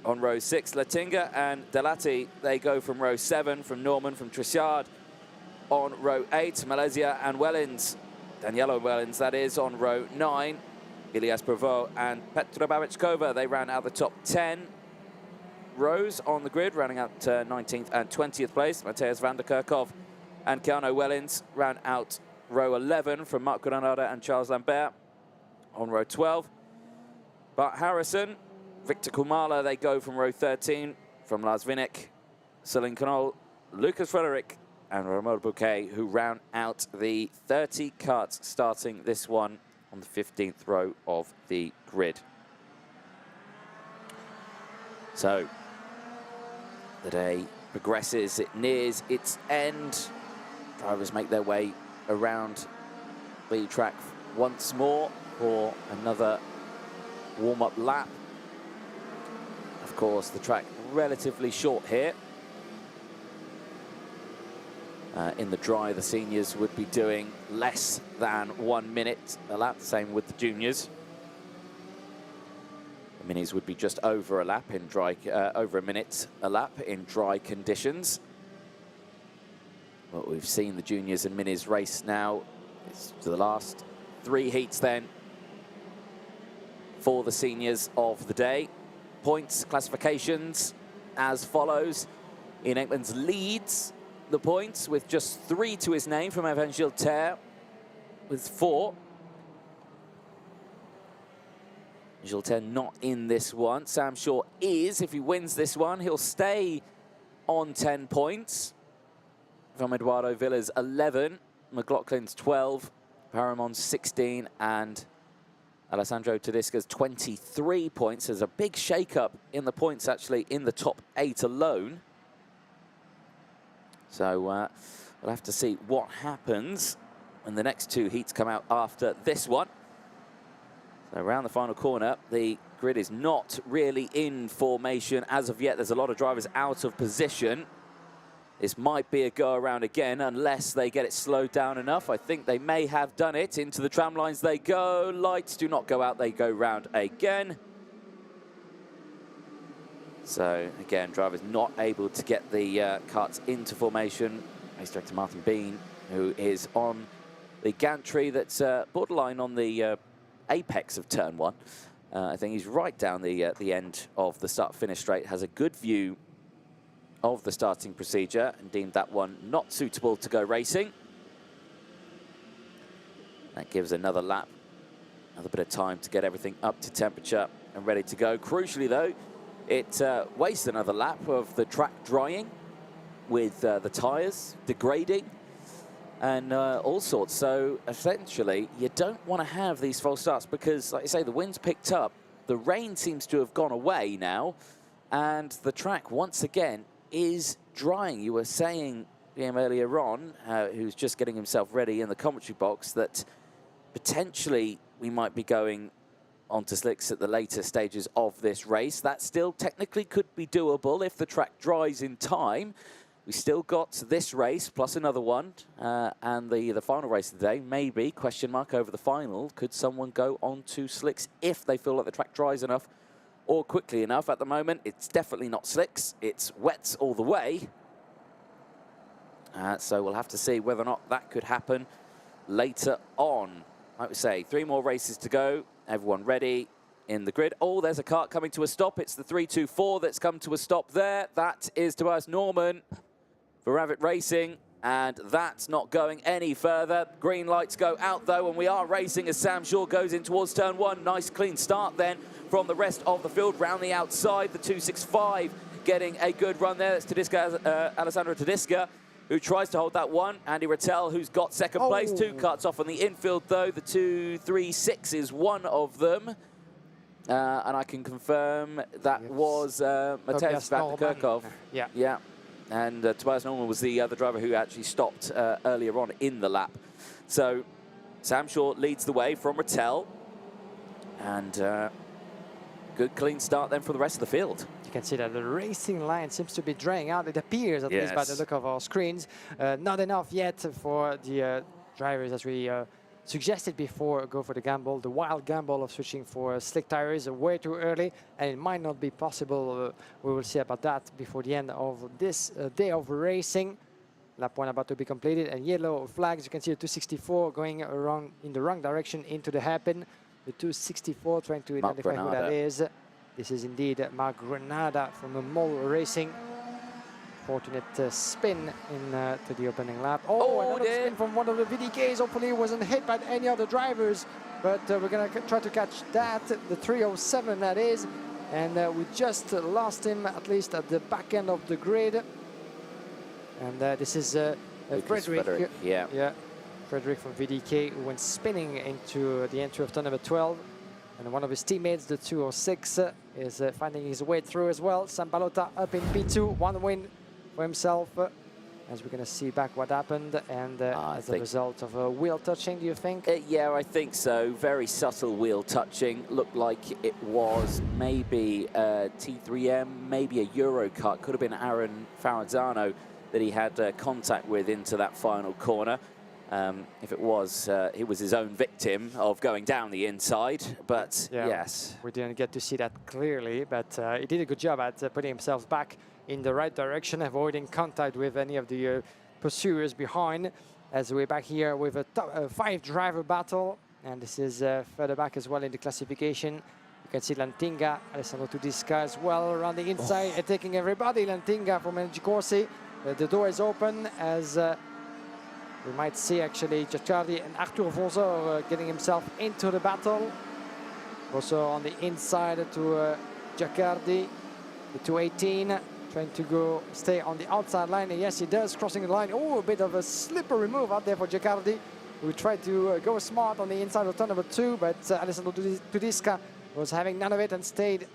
On row 6, Latinga and Delati, they go from row 7 from Norman, from Trichardt. On row 8, Malaysia and Wellens, Daniela Wellens, that is, on row 9. Ilias Prevost and Petra Babichkova, they round out the top 10 rows on the grid, rounding out 19th and 20th place. Mateusz van der Kerkhoff and Keanu Wellens round out row 11 from Mark Granada and Charles Lambert. On row 12, Bart Harrison, Victor Kumala, they go from row 13 from Lars Vinnick, Celine Knoll, Lucas Frederick, and Ramon Bouquet, who round out the 30 carts starting this one on the 15th row of the grid. So the day progresses, it nears its end. Drivers make their way around the track once more for another warm-up lap. Of course, the track relatively short here. In the dry, the seniors would be doing less than 1 minute a lap, same with the juniors. The minis would be just over a lap in dry, over a minute a lap in dry conditions. What we've seen the juniors and minis race now is the last 3 heats then for the seniors of the day. Points, classifications as follows. Ian Ekman's leads the points with just 3 to his name from Evan Gilter with 4. Gilter not in this one. Sam Shaw is. If he wins this one, he'll stay on 10 points. From Eduardo Villas, 11. McLaughlin's 12. Paramon's 16. And Alessandro Tedesca's 23 points. There's a big shake-up in the points, actually, in the top 8 alone. So we'll have to see what happens when the next 2 heats come out after this one. So around the final corner, the grid is not really in formation as of yet. There's a lot of drivers out of position. This might be a go-around again, unless they get it slowed down enough. I think they may have done it. Into the tram lines they go. Lights do not go out. They go round again. So, again, drivers not able to get the carts into formation. Race director Martin Bean, who is on the gantry that's borderline on the apex of turn 1. I think he's right down the end of the start-finish straight, has a good view of the starting procedure and deemed that one not suitable to go racing. That gives another lap, another bit of time to get everything up to temperature and ready to go. Crucially, though, it wastes another lap of the track drying with the tyres degrading and all sorts. So essentially, you don't want to have these false starts because, like I say, the wind's picked up. The rain seems to have gone away now, and the track, once again, is drying. You were saying, Liam, earlier on, who's just getting himself ready in the commentary box, that potentially we might be going onto slicks at the later stages of this race. That still technically could be doable if the track dries in time. We still got this race plus another one, and the final race of the day, maybe, question mark over the final. Could someone go onto slicks if they feel like the track dries enough or quickly enough? At the moment, it's definitely not slicks. It's wets all the way. So we'll have to see whether or not that could happen later on. Like we say, 3 more races to go. Everyone ready in the grid. Oh, there's a kart coming to a stop. It's the 324 that's come to a stop there. That is Tobias Norman for Ravit Racing, and that's not going any further. Green lights go out, though, and we are racing as Sam Shaw goes in towards turn 1. Nice clean start then from the rest of the field. Round the outside, the 265 getting a good run there. That's Tedesca, Alessandro Tedesca, who tries to hold that one. Andy Rattel, who's got second place. 2 karts off on the infield, though. The 236 is one of them. And I can confirm that was Mateusz van der Kerkhoff. Yeah. Yeah. And Tobias Norman was the other driver who actually stopped earlier on in the lap. So Sam Shaw leads the way from Rattel. And good clean start then for the rest of the field. You can see that the racing line seems to be drying out. It appears, at least by the look of our screens. Not enough yet for the drivers, as we suggested before, go for the gamble, the wild gamble of switching for slick tires way too early, and it might not be possible. We will see about that before the end of this day of racing. Lap 1 about to be completed, and yellow flags. You can see the 264 going around in the wrong direction into the hairpin. The 264 trying to identify who that is. This is indeed Mark Granada from Mol Racing. Fortunate spin in to the opening lap. Oh, another spin from one of the VDKs. Hopefully it wasn't hit by any other drivers, but we're going to try to catch that, the 307 that is. And we just lost him, at least at the back end of the grid. And this is Frederick. Yeah, Frederick from VDK, who went spinning into the entry of turn number 12. And one of his teammates, the 206, is finding his way through as well. Sam Balota up in P2, 1 win for himself, as we're going to see back what happened, and as a result of a wheel touching, do you think? Yeah, I think so. Very subtle wheel touching. Looked like it was maybe a T3M, maybe a Euro kart. Could have been Aaron Farazzano that he had contact with into that final corner. If it was his own victim of going down the inside, but yes. We didn't get to see that clearly, but he did a good job at putting himself back in the right direction, avoiding contact with any of the pursuers behind. As we're back here with a 5-driver battle, and this is further back as well in the classification. You can see Lantinga, Alessandro Tedesca as well around the inside, taking everybody. Lantinga from Energy Corsi. The door is open as we might see actually Giaccardi and Arthur Vonzor getting himself into the battle. Also on the inside to Giaccardi, the 218. trying to stay on the outside line. And yes, he does, crossing the line. Oh, a bit of a slippery move out there for Giacardi, who tried to go smart on the inside of turn number 2, but Alessandro Tudisca was having none of it and stayed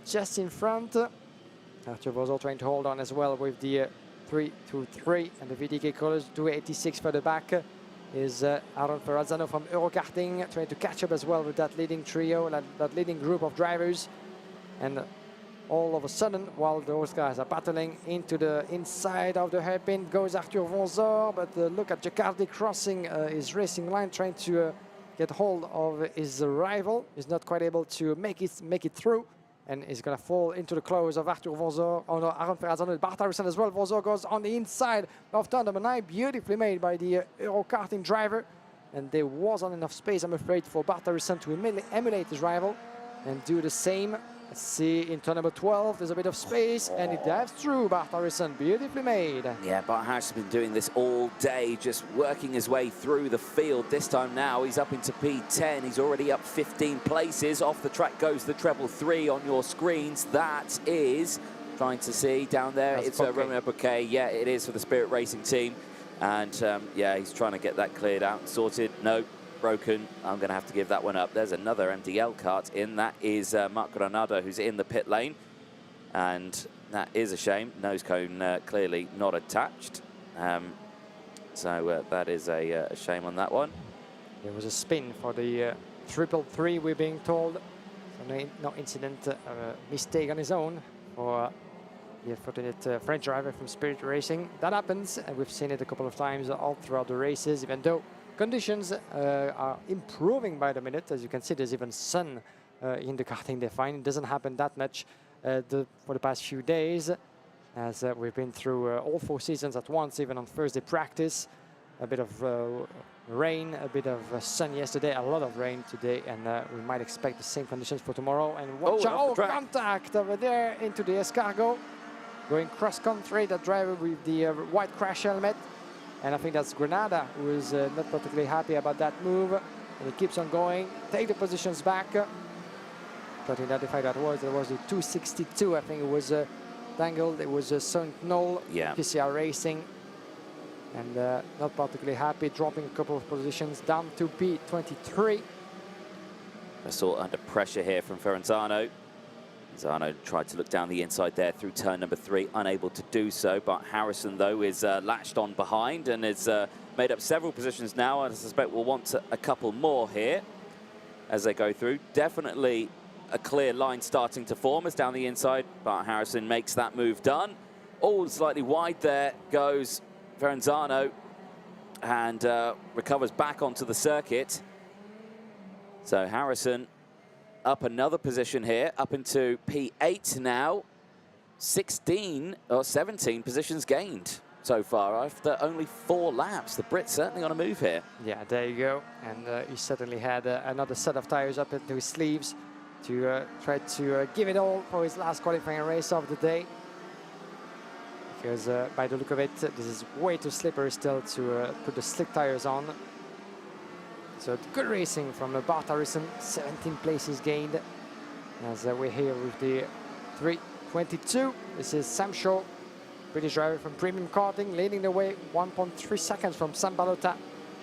just in front. Arthur Vozo trying to hold on as well with the 3-2-3, and the VDK colors 286 further back is Aaron Ferrazzano from Eurokarting, trying to catch up as well with that leading trio, that leading group of drivers. And all of a sudden, while those guys are battling into the inside of the hairpin, goes Arthur Vonzor, but look at Giacardi crossing his racing line, trying to get hold of his rival. He's not quite able to make it through, and he's going to fall into the claws of Arthur Vonzor. Oh no, Aaron Ferrazzano, Bart Harrison as well. Vonzor goes on the inside of turn number 9, beautifully made by the Eurokarting driver. And there wasn't enough space, I'm afraid, for Bart Harrison to emulate his rival and do the same. Let's see, in turn number 12, there's a bit of space, and it dives through Bart Harrison, beautifully made. Yeah, Bart Harrison's been doing this all day, just working his way through the field. This time now, he's up into P10. He's already up 15 places. Off the track goes the treble 3 on your screens. That is, trying to see down there, it's Romeo Bouquet. Yeah, it is for the Spirit Racing team. And yeah, he's trying to get that cleared out and sorted. No, broken. I'm going to have to give that one up. There's another MDL kart in. That is Marc Granado, who's in the pit lane. And that is a shame. Nose cone clearly not attached. So that is a shame on that one. There was a spin for the triple 3, we're being told. So no incident, mistake on his own for the unfortunate French driver from Spirit Racing. That happens, and we've seen it a couple of times all throughout the races, even though conditions are improving by the minute. As you can see, there's even sun in the karting they find. It doesn't happen that much for the past few days, as we've been through all 4 seasons at once, even on Thursday practice. A bit of rain, a bit of sun yesterday, a lot of rain today, and we might expect the same conditions for tomorrow. And watch out, contact over there into the escargot. Going cross-country, that driver with the white crash helmet. And I think that's Granada, who is not particularly happy about that move. And he keeps on going, take the positions back. Try to identify that was. There was the 262, I think it was dangled. It was Saint-Nol, PCR Racing. And not particularly happy, dropping a couple of positions down to P23. Assault under pressure here from Ferranzano. Zano tried to look down the inside there through turn number 3, unable to do so. But Harrison, though, is latched on behind and has made up several positions now. I suspect we'll want a couple more here as they go through. Definitely a clear line starting to form as down the inside. But Harrison makes that move done. Oh, slightly wide there goes Ferranzano and recovers back onto the circuit. So Harrison up another position here, up into P8 now. 16 or 17 positions gained so far after only 4 laps. The Brit's certainly on a move here. Yeah, there you go. And he certainly had another set of tires up into his sleeves to try to give it all for his last qualifying race of the day. Because by the look of it, this is way too slippery still to put the slick tires on. So good racing from Bart Harrison, 17 places gained. As we're here with the 322. This is Sam Shaw, British driver from Premium Karting, leading the way 1.3 seconds from Sam Balota.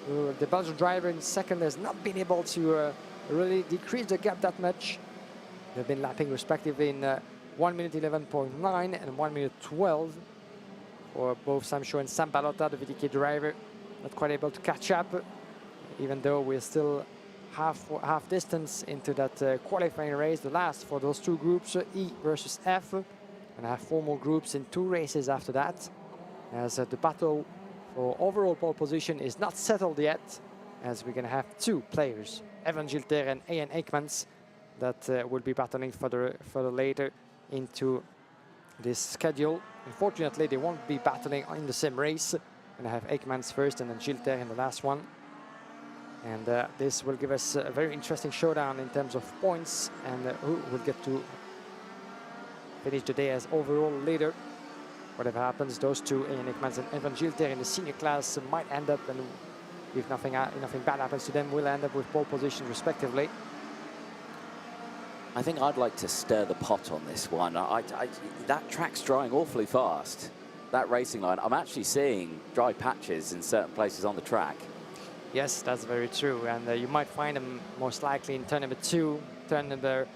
The Belgian driver in second has not been able to really decrease the gap that much. They've been lapping respectively in 1 minute 11.9 and 1 minute 12 for both Sam Shaw and Sam Balota, the VDK driver. Not quite able to catch up, even though we're still half distance into that qualifying race, the last for those 2 groups, E versus F. And I have 4 more groups in 2 races after that, as the battle for overall pole position is not settled yet, as we're going to have 2 players, Evan Gilter and Ian Aikmans, that will be battling further later into this schedule. Unfortunately, they won't be battling in the same race. And I have Aikmans first and then Gilter in the last one. And this will give us a very interesting showdown in terms of points and who will get to finish the day as overall leader. Whatever happens, those 2, Ian Aikmans and Evan Gilter in the senior class, might end up, and if nothing bad happens to them, will end up with pole positions respectively. I think I'd like to stir the pot on this one. That track's drying awfully fast. That racing line, I'm actually seeing dry patches in certain places on the track. Yes, that's very true. And you might find them most likely in turn number 2, turn number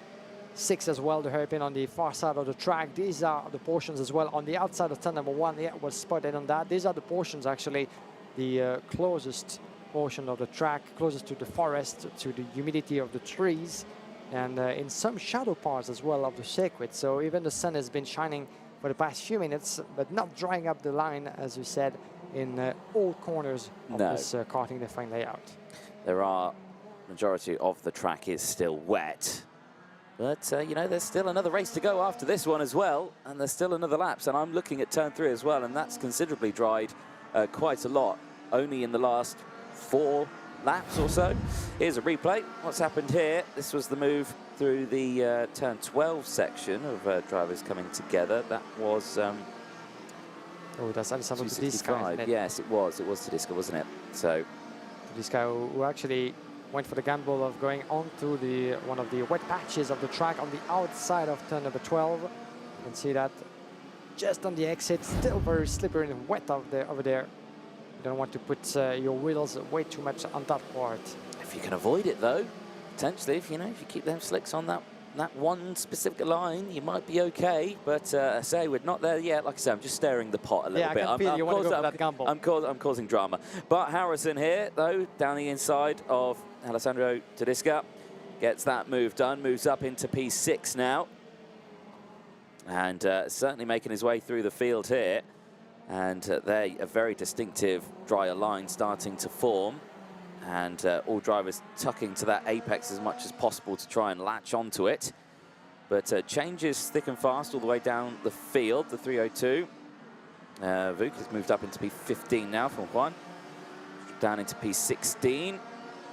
6 as well, the hairpin on the far side of the track. These are the portions as well on the outside of turn number 1. Yeah, was spotted on that. These are the portions actually, the closest portion of the track, closest to the forest, to the humidity of the trees, and in some shadow parts as well of the circuit. So even the sun has been shining for the past few minutes, but not drying up the line, as you said, in all corners of this karting defined layout. There are, majority of the track is still wet. But, you know, there's still another race to go after this one as well, and there's still another laps, and I'm looking at turn 3 as well, and that's considerably dried quite a lot, only in the last 4 laps or so. Here's a replay. What's happened here? This was the move through the turn 12 section of drivers coming together. That was... oh, that's Alessandro Tedesco, isn't it? Yes, it was. It was Tedesco, wasn't it? So... Tedesco, who actually went for the gamble of going onto the one of the wet patches of the track on the outside of turn number 12. You can see that just on the exit, still very slippery and wet over there. You don't want to put your wheels way too much on that part. If you can avoid it though, potentially, if you keep them slicks on that one specific line, you might be okay. But I say we're not there yet. Like I said, I'm just stirring the pot a little bit. I can feel you want to go for that gamble. I'm causing drama. But Harrison here, though, down the inside of Alessandro Tedesco, gets that move done, moves up into P6 now. And certainly making his way through the field here. And there, a very distinctive drier line starting to form. And all drivers tucking to that apex as much as possible to try and latch onto it. But changes thick and fast all the way down the field, the 302. Vuk has moved up into P15 now from Juan. Down into P16.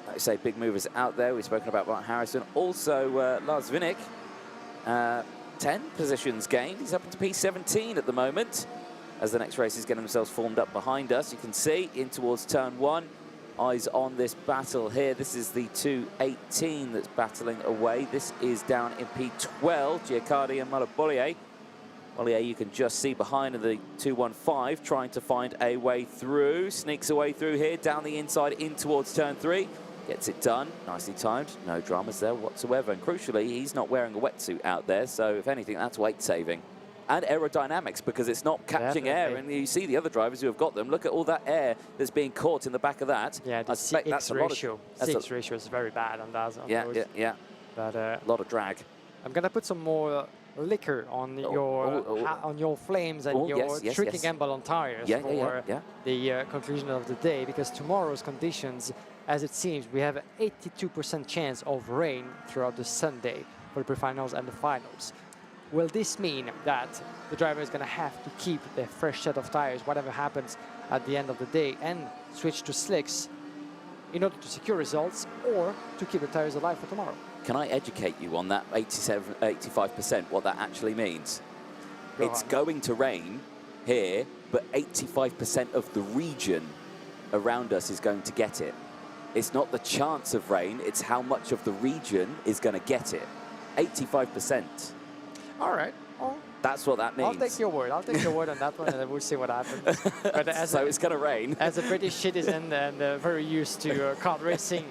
Like I say, big movers out there. We've spoken about Mark Harrison. Also, Lars Vinnick, 10 positions gained. He's up into P17 at the moment. As the next races get themselves formed up behind us, you can see in towards turn 1. Eyes on this battle here. This is the 218 that's battling away. This is down in P12, Giacardi and Malabolier. Bollier you can just see behind the 215, trying to find a way through. Sneaks away through here, down the inside, in towards turn 3. Gets it done, nicely timed. No dramas there whatsoever. And crucially, he's not wearing a wetsuit out there, so if anything, that's weight saving. And aerodynamics, because it's not catching air, and you see the other drivers who have got them. Look at all that air that's being caught in the back of that. Yeah, the CX ratio. CX ratio is very bad on that. Yeah. But a lot of drag. I'm gonna put some more liquor on your flames and your tricky gamble on tires for the conclusion of the day, because tomorrow's conditions, as it seems, we have an 82% chance of rain throughout the Sunday for the pre-finals and the finals. Will this mean that the driver is going to have to keep their fresh set of tires, whatever happens at the end of the day, and switch to slicks in order to secure results or to keep the tires alive for tomorrow? Can I educate you on that 85%, what that actually means? It's going to rain here, but 85% of the region around us is going to get it. It's not the chance of rain, it's how much of the region is going to get it. 85%. All right. Well, that's what that means. I'll take your word. I'll take your word on that one, and then we'll see what happens. But so it's going to rain. As a British citizen and very used to kart racing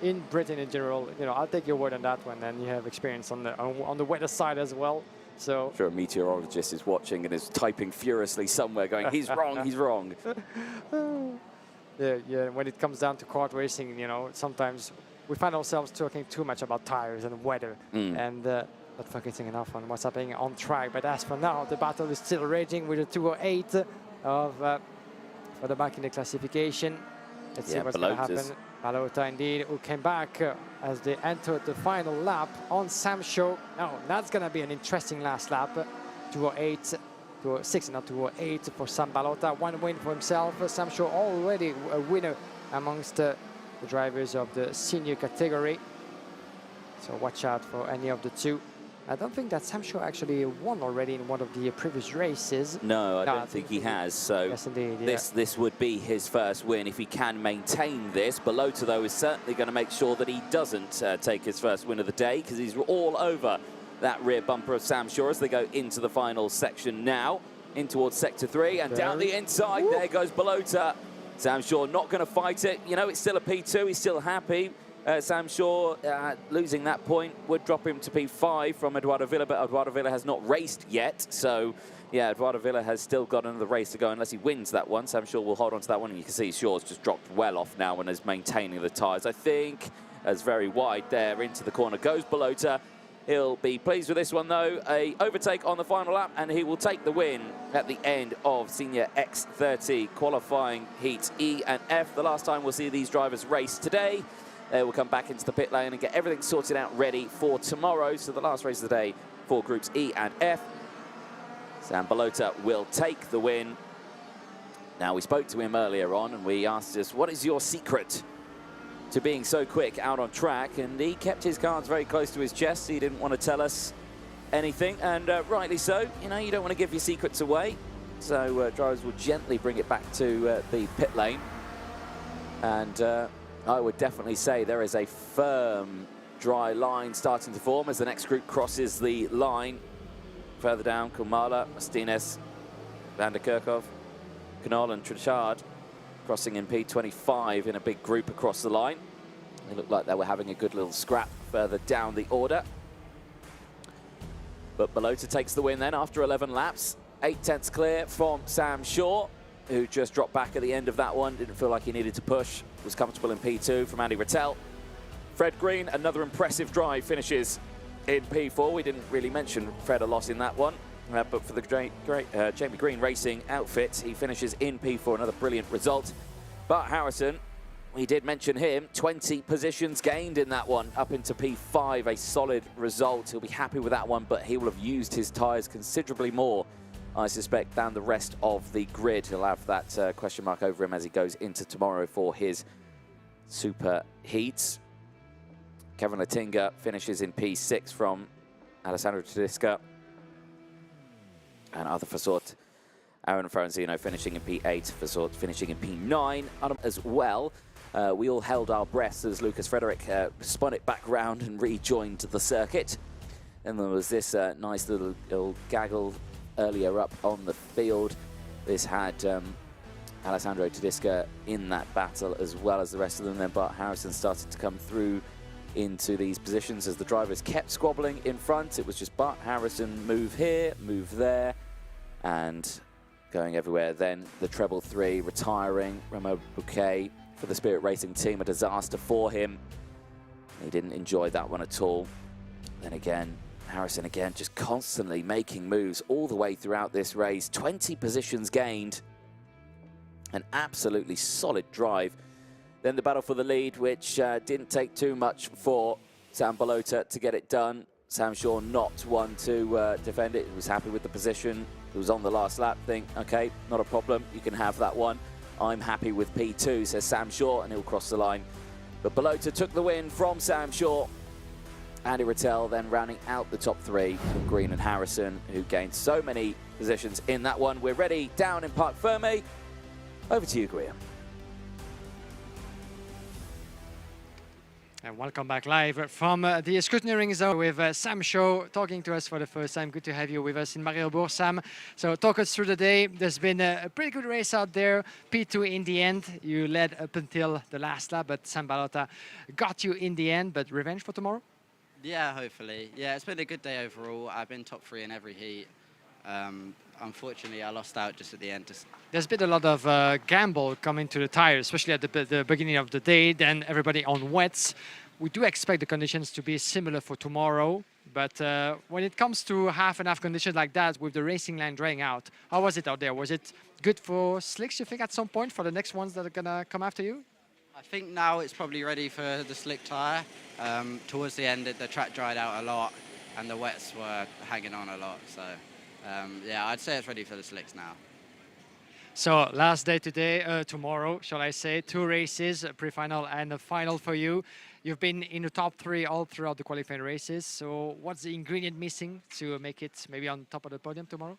in Britain in general, I'll take your word on that one. And you have experience on the weather side as well. So I'm sure a meteorologist is watching and is typing furiously somewhere, going, "He's wrong. He's wrong." Yeah. When it comes down to kart racing, sometimes we find ourselves talking too much about tires and weather, and not focusing enough on what's happening on track. But as for now, the battle is still raging with a 208 for the back in the classification. Let's see what's going to happen. Balota indeed, who came back as they entered the final lap on Sam Show. Now, that's going to be an interesting last lap. 208, 206, not 208 for Sam Balota. One win for himself. Sam Show already a winner amongst the drivers of the senior category. So watch out for any of the two. I don't think that Sam Shaw actually won already in one of the previous races. No, I don't think he has. So yes, indeed, yeah. this would be his first win if he can maintain this. Belota, though, is certainly going to make sure that he doesn't take his first win of the day, because he's all over that rear bumper of Sam Shaw as they go into the final section now, in towards Sector 3, and down the inside, there goes Belota. Sam Shaw not going to fight it. You know, it's still a P2, he's still happy. Sam Shaw losing that point would drop him to P5 from Eduardo Villa, but Eduardo Villa has not raced yet. So, yeah, Eduardo Villa has still got another race to go unless he wins that one. Sam Shaw will hold on to that one, and you can see Shaw's just dropped well off now and is maintaining the tyres. I think as very wide there into the corner goes Belota. He'll be pleased with this one, though. A overtake on the final lap, and he will take the win at the end of Senior X30 qualifying heats E and F. The last time we'll see these drivers race today. We'll come back into the pit lane and get everything sorted out ready for tomorrow. So the last race of the day for groups E and F. Sam Belota will take the win. Now, we spoke to him earlier on and we asked us, what is your secret to being so quick out on track? And he kept his cards very close to his chest. He didn't want to tell us anything, and rightly so. You know, you don't want to give your secrets away. So drivers will gently bring it back to the pit lane. And I would definitely say there is a firm, dry line starting to form as the next group crosses the line. Further down, Kumala, Martinez, Van der Kerkhoff, Knol and Trichard crossing in P25 in a big group across the line. They look like they were having a good little scrap further down the order. But Belota takes the win then after 11 laps. 8/10 clear from Sam Shaw, who just dropped back at the end of that one. Didn't feel like he needed to push. Was comfortable in P2 from Andy Rattel. Fred Green, another impressive drive, finishes in P4. We didn't really mention Fred a lot in that one. But for the great Jamie Green Racing outfit, he finishes in P4, another brilliant result. But Harrison, we did mention him, 20 positions gained in that one, up into P5, a solid result. He'll be happy with that one, but he will have used his tyres considerably more, I suspect, than the rest of the grid. He'll have that question mark over him as he goes into tomorrow for his super heats. Kevin Latinga finishes in P6 from Alessandro Tedesca. And Arthur Fasort, Aaron Ferranzino finishing in P8, Fasort finishing in P9 as well. We all held our breaths as Lucas Frederick spun it back round and rejoined the circuit. And there was this nice little gaggle earlier up on the field. This had Alessandro Tedesca in that battle as well as the rest of them. Then Bart Harrison started to come through into these positions as the drivers kept squabbling in front. It was just Bart Harrison, move here, move there, and going everywhere. Then the treble 3 retiring. Remo Bouquet for the Spirit Racing team, a disaster for him. He didn't enjoy that one at all. Then again, Harrison again just constantly making moves all the way throughout this race. 20 positions gained. An absolutely solid drive. Then the battle for the lead, which didn't take too much for Sam Belota to get it done. Sam Shaw not one to defend it. He was happy with the position. He was on the last lap. Think, okay, not a problem. You can have that one. I'm happy with P2, says Sam Shaw, and he'll cross the line. But Belota took the win from Sam Shaw. Andy Rattel then rounding out the top 3 from Green and Harrison, who gained so many positions in that one. We're ready down in Parc Fermé. Over to you, Graham. And welcome back live from the scrutineering zone with Sam Shaw talking to us for the first time. Good to have you with us in Mariembourg, Sam. So talk us through the day. There's been a pretty good race out there. P2 in the end. You led up until the last lap, but Sam Belota got you in the end. But revenge for tomorrow? Yeah, hopefully. Yeah, it's been a good day overall. I've been top 3 in every heat. Unfortunately, I lost out just at the end. There's been a lot of gamble coming to the tires, especially at the beginning of the day. Then everybody on wets. We do expect the conditions to be similar for tomorrow. But when it comes to half and half conditions like that, with the racing line drying out, how was it out there? Was it good for slicks, you think, at some point, for the next ones that are going to come after you? I think now it's probably ready for the slick tyre. Towards the end, the track dried out a lot, and the wets were hanging on a lot. So, yeah, I'd say it's ready for the slicks now. So last day today, tomorrow, shall I say, 2 races, a pre-final and a final for you. You've been in the top 3 all throughout the qualifying races. So what's the ingredient missing to make it maybe on top of the podium tomorrow?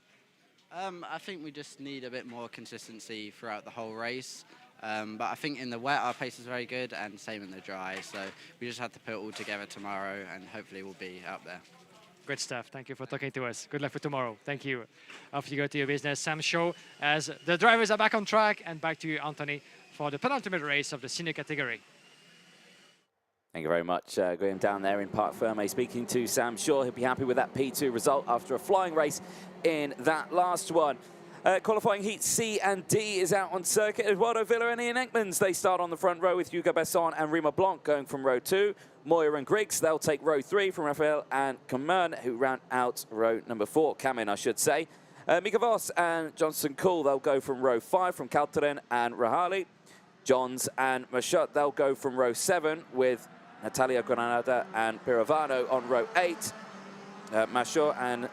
I think we just need a bit more consistency throughout the whole race. But I think in the wet, our pace is very good, and same in the dry. So we just have to put it all together tomorrow, and hopefully we'll be up there. Great stuff. Thank you for talking to us. Good luck for tomorrow. Thank you. Off you go to your business, Sam Shaw, as the drivers are back on track. And back to you, Anthony, for the penultimate race of the senior category. Thank you very much, Graham, down there in Parc Ferme, speaking to Sam Shaw. He'll be happy with that P2 result after a flying race in that last one. Qualifying heat C and D is out on circuit. Eduardo Villa and Ian Ekmans, they start on the front row with Hugo Besson and Rima Blanc going from row 2. Moyer and Griggs, they'll take row 3 from Raphael and Kamen, who round out row number 4, Kamen, I should say. Mika Voss and Johnson Cool, they'll go from row 5 from Kalteren and Rahali. Johns and Machut, they'll go from row 7 with Natalia Granada and Pirovano on row 8. Machut and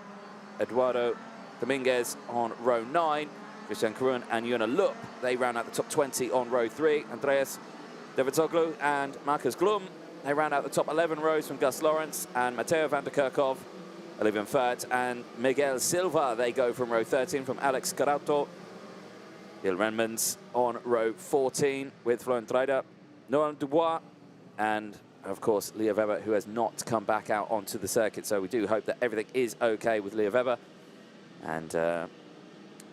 Eduardo Dominguez on row 9. Christian Karun and Yuna Lup, they round out the top 20 on row 3. Andreas Davidsoglu and Marcus Glum, they round out the top 11 rows from Gus Lawrence and Mateo van der Kerkhoff, Olivier Fert and Miguel Silva. They go from row 13 from Alex Carauto. Gil Renmans on row 14 with Florent Dreider, Nolan Dubois, and of course Leo Weber, who has not come back out onto the circuit. So we do hope that everything is okay with Leo Weber. And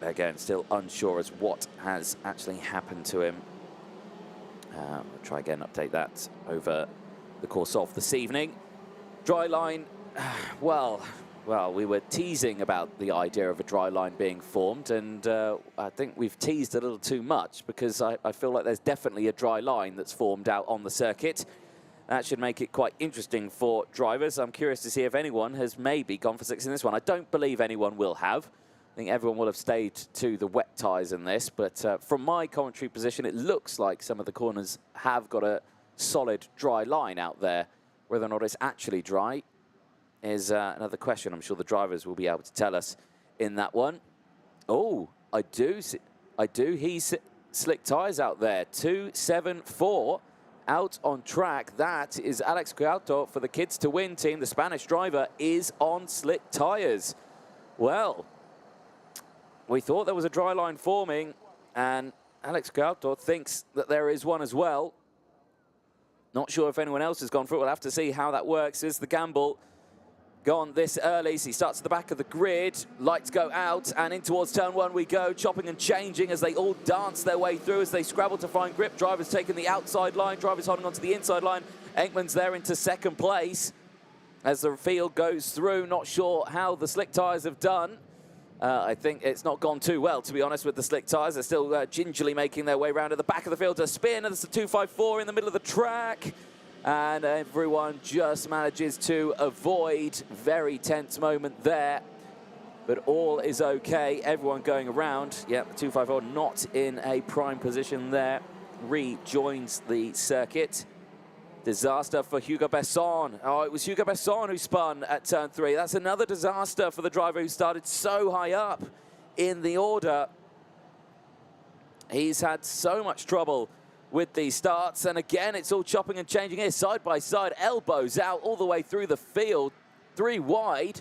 again, still unsure as what has actually happened to him. We'll try again, update that over the course of this evening. Dry line, well, we were teasing about the idea of a dry line being formed, and I think we've teased a little too much, because I feel like there's definitely a dry line that's formed out on the circuit. That should make it quite interesting for drivers. I'm curious to see if anyone has maybe gone for 6 in this one. I don't believe anyone will have. I think everyone will have stayed to the wet tyres in this, but from my commentary position, it looks like some of the corners have got a solid dry line out there. Whether or not it's actually dry is another question. I'm sure the drivers will be able to tell us in that one. Oh, I do. He's slick tyres out there. 2.74 out on track. That is Alex Criauto for the Kids to Win team. The Spanish driver is on slick tyres. Well, we thought there was a dry line forming, and Alex Criauto thinks that there is one as well. Not sure if anyone else has gone for it. We'll have to see how that works. Is the gamble gone this early? So he starts at the back of the grid. Lights go out, and in towards turn 1 we go, chopping and changing as they all dance their way through, as they scrabble to find grip. Drivers taking the outside line, drivers holding onto the inside line. Ekman's there into second place as the field goes through. Not sure how the slick tyres have done. I think it's not gone too well, to be honest, with the slick tyres. They're still gingerly making their way around at the back of the field to spin. And it's a 2.54 in the middle of the track. And everyone just manages to avoid. Very tense moment there. But all is okay. Everyone going around. Yeah, the 2.54 not in a prime position there. Rejoins the circuit. Disaster for Hugo Besson. Oh, it was Hugo Besson who spun at turn 3. That's another disaster for the driver who started so high up in the order. He's had so much trouble with these starts, and again, it's all chopping and changing here, side by side, elbows out all the way through the field, 3 wide.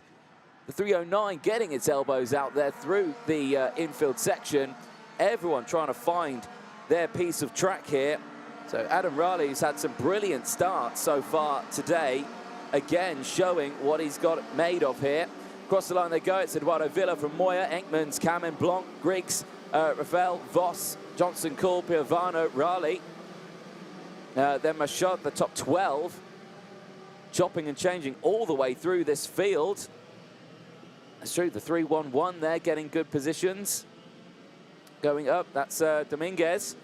The 309 getting its elbows out there through the infield section. Everyone trying to find their piece of track here. So Adam Raleigh's had some brilliant starts so far today. Again, showing what he's got made of here. Across the line they go. It's Eduardo Villa from Moya, Ekmans, Kamen, Blanc, Griggs, Rafael, Voss, Johnson, Cool, Piovano, Raleigh. Then Machut, the top 12. Chopping and changing all the way through this field. That's true, the 3-1-1 there, getting good positions. Going up, that's Dominguez.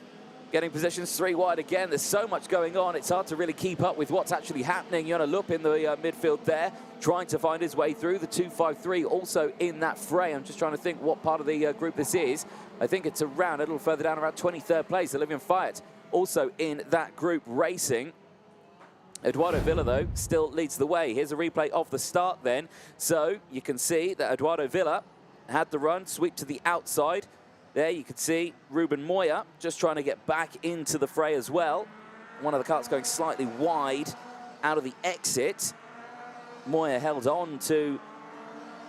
Getting positions 3 wide again. There's so much going on, it's hard to really keep up with what's actually happening. Yona Lup in the midfield there, trying to find his way through. The 2.53 also in that fray. I'm just trying to think what part of the group this is. I think it's around, a little further down, around 23rd place. Olivier Fayet also in that group racing. Eduardo Villa, though, still leads the way. Here's a replay of the start then. So you can see that Eduardo Villa had the run, sweep to the outside. There you can see Ruben Moya just trying to get back into the fray as well. One of the carts going slightly wide out of the exit. Moya held on to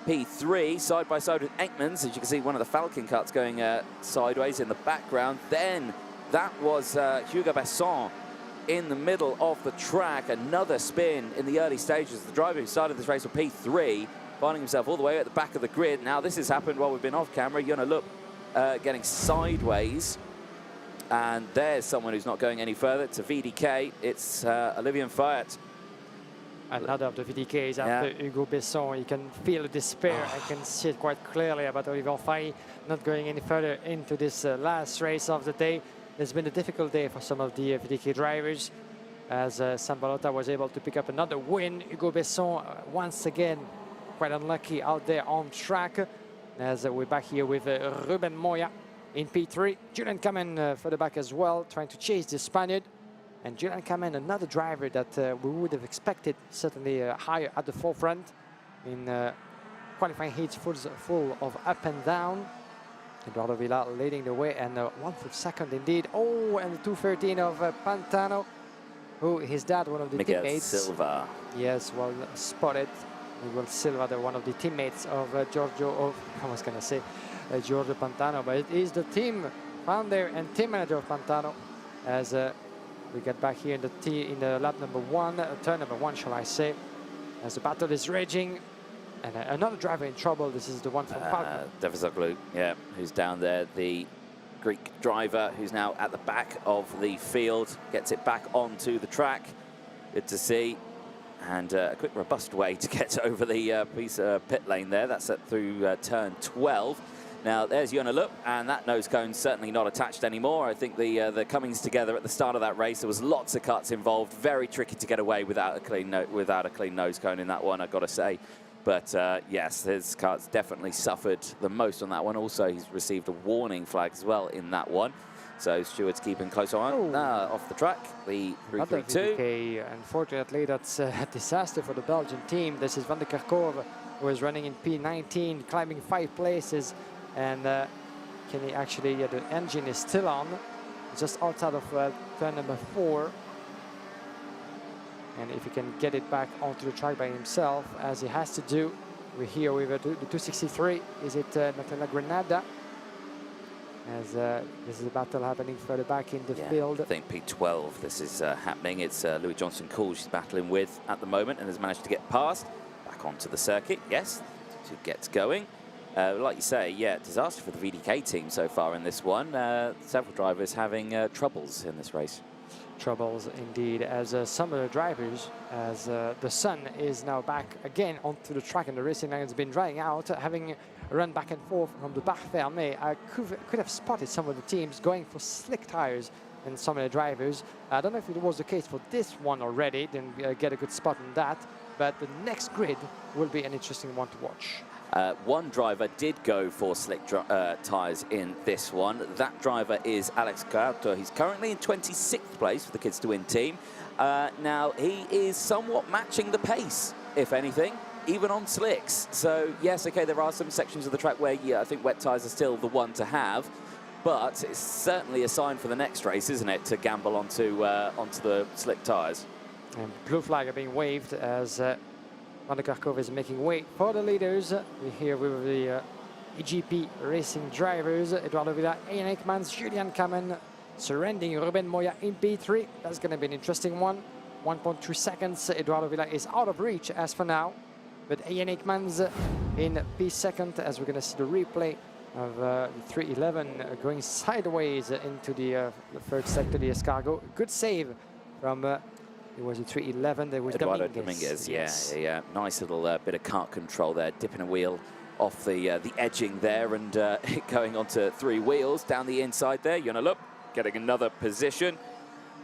P3, side by side with Ekmans. As you can see, one of the Falcon cuts going sideways in the background. Then that was Hugo Besson in the middle of the track. Another spin in the early stages. The driver who started this race with P3, finding himself all the way at the back of the grid. Now, this has happened while we've been off camera. You're going to look getting sideways. And there's someone who's not going any further. It's a VDK. It's Olivier Fayet. Another of the VDKs after Hugo Besson. You can feel the despair. I can see it quite clearly about Olivier Fayet not going any further into this last race of the day. It's been a difficult day for some of the VDK drivers, as Sam Balota was able to pick up another win. Hugo Besson, once again, quite unlucky out there on track. As we're back here with Ruben Moya in P3. Julian Kamen further back as well, trying to chase the Spaniard. And Julian Kamen, another driver that we would have expected certainly higher at the forefront in qualifying heats full of up and down. Eduardo Villa leading the way, and 1 foot second indeed. Oh, and the 2:13 of Pantano, who his dad, one of the Miguel teammates. Silva. Yes, well spotted. Miguel Silva, one of the teammates of Giorgio Pantano, but it is the team founder and team manager of Pantano, as we get back here in the lap number 1, turn number 1, shall I say, as the battle is raging. And another driver in trouble. This is the one from Falcon. Devizoglu, yeah, who's down there. The Greek driver who's now at the back of the field, gets it back onto the track. Good to see. And a quick, robust way to get over the pit lane there. That's through turn 12. Now, there's Jonalup, and that nose cone's certainly not attached anymore. I think the comings together at the start of that race, there was lots of cuts involved. Very tricky to get away without a clean nose cone in that one, I've got to say. But yes, his car's definitely suffered the most on that one. Also, he's received a warning flag as well in that one. So Stewart's keeping close on off the track. The 332. Okay, unfortunately, that's a disaster for the Belgian team. This is Van der Kerkhove, who is running in P19, climbing 5 places. And can he actually, the engine is still on, just outside of turn number 4. And if he can get it back onto the track by himself, as he has to do, we're here with the 263. Is it Natalia Granada? As this is a battle happening further back in the field. I think P12 this is happening. It's Louis Johnson-Cool she's battling with at the moment, and has managed to get past, back onto the circuit, yes, to get going. Like you say, yeah, disaster for the VDK team so far in this one. Several drivers having troubles in this race. Troubles indeed, as some of the drivers, as the sun is now back again onto the track and the racing line has been drying out, having run back and forth from the Bar Fermé. I could have spotted some of the teams going for slick tires and some of the drivers. I don't know if it was the case for this one already, didn't get a good spot on that, but the next grid will be an interesting one to watch. One driver did go for slick tyres in this one. That driver is Alex Carto. He's currently in 26th place for the Kids to Win team. Now, he is somewhat matching the pace, if anything, even on slicks. So, yes, okay, there are some sections of the track where, I think wet tyres are still the one to have. But it's certainly a sign for the next race, isn't it, to gamble onto the slick tyres. And blue flag are being waved as Van der Kerkhove is making way for the leaders. We're here with the EGP racing drivers. Eduardo Villa, Ian Ekmans, Julian Kamen, surrendering Ruben Moya in P3. That's going to be an interesting one. 1.2 seconds. Eduardo Villa is out of reach as for now. But Ian Ekmans in P2, as we're going to see the replay of the 311 going sideways into the third sector, the escargot. Good save from it was a 311. There was Eduardo Dominguez. Yes. Yeah. Nice little bit of kart control there, dipping a wheel off the edging there and going onto 3 wheels down the inside there. Jonalup getting another position.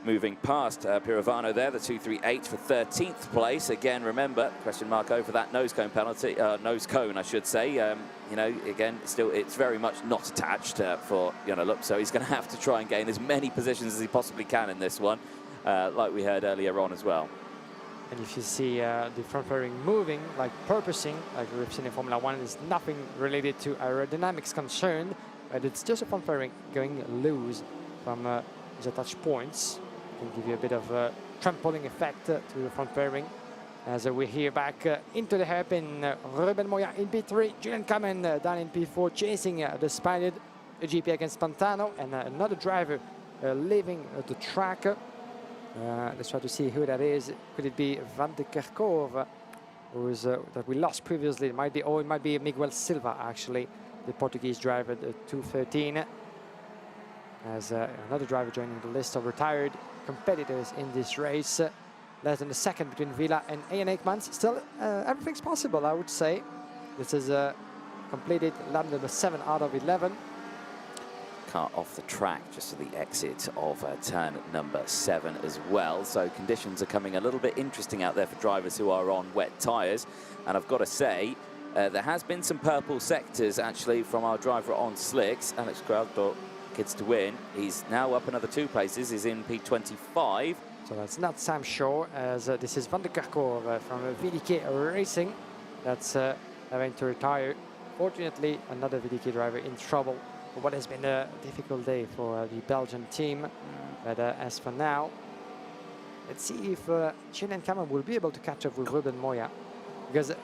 Moving past Pirovano there, the 238 for 13th place. Again, remember, question mark over that nose cone penalty, nose cone, I should say. You know, again, still, it's very much not attached for Jonalup, so he's going to have to try and gain as many positions as he possibly can in this one. Like we heard earlier on as well. And if you see the front fairing moving, like purposing, like we've seen in Formula 1, there's nothing related to aerodynamics concerned, but it's just a front fairing going loose from his attached points. Can give you a bit of a trampoline effect to the front pairing. As we hear back into the hairpin, Ruben Moya in P3, Julian Kamen down in P4, chasing the Spaniard, a GP against Pantano, and another driver leaving the track. Let's try to see who that is. Could it be Van de Kerkhove, who's that we lost previously? It might be, oh, it might be Miguel Silva, actually, the Portuguese driver, the 213. As another driver joining the list of retired competitors in this race. Less than a second between Villa and Ian Aikmans. Still, everything's possible, I would say. This is completed lap number 7 out of 11. Car off the track just to the exit of turn number 7 as well. So conditions are coming a little bit interesting out there for drivers who are on wet tyres. And I've got to say, there has been some purple sectors actually from our driver on slicks, Alex Graudo, kids to win. He's now up another 2 places. He's in P25. So that's not Sam Shaw, as this is Van de Kerkhove from VDK Racing. That's having to retire. Fortunately, another VDK driver in trouble for what has been a difficult day for the Belgian team. But as for now, let's see if Julian Kamen will be able to catch up with Ruben Moya. Because,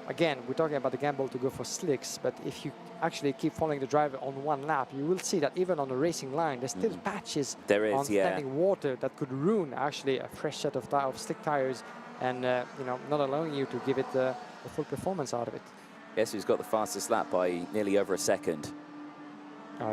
again, we're talking about the gamble to go for slicks, but if you actually keep following the driver on one lap, you will see that even on the racing line, there's still patches on standing water that could ruin actually a fresh set of slick tires, and you know, not allowing you to give it the full performance out of it. Guess who's got the fastest lap by nearly over a second?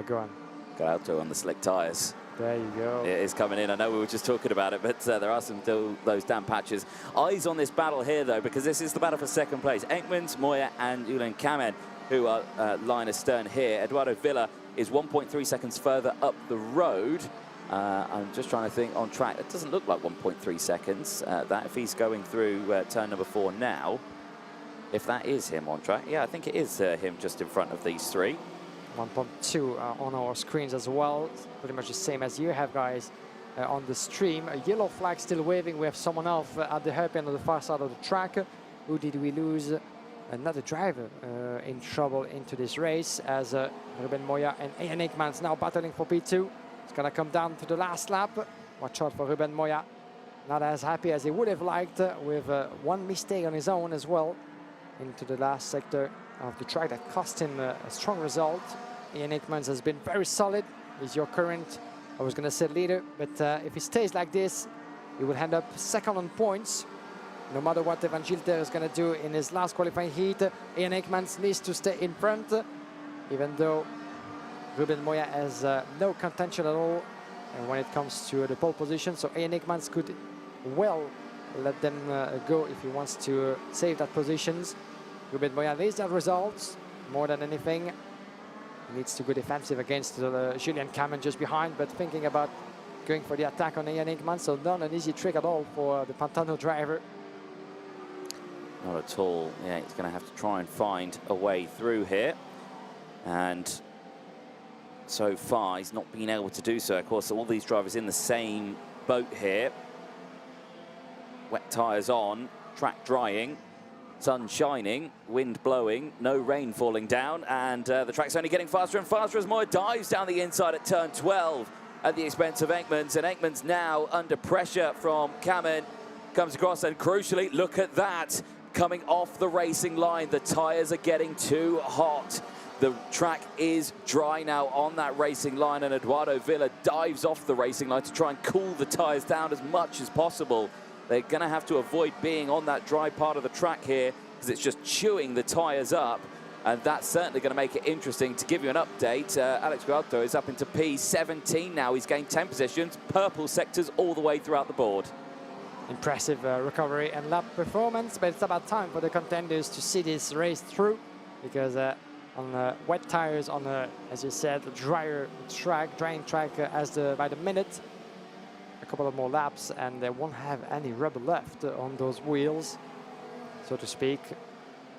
Go on. Graudo on the slick tyres. There you go. It is coming in. I know we were just talking about it, but there are still those damp patches. Eyes on this battle here, though, because this is the battle for second place. Aikmans, Moya, and Julian Kamen, who are line astern here. Eduardo Villa is 1.3 seconds further up the road. I'm just trying to think on track. It doesn't look like 1.3 seconds. That if he's going through turn number 4 now, if that is him on track. Yeah, I think it is him just in front of these 3. 1.2 on our screens as well. Pretty much the same as you have, guys, on the stream. A yellow flag still waving. We have someone else at the hairpin on the far side of the track. Who did we lose? Another driver in trouble into this race, as Ruben Moya and Ian Aikmans now battling for P2. It's going to come down to the last lap. Watch out for Ruben Moya. Not as happy as he would have liked, with one mistake on his own as well into the last sector of the track that cost him a strong result. Ian Aikmans has been very solid. He's your current, I was going to say, leader, but if he stays like this, he will end up second on points. No matter what Evan Gilter is going to do in his last qualifying heat, Ian Aikmans needs to stay in front, even though Ruben Moya has no contention at all when it comes to the pole position. So Ian Aikmans could well let them go if he wants to save that positions. Ruben Moya needs that results more than anything. He needs to go defensive against Julian Kamen just behind, but thinking about going for the attack on Ian Aikmans, so not an easy trick at all for the Pantano driver. Not at all. Yeah, he's going to have to try and find a way through here. And so far, he's not been able to do so. Of course, all these drivers in the same boat here. Wet tyres on, track drying, sun shining, wind blowing, no rain falling down, and the track's only getting faster and faster as Moya dives down the inside at turn 12 at the expense of Aikmans. And Aikmans now under pressure from Kamen, comes across, and crucially, look at that, coming off the racing line. The tyres are getting too hot. The track is dry now on that racing line, and Eduardo Villa dives off the racing line to try and cool the tyres down as much as possible. They're going to have to avoid being on that dry part of the track here, because it's just chewing the tyres up, and that's certainly going to make it interesting. To give you an update, Alex Graudo is up into P17 now. He's gained 10 positions, purple sectors all the way throughout the board. Impressive recovery and lap performance, but it's about time for the contenders to see this race through, because on wet tires, on as you said, drier track, drying track by the minute, a couple of more laps, and they won't have any rubber left on those wheels, so to speak.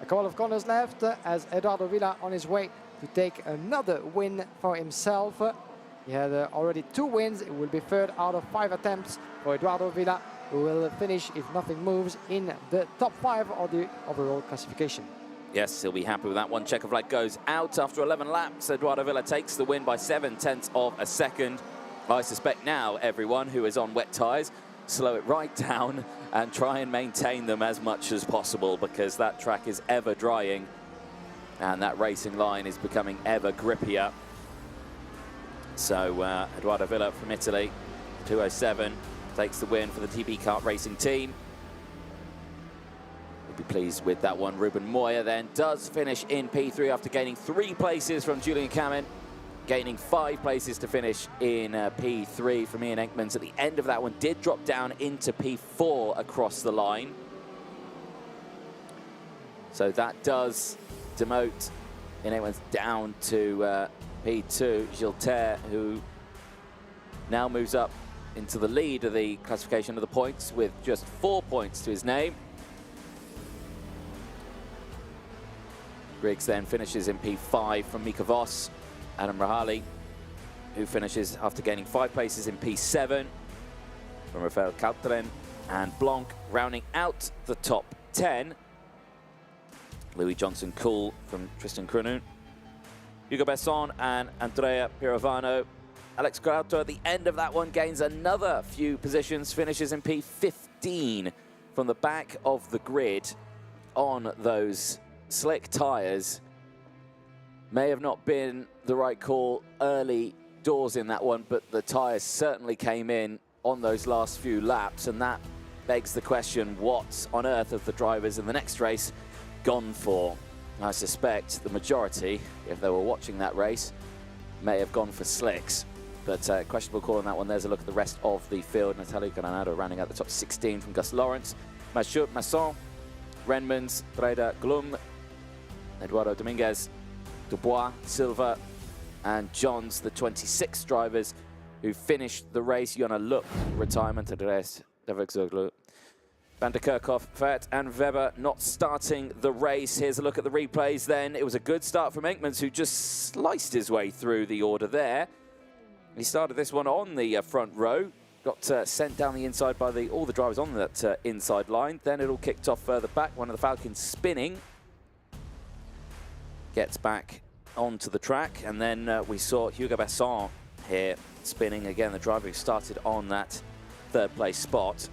A couple of corners left as Eduardo Villa on his way to take another win for himself. He had already 2 wins. It will be 3rd out of 5 attempts for Eduardo Villa, who will finish, if nothing moves, in the top 5 of the overall classification. Yes, he'll be happy with that one. Checker flag goes out after 11 laps. Eduardo Villa takes the win by 0.7 of a second. I suspect now everyone who is on wet tyres, slow it right down and try and maintain them as much as possible, because that track is ever drying and that racing line is becoming ever grippier. So Edoardo Villa from Italy, 2:07, takes the win for the TB Kart Racing team. We'll be pleased with that one. Ruben Moya then does finish in P3 after gaining 3 places from Julian Kamen, gaining 5 places to finish in P3 from Ian Enkmans. At the end of that one, did drop down into P4 across the line. So that does demote Ian Enkmans down to P2. Gilter, who now moves up into the lead of the classification of the points with just 4 points to his name. Griggs then finishes in P5 from Mika Voss. Adam Rahali, who finishes after gaining 5 places in P7 from Rafael Calteren, and Blanc rounding out the top 10. Louis Johnson-Cool from Tristan Krunun. Hugo Besson and Andrea Pirovano. Alex Grauto at the end of that one gains another few positions, finishes in P15 from the back of the grid on those slick tyres. May have not been the right call early doors in that one, but the tyres certainly came in on those last few laps, and that begs the question, what on earth have the drivers in the next race gone for? I suspect the majority, if they were watching that race, may have gone for slicks. But questionable call on that one. There's a look at the rest of the field. Natalie Granado rounding out the top 16 from Gus Lawrence. Machut Masson, Renmans, Breda Glum, Eduardo Dominguez, Dubois, Silva, and Johns, the 26 drivers who finished the race. Jona Lup, retirement, Andreas Devexoglu, Van der Kerkhoff, Vert and Weber not starting the race. Here's a look at the replays then. It was a good start from Enkmans, who just sliced his way through the order there. He started this one on the front row, got sent down the inside by all the drivers on that inside line. Then it all kicked off further back. One of the Falcons spinning, gets back onto the track, and then we saw Hugo Besson here spinning again, the driver who started on that 3rd place spot.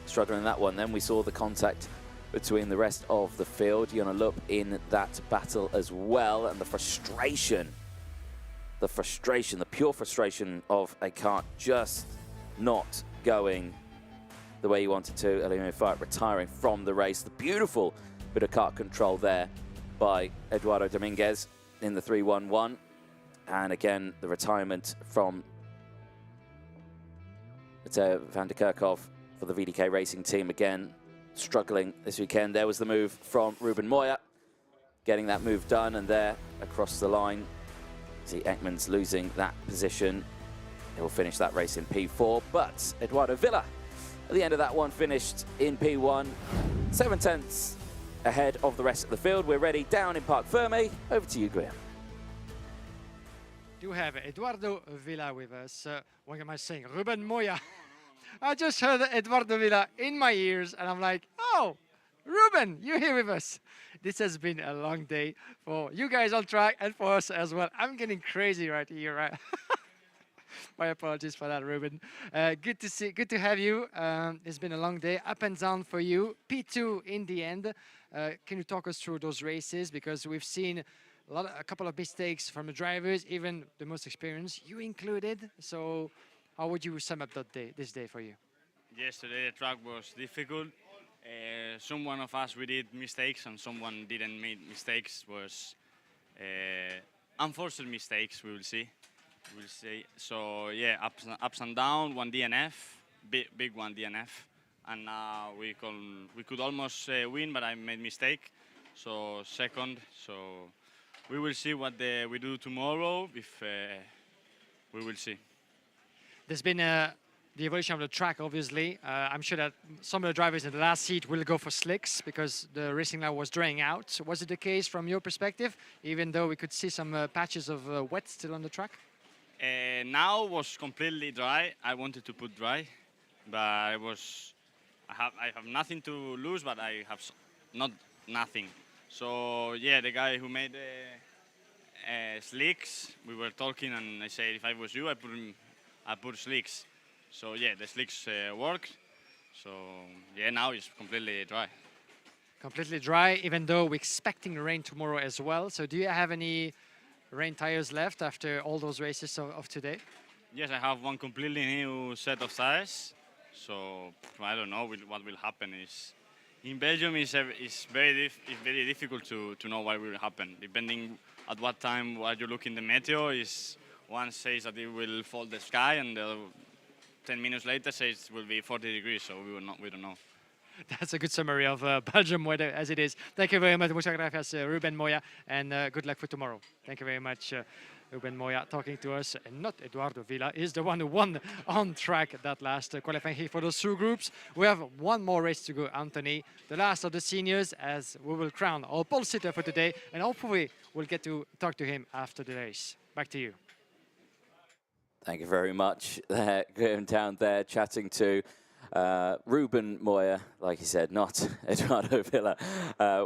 Struggling in that one. Then we saw the contact between the rest of the field. Jona Lup in that battle as well, and the frustration, the pure frustration of a kart just not going the way you wanted to. Elimine Fight retiring from the race. The beautiful bit of kart control there by Eduardo Dominguez in the 3-1-1. And again, the retirement from Mateo van der Kerkhoff for the VDK Racing team, again struggling this weekend. There was the move from Ruben Moya, getting that move done, and there across the line, see Enkmans losing that position. He'll finish that race in P4, but Eduardo Villa at the end of that one finished in P1, 7 tenths ahead of the rest of the field. We're ready down in Parc Ferme. Over to you, Graham. Do have Eduardo Villa with us. What am I saying? Ruben Moya. I just heard Eduardo Villa in my ears, and I'm like, oh, Ruben, you're here with us. This has been a long day for you guys on track and for us as well. I'm getting crazy right here, right? My apologies for that, Ruben. Good to have you. It's been a long day, up and down for you. P2 in the end. Can you talk us through those races? Because we've seen a couple of mistakes from the drivers, even the most experienced, you included. So how would you sum up this day for you? Yesterday the track was difficult. Someone of us we did mistakes and someone didn't make mistakes. Was unfortunate mistakes. We will see. We'll see. So yeah, ups and downs. One DNF, big one DNF, and now we could almost win, but I made mistake. So second. So we will see what we do tomorrow. If we will see. There's been the evolution of the track, obviously. I'm sure that some of the drivers in the last seat will go for slicks because the racing line was drying out. Was it the case from your perspective, even though we could see some patches of wet still on the track? Now was completely dry. I wanted to put dry, but I have nothing to lose, but I have nothing. So yeah, the guy who made slicks. We were talking, and I said if I was you, I put slicks. So yeah, the slicks worked. So yeah, now it's completely dry. Completely dry, even though we're expecting rain tomorrow as well. So do you have any rain tires left after all those races of today? Yes, I have one completely new set of tires. So I don't know what will happen. Is in Belgium is very difficult to know what will happen. Depending at what time what you look in the meteo, is one says that it will fall the sky, and the 10 minutes later says it will be 40 degrees. So we don't know. That's a good summary of Belgium weather as it is. Thank you very much. Muchas gracias, Ruben Moya, and good luck for tomorrow. Thank you very much, Ruben Moya, talking to us. And not Eduardo Villa is the one who won on track that last qualifying heat for those two groups. We have one more race to go, Anthony, the last of the seniors, as we will crown our pole sitter for today, and hopefully we'll get to talk to him after the race. Back to you. Thank you very much. Going down there, chatting to Ruben Moya, like he said, not Eduardo Villa.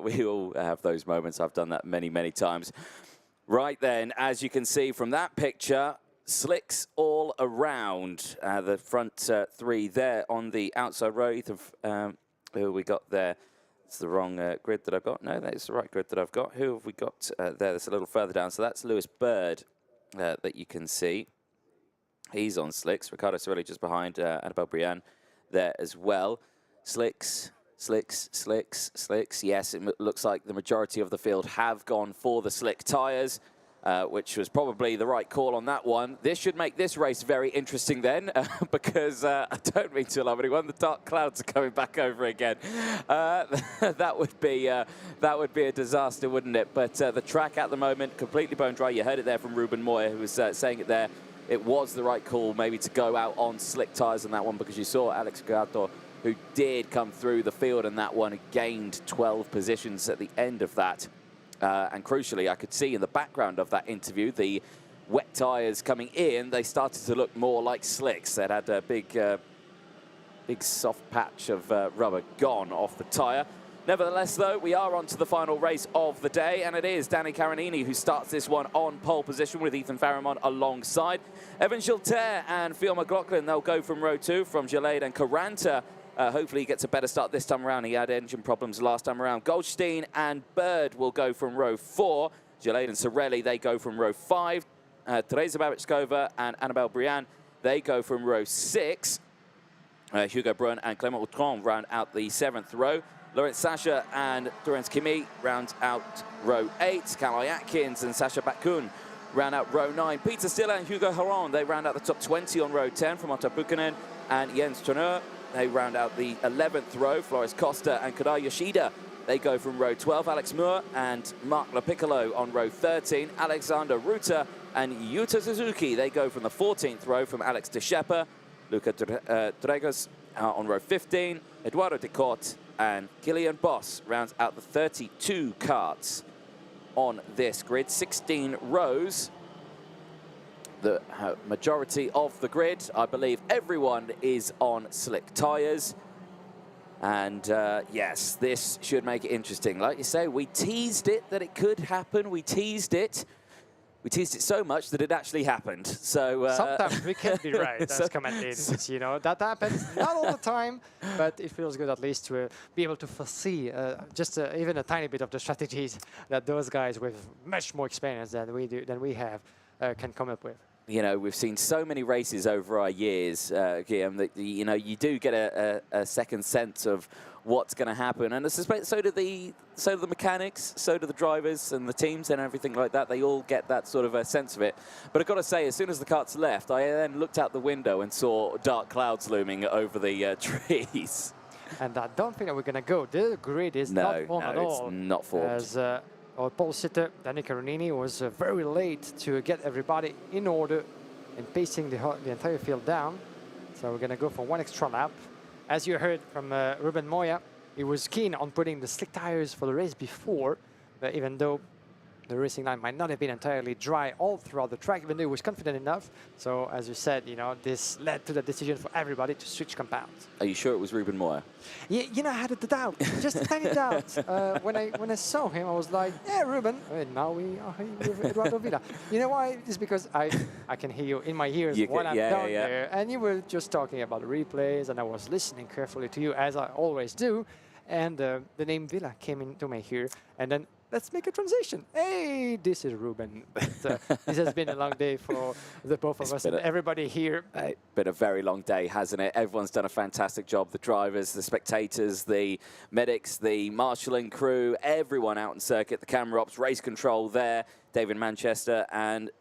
We all have those moments. I've done that many, many times. Right then, as you can see from that picture, slicks all around the front three there on the outside row. Ethan, who we got there? It's the wrong grid that I've got. No, that's the right grid that I've got. Who have we got there? That's a little further down. So that's Lewis Bird that you can see. He's on slicks. Ricardo Sorelli just behind Annabelle Briand there as well. Slicks, slicks, slicks, slicks. Yes, it looks like the majority of the field have gone for the slick tyres, which was probably the right call on that one. This should make this race very interesting then, because I don't mean to alarm anyone, the dark clouds are coming back over again. That would be a disaster, wouldn't it? But the track at the moment, completely bone dry. You heard it there from Ruben Moya, who was saying it there. It was the right call maybe to go out on slick tyres on that one, because you saw Alex Gato, who did come through the field in that one, gained 12 positions at the end of that. And crucially, I could see in the background of that interview, the wet tyres coming in, they started to look more like slicks. They'd had a big soft patch of rubber gone off the tyre. Nevertheless, though, we are on to the final race of the day, and it is Danny Caronini who starts this one on pole position with Ethan Farrimond alongside. Evan Gilter and Phil McLaughlin, they'll go from row 2 from Gillade and Caranta. Hopefully he gets a better start this time around. He had engine problems last time around. Goldstein and Bird will go from row 4. Gillade and Sorelli, they go from row 5. Teresa Babitskova and Annabelle Briand, they go from row 6. Hugo Brun and Clément Autran round out the 7th row. Lawrence Sasha and Torrance Kimi round out row 8. Kalai Atkins and Sasha Bakun round out row 9. Peter Stiller and Hugo Haron, they round out the top 20 on row 10 from Otto Buchanan and Jens Turneur. They round out the 11th row. Floris Costa and Kodai Yoshida, they go from row 12. Alex Moore and Mark Lapiccolo on row 13. Alexander Ruta and Yuta Suzuki, they go from the 14th row from Alex De Shepper. Luca Dragos on row 15. Eduardo Decote and Kilian Boss rounds out the 32 karts on this grid. 16 rows. The majority of the grid, I believe everyone is on slick tyres. And yes, this should make it interesting. Like you say, we teased it that it could happen. We teased it. We teased it so much that it actually happened. So sometimes we can be right as commentators, you know. That happens not all the time, but it feels good at least to be able to foresee just even a tiny bit of the strategies that those guys with much more experience than we have can come up with. You know, we've seen so many races over our years, Guillaume, that, you know, you do get a second sense of what's going to happen. And I suspect so do the mechanics, so do the drivers and the teams and everything like that. They all get that sort of a sense of it. But I've got to say, as soon as the karts left, I then looked out the window and saw dark clouds looming over the trees. And I don't think that we're going to go. The grid is not formed at all. It's not formed. As our pole sitter, Danny Caronini, was very late to get everybody in order and pacing the entire field down. So we're going to go for one extra lap. As you heard from Ruben Moya, he was keen on putting the slick tires for the race before, but even though the racing line might not have been entirely dry all throughout the track, even though he was confident enough. So as you said, you know, this led to the decision for everybody to switch compounds. Are you sure it was Ruben Moyer? Yeah, you know, I had a doubt, just a tiny doubt. When I saw him, I was like, yeah, Ruben. And now we are here with Eduardo Villa. You know why? It's because I can hear you in my ears while I'm down there. And you were just talking about the replays, and I was listening carefully to you, as I always do. And the name Villa came into my ear, and then let's make a transition. Hey, this is Ruben. But, this has been a long day for the both of us and everybody here. It's been a very long day, hasn't it? Everyone's done a fantastic job. The drivers, the spectators, the medics, the marshalling crew, everyone out on circuit, the camera ops, race control there, David Manchester and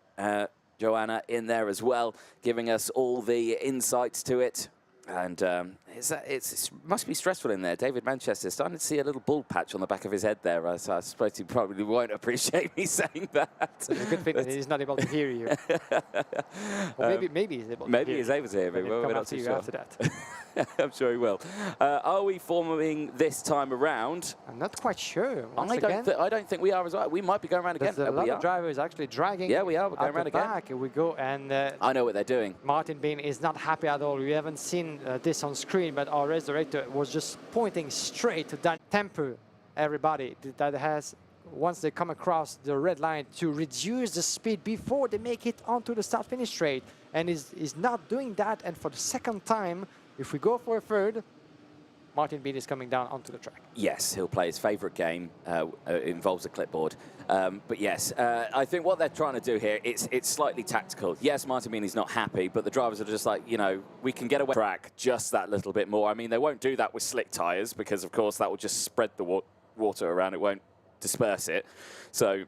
Joanna in there as well, giving us all the insights to it. And it must be stressful in there. David Manchester, starting to see a little bald patch on the back of his head there. So I suppose he probably won't appreciate me saying that. It's a good thing that he's not able to hear you. Or maybe he's able to hear you. Maybe he's able to hear me. We'll come up to you after that. I'm sure he will. Are we forming this time around? I'm not quite sure. I don't think we are as well. We might be going around again. There's a lot of drivers actually dragging. Yeah, we are. We're going around again. Back. We go, and I know what they're doing. Martin Bean is not happy at all. We haven't seen this on screen, but our race director was just pointing straight to that temper everybody that has, once they come across the red line, to reduce the speed before they make it onto the start-finish straight. And is not doing that. And for the second time, if we go for a third, Martin Bean is coming down onto the track. Yes, he'll play his favourite game. Involves a clipboard. But yes, I think what they're trying to do here, it's slightly tactical. Yes, Martin Bean is not happy, but the drivers are just like, you know, we can get away from the track just that little bit more. I mean, they won't do that with slick tyres because, of course, that will just spread the water around. It won't disperse it. So,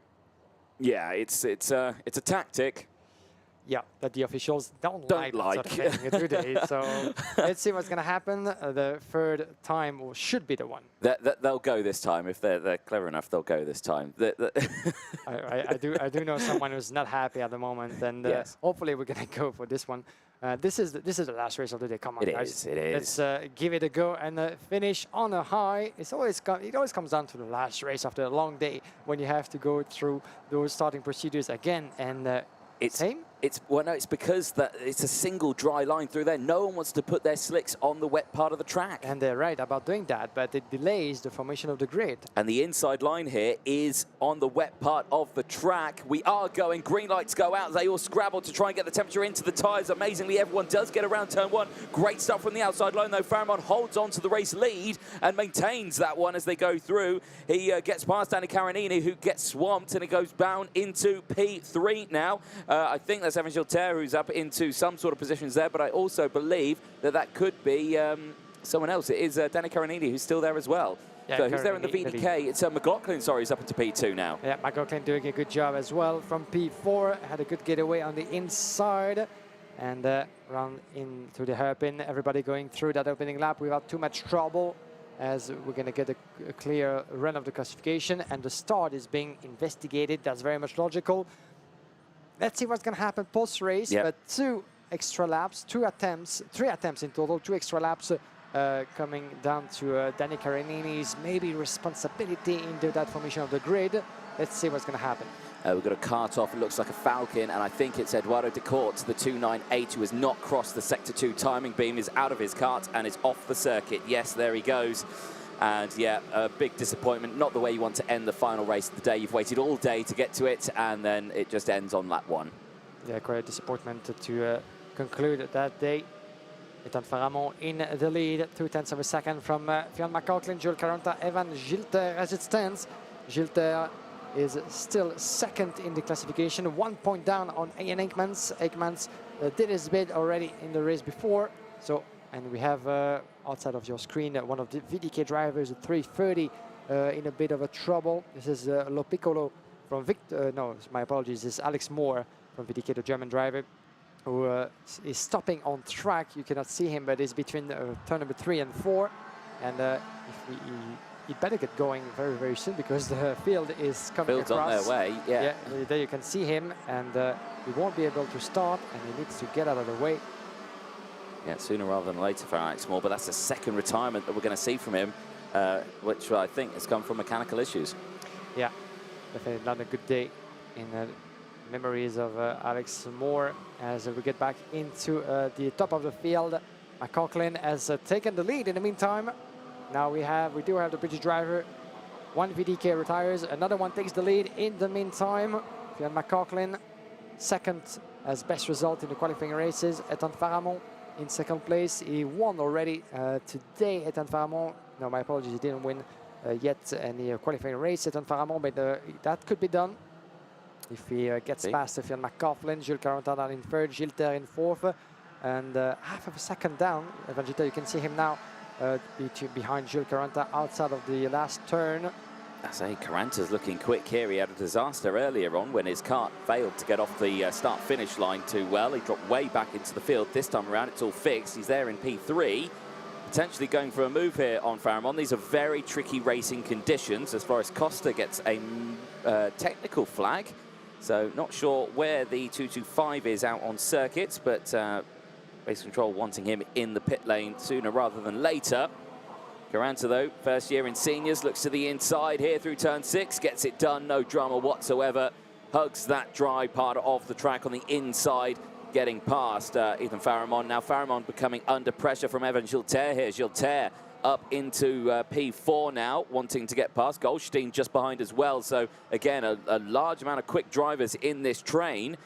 yeah, it's a tactic. Yeah, that the officials don't like. Sort of thing today. So let's see what's going to happen. The third time should be the one. They'll go this time. If they're clever enough, they'll go this time. I do know someone who's not happy at the moment, and yes. Hopefully we're going to go for this one. This is the last race of the day. Come on, guys. It is. Let's give it a go and finish on a high. It always comes down to the last race after a long day when you have to go through those starting procedures again. And same. It's because it's a single dry line through there. No one wants to put their slicks on the wet part of the track. And they're right about doing that, but it delays the formation of the grid. And the inside line here is on the wet part of the track. We are going. Green lights go out. They all scrabble to try and get the temperature into the tyres. Amazingly, everyone does get around turn one. Great stuff from the outside line, though. Faramond holds on to the race lead and maintains that one as they go through. He gets past Danny Caronini, who gets swamped, and it goes down into P3 now. I think that's Evan Gilter, who's up into some sort of positions there, but I also believe that could be someone else. It is Danny Caronini, who's still there as well. Yeah, so who's there in the VDK? It's McLaughlin, sorry, who's up into P2 now. Yeah, McLaughlin doing a good job as well from P4. Had a good getaway on the inside. And round into the hairpin. Everybody going through that opening lap without too much trouble, as we're going to get a clear run of the classification. And the start is being investigated. That's very much logical. Let's see what's going to happen post-race, but 2 extra laps, 3 attempts in total, 2 extra laps coming down to Danny Caronini's maybe responsibility into that formation of the grid. Let's see what's going to happen. We've got a kart off, it looks like a Falcon, and I think it's Eduardo Decourt, the 298, who has not crossed the Sector 2 timing beam, is out of his kart and is off the circuit. Yes, there he goes. And yeah, a big disappointment. Not the way you want to end the final race of the day. You've waited all day to get to it, and then it just ends on lap 1. Yeah, quite a disappointment to conclude that day. Ethan Faramond in the lead, 0.2 of a second from Fionn McLaughlin, Jules Caronta, Evan Gilter as it stands. Gilter is still second in the classification, 1 point down on Ian Aikmans. Aikmans did his bid already in the race before, so. And we have, outside of your screen, one of the VDK drivers at 3:30 in a bit of a trouble. This is Lo Piccolo from no, my apologies, this is Alex Moore from VDK, the German driver, who is stopping on track. You cannot see him, but he's between turn number 3 and 4. And he'd better get going very, very soon because the field is coming Field's across. on their way, yeah. There you can see him, and he won't be able to start, and he needs to get out of the way. Yeah, sooner rather than later for Alex Moore, but that's the second retirement that we're going to see from him, which I think has come from mechanical issues. Yeah, Definitely not a good day in memories of Alex Moore as we get back into the top of the field. McLaughlin has taken the lead in the meantime. Now we do have the British driver. One VDK retires, another one takes the lead in the meantime. Fionn McLaughlin, second as best result in the qualifying races. Ethan Faramond in second place. He won already today, Ethan Faramond. No, my apologies, he didn't win yet any qualifying race, Ethan Faramond, but that could be done if he gets past Fionn McLaughlin. Jules Carentin down in third, Gilter in fourth, and half of a second down. Evan Gilter, you can see him now behind Jules Carentin outside of the last turn. I say Carentin's looking quick here. He had a disaster earlier on when his kart failed to get off the start-finish line too well. He dropped way back into the field. This time around, it's all fixed. He's there in P3, potentially going for a move here on Faramond. These are very tricky racing conditions as far as Costa gets a technical flag. So not sure where the 225 is out on circuits, but Race Control wanting him in the pit lane sooner rather than later. Carentin, though, first year in seniors, looks to the inside here through turn 6, gets it done, no drama whatsoever, hugs that dry part of the track on the inside, getting past Ethan Faramond. Now Faramond becoming under pressure from Evan Gilter here. Gilter up into P4 now, wanting to get past. Goldstein just behind as well. So again, a large amount of quick drivers in this train.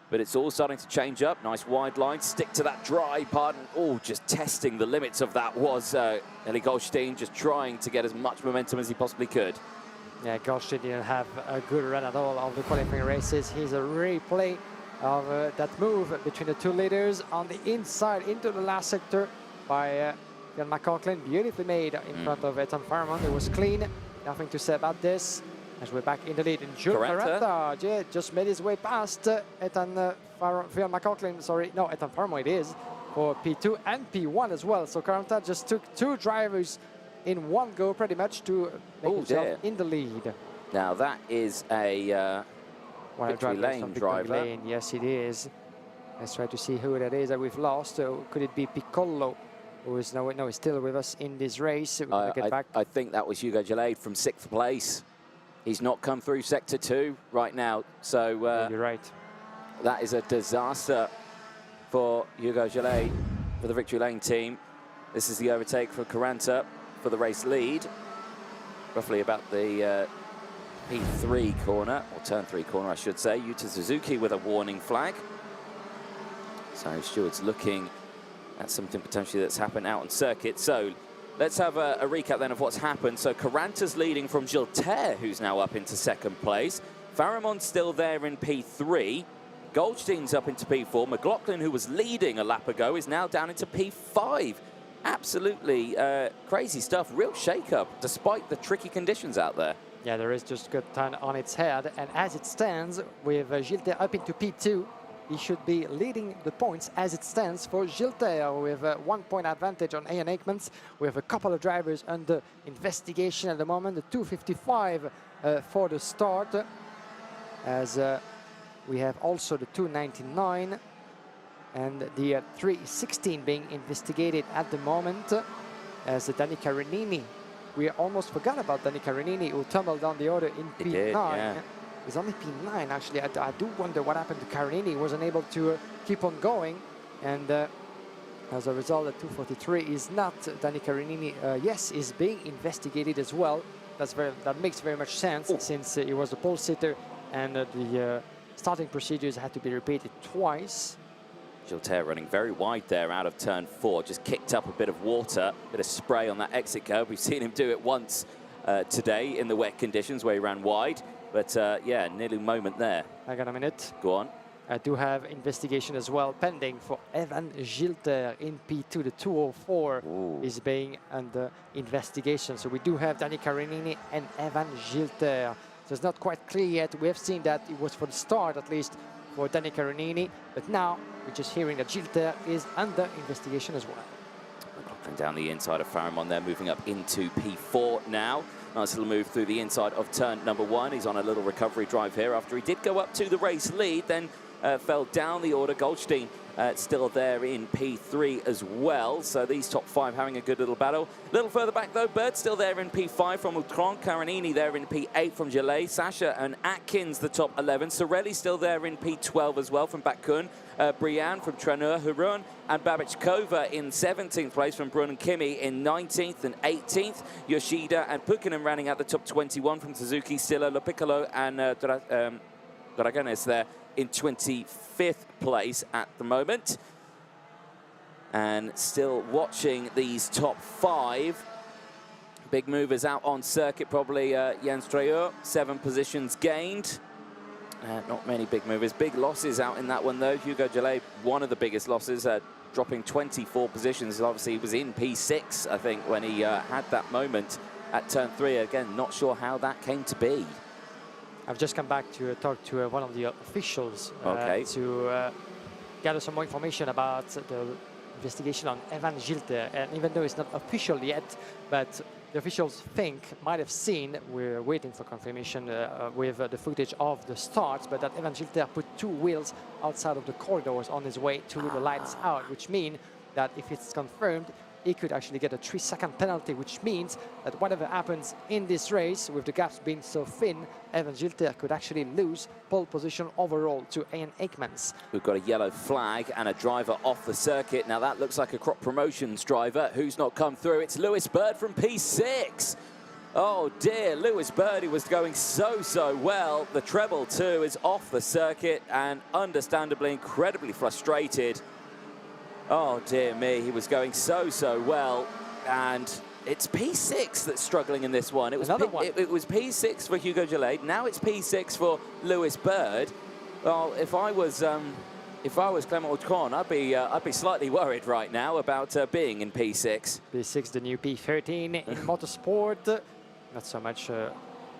But it's all starting to change up. Nice wide line, stick to that dry part. And, oh, just testing the limits of that was Eli Goldstein, just trying to get as much momentum as he possibly could. Yeah, Goldstein didn't have a good run at all of the qualifying races. Here's a replay of that move between the two leaders on the inside into the last sector by Fionn McLaughlin. Beautifully made in front of Ethan Faramond. It was clean, nothing to say about this. As we're back in the lead, and Jules Carentin just made his way past Fionn McLaughlin, sorry, no, Ethan Faramond it is, for P2 and P1 as well. So Carentin just took two drivers in one go pretty much to make himself in the lead. Now that is a victory lane driver. Lane. Yes, it is. Let's try to see who that is that we've lost. Could it be Piccolo, who is no, he's still with us in this race? I think that was Hugo Gillade from 6th place. He's not come through Sector 2 right now, so you're right. That is a disaster for Hugo Gillade, for the Victory Lane team. This is the overtake for Carentin for the race lead, roughly about the P3 corner, or turn 3 corner, I should say. Yuta Suzuki with a warning flag. So Stewart's looking at something potentially that's happened out on circuit. So let's have a recap then of what's happened. So Carentin's leading from Gilter, who's now up into 2nd place. Faramond's still there in P3. Goldstein's up into P4. McLaughlin, who was leading a lap ago, is now down into P5. Absolutely crazy stuff. Real shake-up, despite the tricky conditions out there. Yeah, there is just good turn on its head. And as it stands, with Gilter up into P2, he should be leading the points as it stands for Gilter with 1 point advantage on Ian Aikmans. We have a couple of drivers under investigation at the moment. The 255 for the start, as we have also the 299 and the 316 being investigated at the moment, as Danny Carinini. We almost forgot about Danny Carinini, who tumbled down the order in P9. Yeah. It's only P9, actually. I do wonder what happened to Carinini. He wasn't able to keep on going. And as a result, the 243 is not Danny Carinini. Yes, is being investigated as well. That makes very much sense, since he was the pole sitter and the starting procedures had to be repeated twice. Gilter running very wide there out of turn 4. Just kicked up a bit of water, a bit of spray on that exit curb. We've seen him do it once today in the wet conditions where he ran wide. But yeah, nearly moment there. Hang on a minute. Go on. I do have investigation as well pending for Evan Gilter in P2. The 204 is being under investigation. So we do have Danny Carinini and Evan Gilter. So it's not quite clear yet. We have seen that it was for the start, at least, for Danny Carinini. But now we're just hearing that Gilter is under investigation as well. McLaughlin down the inside of Faramond there, moving up into P4 now. Nice little move through the inside of turn number 1. He's on a little recovery drive here after he did go up to the race lead, then fell down the order. Goldstein still there in P3 as well. So these top 5 having a good little battle. A little further back though, Bird still there in P5 from Utron, Karanini there in P8 from Gillet, Sasha and Atkins the top 11. Sorelli still there in P12 as well from Bakun, Brianne from Traneur, Hurun, and Babichkova in 17th place from Brun and Kimi in 19th and 18th. Yoshida and Pukinen running out the top 21 from Suzuki, Silla, Lo Piccolo and Dragones there in 25th place at the moment. And still watching these top 5. Big movers out on circuit, probably Jens Treur, 7 positions gained. Not many big movers. Big losses out in that one though. Hugo Gillet, one of the biggest losses, dropping 24 positions. Obviously he was in P6, I think, when he had that moment at turn 3. Again, not sure how that came to be. I've just come back to talk to one of the officials to gather some more information about the investigation on Evan Gilter. And even though it's not official yet, but the officials might have seen, we're waiting for confirmation with the footage of the start, but that Evan Gilter put 2 wheels outside of the corridors on his way to the lights out, which means that if it's confirmed, he could actually get a 3-second penalty, which means that whatever happens in this race, with the gaps being so thin, Evan Gilter could actually lose pole position overall to Ian Aikmans. We've got a yellow flag and a driver off the circuit. Now that looks like a crop promotions driver. Who's not come through? It's Lewis Bird from P6. Oh dear, Lewis Bird, who was going so well. The treble 2 is off the circuit and understandably incredibly frustrated. Oh dear me, he was going so well, and it's P6 that's struggling in this one. It was it was P6 for Hugo Gillet. Now it's P6 for Lewis Bird. Well, if I was Clement Autron, I'd be slightly worried right now about being in P6. P6, the new P13 in motorsport. Not so much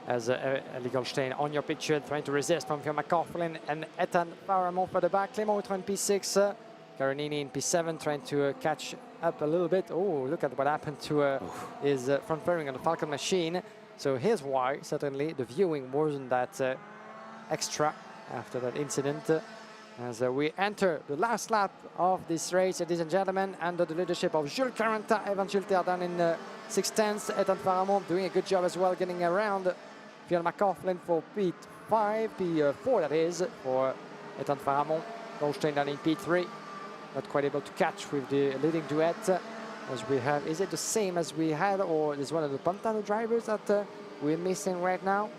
as Ellie Goldstein on your picture, trying to resist from Fiona McCaughlin and Ethan Faramond for the back. Clement Autron P6. Karanini in P7 trying to catch up a little bit. Oh, look at what happened to his front fairing on the Falcon machine. So here's why, certainly, the viewing wasn't that extra after that incident. As we enter the last lap of this race, ladies and gentlemen, under the leadership of Jules Carentin, Evan Gilter down in 6/10. Ethan Faramond doing a good job as well, getting around Fiona McCaughlin for P5, P4 that is, for Ethan Faramond. Goldstein down in P3. Not quite able to catch with the leading duet as we have. Is it the same as we had, or is one of the Pantano drivers that we're missing right now?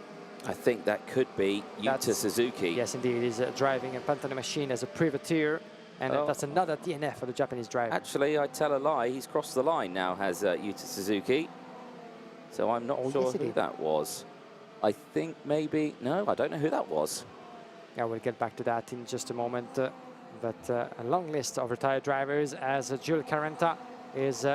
I think that could be Yuta Suzuki. Yes, indeed. He's driving a Pantano machine as a privateer, and that's another DNF for the Japanese driver. Actually, I tell a lie. He's crossed the line now, has Yuta Suzuki. So I'm not sure who that was. I think maybe... No, I don't know who that was. Yeah, we'll get back to that in just a moment. But a long list of retired drivers as Jules Carentin is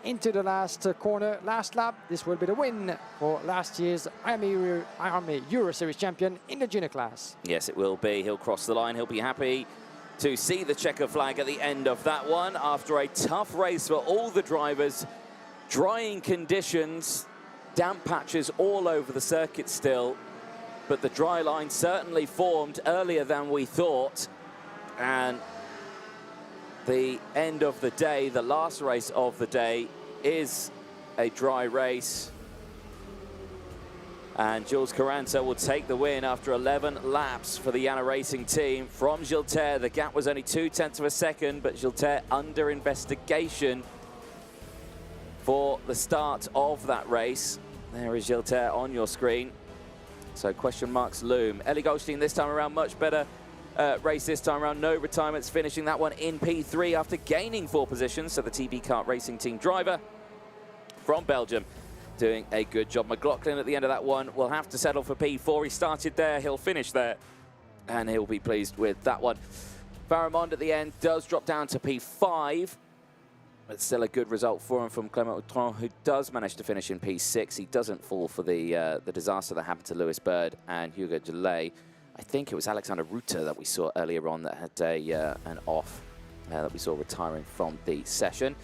into the last corner, last lap. This will be the win for last year's IAME Euro Series champion in the junior class. Yes, it will be. He'll cross the line. He'll be happy to see the checker flag at the end of that one after a tough race for all the drivers. Drying conditions, damp patches all over the circuit still, but the dry line certainly formed earlier than we thought. And the end of the day, the last race of the day, is a dry race. And Jules Carentin will take the win after 11 laps for the Yana Racing team. From Gilter, the gap was only 0.2 of a second, but Gilter under investigation for the start of that race. There is Gilter on your screen. So question marks loom. Ellie Goldstein this time around, much better race this time around. No retirements, finishing that one in P3 after gaining 4 positions. So the TB Kart Racing team driver from Belgium doing a good job. McLaughlin at the end of that one will have to settle for P4. He started there, he'll finish there, and he'll be pleased with that one. Faramond at the end does drop down to P5. But still a good result for him from Clement Autron, who does manage to finish in P6. He doesn't fall for the disaster that happened to Lewis Bird and Hugo Gillet. I think it was Alexander Rutter that we saw earlier on that had an off that we saw retiring from the session.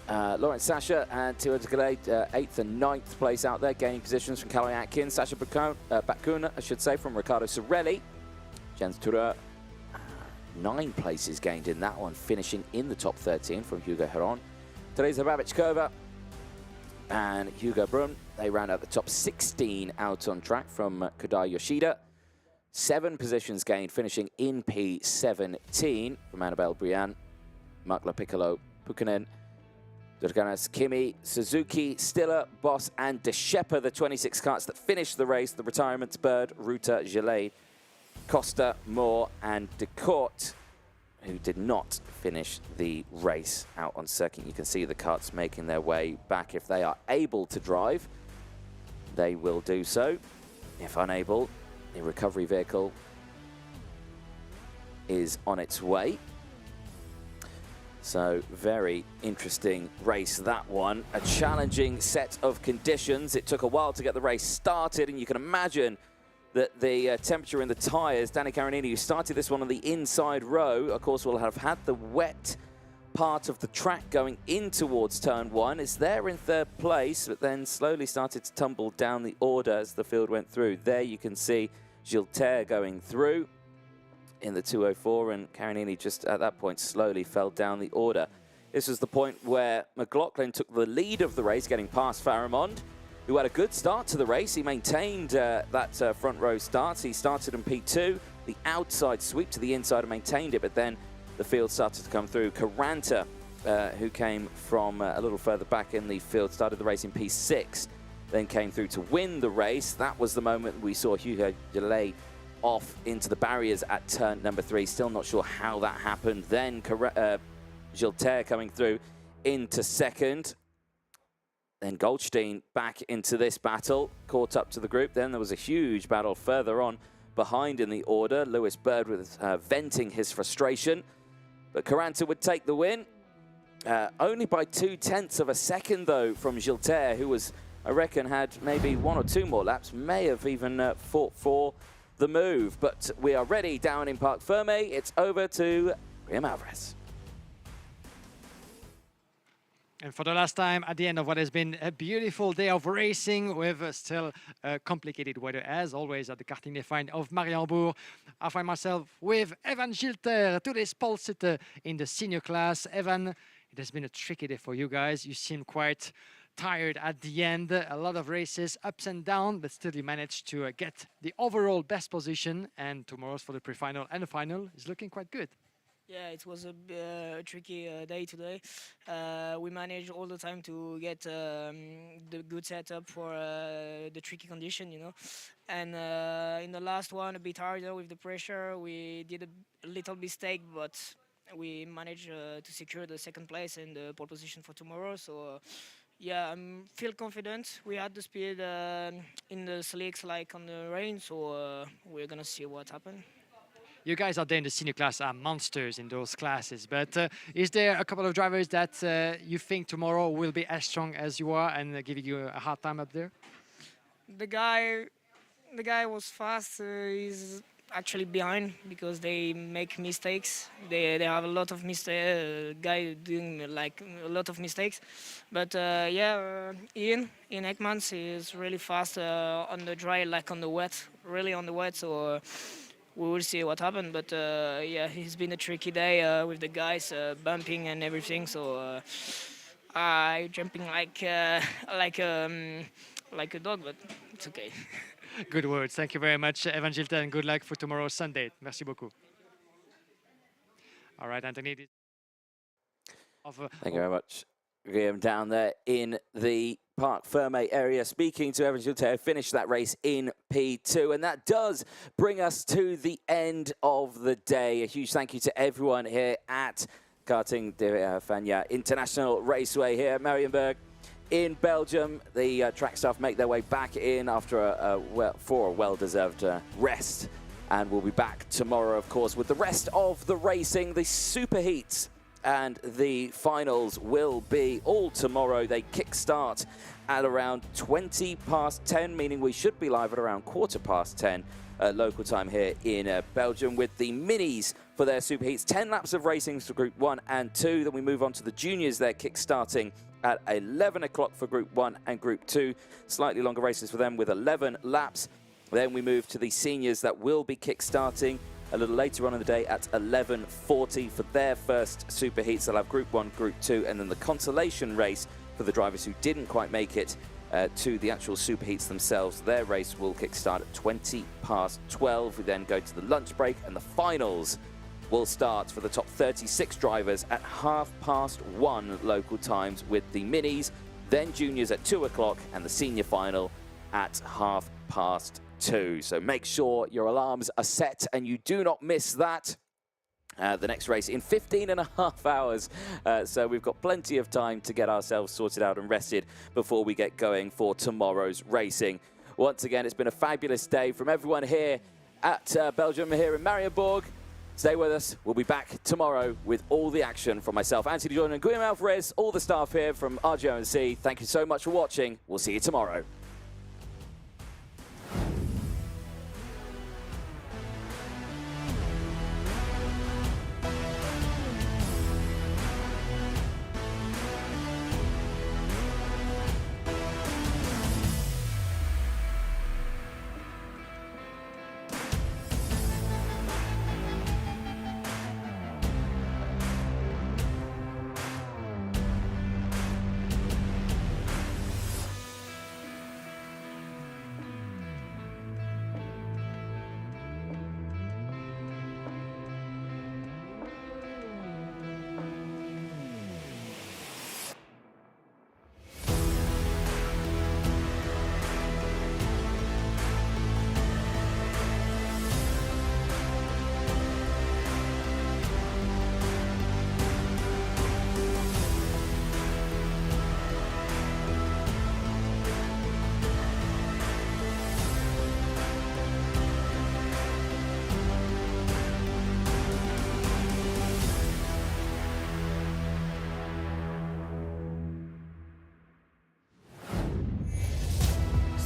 Lawrence Sasha and Hugo Gillet, 8th and 9th place out there, gaining positions from Callum Atkins. Sasha Bakun, I should say, from Riccardo Sorelli. against Tura. 9 places gained in that one, finishing in the top 13 from Hugo Heron. Teresa Babichkova and Hugo Brun, they round out the top 16 out on track from Kodai Yoshida. 7 positions gained, finishing in P17 from Annabelle Briand, Makla Piccolo Pukkanen, Durganas Kimi, Suzuki, Stiller, Boss, and De Schepper, the 26 karts that finished the race. The retirements: Bird, Ruta, Gillet, Costa, Moore, and De Court, who did not finish the race out on circuit. You can see the karts making their way back. If they are able to drive, they will do so. If unable, the recovery vehicle is on its way. So very interesting race, that one. A challenging set of conditions. It took a while to get the race started, and you can imagine that the temperature in the tyres. Danny Carinini, who started this one on the inside row, of course, will have had the wet part of the track going in towards turn 1. It's there in 3rd place, but then slowly started to tumble down the order as the field went through. There you can see Gilter going through in the 204, and Carinini just at that point slowly fell down the order. This was the point where McLaughlin took the lead of the race, getting past Faramond, who had a good start to the race. He maintained that front row start. He started in P2, the outside sweep to the inside and maintained it, but then the field started to come through. Caranta, who came from a little further back in the field, started the race in P6, then came through to win the race. That was the moment we saw Hugo Delay off into the barriers at turn number 3. Still not sure how that happened. Then Gilter coming through into 2nd. Then Goldstein back into this battle, caught up to the group. Then there was a huge battle further on behind in the order. Lewis Bird was venting his frustration, but Caranta would take the win. Only by 0.2 of a second, though, from Gilter, who was, I reckon, had maybe 1 or 2 more laps, may have even fought for the move. But we are ready down in Parc Ferme. It's over to Graham Alvarez. And for the last time, at the end of what has been a beautiful day of racing with still complicated weather, as always, at the karting day find of Mariembourg, I find myself with Evan Gilter, today's pole sitter in the senior class. Evan, it has been a tricky day for you guys. You seem quite tired at the end. A lot of races, ups and downs, but still you managed to get the overall best position. And tomorrow's for the pre-final and the final is looking quite good. Yeah, it was a tricky day today. We managed all the time to get the good setup for the tricky condition, you know. And in the last one, a bit harder with the pressure. We did a little mistake, but we managed to secure the 2nd place and the pole position for tomorrow. So yeah, I feel confident. We had the speed in the slicks like on the rain, so we're gonna see what happens. You guys out there in the senior class are monsters in those classes, but is there a couple of drivers that you think tomorrow will be as strong as you are and giving you a hard time up there? The guy was fast. He's actually behind because they make mistakes. They have a lot of mistakes. Guy doing like a lot of mistakes, but yeah, Ian Ekmans is really fast on the dry, like on the wet, really on the wet. So. We will see what happens, but yeah, it's been a tricky day with the guys bumping and everything. So I jumping like a dog, but it's okay. Good words. Thank you very much, Evan Gilter, and good luck for tomorrow, Sunday. Merci beaucoup. All right, Anthony. Thank you very much, Graham, down there in the Parc Ferme area. Speaking to Evan Gilter, finished that race in P2, and that does bring us to the end of the day. A huge thank you to everyone here at Karting de Fagnes International Raceway here at Mariembourg in Belgium. The track staff make their way back in after for a well-deserved rest, and we'll be back tomorrow, of course, with the rest of the racing, the super heats. And the finals will be all tomorrow. They kickstart at around 10:20, meaning we should be live at around 10:15 local time here in Belgium with the minis for their super heats. 10 laps of racing for Group 1 and 2. Then we move on to the juniors. They're kickstarting at 11 o'clock for Group 1 and Group 2. Slightly longer races for them with 11 laps. Then we move to the seniors that will be kickstarting a little later on in the day at 11:40 for their first superheats. They'll have Group 1, Group 2, and then the consolation race for the drivers who didn't quite make it to the actual superheats themselves. Their race will kickstart at 12:20. We then go to the lunch break, and the finals will start for the top 36 drivers at 1:30 local times, with the minis, then juniors at 2 o'clock, and the senior final at 2:30. So make sure your alarms are set and you do not miss that. The next race in 15.5 hours. So we've got plenty of time to get ourselves sorted out and rested before we get going for tomorrow's racing. Once again, it's been a fabulous day from everyone here at Belgium, here in Mariembourg. Stay with us. We'll be back tomorrow with all the action from myself, Anthony Jordan, and Guillaume Alvarez, all the staff here from RGMMC. Thank you so much for watching. We'll see you tomorrow.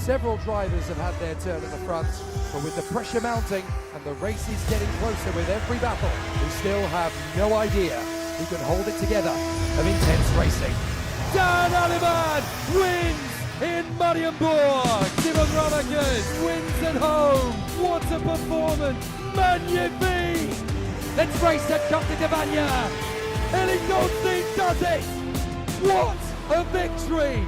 Several drivers have had their turn at the front, but with the pressure mounting and the race is getting closer with every battle, we still have no idea who can hold it together of intense racing. Dan Aleman wins in Mariembourg. Simon Ramakas wins at home. What a performance! Magnifique! Let's race at Champ de Cavagna. Ellie Goldstein does it! What a victory!